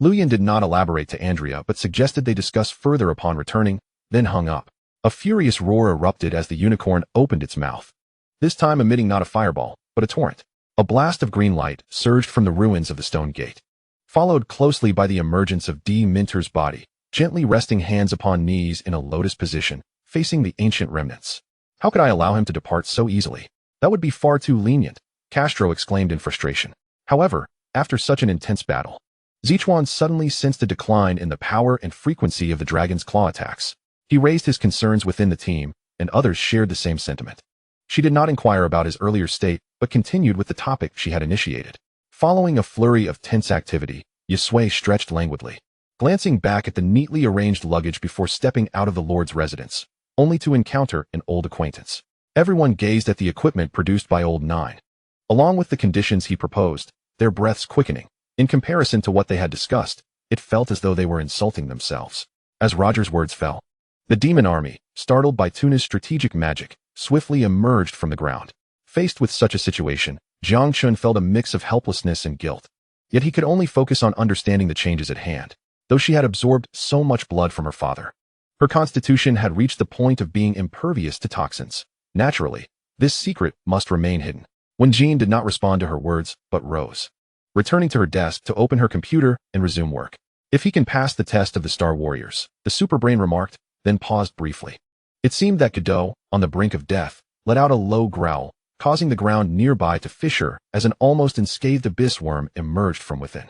Luyan did not elaborate to Andrea but suggested they discuss further upon returning, then hung up. A furious roar erupted as the unicorn opened its mouth, this time emitting not a fireball, but a torrent. A blast of green light surged from the ruins of the stone gate, followed closely by the emergence of D. Minter's body, gently resting hands upon knees in a lotus position, facing the ancient remnants. How could I allow him to depart so easily? That would be far too lenient, Castro exclaimed in frustration. However, after such an intense battle, Zichuan suddenly sensed a decline in the power and frequency of the dragon's claw attacks. He raised his concerns within the team, and others shared the same sentiment. She did not inquire about his earlier state, but continued with the topic she had initiated. Following a flurry of tense activity, Yasui stretched languidly, glancing back at the neatly arranged luggage before stepping out of the Lord's residence, only to encounter an old acquaintance. Everyone gazed at the equipment produced by Old Nine. Along with the conditions he proposed, their breaths quickening. In comparison to what they had discussed, it felt as though they were insulting themselves. As Roger's words fell, the demon army, startled by Tuna's strategic magic, swiftly emerged from the ground. Faced with such a situation, Jiang Chun felt a mix of helplessness and guilt. Yet he could only focus on understanding the changes at hand, though she had absorbed so much blood from her father. Her constitution had reached the point of being impervious to toxins. Naturally, this secret must remain hidden. When Jean did not respond to her words, but rose, returning to her desk to open her computer and resume work. If he can pass the test of the Star Warriors, the superbrain remarked, then paused briefly. It seemed that Godot, on the brink of death, let out a low growl, causing the ground nearby to fissure as an almost unscathed abyss worm emerged from within.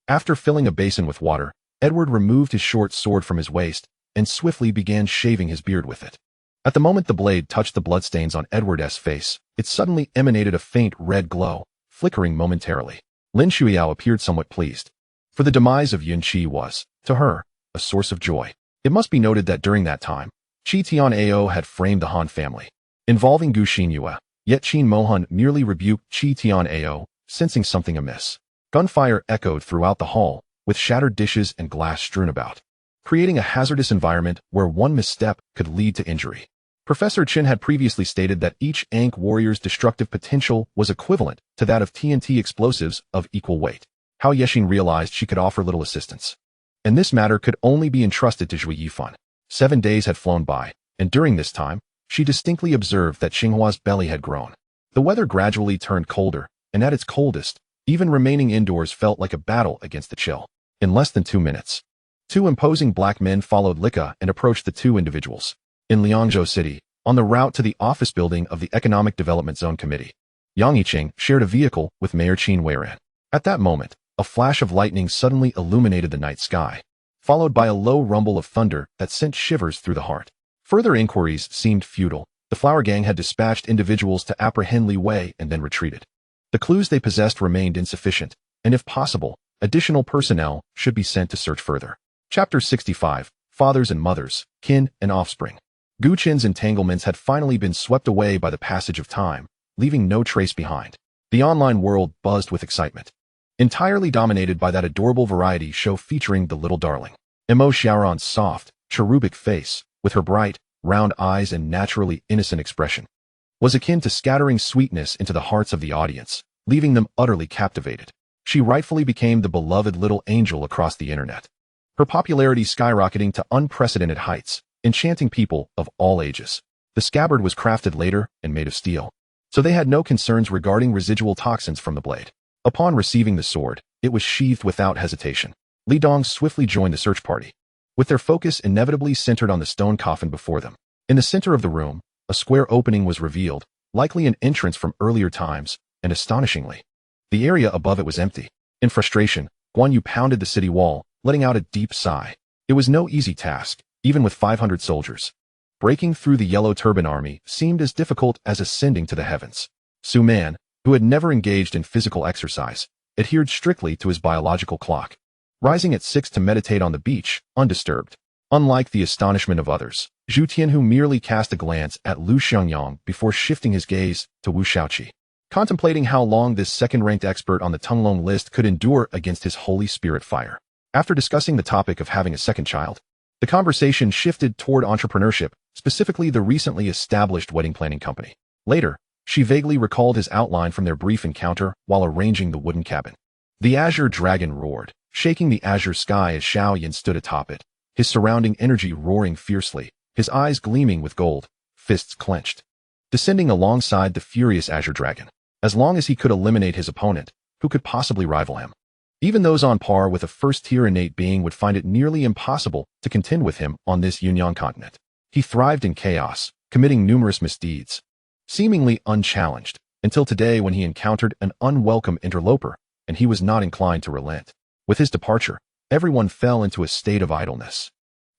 After filling a basin with water, Edward removed his short sword from his waist and swiftly began shaving his beard with it. At the moment the blade touched the bloodstains on Edward's face, it suddenly emanated a faint red glow, flickering momentarily. Lin Shuiao appeared somewhat pleased, for the demise of Yun Qi was, to her, a source of joy. It must be noted that during that time, Qi Tian'ao had framed the Han family, involving Gu Xinyue, yet Qin Mohan merely rebuked Qi Tian'ao, sensing something amiss. Gunfire echoed throughout the hall, with shattered dishes and glass strewn about, creating a hazardous environment where one misstep could lead to injury. Professor Chen had previously stated that each Ankh warrior's destructive potential was equivalent to that of TNT explosives of equal weight. Hao Yexin realized she could offer little assistance, and this matter could only be entrusted to Zhui Yifan. 7 days had flown by, and during this time, she distinctly observed that Xinghua's belly had grown. The weather gradually turned colder, and at its coldest, even remaining indoors felt like a battle against the chill. In less than 2 minutes, 2 imposing black men followed Lika and approached the 2 individuals. In Liangzhou City, on the route to the office building of the Economic Development Zone Committee, Yang Yiqing shared a vehicle with Mayor Qin Weiran. At that moment, a flash of lightning suddenly illuminated the night sky, followed by a low rumble of thunder that sent shivers through the heart. Further inquiries seemed futile. The Flower Gang had dispatched individuals to apprehend Li Wei and then retreated. The clues they possessed remained insufficient, and if possible, additional personnel should be sent to search further. Chapter 65, Fathers and Mothers, Kin and Offspring. Gu Qin's entanglements had finally been swept away by the passage of time, leaving no trace behind. The online world buzzed with excitement, entirely dominated by that adorable variety show featuring the little darling. Emo Xiaoran's soft, cherubic face, with her bright, round eyes and naturally innocent expression, was akin to scattering sweetness into the hearts of the audience, leaving them utterly captivated. She rightfully became the beloved little angel across the internet, her popularity skyrocketing to unprecedented heights, enchanting people of all ages. The scabbard was crafted later and made of steel, so they had no concerns regarding residual toxins from the blade. Upon receiving the sword, it was sheathed without hesitation. Li Dong swiftly joined the search party, with their focus inevitably centered on the stone coffin before them. In the center of the room, a square opening was revealed, likely an entrance from earlier times, and astonishingly, the area above it was empty. In frustration, Guan Yu pounded the city wall, letting out a deep sigh. It was no easy task, even with 500 soldiers. Breaking through the Yellow Turban Army seemed as difficult as ascending to the heavens. Su Man, who had never engaged in physical exercise, adhered strictly to his biological clock, rising at 6 to meditate on the beach, undisturbed. Unlike the astonishment of others, Zhu Tianhu merely cast a glance at Lu Xiangyang before shifting his gaze to Wu Shaoqi, contemplating how long this second-ranked expert on the Tunglong list could endure against his Holy Spirit fire. After discussing the topic of having a second child, the conversation shifted toward entrepreneurship, specifically the recently established wedding planning company. Later, she vaguely recalled his outline from their brief encounter while arranging the wooden cabin. The azure dragon roared, shaking the azure sky as Xiao Yin stood atop it, his surrounding energy roaring fiercely, his eyes gleaming with gold, fists clenched. Descending alongside the furious azure dragon, As long as he could eliminate his opponent, who could possibly rival him? Even those on par with a first-tier innate being would find it nearly impossible to contend with him on this Yunnan continent. He thrived in chaos, committing numerous misdeeds, seemingly unchallenged, until today when he encountered an unwelcome interloper, and he was not inclined to relent. With his departure, everyone fell into a state of idleness.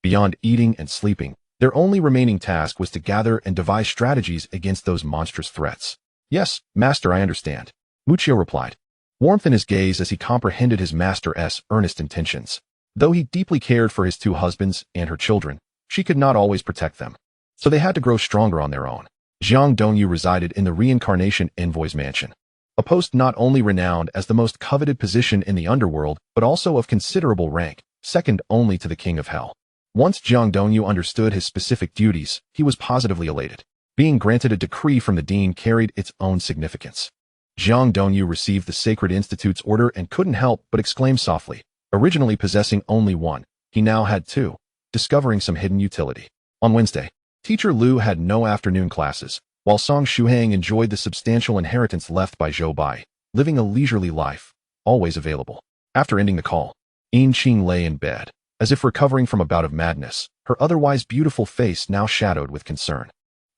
Beyond eating and sleeping, their only remaining task was to gather and devise strategies against those monstrous threats. Yes, master, I understand, Muccio replied, warmth in his gaze as he comprehended his master's earnest intentions. Though he deeply cared for his two husbands and her children, she could not always protect them, so they had to grow stronger on their own. Jiang Dongyu resided in the Reincarnation Envoy's mansion, a post not only renowned as the most coveted position in the underworld, but also of considerable rank, second only to the King of Hell. Once Jiang Dongyu understood his specific duties, he was positively elated. Being granted a decree from the dean carried its own significance. Jiang Dongyu received the Sacred Institute's order and couldn't help but exclaim softly. Originally possessing only one, he now had two, discovering some hidden utility. On Wednesday, Teacher Liu had no afternoon classes, while Song Shuhang enjoyed the substantial inheritance left by Zhou Bai, living a leisurely life, always available. After ending the call, Yin Qing lay in bed, as if recovering from a bout of madness, her otherwise beautiful face now shadowed with concern.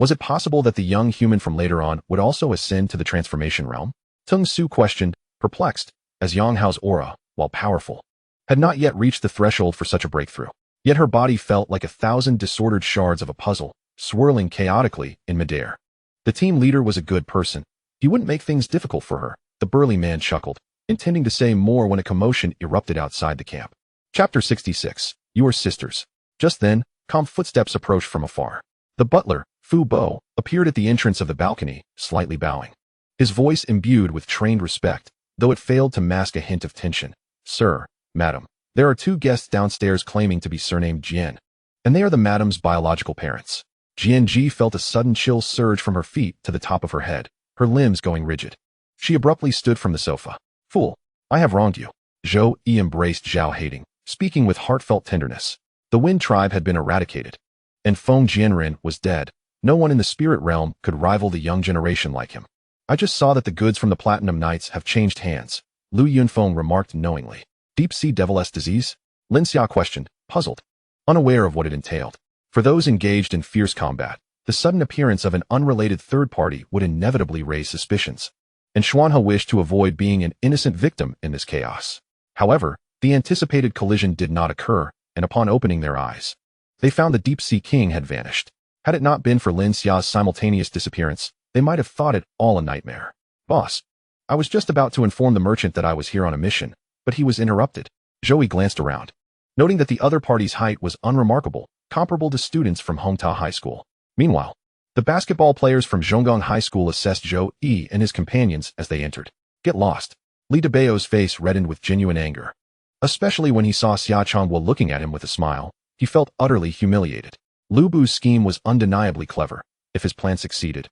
Was it possible that the young human from later on would also ascend to the transformation realm? Tung Su questioned, perplexed, as Yang Hao's aura, while powerful, had not yet reached the threshold for such a breakthrough. Yet her body felt like 1,000 disordered shards of a puzzle, swirling chaotically in midair. The team leader was a good person. He wouldn't make things difficult for her, the burly man chuckled, intending to say more when a commotion erupted outside the camp. Chapter 66. You are sisters. Just then, calm footsteps approached from afar. The butler, Fu Bo, appeared at the entrance of the balcony, slightly bowing. His voice imbued with trained respect, though it failed to mask a hint of tension. Sir, madam, there are two guests downstairs claiming to be surnamed Jian, and they are the madam's biological parents. Jian Ji felt a sudden chill surge from her feet to the top of her head, her limbs going rigid. She abruptly stood from the sofa. Fool, I have wronged you. Zhou Yi embraced Zhao Hating, speaking with heartfelt tenderness. The Wind tribe had been eradicated, and Feng Jianren was dead. No one in the spirit realm could rival the young generation like him. I just saw that the goods from the Platinum Knights have changed hands, Lu Yunfeng remarked knowingly. Deep-sea devil-esque disease? Lin Xia questioned, puzzled, unaware of what it entailed. For those engaged in fierce combat, the sudden appearance of an unrelated third party would inevitably raise suspicions, and Xuanhe wished to avoid being an innocent victim in this chaos. However, the anticipated collision did not occur, and upon opening their eyes, they found the Deep-Sea King had vanished. Had it not been for Lin Xia's simultaneous disappearance, they might have thought it all a nightmare. Boss, I was just about to inform the merchant that I was here on a mission, but he was interrupted. Zhou Yi glanced around, noting that the other party's height was unremarkable, comparable to students from Hongta High School. Meanwhile, the basketball players from Zhonggong High School assessed Zhou Yi and his companions as they entered. Get lost. Li Debao's face reddened with genuine anger. Especially when he saw Xia Changguo looking at him with a smile, he felt utterly humiliated. Lu Bu's scheme was undeniably clever. If his plan succeeded,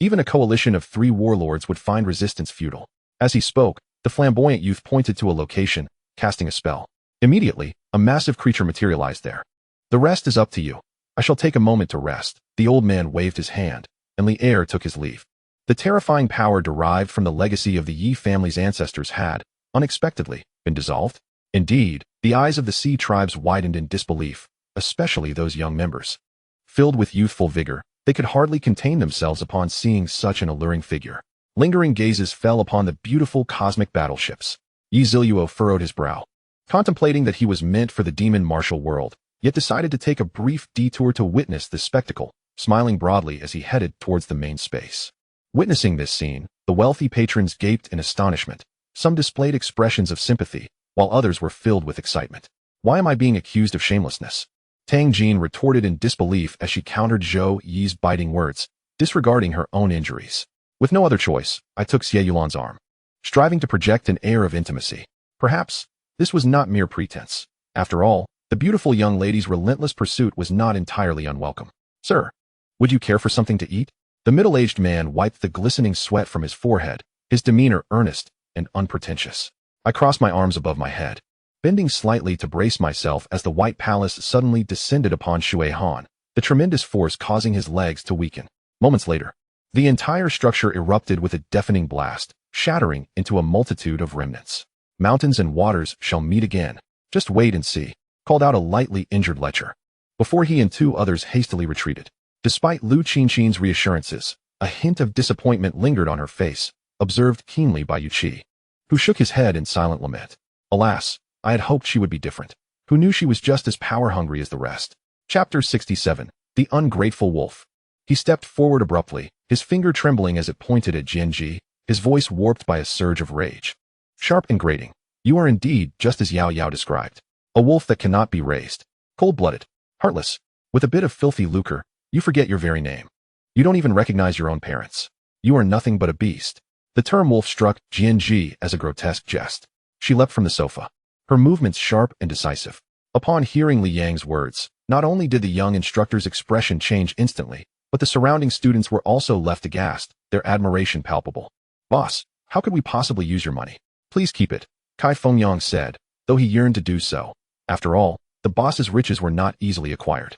even a coalition of 3 warlords would find resistance futile. As he spoke, the flamboyant youth pointed to a location, casting a spell. Immediately, a massive creature materialized there. The rest is up to you. I shall take a moment to rest. The old man waved his hand, and Li Er took his leave. The terrifying power derived from the legacy of the Yi family's ancestors had, unexpectedly, been dissolved. Indeed, the eyes of the Sea tribes widened in disbelief, especially those young members. Filled with youthful vigor, they could hardly contain themselves upon seeing such an alluring figure. Lingering gazes fell upon the beautiful cosmic battleships. Yi Ziluo furrowed his brow, contemplating that he was meant for the demon martial world, yet decided to take a brief detour to witness this spectacle, smiling broadly as he headed towards the main space. Witnessing this scene, the wealthy patrons gaped in astonishment. Some displayed expressions of sympathy, while others were filled with excitement. Why am I being accused of shamelessness? Tang Jin retorted in disbelief as she countered Zhou Yi's biting words, disregarding her own injuries. With no other choice, I took Xie Yulan's arm, striving to project an air of intimacy. Perhaps, this was not mere pretense. After all, the beautiful young lady's relentless pursuit was not entirely unwelcome. Sir, would you care for something to eat? The middle-aged man wiped the glistening sweat from his forehead, his demeanor earnest and unpretentious. I crossed my arms above my head, bending slightly to brace myself as the White Palace suddenly descended upon Xue Han, the tremendous force causing his legs to weaken. Moments later, The entire structure erupted with a deafening blast, shattering into a multitude of remnants. "Mountains and waters shall meet again. Just wait and see," called out a lightly injured lecher, before he and two others hastily retreated. Despite Lu Qinchin's reassurances, a hint of disappointment lingered on her face, observed keenly by Yu Qi, who shook his head in silent lament. Alas, I had hoped she would be different. Who knew she was just as power-hungry as the rest? Chapter 67. The Ungrateful Wolf. He stepped forward abruptly, his finger trembling as it pointed at Jianji, his voice warped by a surge of rage. Sharp and grating. "You are indeed just as Yao Yao described. A wolf that cannot be raised. Cold-blooded. Heartless. With a bit of filthy lucre, you forget your very name. You don't even recognize your own parents. You are nothing but a beast." The term wolf struck Jianji as a grotesque jest. She leapt from the sofa, her movements sharp and decisive. Upon hearing Li Yang's words, not only did the young instructor's expression change instantly, but the surrounding students were also left aghast, their admiration palpable. "Boss, how could we possibly use your money? Please keep it," Kai Fengyang said, though he yearned to do so. After all, the boss's riches were not easily acquired.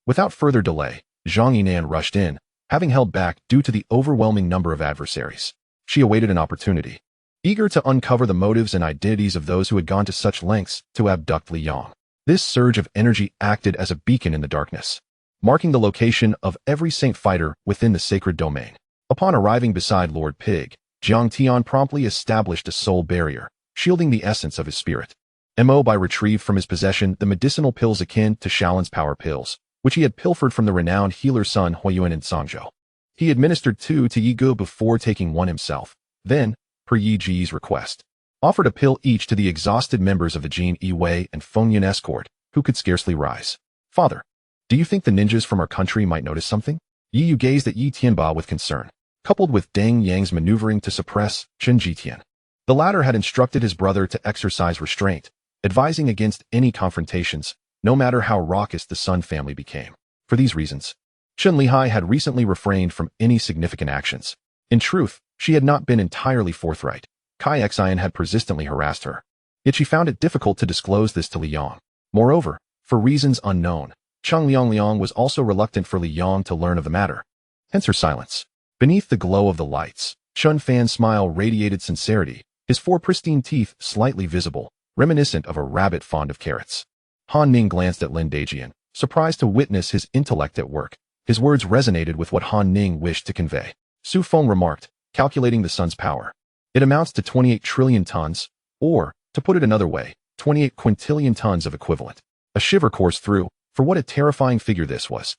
Without further delay, Zhang Yinan rushed in, having held back due to the overwhelming number of adversaries. She awaited an opportunity, eager to uncover the motives and identities of those who had gone to such lengths to abduct Li Yang. This surge of energy acted as a beacon in the darkness, marking the location of every saint fighter within the sacred domain. Upon arriving beside Lord Pig, Jiang Tian promptly established a soul barrier, shielding the essence of his spirit. Mo Bai retrieved from his possession the medicinal pills akin to Shaolin's power pills, which he had pilfered from the renowned healer's son Huiyuan in Sangzhou. He administered two to Yi Gu before taking one himself, then, per Yi Ji's request, offered a pill each to the exhausted members of the Jin Yi Wei and Feng Yun escort, who could scarcely rise. "Father, do you think the ninjas from our country might notice something?" Yi Yu gazed at Yi Tianba with concern, coupled with Deng Yang's maneuvering to suppress Chen Jitian. The latter had instructed his brother to exercise restraint, advising against any confrontations, no matter how raucous the Sun family became. For these reasons, Chen Lihai had recently refrained from any significant actions. In truth, she had not been entirely forthright. Kai Xian had persistently harassed her, yet she found it difficult to disclose this to Li Yang. Moreover, for reasons unknown, Cheng Liang was also reluctant for Li Yang to learn of the matter. Hence her silence. Beneath the glow of the lights, Chun Fan's smile radiated sincerity, his four pristine teeth slightly visible, reminiscent of a rabbit fond of carrots. Han Ning glanced at Lin Daijian, surprised to witness his intellect at work. His words resonated with what Han Ning wished to convey. Su Feng remarked, calculating the sun's power. "It amounts to 28 trillion tons, or, to put it another way, 28 quintillion tons of equivalent." A shiver coursed through, for what a terrifying figure this was.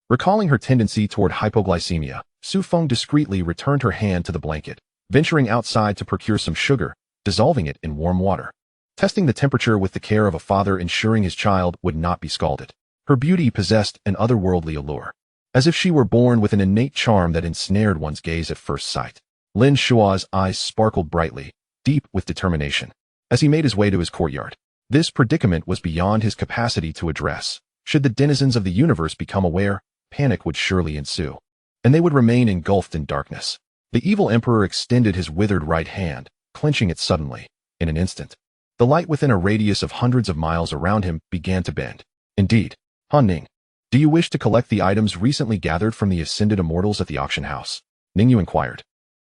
Recalling her tendency toward hypoglycemia, Su Feng discreetly returned her hand to the blanket, venturing outside to procure some sugar, dissolving it in warm water. Testing the temperature with the care of a father ensuring his child would not be scalded. Her beauty possessed an otherworldly allure, as if she were born with an innate charm that ensnared one's gaze at first sight. Lin Shua's eyes sparkled brightly, deep with determination, as he made his way to his courtyard. This predicament was beyond his capacity to address. Should the denizens of the universe become aware, panic would surely ensue, and they would remain engulfed in darkness. The evil emperor extended his withered right hand, clenching it suddenly. In an instant, the light within a radius of hundreds of miles around him began to bend. "Indeed, Han Ning, do you wish to collect the items recently gathered from the ascended immortals at the auction house?" Ning Yu inquired.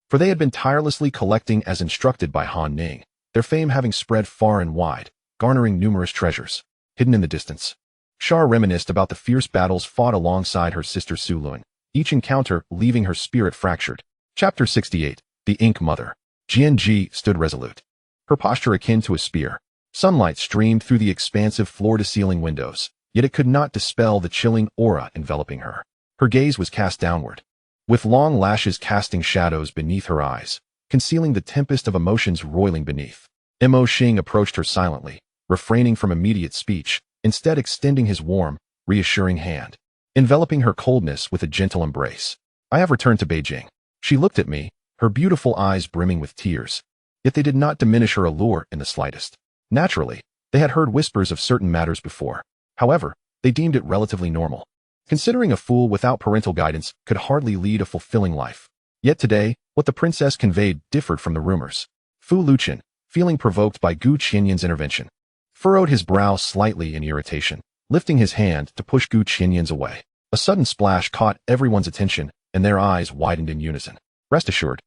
For they had been tirelessly collecting as instructed by Han Ning, their fame having spread far and wide, garnering numerous treasures. Hidden in the distance, Shar reminisced about the fierce battles fought alongside her sister Su Lun, each encounter leaving her spirit fractured. Chapter 68. The Ink Mother. Jianji stood resolute, her posture akin to a spear. Sunlight streamed through the expansive floor-to-ceiling windows, yet it could not dispel the chilling aura enveloping her. Her gaze was cast downward, with long lashes casting shadows beneath her eyes, concealing the tempest of emotions roiling beneath. Mo Xing approached her silently, refraining from immediate speech, instead extending his warm, reassuring hand, enveloping her coldness with a gentle embrace. "I have returned to Beijing." She looked at me, her beautiful eyes brimming with tears, yet they did not diminish her allure in the slightest. Naturally, they had heard whispers of certain matters before. However, they deemed it relatively normal. Considering a fool without parental guidance could hardly lead a fulfilling life. Yet today, what the princess conveyed differed from the rumors. Fu Luqian, feeling provoked by Gu Qianyan's intervention, furrowed his brow slightly in irritation, lifting his hand to push Gu Qianyan's away. A sudden splash caught everyone's attention, and their eyes widened in unison. Rest assured,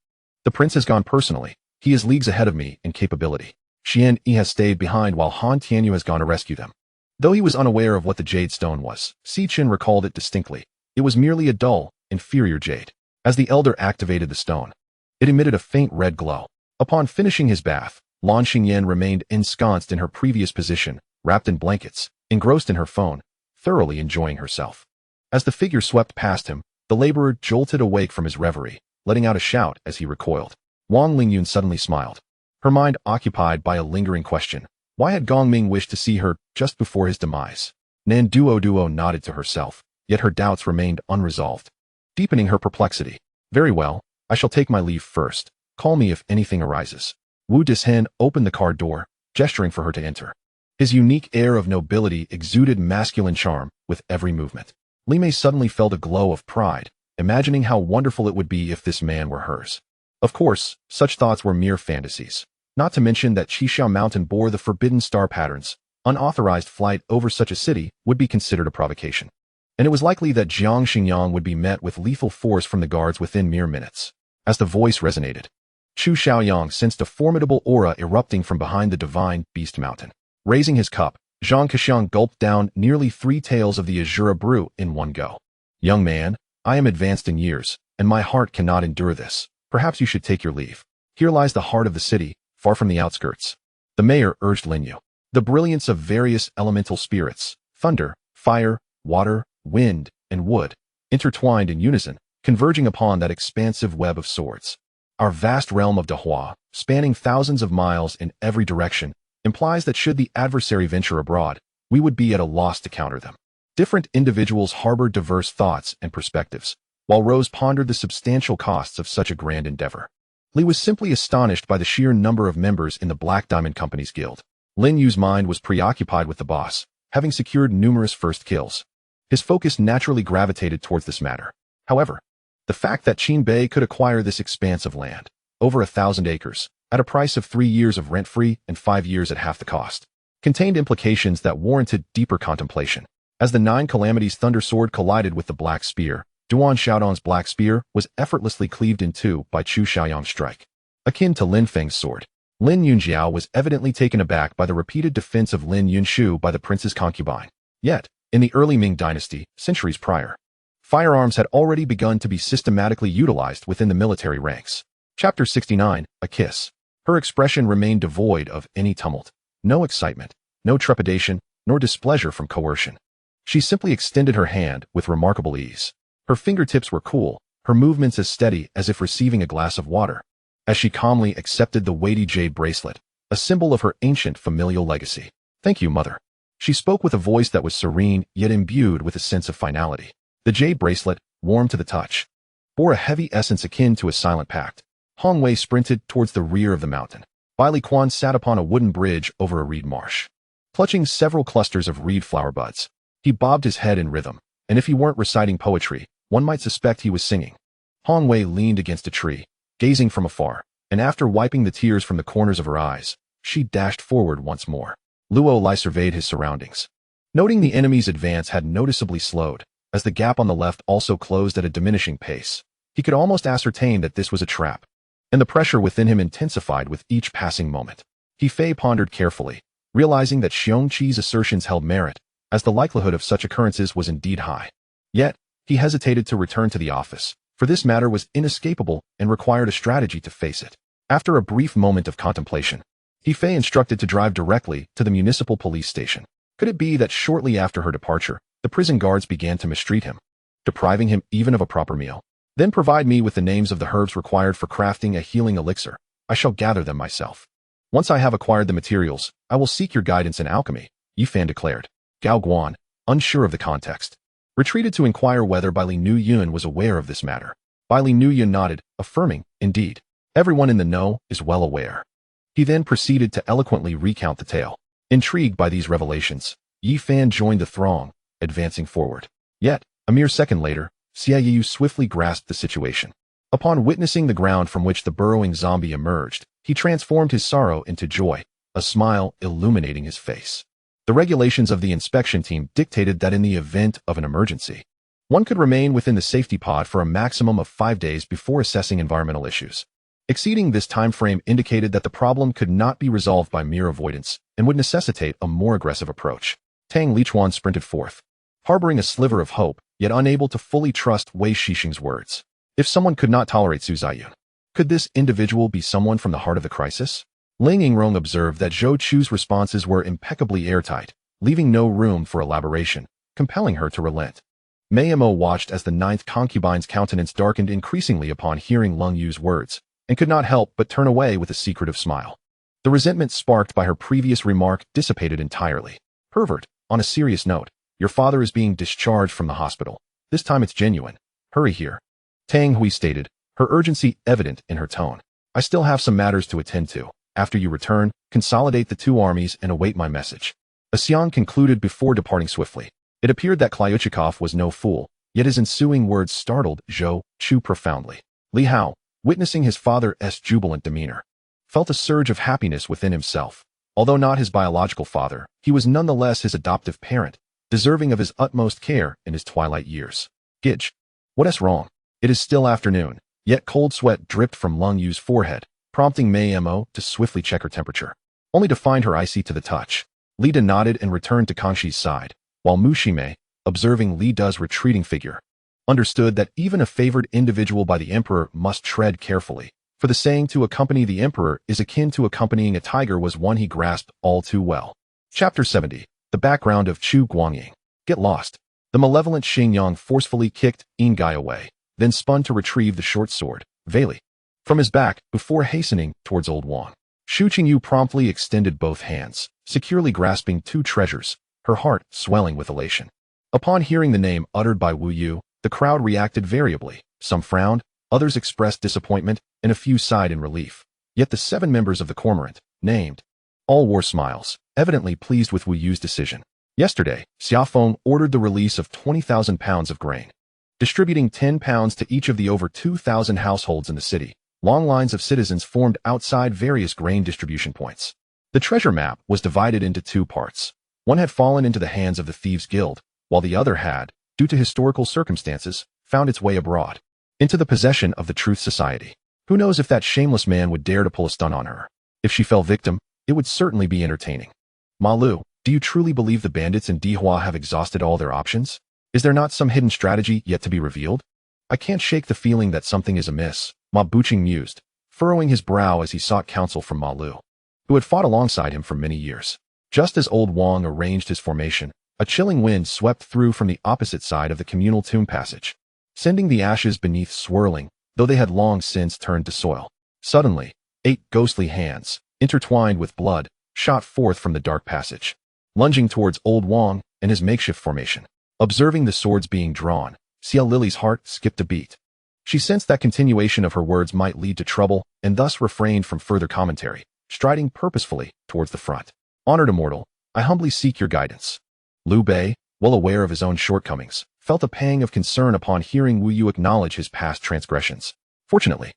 the prince has gone personally. He is leagues ahead of me in capability. Xian Yi has stayed behind while Han Tianyu has gone to rescue them. Though he was unaware of what the jade stone was, Si Qin recalled it distinctly. It was merely a dull, inferior jade. As the elder activated the stone, it emitted a faint red glow. Upon finishing his bath, Lan Xingyan remained ensconced in her previous position, wrapped in blankets, engrossed in her phone, thoroughly enjoying herself. As the figure swept past him, the laborer jolted awake from his reverie, letting out a shout as he recoiled. Wang Lingyun suddenly smiled, her mind occupied by a lingering question. Why had Gong Ming wished to see her just before his demise? Nan Duo nodded to herself, yet her doubts remained unresolved, deepening her perplexity. Very well, I shall take my leave first. Call me if anything arises. Wu Dishen opened the car door, gesturing for her to enter. His unique air of nobility exuded masculine charm with every movement. Li Mei suddenly felt a glow of pride, imagining how wonderful it would be if this man were hers. Of course, such thoughts were mere fantasies. Not to mention that Qishao Mountain bore the forbidden star patterns. Unauthorized flight over such a city would be considered a provocation. And it was likely that Jiang Xingyang would be met with lethal force from the guards within mere minutes. As the voice resonated, Chu Xiaoyang sensed a formidable aura erupting from behind the divine beast mountain. Raising his cup, Zhang Kexiang gulped down nearly 3 taels of the Azura brew in one go. Young man, I am advanced in years, and my heart cannot endure this. Perhaps you should take your leave. Here lies the heart of the city, far from the outskirts. The mayor urged Lin Yu. The brilliance of various elemental spirits, thunder, fire, water, wind, and wood, intertwined in unison, converging upon that expansive web of swords. Our vast realm of Dahua, spanning thousands of miles in every direction, implies that should the adversary venture abroad, we would be at a loss to counter them. Different individuals harbored diverse thoughts and perspectives, while Rose pondered the substantial costs of such a grand endeavor. Li was simply astonished by the sheer number of members in the Black Diamond Company's guild. Lin Yu's mind was preoccupied with the boss, having secured numerous first kills. His focus naturally gravitated towards this matter. However, the fact that Qin Bei could acquire this expanse of land, over 1,000 acres, at a price of 3 years of rent-free and 5 years at half the cost, contained implications that warranted deeper contemplation. As the 9 Calamities Thunder Sword collided with the Black Spear, Duan Xiaodong's Black Spear was effortlessly cleaved in two by Chu Xiaoyang's strike. Akin to Lin Feng's sword, Lin Yunjiao was evidently taken aback by the repeated defense of Lin Yunshu by the prince's concubine. Yet, in the early Ming dynasty, centuries prior, firearms had already begun to be systematically utilized within the military ranks. Chapter 69, A Kiss. Her expression remained devoid of any tumult, no excitement, no trepidation, nor displeasure from coercion. She simply extended her hand with remarkable ease. Her fingertips were cool, her movements as steady as if receiving a glass of water, as she calmly accepted the weighty jade bracelet, a symbol of her ancient familial legacy. Thank you, mother. She spoke with a voice that was serene, yet imbued with a sense of finality. The jade bracelet, warm to the touch, bore a heavy essence akin to a silent pact. Hong Wei sprinted towards the rear of the mountain. Bai Li Quan sat upon a wooden bridge over a reed marsh, clutching several clusters of reed flower buds. He bobbed his head in rhythm, and if he weren't reciting poetry, one might suspect he was singing. Hong Wei leaned against a tree, gazing from afar, and after wiping the tears from the corners of her eyes, she dashed forward once more. Luo Lai surveyed his surroundings, noting the enemy's advance had noticeably slowed, as the gap on the left also closed at a diminishing pace. He could almost ascertain that this was a trap, and the pressure within him intensified with each passing moment. He Fei pondered carefully, realizing that Xiong Qi's assertions held merit, as the likelihood of such occurrences was indeed high. Yet, he hesitated to return to the office, for this matter was inescapable and required a strategy to face it. After a brief moment of contemplation, He Fei instructed to drive directly to the municipal police station. Could it be that shortly after her departure, the prison guards began to mistreat him, depriving him even of a proper meal? Then provide me with the names of the herbs required for crafting a healing elixir. I shall gather them myself. Once I have acquired the materials, I will seek your guidance in alchemy, Yi Fan declared. Gao Guan, unsure of the context, retreated to inquire whether Bai Li Nu Yun was aware of this matter. Bai Li Nu Yun nodded, affirming, indeed, everyone in the know is well aware. He then proceeded to eloquently recount the tale. Intrigued by these revelations, Yi Fan joined the throng, advancing forward. Yet, a mere second later, Xia Yu swiftly grasped the situation. Upon witnessing the ground from which the burrowing zombie emerged, he transformed his sorrow into joy, a smile illuminating his face. The regulations of the inspection team dictated that in the event of an emergency, One could remain within the safety pod for a maximum of 5 days before assessing environmental issues. Exceeding this time frame indicated that the problem could not be resolved by mere avoidance and would necessitate a more aggressive approach. Tang Lichuan sprinted forth, harboring a sliver of hope, yet unable to fully trust Wei Shixing's words. If someone could not tolerate Su Zhaiyun, could this individual be someone from the heart of the crisis? Ling Yingrong observed that Zhou Chu's responses were impeccably airtight, leaving no room for elaboration, compelling her to relent. Mei Mo watched as the ninth concubine's countenance darkened increasingly upon hearing Lung Yu's words, and could not help but turn away with a secretive smile. The resentment sparked by her previous remark dissipated entirely. Pervert, on a serious note, your father is being discharged from the hospital. This time it's genuine. Hurry here. Tang Hui stated, her urgency evident in her tone. I still have some matters to attend to. After you return, consolidate the two armies and await my message. Xiang concluded before departing swiftly. It appeared that Klyuchikov was no fool, yet his ensuing words startled Zhou Chu profoundly. Li Hao, witnessing his father's jubilant demeanor, felt a surge of happiness within himself. Although not his biological father, he was nonetheless his adoptive parent, deserving of his utmost care in his twilight years. Gidge. What's wrong? It is still afternoon, yet cold sweat dripped from Lung Yu's forehead, prompting Mei Mo to swiftly check her temperature, only to find her icy to the touch. Li Da nodded and returned to Kangxi's side, while Mu Shimei, observing Li Da's retreating figure, understood that even a favored individual by the emperor must tread carefully, for the saying to accompany the emperor is akin to accompanying a tiger was one he grasped all too well. Chapter 70. The background of Chu Guangying. Get lost. The malevolent Xingyang forcefully kicked Yin Gai away, then spun to retrieve the short sword, Veli, from his back before hastening towards Old Wang. Shu Qingyu promptly extended both hands, securely grasping two treasures, her heart swelling with elation. Upon hearing the name uttered by Wu Yu, the crowd reacted variably. Some frowned, others expressed disappointment, and a few sighed in relief. Yet the 7 members of the cormorant, named, all wore smiles, evidently pleased with Wu Yu's decision. Yesterday, Xiafeng ordered the release of 20,000 pounds of grain, distributing 10 pounds to each of the over 2,000 households in the city. Long lines of citizens formed outside various grain distribution points. The treasure map was divided into 2 parts. One had fallen into the hands of the Thieves' Guild, while the other had, due to historical circumstances, found its way abroad, into the possession of the Truth Society. Who knows if that shameless man would dare to pull a stunt on her? If she fell victim, it would certainly be entertaining. Ma Lu, do you truly believe the bandits in Dihua have exhausted all their options? Is there not some hidden strategy yet to be revealed? I can't shake the feeling that something is amiss, Ma Buqing mused, furrowing his brow as he sought counsel from Ma Lu, who had fought alongside him for many years. Just as Old Wang arranged his formation, a chilling wind swept through from the opposite side of the communal tomb passage, sending the ashes beneath swirling, though they had long since turned to soil. Suddenly, 8 ghostly hands, intertwined with blood, shot forth from the dark passage, lunging towards Old Wang and his makeshift formation. Observing the swords being drawn, Xia Lily's heart skipped a beat. She sensed that continuation of her words might lead to trouble, and thus refrained from further commentary, striding purposefully towards the front. Honored immortal, I humbly seek your guidance. Liu Bei, well aware of his own shortcomings, felt a pang of concern upon hearing Wu Yu acknowledge his past transgressions. Fortunately,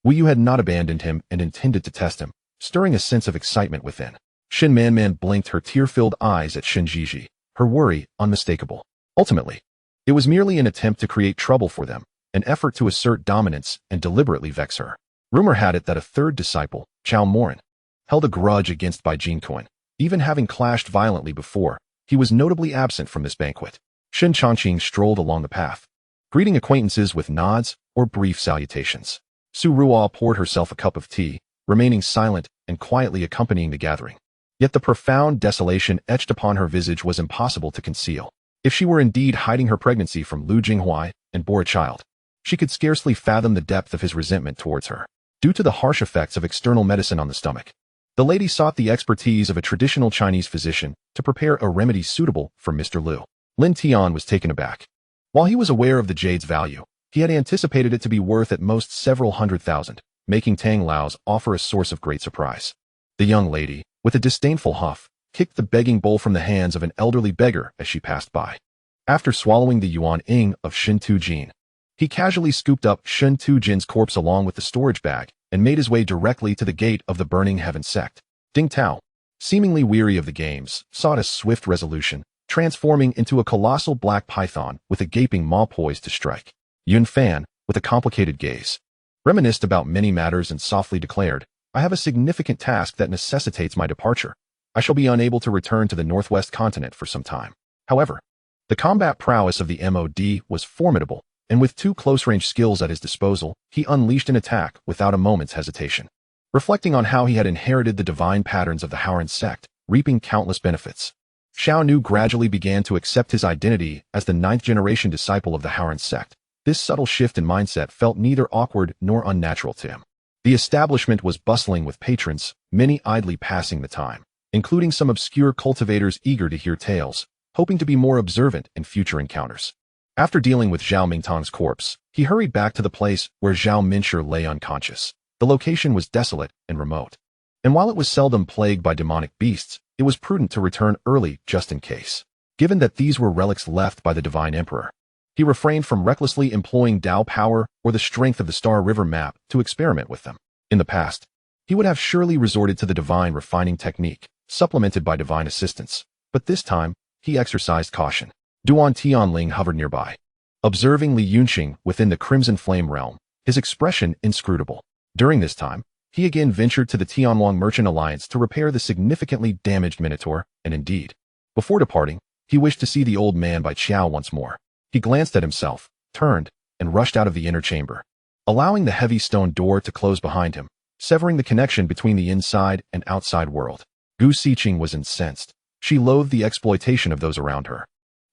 Wu Yu had not abandoned him and intended to test him, stirring a sense of excitement within. Shin Manman blinked her tear-filled eyes at Shin Jiji, her worry unmistakable. Ultimately, it was merely an attempt to create trouble for them, an effort to assert dominance and deliberately vex her. Rumor had it that a third disciple, Chao Morin, held a grudge against Bai Jinquan. Even having clashed violently before, he was notably absent from this banquet. Shin Changqing strolled along the path, greeting acquaintances with nods or brief salutations. Su Ruo poured herself a cup of tea, remaining silent and quietly accompanying the gathering. Yet the profound desolation etched upon her visage was impossible to conceal. If she were indeed hiding her pregnancy from Lu Jinghuai and bore a child, she could scarcely fathom the depth of his resentment towards her, due to the harsh effects of external medicine on the stomach. The lady sought the expertise of a traditional Chinese physician to prepare a remedy suitable for Mr. Liu. Lin Tian was taken aback. While he was aware of the jade's value, he had anticipated it to be worth at most several 100,000, making Tang Lao's offer a source of great surprise. The young lady, with a disdainful huff, kicked the begging bowl from the hands of an elderly beggar as she passed by. After swallowing the yuan ing of Shin Tu-jin, he casually scooped up Shin Tu-jin's corpse along with the storage bag and made his way directly to the gate of the Burning Heaven sect. Ding Tao, seemingly weary of the games, sought a swift resolution, transforming into a colossal black python with a gaping maw poised to strike. Yun Fan, with a complicated gaze, reminisced about many matters and softly declared, "I have a significant task that necessitates my departure. I shall be unable to return to the Northwest continent for some time." However, the combat prowess of the MOD was formidable, and with 2 close-range skills at his disposal, he unleashed an attack without a moment's hesitation. Reflecting on how he had inherited the divine patterns of the Heiress sect, reaping countless benefits, Xiao Nu gradually began to accept his identity as the 9th-generation disciple of the Heiress sect. This subtle shift in mindset felt neither awkward nor unnatural to him. The establishment was bustling with patrons, many idly passing the time, including some obscure cultivators eager to hear tales, hoping to be more observant in future encounters. After dealing with Zhao Mingtong's corpse, he hurried back to the place where Zhao Minshi lay unconscious. The location was desolate and remote, and while it was seldom plagued by demonic beasts, it was prudent to return early just in case. Given that these were relics left by the Divine Emperor, he refrained from recklessly employing Dao power or the strength of the Star River map to experiment with them. In the past, he would have surely resorted to the divine refining technique, supplemented by divine assistance, but this time, he exercised caution. Duan Tianling hovered nearby, observing Li Yunxing within the Crimson Flame realm, his expression inscrutable. During this time, he again ventured to the Tianwang Merchant Alliance to repair the significantly damaged Minotaur, and indeed, before departing, he wished to see the old man by Qiao once more. He glanced at himself, turned, and rushed out of the inner chamber, allowing the heavy stone door to close behind him, severing the connection between the inside and outside world. Gu Xiqing was incensed. She loathed the exploitation of those around her,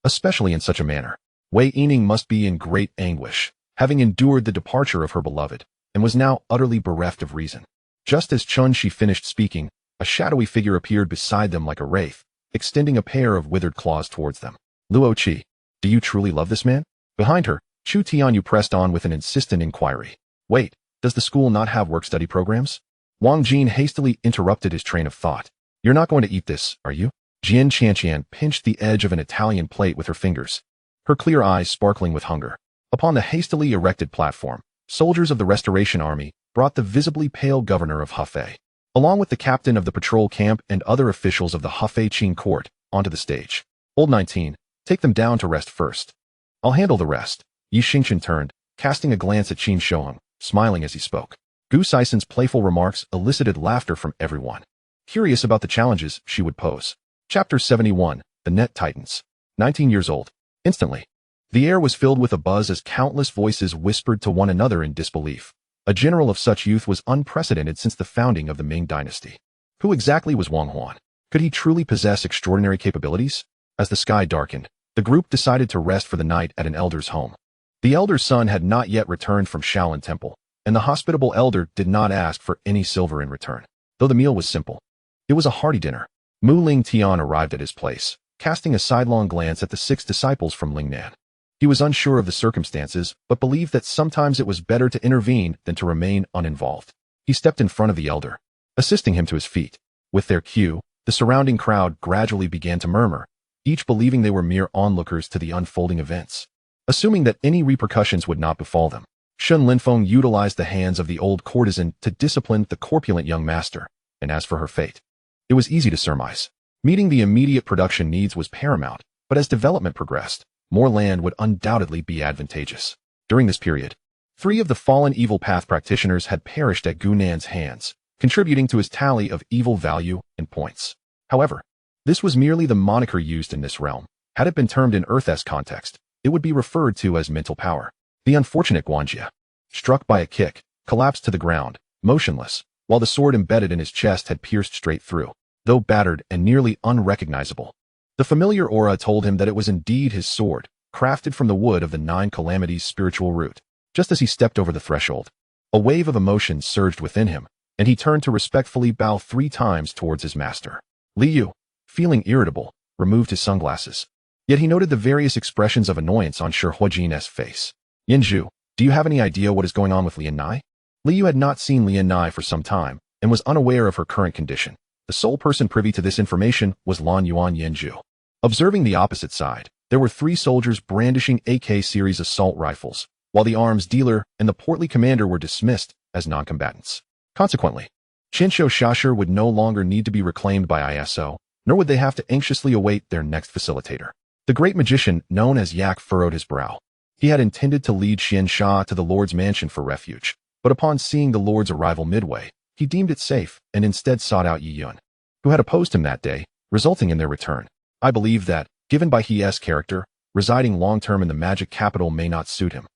especially in such a manner. Wei Yining must be in great anguish, having endured the departure of her beloved, and was now utterly bereft of reason. Just as Chun Shi finished speaking, a shadowy figure appeared beside them like a wraith, extending a pair of withered claws towards them. Luo Qi, do you truly love this man? Behind her, Chu Tianyu pressed on with an insistent inquiry. Wait, does the school not have work-study programs? Wang Jin hastily interrupted his train of thought. You're not going to eat this, are you? Jian Qianqian pinched the edge of an Italian plate with her fingers, her clear eyes sparkling with hunger. Upon the hastily erected platform, soldiers of the Restoration Army brought the visibly pale governor of Hefei, along with the captain of the patrol camp and other officials of the Hefei Qing court, onto the stage. Old 19, take them down to rest first. I'll handle the rest. Yi Xingchen turned, casting a glance at Qin Shouheng, smiling as he spoke. Gu Sison's playful remarks elicited laughter from everyone, curious about the challenges she would pose. Chapter 71, The Net Titans. 19 years old. Instantly, the air was filled with a buzz as countless voices whispered to one another in disbelief. A general of such youth was unprecedented since the founding of the Ming dynasty. Who exactly was Wang Huan? Could he truly possess extraordinary capabilities? As the sky darkened, the group decided to rest for the night at an elder's home. The elder's son had not yet returned from Shaolin Temple, and the hospitable elder did not ask for any silver in return. Though the meal was simple, it was a hearty dinner. Mu Ling Tian arrived at his place, casting a sidelong glance at the 6 disciples from Lingnan. He was unsure of the circumstances, but believed that sometimes it was better to intervene than to remain uninvolved. He stepped in front of the elder, assisting him to his feet. With their cue, the surrounding crowd gradually began to murmur, each believing they were mere onlookers to the unfolding events. Assuming that any repercussions would not befall them, Shun Linfeng utilized the hands of the old courtesan to discipline the corpulent young master, and as for her fate, it was easy to surmise. Meeting the immediate production needs was paramount, but as development progressed, more land would undoubtedly be advantageous. During this period, 3 of the fallen evil path practitioners had perished at Gunan's hands, contributing to his tally of evil value and points. However, this was merely the moniker used in this realm. Had it been termed in Earth's context, it would be referred to as mental power. The unfortunate Guanjia, struck by a kick, collapsed to the ground, motionless, while the sword embedded in his chest had pierced straight through. Though battered and nearly unrecognizable, the familiar aura told him that it was indeed his sword, crafted from the wood of the 9 calamities' spiritual root. Just as he stepped over the threshold, a wave of emotion surged within him, and he turned to respectfully bow 3 times towards his master. Li Yu, feeling irritable, removed his sunglasses. Yet he noted the various expressions of annoyance on Shi Huajin's face. Yinzhu, do you have any idea what is going on with Lian Nai? Li Yu had not seen Lian Nai for some time, and was unaware of her current condition. The sole person privy to this information was Lan Yuan Yinzhu. Observing the opposite side, there were 3 soldiers brandishing AK series assault rifles, while the arms dealer and the portly commander were dismissed as non-combatants. Consequently, Qinsho Shasher would no longer need to be reclaimed by ISO, nor would they have to anxiously await their next facilitator. The great magician, known as Yak, furrowed his brow. He had intended to lead Xian Sha to the Lord's mansion for refuge, but upon seeing the Lord's arrival midway, he deemed it safe and instead sought out Yi Yun, who had opposed him that day, resulting in their return. I believe that, given by He's character, residing long-term in the magic capital may not suit him.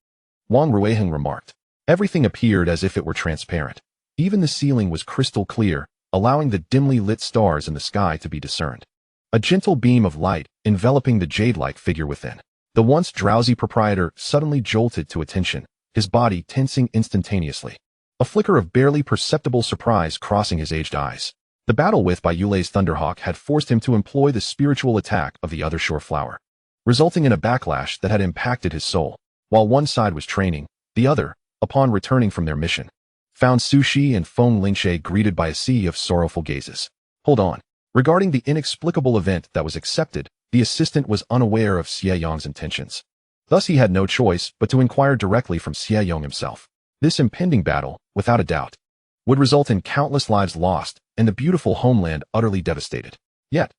Wang Ruiheng remarked. Everything appeared as if it were transparent. Even the ceiling was crystal clear, allowing the dimly lit stars in the sky to be discerned. A gentle beam of light enveloping the jade-like figure within. The once drowsy proprietor suddenly jolted to attention, his body tensing instantaneously. A flicker of barely perceptible surprise crossing his aged eyes. The battle with by Yulei's Thunderhawk had forced him to employ the spiritual attack of the other shore flower, resulting in a backlash that had impacted his soul. While one side was training, the other, upon returning from their mission, found Su Shi and Feng Lingshe greeted by a sea of sorrowful gazes. Hold on. Regarding the inexplicable event that was accepted, the assistant was unaware of Xie Yong's intentions. Thus he had no choice but to inquire directly from Xie Yong himself. This impending battle, without a doubt, would result in countless lives lost and the beautiful homeland utterly devastated. Yet,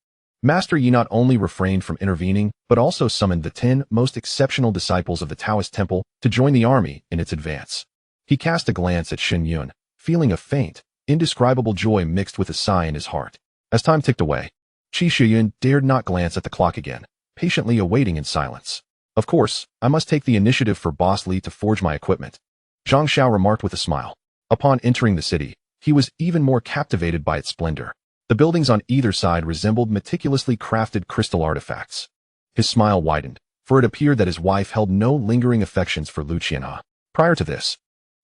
Master Yi not only refrained from intervening, but also summoned the 10 most exceptional disciples of the Taoist temple to join the army in its advance. He cast a glance at Shen Yun, feeling a faint, indescribable joy mixed with a sigh in his heart. As time ticked away, Qi Shiyun dared not glance at the clock again, patiently awaiting in silence. Of course, I must take the initiative for Boss Li to forge my equipment, Zhang Xiao remarked with a smile. Upon entering the city, he was even more captivated by its splendor. The buildings on either side resembled meticulously crafted crystal artifacts. His smile widened, for it appeared that his wife held no lingering affections for Lu Qianhe. Prior to this,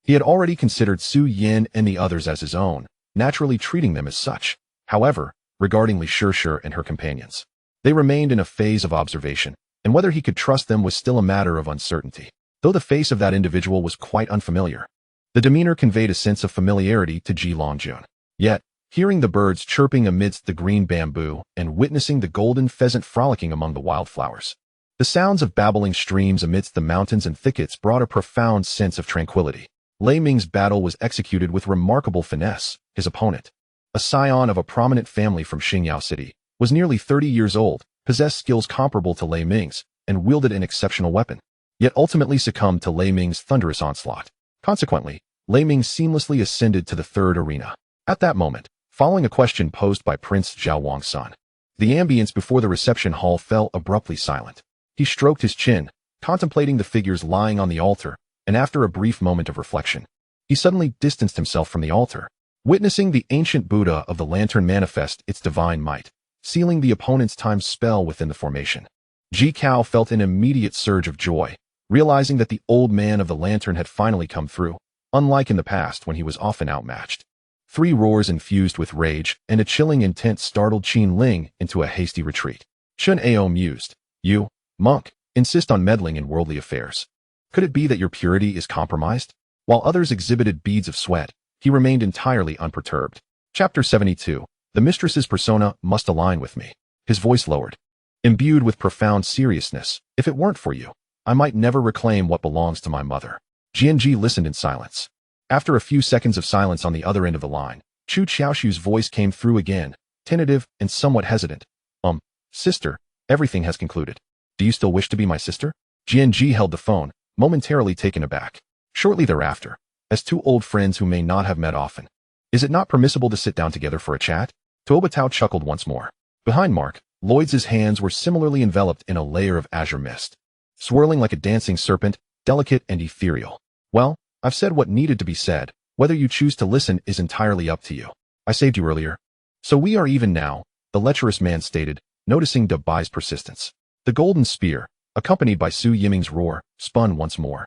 he had already considered Su Yin and the others as his own, naturally treating them as such. However, regarding Li Shishir and her companions, they remained in a phase of observation, and whether he could trust them was still a matter of uncertainty. Though the face of that individual was quite unfamiliar, the demeanor conveyed a sense of familiarity to Ji Longjun. Yet, hearing the birds chirping amidst the green bamboo and witnessing the golden pheasant frolicking among the wildflowers, the sounds of babbling streams amidst the mountains and thickets brought a profound sense of tranquility. Lei Ming's battle was executed with remarkable finesse. His opponent, a scion of a prominent family from Xingyao City, was nearly 30 years old, possessed skills comparable to Lei Ming's, and wielded an exceptional weapon, yet ultimately succumbed to Lei Ming's thunderous onslaught. Consequently, Lei Ming seamlessly ascended to the third arena. At that moment, following a question posed by Prince Zhao Wang's son, the ambience before the reception hall fell abruptly silent. He stroked his chin, contemplating the figures lying on the altar, and after a brief moment of reflection, he suddenly distanced himself from the altar, witnessing the ancient Buddha of the lantern manifest its divine might, sealing the opponent's time spell within the formation. Ji Cao felt an immediate surge of joy, realizing that the old man of the lantern had finally come through, unlike in the past when he was often outmatched. 3 roars infused with rage, and a chilling intent startled Qin Ling into a hasty retreat. Shun Ao mused, "You, monk, insist on meddling in worldly affairs. Could it be that your purity is compromised?" While others exhibited beads of sweat, he remained entirely unperturbed. Chapter 72. The mistress's persona must align with me. His voice lowered, imbued with profound seriousness. If it weren't for you, I might never reclaim what belongs to my mother. Jianji listened in silence. After a few seconds of silence on the other end of the line, Chu Xiaoshu's voice came through again, tentative and somewhat hesitant. Sister, everything has concluded. Do you still wish to be my sister?" Jianji held the phone, momentarily taken aback. Shortly thereafter, as 2 old friends who may not have met often, "Is it not permissible to sit down together for a chat?" Tuobatao chuckled once more. Behind Mark, Lloyd's hands were similarly enveloped in a layer of azure mist, swirling like a dancing serpent, delicate and ethereal. "Well, I've said what needed to be said. Whether you choose to listen is entirely up to you. I saved you earlier. So we are even now," the lecherous man stated, noticing Da Bai's persistence. The golden spear, accompanied by Su Yiming's roar, spun once more,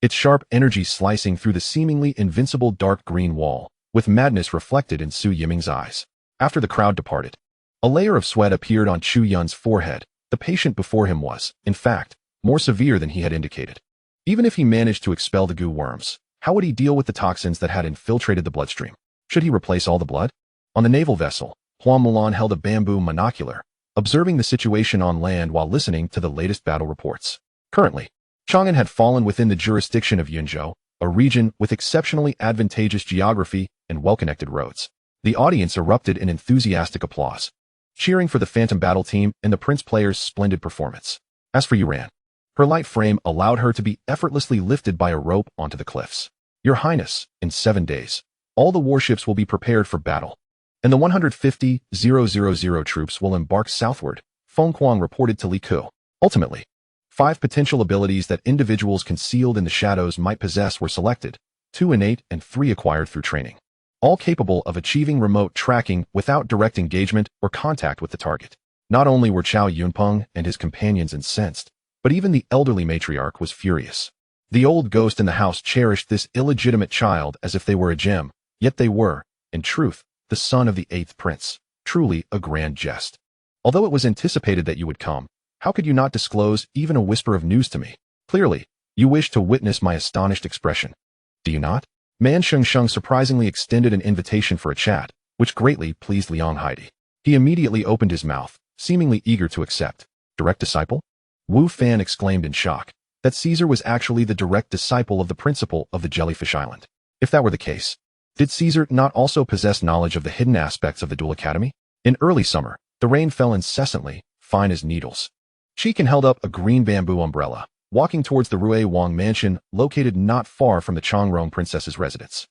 its sharp energy slicing through the seemingly invincible dark green wall, with madness reflected in Su Yiming's eyes. After the crowd departed, a layer of sweat appeared on Chu Yun's forehead. The patient before him was, in fact, more severe than he had indicated. Even if he managed to expel the goo worms, how would he deal with the toxins that had infiltrated the bloodstream? Should he replace all the blood? On the naval vessel, Hua Mulan held a bamboo monocular, observing the situation on land while listening to the latest battle reports. Currently, Chang'an had fallen within the jurisdiction of Yunzhou, a region with exceptionally advantageous geography and well-connected roads. The audience erupted in enthusiastic applause. cheering for the Phantom Battle team and the Prince player's splendid performance. As for Yuran, her light frame allowed her to be effortlessly lifted by a rope onto the cliffs. Your Highness, in 7 days, all the warships will be prepared for battle, and the 150,000 troops will embark southward, Feng Kuang reported to Li Ku. Ultimately, 5 potential abilities that individuals concealed in the shadows might possess were selected, 2 innate and 3 acquired through training, all capable of achieving remote tracking without direct engagement or contact with the target. Not only were Chao Yunpeng and his companions incensed, but even the elderly matriarch was furious. The old ghost in the house cherished this illegitimate child as if they were a gem, yet they were, in truth, the son of the 8th prince. Truly a grand jest. Although it was anticipated that you would come, how could you not disclose even a whisper of news to me? Clearly, you wish to witness my astonished expression. Do you not? Man Shengsheng surprisingly extended an invitation for a chat, which greatly pleased Liang Heidi. He immediately opened his mouth, seemingly eager to accept. Direct disciple? Wu Fan exclaimed in shock that Caesar was actually the direct disciple of the principal of the Jellyfish Island. If that were the case, did Caesar not also possess knowledge of the hidden aspects of the Duel Academy? In early summer, the rain fell incessantly, fine as needles. Chiken held up a green bamboo umbrella, walking towards the Rue Wang mansion located not far from the Changrong princess's residence.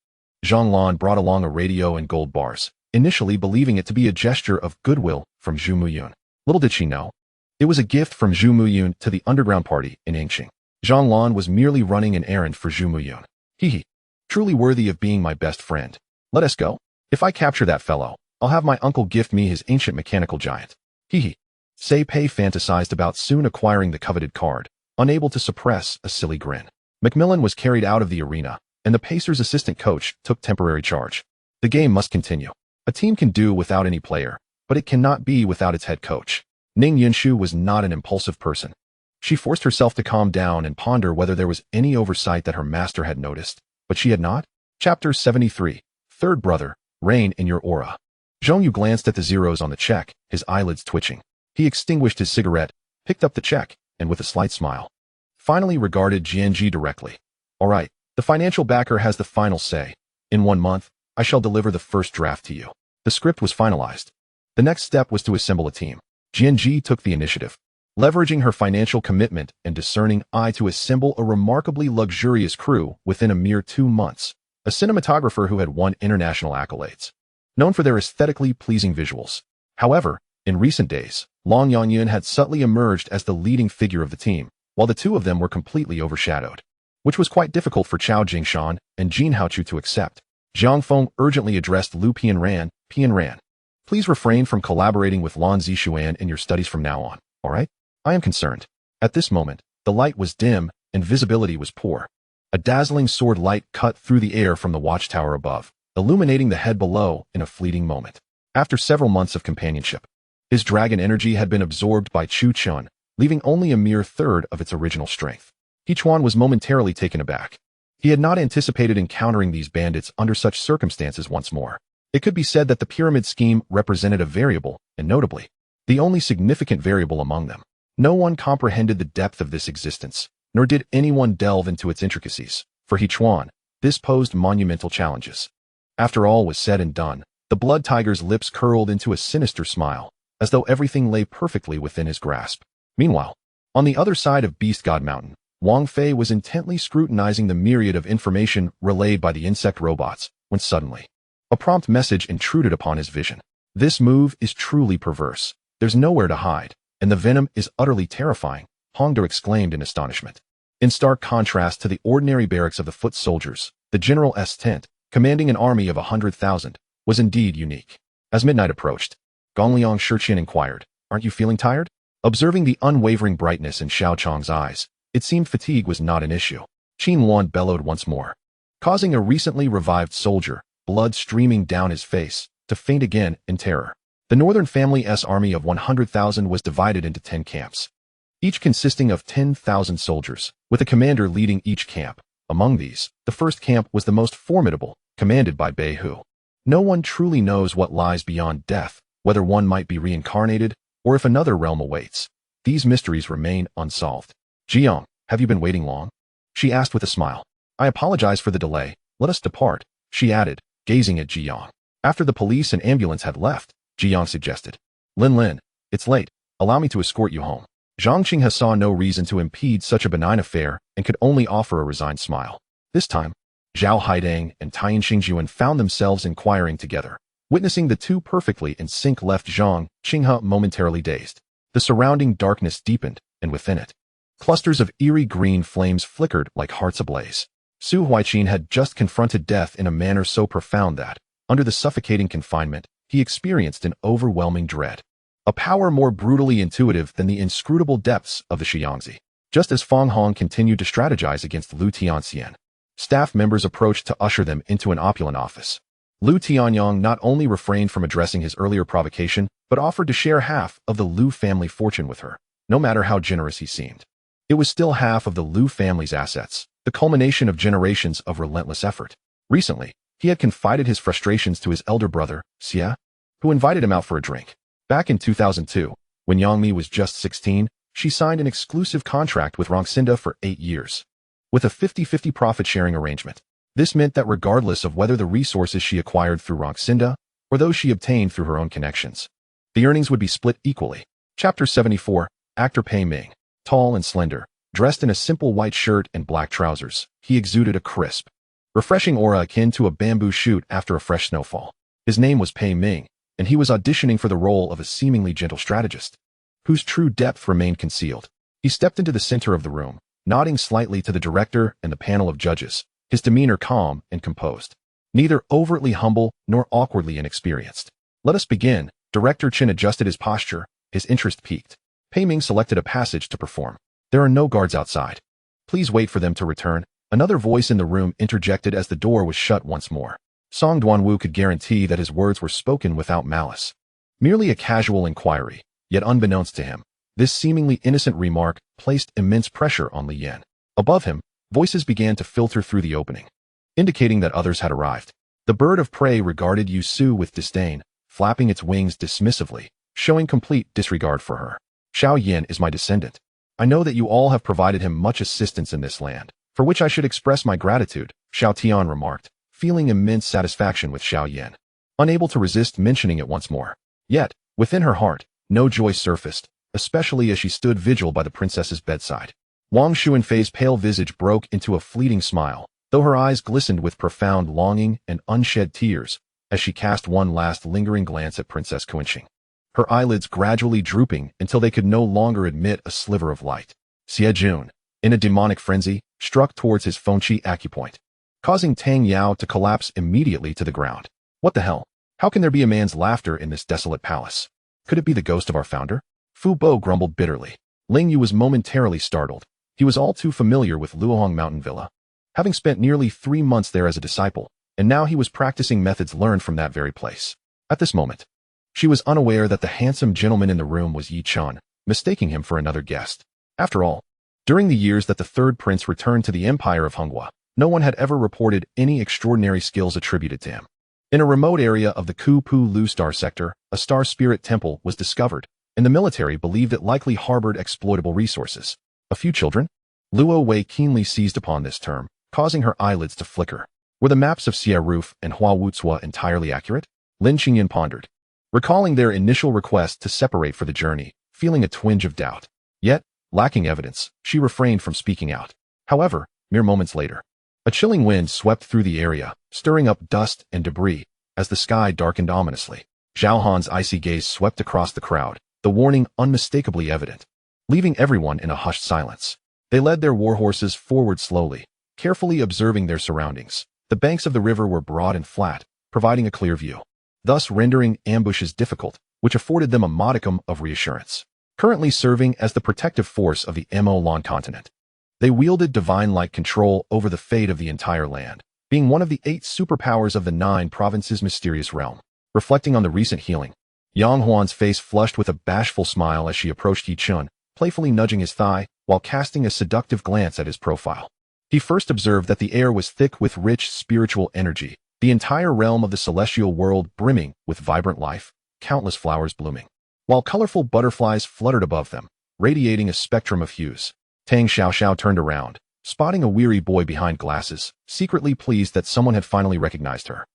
Zhang Lan brought along a radio and gold bars, initially believing it to be a gesture of goodwill from Zhu Muyun. Little did she know, it was a gift from Zhu Muyun to the underground party in Yingxing. Zhang Lan was merely running an errand for Zhu Muyun. Hee. Truly worthy of being my best friend. Let us go. If I capture that fellow, I'll have my uncle gift me his ancient mechanical giant. Hee. Sei Pei fantasized about soon acquiring the coveted card, unable to suppress a silly grin. Macmillan was carried out of the arena, and the Pacers' assistant coach took temporary charge. The game must continue. A team can do without any player, but it cannot be without its head coach. Ning Yunshu was not an impulsive person. She forced herself to calm down and ponder whether there was any oversight that her master had noticed, but she had not. Chapter 73. Third brother, reign in your aura. Zhong Yu glanced at the zeros on the check, his eyelids twitching. He extinguished his cigarette, picked up the check, and with a slight smile, finally regarded Jianji directly. All right, the financial backer has the final say. In 1 month, I shall deliver the first draft to you. The script was finalized. The next step was to assemble a team. Jianji took the initiative, leveraging her financial commitment and discerning eye to assemble a remarkably luxurious crew within a mere 2 months. A cinematographer who had won international accolades, known for their aesthetically pleasing visuals. However, in recent days, Long Yangyun had subtly emerged as the leading figure of the team, while the two of them were completely overshadowed, which was quite difficult for Chao Jingshan and Jin Haochu to accept. Jiang Feng urgently addressed Lu Pianran. Pianran, please refrain from collaborating with Lan Zixuan in your studies from now on, all right? I am concerned. At this moment, the light was dim and visibility was poor. A dazzling sword light cut through the air from the watchtower above, illuminating the head below in a fleeting moment. After several months of companionship, his dragon energy had been absorbed by Chu Chun, leaving only a mere third of its original strength. He Chuan was momentarily taken aback. He had not anticipated encountering these bandits under such circumstances once more. It could be said that the pyramid scheme represented a variable, and notably, the only significant variable among them. No one comprehended the depth of this existence, nor did anyone delve into its intricacies. For He Chuan, this posed monumental challenges. After all was said and done, the blood tiger's lips curled into a sinister smile, as though everything lay perfectly within his grasp. Meanwhile, on the other side of Beast God Mountain, Wang Fei was intently scrutinizing the myriad of information relayed by the insect robots, when suddenly, a prompt message intruded upon his vision. This move is truly perverse. There's nowhere to hide, and the venom is utterly terrifying, Hongder exclaimed in astonishment. In stark contrast to the ordinary barracks of the foot soldiers, the general's tent, commanding an army of 100,000, was indeed unique. As midnight approached, Gongliang Shiqian inquired, "Aren't you feeling tired?" Observing the unwavering brightness in Xiao Chong's eyes, it seemed fatigue was not an issue. Qin Luan bellowed once more, causing a recently revived soldier, blood streaming down his face, to faint again in terror. The Northern Family's army of 100,000 was divided into 10 camps, each consisting of 10,000 soldiers, with a commander leading each camp. Among these, the first camp was the most formidable, commanded by Bei Hu. No one truly knows what lies beyond death, whether one might be reincarnated, or if another realm awaits. These mysteries remain unsolved. "Jiang, have you been waiting long?" she asked with a smile. "I apologize for the delay. Let us depart," she added, gazing at Jiang. After the police and ambulance had left, Jiang suggested, Lin Lin, it's late. Allow me to escort you home. Zhang Qinghe saw no reason to impede such a benign affair and could only offer a resigned smile. This time, Zhao Haidang and Tian Xingjuan found themselves inquiring together. Witnessing the two perfectly in sync left Zhang Qinghe momentarily dazed. The surrounding darkness deepened, and within it, clusters of eerie green flames flickered like hearts ablaze. Su Huiqin had just confronted death in a manner so profound that, under the suffocating confinement, he experienced an overwhelming dread. A power more brutally intuitive than the inscrutable depths of the Xiangzi. Just as Fang Hong continued to strategize against Lu Tianxian, staff members approached to usher them into an opulent office. Lu Tianyang not only refrained from addressing his earlier provocation, but offered to share half of the Lu family fortune with her, no matter how generous he seemed. It was still half of the Lu family's assets, the culmination of generations of relentless effort. Recently, he had confided his frustrations to his elder brother, Xie, who invited him out for a drink. Back in 2002, when Yang Mi was just 16, she signed an exclusive contract with Rongxinda for 8 years, with a 50-50 profit-sharing arrangement. This meant that regardless of whether the resources she acquired through Rongxinda or those she obtained through her own connections, the earnings would be split equally. Chapter 74, Actor Pei Ming. Tall and slender, dressed in a simple white shirt and black trousers, he exuded a crisp, refreshing aura akin to a bamboo shoot after a fresh snowfall. His name was Pei Ming, and he was auditioning for the role of a seemingly gentle strategist, whose true depth remained concealed. He stepped into the center of the room, nodding slightly to the director and the panel of judges, his demeanor calm and composed, neither overtly humble nor awkwardly inexperienced. Let us begin. Director Chen adjusted his posture, his interest piqued. Pei Ming selected a passage to perform. There are no guards outside. Please wait for them to return. Another voice in the room interjected as the door was shut once more. Song Duanwu could guarantee that his words were spoken without malice. Merely a casual inquiry, yet unbeknownst to him, this seemingly innocent remark placed immense pressure on Li Yan. Above him, voices began to filter through the opening, indicating that others had arrived. The bird of prey regarded Yu Su with disdain, flapping its wings dismissively, showing complete disregard for her. Xiao Yan is my descendant. I know that you all have provided him much assistance in this land, for which I should express my gratitude, Xiao Tian remarked, feeling immense satisfaction with Xiao Yan, unable to resist mentioning it once more. Yet, within her heart, no joy surfaced, especially as she stood vigil by the princess's bedside. Wang Xuanfei's pale visage broke into a fleeting smile, though her eyes glistened with profound longing and unshed tears as she cast one last lingering glance at Princess Kuinqing, her eyelids gradually drooping until they could no longer admit a sliver of light. Xie Jun, in a demonic frenzy, struck towards his Fengqi acupoint, causing Tang Yao to collapse immediately to the ground. What the hell? How can there be a man's laughter in this desolate palace? Could it be the ghost of our founder? Fu Bo grumbled bitterly. Ling Yu was momentarily startled. He was all too familiar with Luohong Mountain Villa, having spent nearly 3 months there as a disciple, and now he was practicing methods learned from that very place. At this moment, she was unaware that the handsome gentleman in the room was Yi Chun, mistaking him for another guest. After all, during the years that the third prince returned to the empire of Honghua, no one had ever reported any extraordinary skills attributed to him. In a remote area of the Ku Pu Lu Star sector, a star spirit temple was discovered, and the military believed it likely harbored exploitable resources. A few children? Luo Wei keenly seized upon this term, causing her eyelids to flicker. Were the maps of Xie Roof and Hua Wucua entirely accurate? Lin Qingyan pondered, recalling their initial request to separate for the journey, feeling a twinge of doubt. Yet, lacking evidence, she refrained from speaking out. However, mere moments later, a chilling wind swept through the area, stirring up dust and debris as the sky darkened ominously. Zhao Han's icy gaze swept across the crowd, the warning unmistakably evident, leaving everyone in a hushed silence. They led their warhorses forward slowly, carefully observing their surroundings. The banks of the river were broad and flat, providing a clear view, thus rendering ambushes difficult, which afforded them a modicum of reassurance. Currently serving as the protective force of the Mo Lan continent, they wielded divine-like control over the fate of the entire land, being one of the 8 superpowers of the 9 provinces' mysterious realm. Reflecting on the recent healing, Yang Huan's face flushed with a bashful smile as she approached Yi Chun, playfully nudging his thigh while casting a seductive glance at his profile. He first observed that the air was thick with rich spiritual energy, the entire realm of the celestial world brimming with vibrant life, countless flowers blooming, while colorful butterflies fluttered above them, radiating a spectrum of hues. Tang Xiaoxiao turned around, spotting a weary boy behind glasses, secretly pleased that someone had finally recognized her.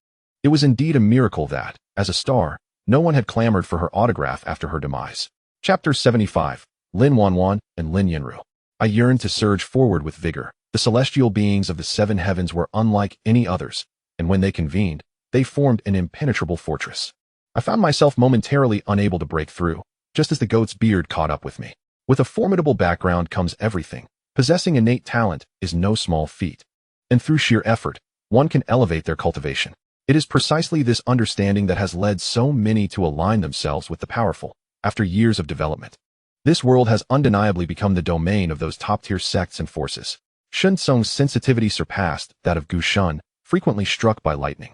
It was indeed a miracle that, as a star, No one had clamored for her autograph after her demise. Chapter 75. Lin Wanwan and Lin Yinru. I yearned to surge forward with vigor. The celestial beings of the seven heavens were unlike any others, and when they convened, they formed an impenetrable fortress. I found myself momentarily unable to break through, just as the goat's beard caught up with me. With a formidable background comes everything. Possessing innate talent is no small feat. And through sheer effort, one can elevate their cultivation. It is precisely this understanding that has led so many to align themselves with the powerful, after years of development. This world has undeniably become the domain of those top-tier sects and forces. Shun Tsung's sensitivity surpassed that of Gu Shun, frequently struck by lightning,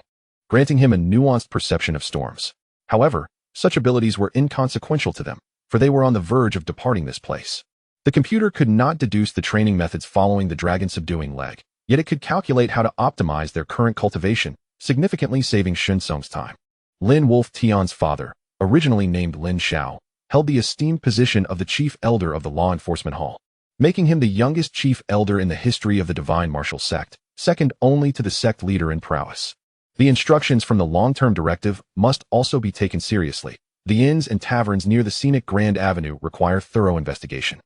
granting him a nuanced perception of storms. However, such abilities were inconsequential to them, for they were on the verge of departing this place. The computer could not deduce the training methods following the dragon-subduing leg, yet it could calculate how to optimize their current cultivation, significantly saving Shun Tsung's time. Lin Wolf Tian's father, originally named Lin Xiao, held the esteemed position of the chief elder of the law enforcement hall, making him the youngest chief elder in the history of the divine martial sect, second only to the sect leader in prowess. The instructions from the long-term directive must also be taken seriously. The inns and taverns near the scenic Grand Avenue require thorough investigation.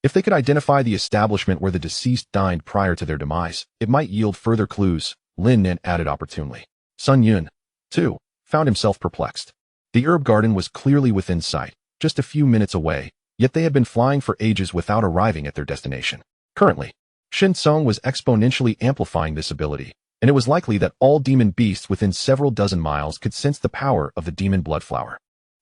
If they could identify the establishment where the deceased dined prior to their demise, it might yield further clues, Lin Nin added opportunely. Sun Yun, too, found himself perplexed. The herb garden was clearly within sight, just a few minutes away, yet they had been flying for ages without arriving at their destination. Currently, Shin Tsung was exponentially amplifying this ability, and it was likely that all demon beasts within several dozen miles could sense the power of the demon blood flower.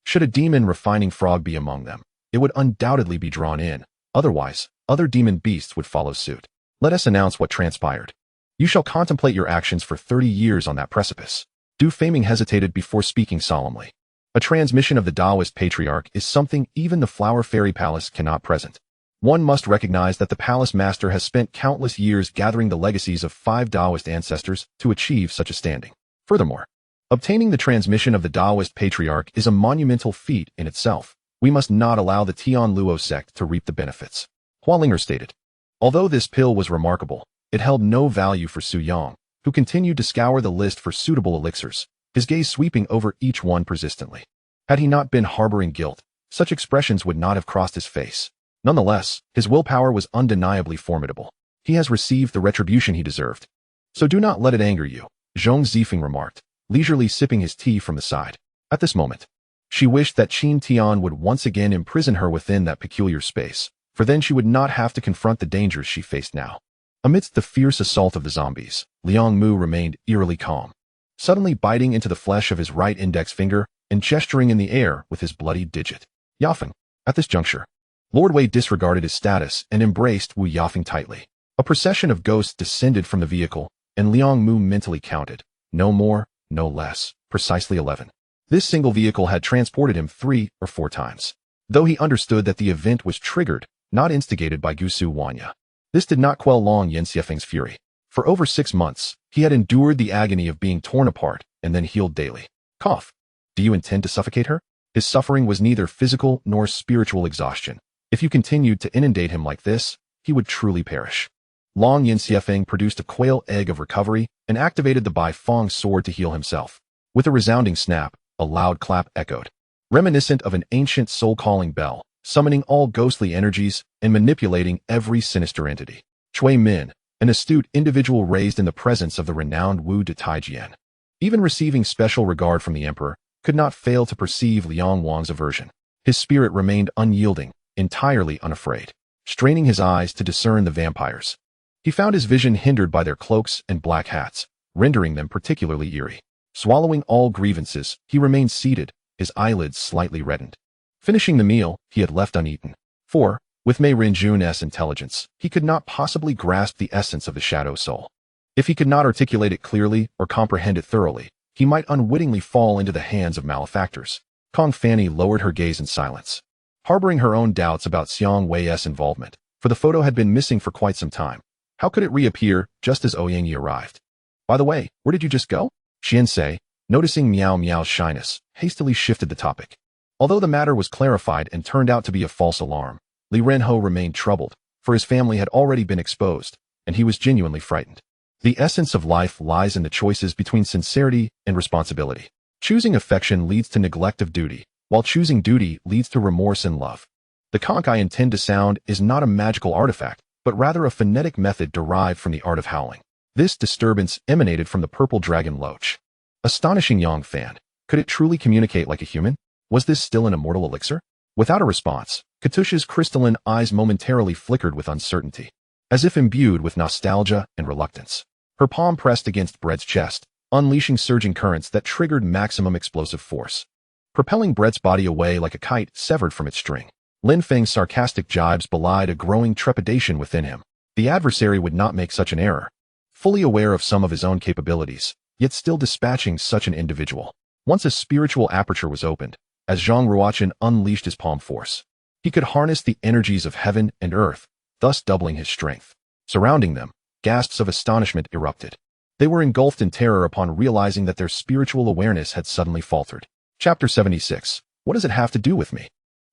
Should a demon refining frog be among them, it would undoubtedly be drawn in. Otherwise, other demon beasts would follow suit. Let us announce what transpired. You shall contemplate your actions for 30 years on that precipice. Du Faming hesitated before speaking solemnly. A transmission of the Taoist patriarch is something even the Flower Fairy Palace cannot present. One must recognize that the palace master has spent countless years gathering the legacies of 5 Taoist ancestors to achieve such a standing. Furthermore, obtaining the transmission of the Taoist patriarch is a monumental feat in itself. We must not allow the Tian Luo sect to reap the benefits. Hualinger stated. Although this pill was remarkable, it held no value for Su Yang, who continued to scour the list for suitable elixirs, his gaze sweeping over each one persistently. Had he not been harboring guilt, such expressions would not have crossed his face. Nonetheless, his willpower was undeniably formidable. He has received the retribution he deserved. So do not let it anger you, Zhong Zifeng remarked, leisurely sipping his tea from the side. At this moment, she wished that Qin Tian would once again imprison her within that peculiar space, for then she would not have to confront the dangers she faced now. Amidst the fierce assault of the zombies, Liang Mu remained eerily calm, suddenly biting into the flesh of his right index finger and gesturing in the air with his bloody digit. Yafeng. At this juncture, Lord Wei disregarded his status and embraced Wu Yafeng tightly. A procession of ghosts descended from the vehicle, and Liang Mu mentally counted. No more, no less, precisely 11. This single vehicle had transported him 3 or 4 times. Though he understood that the event was triggered, not instigated by Gusu Wanya. This did not quell Long Yanxiefeng's fury. For over 6 months, he had endured the agony of being torn apart and then healed daily. Cough. Do you intend to suffocate her? His suffering was neither physical nor spiritual exhaustion. If you continued to inundate him like this, he would truly perish. Long Yanxiefeng produced a quail egg of recovery and activated the Bai Fong sword to heal himself. With a resounding snap, a loud clap echoed, reminiscent of an ancient soul-calling bell, summoning all ghostly energies and manipulating every sinister entity. Chui Min, an astute individual raised in the presence of the renowned Wu de Taijian, even receiving special regard from the emperor, could not fail to perceive Liang Wang's aversion. His spirit remained unyielding, entirely unafraid, straining his eyes to discern the vampires. He found his vision hindered by their cloaks and black hats, rendering them particularly eerie. Swallowing all grievances, he remained seated, his eyelids slightly reddened. Finishing the meal he had left uneaten. For, with Mei Rinjun's intelligence, he could not possibly grasp the essence of the shadow soul. If he could not articulate it clearly or comprehend it thoroughly, he might unwittingly fall into the hands of malefactors. Kong Fanny lowered her gaze in silence, harboring her own doubts about Xiang Wei's involvement, for the photo had been missing for quite some time. How could it reappear just as Ouyangyi arrived? By the way, where did you just go? Xiansei, noticing Miao Miao's shyness, hastily shifted the topic. Although the matter was clarified and turned out to be a false alarm, Li Renho remained troubled, for his family had already been exposed, and he was genuinely frightened. The essence of life lies in the choices between sincerity and responsibility. Choosing affection leads to neglect of duty, while choosing duty leads to remorse and love. The conch I intend to sound is not a magical artifact, but rather a phonetic method derived from the art of howling. This disturbance emanated from the purple dragon loach. Astonishing young fan. Could it truly communicate like a human? Was this still an immortal elixir? Without a response, Katusha's crystalline eyes momentarily flickered with uncertainty. As if imbued with nostalgia and reluctance, her palm pressed against Brett's chest, unleashing surging currents that triggered maximum explosive force, propelling Brett's body away like a kite severed from its string. Lin Feng's sarcastic jibes belied a growing trepidation within him. The adversary would not make such an error. Fully aware of some of his own capabilities, yet still dispatching such an individual. Once a spiritual aperture was opened, as Zhang Ruochen unleashed his palm force, he could harness the energies of heaven and earth, thus doubling his strength. Surrounding them, gasps of astonishment erupted. They were engulfed in terror upon realizing that their spiritual awareness had suddenly faltered. Chapter 76. What does it have to do with me?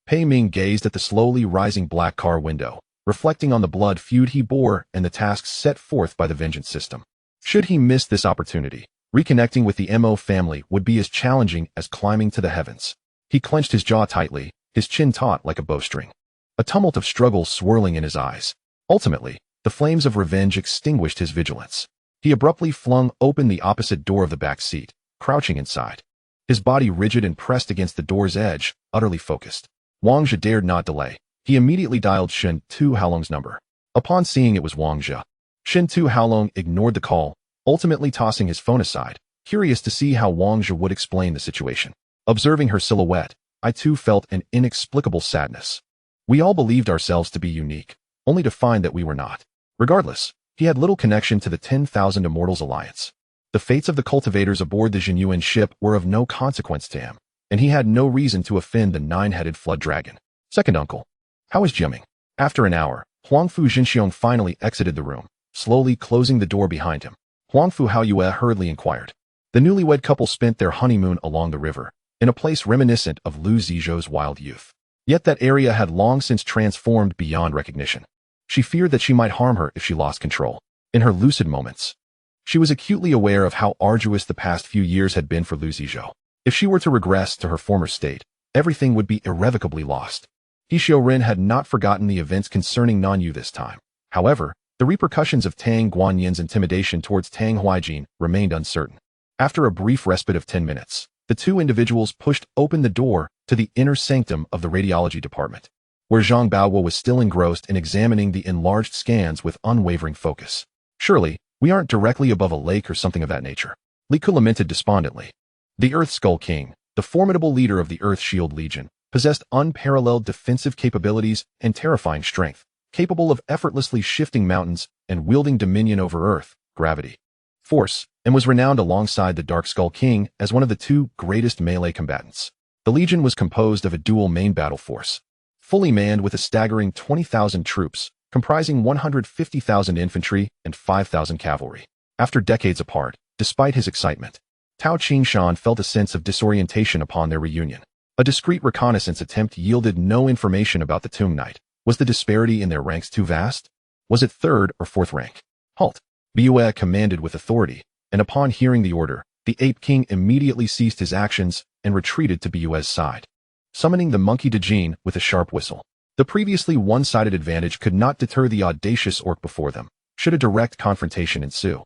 Pei Ming gazed at the slowly rising black car window, reflecting on the blood feud he bore and the tasks set forth by the vengeance system. Should he miss this opportunity, reconnecting with the Mo family would be as challenging as climbing to the heavens. He clenched his jaw tightly, his chin taut like a bowstring. A tumult of struggle swirling in his eyes. Ultimately, the flames of revenge extinguished his vigilance. He abruptly flung open the opposite door of the back seat, crouching inside. His body rigid and pressed against the door's edge, utterly focused. Wang Zhe dared not delay. He immediately dialed Shen Tu Haolong's number. Upon seeing it was Wang Zhe, Shen Tu Haolong ignored the call, ultimately tossing his phone aside, curious to see how Wang Zhe would explain the situation. Observing her silhouette, I too felt an inexplicable sadness. We all believed ourselves to be unique, only to find that we were not. Regardless, he had little connection to the 10,000 Immortals Alliance. The fates of the cultivators aboard the Jinyuan ship were of no consequence to him, and he had no reason to offend the nine-headed flood dragon. Second uncle. How is Jiaming? After an hour, Huangfu Jinxiong finally exited the room, slowly closing the door behind him. Huangfu Haoyue hurriedly inquired. The newlywed couple spent their honeymoon along the river, in a place reminiscent of Lu Zizhou's wild youth. Yet that area had long since transformed beyond recognition. She feared that she might harm her if she lost control. In her lucid moments, she was acutely aware of how arduous the past few years had been for Lu Zizhou. If she were to regress to her former state, everything would be irrevocably lost. He Xiurin had not forgotten the events concerning Nanyu this time. However, the repercussions of Tang Guanyin's intimidation towards Tang Huaijin remained uncertain. After a brief respite of 10 minutes, the two individuals pushed open the door to the inner sanctum of the radiology department, where Zhang Baoguo was still engrossed in examining the enlarged scans with unwavering focus. Surely, we aren't directly above a lake or something of that nature. Li Ku lamented despondently. The Earth Skull King, the formidable leader of the Earth Shield Legion, possessed unparalleled defensive capabilities and terrifying strength, capable of effortlessly shifting mountains and wielding dominion over Earth, gravity, force, and was renowned alongside the Dark Skull King as one of the two greatest melee combatants. The Legion was composed of a dual main battle force, fully manned with a staggering 20,000 troops, comprising 150,000 infantry and 5,000 cavalry. After decades apart, despite his excitement, Tao Qingshan felt a sense of disorientation upon their reunion. A discreet reconnaissance attempt yielded no information about the Tomb Knight. Was the disparity in their ranks too vast? Was it third or fourth rank? Halt! Biyue commanded with authority, and upon hearing the order, the Ape King immediately ceased his actions and retreated to Biyue's side, summoning the monkey Djinn with a sharp whistle. The previously one-sided advantage could not deter the audacious orc before them, should a direct confrontation ensue.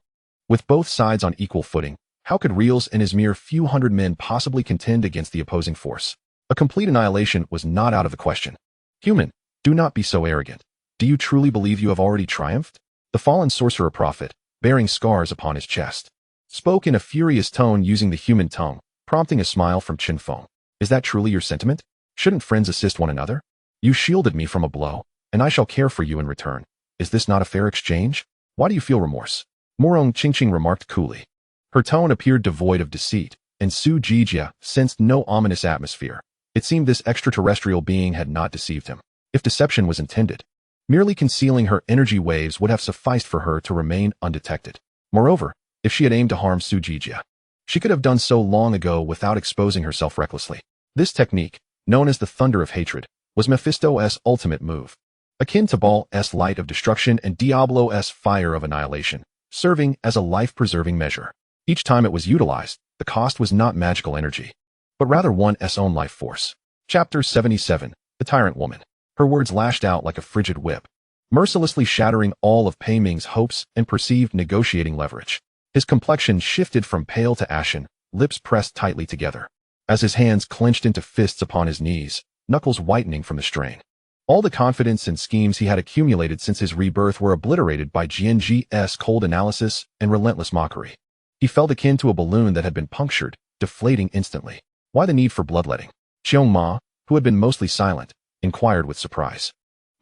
With both sides on equal footing, how could Reals and his mere few hundred men possibly contend against the opposing force? A complete annihilation was not out of the question. Human, do not be so arrogant. Do you truly believe you have already triumphed? The fallen sorcerer prophet, bearing scars upon his chest, spoke in a furious tone using the human tongue, prompting a smile from Qin Feng. Is that truly your sentiment? Shouldn't friends assist one another? You shielded me from a blow, and I shall care for you in return. Is this not a fair exchange? Why do you feel remorse? Morong Qingqing remarked coolly. Her tone appeared devoid of deceit, and Su Jijia sensed no ominous atmosphere. It seemed this extraterrestrial being had not deceived him. If deception was intended, merely concealing her energy waves would have sufficed for her to remain undetected. Moreover, if she had aimed to harm Su Jijia, she could have done so long ago without exposing herself recklessly. This technique, known as the Thunder of Hatred, was Mephisto's ultimate move, akin to Baal's Light of Destruction and Diablo's Fire of Annihilation, serving as a life-preserving measure. Each time it was utilized, The cost was not magical energy, but rather one's own life force. Chapter 77. The Tyrant Woman. Her words lashed out like a frigid whip, mercilessly shattering all of Pei Ming's hopes and perceived negotiating leverage. His complexion shifted from pale to ashen, lips pressed tightly together, as his hands clenched into fists upon his knees, knuckles whitening from the strain. All the confidence and schemes he had accumulated since his rebirth were obliterated by Jianji's cold analysis and relentless mockery. He felt akin to a balloon that had been punctured, deflating instantly. Why the need for bloodletting? Xiong Ma, who had been mostly silent, inquired with surprise.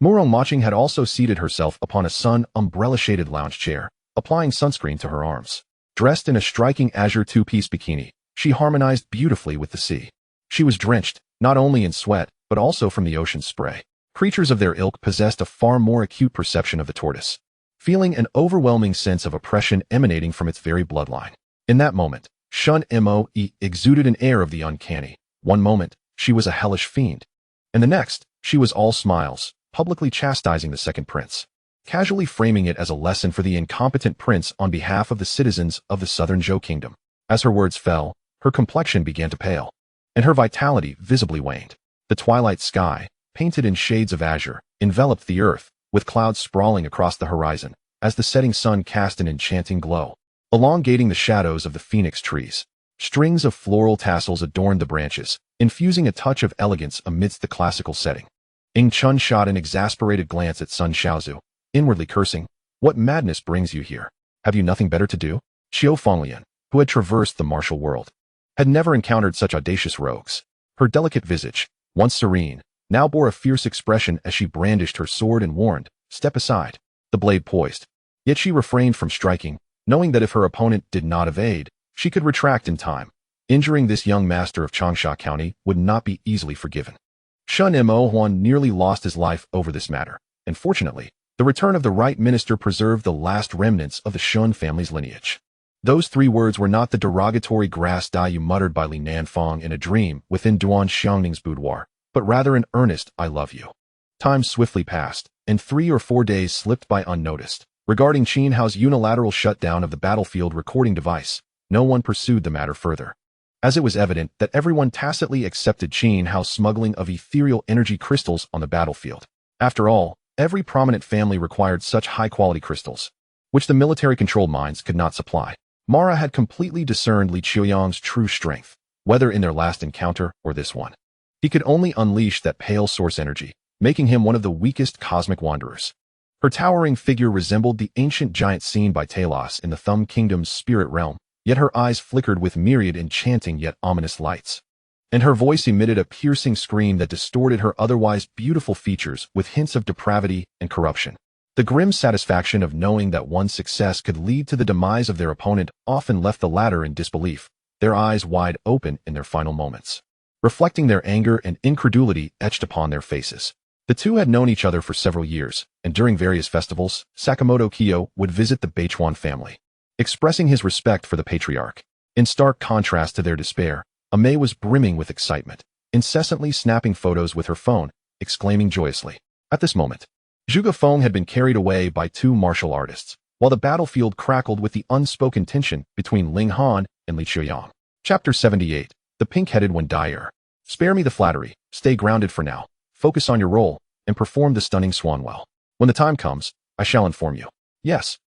Murong Maching had also seated herself upon a sun-umbrella-shaded lounge chair, applying sunscreen to her arms. Dressed in a striking azure two-piece bikini, she harmonized beautifully with the sea. She was drenched, not only in sweat, but also from the ocean's spray. Creatures of their ilk possessed a far more acute perception of the tortoise, feeling an overwhelming sense of oppression emanating from its very bloodline. In that moment, Shun Moe exuded an air of the uncanny. One moment, she was a hellish fiend, and the next, she was all smiles, publicly chastising the second prince, casually framing it as a lesson for the incompetent prince on behalf of the citizens of the southern Zhou kingdom. As her words fell, her complexion began to pale, and her vitality visibly waned. The twilight sky, painted in shades of azure, enveloped the earth, with clouds sprawling across the horizon, as the setting sun cast an enchanting glow, elongating the shadows of the phoenix trees. Strings of floral tassels adorned the branches, infusing a touch of elegance amidst the classical setting. Ying Chun shot an exasperated glance at Sun Xiaozu, inwardly cursing, "What madness brings you here? Have you nothing better to do?" Xiao Fenglian, who had traversed the martial world, had never encountered such audacious rogues. Her delicate visage, once serene, now bore a fierce expression as she brandished her sword and warned, "Step aside." The blade poised. Yet she refrained from striking, knowing that if her opponent did not evade, she could retract in time. Injuring this young master of Changsha County would not be easily forgiven. Shun Mo Huan nearly lost his life over this matter, and fortunately, the return of the right minister preserved the last remnants of the Shun family's lineage. Those three words were not the derogatory grass dye muttered by Li Nanfang in a dream within Duan Xiangning's boudoir, but rather an earnest "I love you." Time swiftly passed, and 3 or 4 days slipped by unnoticed. Regarding Qin Hao's unilateral shutdown of the battlefield recording device, no one pursued the matter further, as it was evident that everyone tacitly accepted Qin Hao's smuggling of ethereal energy crystals on the battlefield. After all, every prominent family required such high-quality crystals, which the military-controlled mines could not supply. Mara had completely discerned Li Qiuyang's true strength, whether in their last encounter or this one. He could only unleash that pale source energy, making him one of the weakest cosmic wanderers. Her towering figure resembled the ancient giant seen by Talos in the Thumb Kingdom's spirit realm, yet her eyes flickered with myriad enchanting yet ominous lights, and her voice emitted a piercing scream that distorted her otherwise beautiful features with hints of depravity and corruption. The grim satisfaction of knowing that one's success could lead to the demise of their opponent often left the latter in disbelief, their eyes wide open in their final moments, reflecting their anger and incredulity etched upon their faces. The two had known each other for several years, and during various festivals, Sakamoto Kyo would visit the Beichuan family, expressing his respect for the patriarch. In stark contrast to their despair, Amei was brimming with excitement, incessantly snapping photos with her phone, exclaiming joyously. At this moment, Zhuge Feng had been carried away by 2 martial artists, while the battlefield crackled with the unspoken tension between Ling Han and Li Qiuyang. Chapter 78. The Pink-Headed One Dyer. Spare me the flattery, stay grounded for now, focus on your role, and perform the stunning swan well. When the time comes, I shall inform you. Yes,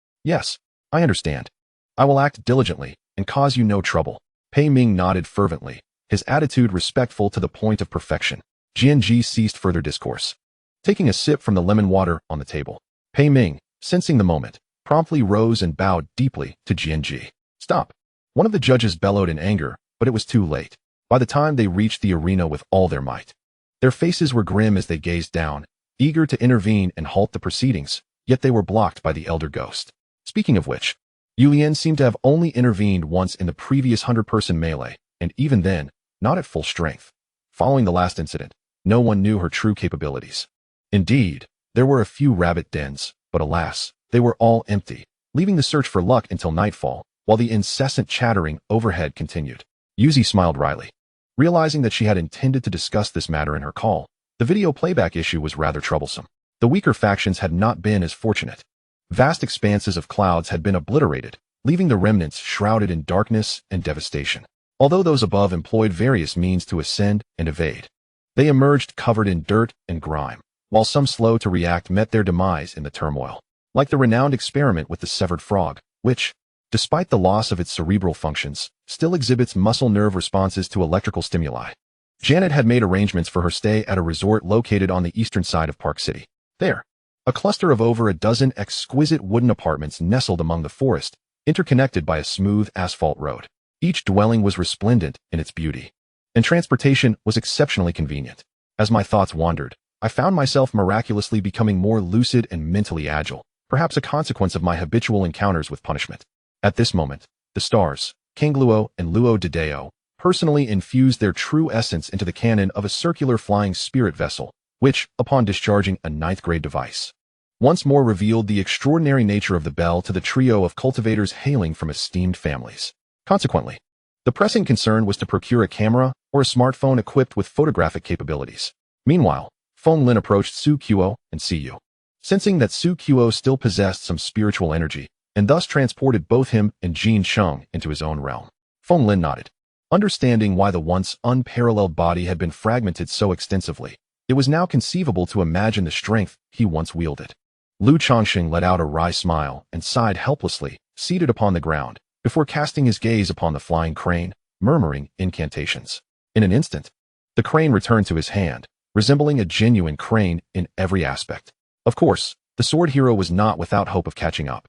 I understand. I will act diligently and cause you no trouble. Pei Ming nodded fervently, his attitude respectful to the point of perfection. Jianji ceased further discourse, taking a sip from the lemon water on the table. Pei Ming, sensing the moment, promptly rose and bowed deeply to Jianji. Stop! One of the judges bellowed in anger, but it was too late. By the time they reached the arena with all their might, their faces were grim as they gazed down, eager to intervene and halt the proceedings, yet they were blocked by the elder ghost. Speaking of which, Yulian seemed to have only intervened once in the previous 100-person melee, and even then, not at full strength. Following the last incident, no one knew her true capabilities. Indeed, there were a few rabbit dens, but alas, they were all empty, leaving the search for luck until nightfall, while the incessant chattering overhead continued. Yuzi smiled wryly. Realizing that she had intended to discuss this matter in her call, the video playback issue was rather troublesome. The weaker factions had not been as fortunate. Vast expanses of clouds had been obliterated, leaving the remnants shrouded in darkness and devastation. although those above employed various means to ascend and evade. They emerged covered in dirt and grime, while some slow to react met their demise in the turmoil. Like the renowned experiment with the severed frog, which, despite the loss of its cerebral functions, still exhibits muscle nerve responses to electrical stimuli. Janet had made arrangements for her stay at a resort located on the eastern side of Park City. There, a cluster of over a dozen exquisite wooden apartments nestled among the forest, interconnected by a smooth asphalt road. Each dwelling was resplendent in its beauty, and transportation was exceptionally convenient. As my thoughts wandered, I found myself miraculously becoming more lucid and mentally agile, perhaps a consequence of my habitual encounters with punishment. At this moment, the stars, King Luo and Luo de Deo, personally infused their true essence into the cannon of a circular flying spirit vessel, which, upon discharging a ninth-grade device, once more revealed the extraordinary nature of the bell to the trio of cultivators hailing from esteemed families. Consequently, the pressing concern was to procure a camera or a smartphone equipped with photographic capabilities. Meanwhile, Feng Lin approached Su Qiu and Siyu. Sensing that Su Qiu still possessed some spiritual energy, and thus transported both him and Jin Sheng into his own realm. Feng Lin nodded. Understanding why the once unparalleled body had been fragmented so extensively, it was now conceivable to imagine the strength he once wielded. Lu Chongqing let out a wry smile and sighed helplessly, seated upon the ground, before casting his gaze upon the flying crane, murmuring incantations. In an instant, the crane returned to his hand, resembling a genuine crane in every aspect. Of course, the sword hero was not without hope of catching up,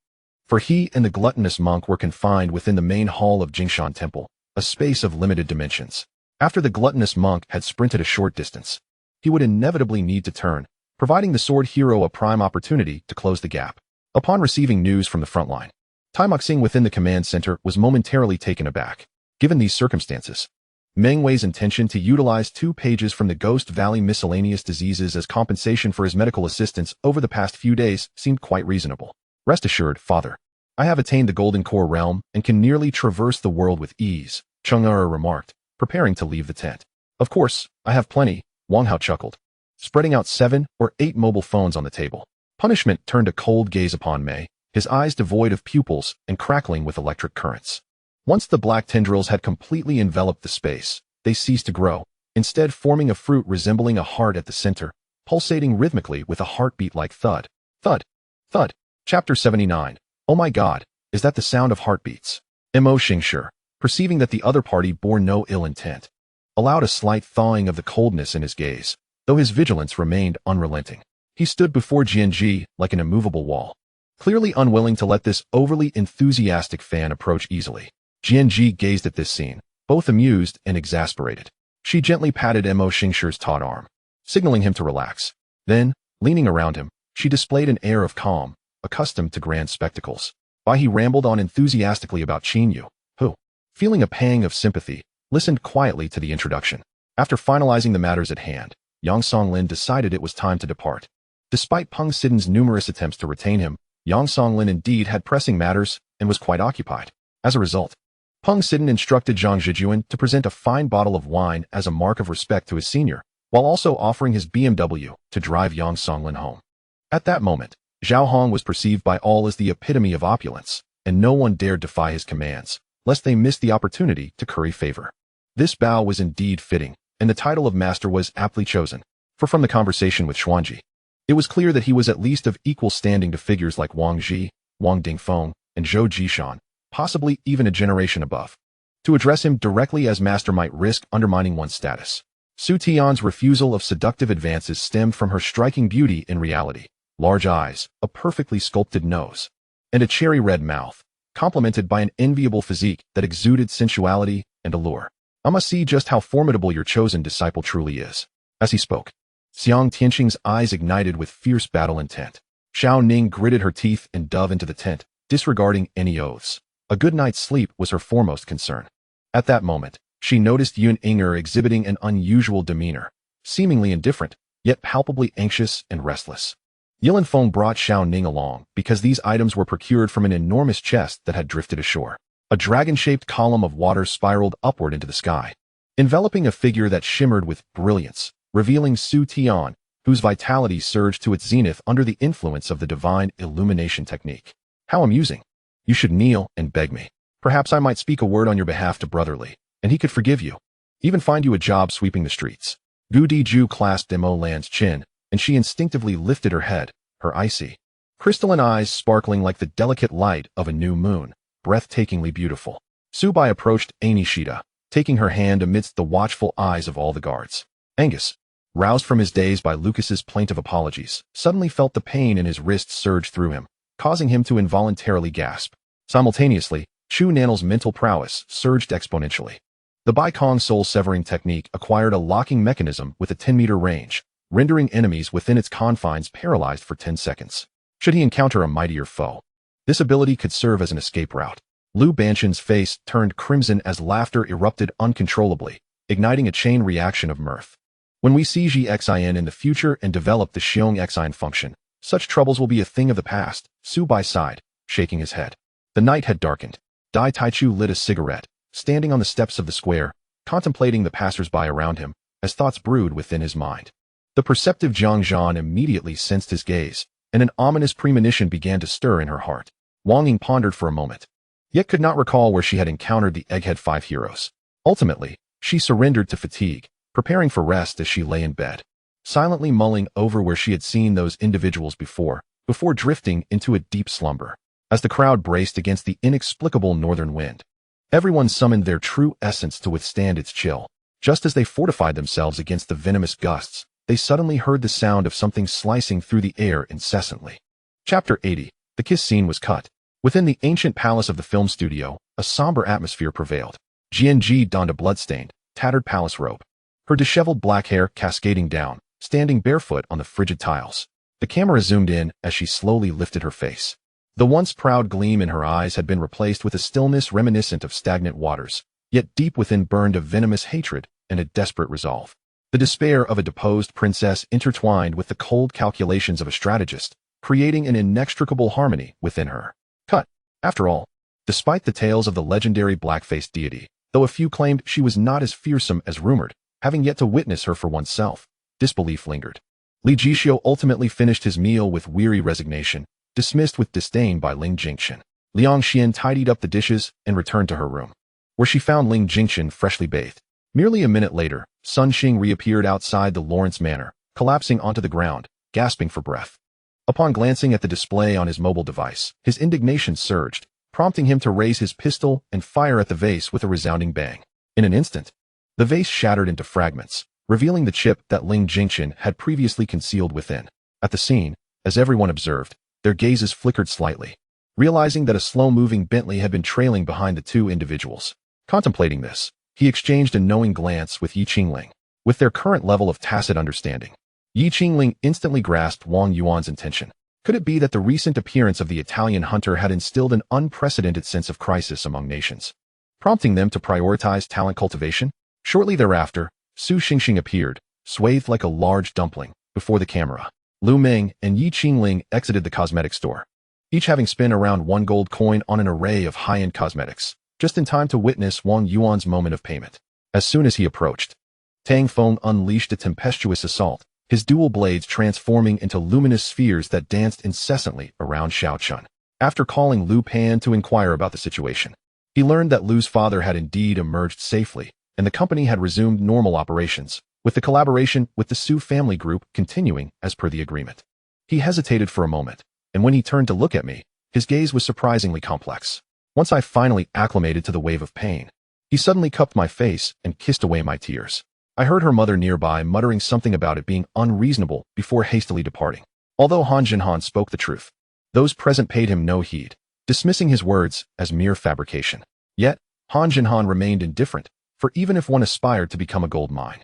for he and the gluttonous monk were confined within the main hall of Jingshan Temple, a space of limited dimensions. After the gluttonous monk had sprinted a short distance, he would inevitably need to turn, providing the sword hero a prime opportunity to close the gap. Upon receiving news from the front line, Tai Moxing within the command center was momentarily taken aback. Given these circumstances, Meng Wei's intention to utilize 2 pages from the Ghost Valley Miscellaneous Diseases as compensation for his medical assistance over the past few days seemed quite reasonable. Rest assured, father, I have attained the Golden Core realm and can nearly traverse the world with ease, Chang'er remarked, preparing to leave the tent. Of course, I have plenty, Wang Hao chuckled, spreading out 7 or 8 mobile phones on the table. Punishment turned a cold gaze upon Mei, his eyes devoid of pupils and crackling with electric currents. Once the black tendrils had completely enveloped the space, they ceased to grow, instead forming a fruit resembling a heart at the center, pulsating rhythmically with a heartbeat like thud, thud, thud. Chapter 79. Oh my God, is that the sound of heartbeats? Mo Xingshi, perceiving that the other party bore no ill intent, allowed a slight thawing of the coldness in his gaze, though his vigilance remained unrelenting. He stood before Jianji like an immovable wall, clearly unwilling to let this overly enthusiastic fan approach easily. Jianji gazed at this scene, both amused and exasperated. She gently patted Mo Xingshi's taut arm, signaling him to relax. Then, leaning around him, she displayed an air of calm, accustomed to grand spectacles. While he rambled on enthusiastically about Qin Yu, who, feeling a pang of sympathy, listened quietly to the introduction. After finalizing the matters at hand, Yang Songlin decided it was time to depart. Despite Peng Sidon's numerous attempts to retain him, Yang Songlin indeed had pressing matters and was quite occupied. As a result, Peng Sidon instructed Zhang Zhijuan to present a fine bottle of wine as a mark of respect to his senior, while also offering his BMW to drive Yang Songlin home. At that moment, Zhao Hong was perceived by all as the epitome of opulence, and no one dared defy his commands, lest they miss the opportunity to curry favor. This bow was indeed fitting, and the title of master was aptly chosen, for from the conversation with Xuanji, it was clear that he was at least of equal standing to figures like Wang Ji, Wang Dingfeng, and Zhou Jishan, possibly even a generation above. To address him directly as master might risk undermining one's status. Su Tian's refusal of seductive advances stemmed from her striking beauty in reality. Large eyes, a perfectly sculpted nose, and a cherry-red mouth, complemented by an enviable physique that exuded sensuality and allure. I must see just how formidable your chosen disciple truly is. As he spoke, Xiang Tianqing's eyes ignited with fierce battle intent. Xiao Ning gritted her teeth and dove into the tent, disregarding any oaths. A good night's sleep was her foremost concern. At that moment, she noticed Yun Inger exhibiting an unusual demeanor, seemingly indifferent, yet palpably anxious and restless. Yilan Feng brought Xiao Ning along because these items were procured from an enormous chest that had drifted ashore. A dragon-shaped column of water spiraled upward into the sky, enveloping a figure that shimmered with brilliance, revealing Su Tian, whose vitality surged to its zenith under the influence of the divine illumination technique. How amusing. You should kneel and beg me. Perhaps I might speak a word on your behalf to Brotherly, and he could forgive you. Even find you a job sweeping the streets. Gu Diju clasped Mo Lan's chin, and she instinctively lifted her head, her icy, crystalline eyes sparkling like the delicate light of a new moon, breathtakingly beautiful. Subai approached Anishita, taking her hand amidst the watchful eyes of all the guards. Angus, roused from his daze by Lucas's plaintive apologies, suddenly felt the pain in his wrists surge through him, causing him to involuntarily gasp. Simultaneously, Chu Nanel's mental prowess surged exponentially. The Bai Kong soul-severing technique acquired a locking mechanism with a 10-meter range, rendering enemies within its confines paralyzed for 10 seconds. Should he encounter a mightier foe, this ability could serve as an escape route. Lu Banshan's face turned crimson as laughter erupted uncontrollably, igniting a chain reaction of mirth. When we see GXIN in the future and develop the Xiong Xin function, such troubles will be a thing of the past. Subai sighed, shaking his head. The night had darkened. Dai Taichu lit a cigarette, standing on the steps of the square, contemplating the passers-by around him, as thoughts brewed within his mind. The perceptive Zhang Zhan immediately sensed his gaze, and an ominous premonition began to stir in her heart. Wang Ying pondered for a moment, yet could not recall where she had encountered the Egghead 5 heroes. Ultimately, she surrendered to fatigue, preparing for rest as she lay in bed, silently mulling over where she had seen those individuals before drifting into a deep slumber. As the crowd braced against the inexplicable northern wind, everyone summoned their true essence to withstand its chill. Just as they fortified themselves against the venomous gusts, they suddenly heard the sound of something slicing through the air incessantly. Chapter 80. The kiss scene was cut. Within the ancient palace of the film studio, a somber atmosphere prevailed. GNG donned a bloodstained, tattered palace robe, her disheveled black hair cascading down, standing barefoot on the frigid tiles. The camera zoomed in as she slowly lifted her face. The once proud gleam in her eyes had been replaced with a stillness reminiscent of stagnant waters, yet deep within burned a venomous hatred and a desperate resolve. The despair of a deposed princess intertwined with the cold calculations of a strategist, creating an inextricable harmony within her. Cut. After all, despite the tales of the legendary black-faced deity, though a few claimed she was not as fearsome as rumored, having yet to witness her for oneself, disbelief lingered. Li Jixio ultimately finished his meal with weary resignation, dismissed with disdain by Ling Jingqian. Liang Xian tidied up the dishes and returned to her room, where she found Ling Jingqian freshly bathed. Merely a minute later, Sun Xing reappeared outside the Lawrence Manor, collapsing onto the ground, gasping for breath. Upon glancing at the display on his mobile device, his indignation surged, prompting him to raise his pistol and fire at the vase with a resounding bang. In an instant, the vase shattered into fragments, revealing the chip that Ling Jingqian had previously concealed within. At the scene, as everyone observed, their gazes flickered slightly, realizing that a slow-moving Bentley had been trailing behind the two individuals. Contemplating this, he exchanged a knowing glance with Yi Qingling. With their current level of tacit understanding, Yi Qingling instantly grasped Wang Yuan's intention. Could it be that the recent appearance of the Italian hunter had instilled an unprecedented sense of crisis among nations, prompting them to prioritize talent cultivation? Shortly thereafter, Su Xingxing appeared, swathed like a large dumpling, before the camera. Lu Meng and Yi Qingling exited the cosmetic store, each having spent around 1 gold coin on an array of high-end cosmetics, just in time to witness Wang Yuan's moment of payment. As soon as he approached, Tang Feng unleashed a tempestuous assault, his dual blades transforming into luminous spheres that danced incessantly around Xiao Chun. After calling Lu Pan to inquire about the situation, he learned that Lu's father had indeed emerged safely, and the company had resumed normal operations, with the collaboration with the Su family group continuing as per the agreement. He hesitated for a moment, and when he turned to look at me, his gaze was surprisingly complex. Once I finally acclimated to the wave of pain, he suddenly cupped my face and kissed away my tears. I heard her mother nearby muttering something about it being unreasonable before hastily departing. Although Han Jinhan spoke the truth, those present paid him no heed, dismissing his words as mere fabrication. Yet, Han Jinhan remained indifferent, for even if one aspired to become a gold mine,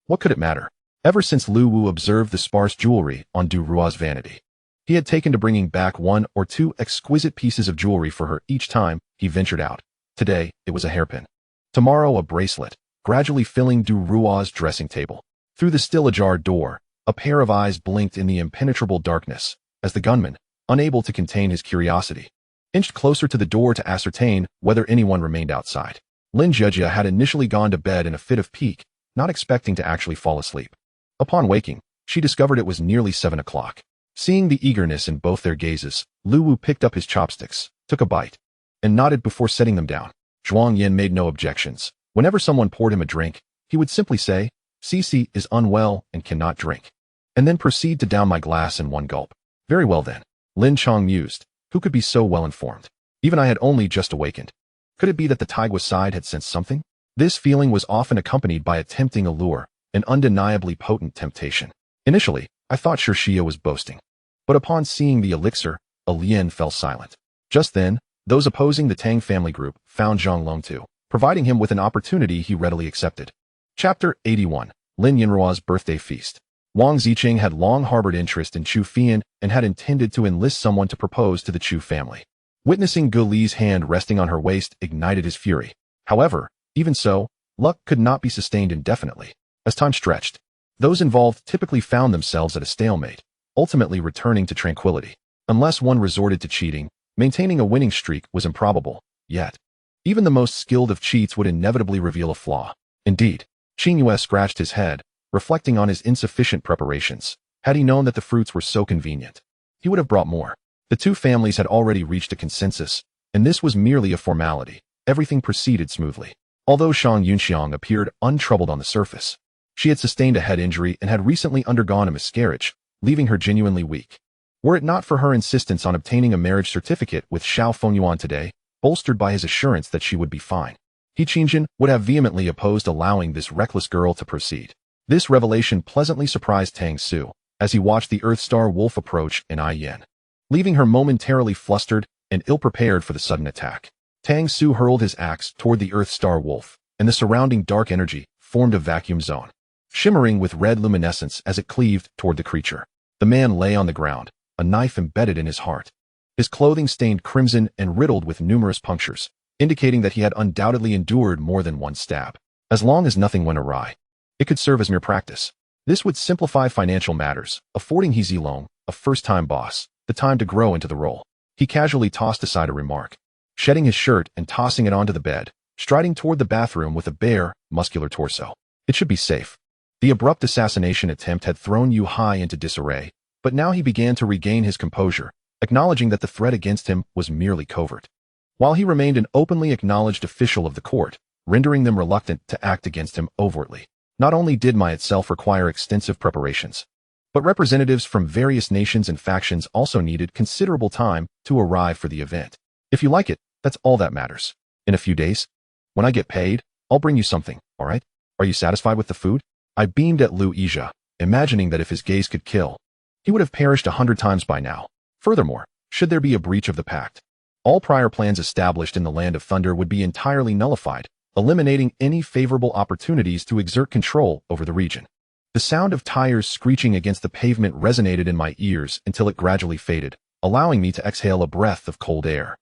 what could it matter? Ever since Lu Wu observed the sparse jewelry on Du Rua's vanity, he had taken to bringing back 1 or 2 exquisite pieces of jewelry for her each time he ventured out. Today, it was a hairpin. Tomorrow, a bracelet, gradually filling Du Rua's dressing table. Through the still-ajar door, a pair of eyes blinked in the impenetrable darkness, as the gunman, unable to contain his curiosity, inched closer to the door to ascertain whether anyone remained outside. Lin Zhejia had initially gone to bed in a fit of pique, not expecting to actually fall asleep. Upon waking, she discovered it was nearly 7 o'clock. Seeing the eagerness in both their gazes, Lu Wu picked up his chopsticks, took a bite, and nodded before setting them down. Zhuang Yin made no objections, Whenever someone poured him a drink, he would simply say, "Cici is unwell and cannot drink," and then proceed to down my glass in one gulp. Very well then, Lin Chong mused. Who could be so well informed? Even I had only just awakened. Could it be that the Taigua side had sensed something? This feeling was often accompanied by a tempting allure, an undeniably potent temptation. Initially, I thought sure Xia was boasting. But upon seeing the elixir, Lien fell silent. Just then, those opposing the Tang family group found Zhang Long too, providing him with an opportunity he readily accepted. Chapter 81. Lin Yinruo's Birthday Feast. Wang Ziqing had long harbored interest in Chu Fian and had intended to enlist someone to propose to the Chu family. Witnessing Gu Li's hand resting on her waist ignited his fury. However, even so, luck could not be sustained indefinitely. As time stretched, those involved typically found themselves at a stalemate, ultimately returning to tranquility. Unless one resorted to cheating, maintaining a winning streak was improbable, yet. Even the most skilled of cheats would inevitably reveal a flaw. Indeed, Qing Yue scratched his head, reflecting on his insufficient preparations. Had he known that the fruits were so convenient, he would have brought more. The two families had already reached a consensus, and this was merely a formality. Everything proceeded smoothly. Although Shang Yunxiang appeared untroubled on the surface, she had sustained a head injury and had recently undergone a miscarriage, leaving her genuinely weak. Were it not for her insistence on obtaining a marriage certificate with Xiao Fengyuan today, bolstered by his assurance that she would be fine, He Qingjin would have vehemently opposed allowing this reckless girl to proceed. This revelation pleasantly surprised Tang Su, as he watched the Earthstar Wolf approach in Yan, leaving her momentarily flustered and ill-prepared for the sudden attack. Tang Su hurled his axe toward the Earthstar Wolf, and the surrounding dark energy formed a vacuum zone, shimmering with red luminescence as it cleaved toward the creature. The man lay on the ground, a knife embedded in his heart. His clothing stained crimson and riddled with numerous punctures, indicating that he had undoubtedly endured more than one stab. As long as nothing went awry, it could serve as mere practice. This would simplify financial matters, affording He Zilong, a first-time boss, the time to grow into the role. He casually tossed aside a remark, shedding his shirt and tossing it onto the bed, striding toward the bathroom with a bare, muscular torso. It should be safe. The abrupt assassination attempt had thrown Yu Hai into disarray, but now he began to regain his composure, acknowledging that the threat against him was merely covert, while he remained an openly acknowledged official of the court, rendering them reluctant to act against him overtly. Not only did Ma itself require extensive preparations, but representatives from various nations and factions also needed considerable time to arrive for the event. If you like it, that's all that matters. In a few days, when I get paid, I'll bring you something, all right? Are you satisfied with the food? I beamed at Lu Yizha, imagining that if his gaze could kill, he would have perished 100 times by now. Furthermore, should there be a breach of the pact, all prior plans established in the Land of Thunder would be entirely nullified, eliminating any favorable opportunities to exert control over the region. The sound of tires screeching against the pavement resonated in my ears until it gradually faded, allowing me to exhale a breath of cold air.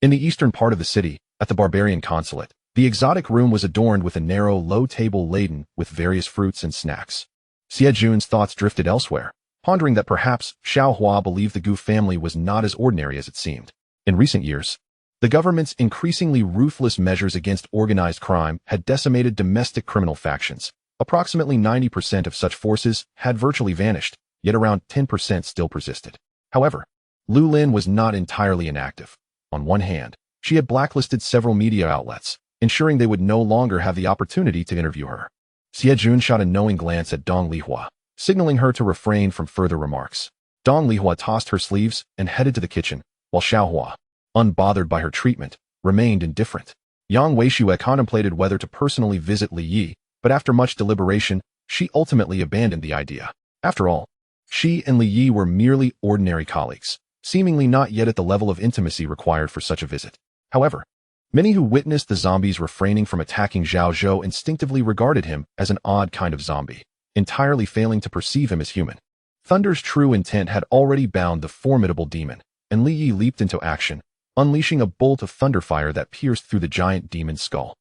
In the eastern part of the city, at the barbarian consulate, the exotic room was adorned with a narrow, low table laden with various fruits and snacks. Xie Jun's thoughts drifted elsewhere, pondering that perhaps Xiao Hua believed the Gu family was not as ordinary as it seemed. In recent years, the government's increasingly ruthless measures against organized crime had decimated domestic criminal factions. Approximately 90% of such forces had virtually vanished, yet around 10% still persisted. However, Lu Lin was not entirely inactive. On one hand, she had blacklisted several media outlets, ensuring they would no longer have the opportunity to interview her. Xie Jun shot a knowing glance at Dong Lihua, signaling her to refrain from further remarks. Dong Lihua tossed her sleeves and headed to the kitchen, while Xiao Hua, unbothered by her treatment, remained indifferent. Yang Weishue contemplated whether to personally visit Li Yi, but after much deliberation, she ultimately abandoned the idea. After all, she and Li Yi were merely ordinary colleagues, seemingly not yet at the level of intimacy required for such a visit. However, many who witnessed the zombies refraining from attacking Zhao Zhou instinctively regarded him as an odd kind of zombie, entirely failing to perceive him as human. Thunder's true intent had already bound the formidable demon, and Li Yi leaped into action, unleashing a bolt of thunderfire that pierced through the giant demon's skull.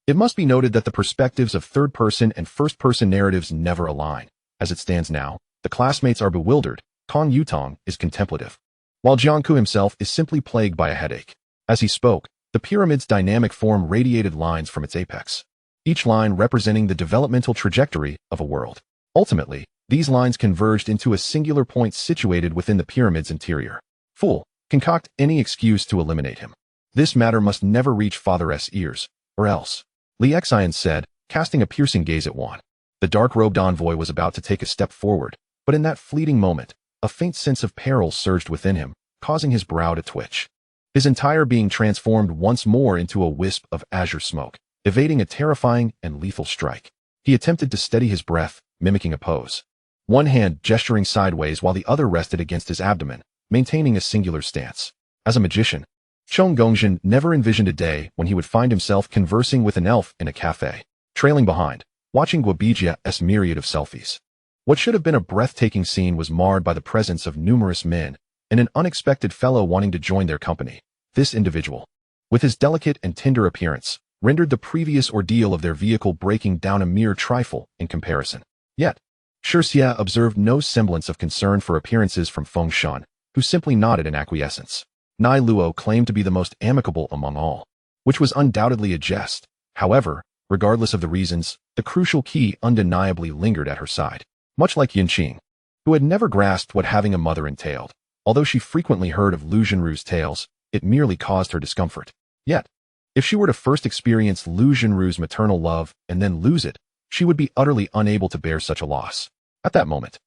It must be noted that the perspectives of third-person and first-person narratives never align. As it stands now, the classmates are bewildered, Kong Yutong is contemplative, while Jiangku himself is simply plagued by a headache. As he spoke, the pyramid's dynamic form radiated lines from its apex, each line representing the developmental trajectory of a world. Ultimately, these lines converged into a singular point situated within the pyramid's interior. Fool, concoct any excuse to eliminate him. This matter must never reach Father S. ears, or else. Li Xian said, casting a piercing gaze at Wan. The dark-robed envoy was about to take a step forward, but in that fleeting moment, a faint sense of peril surged within him, causing his brow to twitch. His entire being transformed once more into a wisp of azure smoke, evading a terrifying and lethal strike. He attempted to steady his breath, mimicking a pose. One hand gesturing sideways while the other rested against his abdomen, maintaining a singular stance. As a magician, Chong Gongzhen never envisioned a day when he would find himself conversing with an elf in a cafe, trailing behind, watching Guobijia's myriad of selfies. What should have been a breathtaking scene was marred by the presence of numerous men and an unexpected fellow wanting to join their company. This individual, with his delicate and tender appearance, rendered the previous ordeal of their vehicle breaking down a mere trifle in comparison. Yet, Shixia observed no semblance of concern for appearances from Feng Shan, who simply nodded in acquiescence. Nai Luo claimed to be the most amicable among all, which was undoubtedly a jest. However, regardless of the reasons, the crucial key undeniably lingered at her side. Much like Yin Qing, who had never grasped what having a mother entailed. Although she frequently heard of Lu Junru's tales, it merely caused her discomfort. Yet, if she were to first experience Lu Junru's maternal love and then lose it, she would be utterly unable to bear such a loss. At that moment,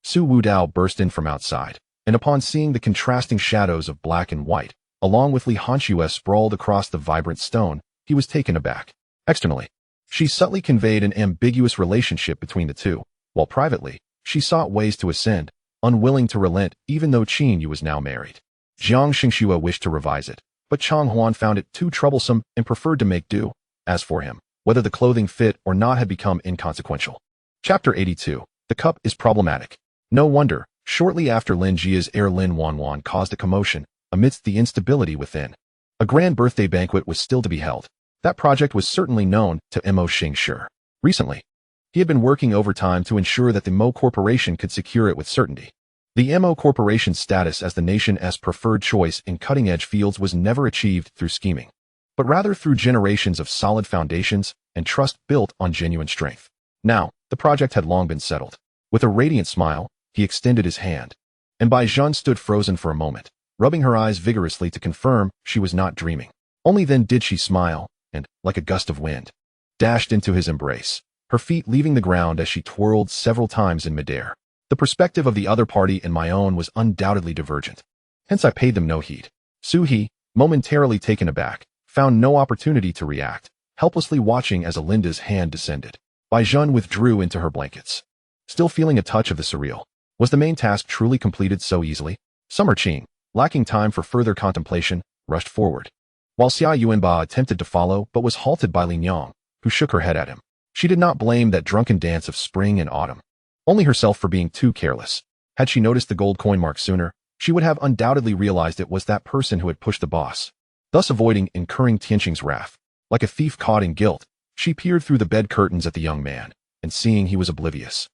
Su Wudao burst in from outside, and upon seeing the contrasting shadows of black and white, along with Li Hanxue sprawled across the vibrant stone, he was taken aback. Externally, she subtly conveyed an ambiguous relationship between the two, while privately, she sought ways to ascend, unwilling to relent even though Qin Yu was now married. Jiang Xingxue wished to revise it, but Chang Huan found it too troublesome and preferred to make do. As for him, whether the clothing fit or not had become inconsequential. Chapter 82. The cup is problematic. No wonder, shortly after Lin Jia's heir Lin Wanwan caused a commotion, amidst the instability within. A grand birthday banquet was still to be held. That project was certainly known to Mo Xingshi. Recently, he had been working overtime to ensure that the Mo Corporation could secure it with certainty. The Mo Corporation's status as the nation's preferred choice in cutting-edge fields was never achieved through scheming, but rather through generations of solid foundations and trust built on genuine strength. Now, the project had long been settled. With a radiant smile, he extended his hand, and Bai Zhan stood frozen for a moment, rubbing her eyes vigorously to confirm she was not dreaming. Only then did she smile, and, like a gust of wind, dashed into his embrace, her feet leaving the ground as she twirled several times in midair. The perspective of the other party and my own was undoubtedly divergent. Hence I paid them no heed. Su He, momentarily taken aback, found no opportunity to react, helplessly watching as Alinda's hand descended. Bai Zhan withdrew into her blankets, still feeling a touch of the surreal. Was the main task truly completed so easily? Summer Qing, lacking time for further contemplation, rushed forward, while Xia Yuanba attempted to follow but was halted by Lin Yang, who shook her head at him. She did not blame that drunken dance of spring and autumn, only herself for being too careless. Had she noticed the gold coin mark sooner, she would have undoubtedly realized it was that person who had pushed the boss, thus avoiding incurring Tianqing's wrath. Like a thief caught in guilt, she peered through the bed curtains at the young man, and seeing he was oblivious,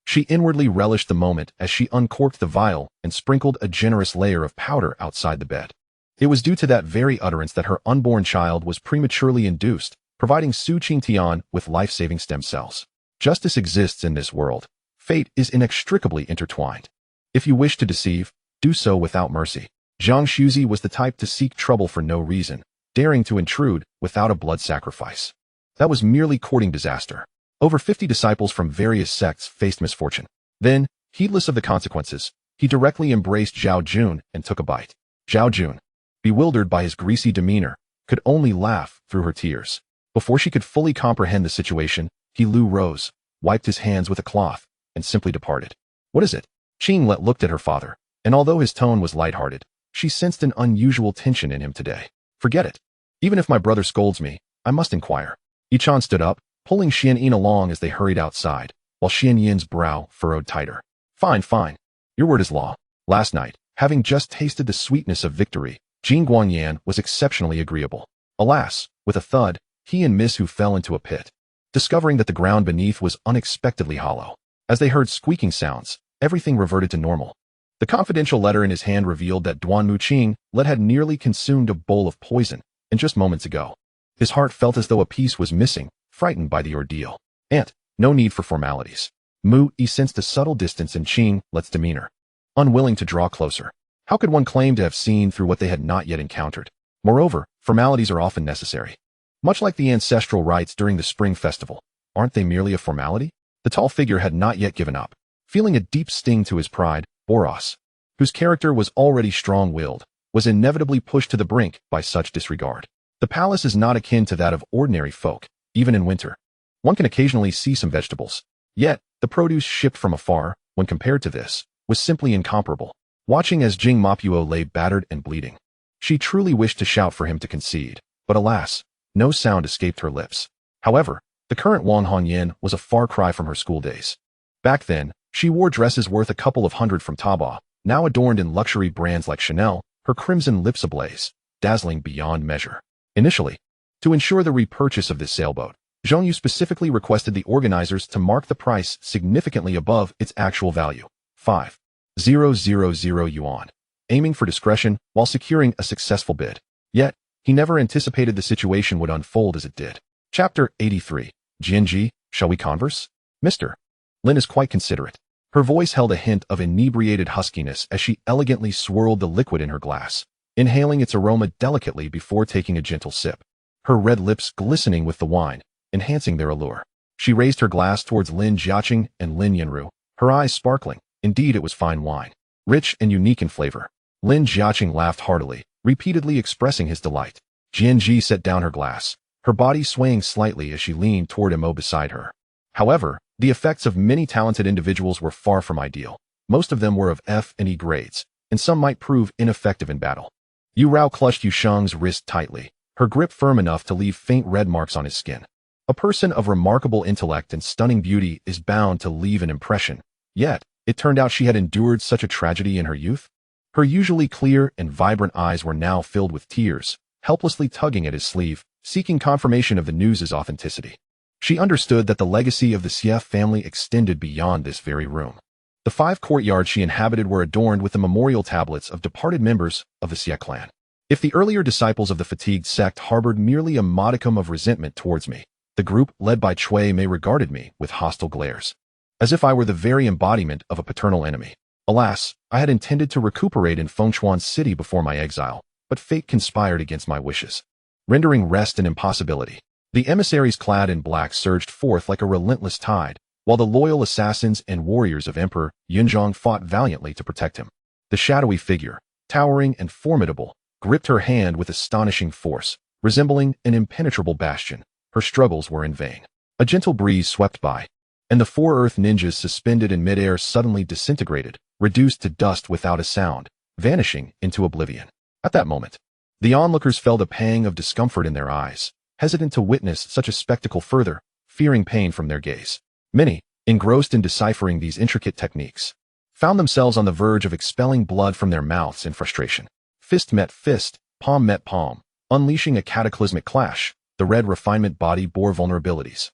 she inwardly relished the moment as she uncorked the vial and sprinkled a generous layer of powder outside the bed. It was due to that very utterance that her unborn child was prematurely induced, providing Su Qingtian with life-saving stem cells. Justice exists in this world. Fate is inextricably intertwined. If you wish to deceive, do so without mercy. Zhang Shuzi was the type to seek trouble for no reason, daring to intrude without a blood sacrifice. That was merely courting disaster. Over 50 disciples from various sects faced misfortune. Then, heedless of the consequences, he directly embraced Zhao Jun and took a bite. Zhao Jun, bewildered by his greasy demeanor, could only laugh through her tears. Before she could fully comprehend the situation, He Lu rose, wiped his hands with a cloth, and simply departed. What is it? Qing Let looked at her father, and although his tone was lighthearted, she sensed an unusual tension in him today. Forget it. Even if my brother scolds me, I must inquire. Yichan stood up, pulling Xian Yin along as they hurried outside, while Xian Yin's brow furrowed tighter. Fine, fine. Your word is law. Last night, having just tasted the sweetness of victory, Jing Guangyan was exceptionally agreeable. Alas, with a thud, he and Miss Hu fell into a pit, discovering that the ground beneath was unexpectedly hollow. As they heard squeaking sounds, everything reverted to normal. The confidential letter in his hand revealed that Duan Muqing Let had nearly consumed a bowl of poison, and just moments ago. His heart felt as though a piece was missing, frightened by the ordeal. No need for formalities. Mu Yi sensed a subtle distance in Qing Let's demeanor, unwilling to draw closer. How could one claim to have seen through what they had not yet encountered? Moreover, formalities are often necessary. Much like the ancestral rites during the spring festival, aren't they merely a formality? The tall figure had not yet given up. Feeling a deep sting to his pride, Boros, whose character was already strong-willed, was inevitably pushed to the brink by such disregard. The palace is not akin to that of ordinary folk, even in winter. One can occasionally see some vegetables. Yet, the produce shipped from afar, when compared to this, was simply incomparable. Watching as Jing Mapuo lay battered and bleeding, she truly wished to shout for him to concede, but alas, no sound escaped her lips. However, the current Wang Hongyan was a far cry from her school days. Back then, she wore dresses worth a couple of hundred from Taobao, now adorned in luxury brands like Chanel, her crimson lips ablaze, dazzling beyond measure. Initially, to ensure the repurchase of this sailboat, Zhong Yu specifically requested the organizers to mark the price significantly above its actual value, 5,000 yuan, aiming for discretion while securing a successful bid. Yet, he never anticipated the situation would unfold as it did. Chapter 83. Jianji, shall we converse? Mr. Lin is quite considerate. Her voice held a hint of inebriated huskiness as she elegantly swirled the liquid in her glass, inhaling its aroma delicately before taking a gentle sip. Her red lips glistening with the wine, enhancing their allure. She raised her glass towards Lin Jiaqing and Lin Yanru, her eyes sparkling. Indeed, it was fine wine, rich and unique in flavor. Lin Jiaqing laughed heartily, repeatedly expressing his delight. Jianji set down her glass, her body swaying slightly as she leaned toward Mo beside her. However, the effects of many talented individuals were far from ideal. Most of them were of F and E grades, and some might prove ineffective in battle. Yu Rao clutched Yu Sheng's wrist tightly, her grip firm enough to leave faint red marks on his skin. A person of remarkable intellect and stunning beauty is bound to leave an impression, yet, it turned out she had endured such a tragedy in her youth. Her usually clear and vibrant eyes were now filled with tears, helplessly tugging at his sleeve, seeking confirmation of the news's authenticity. She understood that the legacy of the Xie family extended beyond this very room. The 5 courtyards she inhabited were adorned with the memorial tablets of departed members of the Xie clan. If the earlier disciples of the fatigued sect harbored merely a modicum of resentment towards me, the group led by Cui Mei regarded me with hostile glares, as if I were the very embodiment of a paternal enemy. Alas, I had intended to recuperate in Fengchuan City before my exile, but fate conspired against my wishes, rendering rest an impossibility. The emissaries clad in black surged forth like a relentless tide, while the loyal assassins and warriors of Emperor Yunzhong fought valiantly to protect him. The shadowy figure, towering and formidable, gripped her hand with astonishing force, resembling an impenetrable bastion. Her struggles were in vain. A gentle breeze swept by, and the 4 earth ninjas suspended in midair suddenly disintegrated, reduced to dust without a sound, vanishing into oblivion. At that moment, the onlookers felt a pang of discomfort in their eyes, hesitant to witness such a spectacle further, fearing pain from their gaze. Many, engrossed in deciphering these intricate techniques, found themselves on the verge of expelling blood from their mouths in frustration. Fist met fist, palm met palm, unleashing a cataclysmic clash. The red refinement body bore vulnerabilities,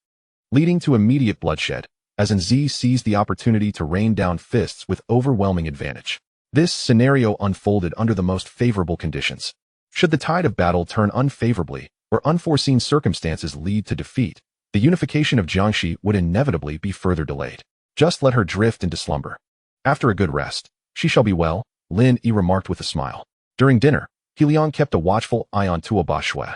leading to immediate bloodshed, as Nzi seized the opportunity to rain down fists with overwhelming advantage. This scenario unfolded under the most favorable conditions. Should the tide of battle turn unfavorably, or unforeseen circumstances lead to defeat, the unification of Jiangxi would inevitably be further delayed. Just let her drift into slumber. After a good rest, she shall be well, Lin Yi remarked with a smile. During dinner, Helion kept a watchful eye on Tuoba Shui,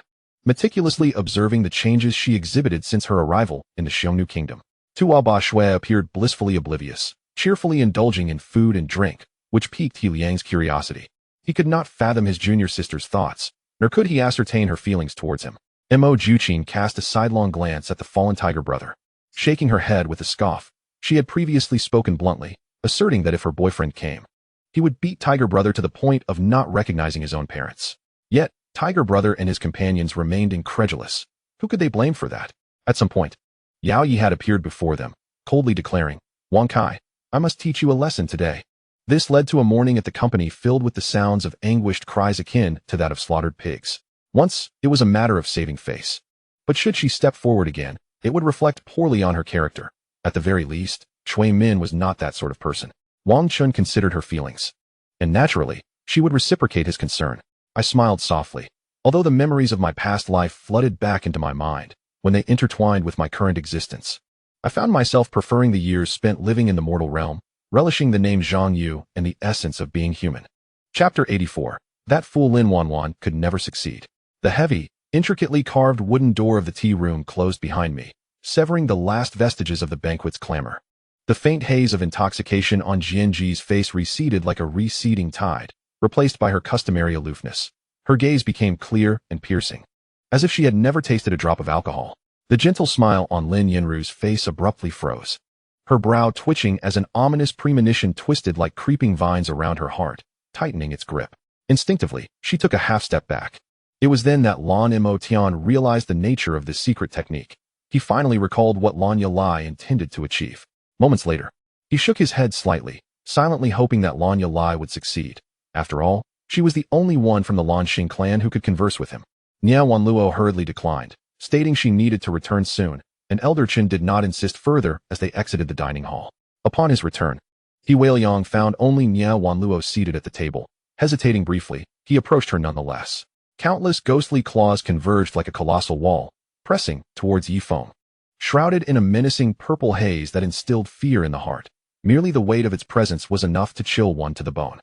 meticulously observing the changes she exhibited since her arrival in the Xiongnu kingdom. Tuoba Shui appeared blissfully oblivious, cheerfully indulging in food and drink, which piqued He Liang's curiosity. He could not fathom his junior sister's thoughts, nor could he ascertain her feelings towards him. Mo Juqin cast a sidelong glance at the fallen tiger brother. Shaking her head with a scoff, she had previously spoken bluntly, asserting that if her boyfriend came, he would beat Tiger Brother to the point of not recognizing his own parents. Yet, Tiger Brother and his companions remained incredulous. Who could they blame for that? At some point, Yao Yi had appeared before them, coldly declaring, "Wang Kai, I must teach you a lesson today." This led to a morning at the company filled with the sounds of anguished cries akin to that of slaughtered pigs. Once, it was a matter of saving face. But should she step forward again, it would reflect poorly on her character. At the very least, Cui Min was not that sort of person. Wang Chun considered her feelings, and naturally, she would reciprocate his concern. I smiled softly, although the memories of my past life flooded back into my mind when they intertwined with my current existence. I found myself preferring the years spent living in the mortal realm, relishing the name Zhang Yu and the essence of being human. Chapter 84. That fool Lin Wanwan could never succeed. The heavy, Intricately carved wooden door of the tea room closed behind me, severing the last vestiges of the banquet's clamor. The faint haze of intoxication on Jianji's face receded like a receding tide, replaced by her customary aloofness. Her gaze became clear and piercing, as if she had never tasted a drop of alcohol. The gentle smile on Lin Yanru's face abruptly froze, her brow twitching as an ominous premonition twisted like creeping vines around her heart, tightening its grip. Instinctively, she took a half-step back. It was then that Lan Mo Tian realized the nature of this secret technique. He finally recalled what Lan Yalai intended to achieve. Moments later, he shook his head slightly, silently hoping that Lan Yalai would succeed. After all, she was the only one from the Lan Xing clan who could converse with him. Nia Wanluo hurriedly declined, stating she needed to return soon, and Elder Chen did not insist further as they exited the dining hall. Upon his return, He Weiliang found only Nia Wanluo seated at the table. Hesitating briefly, he approached her nonetheless. Countless ghostly claws converged like a colossal wall, pressing towards Yi Feng. Shrouded in a menacing purple haze that instilled fear in the heart, merely the weight of its presence was enough to chill one to the bone.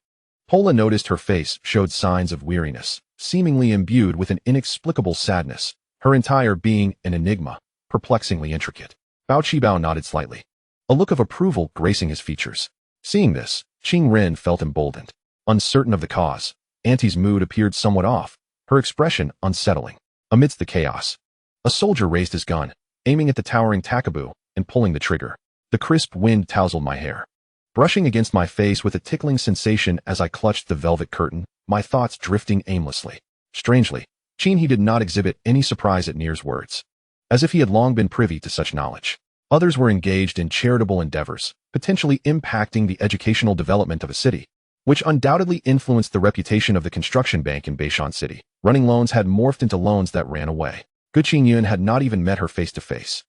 Pola noticed her face showed signs of weariness, seemingly imbued with an inexplicable sadness, her entire being an enigma, perplexingly intricate. Bao Qibao nodded slightly, a look of approval gracing his features. Seeing this, Qing Ren felt emboldened. Uncertain of the cause, Auntie's mood appeared somewhat off, her expression unsettling. Amidst the chaos, a soldier raised his gun, aiming at the towering Takaboo and pulling the trigger. The crisp wind tousled my hair, brushing against my face with a tickling sensation as I clutched the velvet curtain, my thoughts drifting aimlessly. Strangely, Qin He did not exhibit any surprise at Nier's words, as if he had long been privy to such knowledge. Others were engaged in charitable endeavors, potentially impacting the educational development of a city, which undoubtedly influenced the reputation of the construction bank in Beishan City. Running loans had morphed into loans that ran away. Gu Qingyun had not even met her face to face.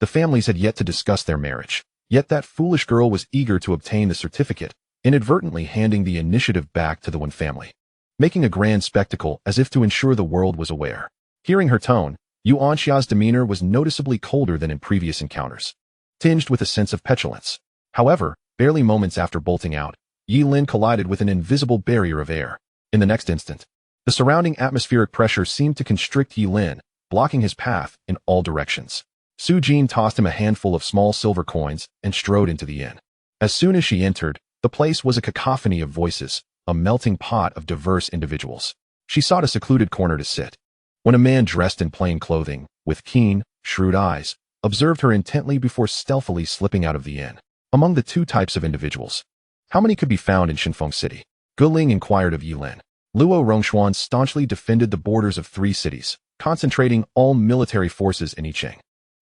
The families had yet to discuss their marriage, yet that foolish girl was eager to obtain the certificate, inadvertently handing the initiative back to the Wen family, making a grand spectacle as if to ensure the world was aware. Hearing her tone, Yuan Xia's demeanor was noticeably colder than in previous encounters, tinged with a sense of petulance. However, barely moments after bolting out, Yi Lin collided with an invisible barrier of air. In the next instant, the surrounding atmospheric pressure seemed to constrict Yi Lin, blocking his path in all directions. Su Jin tossed him a handful of small silver coins and strode into the inn. As soon as she entered, the place was a cacophony of voices, a melting pot of diverse individuals. She sought a secluded corner to sit, when a man dressed in plain clothing, with keen, shrewd eyes, observed her intently before stealthily slipping out of the inn. Among the two types of individuals, how many could be found in Shinfeng City? Guling inquired of Yi Lin. Luo Rongshuan staunchly defended the borders of 3 cities, concentrating all military forces in Yicheng.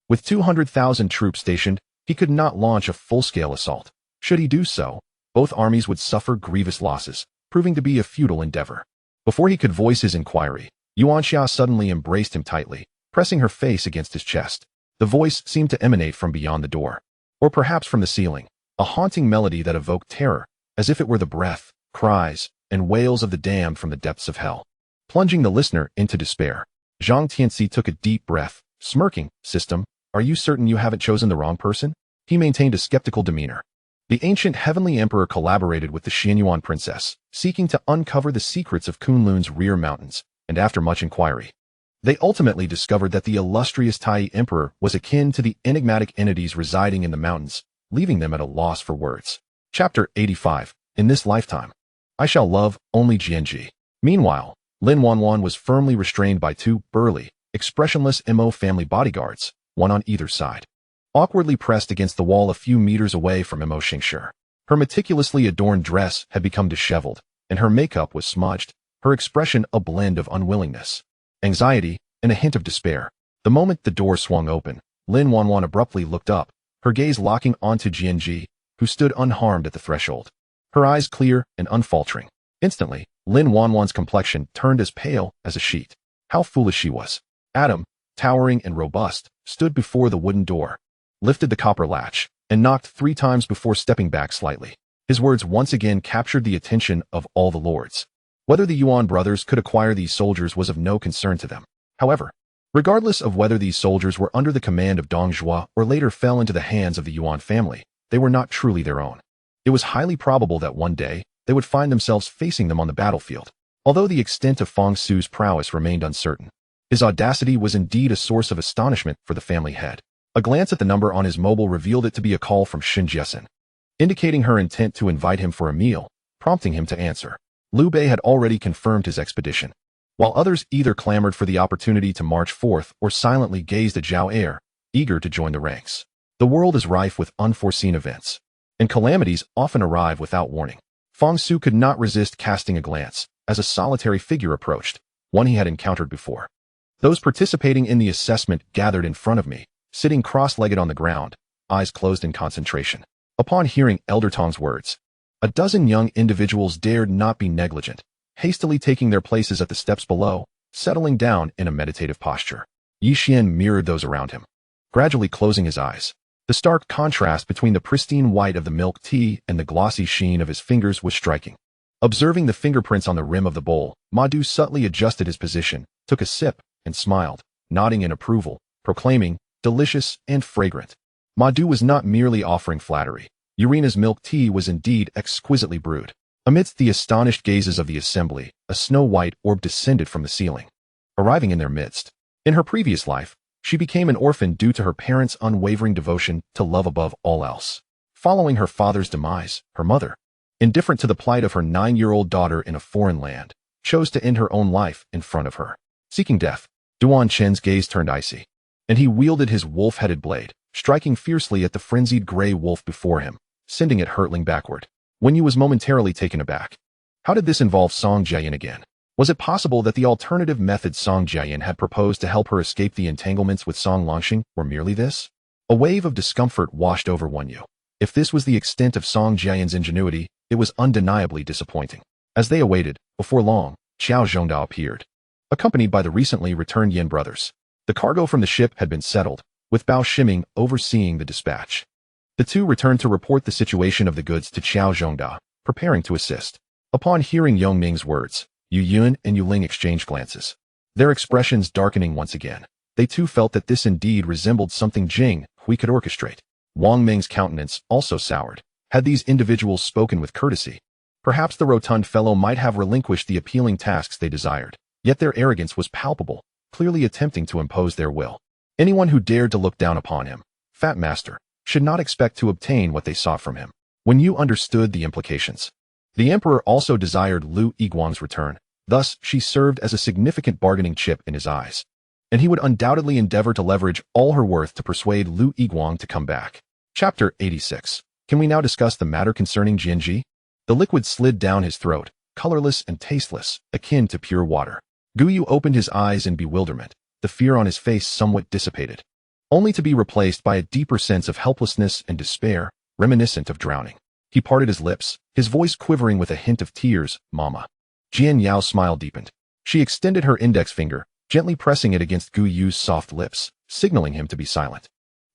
With 200,000 troops stationed, he could not launch a full-scale assault. Should he do so, both armies would suffer grievous losses, proving to be a futile endeavor. Before he could voice his inquiry, Yuan Xia suddenly embraced him tightly, pressing her face against his chest. The voice seemed to emanate from beyond the door, or perhaps from the ceiling, a haunting melody that evoked terror, as if it were the breath, cries, and wails of the damned from the depths of hell. Plunging the listener into despair, Zhang Tianxi took a deep breath, smirking. System, are you certain you haven't chosen the wrong person? He maintained a skeptical demeanor. The ancient heavenly emperor collaborated with the Xianyuan princess, seeking to uncover the secrets of Kunlun's rear mountains, and after much inquiry, they ultimately discovered that the illustrious Tai emperor was akin to the enigmatic entities residing in the mountains, leaving them at a loss for words. Chapter 85. In this lifetime, I shall love only Jianji. Meanwhile, Lin Wanwan was firmly restrained by 2 burly, expressionless Mo family bodyguards, one on either side, awkwardly pressed against the wall a few meters away from Mo Xingshi. Her meticulously adorned dress had become disheveled, and her makeup was smudged, her expression a blend of unwillingness, anxiety, and a hint of despair. The moment the door swung open, Lin Wanwan abruptly looked up, her gaze locking onto Jianji, who stood unharmed at the threshold, her eyes clear and unfaltering. Instantly, Lin Wanwan's complexion turned as pale as a sheet. How foolish she was. Adam, towering and robust, stood before the wooden door, lifted the copper latch, and knocked 3 times before stepping back slightly. His words once again captured the attention of all the lords. Whether the Yuan brothers could acquire these soldiers was of no concern to them. However, regardless of whether these soldiers were under the command of Dong Zhuo or later fell into the hands of the Yuan family, they were not truly their own. It was highly probable that one day, they would find themselves facing them on the battlefield. Although the extent of Fang Su's prowess remained uncertain, His audacity was indeed a source of astonishment for the family head. A glance at the number on his mobile revealed it to be a call from Shin Jiesin, indicating her intent to invite him for a meal, prompting him to answer. Liu Bei had already confirmed his expedition, while others either clamored for the opportunity to march forth or silently gazed at Zhao Er, eager to join the ranks. The world is rife with unforeseen events, and calamities often arrive without warning. Feng Su could not resist casting a glance as a solitary figure approached, one he had encountered before. Those participating in the assessment gathered in front of me, sitting cross-legged on the ground, eyes closed in concentration. Upon hearing Elder Tong's words, a dozen young individuals dared not be negligent, hastily taking their places at the steps below, settling down in a meditative posture. Yi Xian mirrored those around him, gradually closing his eyes. The stark contrast between the pristine white of the milk tea and the glossy sheen of his fingers was striking. Observing the fingerprints on the rim of the bowl, Ma Du subtly adjusted his position, took a sip, and smiled, nodding in approval, proclaiming, delicious and fragrant. Ma Du was not merely offering flattery. Urina's milk tea was indeed exquisitely brewed. Amidst the astonished gazes of the assembly, a snow-white orb descended from the ceiling, arriving in their midst. In her previous life, she became an orphan due to her parents' unwavering devotion to love above all else. Following her father's demise, her mother, indifferent to the plight of her 9-year-old daughter in a foreign land, chose to end her own life in front of her. Seeking death, Duan Chen's gaze turned icy, and he wielded his wolf-headed blade, striking fiercely at the frenzied gray wolf before him, sending it hurtling backward. Wen Yu was momentarily taken aback. How did this involve Song Jiayin again? Was it possible that the alternative methods Song Jiayin had proposed to help her escape the entanglements with Song Longxing were merely this? A wave of discomfort washed over Wen Yu. If this was the extent of Song Jiayin's ingenuity, it was undeniably disappointing. As they awaited, before long, Qiao Zhongdao appeared, accompanied by the recently returned Yin brothers. The cargo from the ship had been settled, with Bao Shiming overseeing the dispatch. The two returned to report the situation of the goods to Qiao Zhongdao, preparing to assist. Upon hearing Yong Ming's words, Yu Yun and Yu Ling exchanged glances, their expressions darkening once again. They too felt that this indeed resembled something Jing Hui could orchestrate. Wang Ming's countenance also soured. Had these individuals spoken with courtesy, perhaps the rotund fellow might have relinquished the appealing tasks they desired. Yet their arrogance was palpable, clearly attempting to impose their will. Anyone who dared to look down upon him, Fat Master, should not expect to obtain what they sought from him. When you understood the implications, the emperor also desired Liu Yiguang's return, thus she served as a significant bargaining chip in his eyes, and he would undoubtedly endeavor to leverage all her worth to persuade Liu Yiguang to come back. Chapter 86. Can we now discuss the matter concerning Jianji? The liquid slid down his throat, colorless and tasteless, akin to pure water. Guyu opened his eyes in bewilderment, the fear on his face somewhat dissipated, only to be replaced by a deeper sense of helplessness and despair, reminiscent of drowning. He parted his lips, his voice quivering with a hint of tears. Mama. Jian Yao's smile deepened. She extended her index finger, gently pressing it against Gu Yu's soft lips, signaling him to be silent.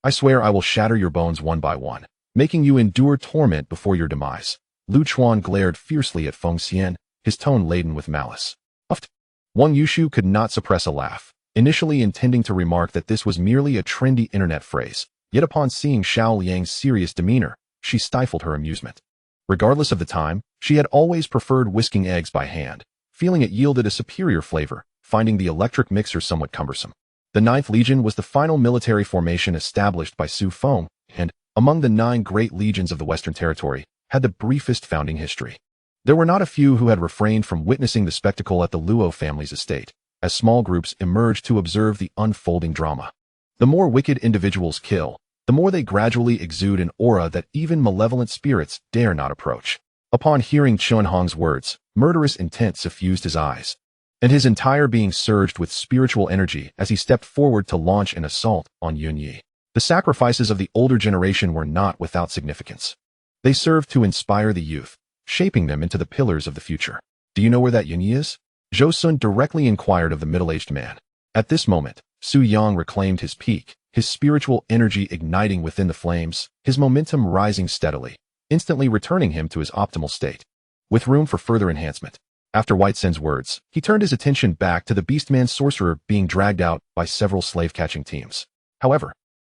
I swear I will shatter your bones one by one, making you endure torment before your demise. Lu Chuan glared fiercely at Feng Xian, his tone laden with malice. Uft. Wang Yushu could not suppress a laugh, initially intending to remark that this was merely a trendy internet phrase, yet upon seeing Xiao Liang's serious demeanor, she stifled her amusement. Regardless of the time, she had always preferred whisking eggs by hand, feeling it yielded a superior flavor, finding the electric mixer somewhat cumbersome. The 9th Legion was the final military formation established by Su Feng, and, among the 9 great legions of the Western Territory, had the briefest founding history. There were not a few who had refrained from witnessing the spectacle at the Luo family's estate, as small groups emerged to observe the unfolding drama. The more wicked individuals kill, the more they gradually exude an aura that even malevolent spirits dare not approach. Upon hearing Chun Hong's words, murderous intent suffused his eyes, and his entire being surged with spiritual energy as he stepped forward to launch an assault on Yun Yi. The sacrifices of the older generation were not without significance. They served to inspire the youth, shaping them into the pillars of the future. Do you know where that Yun Yi is? Zhou Sun directly inquired of the middle-aged man. At this moment, Su Yang reclaimed his peak, his spiritual energy igniting within the flames, his momentum rising steadily, instantly returning him to his optimal state, with room for further enhancement. After White Sen's words, he turned his attention back to the Beastman sorcerer being dragged out by several slave-catching teams. However,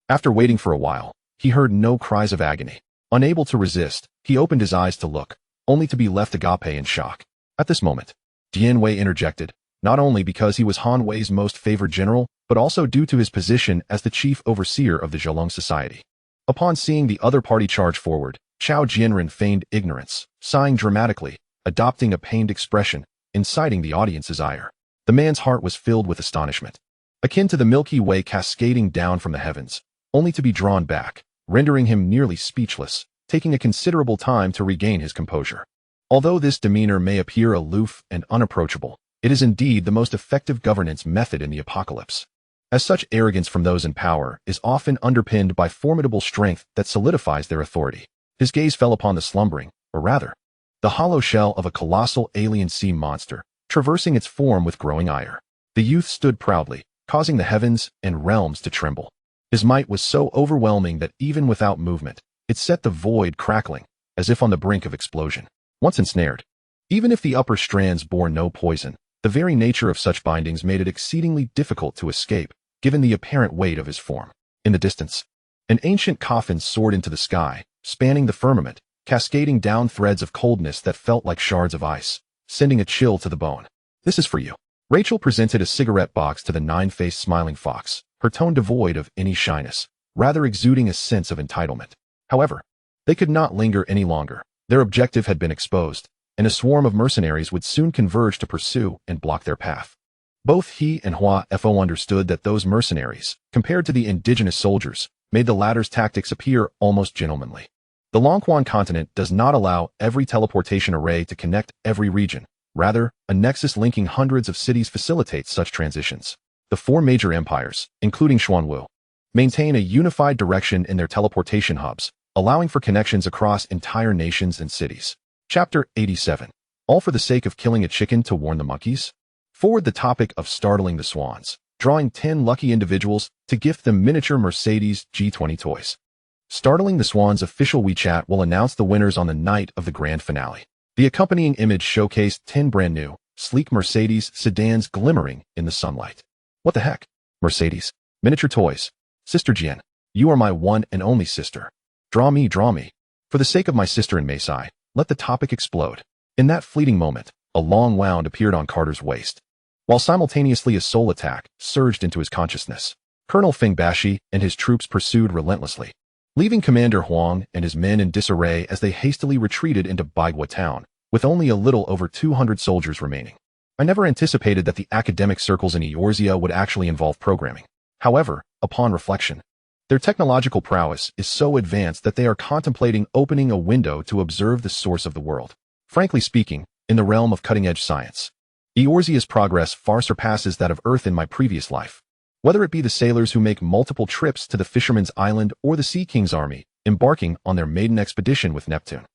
after waiting for a while, he heard no cries of agony. Unable to resist, he opened his eyes to look, only to be left agape in shock. At this moment, Dian Wei interjected, not only because he was Han Wei's most favored general, but also due to his position as the chief overseer of the Zhelong society. Upon seeing the other party charge forward, Chao Jianren feigned ignorance, sighing dramatically, adopting a pained expression, inciting the audience's ire. The man's heart was filled with astonishment, akin to the Milky Way cascading down from the heavens, only to be drawn back, rendering him nearly speechless, taking a considerable time to regain his composure. Although this demeanor may appear aloof and unapproachable, it is indeed the most effective governance method in the apocalypse. As such, arrogance from those in power is often underpinned by formidable strength that solidifies their authority. His gaze fell upon the slumbering, or rather, the hollow shell of a colossal alien sea monster, traversing its form with growing ire. The youth stood proudly, causing the heavens and realms to tremble. His might was so overwhelming that even without movement, it set the void crackling, as if on the brink of explosion. Once ensnared, even if the upper strands bore no poison, the very nature of such bindings made it exceedingly difficult to escape, given the apparent weight of his form. In the distance, an ancient coffin soared into the sky, spanning the firmament, cascading down threads of coldness that felt like shards of ice, sending a chill to the bone. "This is for you." Rachel presented a cigarette box to the nine-faced smiling fox, her tone devoid of any shyness, rather exuding a sense of entitlement. However, they could not linger any longer. Their objective had been exposed, and a swarm of mercenaries would soon converge to pursue and block their path. Both he and Hua Fo understood that those mercenaries, compared to the indigenous soldiers, made the latter's tactics appear almost gentlemanly. The Longquan continent does not allow every teleportation array to connect every region. Rather, a nexus linking hundreds of cities facilitates such transitions. The four major empires, including Xuanwu, maintain a unified direction in their teleportation hubs, allowing for connections across entire nations and cities. Chapter 87. All for the sake of killing a chicken to warn the monkeys? Forward the topic of startling the swans, drawing 10 lucky individuals to gift them miniature Mercedes G20 toys. Startling the Swans official WeChat will announce the winners on the night of the grand finale. The accompanying image showcased 10 brand new, sleek Mercedes sedans glimmering in the sunlight. What the heck? Mercedes. Miniature toys. Sister Jian, you are my one and only sister. Draw me, draw me. For the sake of my sister and Meisai, let the topic explode. In that fleeting moment, a long wound appeared on Carter's waist, while simultaneously a soul attack surged into his consciousness. Colonel Feng Bashi and his troops pursued relentlessly, leaving Commander Huang and his men in disarray as they hastily retreated into Baigua town, with only a little over 200 soldiers remaining. I never anticipated that the academic circles in Eorzea would actually involve programming. However, upon reflection, their technological prowess is so advanced that they are contemplating opening a window to observe the source of the world. Frankly speaking, in the realm of cutting-edge science, Eorzea's progress far surpasses that of Earth in my previous life. Whether it be the sailors who make multiple trips to the Fisherman's Island or the Sea King's army embarking on their maiden expedition with Neptune,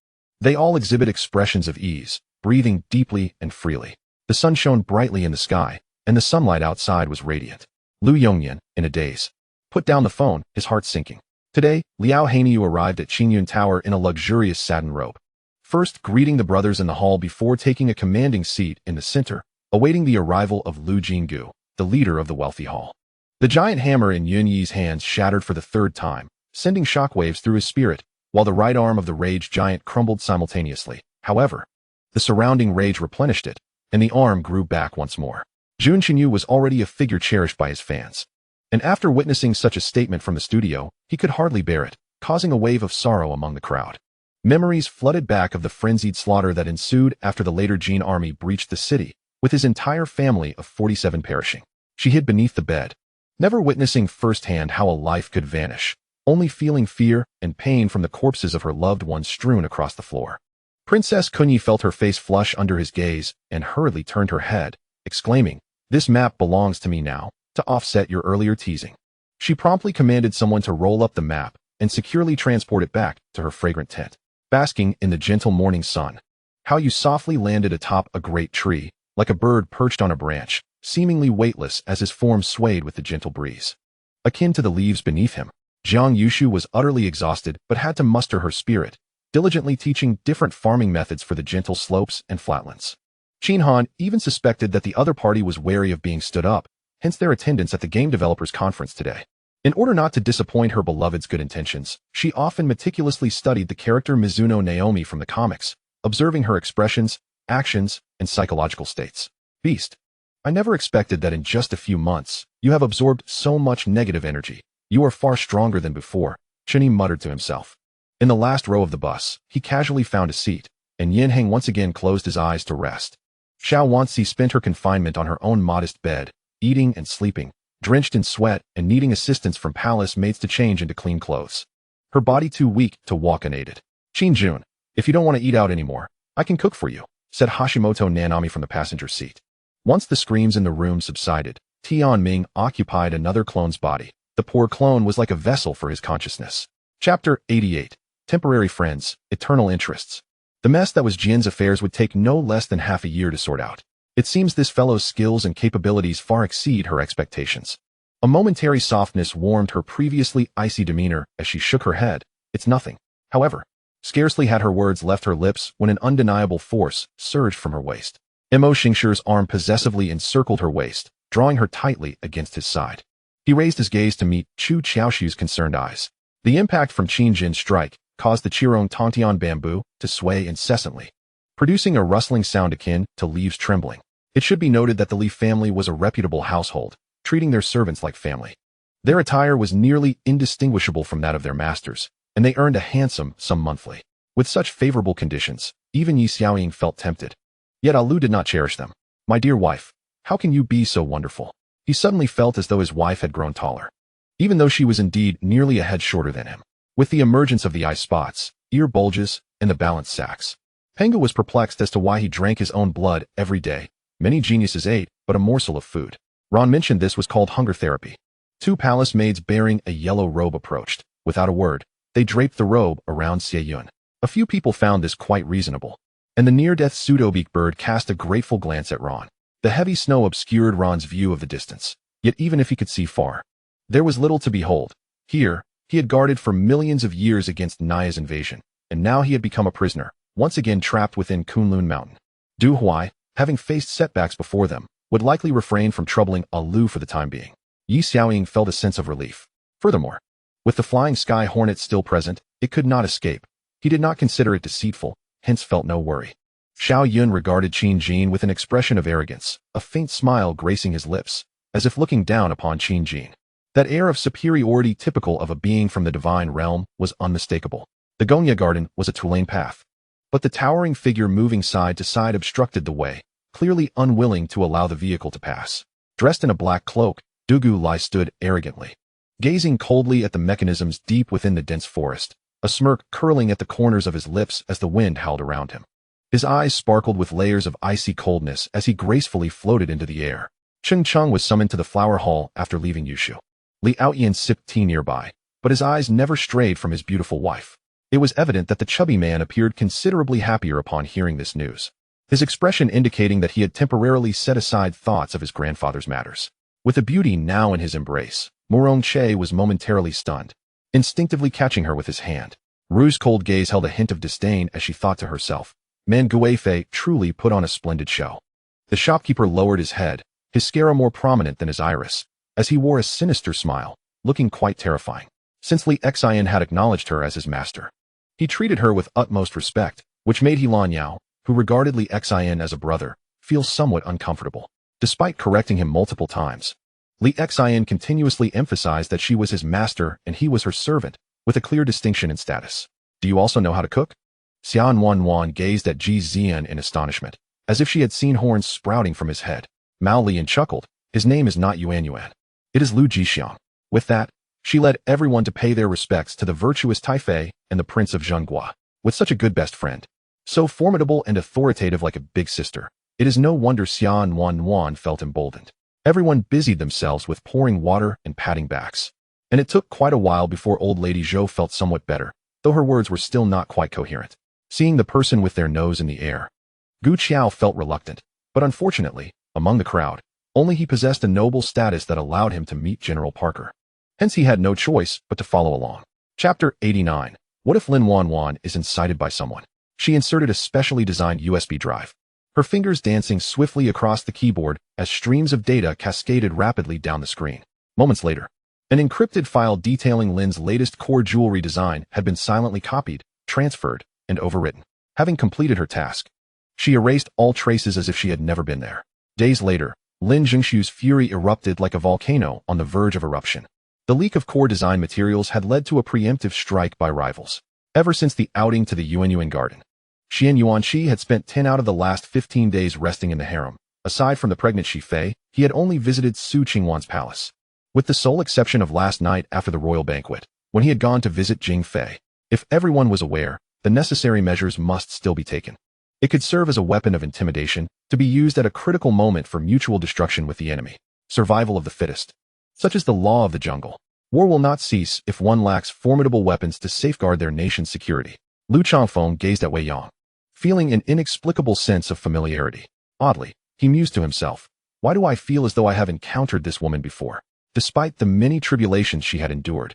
they all exhibit expressions of ease, breathing deeply and freely. The sun shone brightly in the sky, and the sunlight outside was radiant. Liu Yongyan, in a daze, put down the phone, his heart sinking. Today, Liao Hainiu arrived at Qingyun Tower in a luxurious satin robe, first greeting the brothers in the hall before taking a commanding seat in the center, awaiting the arrival of Lu Jinggu, the leader of the wealthy hall. The giant hammer in Yun Yi's hands shattered for the third time, sending shockwaves through his spirit, while the right arm of the rage giant crumbled simultaneously. However, the surrounding rage replenished it, and the arm grew back once more. Jun Qinyu was already a figure cherished by his fans, and after witnessing such a statement from the studio, he could hardly bear it, causing a wave of sorrow among the crowd. Memories flooded back of the frenzied slaughter that ensued after the later Jin army breached the city, with his entire family of 47 perishing. She hid beneath the bed, never witnessing firsthand how a life could vanish, only feeling fear and pain from the corpses of her loved ones strewn across the floor. Princess Kunyi felt her face flush under his gaze and hurriedly turned her head, exclaiming, "This map belongs to me now," to offset your earlier teasing. She promptly commanded someone to roll up the map and securely transport it back to her fragrant tent. Basking in the gentle morning sun, how you softly landed atop a great tree, like a bird perched on a branch, seemingly weightless as his form swayed with the gentle breeze. Akin to the leaves beneath him, Jiang Yushu was utterly exhausted but had to muster her spirit, diligently teaching different farming methods for the gentle slopes and flatlands. Qin Han even suspected that the other party was wary of being stood up, hence their attendance at the game developers conference today. In order not to disappoint her beloved's good intentions, she often meticulously studied the character Mizuno Naomi from the comics, observing her expressions, actions, and psychological states. Beast. I never expected that in just a few months, you have absorbed so much negative energy. You are far stronger than before, Chenyi muttered to himself. In the last row of the bus, he casually found a seat, and Yin Heng once again closed his eyes to rest. Xiao Wanxi spent her confinement on her own modest bed, eating and sleeping, drenched in sweat and needing assistance from palace maids to change into clean clothes. Her body too weak to walk unaided. Qin, if you don't want to eat out anymore, I can cook for you, said Hashimoto Nanami from the passenger seat. Once the screams in the room subsided, Tianming occupied another clone's body. The poor clone was like a vessel for his consciousness. Chapter 88. Temporary Friends, Eternal Interests. The mess that was Jin's affairs would take no less than half a year to sort out. It seems this fellow's skills and capabilities far exceed her expectations. A momentary softness warmed her previously icy demeanor as she shook her head. It's nothing. However, scarcely had her words left her lips when an undeniable force surged from her waist. Mo Xingshir's arm possessively encircled her waist, drawing her tightly against his side. He raised his gaze to meet Chu Qiaoshu's concerned eyes. The impact from Qin Jin's strike caused the Qirong Tongtian bamboo to sway incessantly, producing a rustling sound akin to leaves trembling. It should be noted that the Li family was a reputable household, treating their servants like family. Their attire was nearly indistinguishable from that of their masters, and they earned a handsome sum monthly. With such favorable conditions, even Yi Xiaoying felt tempted. Yet Alu did not cherish them. My dear wife, how can you be so wonderful? He suddenly felt as though his wife had grown taller, even though she was indeed nearly a head shorter than him. With the emergence of the eye spots, ear bulges, and the balance sacks, Pengu was perplexed as to why he drank his own blood every day. Many geniuses ate but a morsel of food. Ron mentioned this was called hunger therapy. Two palace maids bearing a yellow robe approached. Without a word, they draped the robe around Xie Yun. A few people found this quite reasonable, and the near-death pseudo-beak bird cast a grateful glance at Ron. The heavy snow obscured Ron's view of the distance, yet even if he could see far, there was little to behold. Here, he had guarded for millions of years against Naya's invasion, and now he had become a prisoner, once again trapped within Kunlun Mountain. Du Huai, having faced setbacks before them, would likely refrain from troubling Alu for the time being. Yi Xiaoying felt a sense of relief. Furthermore, with the flying sky hornet still present, it could not escape. He did not consider it deceitful, hence felt no worry. Xiao Yun regarded Qin Jin with an expression of arrogance, a faint smile gracing his lips, as if looking down upon Qin Jin. That air of superiority typical of a being from the divine realm was unmistakable. The Gonya garden was a two-lane path, but the towering figure moving side to side obstructed the way, clearly unwilling to allow the vehicle to pass. Dressed in a black cloak, Dugu Lai stood arrogantly, gazing coldly at the mechanisms deep within the dense forest, a smirk curling at the corners of his lips as the wind howled around him. His eyes sparkled with layers of icy coldness as he gracefully floated into the air. Cheng Cheng was summoned to the flower hall after leaving Yushu. Li Aoyan sipped tea nearby, but his eyes never strayed from his beautiful wife. It was evident that the chubby man appeared considerably happier upon hearing this news, his expression indicating that he had temporarily set aside thoughts of his grandfather's matters. With the beauty now in his embrace, Morong Che was momentarily stunned, instinctively catching her with his hand. Ru's cold gaze held a hint of disdain as she thought to herself, Man Guifei truly put on a splendid show. The shopkeeper lowered his head, his scara more prominent than his iris, as he wore a sinister smile, looking quite terrifying. Since Li Xian had acknowledged her as his master, he treated her with utmost respect, which made He Lan Yao, who regarded Li Xian as a brother, feel somewhat uncomfortable. Despite correcting him multiple times, Li Xian continuously emphasized that she was his master and he was her servant, with a clear distinction in status. Do you also know how to cook? Xian Wanwan gazed at Ji Zian in astonishment, as if she had seen horns sprouting from his head. Mao Lian chuckled. His name is not Yuan Yuan. It is Lu Jixiang. With that, she led everyone to pay their respects to the virtuous Taifei and the Prince of Zhenghua. With such a good best friend, so formidable and authoritative like a big sister, it is no wonder Xian Wanwan felt emboldened. Everyone busied themselves with pouring water and patting backs, and it took quite a while before old lady Zhou felt somewhat better, though her words were still not quite coherent. Seeing the person with their nose in the air, Gu Qiao felt reluctant, but unfortunately, among the crowd, only he possessed a noble status that allowed him to meet General Parker. Hence he had no choice but to follow along. Chapter 89. What if Lin Wanwan is incited by someone? She inserted a specially designed USB drive, her fingers dancing swiftly across the keyboard as streams of data cascaded rapidly down the screen. Moments later, an encrypted file detailing Lin's latest core jewelry design had been silently copied, transferred, and overwritten. Having completed her task, she erased all traces as if she had never been there. Days later, Lin Zhengshu's fury erupted like a volcano on the verge of eruption. The leak of core design materials had led to a preemptive strike by rivals. Ever since the outing to the Yuanyuan garden, Xian Yuanqi had spent 10 out of the last 15 days resting in the harem. Aside from the pregnant Shi Fei, he had only visited Su Qingwan's palace, with the sole exception of last night after the royal banquet, when he had gone to visit Jing Fei. If everyone was aware, the necessary measures must still be taken. It could serve as a weapon of intimidation, to be used at a critical moment for mutual destruction with the enemy. Survival of the fittest. Such is the law of the jungle. War will not cease if one lacks formidable weapons to safeguard their nation's security. Lu Changfeng gazed at Wei Yang, feeling an inexplicable sense of familiarity. Oddly, he mused to himself, why do I feel as though I have encountered this woman before? Despite the many tribulations she had endured,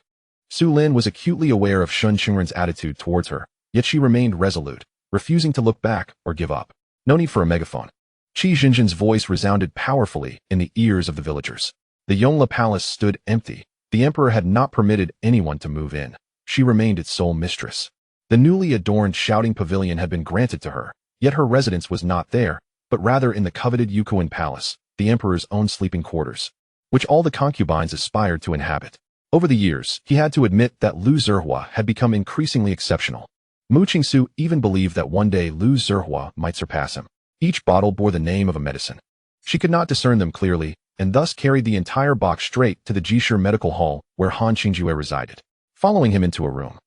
Su Lin was acutely aware of Shun Qingren's attitude towards her, yet she remained resolute, refusing to look back or give up. No need for a megaphone. Qi Jinjin's voice resounded powerfully in the ears of the villagers. The Yongla Palace stood empty. The emperor had not permitted anyone to move in. She remained its sole mistress. The newly adorned shouting pavilion had been granted to her, yet her residence was not there, but rather in the coveted Yukuan Palace, the emperor's own sleeping quarters, which all the concubines aspired to inhabit. Over the years, he had to admit that Lu Zihua had become increasingly exceptional. Mu Qingsu even believed that one day Lu Zihua might surpass him. Each bottle bore the name of a medicine. She could not discern them clearly, and thus carried the entire box straight to the Jishir Medical Hall where Han Qingjue resided. Following him into a room,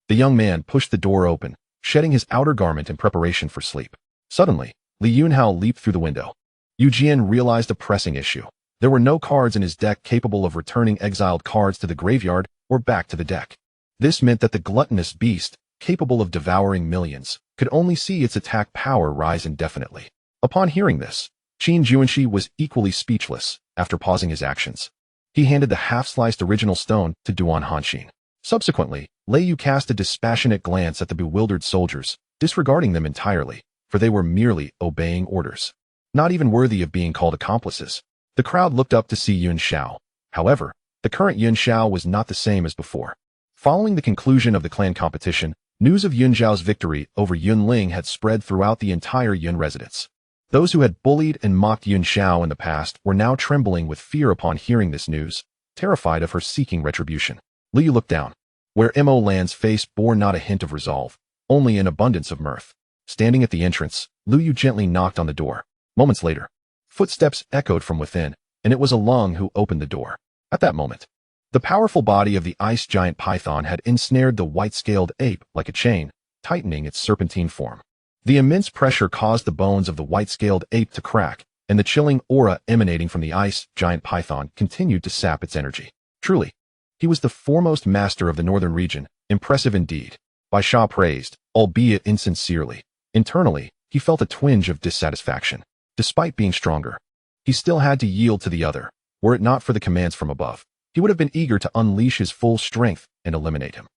the young man pushed the door open, shedding his outer garment in preparation for sleep. Suddenly, Li Yunhao leaped through the window. Yu Jian realized a pressing issue. There were no cards in his deck capable of returning exiled cards to the graveyard or back to the deck. This meant that the gluttonous beast, capable of devouring millions, could only see its attack power rise indefinitely. Upon hearing this, Qin Juanxi was equally speechless. After pausing his actions, he handed the half-sliced original stone to Duan Hanxin. Subsequently, Lei Yu cast a dispassionate glance at the bewildered soldiers, disregarding them entirely, for they were merely obeying orders, not even worthy of being called accomplices. The crowd looked up to see Yun Xiao. However, the current Yun Xiao was not the same as before. Following the conclusion of the clan competition, news of Yun Xiao's victory over Yun Ling had spread throughout the entire Yun residence. Those who had bullied and mocked Yun Xiao in the past were now trembling with fear upon hearing this news, terrified of her seeking retribution. Li Yu looked down, where Mo Lan's face bore not a hint of resolve, only an abundance of mirth. Standing at the entrance, Lu Yu gently knocked on the door. Moments later, footsteps echoed from within, and it was a Lung who opened the door. At that moment, the powerful body of the ice giant python had ensnared the white-scaled ape like a chain, tightening its serpentine form. The immense pressure caused the bones of the white-scaled ape to crack, and the chilling aura emanating from the ice giant python continued to sap its energy. Truly, he was the foremost master of the northern region, impressive indeed. Bai Sha praised, albeit insincerely. Internally, he felt a twinge of dissatisfaction. Despite being stronger, he still had to yield to the other. Were it not for the commands from above, he would have been eager to unleash his full strength and eliminate him.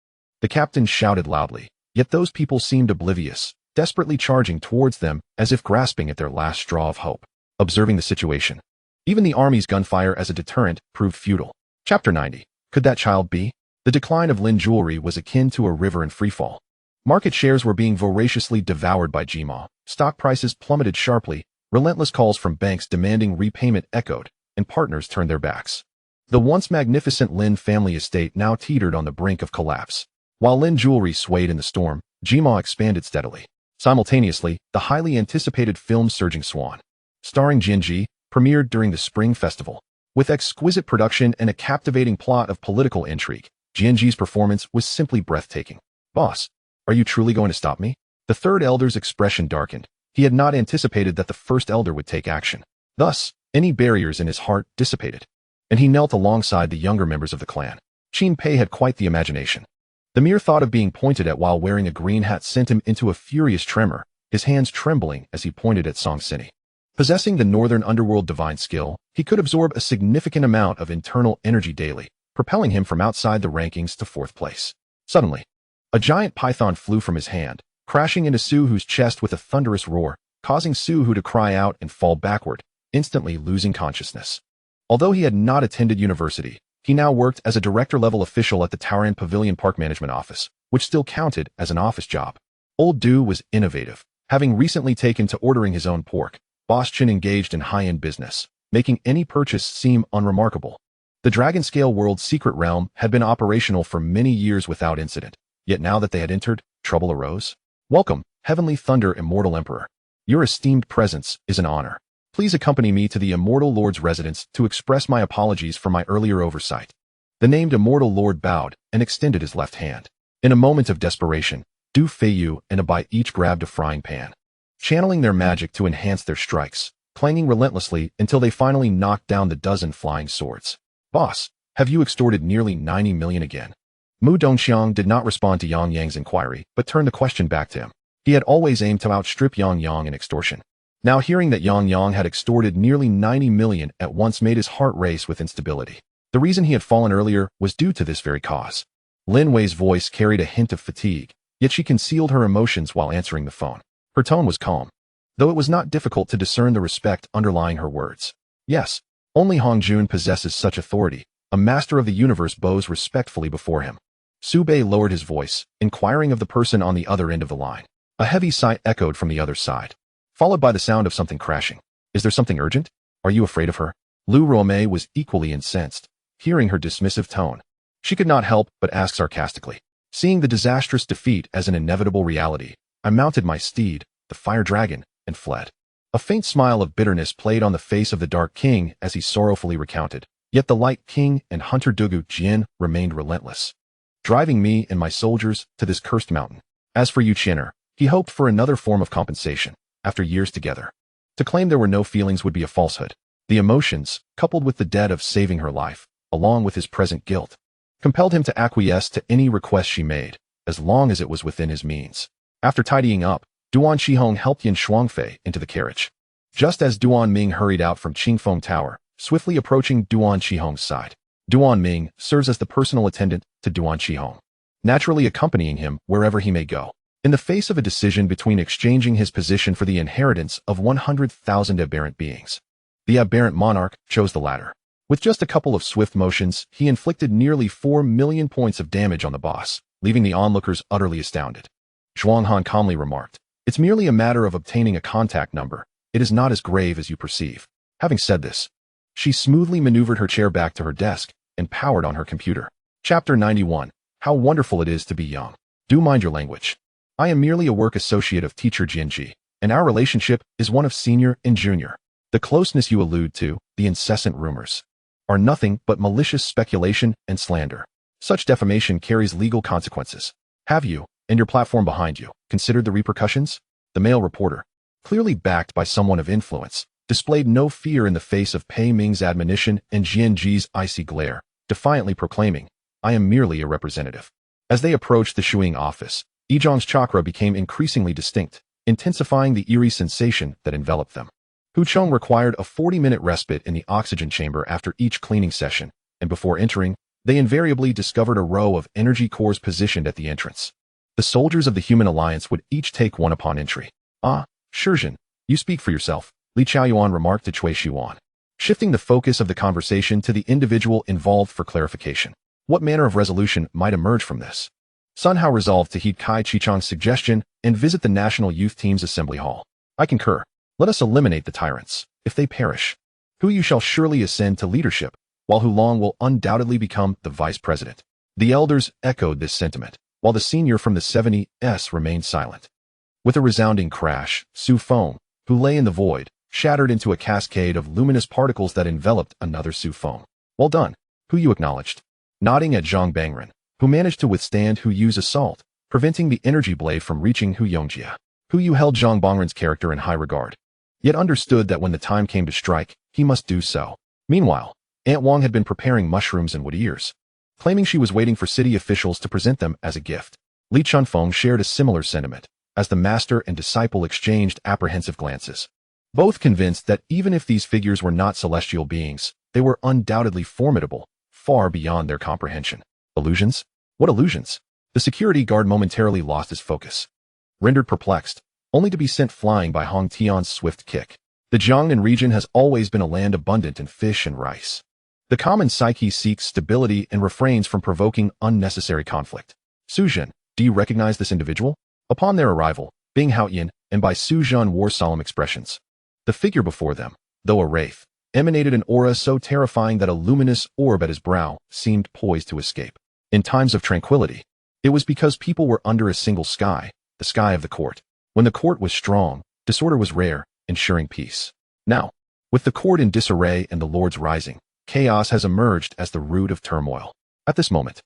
The captain shouted loudly, yet those people seemed oblivious, desperately charging towards them as if grasping at their last straw of hope. Observing the situation, even the army's gunfire as a deterrent proved futile. Chapter 90. Could that child be? The decline of Lin jewelry was akin to a river in freefall. Market shares were being voraciously devoured by Gma. Stock prices plummeted sharply, relentless calls from banks demanding repayment echoed, and partners turned their backs. The once magnificent Lin family estate now teetered on the brink of collapse. While Lin jewelry swayed in the storm, Gma expanded steadily. Simultaneously, the highly anticipated film Surging Swan, starring Jianji, premiered during the Spring Festival. With exquisite production and a captivating plot of political intrigue, Jianji's performance was simply breathtaking. Boss, are you truly going to stop me? The third elder's expression darkened. He had not anticipated that the first elder would take action. Thus, any barriers in his heart dissipated, and he knelt alongside the younger members of the clan. Qin Pei had quite the imagination. The mere thought of being pointed at while wearing a green hat sent him into a furious tremor, his hands trembling as he pointed at Song Sini. Possessing the northern underworld divine skill, he could absorb a significant amount of internal energy daily, propelling him from outside the rankings to fourth place. Suddenly, a giant python flew from his hand, crashing into Su Hu's chest with a thunderous roar, causing Su Hu to cry out and fall backward, instantly losing consciousness. Although he had not attended university, he now worked as a director-level official at the Taoran Pavilion Park Management Office, which still counted as an office job. Old Du was innovative. Having recently taken to ordering his own pork, Boss Chin engaged in high-end business. making any purchase seem unremarkable. The Dragon-scale world's secret realm had been operational for many years without incident, yet now that they had entered, trouble arose. Welcome, Heavenly Thunder Immortal Emperor. Your esteemed presence is an honor. Please accompany me to the Immortal Lord's residence to express my apologies for my earlier oversight. The named Immortal Lord bowed and extended his left hand. In a moment of desperation, Du Feiyu and Abai each grabbed a frying pan, channeling their magic to enhance their strikes, clanging relentlessly until they finally knocked down the dozen flying swords. Boss, have you extorted nearly 90 million again? Mu Dongxiang did not respond to Yang Yang's inquiry, but turned the question back to him. He had always aimed to outstrip Yang Yang in extortion. Now hearing that Yang Yang had extorted nearly 90 million at once made his heart race with instability. The reason he had fallen earlier was due to this very cause. Lin Wei's voice carried a hint of fatigue, yet she concealed her emotions while answering the phone. Her tone was calm, though it was not difficult to discern the respect underlying her words. Yes, only Hong Jun possesses such authority. A master of the universe bows respectfully before him. Su Bei lowered his voice, inquiring of the person on the other end of the line. A heavy sigh echoed from the other side, followed by the sound of something crashing. Is there something urgent? Are you afraid of her? Lu Ruomei was equally incensed, hearing her dismissive tone. She could not help but ask sarcastically. Seeing the disastrous defeat as an inevitable reality, I mounted my steed, the fire dragon, and fled. A faint smile of bitterness played on the face of the Dark King as he sorrowfully recounted. Yet the Light King and Hunter Dugu Jin remained relentless, driving me and my soldiers to this cursed mountain. As for Yu Qin'er, he hoped for another form of compensation, after years together. To claim there were no feelings would be a falsehood. The emotions, coupled with the debt of saving her life, along with his present guilt, compelled him to acquiesce to any request she made, as long as it was within his means. After tidying up, Duan Shihong helped Yin Shuangfei into the carriage. Just as Duan Ming hurried out from Qingfeng Tower, swiftly approaching Duan Shihong's side. Duan Ming serves as the personal attendant to Duan Shihong, naturally accompanying him wherever he may go. In the face of a decision between exchanging his position for the inheritance of 100,000 aberrant beings, the aberrant monarch chose the latter. With just a couple of swift motions, he inflicted nearly 4 million points of damage on the boss, leaving the onlookers utterly astounded. Zhuang Han calmly remarked, "It's merely a matter of obtaining a contact number. It is not as grave as you perceive." Having said this, she smoothly maneuvered her chair back to her desk and powered on her computer. Chapter 91. How wonderful it is to be young. Do mind your language. I am merely a work associate of teacher Jianji, and our relationship is one of senior and junior. The closeness you allude to, the incessant rumors, are nothing but malicious speculation and slander. Such defamation carries legal consequences. Have you, and your platform behind you, considered the repercussions? The male reporter, clearly backed by someone of influence, displayed no fear in the face of Pei Ming's admonition and Jianji's icy glare, defiantly proclaiming, "I am merely a representative." As they approached the Shuing office, Yizhong's chakra became increasingly distinct, intensifying the eerie sensation that enveloped them. Hu Chong required a 40-minute respite in the oxygen chamber after each cleaning session, and before entering, they invariably discovered a row of energy cores positioned at the entrance. The soldiers of the Human Alliance would each take one upon entry. "Ah, Shizhen, you speak for yourself," Li Chaoyuan remarked to Cui Shiwan, shifting the focus of the conversation to the individual involved for clarification. What manner of resolution might emerge from this? Sun Hao resolved to heed Kai Chichang's suggestion and visit the National Youth Team's Assembly Hall. "I concur. Let us eliminate the tyrants. If they perish, Hu Yu shall surely ascend to leadership, while Hu Long will undoubtedly become the vice president." The elders echoed this sentiment, while the senior from the 70s remained silent. With a resounding crash, Su Feng, who lay in the void, shattered into a cascade of luminous particles that enveloped another Su Feng. "Well done," Hu Yu acknowledged, nodding at Zhang Bangren, who managed to withstand Hu Yu's assault, preventing the energy blade from reaching Hu Yongjia. Hu Yu held Zhang Bangren's character in high regard, yet understood that when the time came to strike, he must do so. Meanwhile, Aunt Wang had been preparing mushrooms and wood ears, claiming she was waiting for city officials to present them as a gift. Li Chunfeng shared a similar sentiment, as the master and disciple exchanged apprehensive glances, both convinced that even if these figures were not celestial beings, they were undoubtedly formidable, far beyond their comprehension. Illusions? What illusions? The security guard momentarily lost his focus, rendered perplexed, only to be sent flying by Hong Tian's swift kick. The Jiangnan region has always been a land abundant in fish and rice. The common psyche seeks stability and refrains from provoking unnecessary conflict. Suzhen, do you recognize this individual? Upon their arrival, Bing Haoyan and Bai Suzhen wore solemn expressions. The figure before them, though a wraith, emanated an aura so terrifying that a luminous orb at his brow seemed poised to escape. In times of tranquility, it was because people were under a single sky, the sky of the court. When the court was strong, disorder was rare, ensuring peace. Now, with the court in disarray and the lords rising, chaos has emerged as the root of turmoil. At this moment,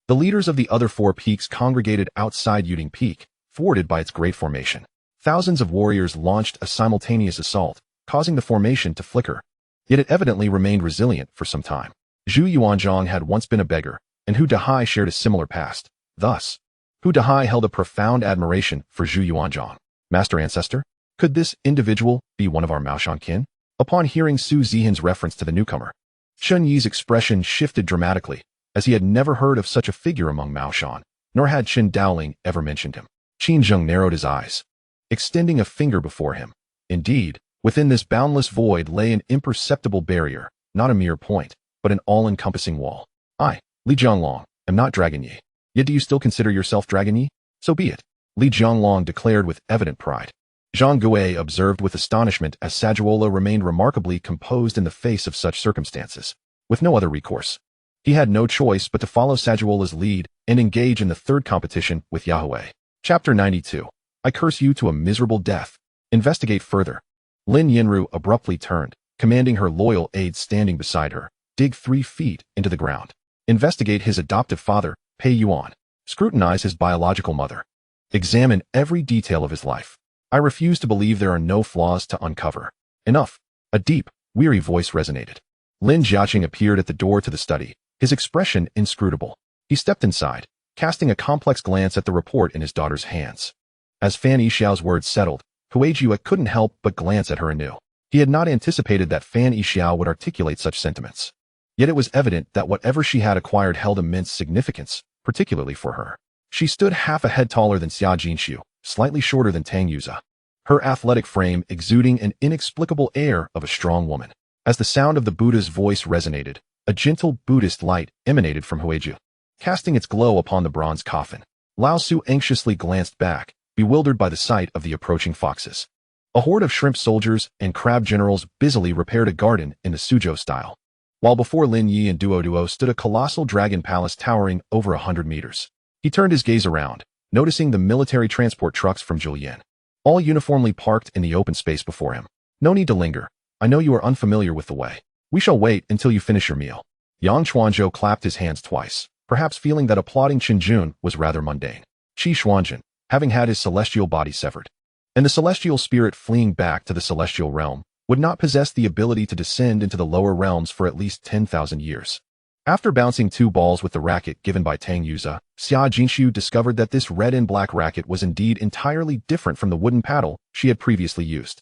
the leaders of the other four peaks congregated outside Yuding Peak, thwarted by its great formation. Thousands of warriors launched a simultaneous assault, causing the formation to flicker. Yet it evidently remained resilient for some time. Zhu Yuanzhang had once been a beggar, and Hu Dahai shared a similar past. Thus, Hu Dahai held a profound admiration for Zhu Yuanzhang. Master Ancestor, could this individual be one of our Maoshan kin? Upon hearing Su Zihan's reference to the newcomer, Chun Yi's expression shifted dramatically, as he had never heard of such a figure among Maoshan, nor had Qin Dowling ever mentioned him. Qin Zheng narrowed his eyes, extending a finger before him. Indeed, within this boundless void lay an imperceptible barrier, not a mere point, but an all-encompassing wall. I, Li Jianglong, am not Dragon Yi. Yet do you still consider yourself Dragon Yi? So be it, Li Jianglong declared with evident pride. Zhang Gui observed with astonishment as Sajuola remained remarkably composed in the face of such circumstances. With no other recourse, he had no choice but to follow Sajuola's lead and engage in the third competition with Yahweh. Chapter 92. I curse you to a miserable death. Investigate further. Lin Yinru abruptly turned, commanding her loyal aides standing beside her, dig 3 feet into the ground. Investigate his adoptive father, Pei Yuan. Scrutinize his biological mother. Examine every detail of his life. I refuse to believe there are no flaws to uncover. Enough. A deep, weary voice resonated. Lin Jiaqing appeared at the door to the study, his expression inscrutable. He stepped inside, casting a complex glance at the report in his daughter's hands. As Fan Yixiao's words settled, Huijue couldn't help but glance at her anew. He had not anticipated that Fan Yixiao would articulate such sentiments. Yet it was evident that whatever she had acquired held immense significance, particularly for her. She stood half a head taller than Xia Jinxiu, slightly shorter than Tang Yuza, her athletic frame exuding an inexplicable air of a strong woman. As the sound of the Buddha's voice resonated, a gentle Buddhist light emanated from Huiju, casting its glow upon the bronze coffin. Lao Su anxiously glanced back, bewildered by the sight of the approaching foxes. A horde of shrimp soldiers and crab generals busily repaired a garden in the Suzhou style, while before Lin Yi and Duo stood a colossal dragon palace towering over 100 meters. He turned his gaze around, noticing the military transport trucks from Julian, all uniformly parked in the open space before him. No need to linger. I know you are unfamiliar with the way. We shall wait until you finish your meal. Yang Chuanzhou clapped his hands twice, perhaps feeling that applauding Qin Jun was rather mundane. Qi Xuanjun, having had his celestial body severed, and the celestial spirit fleeing back to the celestial realm, would not possess the ability to descend into the lower realms for at least 10,000 years. After bouncing 2 balls with the racket given by Tang Yuza, Xia Jinxiu discovered that this red and black racket was indeed entirely different from the wooden paddle she had previously used.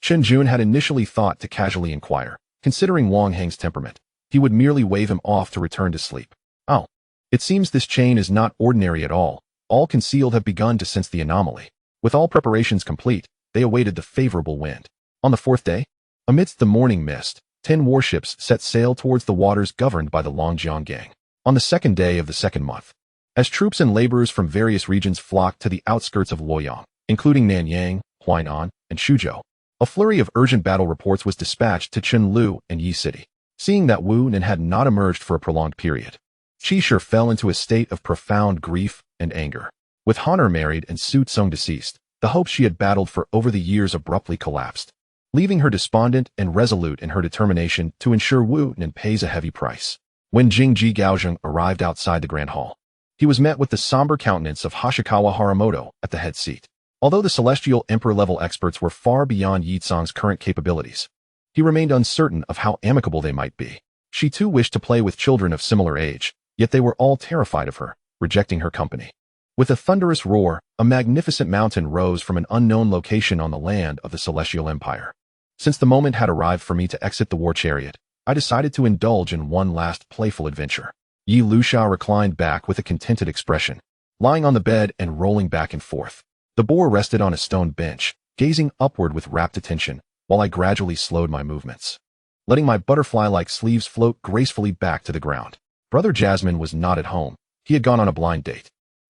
Qin Jun had initially thought to casually inquire, considering Wang Heng's temperament, he would merely wave him off to return to sleep. Oh, it seems this chain is not ordinary at all. All concealed have begun to sense the anomaly. With all preparations complete, they awaited the favorable wind. On the 4th day, amidst the morning mist, 10 warships set sail towards the waters governed by the Longjiang Gang. On the 2nd day of the 2nd month, as troops and laborers from various regions flocked to the outskirts of Luoyang, including Nanyang, Huainan, and Suzhou, a flurry of urgent battle reports was dispatched to Chenlu and Yi City. Seeing that Wu Nen had not emerged for a prolonged period, Qi Shi fell into a state of profound grief and anger. With Honor married and Su Tsung deceased, the hopes she had battled for over the years abruptly collapsed, leaving her despondent and resolute in her determination to ensure Wu Nen pays a heavy price. When Jingji Gaozheng arrived outside the Grand Hall, he was met with the somber countenance of Hashikawa Haramoto at the head seat. Although the celestial emperor-level experts were far beyond Yi Tsang's current capabilities, he remained uncertain of how amicable they might be. She too wished to play with children of similar age, yet they were all terrified of her, rejecting her company. With a thunderous roar, a magnificent mountain rose from an unknown location on the land of the Celestial Empire. Since the moment had arrived for me to exit the war chariot, I decided to indulge in one last playful adventure. Yi Luxia reclined back with a contented expression, lying on the bed and rolling back and forth. The boar rested on a stone bench, gazing upward with rapt attention, while I gradually slowed my movements, letting my butterfly-like sleeves float gracefully back to the ground. Brother Jasmine was not at home. He had gone on a blind date.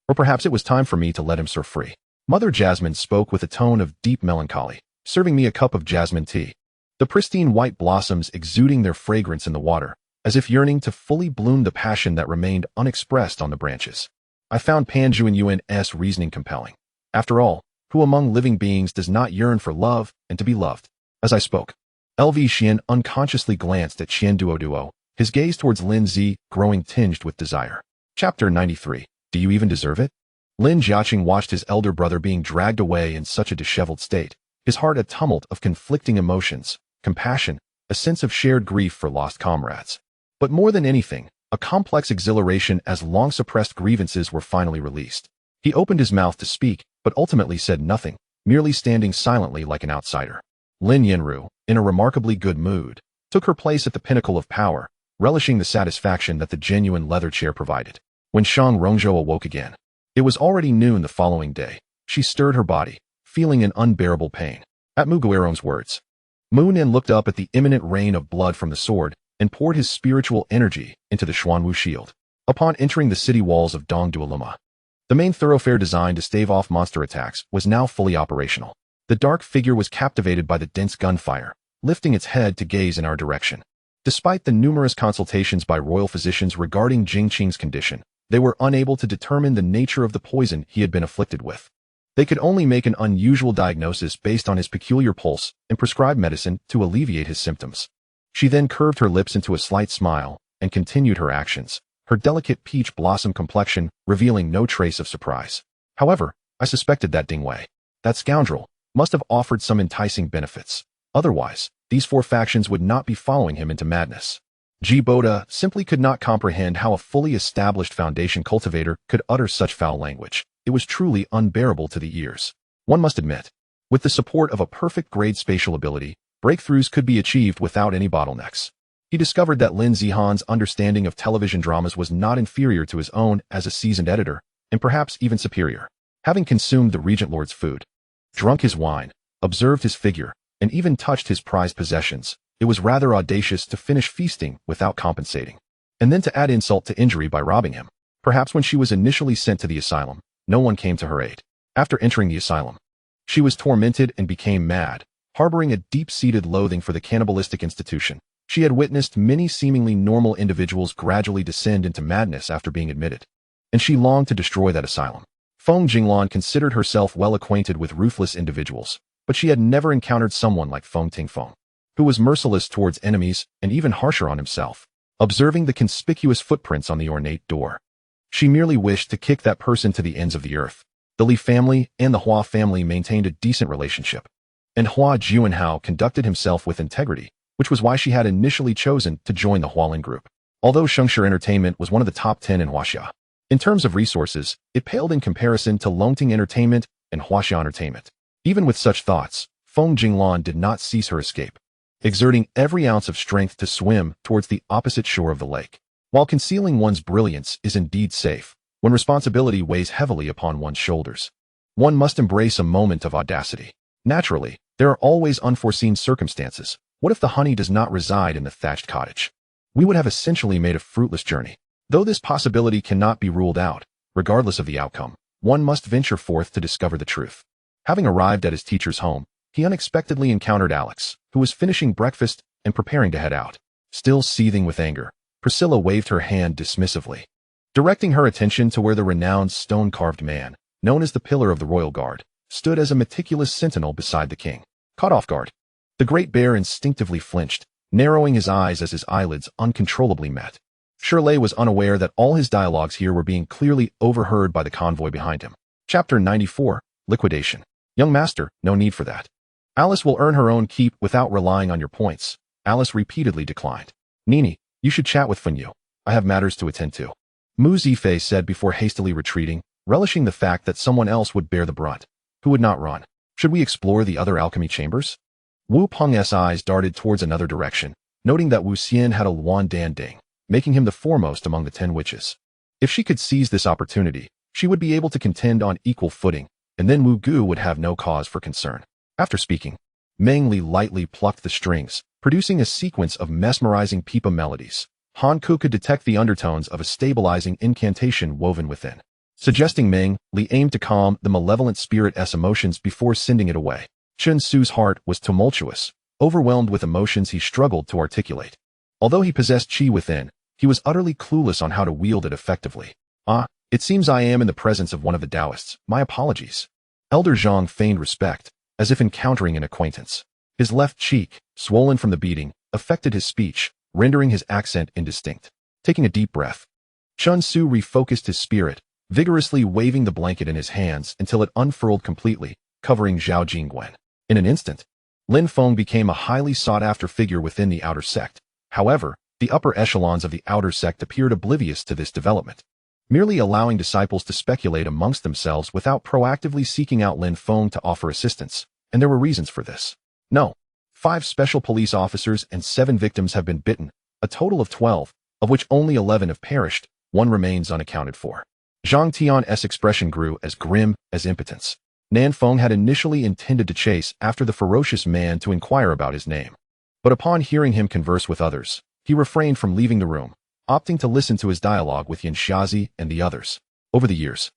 Or perhaps it was time for me to let him surf free. Mother Jasmine spoke with a tone of deep melancholy, serving me a cup of jasmine tea. the pristine white blossoms exuding their fragrance in the water, as if yearning to fully bloom the passion that remained unexpressed on the branches. I found Pan Zhuanyuan's reasoning compelling. After all, who among living beings does not yearn for love and to be loved? As I spoke, LV Xian unconsciously glanced at Qian Duoduo, his gaze towards Lin Zi growing tinged with desire. Chapter 93. Do you even deserve it? Lin Jiaqing watched his elder brother being dragged away in such a disheveled state, his heart a tumult of conflicting emotions, compassion, a sense of shared grief for lost comrades. But more than anything, a complex exhilaration as long-suppressed grievances were finally released. He opened his mouth to speak, but ultimately said nothing, merely standing silently like an outsider. Lin Yanru, in a remarkably good mood, took her place at the pinnacle of power, relishing the satisfaction that the genuine leather chair provided. When Shang Rongzhou awoke again, it was already noon the following day. She stirred her body, feeling an unbearable pain. At Mu Guerong's words, Mu Nin looked up at the imminent rain of blood from the sword and poured his spiritual energy into the Xuanwu shield. Upon entering the city walls of Dongduoluma, the main thoroughfare designed to stave off monster attacks was now fully operational. The dark figure was captivated by the dense gunfire, lifting its head to gaze in our direction. Despite the numerous consultations by royal physicians regarding Jingqing's condition, they were unable to determine the nature of the poison he had been afflicted with. They could only make an unusual diagnosis based on his peculiar pulse and prescribe medicine to alleviate his symptoms. She then curved her lips into a slight smile and continued her actions, her delicate peach blossom complexion revealing no trace of surprise. However, I suspected that Ding Wei, that scoundrel, must have offered some enticing benefits. Otherwise, these four factions would not be following him into madness. Ji Boda simply could not comprehend how a fully established foundation cultivator could utter such foul language. It was truly unbearable to the ears. One must admit, with the support of a perfect grade spatial ability, breakthroughs could be achieved without any bottlenecks. He discovered that Lin Zihan's understanding of television dramas was not inferior to his own as a seasoned editor, and perhaps even superior. Having consumed the Regent Lord's food, drunk his wine, observed his figure, and even touched his prized possessions, it was rather audacious to finish feasting without compensating, and then to add insult to injury by robbing him. Perhaps when she was initially sent to the asylum, no one came to her aid. After entering the asylum, she was tormented and became mad, harboring a deep-seated loathing for the cannibalistic institution. She had witnessed many seemingly normal individuals gradually descend into madness after being admitted, and she longed to destroy that asylum. Feng Jinglan considered herself well acquainted with ruthless individuals, but she had never encountered someone like Feng Tingfeng, who was merciless towards enemies and even harsher on himself. Observing the conspicuous footprints on the ornate door, she merely wished to kick that person to the ends of the earth. The Li family and the Hua family maintained a decent relationship, and Hua Juanhao conducted himself with integrity, which was why she had initially chosen to join the Hualin group. Although Shengshi Entertainment was one of the top 10 in Huaxia, in terms of resources, it paled in comparison to Longting Entertainment and Huaxia Entertainment. Even with such thoughts, Feng Jinglan did not cease her escape, exerting every ounce of strength to swim towards the opposite shore of the lake. While concealing one's brilliance is indeed safe, when responsibility weighs heavily upon one's shoulders, one must embrace a moment of audacity. Naturally, there are always unforeseen circumstances. What if the honey does not reside in the thatched cottage? We would have essentially made a fruitless journey. Though this possibility cannot be ruled out, regardless of the outcome, one must venture forth to discover the truth. Having arrived at his teacher's home, he unexpectedly encountered Alex, who was finishing breakfast and preparing to head out. Still seething with anger, Priscilla waved her hand dismissively, directing her attention to where the renowned stone-carved man, known as the Pillar of the Royal Guard, stood as a meticulous sentinel beside the king. Caught off guard, the great bear instinctively flinched, narrowing his eyes as his eyelids uncontrollably met. Shirley was unaware that all his dialogues here were being clearly overheard by the convoy behind him. Chapter 94. Liquidation. Young master, no need for that. Alice will earn her own keep without relying on your points. Alice repeatedly declined. Nini, you should chat with Fenyu. I have matters to attend to. Mu Zifei said before hastily retreating, relishing the fact that someone else would bear the brunt. Who would not run? Should we explore the other alchemy chambers? Wu Peng's eyes darted towards another direction, noting that Wu Xian had a Luan Dan Ding, making him the foremost among the 10 witches. If she could seize this opportunity, she would be able to contend on equal footing, and then Wu Gu would have no cause for concern. After speaking, Meng Li lightly plucked the strings, producing a sequence of mesmerizing pipa melodies. Han Ku could detect the undertones of a stabilizing incantation woven within, suggesting Meng Li aimed to calm the malevolent spirit's emotions before sending it away. Chen Su's heart was tumultuous, overwhelmed with emotions he struggled to articulate. Although he possessed qi within, he was utterly clueless on how to wield it effectively. It seems I am in the presence of one of the Taoists. My apologies. Elder Zhang feigned respect, as if encountering an acquaintance. His left cheek, swollen from the beating, affected his speech, rendering his accent indistinct. Taking a deep breath, Chun Su refocused his spirit, vigorously waving the blanket in his hands until it unfurled completely, covering Zhao Jingguan. In an instant, Lin Feng became a highly sought-after figure within the outer sect. However, the upper echelons of the outer sect appeared oblivious to this development, merely allowing disciples to speculate amongst themselves without proactively seeking out Lin Feng to offer assistance, and there were reasons for this. No. 5 special police officers and 7 victims have been bitten, a total of 12, of which only 11 have perished. 1 remains unaccounted for. Zhang Tian's expression grew as grim as impotence. Nan Feng had initially intended to chase after the ferocious man to inquire about his name. But upon hearing him converse with others, he refrained from leaving the room, opting to listen to his dialogue with Yin Xiazi and the others. Over the years,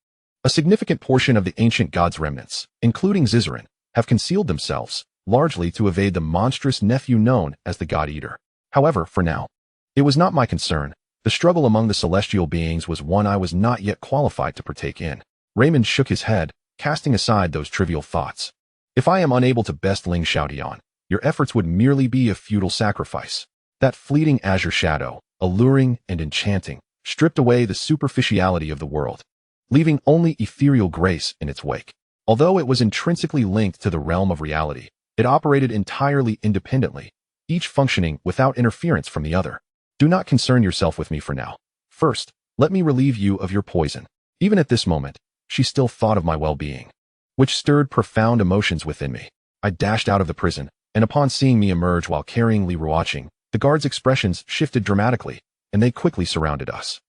a significant portion of the ancient gods' remnants, including Zizaran, have concealed themselves, largely to evade the monstrous nephew known as the God Eater. However, for now, it was not my concern. The struggle among the celestial beings was one I was not yet qualified to partake in. Raymond shook his head, casting aside those trivial thoughts. If I am unable to best Ling Xiaodian, your efforts would merely be a futile sacrifice. That fleeting azure shadow, alluring and enchanting, stripped away the superficiality of the world, leaving only ethereal grace in its wake. Although it was intrinsically linked to the realm of reality, it operated entirely independently, each functioning without interference from the other. Do not concern yourself with me for now. First, let me relieve you of your poison. Even at this moment, she still thought of my well-being, which stirred profound emotions within me. I dashed out of the prison, and upon seeing me emerge while carrying Li Ruoqing, the guards' expressions shifted dramatically, and they quickly surrounded us.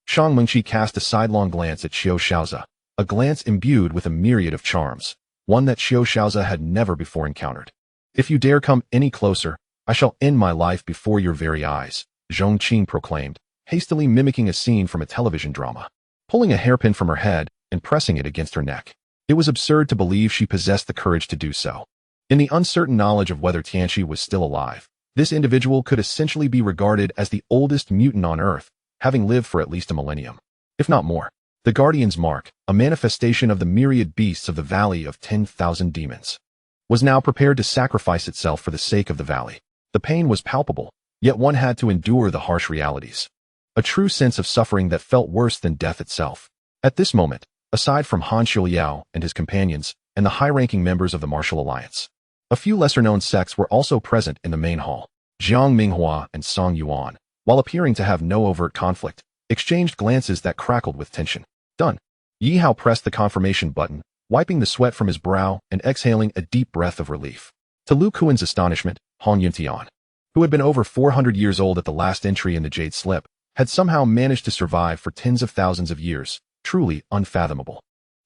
Shang Mengqi cast a sidelong glance at Xiao Shaozi, a glance imbued with a myriad of charms, one that Xiao Shaozi had never before encountered. If you dare come any closer, I shall end my life before your very eyes, Zhong Qing proclaimed, hastily mimicking a scene from a television drama. Pulling a hairpin from her head and pressing it against her neck. It was absurd to believe she possessed the courage to do so. In the uncertain knowledge of whether Tianqi was still alive, this individual could essentially be regarded as the oldest mutant on Earth, having lived for at least a millennium, if not more. The Guardian's Mark, a manifestation of the myriad beasts of the Valley of 10,000 Demons, was now prepared to sacrifice itself for the sake of the valley. The pain was palpable, yet one had to endure the harsh realities. A true sense of suffering that felt worse than death itself. At this moment, aside from Han Xiuyao and his companions, and the high-ranking members of the Martial Alliance, a few lesser-known sects were also present in the main hall. Jiang Minghua and Song Yuan, while appearing to have no overt conflict, exchanged glances that crackled with tension. Done. Yi Hao pressed the confirmation button, wiping the sweat from his brow and exhaling a deep breath of relief. To Lu Kuan's astonishment, Han Yuntian, who had been over 400 years old at the last entry in the Jade Slip, had somehow managed to survive for tens of thousands of years, truly unfathomable.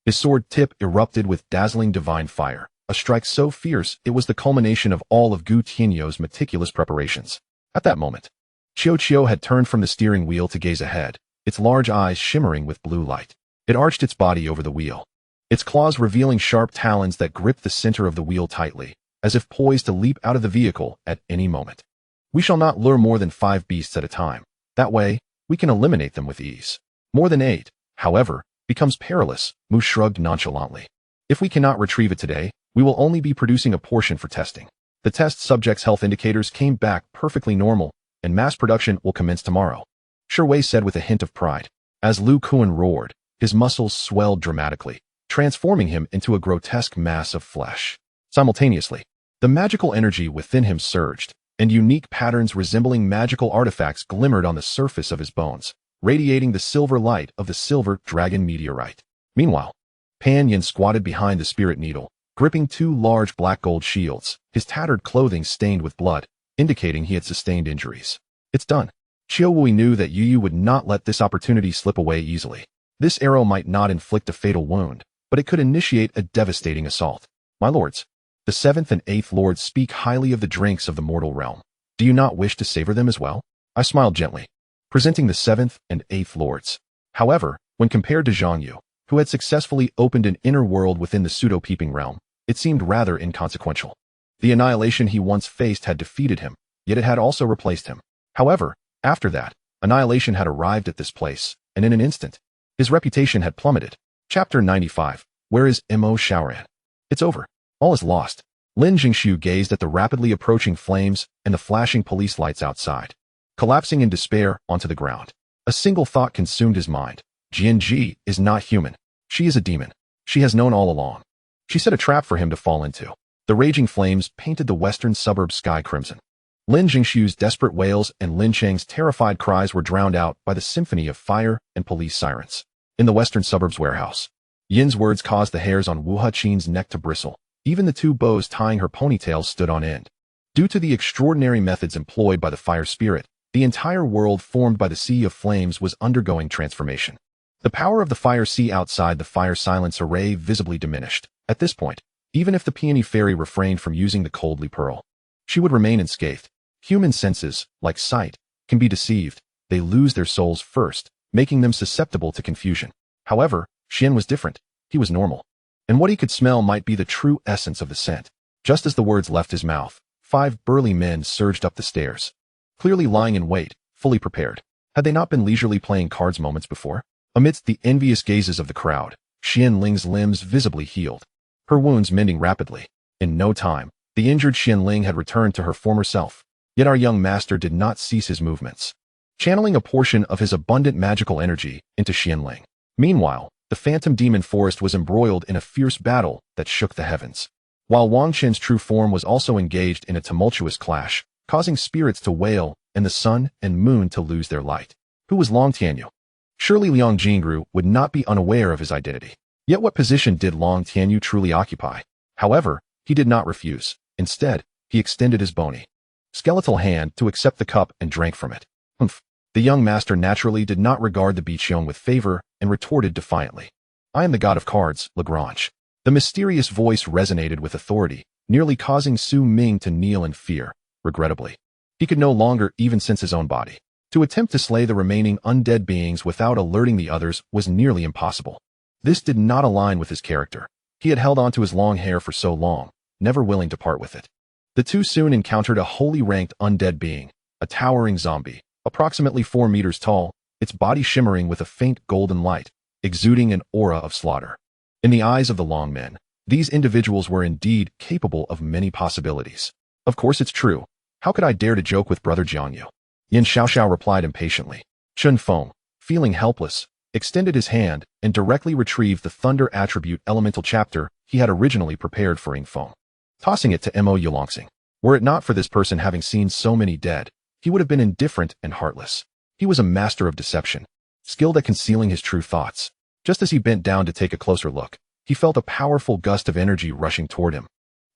His sword tip erupted with dazzling divine fire, a strike so fierce it was the culmination of all of Gu Tianyou's meticulous preparations. At that moment, Qiu had turned from the steering wheel to gaze ahead, its large eyes shimmering with blue light. It arched its body over the wheel, its claws revealing sharp talons that gripped the center of the wheel tightly, as if poised to leap out of the vehicle at any moment. We shall not lure more than 5 beasts at a time. That way, we can eliminate them with ease. More than 8, however, becomes perilous, Mu shrugged nonchalantly. If we cannot retrieve it today, we will only be producing a portion for testing. The test subject's health indicators came back perfectly normal, and mass production will commence tomorrow, Sherway said with a hint of pride. As Lu Kuan roared, his muscles swelled dramatically, transforming him into a grotesque mass of flesh. Simultaneously, the magical energy within him surged, and unique patterns resembling magical artifacts glimmered on the surface of his bones, radiating the silver light of the silver dragon meteorite. Meanwhile, Pan Yin squatted behind the spirit needle, gripping 2 large black gold shields, his tattered clothing stained with blood, indicating he had sustained injuries. It's done. Qiu Wui knew that Yu Yu would not let this opportunity slip away easily. This arrow might not inflict a fatal wound, but it could initiate a devastating assault. My lords, the 7th and 8th lords speak highly of the drinks of the mortal realm. Do you not wish to savor them as well? I smiled gently, presenting the 7th and 8th lords. However, when compared to Zhang Yu, who had successfully opened an inner world within the pseudo-peeping realm, it seemed rather inconsequential. The annihilation he once faced had defeated him, yet it had also replaced him. However, after that, annihilation had arrived at this place, and in an instant, his reputation had plummeted. Chapter 95. Where is Mo Shaoran? It's over. All is lost. Lin Jingxiu gazed at the rapidly approaching flames and the flashing police lights outside, collapsing in despair onto the ground. A single thought consumed his mind. Jianji is not human. She is a demon. She has known all along. She set a trap for him to fall into. The raging flames painted the western suburb sky crimson. Lin Jingxiu's desperate wails and Lin Cheng's terrified cries were drowned out by the symphony of fire and police sirens. In the western suburb's warehouse, Yin's words caused the hairs on Wu Haqin's neck to bristle. Even the two bows tying her ponytails stood on end. Due to the extraordinary methods employed by the fire spirit, the entire world formed by the sea of flames was undergoing transformation. The power of the fire sea outside the fire silence array visibly diminished. At this point, even if the peony fairy refrained from using the coldly pearl, she would remain unscathed. Human senses, like sight, can be deceived. They lose their souls first, making them susceptible to confusion. However, Xian was different. He was normal. And what he could smell might be the true essence of the scent. Just as the words left his mouth, 5 burly men surged up the stairs, clearly lying in wait, fully prepared. Had they not been leisurely playing cards moments before? Amidst the envious gazes of the crowd, Xian Ling's limbs visibly healed, her wounds mending rapidly. In no time, the injured Xian Ling had returned to her former self. Yet our young master did not cease his movements, channeling a portion of his abundant magical energy into Xian Ling. Meanwhile, the phantom demon forest was embroiled in a fierce battle that shook the heavens, while Wang Chen's true form was also engaged in a tumultuous clash, causing spirits to wail and the sun and moon to lose their light. Who was Long Tianyu? Surely Liang Jingru would not be unaware of his identity. Yet what position did Long Tianyu truly occupy? However, he did not refuse. Instead, he extended his bony, skeletal hand to accept the cup and drank from it. Humph. The young master naturally did not regard the Biqiong with favor and retorted defiantly. I am the god of cards, Lagrange. The mysterious voice resonated with authority, nearly causing Su Ming to kneel in fear. Regrettably, he could no longer even sense his own body. To attempt to slay the remaining undead beings without alerting the others was nearly impossible. This did not align with his character. He had held onto his long hair for so long, never willing to part with it. The two soon encountered a wholly ranked undead being, a towering zombie, approximately 4 meters tall, its body shimmering with a faint golden light, exuding an aura of slaughter. In the eyes of the Long men, these individuals were indeed capable of many possibilities. Of course it's true. How could I dare to joke with Brother Jiangyu? Yin Xiaoxiao replied impatiently. Chun Feng, feeling helpless, extended his hand and directly retrieved the thunder attribute elemental chapter he had originally prepared for Ying Feng, tossing it to Mo Yulangsing. Were it not for this person having seen so many dead, he would have been indifferent and heartless. He was a master of deception, skilled at concealing his true thoughts. Just as he bent down to take a closer look, he felt a powerful gust of energy rushing toward him,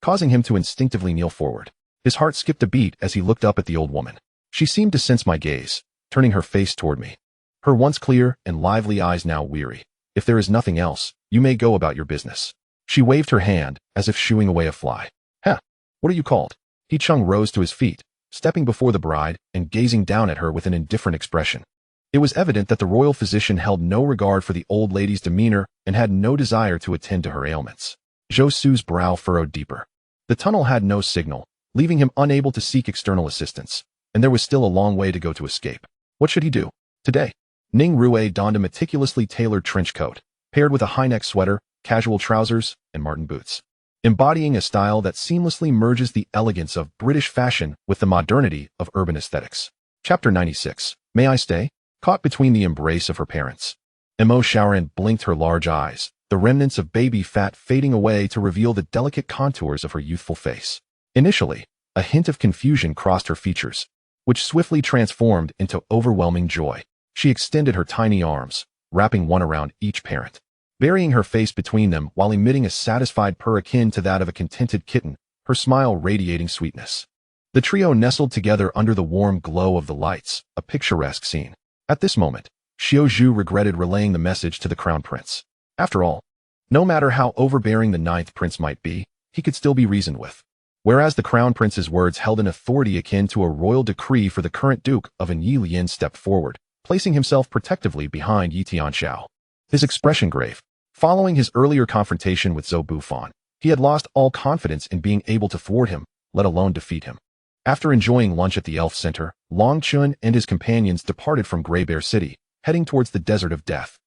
causing him to instinctively kneel forward. His heart skipped a beat as he looked up at the old woman. She seemed to sense my gaze, turning her face toward me, her once clear and lively eyes now weary. If there is nothing else, you may go about your business. She waved her hand, as if shooing away a fly. Huh, what are you called? He Chung rose to his feet, stepping before the bride and gazing down at her with an indifferent expression. It was evident that the royal physician held no regard for the old lady's demeanor and had no desire to attend to her ailments. Zhou Su's brow furrowed deeper. The tunnel had no signal, leaving him unable to seek external assistance, and there was still a long way to go to escape. What should he do? Today, Ning Rue donned a meticulously tailored trench coat, paired with a high-neck sweater, casual trousers, and marten boots, embodying a style that seamlessly merges the elegance of British fashion with the modernity of urban aesthetics. Chapter 96. May I stay? Caught between the embrace of her parents, Mo Shaoran blinked her large eyes, the remnants of baby fat fading away to reveal the delicate contours of her youthful face. Initially, a hint of confusion crossed her features, which swiftly transformed into overwhelming joy. She extended her tiny arms, wrapping one around each parent, burying her face between them while emitting a satisfied purr akin to that of a contented kitten, her smile radiating sweetness. The trio nestled together under the warm glow of the lights, a picturesque scene. At this moment, Xiao Zhu regretted relaying the message to the crown prince. After all, no matter how overbearing the 9th prince might be, he could still be reasoned with. Whereas the crown prince's words held an authority akin to a royal decree, for the current duke of Yi Lian stepped forward, placing himself protectively behind Yi Tianxiao. His expression grave. Following his earlier confrontation with Zhou Bufan, he had lost all confidence in being able to thwart him, let alone defeat him. After enjoying lunch at the Elf Center, Long Chun and his companions departed from Gray Bear City, heading towards the Desert of Death.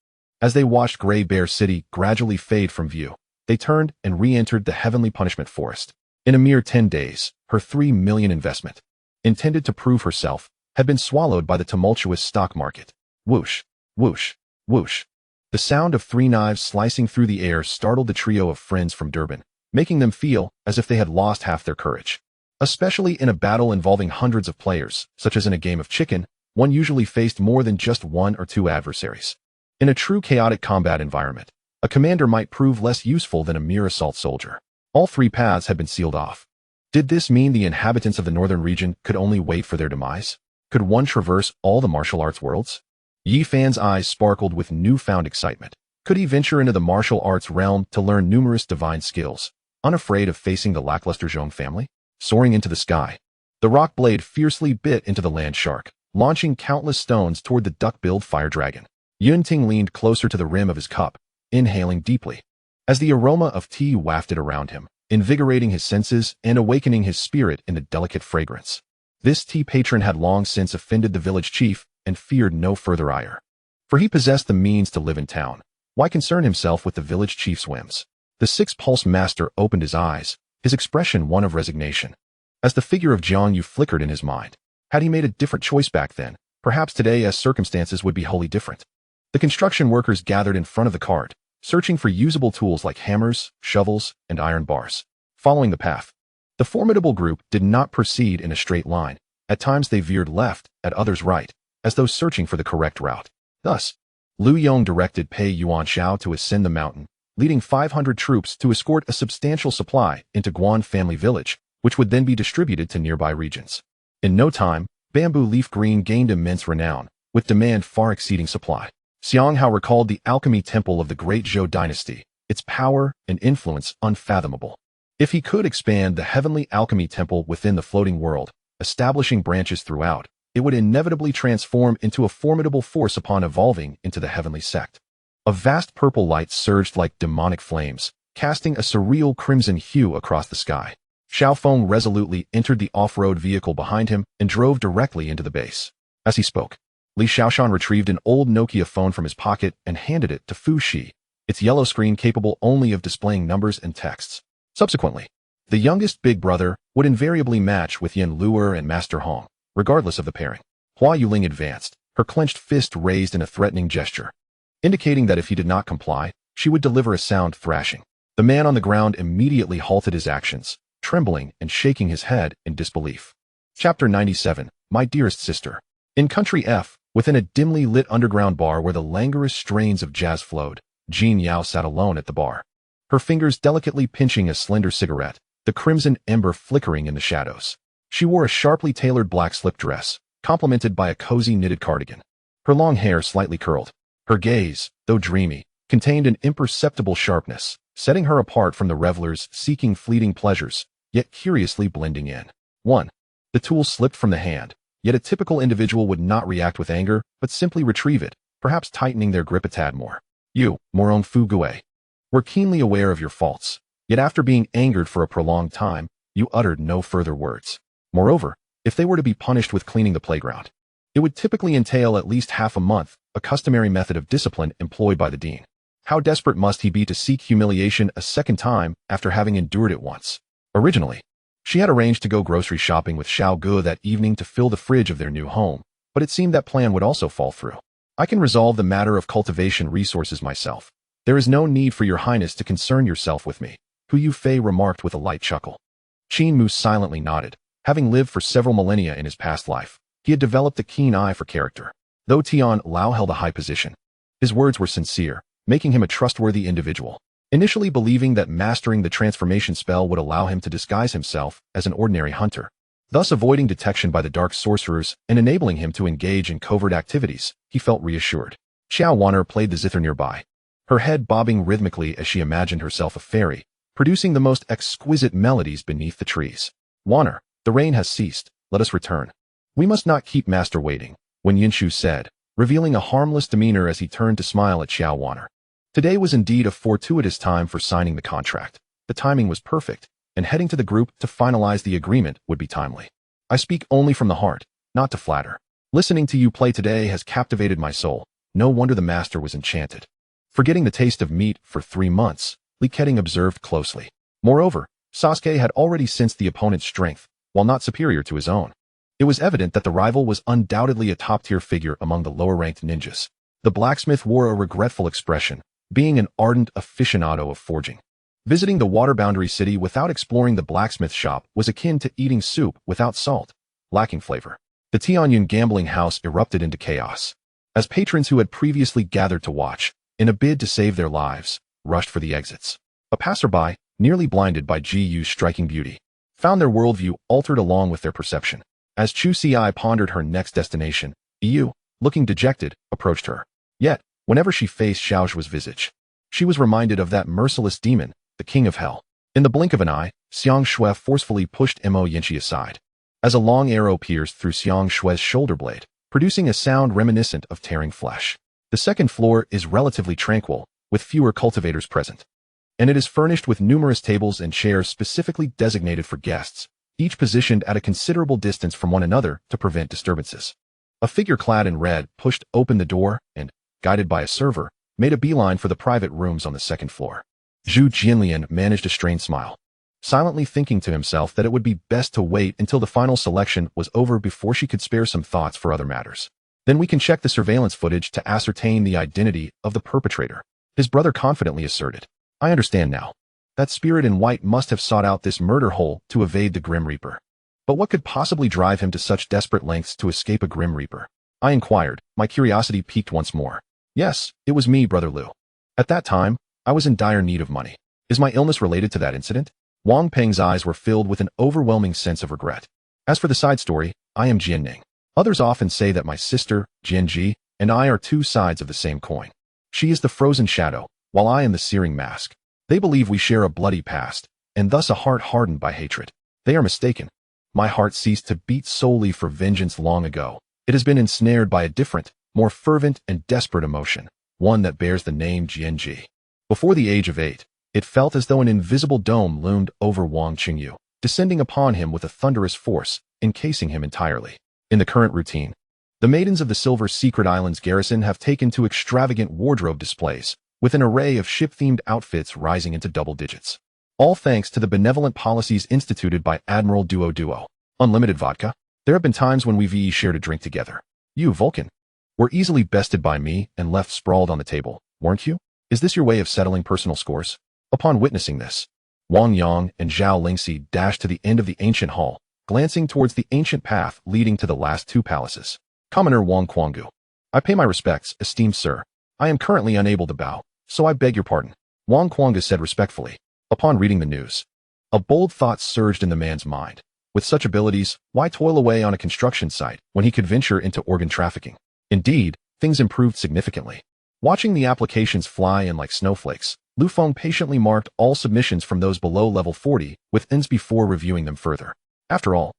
As they watched Gray Bear City gradually fade from view, they turned and re-entered the Heavenly Punishment Forest. In a mere 10 days, her $3 million investment, intended to prove herself, had been swallowed by the tumultuous stock market. Whoosh, whoosh, whoosh. The sound of 3 knives slicing through the air startled the trio of friends from Durban, making them feel as if they had lost half their courage. Especially in a battle involving hundreds of players, such as in a game of chicken, one usually faced more than just 1 or 2 adversaries. In a true chaotic combat environment, a commander might prove less useful than a mere assault soldier. All 3 paths had been sealed off. Did this mean the inhabitants of the northern region could only wait for their demise? Could one traverse all the martial arts worlds? Yi Fan's eyes sparkled with newfound excitement. Could he venture into the martial arts realm to learn numerous divine skills, unafraid of facing the lackluster Zhong family? Soaring into the sky, the rock blade fiercely bit into the land shark, launching countless stones toward the duck-billed fire dragon. Yunting leaned closer to the rim of his cup, inhaling deeply. As the aroma of tea wafted around him, invigorating his senses and awakening his spirit in a delicate fragrance. This tea patron had long since offended the village chief and feared no further ire. For he possessed the means to live in town. Why concern himself with the village chief's whims? The Six-Pulse Master opened his eyes, his expression one of resignation. As the figure of Jiang Yu flickered in his mind, had he made a different choice back then, perhaps today as circumstances would be wholly different. The construction workers gathered in front of the cart, searching for usable tools like hammers, shovels, and iron bars. Following the path, the formidable group did not proceed in a straight line. At times they veered left, at others right, as though searching for the correct route. Thus, Liu Yong directed Pei Yuan Shao to ascend the mountain, leading 500 troops to escort a substantial supply into Guan Family Village, which would then be distributed to nearby regions. In no time, bamboo leaf green gained immense renown, with demand far exceeding supply. Xiang Hao recalled the alchemy temple of the Great Zhou dynasty, its power and influence unfathomable. If he could expand the heavenly alchemy temple within the floating world, establishing branches throughout, it would inevitably transform into a formidable force upon evolving into the heavenly sect. A vast purple light surged like demonic flames, casting a surreal crimson hue across the sky. Xiao Feng resolutely entered the off-road vehicle behind him and drove directly into the base. As he spoke, Li Xiaoshan retrieved an old Nokia phone from his pocket and handed it to Fu Shi, its yellow screen capable only of displaying numbers and texts. Subsequently, the youngest big brother would invariably match with Yin Luer and Master Hong, regardless of the pairing. Hua Yuling advanced, her clenched fist raised in a threatening gesture, indicating that if he did not comply, she would deliver a sound thrashing. The man on the ground immediately halted his actions, trembling and shaking his head in disbelief. Chapter 97, My Dearest Sister. In Country F, within a dimly lit underground bar where the languorous strains of jazz flowed, Jean Yao sat alone at the bar, her fingers delicately pinching a slender cigarette, the crimson ember flickering in the shadows. She wore a sharply tailored black slip dress, complemented by a cozy knitted cardigan. Her long hair slightly curled. Her gaze, though dreamy, contained an imperceptible sharpness, setting her apart from the revelers seeking fleeting pleasures, yet curiously blending in. 1. The tool slipped from the hand, yet a typical individual would not react with anger, but simply retrieve it, perhaps tightening their grip a tad more. You, Morong Fu Gue, were keenly aware of your faults, yet after being angered for a prolonged time, you uttered no further words. Moreover, if they were to be punished with cleaning the playground, it would typically entail at least half a month, a customary method of discipline employed by the dean. How desperate must he be to seek humiliation a second time after having endured it once? Originally, she had arranged to go grocery shopping with Xiao Ge that evening to fill the fridge of their new home, but it seemed that plan would also fall through. I can resolve the matter of cultivation resources myself. There is no need for your highness to concern yourself with me, Hu Yufei remarked with a light chuckle. Qin Mu silently nodded. Having lived for several millennia in his past life, he had developed a keen eye for character. Though Tian Lao held a high position, his words were sincere, making him a trustworthy individual. Initially believing that mastering the transformation spell would allow him to disguise himself as an ordinary hunter, thus avoiding detection by the dark sorcerers and enabling him to engage in covert activities, he felt reassured. Xiao Wanner played the zither nearby, her head bobbing rhythmically as she imagined herself a fairy, producing the most exquisite melodies beneath the trees. Wanner, the rain has ceased, let us return. We must not keep master waiting, Wen Yinshu said, revealing a harmless demeanor as he turned to smile at Xiao Wanner. Today was indeed a fortuitous time for signing the contract. The timing was perfect, and heading to the group to finalize the agreement would be timely. I speak only from the heart, not to flatter. Listening to you play today has captivated my soul. No wonder the master was enchanted. Forgetting the taste of meat for 3 months, Li Keting observed closely. Moreover, Sasuke had already sensed the opponent's strength, while not superior to his own. It was evident that the rival was undoubtedly a top-tier figure among the lower-ranked ninjas. The blacksmith wore a regretful expression, being an ardent aficionado of forging. Visiting the water boundary city without exploring the blacksmith shop was akin to eating soup without salt, lacking flavor. The Tianyun gambling house erupted into chaos. As patrons who had previously gathered to watch, in a bid to save their lives, rushed for the exits. A passerby, nearly blinded by Ji Yu's striking beauty, found their worldview altered along with their perception. As Chu Ci pondered her next destination, Yu, looking dejected, approached her. Yet, whenever she faced Xiao Zhuo's visage, she was reminded of that merciless demon, the king of hell. In the blink of an eye, Xiang Shui forcefully pushed Mo Yinchi aside, as a long arrow pierced through Xiang Shui's shoulder blade, producing a sound reminiscent of tearing flesh. The second floor is relatively tranquil, with fewer cultivators present, and it is furnished with numerous tables and chairs specifically designated for guests, each positioned at a considerable distance from one another to prevent disturbances. A figure clad in red pushed open the door and, guided by a server, made a beeline for the private rooms on the second floor. Zhu Jianlian managed a strained smile, silently thinking to himself that it would be best to wait until the final selection was over before she could spare some thoughts for other matters. Then we can check the surveillance footage to ascertain the identity of the perpetrator, his brother confidently asserted. I understand now. That spirit in white must have sought out this murder hole to evade the Grim Reaper. But what could possibly drive him to such desperate lengths to escape a Grim Reaper? I inquired, my curiosity piqued once more. Yes, it was me, Brother Liu. At that time, I was in dire need of money. Is my illness related to that incident? Wang Peng's eyes were filled with an overwhelming sense of regret. As for the side story, I am Jian Ning. Others often say that my sister, Jian Ji, and I are two sides of the same coin. She is the frozen shadow, while I am the searing mask. They believe we share a bloody past, and thus a heart hardened by hatred. They are mistaken. My heart ceased to beat solely for vengeance long ago. It has been ensnared by a different, more fervent and desperate emotion, one that bears the name Jian Ji. Before the age of 8, it felt as though an invisible dome loomed over Wang Qingyu, descending upon him with a thunderous force, encasing him entirely. In the current routine, the maidens of the Silver Secret Islands garrison have taken to extravagant wardrobe displays, with an array of ship-themed outfits rising into double digits. All thanks to the benevolent policies instituted by Admiral Duo. Unlimited vodka? There have been times when we've shared a drink together. You, Vulcan, were easily bested by me and left sprawled on the table, weren't you? Is this your way of settling personal scores? Upon witnessing this, Wang Yang and Zhao Lingxi dashed to the end of the ancient hall, glancing towards the ancient path leading to the last 2 palaces. Commoner Wang Quangu. I pay my respects, esteemed sir. I am currently unable to bow, so I beg your pardon. Wang Quangu said respectfully. Upon reading the news, a bold thought surged in the man's mind. With such abilities, why toil away on a construction site when he could venture into organ trafficking? Indeed, things improved significantly. Watching the applications fly in like snowflakes, Lu Feng patiently marked all submissions from those below level 40 with ends before reviewing them further. After all,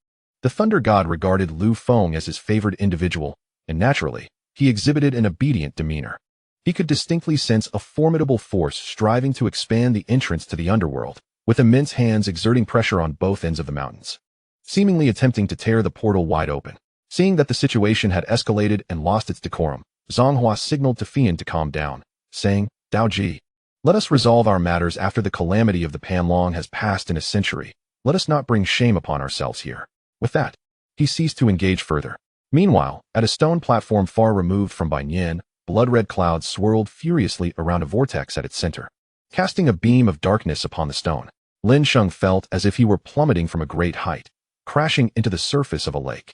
the Thunder God regarded Lu Feng as his favored individual, and naturally, he exhibited an obedient demeanor. He could distinctly sense a formidable force striving to expand the entrance to the underworld, with immense hands exerting pressure on both ends of the mountains, seemingly attempting to tear the portal wide open. Seeing that the situation had escalated and lost its decorum, Zonghua signaled to Fian to calm down, saying, Dao Ji, let us resolve our matters after the calamity of the Panlong has passed in a century. Let us not bring shame upon ourselves here. With that, he ceased to engage further. Meanwhile, at a stone platform far removed from Baiyan, blood-red clouds swirled furiously around a vortex at its center, casting a beam of darkness upon the stone. Lin Sheng felt as if he were plummeting from a great height, crashing into the surface of a lake.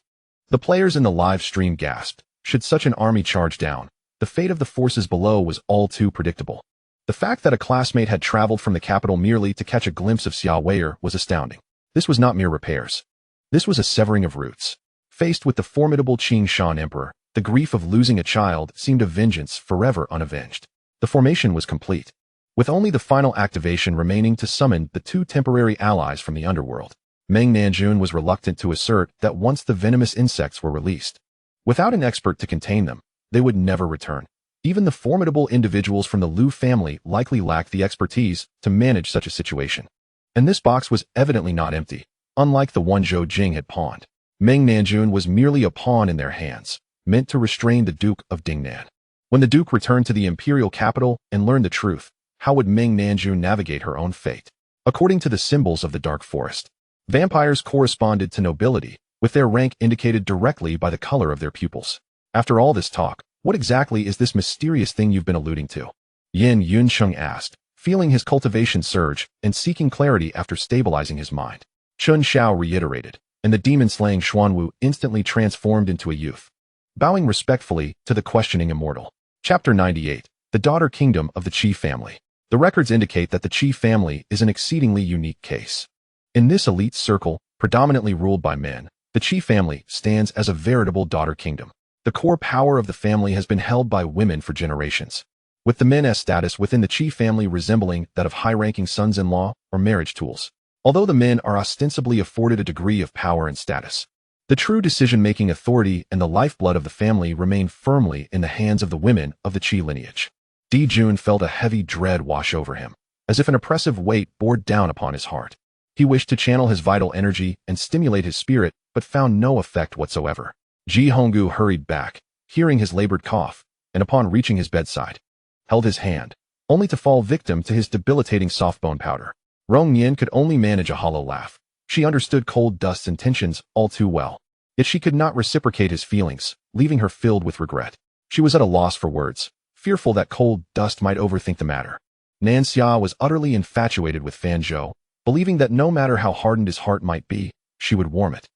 The players in the live stream gasped. Should such an army charge down, the fate of the forces below was all too predictable. The fact that a classmate had traveled from the capital merely to catch a glimpse of Xia Weier was astounding. This was not mere repairs. This was a severing of roots. Faced with the formidable Qing Shan Emperor, the grief of losing a child seemed a vengeance forever unavenged. The formation was complete, with only the final activation remaining to summon the 2 temporary allies from the underworld. Meng Nanjun was reluctant to assert that once the venomous insects were released, without an expert to contain them, they would never return. Even the formidable individuals from the Liu family likely lacked the expertise to manage such a situation. And this box was evidently not empty, unlike the one Zhou Jing had pawned. Meng Nanjun was merely a pawn in their hands, meant to restrain the Duke of Dingnan. When the Duke returned to the imperial capital and learned the truth, how would Meng Nanjun navigate her own fate? According to the symbols of the Dark Forest, vampires corresponded to nobility, with their rank indicated directly by the color of their pupils. After all this talk, what exactly is this mysterious thing you've been alluding to? Yin Yuncheng asked, feeling his cultivation surge and seeking clarity after stabilizing his mind. Chun Xiao reiterated, and the demon-slaying Xuanwu instantly transformed into a youth. Bowing respectfully to the questioning immortal. Chapter 98. The Daughter Kingdom of the Qi Family. The records indicate that the Qi family is an exceedingly unique case. In this elite circle, predominantly ruled by men, the Qi family stands as a veritable daughter kingdom. The core power of the family has been held by women for generations, with the men's status within the Qi family resembling that of high-ranking sons-in-law or marriage tools. Although the men are ostensibly afforded a degree of power and status, the true decision-making authority and the lifeblood of the family remain firmly in the hands of the women of the Qi lineage. Di Jun felt a heavy dread wash over him, as if an oppressive weight bore down upon his heart. He wished to channel his vital energy and stimulate his spirit, but found no effect whatsoever. Ji Honggu hurried back, hearing his labored cough, and upon reaching his bedside, held his hand, only to fall victim to his debilitating soft-bone powder. Rong Yin could only manage a hollow laugh. She understood Cold Dust's intentions all too well, yet she could not reciprocate his feelings, leaving her filled with regret. She was at a loss for words, fearful that Cold Dust might overthink the matter. Nan Xia was utterly infatuated with Fan Zhou, believing that no matter how hardened his heart might be, she would warm it.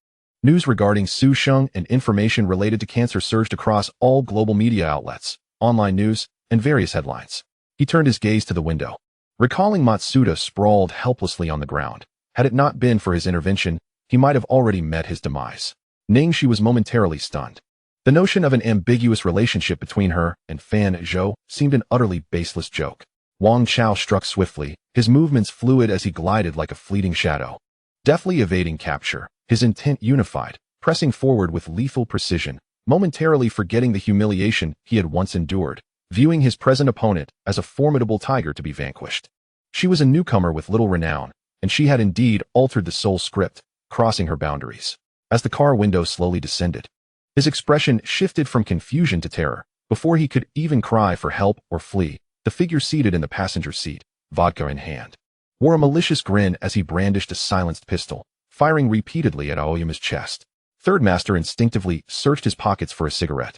News regarding Su Sheng and information related to cancer surged across all global media outlets, online news, and various headlines. He turned his gaze to the window, recalling Matsuda sprawled helplessly on the ground. Had it not been for his intervention, he might have already met his demise. Ningxi was momentarily stunned. The notion of an ambiguous relationship between her and Fan Zhou seemed an utterly baseless joke. Wang Chao struck swiftly, his movements fluid as he glided like a fleeting shadow. Deftly evading capture, his intent unified, pressing forward with lethal precision, momentarily forgetting the humiliation he had once endured, viewing his present opponent as a formidable tiger to be vanquished. She was a newcomer with little renown, and she had indeed altered the soul script, crossing her boundaries. As the car window slowly descended, his expression shifted from confusion to terror. Before he could even cry for help or flee, the figure seated in the passenger seat, vodka in hand, wore a malicious grin as he brandished a silenced pistol, firing repeatedly at Aoyama's chest. Third Master instinctively searched his pockets for a cigarette,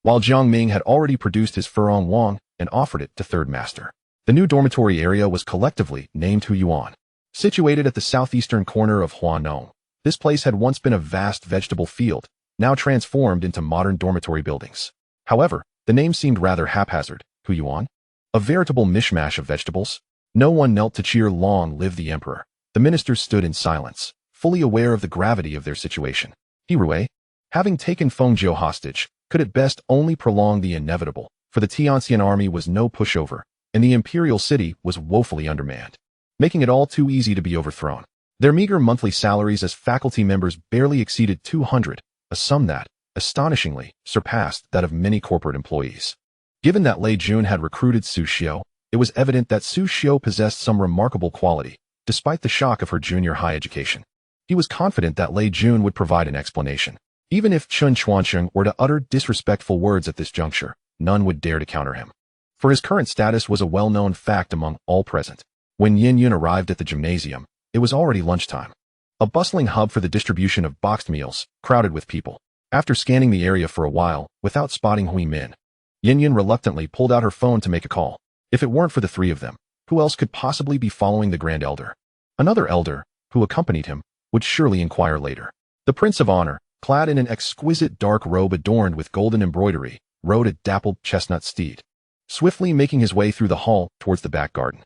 while Jiang Ming had already produced his Furong Wang and offered it to Third Master. The new dormitory area was collectively named Huyuan. Situated at the southeastern corner of Huanong, this place had once been a vast vegetable field, now transformed into modern dormitory buildings. However, the name seemed rather haphazard. Huyuan? A veritable mishmash of vegetables? No one knelt to cheer "Long live the Emperor." The ministers stood in silence, fully aware of the gravity of their situation. Hirue, having taken Fengzhou hostage, could at best only prolong the inevitable, for the Tianxian army was no pushover, and the imperial city was woefully undermanned, making it all too easy to be overthrown. Their meager monthly salaries as faculty members barely exceeded 200, a sum that, astonishingly, surpassed that of many corporate employees. Given that Lei Jun had recruited Su Xiu, it was evident that Su Xiu possessed some remarkable quality, despite the shock of her junior high education. He was confident that Lei Jun would provide an explanation. Even if Chun Chuancheng were to utter disrespectful words at this juncture, none would dare to counter him, for his current status was a well-known fact among all present. When Yin Yun arrived at the gymnasium, it was already lunchtime. A bustling hub for the distribution of boxed meals, crowded with people. After scanning the area for a while, without spotting Hui Min, Yin Yun reluctantly pulled out her phone to make a call. If it weren't for the three of them, who else could possibly be following the Grand Elder? Another elder, who accompanied him, would surely inquire later. The Prince of Honor, clad in an exquisite dark robe adorned with golden embroidery, rode a dappled chestnut steed, swiftly making his way through the hall towards the back garden.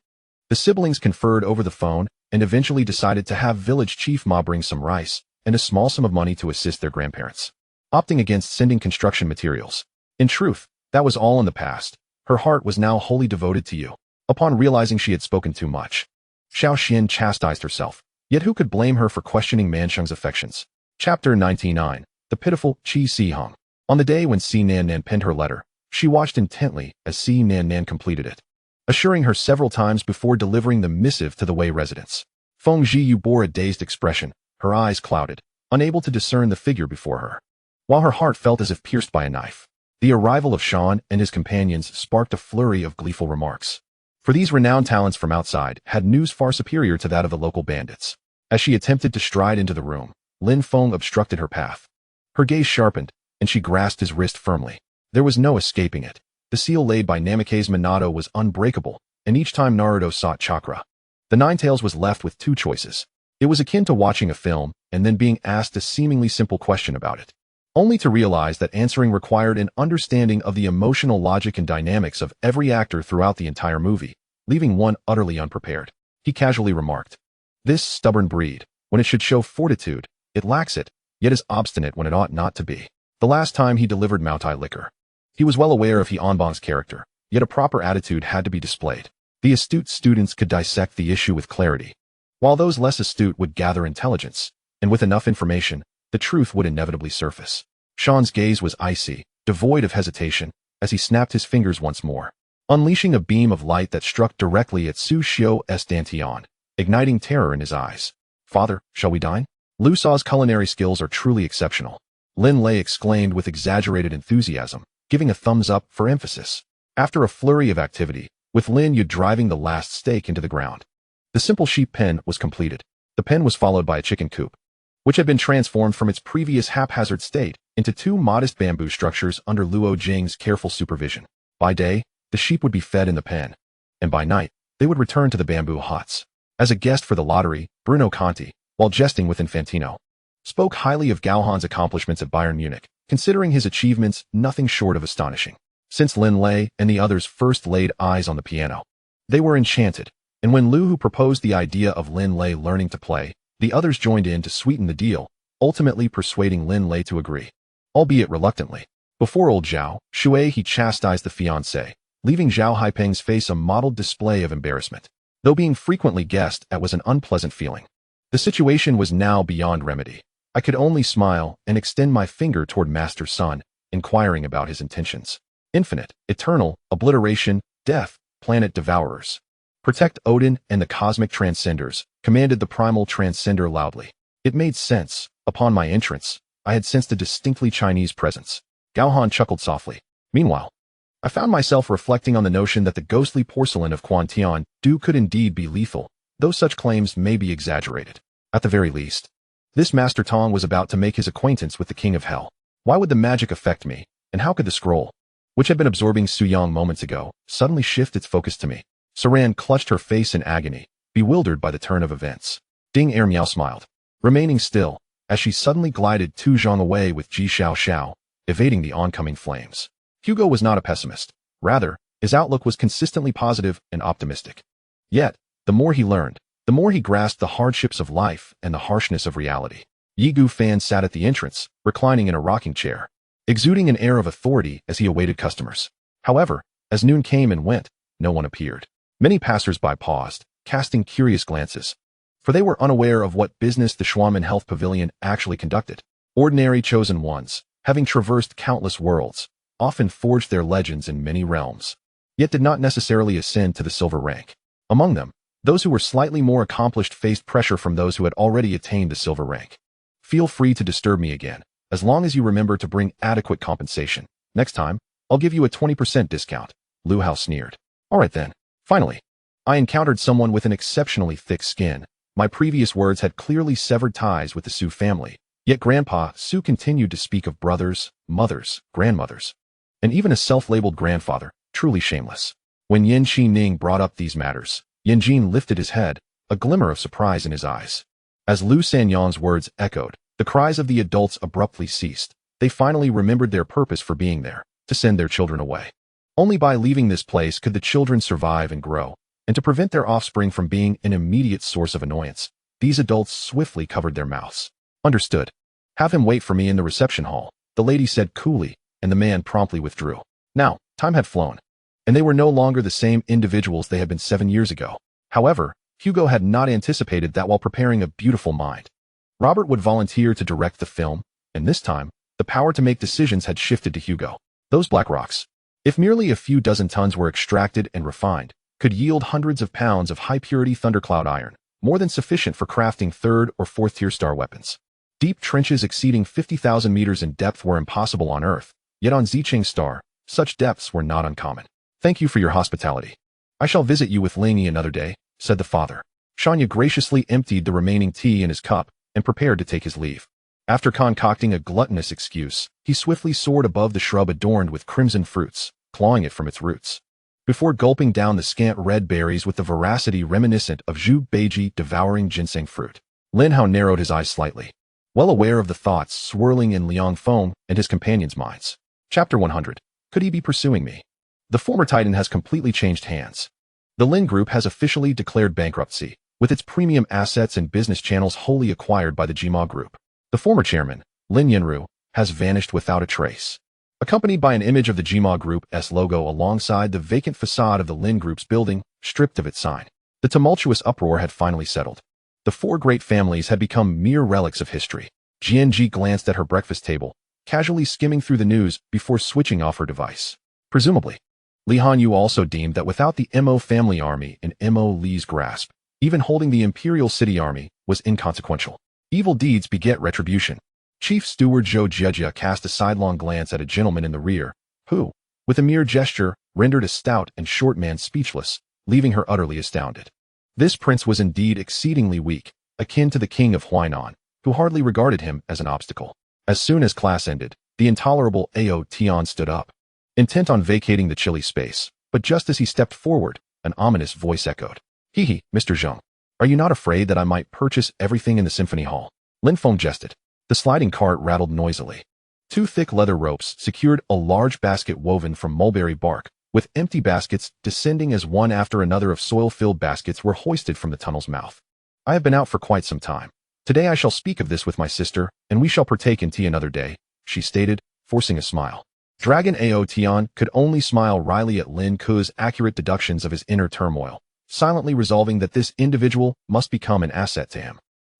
The siblings conferred over the phone and eventually decided to have village chief Ma bring some rice and a small sum of money to assist their grandparents, opting against sending construction materials. In truth, that was all in the past. Her heart was now wholly devoted to you. Upon realizing she had spoken too much, Xiao Xian chastised herself, yet who could blame her for questioning Mansheng's affections? Chapter 99. The Pitiful Qi Sihong. On the day when Si Nan Nan penned her letter, she watched intently as Si Nan Nan completed it, assuring her several times before delivering the missive to the Wei residence. Feng Zhiyu bore a dazed expression, her eyes clouded, unable to discern the figure before her. While her heart felt as if pierced by a knife, the arrival of Sean and his companions sparked a flurry of gleeful remarks. For these renowned talents from outside had news far superior to that of the local bandits. As she attempted to stride into the room, Lin Feng obstructed her path. Her gaze sharpened, and she grasped his wrist firmly. There was no escaping it. The seal laid by Namikaze Minato was unbreakable, and each time Naruto sought chakra, the Ninetales was left with two choices. It was akin to watching a film and then being asked a seemingly simple question about it, only to realize that answering required an understanding of the emotional logic and dynamics of every actor throughout the entire movie, leaving one utterly unprepared. He casually remarked, "This stubborn breed, when it should show fortitude, it lacks it, yet is obstinate when it ought not to be." The last time he delivered Moutai liquor. He was well aware of He Onbong's character, yet a proper attitude had to be displayed. The astute students could dissect the issue with clarity, while those less astute would gather intelligence, and with enough information, the truth would inevitably surface. Sean's gaze was icy, devoid of hesitation, as he snapped his fingers once more, unleashing a beam of light that struck directly at Su Xiu's dantian, igniting terror in his eyes. "Father, shall we dine?" Lu Shao's culinary skills are truly exceptional, Lin Lei exclaimed with exaggerated enthusiasm, giving a thumbs up for emphasis. After a flurry of activity, with Lin Yu driving the last stake into the ground, the simple sheep pen was completed. The pen was followed by a chicken coop, which had been transformed from its previous haphazard state into two modest bamboo structures under Luo Jing's careful supervision. By day, the sheep would be fed in the pen, and by night, they would return to the bamboo huts. As a guest for the lottery, Bruno Conti, while jesting with Infantino, spoke highly of Gauhan's accomplishments at Bayern Munich, considering his achievements nothing short of astonishing. Since Lin Lei and the others first laid eyes on the piano, they were enchanted, and when Lu Hu proposed the idea of Lin Lei learning to play, the others joined in to sweeten the deal, ultimately persuading Lin Lei to agree, albeit reluctantly. Before old Zhao Shui he chastised the fiancé, leaving Zhao Haipeng's face a mottled display of embarrassment, though being frequently guessed at was an unpleasant feeling. The situation was now beyond remedy. I could only smile and extend my finger toward Master Sun, inquiring about his intentions. Infinite, eternal, obliteration, death, planet devourers. Protect Odin and the cosmic transcenders, commanded the primal transcender loudly. It made sense. Upon my entrance, I had sensed a distinctly Chinese presence. Gauhan chuckled softly. Meanwhile, I found myself reflecting on the notion that the ghostly porcelain of Quan Tian Du could indeed be lethal, though such claims may be exaggerated. At the very least, this Master Tong was about to make his acquaintance with the King of Hell. Why would the magic affect me, and how could the scroll, which had been absorbing Su Yang moments ago, suddenly shift its focus to me? Saran clutched her face in agony, bewildered by the turn of events. Ding Er Miao smiled, remaining still, as she suddenly glided Tu Zhang away with Ji Xiao Xiao, evading the oncoming flames. Hugo was not a pessimist. Rather, his outlook was consistently positive and optimistic. Yet, the more he learned, the more he grasped the hardships of life and the harshness of reality. Yi Gu Fan sat at the entrance, reclining in a rocking chair, exuding an air of authority as he awaited customers. However, as noon came and went, no one appeared. Many passers-by paused, casting curious glances, for they were unaware of what business the Schwamin Health Pavilion actually conducted. Ordinary chosen ones, having traversed countless worlds, often forged their legends in many realms, yet did not necessarily ascend to the silver rank. Among them, those who were slightly more accomplished faced pressure from those who had already attained the silver rank. Feel free to disturb me again, as long as you remember to bring adequate compensation. Next time, I'll give you a 20% discount, Lu Hao sneered. All right then. Finally, I encountered someone with an exceptionally thick skin. My previous words had clearly severed ties with the Su family, yet Grandpa Su continued to speak of brothers, mothers, grandmothers, and even a self-labeled grandfather, truly shameless. When Yin Qi Ning brought up these matters, Yin Jin lifted his head, a glimmer of surprise in his eyes. As Lu Sanyang's words echoed, the cries of the adults abruptly ceased. They finally remembered their purpose for being there, to send their children away. Only by leaving this place could the children survive and grow, and to prevent their offspring from being an immediate source of annoyance, these adults swiftly covered their mouths. Understood. Have him wait for me in the reception hall, the lady said coolly, and the man promptly withdrew. Now, time had flown, and they were no longer the same individuals they had been 7 years ago. However, Hugo had not anticipated that while preparing A Beautiful Mind, Robert would volunteer to direct the film, and this time, the power to make decisions had shifted to Hugo. Those black rocks, if merely a few dozen tons were extracted and refined, could yield hundreds of pounds of high-purity thundercloud iron, more than sufficient for crafting 3rd or 4th tier star weapons. Deep trenches exceeding 50,000 meters in depth were impossible on Earth, yet on Zicheng Star, such depths were not uncommon. Thank you for your hospitality. I shall visit you with Lingy another day, said the father. Shanya graciously emptied the remaining tea in his cup and prepared to take his leave. After concocting a gluttonous excuse, he swiftly soared above the shrub adorned with crimson fruits, clawing it from its roots. Before gulping down the scant red berries with the voracity reminiscent of Zhu Beiji devouring ginseng fruit, Lin Hao narrowed his eyes slightly, well aware of the thoughts swirling in Liang Feng and his companions' minds. Chapter 100. Could he be pursuing me? The former Titan has completely changed hands. The Lin Group has officially declared bankruptcy, with its premium assets and business channels wholly acquired by the Jima Group. The former chairman, Lin Yinru, has vanished without a trace. Accompanied by an image of the Jima Group's logo alongside the vacant facade of the Lin Group's building, stripped of its sign, the tumultuous uproar had finally settled. The 4 great families had become mere relics of history. Jianji glanced at her breakfast table, casually skimming through the news before switching off her device. Presumably, Li Hanyu also deemed that without the Mo family army in Mo Li's grasp, even holding the Imperial City Army was inconsequential. Evil deeds beget retribution. Chief Steward Zhou Jejia cast a sidelong glance at a gentleman in the rear, who, with a mere gesture, rendered a stout and short man speechless, leaving her utterly astounded. This prince was indeed exceedingly weak, akin to the king of Huainan, who hardly regarded him as an obstacle. As soon as class ended, the intolerable Ao Tian stood up, intent on vacating the chilly space, but just as he stepped forward, an ominous voice echoed. Hee, Mr. Zheng. Are you not afraid that I might purchase everything in the symphony hall? Lin Feng jested. The sliding cart rattled noisily. 2 thick leather ropes secured a large basket woven from mulberry bark, with empty baskets descending as one after another of soil-filled baskets were hoisted from the tunnel's mouth. I have been out for quite some time. Today I shall speak of this with my sister, and we shall partake in tea another day, she stated, forcing a smile. Dragon Ao Tian could only smile wryly at Lin Ku's accurate deductions of his inner turmoil, silently resolving that this individual must become an asset to him.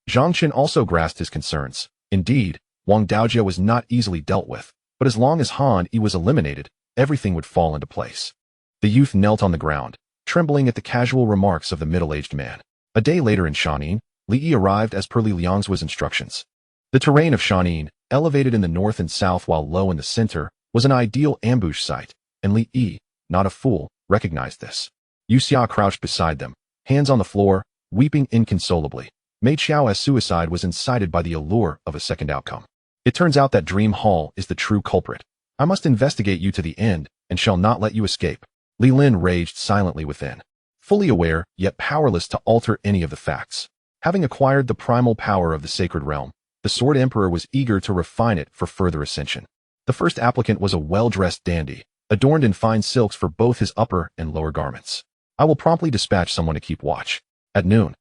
Zhang Qin also grasped his concerns. Indeed, Wang Daojia was not easily dealt with, but as long as Han Yi was eliminated, everything would fall into place. The youth knelt on the ground, trembling at the casual remarks of the middle-aged man. A day later in Shanin, Li Yi arrived as per Li Liang's instructions. The terrain of Shanin, elevated in the north and south while low in the center, was an ideal ambush site, and Li Yi, not a fool, recognized this. Yu Xia crouched beside them, hands on the floor, weeping inconsolably. Mei Xiao's suicide was incited by the allure of a second outcome. It turns out that Dream Hall is the true culprit. I must investigate you to the end, and shall not let you escape. Li Lin raged silently within, fully aware, yet powerless to alter any of the facts. Having acquired the primal power of the sacred realm, the Sword Emperor was eager to refine it for further ascension. The first applicant was a well-dressed dandy, adorned in fine silks for both his upper and lower garments. I will promptly dispatch someone to keep watch. At noon,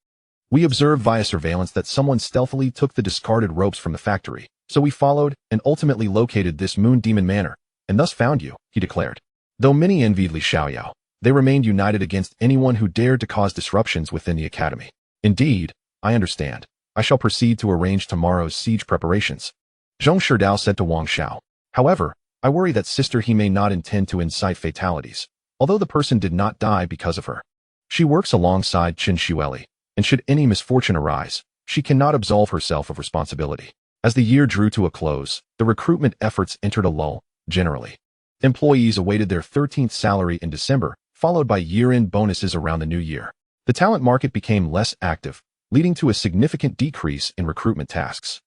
we observed via surveillance that someone stealthily took the discarded ropes from the factory, so we followed and ultimately located this Moon Demon Manor, and thus found you, he declared. Though many envied Li Xiaoyao, they remained united against anyone who dared to cause disruptions within the academy. Indeed, I understand. I shall proceed to arrange tomorrow's siege preparations. Zhong Shidao said to Wang Xiao. However, I worry that Sister He may not intend to incite fatalities, although the person did not die because of her. She works alongside Qin Xueli, and should any misfortune arise, she cannot absolve herself of responsibility. As the year drew to a close, the recruitment efforts entered a lull, generally. Employees awaited their 13th salary in December, followed by year-end bonuses around the new year. The talent market became less active, leading to a significant decrease in recruitment tasks.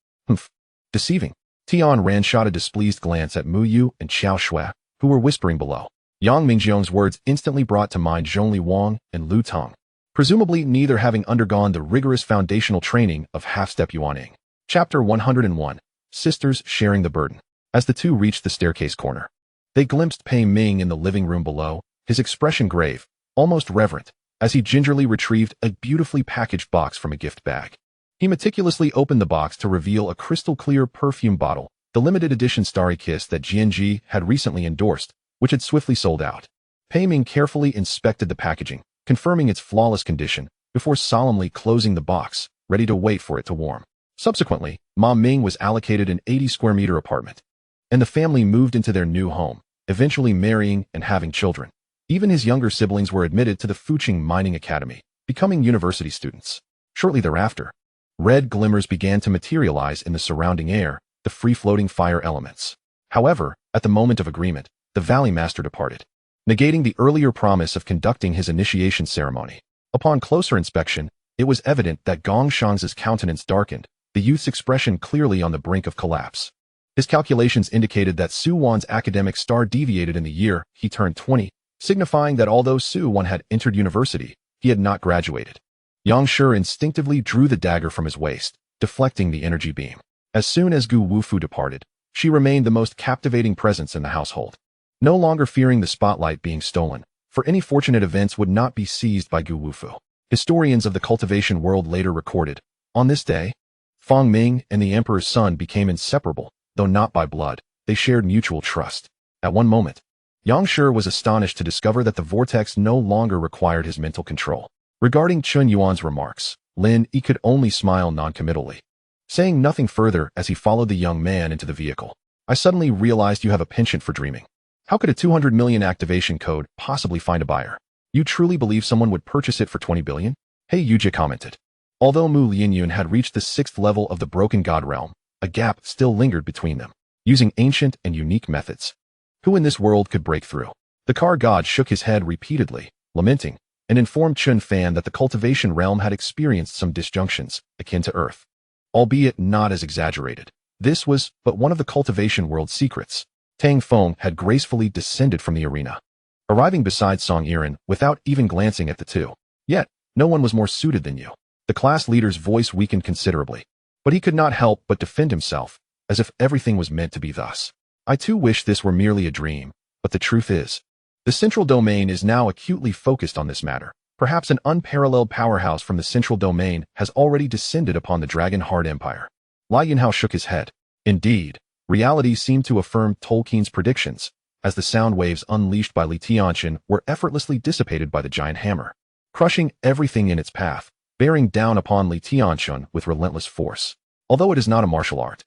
Deceiving. Tian shot a displeased glance at Mu Yu and Xiao Shui, who were whispering below. Yang Mingjiang's words instantly brought to mind Zhongli Wang and Lu Tong, presumably neither having undergone the rigorous foundational training of half-step Yuaning. Chapter 101. Sisters Sharing the Burden. As the two reached the staircase corner, they glimpsed Pei Ming in the living room below, his expression grave, almost reverent, as he gingerly retrieved a beautifully packaged box from a gift bag. He meticulously opened the box to reveal a crystal-clear perfume bottle, the limited edition Starry Kiss that Jianji had recently endorsed, which had swiftly sold out. Pei Ming carefully inspected the packaging, confirming its flawless condition, before solemnly closing the box, ready to wait for it to warm. Subsequently, Ma Ming was allocated an 80-square-meter apartment, and the family moved into their new home, eventually marrying and having children. Even his younger siblings were admitted to the Fuqing Mining Academy, becoming university students. Shortly thereafter, red glimmers began to materialize in the surrounding air, the free-floating fire elements. However, at the moment of agreement, the Valley Master departed, negating the earlier promise of conducting his initiation ceremony. Upon closer inspection, it was evident that Gong Shang's countenance darkened, the youth's expression clearly on the brink of collapse. His calculations indicated that Su Wan's academic star deviated in the year he turned 20, signifying that although Su Wan had entered university, he had not graduated. Yang Shi instinctively drew the dagger from his waist, deflecting the energy beam. As soon as Gu Wufu departed, she remained the most captivating presence in the household. No longer fearing the spotlight being stolen, for any fortunate events would not be seized by Gu Wufu. Historians of the cultivation world later recorded, on this day, Fang Ming and the emperor's son became inseparable, though not by blood, they shared mutual trust. At one moment, Yang Shi was astonished to discover that the vortex no longer required his mental control. Regarding Chun Yuan's remarks, Lin Yi could only smile non-committally, saying nothing further as he followed the young man into the vehicle. I suddenly realized you have a penchant for dreaming. How could a 200 million activation code possibly find a buyer? You truly believe someone would purchase it for 20 billion? Hey Yujia commented. Although Mu Lianyun had reached the 6th level of the Broken God realm, a gap still lingered between them. Using ancient and unique methods, who in this world could break through? The car god shook his head repeatedly, lamenting, and informed Chun Fan that the cultivation realm had experienced some disjunctions, akin to Earth. Albeit not as exaggerated. This was but one of the cultivation world's secrets. Tang Feng had gracefully descended from the arena, arriving beside Song Yiren without even glancing at the two. Yet, no one was more suited than you. The class leader's voice weakened considerably, but he could not help but defend himself, as if everything was meant to be thus. I too wish this were merely a dream, but the truth is, the central domain is now acutely focused on this matter. Perhaps an unparalleled powerhouse from the central domain has already descended upon the Dragon Heart Empire. Lai Yinhao shook his head. Indeed, reality seemed to affirm Tolkien's predictions, as the sound waves unleashed by Li Tianqian were effortlessly dissipated by the giant hammer, crushing everything in its path, bearing down upon Li Tianqian with relentless force. Although it is not a martial art,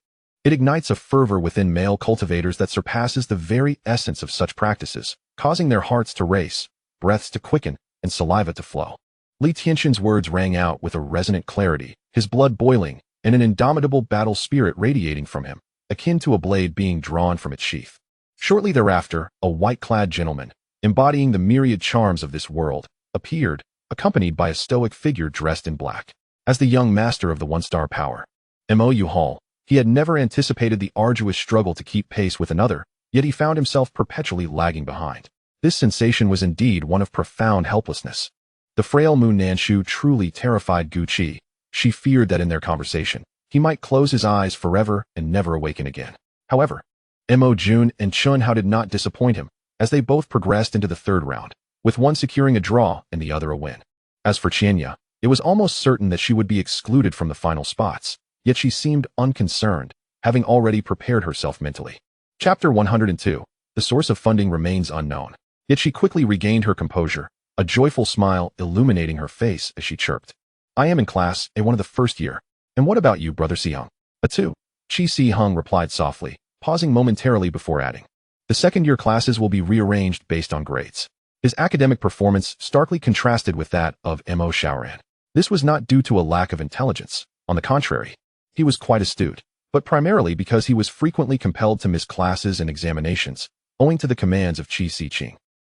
it ignites a fervor within male cultivators that surpasses the very essence of such practices, causing their hearts to race, breaths to quicken, and saliva to flow. Li Tianqian's words rang out with a resonant clarity, his blood boiling, and an indomitable battle spirit radiating from him, akin to a blade being drawn from its sheath. Shortly thereafter, a white-clad gentleman, embodying the myriad charms of this world, appeared, accompanied by a stoic figure dressed in black. As the young master of the one-star power, Mou Hall, he had never anticipated the arduous struggle to keep pace with another, yet he found himself perpetually lagging behind. This sensation was indeed one of profound helplessness. The frail Mu Nanshu truly terrified Gu Qi. She feared that in their conversation, he might close his eyes forever and never awaken again. However, Mo Jun and Chun Hao did not disappoint him, as they both progressed into the third round, with one securing a draw and the other a win. As for Qianya, it was almost certain that she would be excluded from the final spots, yet she seemed unconcerned, having already prepared herself mentally. Chapter 102. The source of funding remains unknown. Yet she quickly regained her composure, a joyful smile illuminating her face as she chirped. I am in class A1 of the first year. And what about you, Brother Sihung? A 2. Chi Si Hung replied softly, pausing momentarily before adding. The second-year classes will be rearranged based on grades. His academic performance starkly contrasted with that of Mo Shaoran. This was not due to a lack of intelligence. On the contrary, he was quite astute, but primarily because he was frequently compelled to miss classes and examinations, owing to the commands of Qi Si Qing.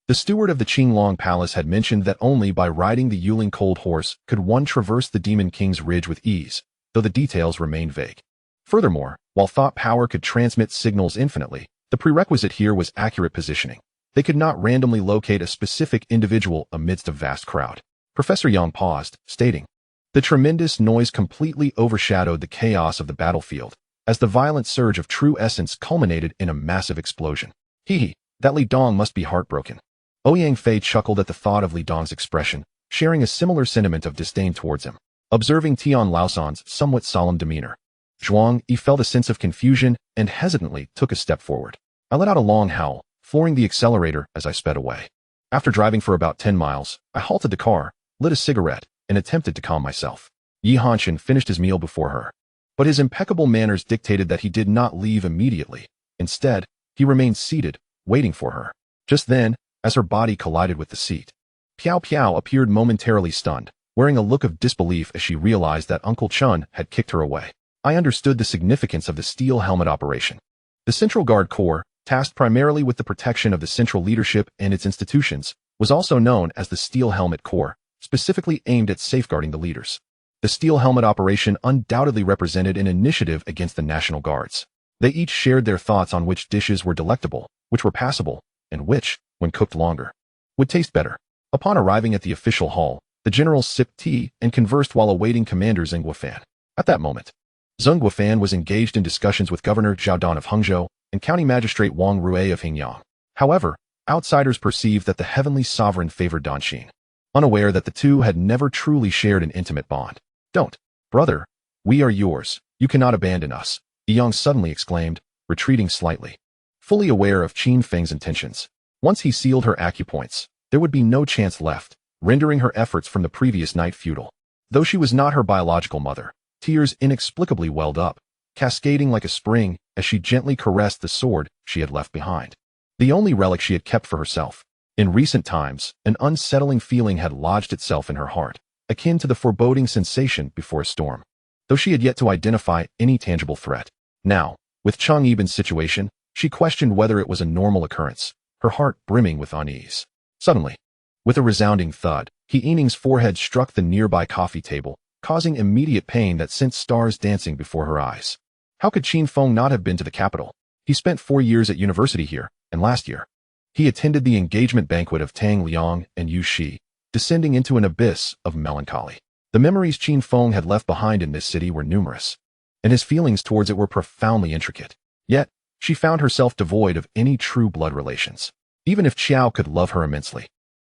The steward of the Qinglong Palace had mentioned that only by riding the Yuling Cold Horse could one traverse the Demon King's Ridge with ease, though the details remained vague. Furthermore, while thought power could transmit signals infinitely, the prerequisite here was accurate positioning. They could not randomly locate a specific individual amidst a vast crowd. Professor Yang paused, stating, the tremendous noise completely overshadowed the chaos of the battlefield, as the violent surge of true essence culminated in a massive explosion. Hee, that Li Dong must be heartbroken. Ouyang Fei chuckled at the thought of Li Dong's expression, sharing a similar sentiment of disdain towards him. Observing Tian Laosan's somewhat solemn demeanor, Zhuang Yi felt a sense of confusion and hesitantly took a step forward. I let out a long howl, flooring the accelerator as I sped away. After driving for about 10 miles, I halted the car, lit a cigarette, and attempted to calm myself. Yi Hanshin finished his meal before her, but his impeccable manners dictated that he did not leave immediately. Instead, he remained seated, waiting for her. Just then, as her body collided with the seat, Piao Piao appeared momentarily stunned, wearing a look of disbelief as she realized that Uncle Chun had kicked her away. I understood the significance of the Steel Helmet operation. The Central Guard Corps, tasked primarily with the protection of the central leadership and its institutions, was also known as the Steel Helmet Corps, specifically aimed at safeguarding the leaders. The Steel Helmet operation undoubtedly represented an initiative against the National Guards. They each shared their thoughts on which dishes were delectable, which were passable, and which, when cooked longer, would taste better. Upon arriving at the official hall, the generals sipped tea and conversed while awaiting Commander Zheng Guofan. At that moment, Zheng Guofan was engaged in discussions with Governor Zhao Dan of Hangzhou and County Magistrate Wang Rui of Hingyang. However, outsiders perceived that the heavenly sovereign favored Dan Xin, unaware that the two had never truly shared an intimate bond. "Don't, brother, we are yours, you cannot abandon us," Yang suddenly exclaimed, retreating slightly. Fully aware of Qin Feng's intentions, once he sealed her acupoints, there would be no chance left, rendering her efforts from the previous night futile. Though she was not her biological mother, tears inexplicably welled up, cascading like a spring as she gently caressed the sword she had left behind. The only relic she had kept for herself. In recent times, an unsettling feeling had lodged itself in her heart, akin to the foreboding sensation before a storm. Though she had yet to identify any tangible threat. Now, with Chang Yiben's situation, she questioned whether it was a normal occurrence, her heart brimming with unease. Suddenly, with a resounding thud, He Yining's forehead struck the nearby coffee table, causing immediate pain that sent stars dancing before her eyes. How could Qin Feng not have been to the capital? He spent 4 years at university here, and last year, he attended the engagement banquet of Tang Liang and Yu Shi, descending into an abyss of melancholy. The memories Qin Feng had left behind in this city were numerous, and his feelings towards it were profoundly intricate. Yet, she found herself devoid of any true blood relations. Even if Qiao could love her immensely,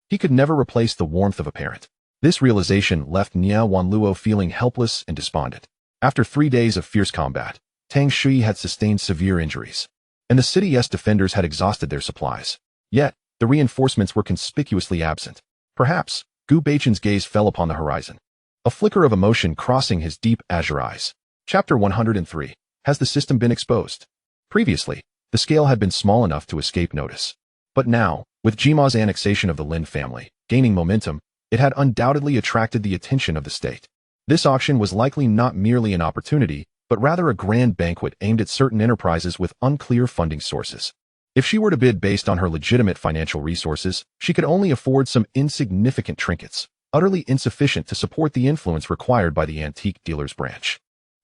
he could never replace the warmth of a parent. This realization left Niao Wanluo feeling helpless and despondent. After 3 days of fierce combat, Tang Shui had sustained severe injuries, and the city's defenders had exhausted their supplies. Yet, the reinforcements were conspicuously absent. Perhaps, Gu Beichen's gaze fell upon the horizon, a flicker of emotion crossing his deep azure eyes. Chapter 103. Has the system been exposed? Previously, the scale had been small enough to escape notice. But now, with Jima's annexation of the Lin family gaining momentum, it had undoubtedly attracted the attention of the state. This auction was likely not merely an opportunity, but rather a grand banquet aimed at certain enterprises with unclear funding sources. If she were to bid based on her legitimate financial resources, she could only afford some insignificant trinkets, utterly insufficient to support the influence required by the antique dealer's branch.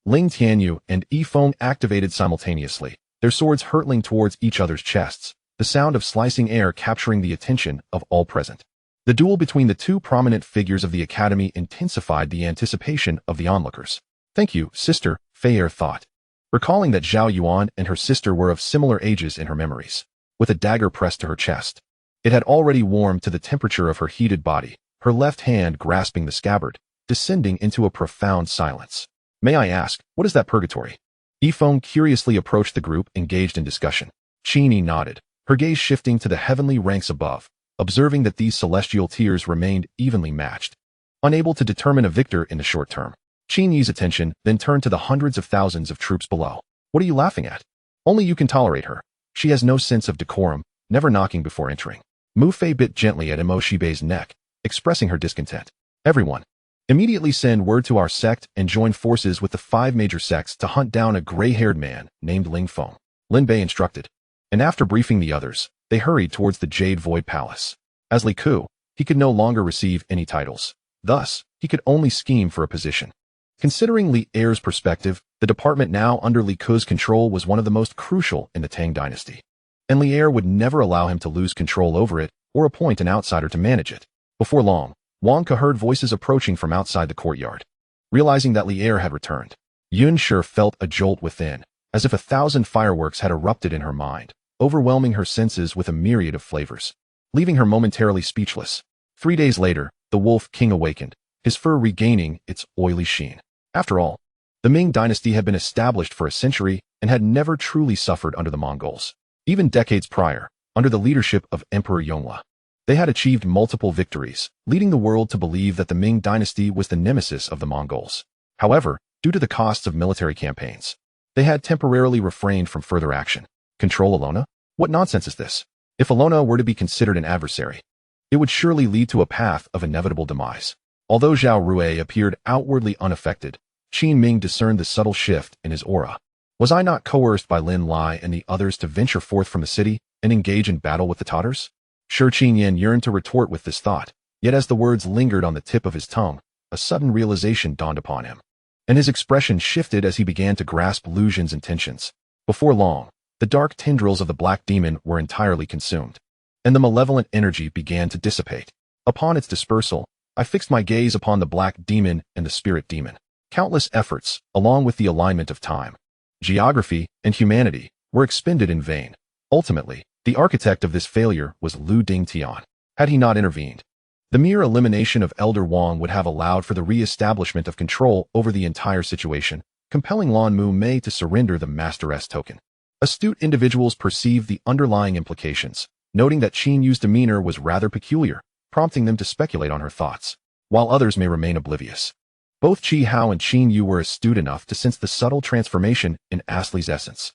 Ling Tianyu and Yi Feng activated simultaneously, their swords hurtling towards each other's chests, the sound of slicing air capturing the attention of all present. The duel between the two prominent figures of the academy intensified the anticipation of the onlookers. "Thank you, sister," Feier thought, recalling that Zhao Yuan and her sister were of similar ages in her memories. With a dagger pressed to her chest, it had already warmed to the temperature of her heated body, her left hand grasping the scabbard, descending into a profound silence. "May I ask, what is that purgatory?" Yi Feng curiously approached the group engaged in discussion. Qin Yi nodded, her gaze shifting to the heavenly ranks above, observing that these celestial tiers remained evenly matched. Unable to determine a victor in the short term, Qin Yi's attention then turned to the hundreds of thousands of troops below. "What are you laughing at? Only you can tolerate her. She has no sense of decorum, never knocking before entering." Mu Fei bit gently at Imo Shibei's neck, expressing her discontent. "Everyone, immediately send word to our sect and join forces with the 5 major sects to hunt down a gray-haired man named Ling Feng," Lin Bei instructed. And after briefing the others, they hurried towards the Jade Void Palace. As Li Ku, he could no longer receive any titles. Thus, he could only scheme for a position. Considering Li Er's perspective, the department now under Li Ku's control was one of the most crucial in the Tang dynasty. And Li Er would never allow him to lose control over it or appoint an outsider to manage it. Before long, Wang Ke heard voices approaching from outside the courtyard. Realizing that Li Er had returned, Yun Shi felt a jolt within, as if 1,000 fireworks had erupted in her mind, overwhelming her senses with a myriad of flavors, leaving her momentarily speechless. 3 days later, the Wolf King awakened, his fur regaining its oily sheen. After all, the Ming dynasty had been established for a century and had never truly suffered under the Mongols. Even decades prior, under the leadership of Emperor Yongle, they had achieved multiple victories, leading the world to believe that the Ming dynasty was the nemesis of the Mongols. However, due to the costs of military campaigns, they had temporarily refrained from further action. Control Alona? What nonsense is this? If Alona were to be considered an adversary, it would surely lead to a path of inevitable demise. Although Zhao Rui appeared outwardly unaffected, Qin Ming discerned the subtle shift in his aura. Was I not coerced by Lin Lai and the others to venture forth from the city and engage in battle with the Tatars? Sure, Qin Yin yearned to retort with this thought, yet as the words lingered on the tip of his tongue, a sudden realization dawned upon him, and his expression shifted as he began to grasp Lu Xun's intentions. Before long, the dark tendrils of the black demon were entirely consumed, and the malevolent energy began to dissipate. Upon its dispersal, I fixed my gaze upon the black demon and the spirit demon. Countless efforts, along with the alignment of time, geography, and humanity, were expended in vain. Ultimately, the architect of this failure was Lu Dingtian. Had he not intervened, the mere elimination of Elder Wang would have allowed for the re-establishment of control over the entire situation, compelling Lan Mu Mei to surrender the Master's token. Astute individuals perceived the underlying implications, noting that Qin Yu's demeanor was rather peculiar, prompting them to speculate on her thoughts, while others may remain oblivious. Both Qi Hao and Qin Yu were astute enough to sense the subtle transformation in Astley's essence.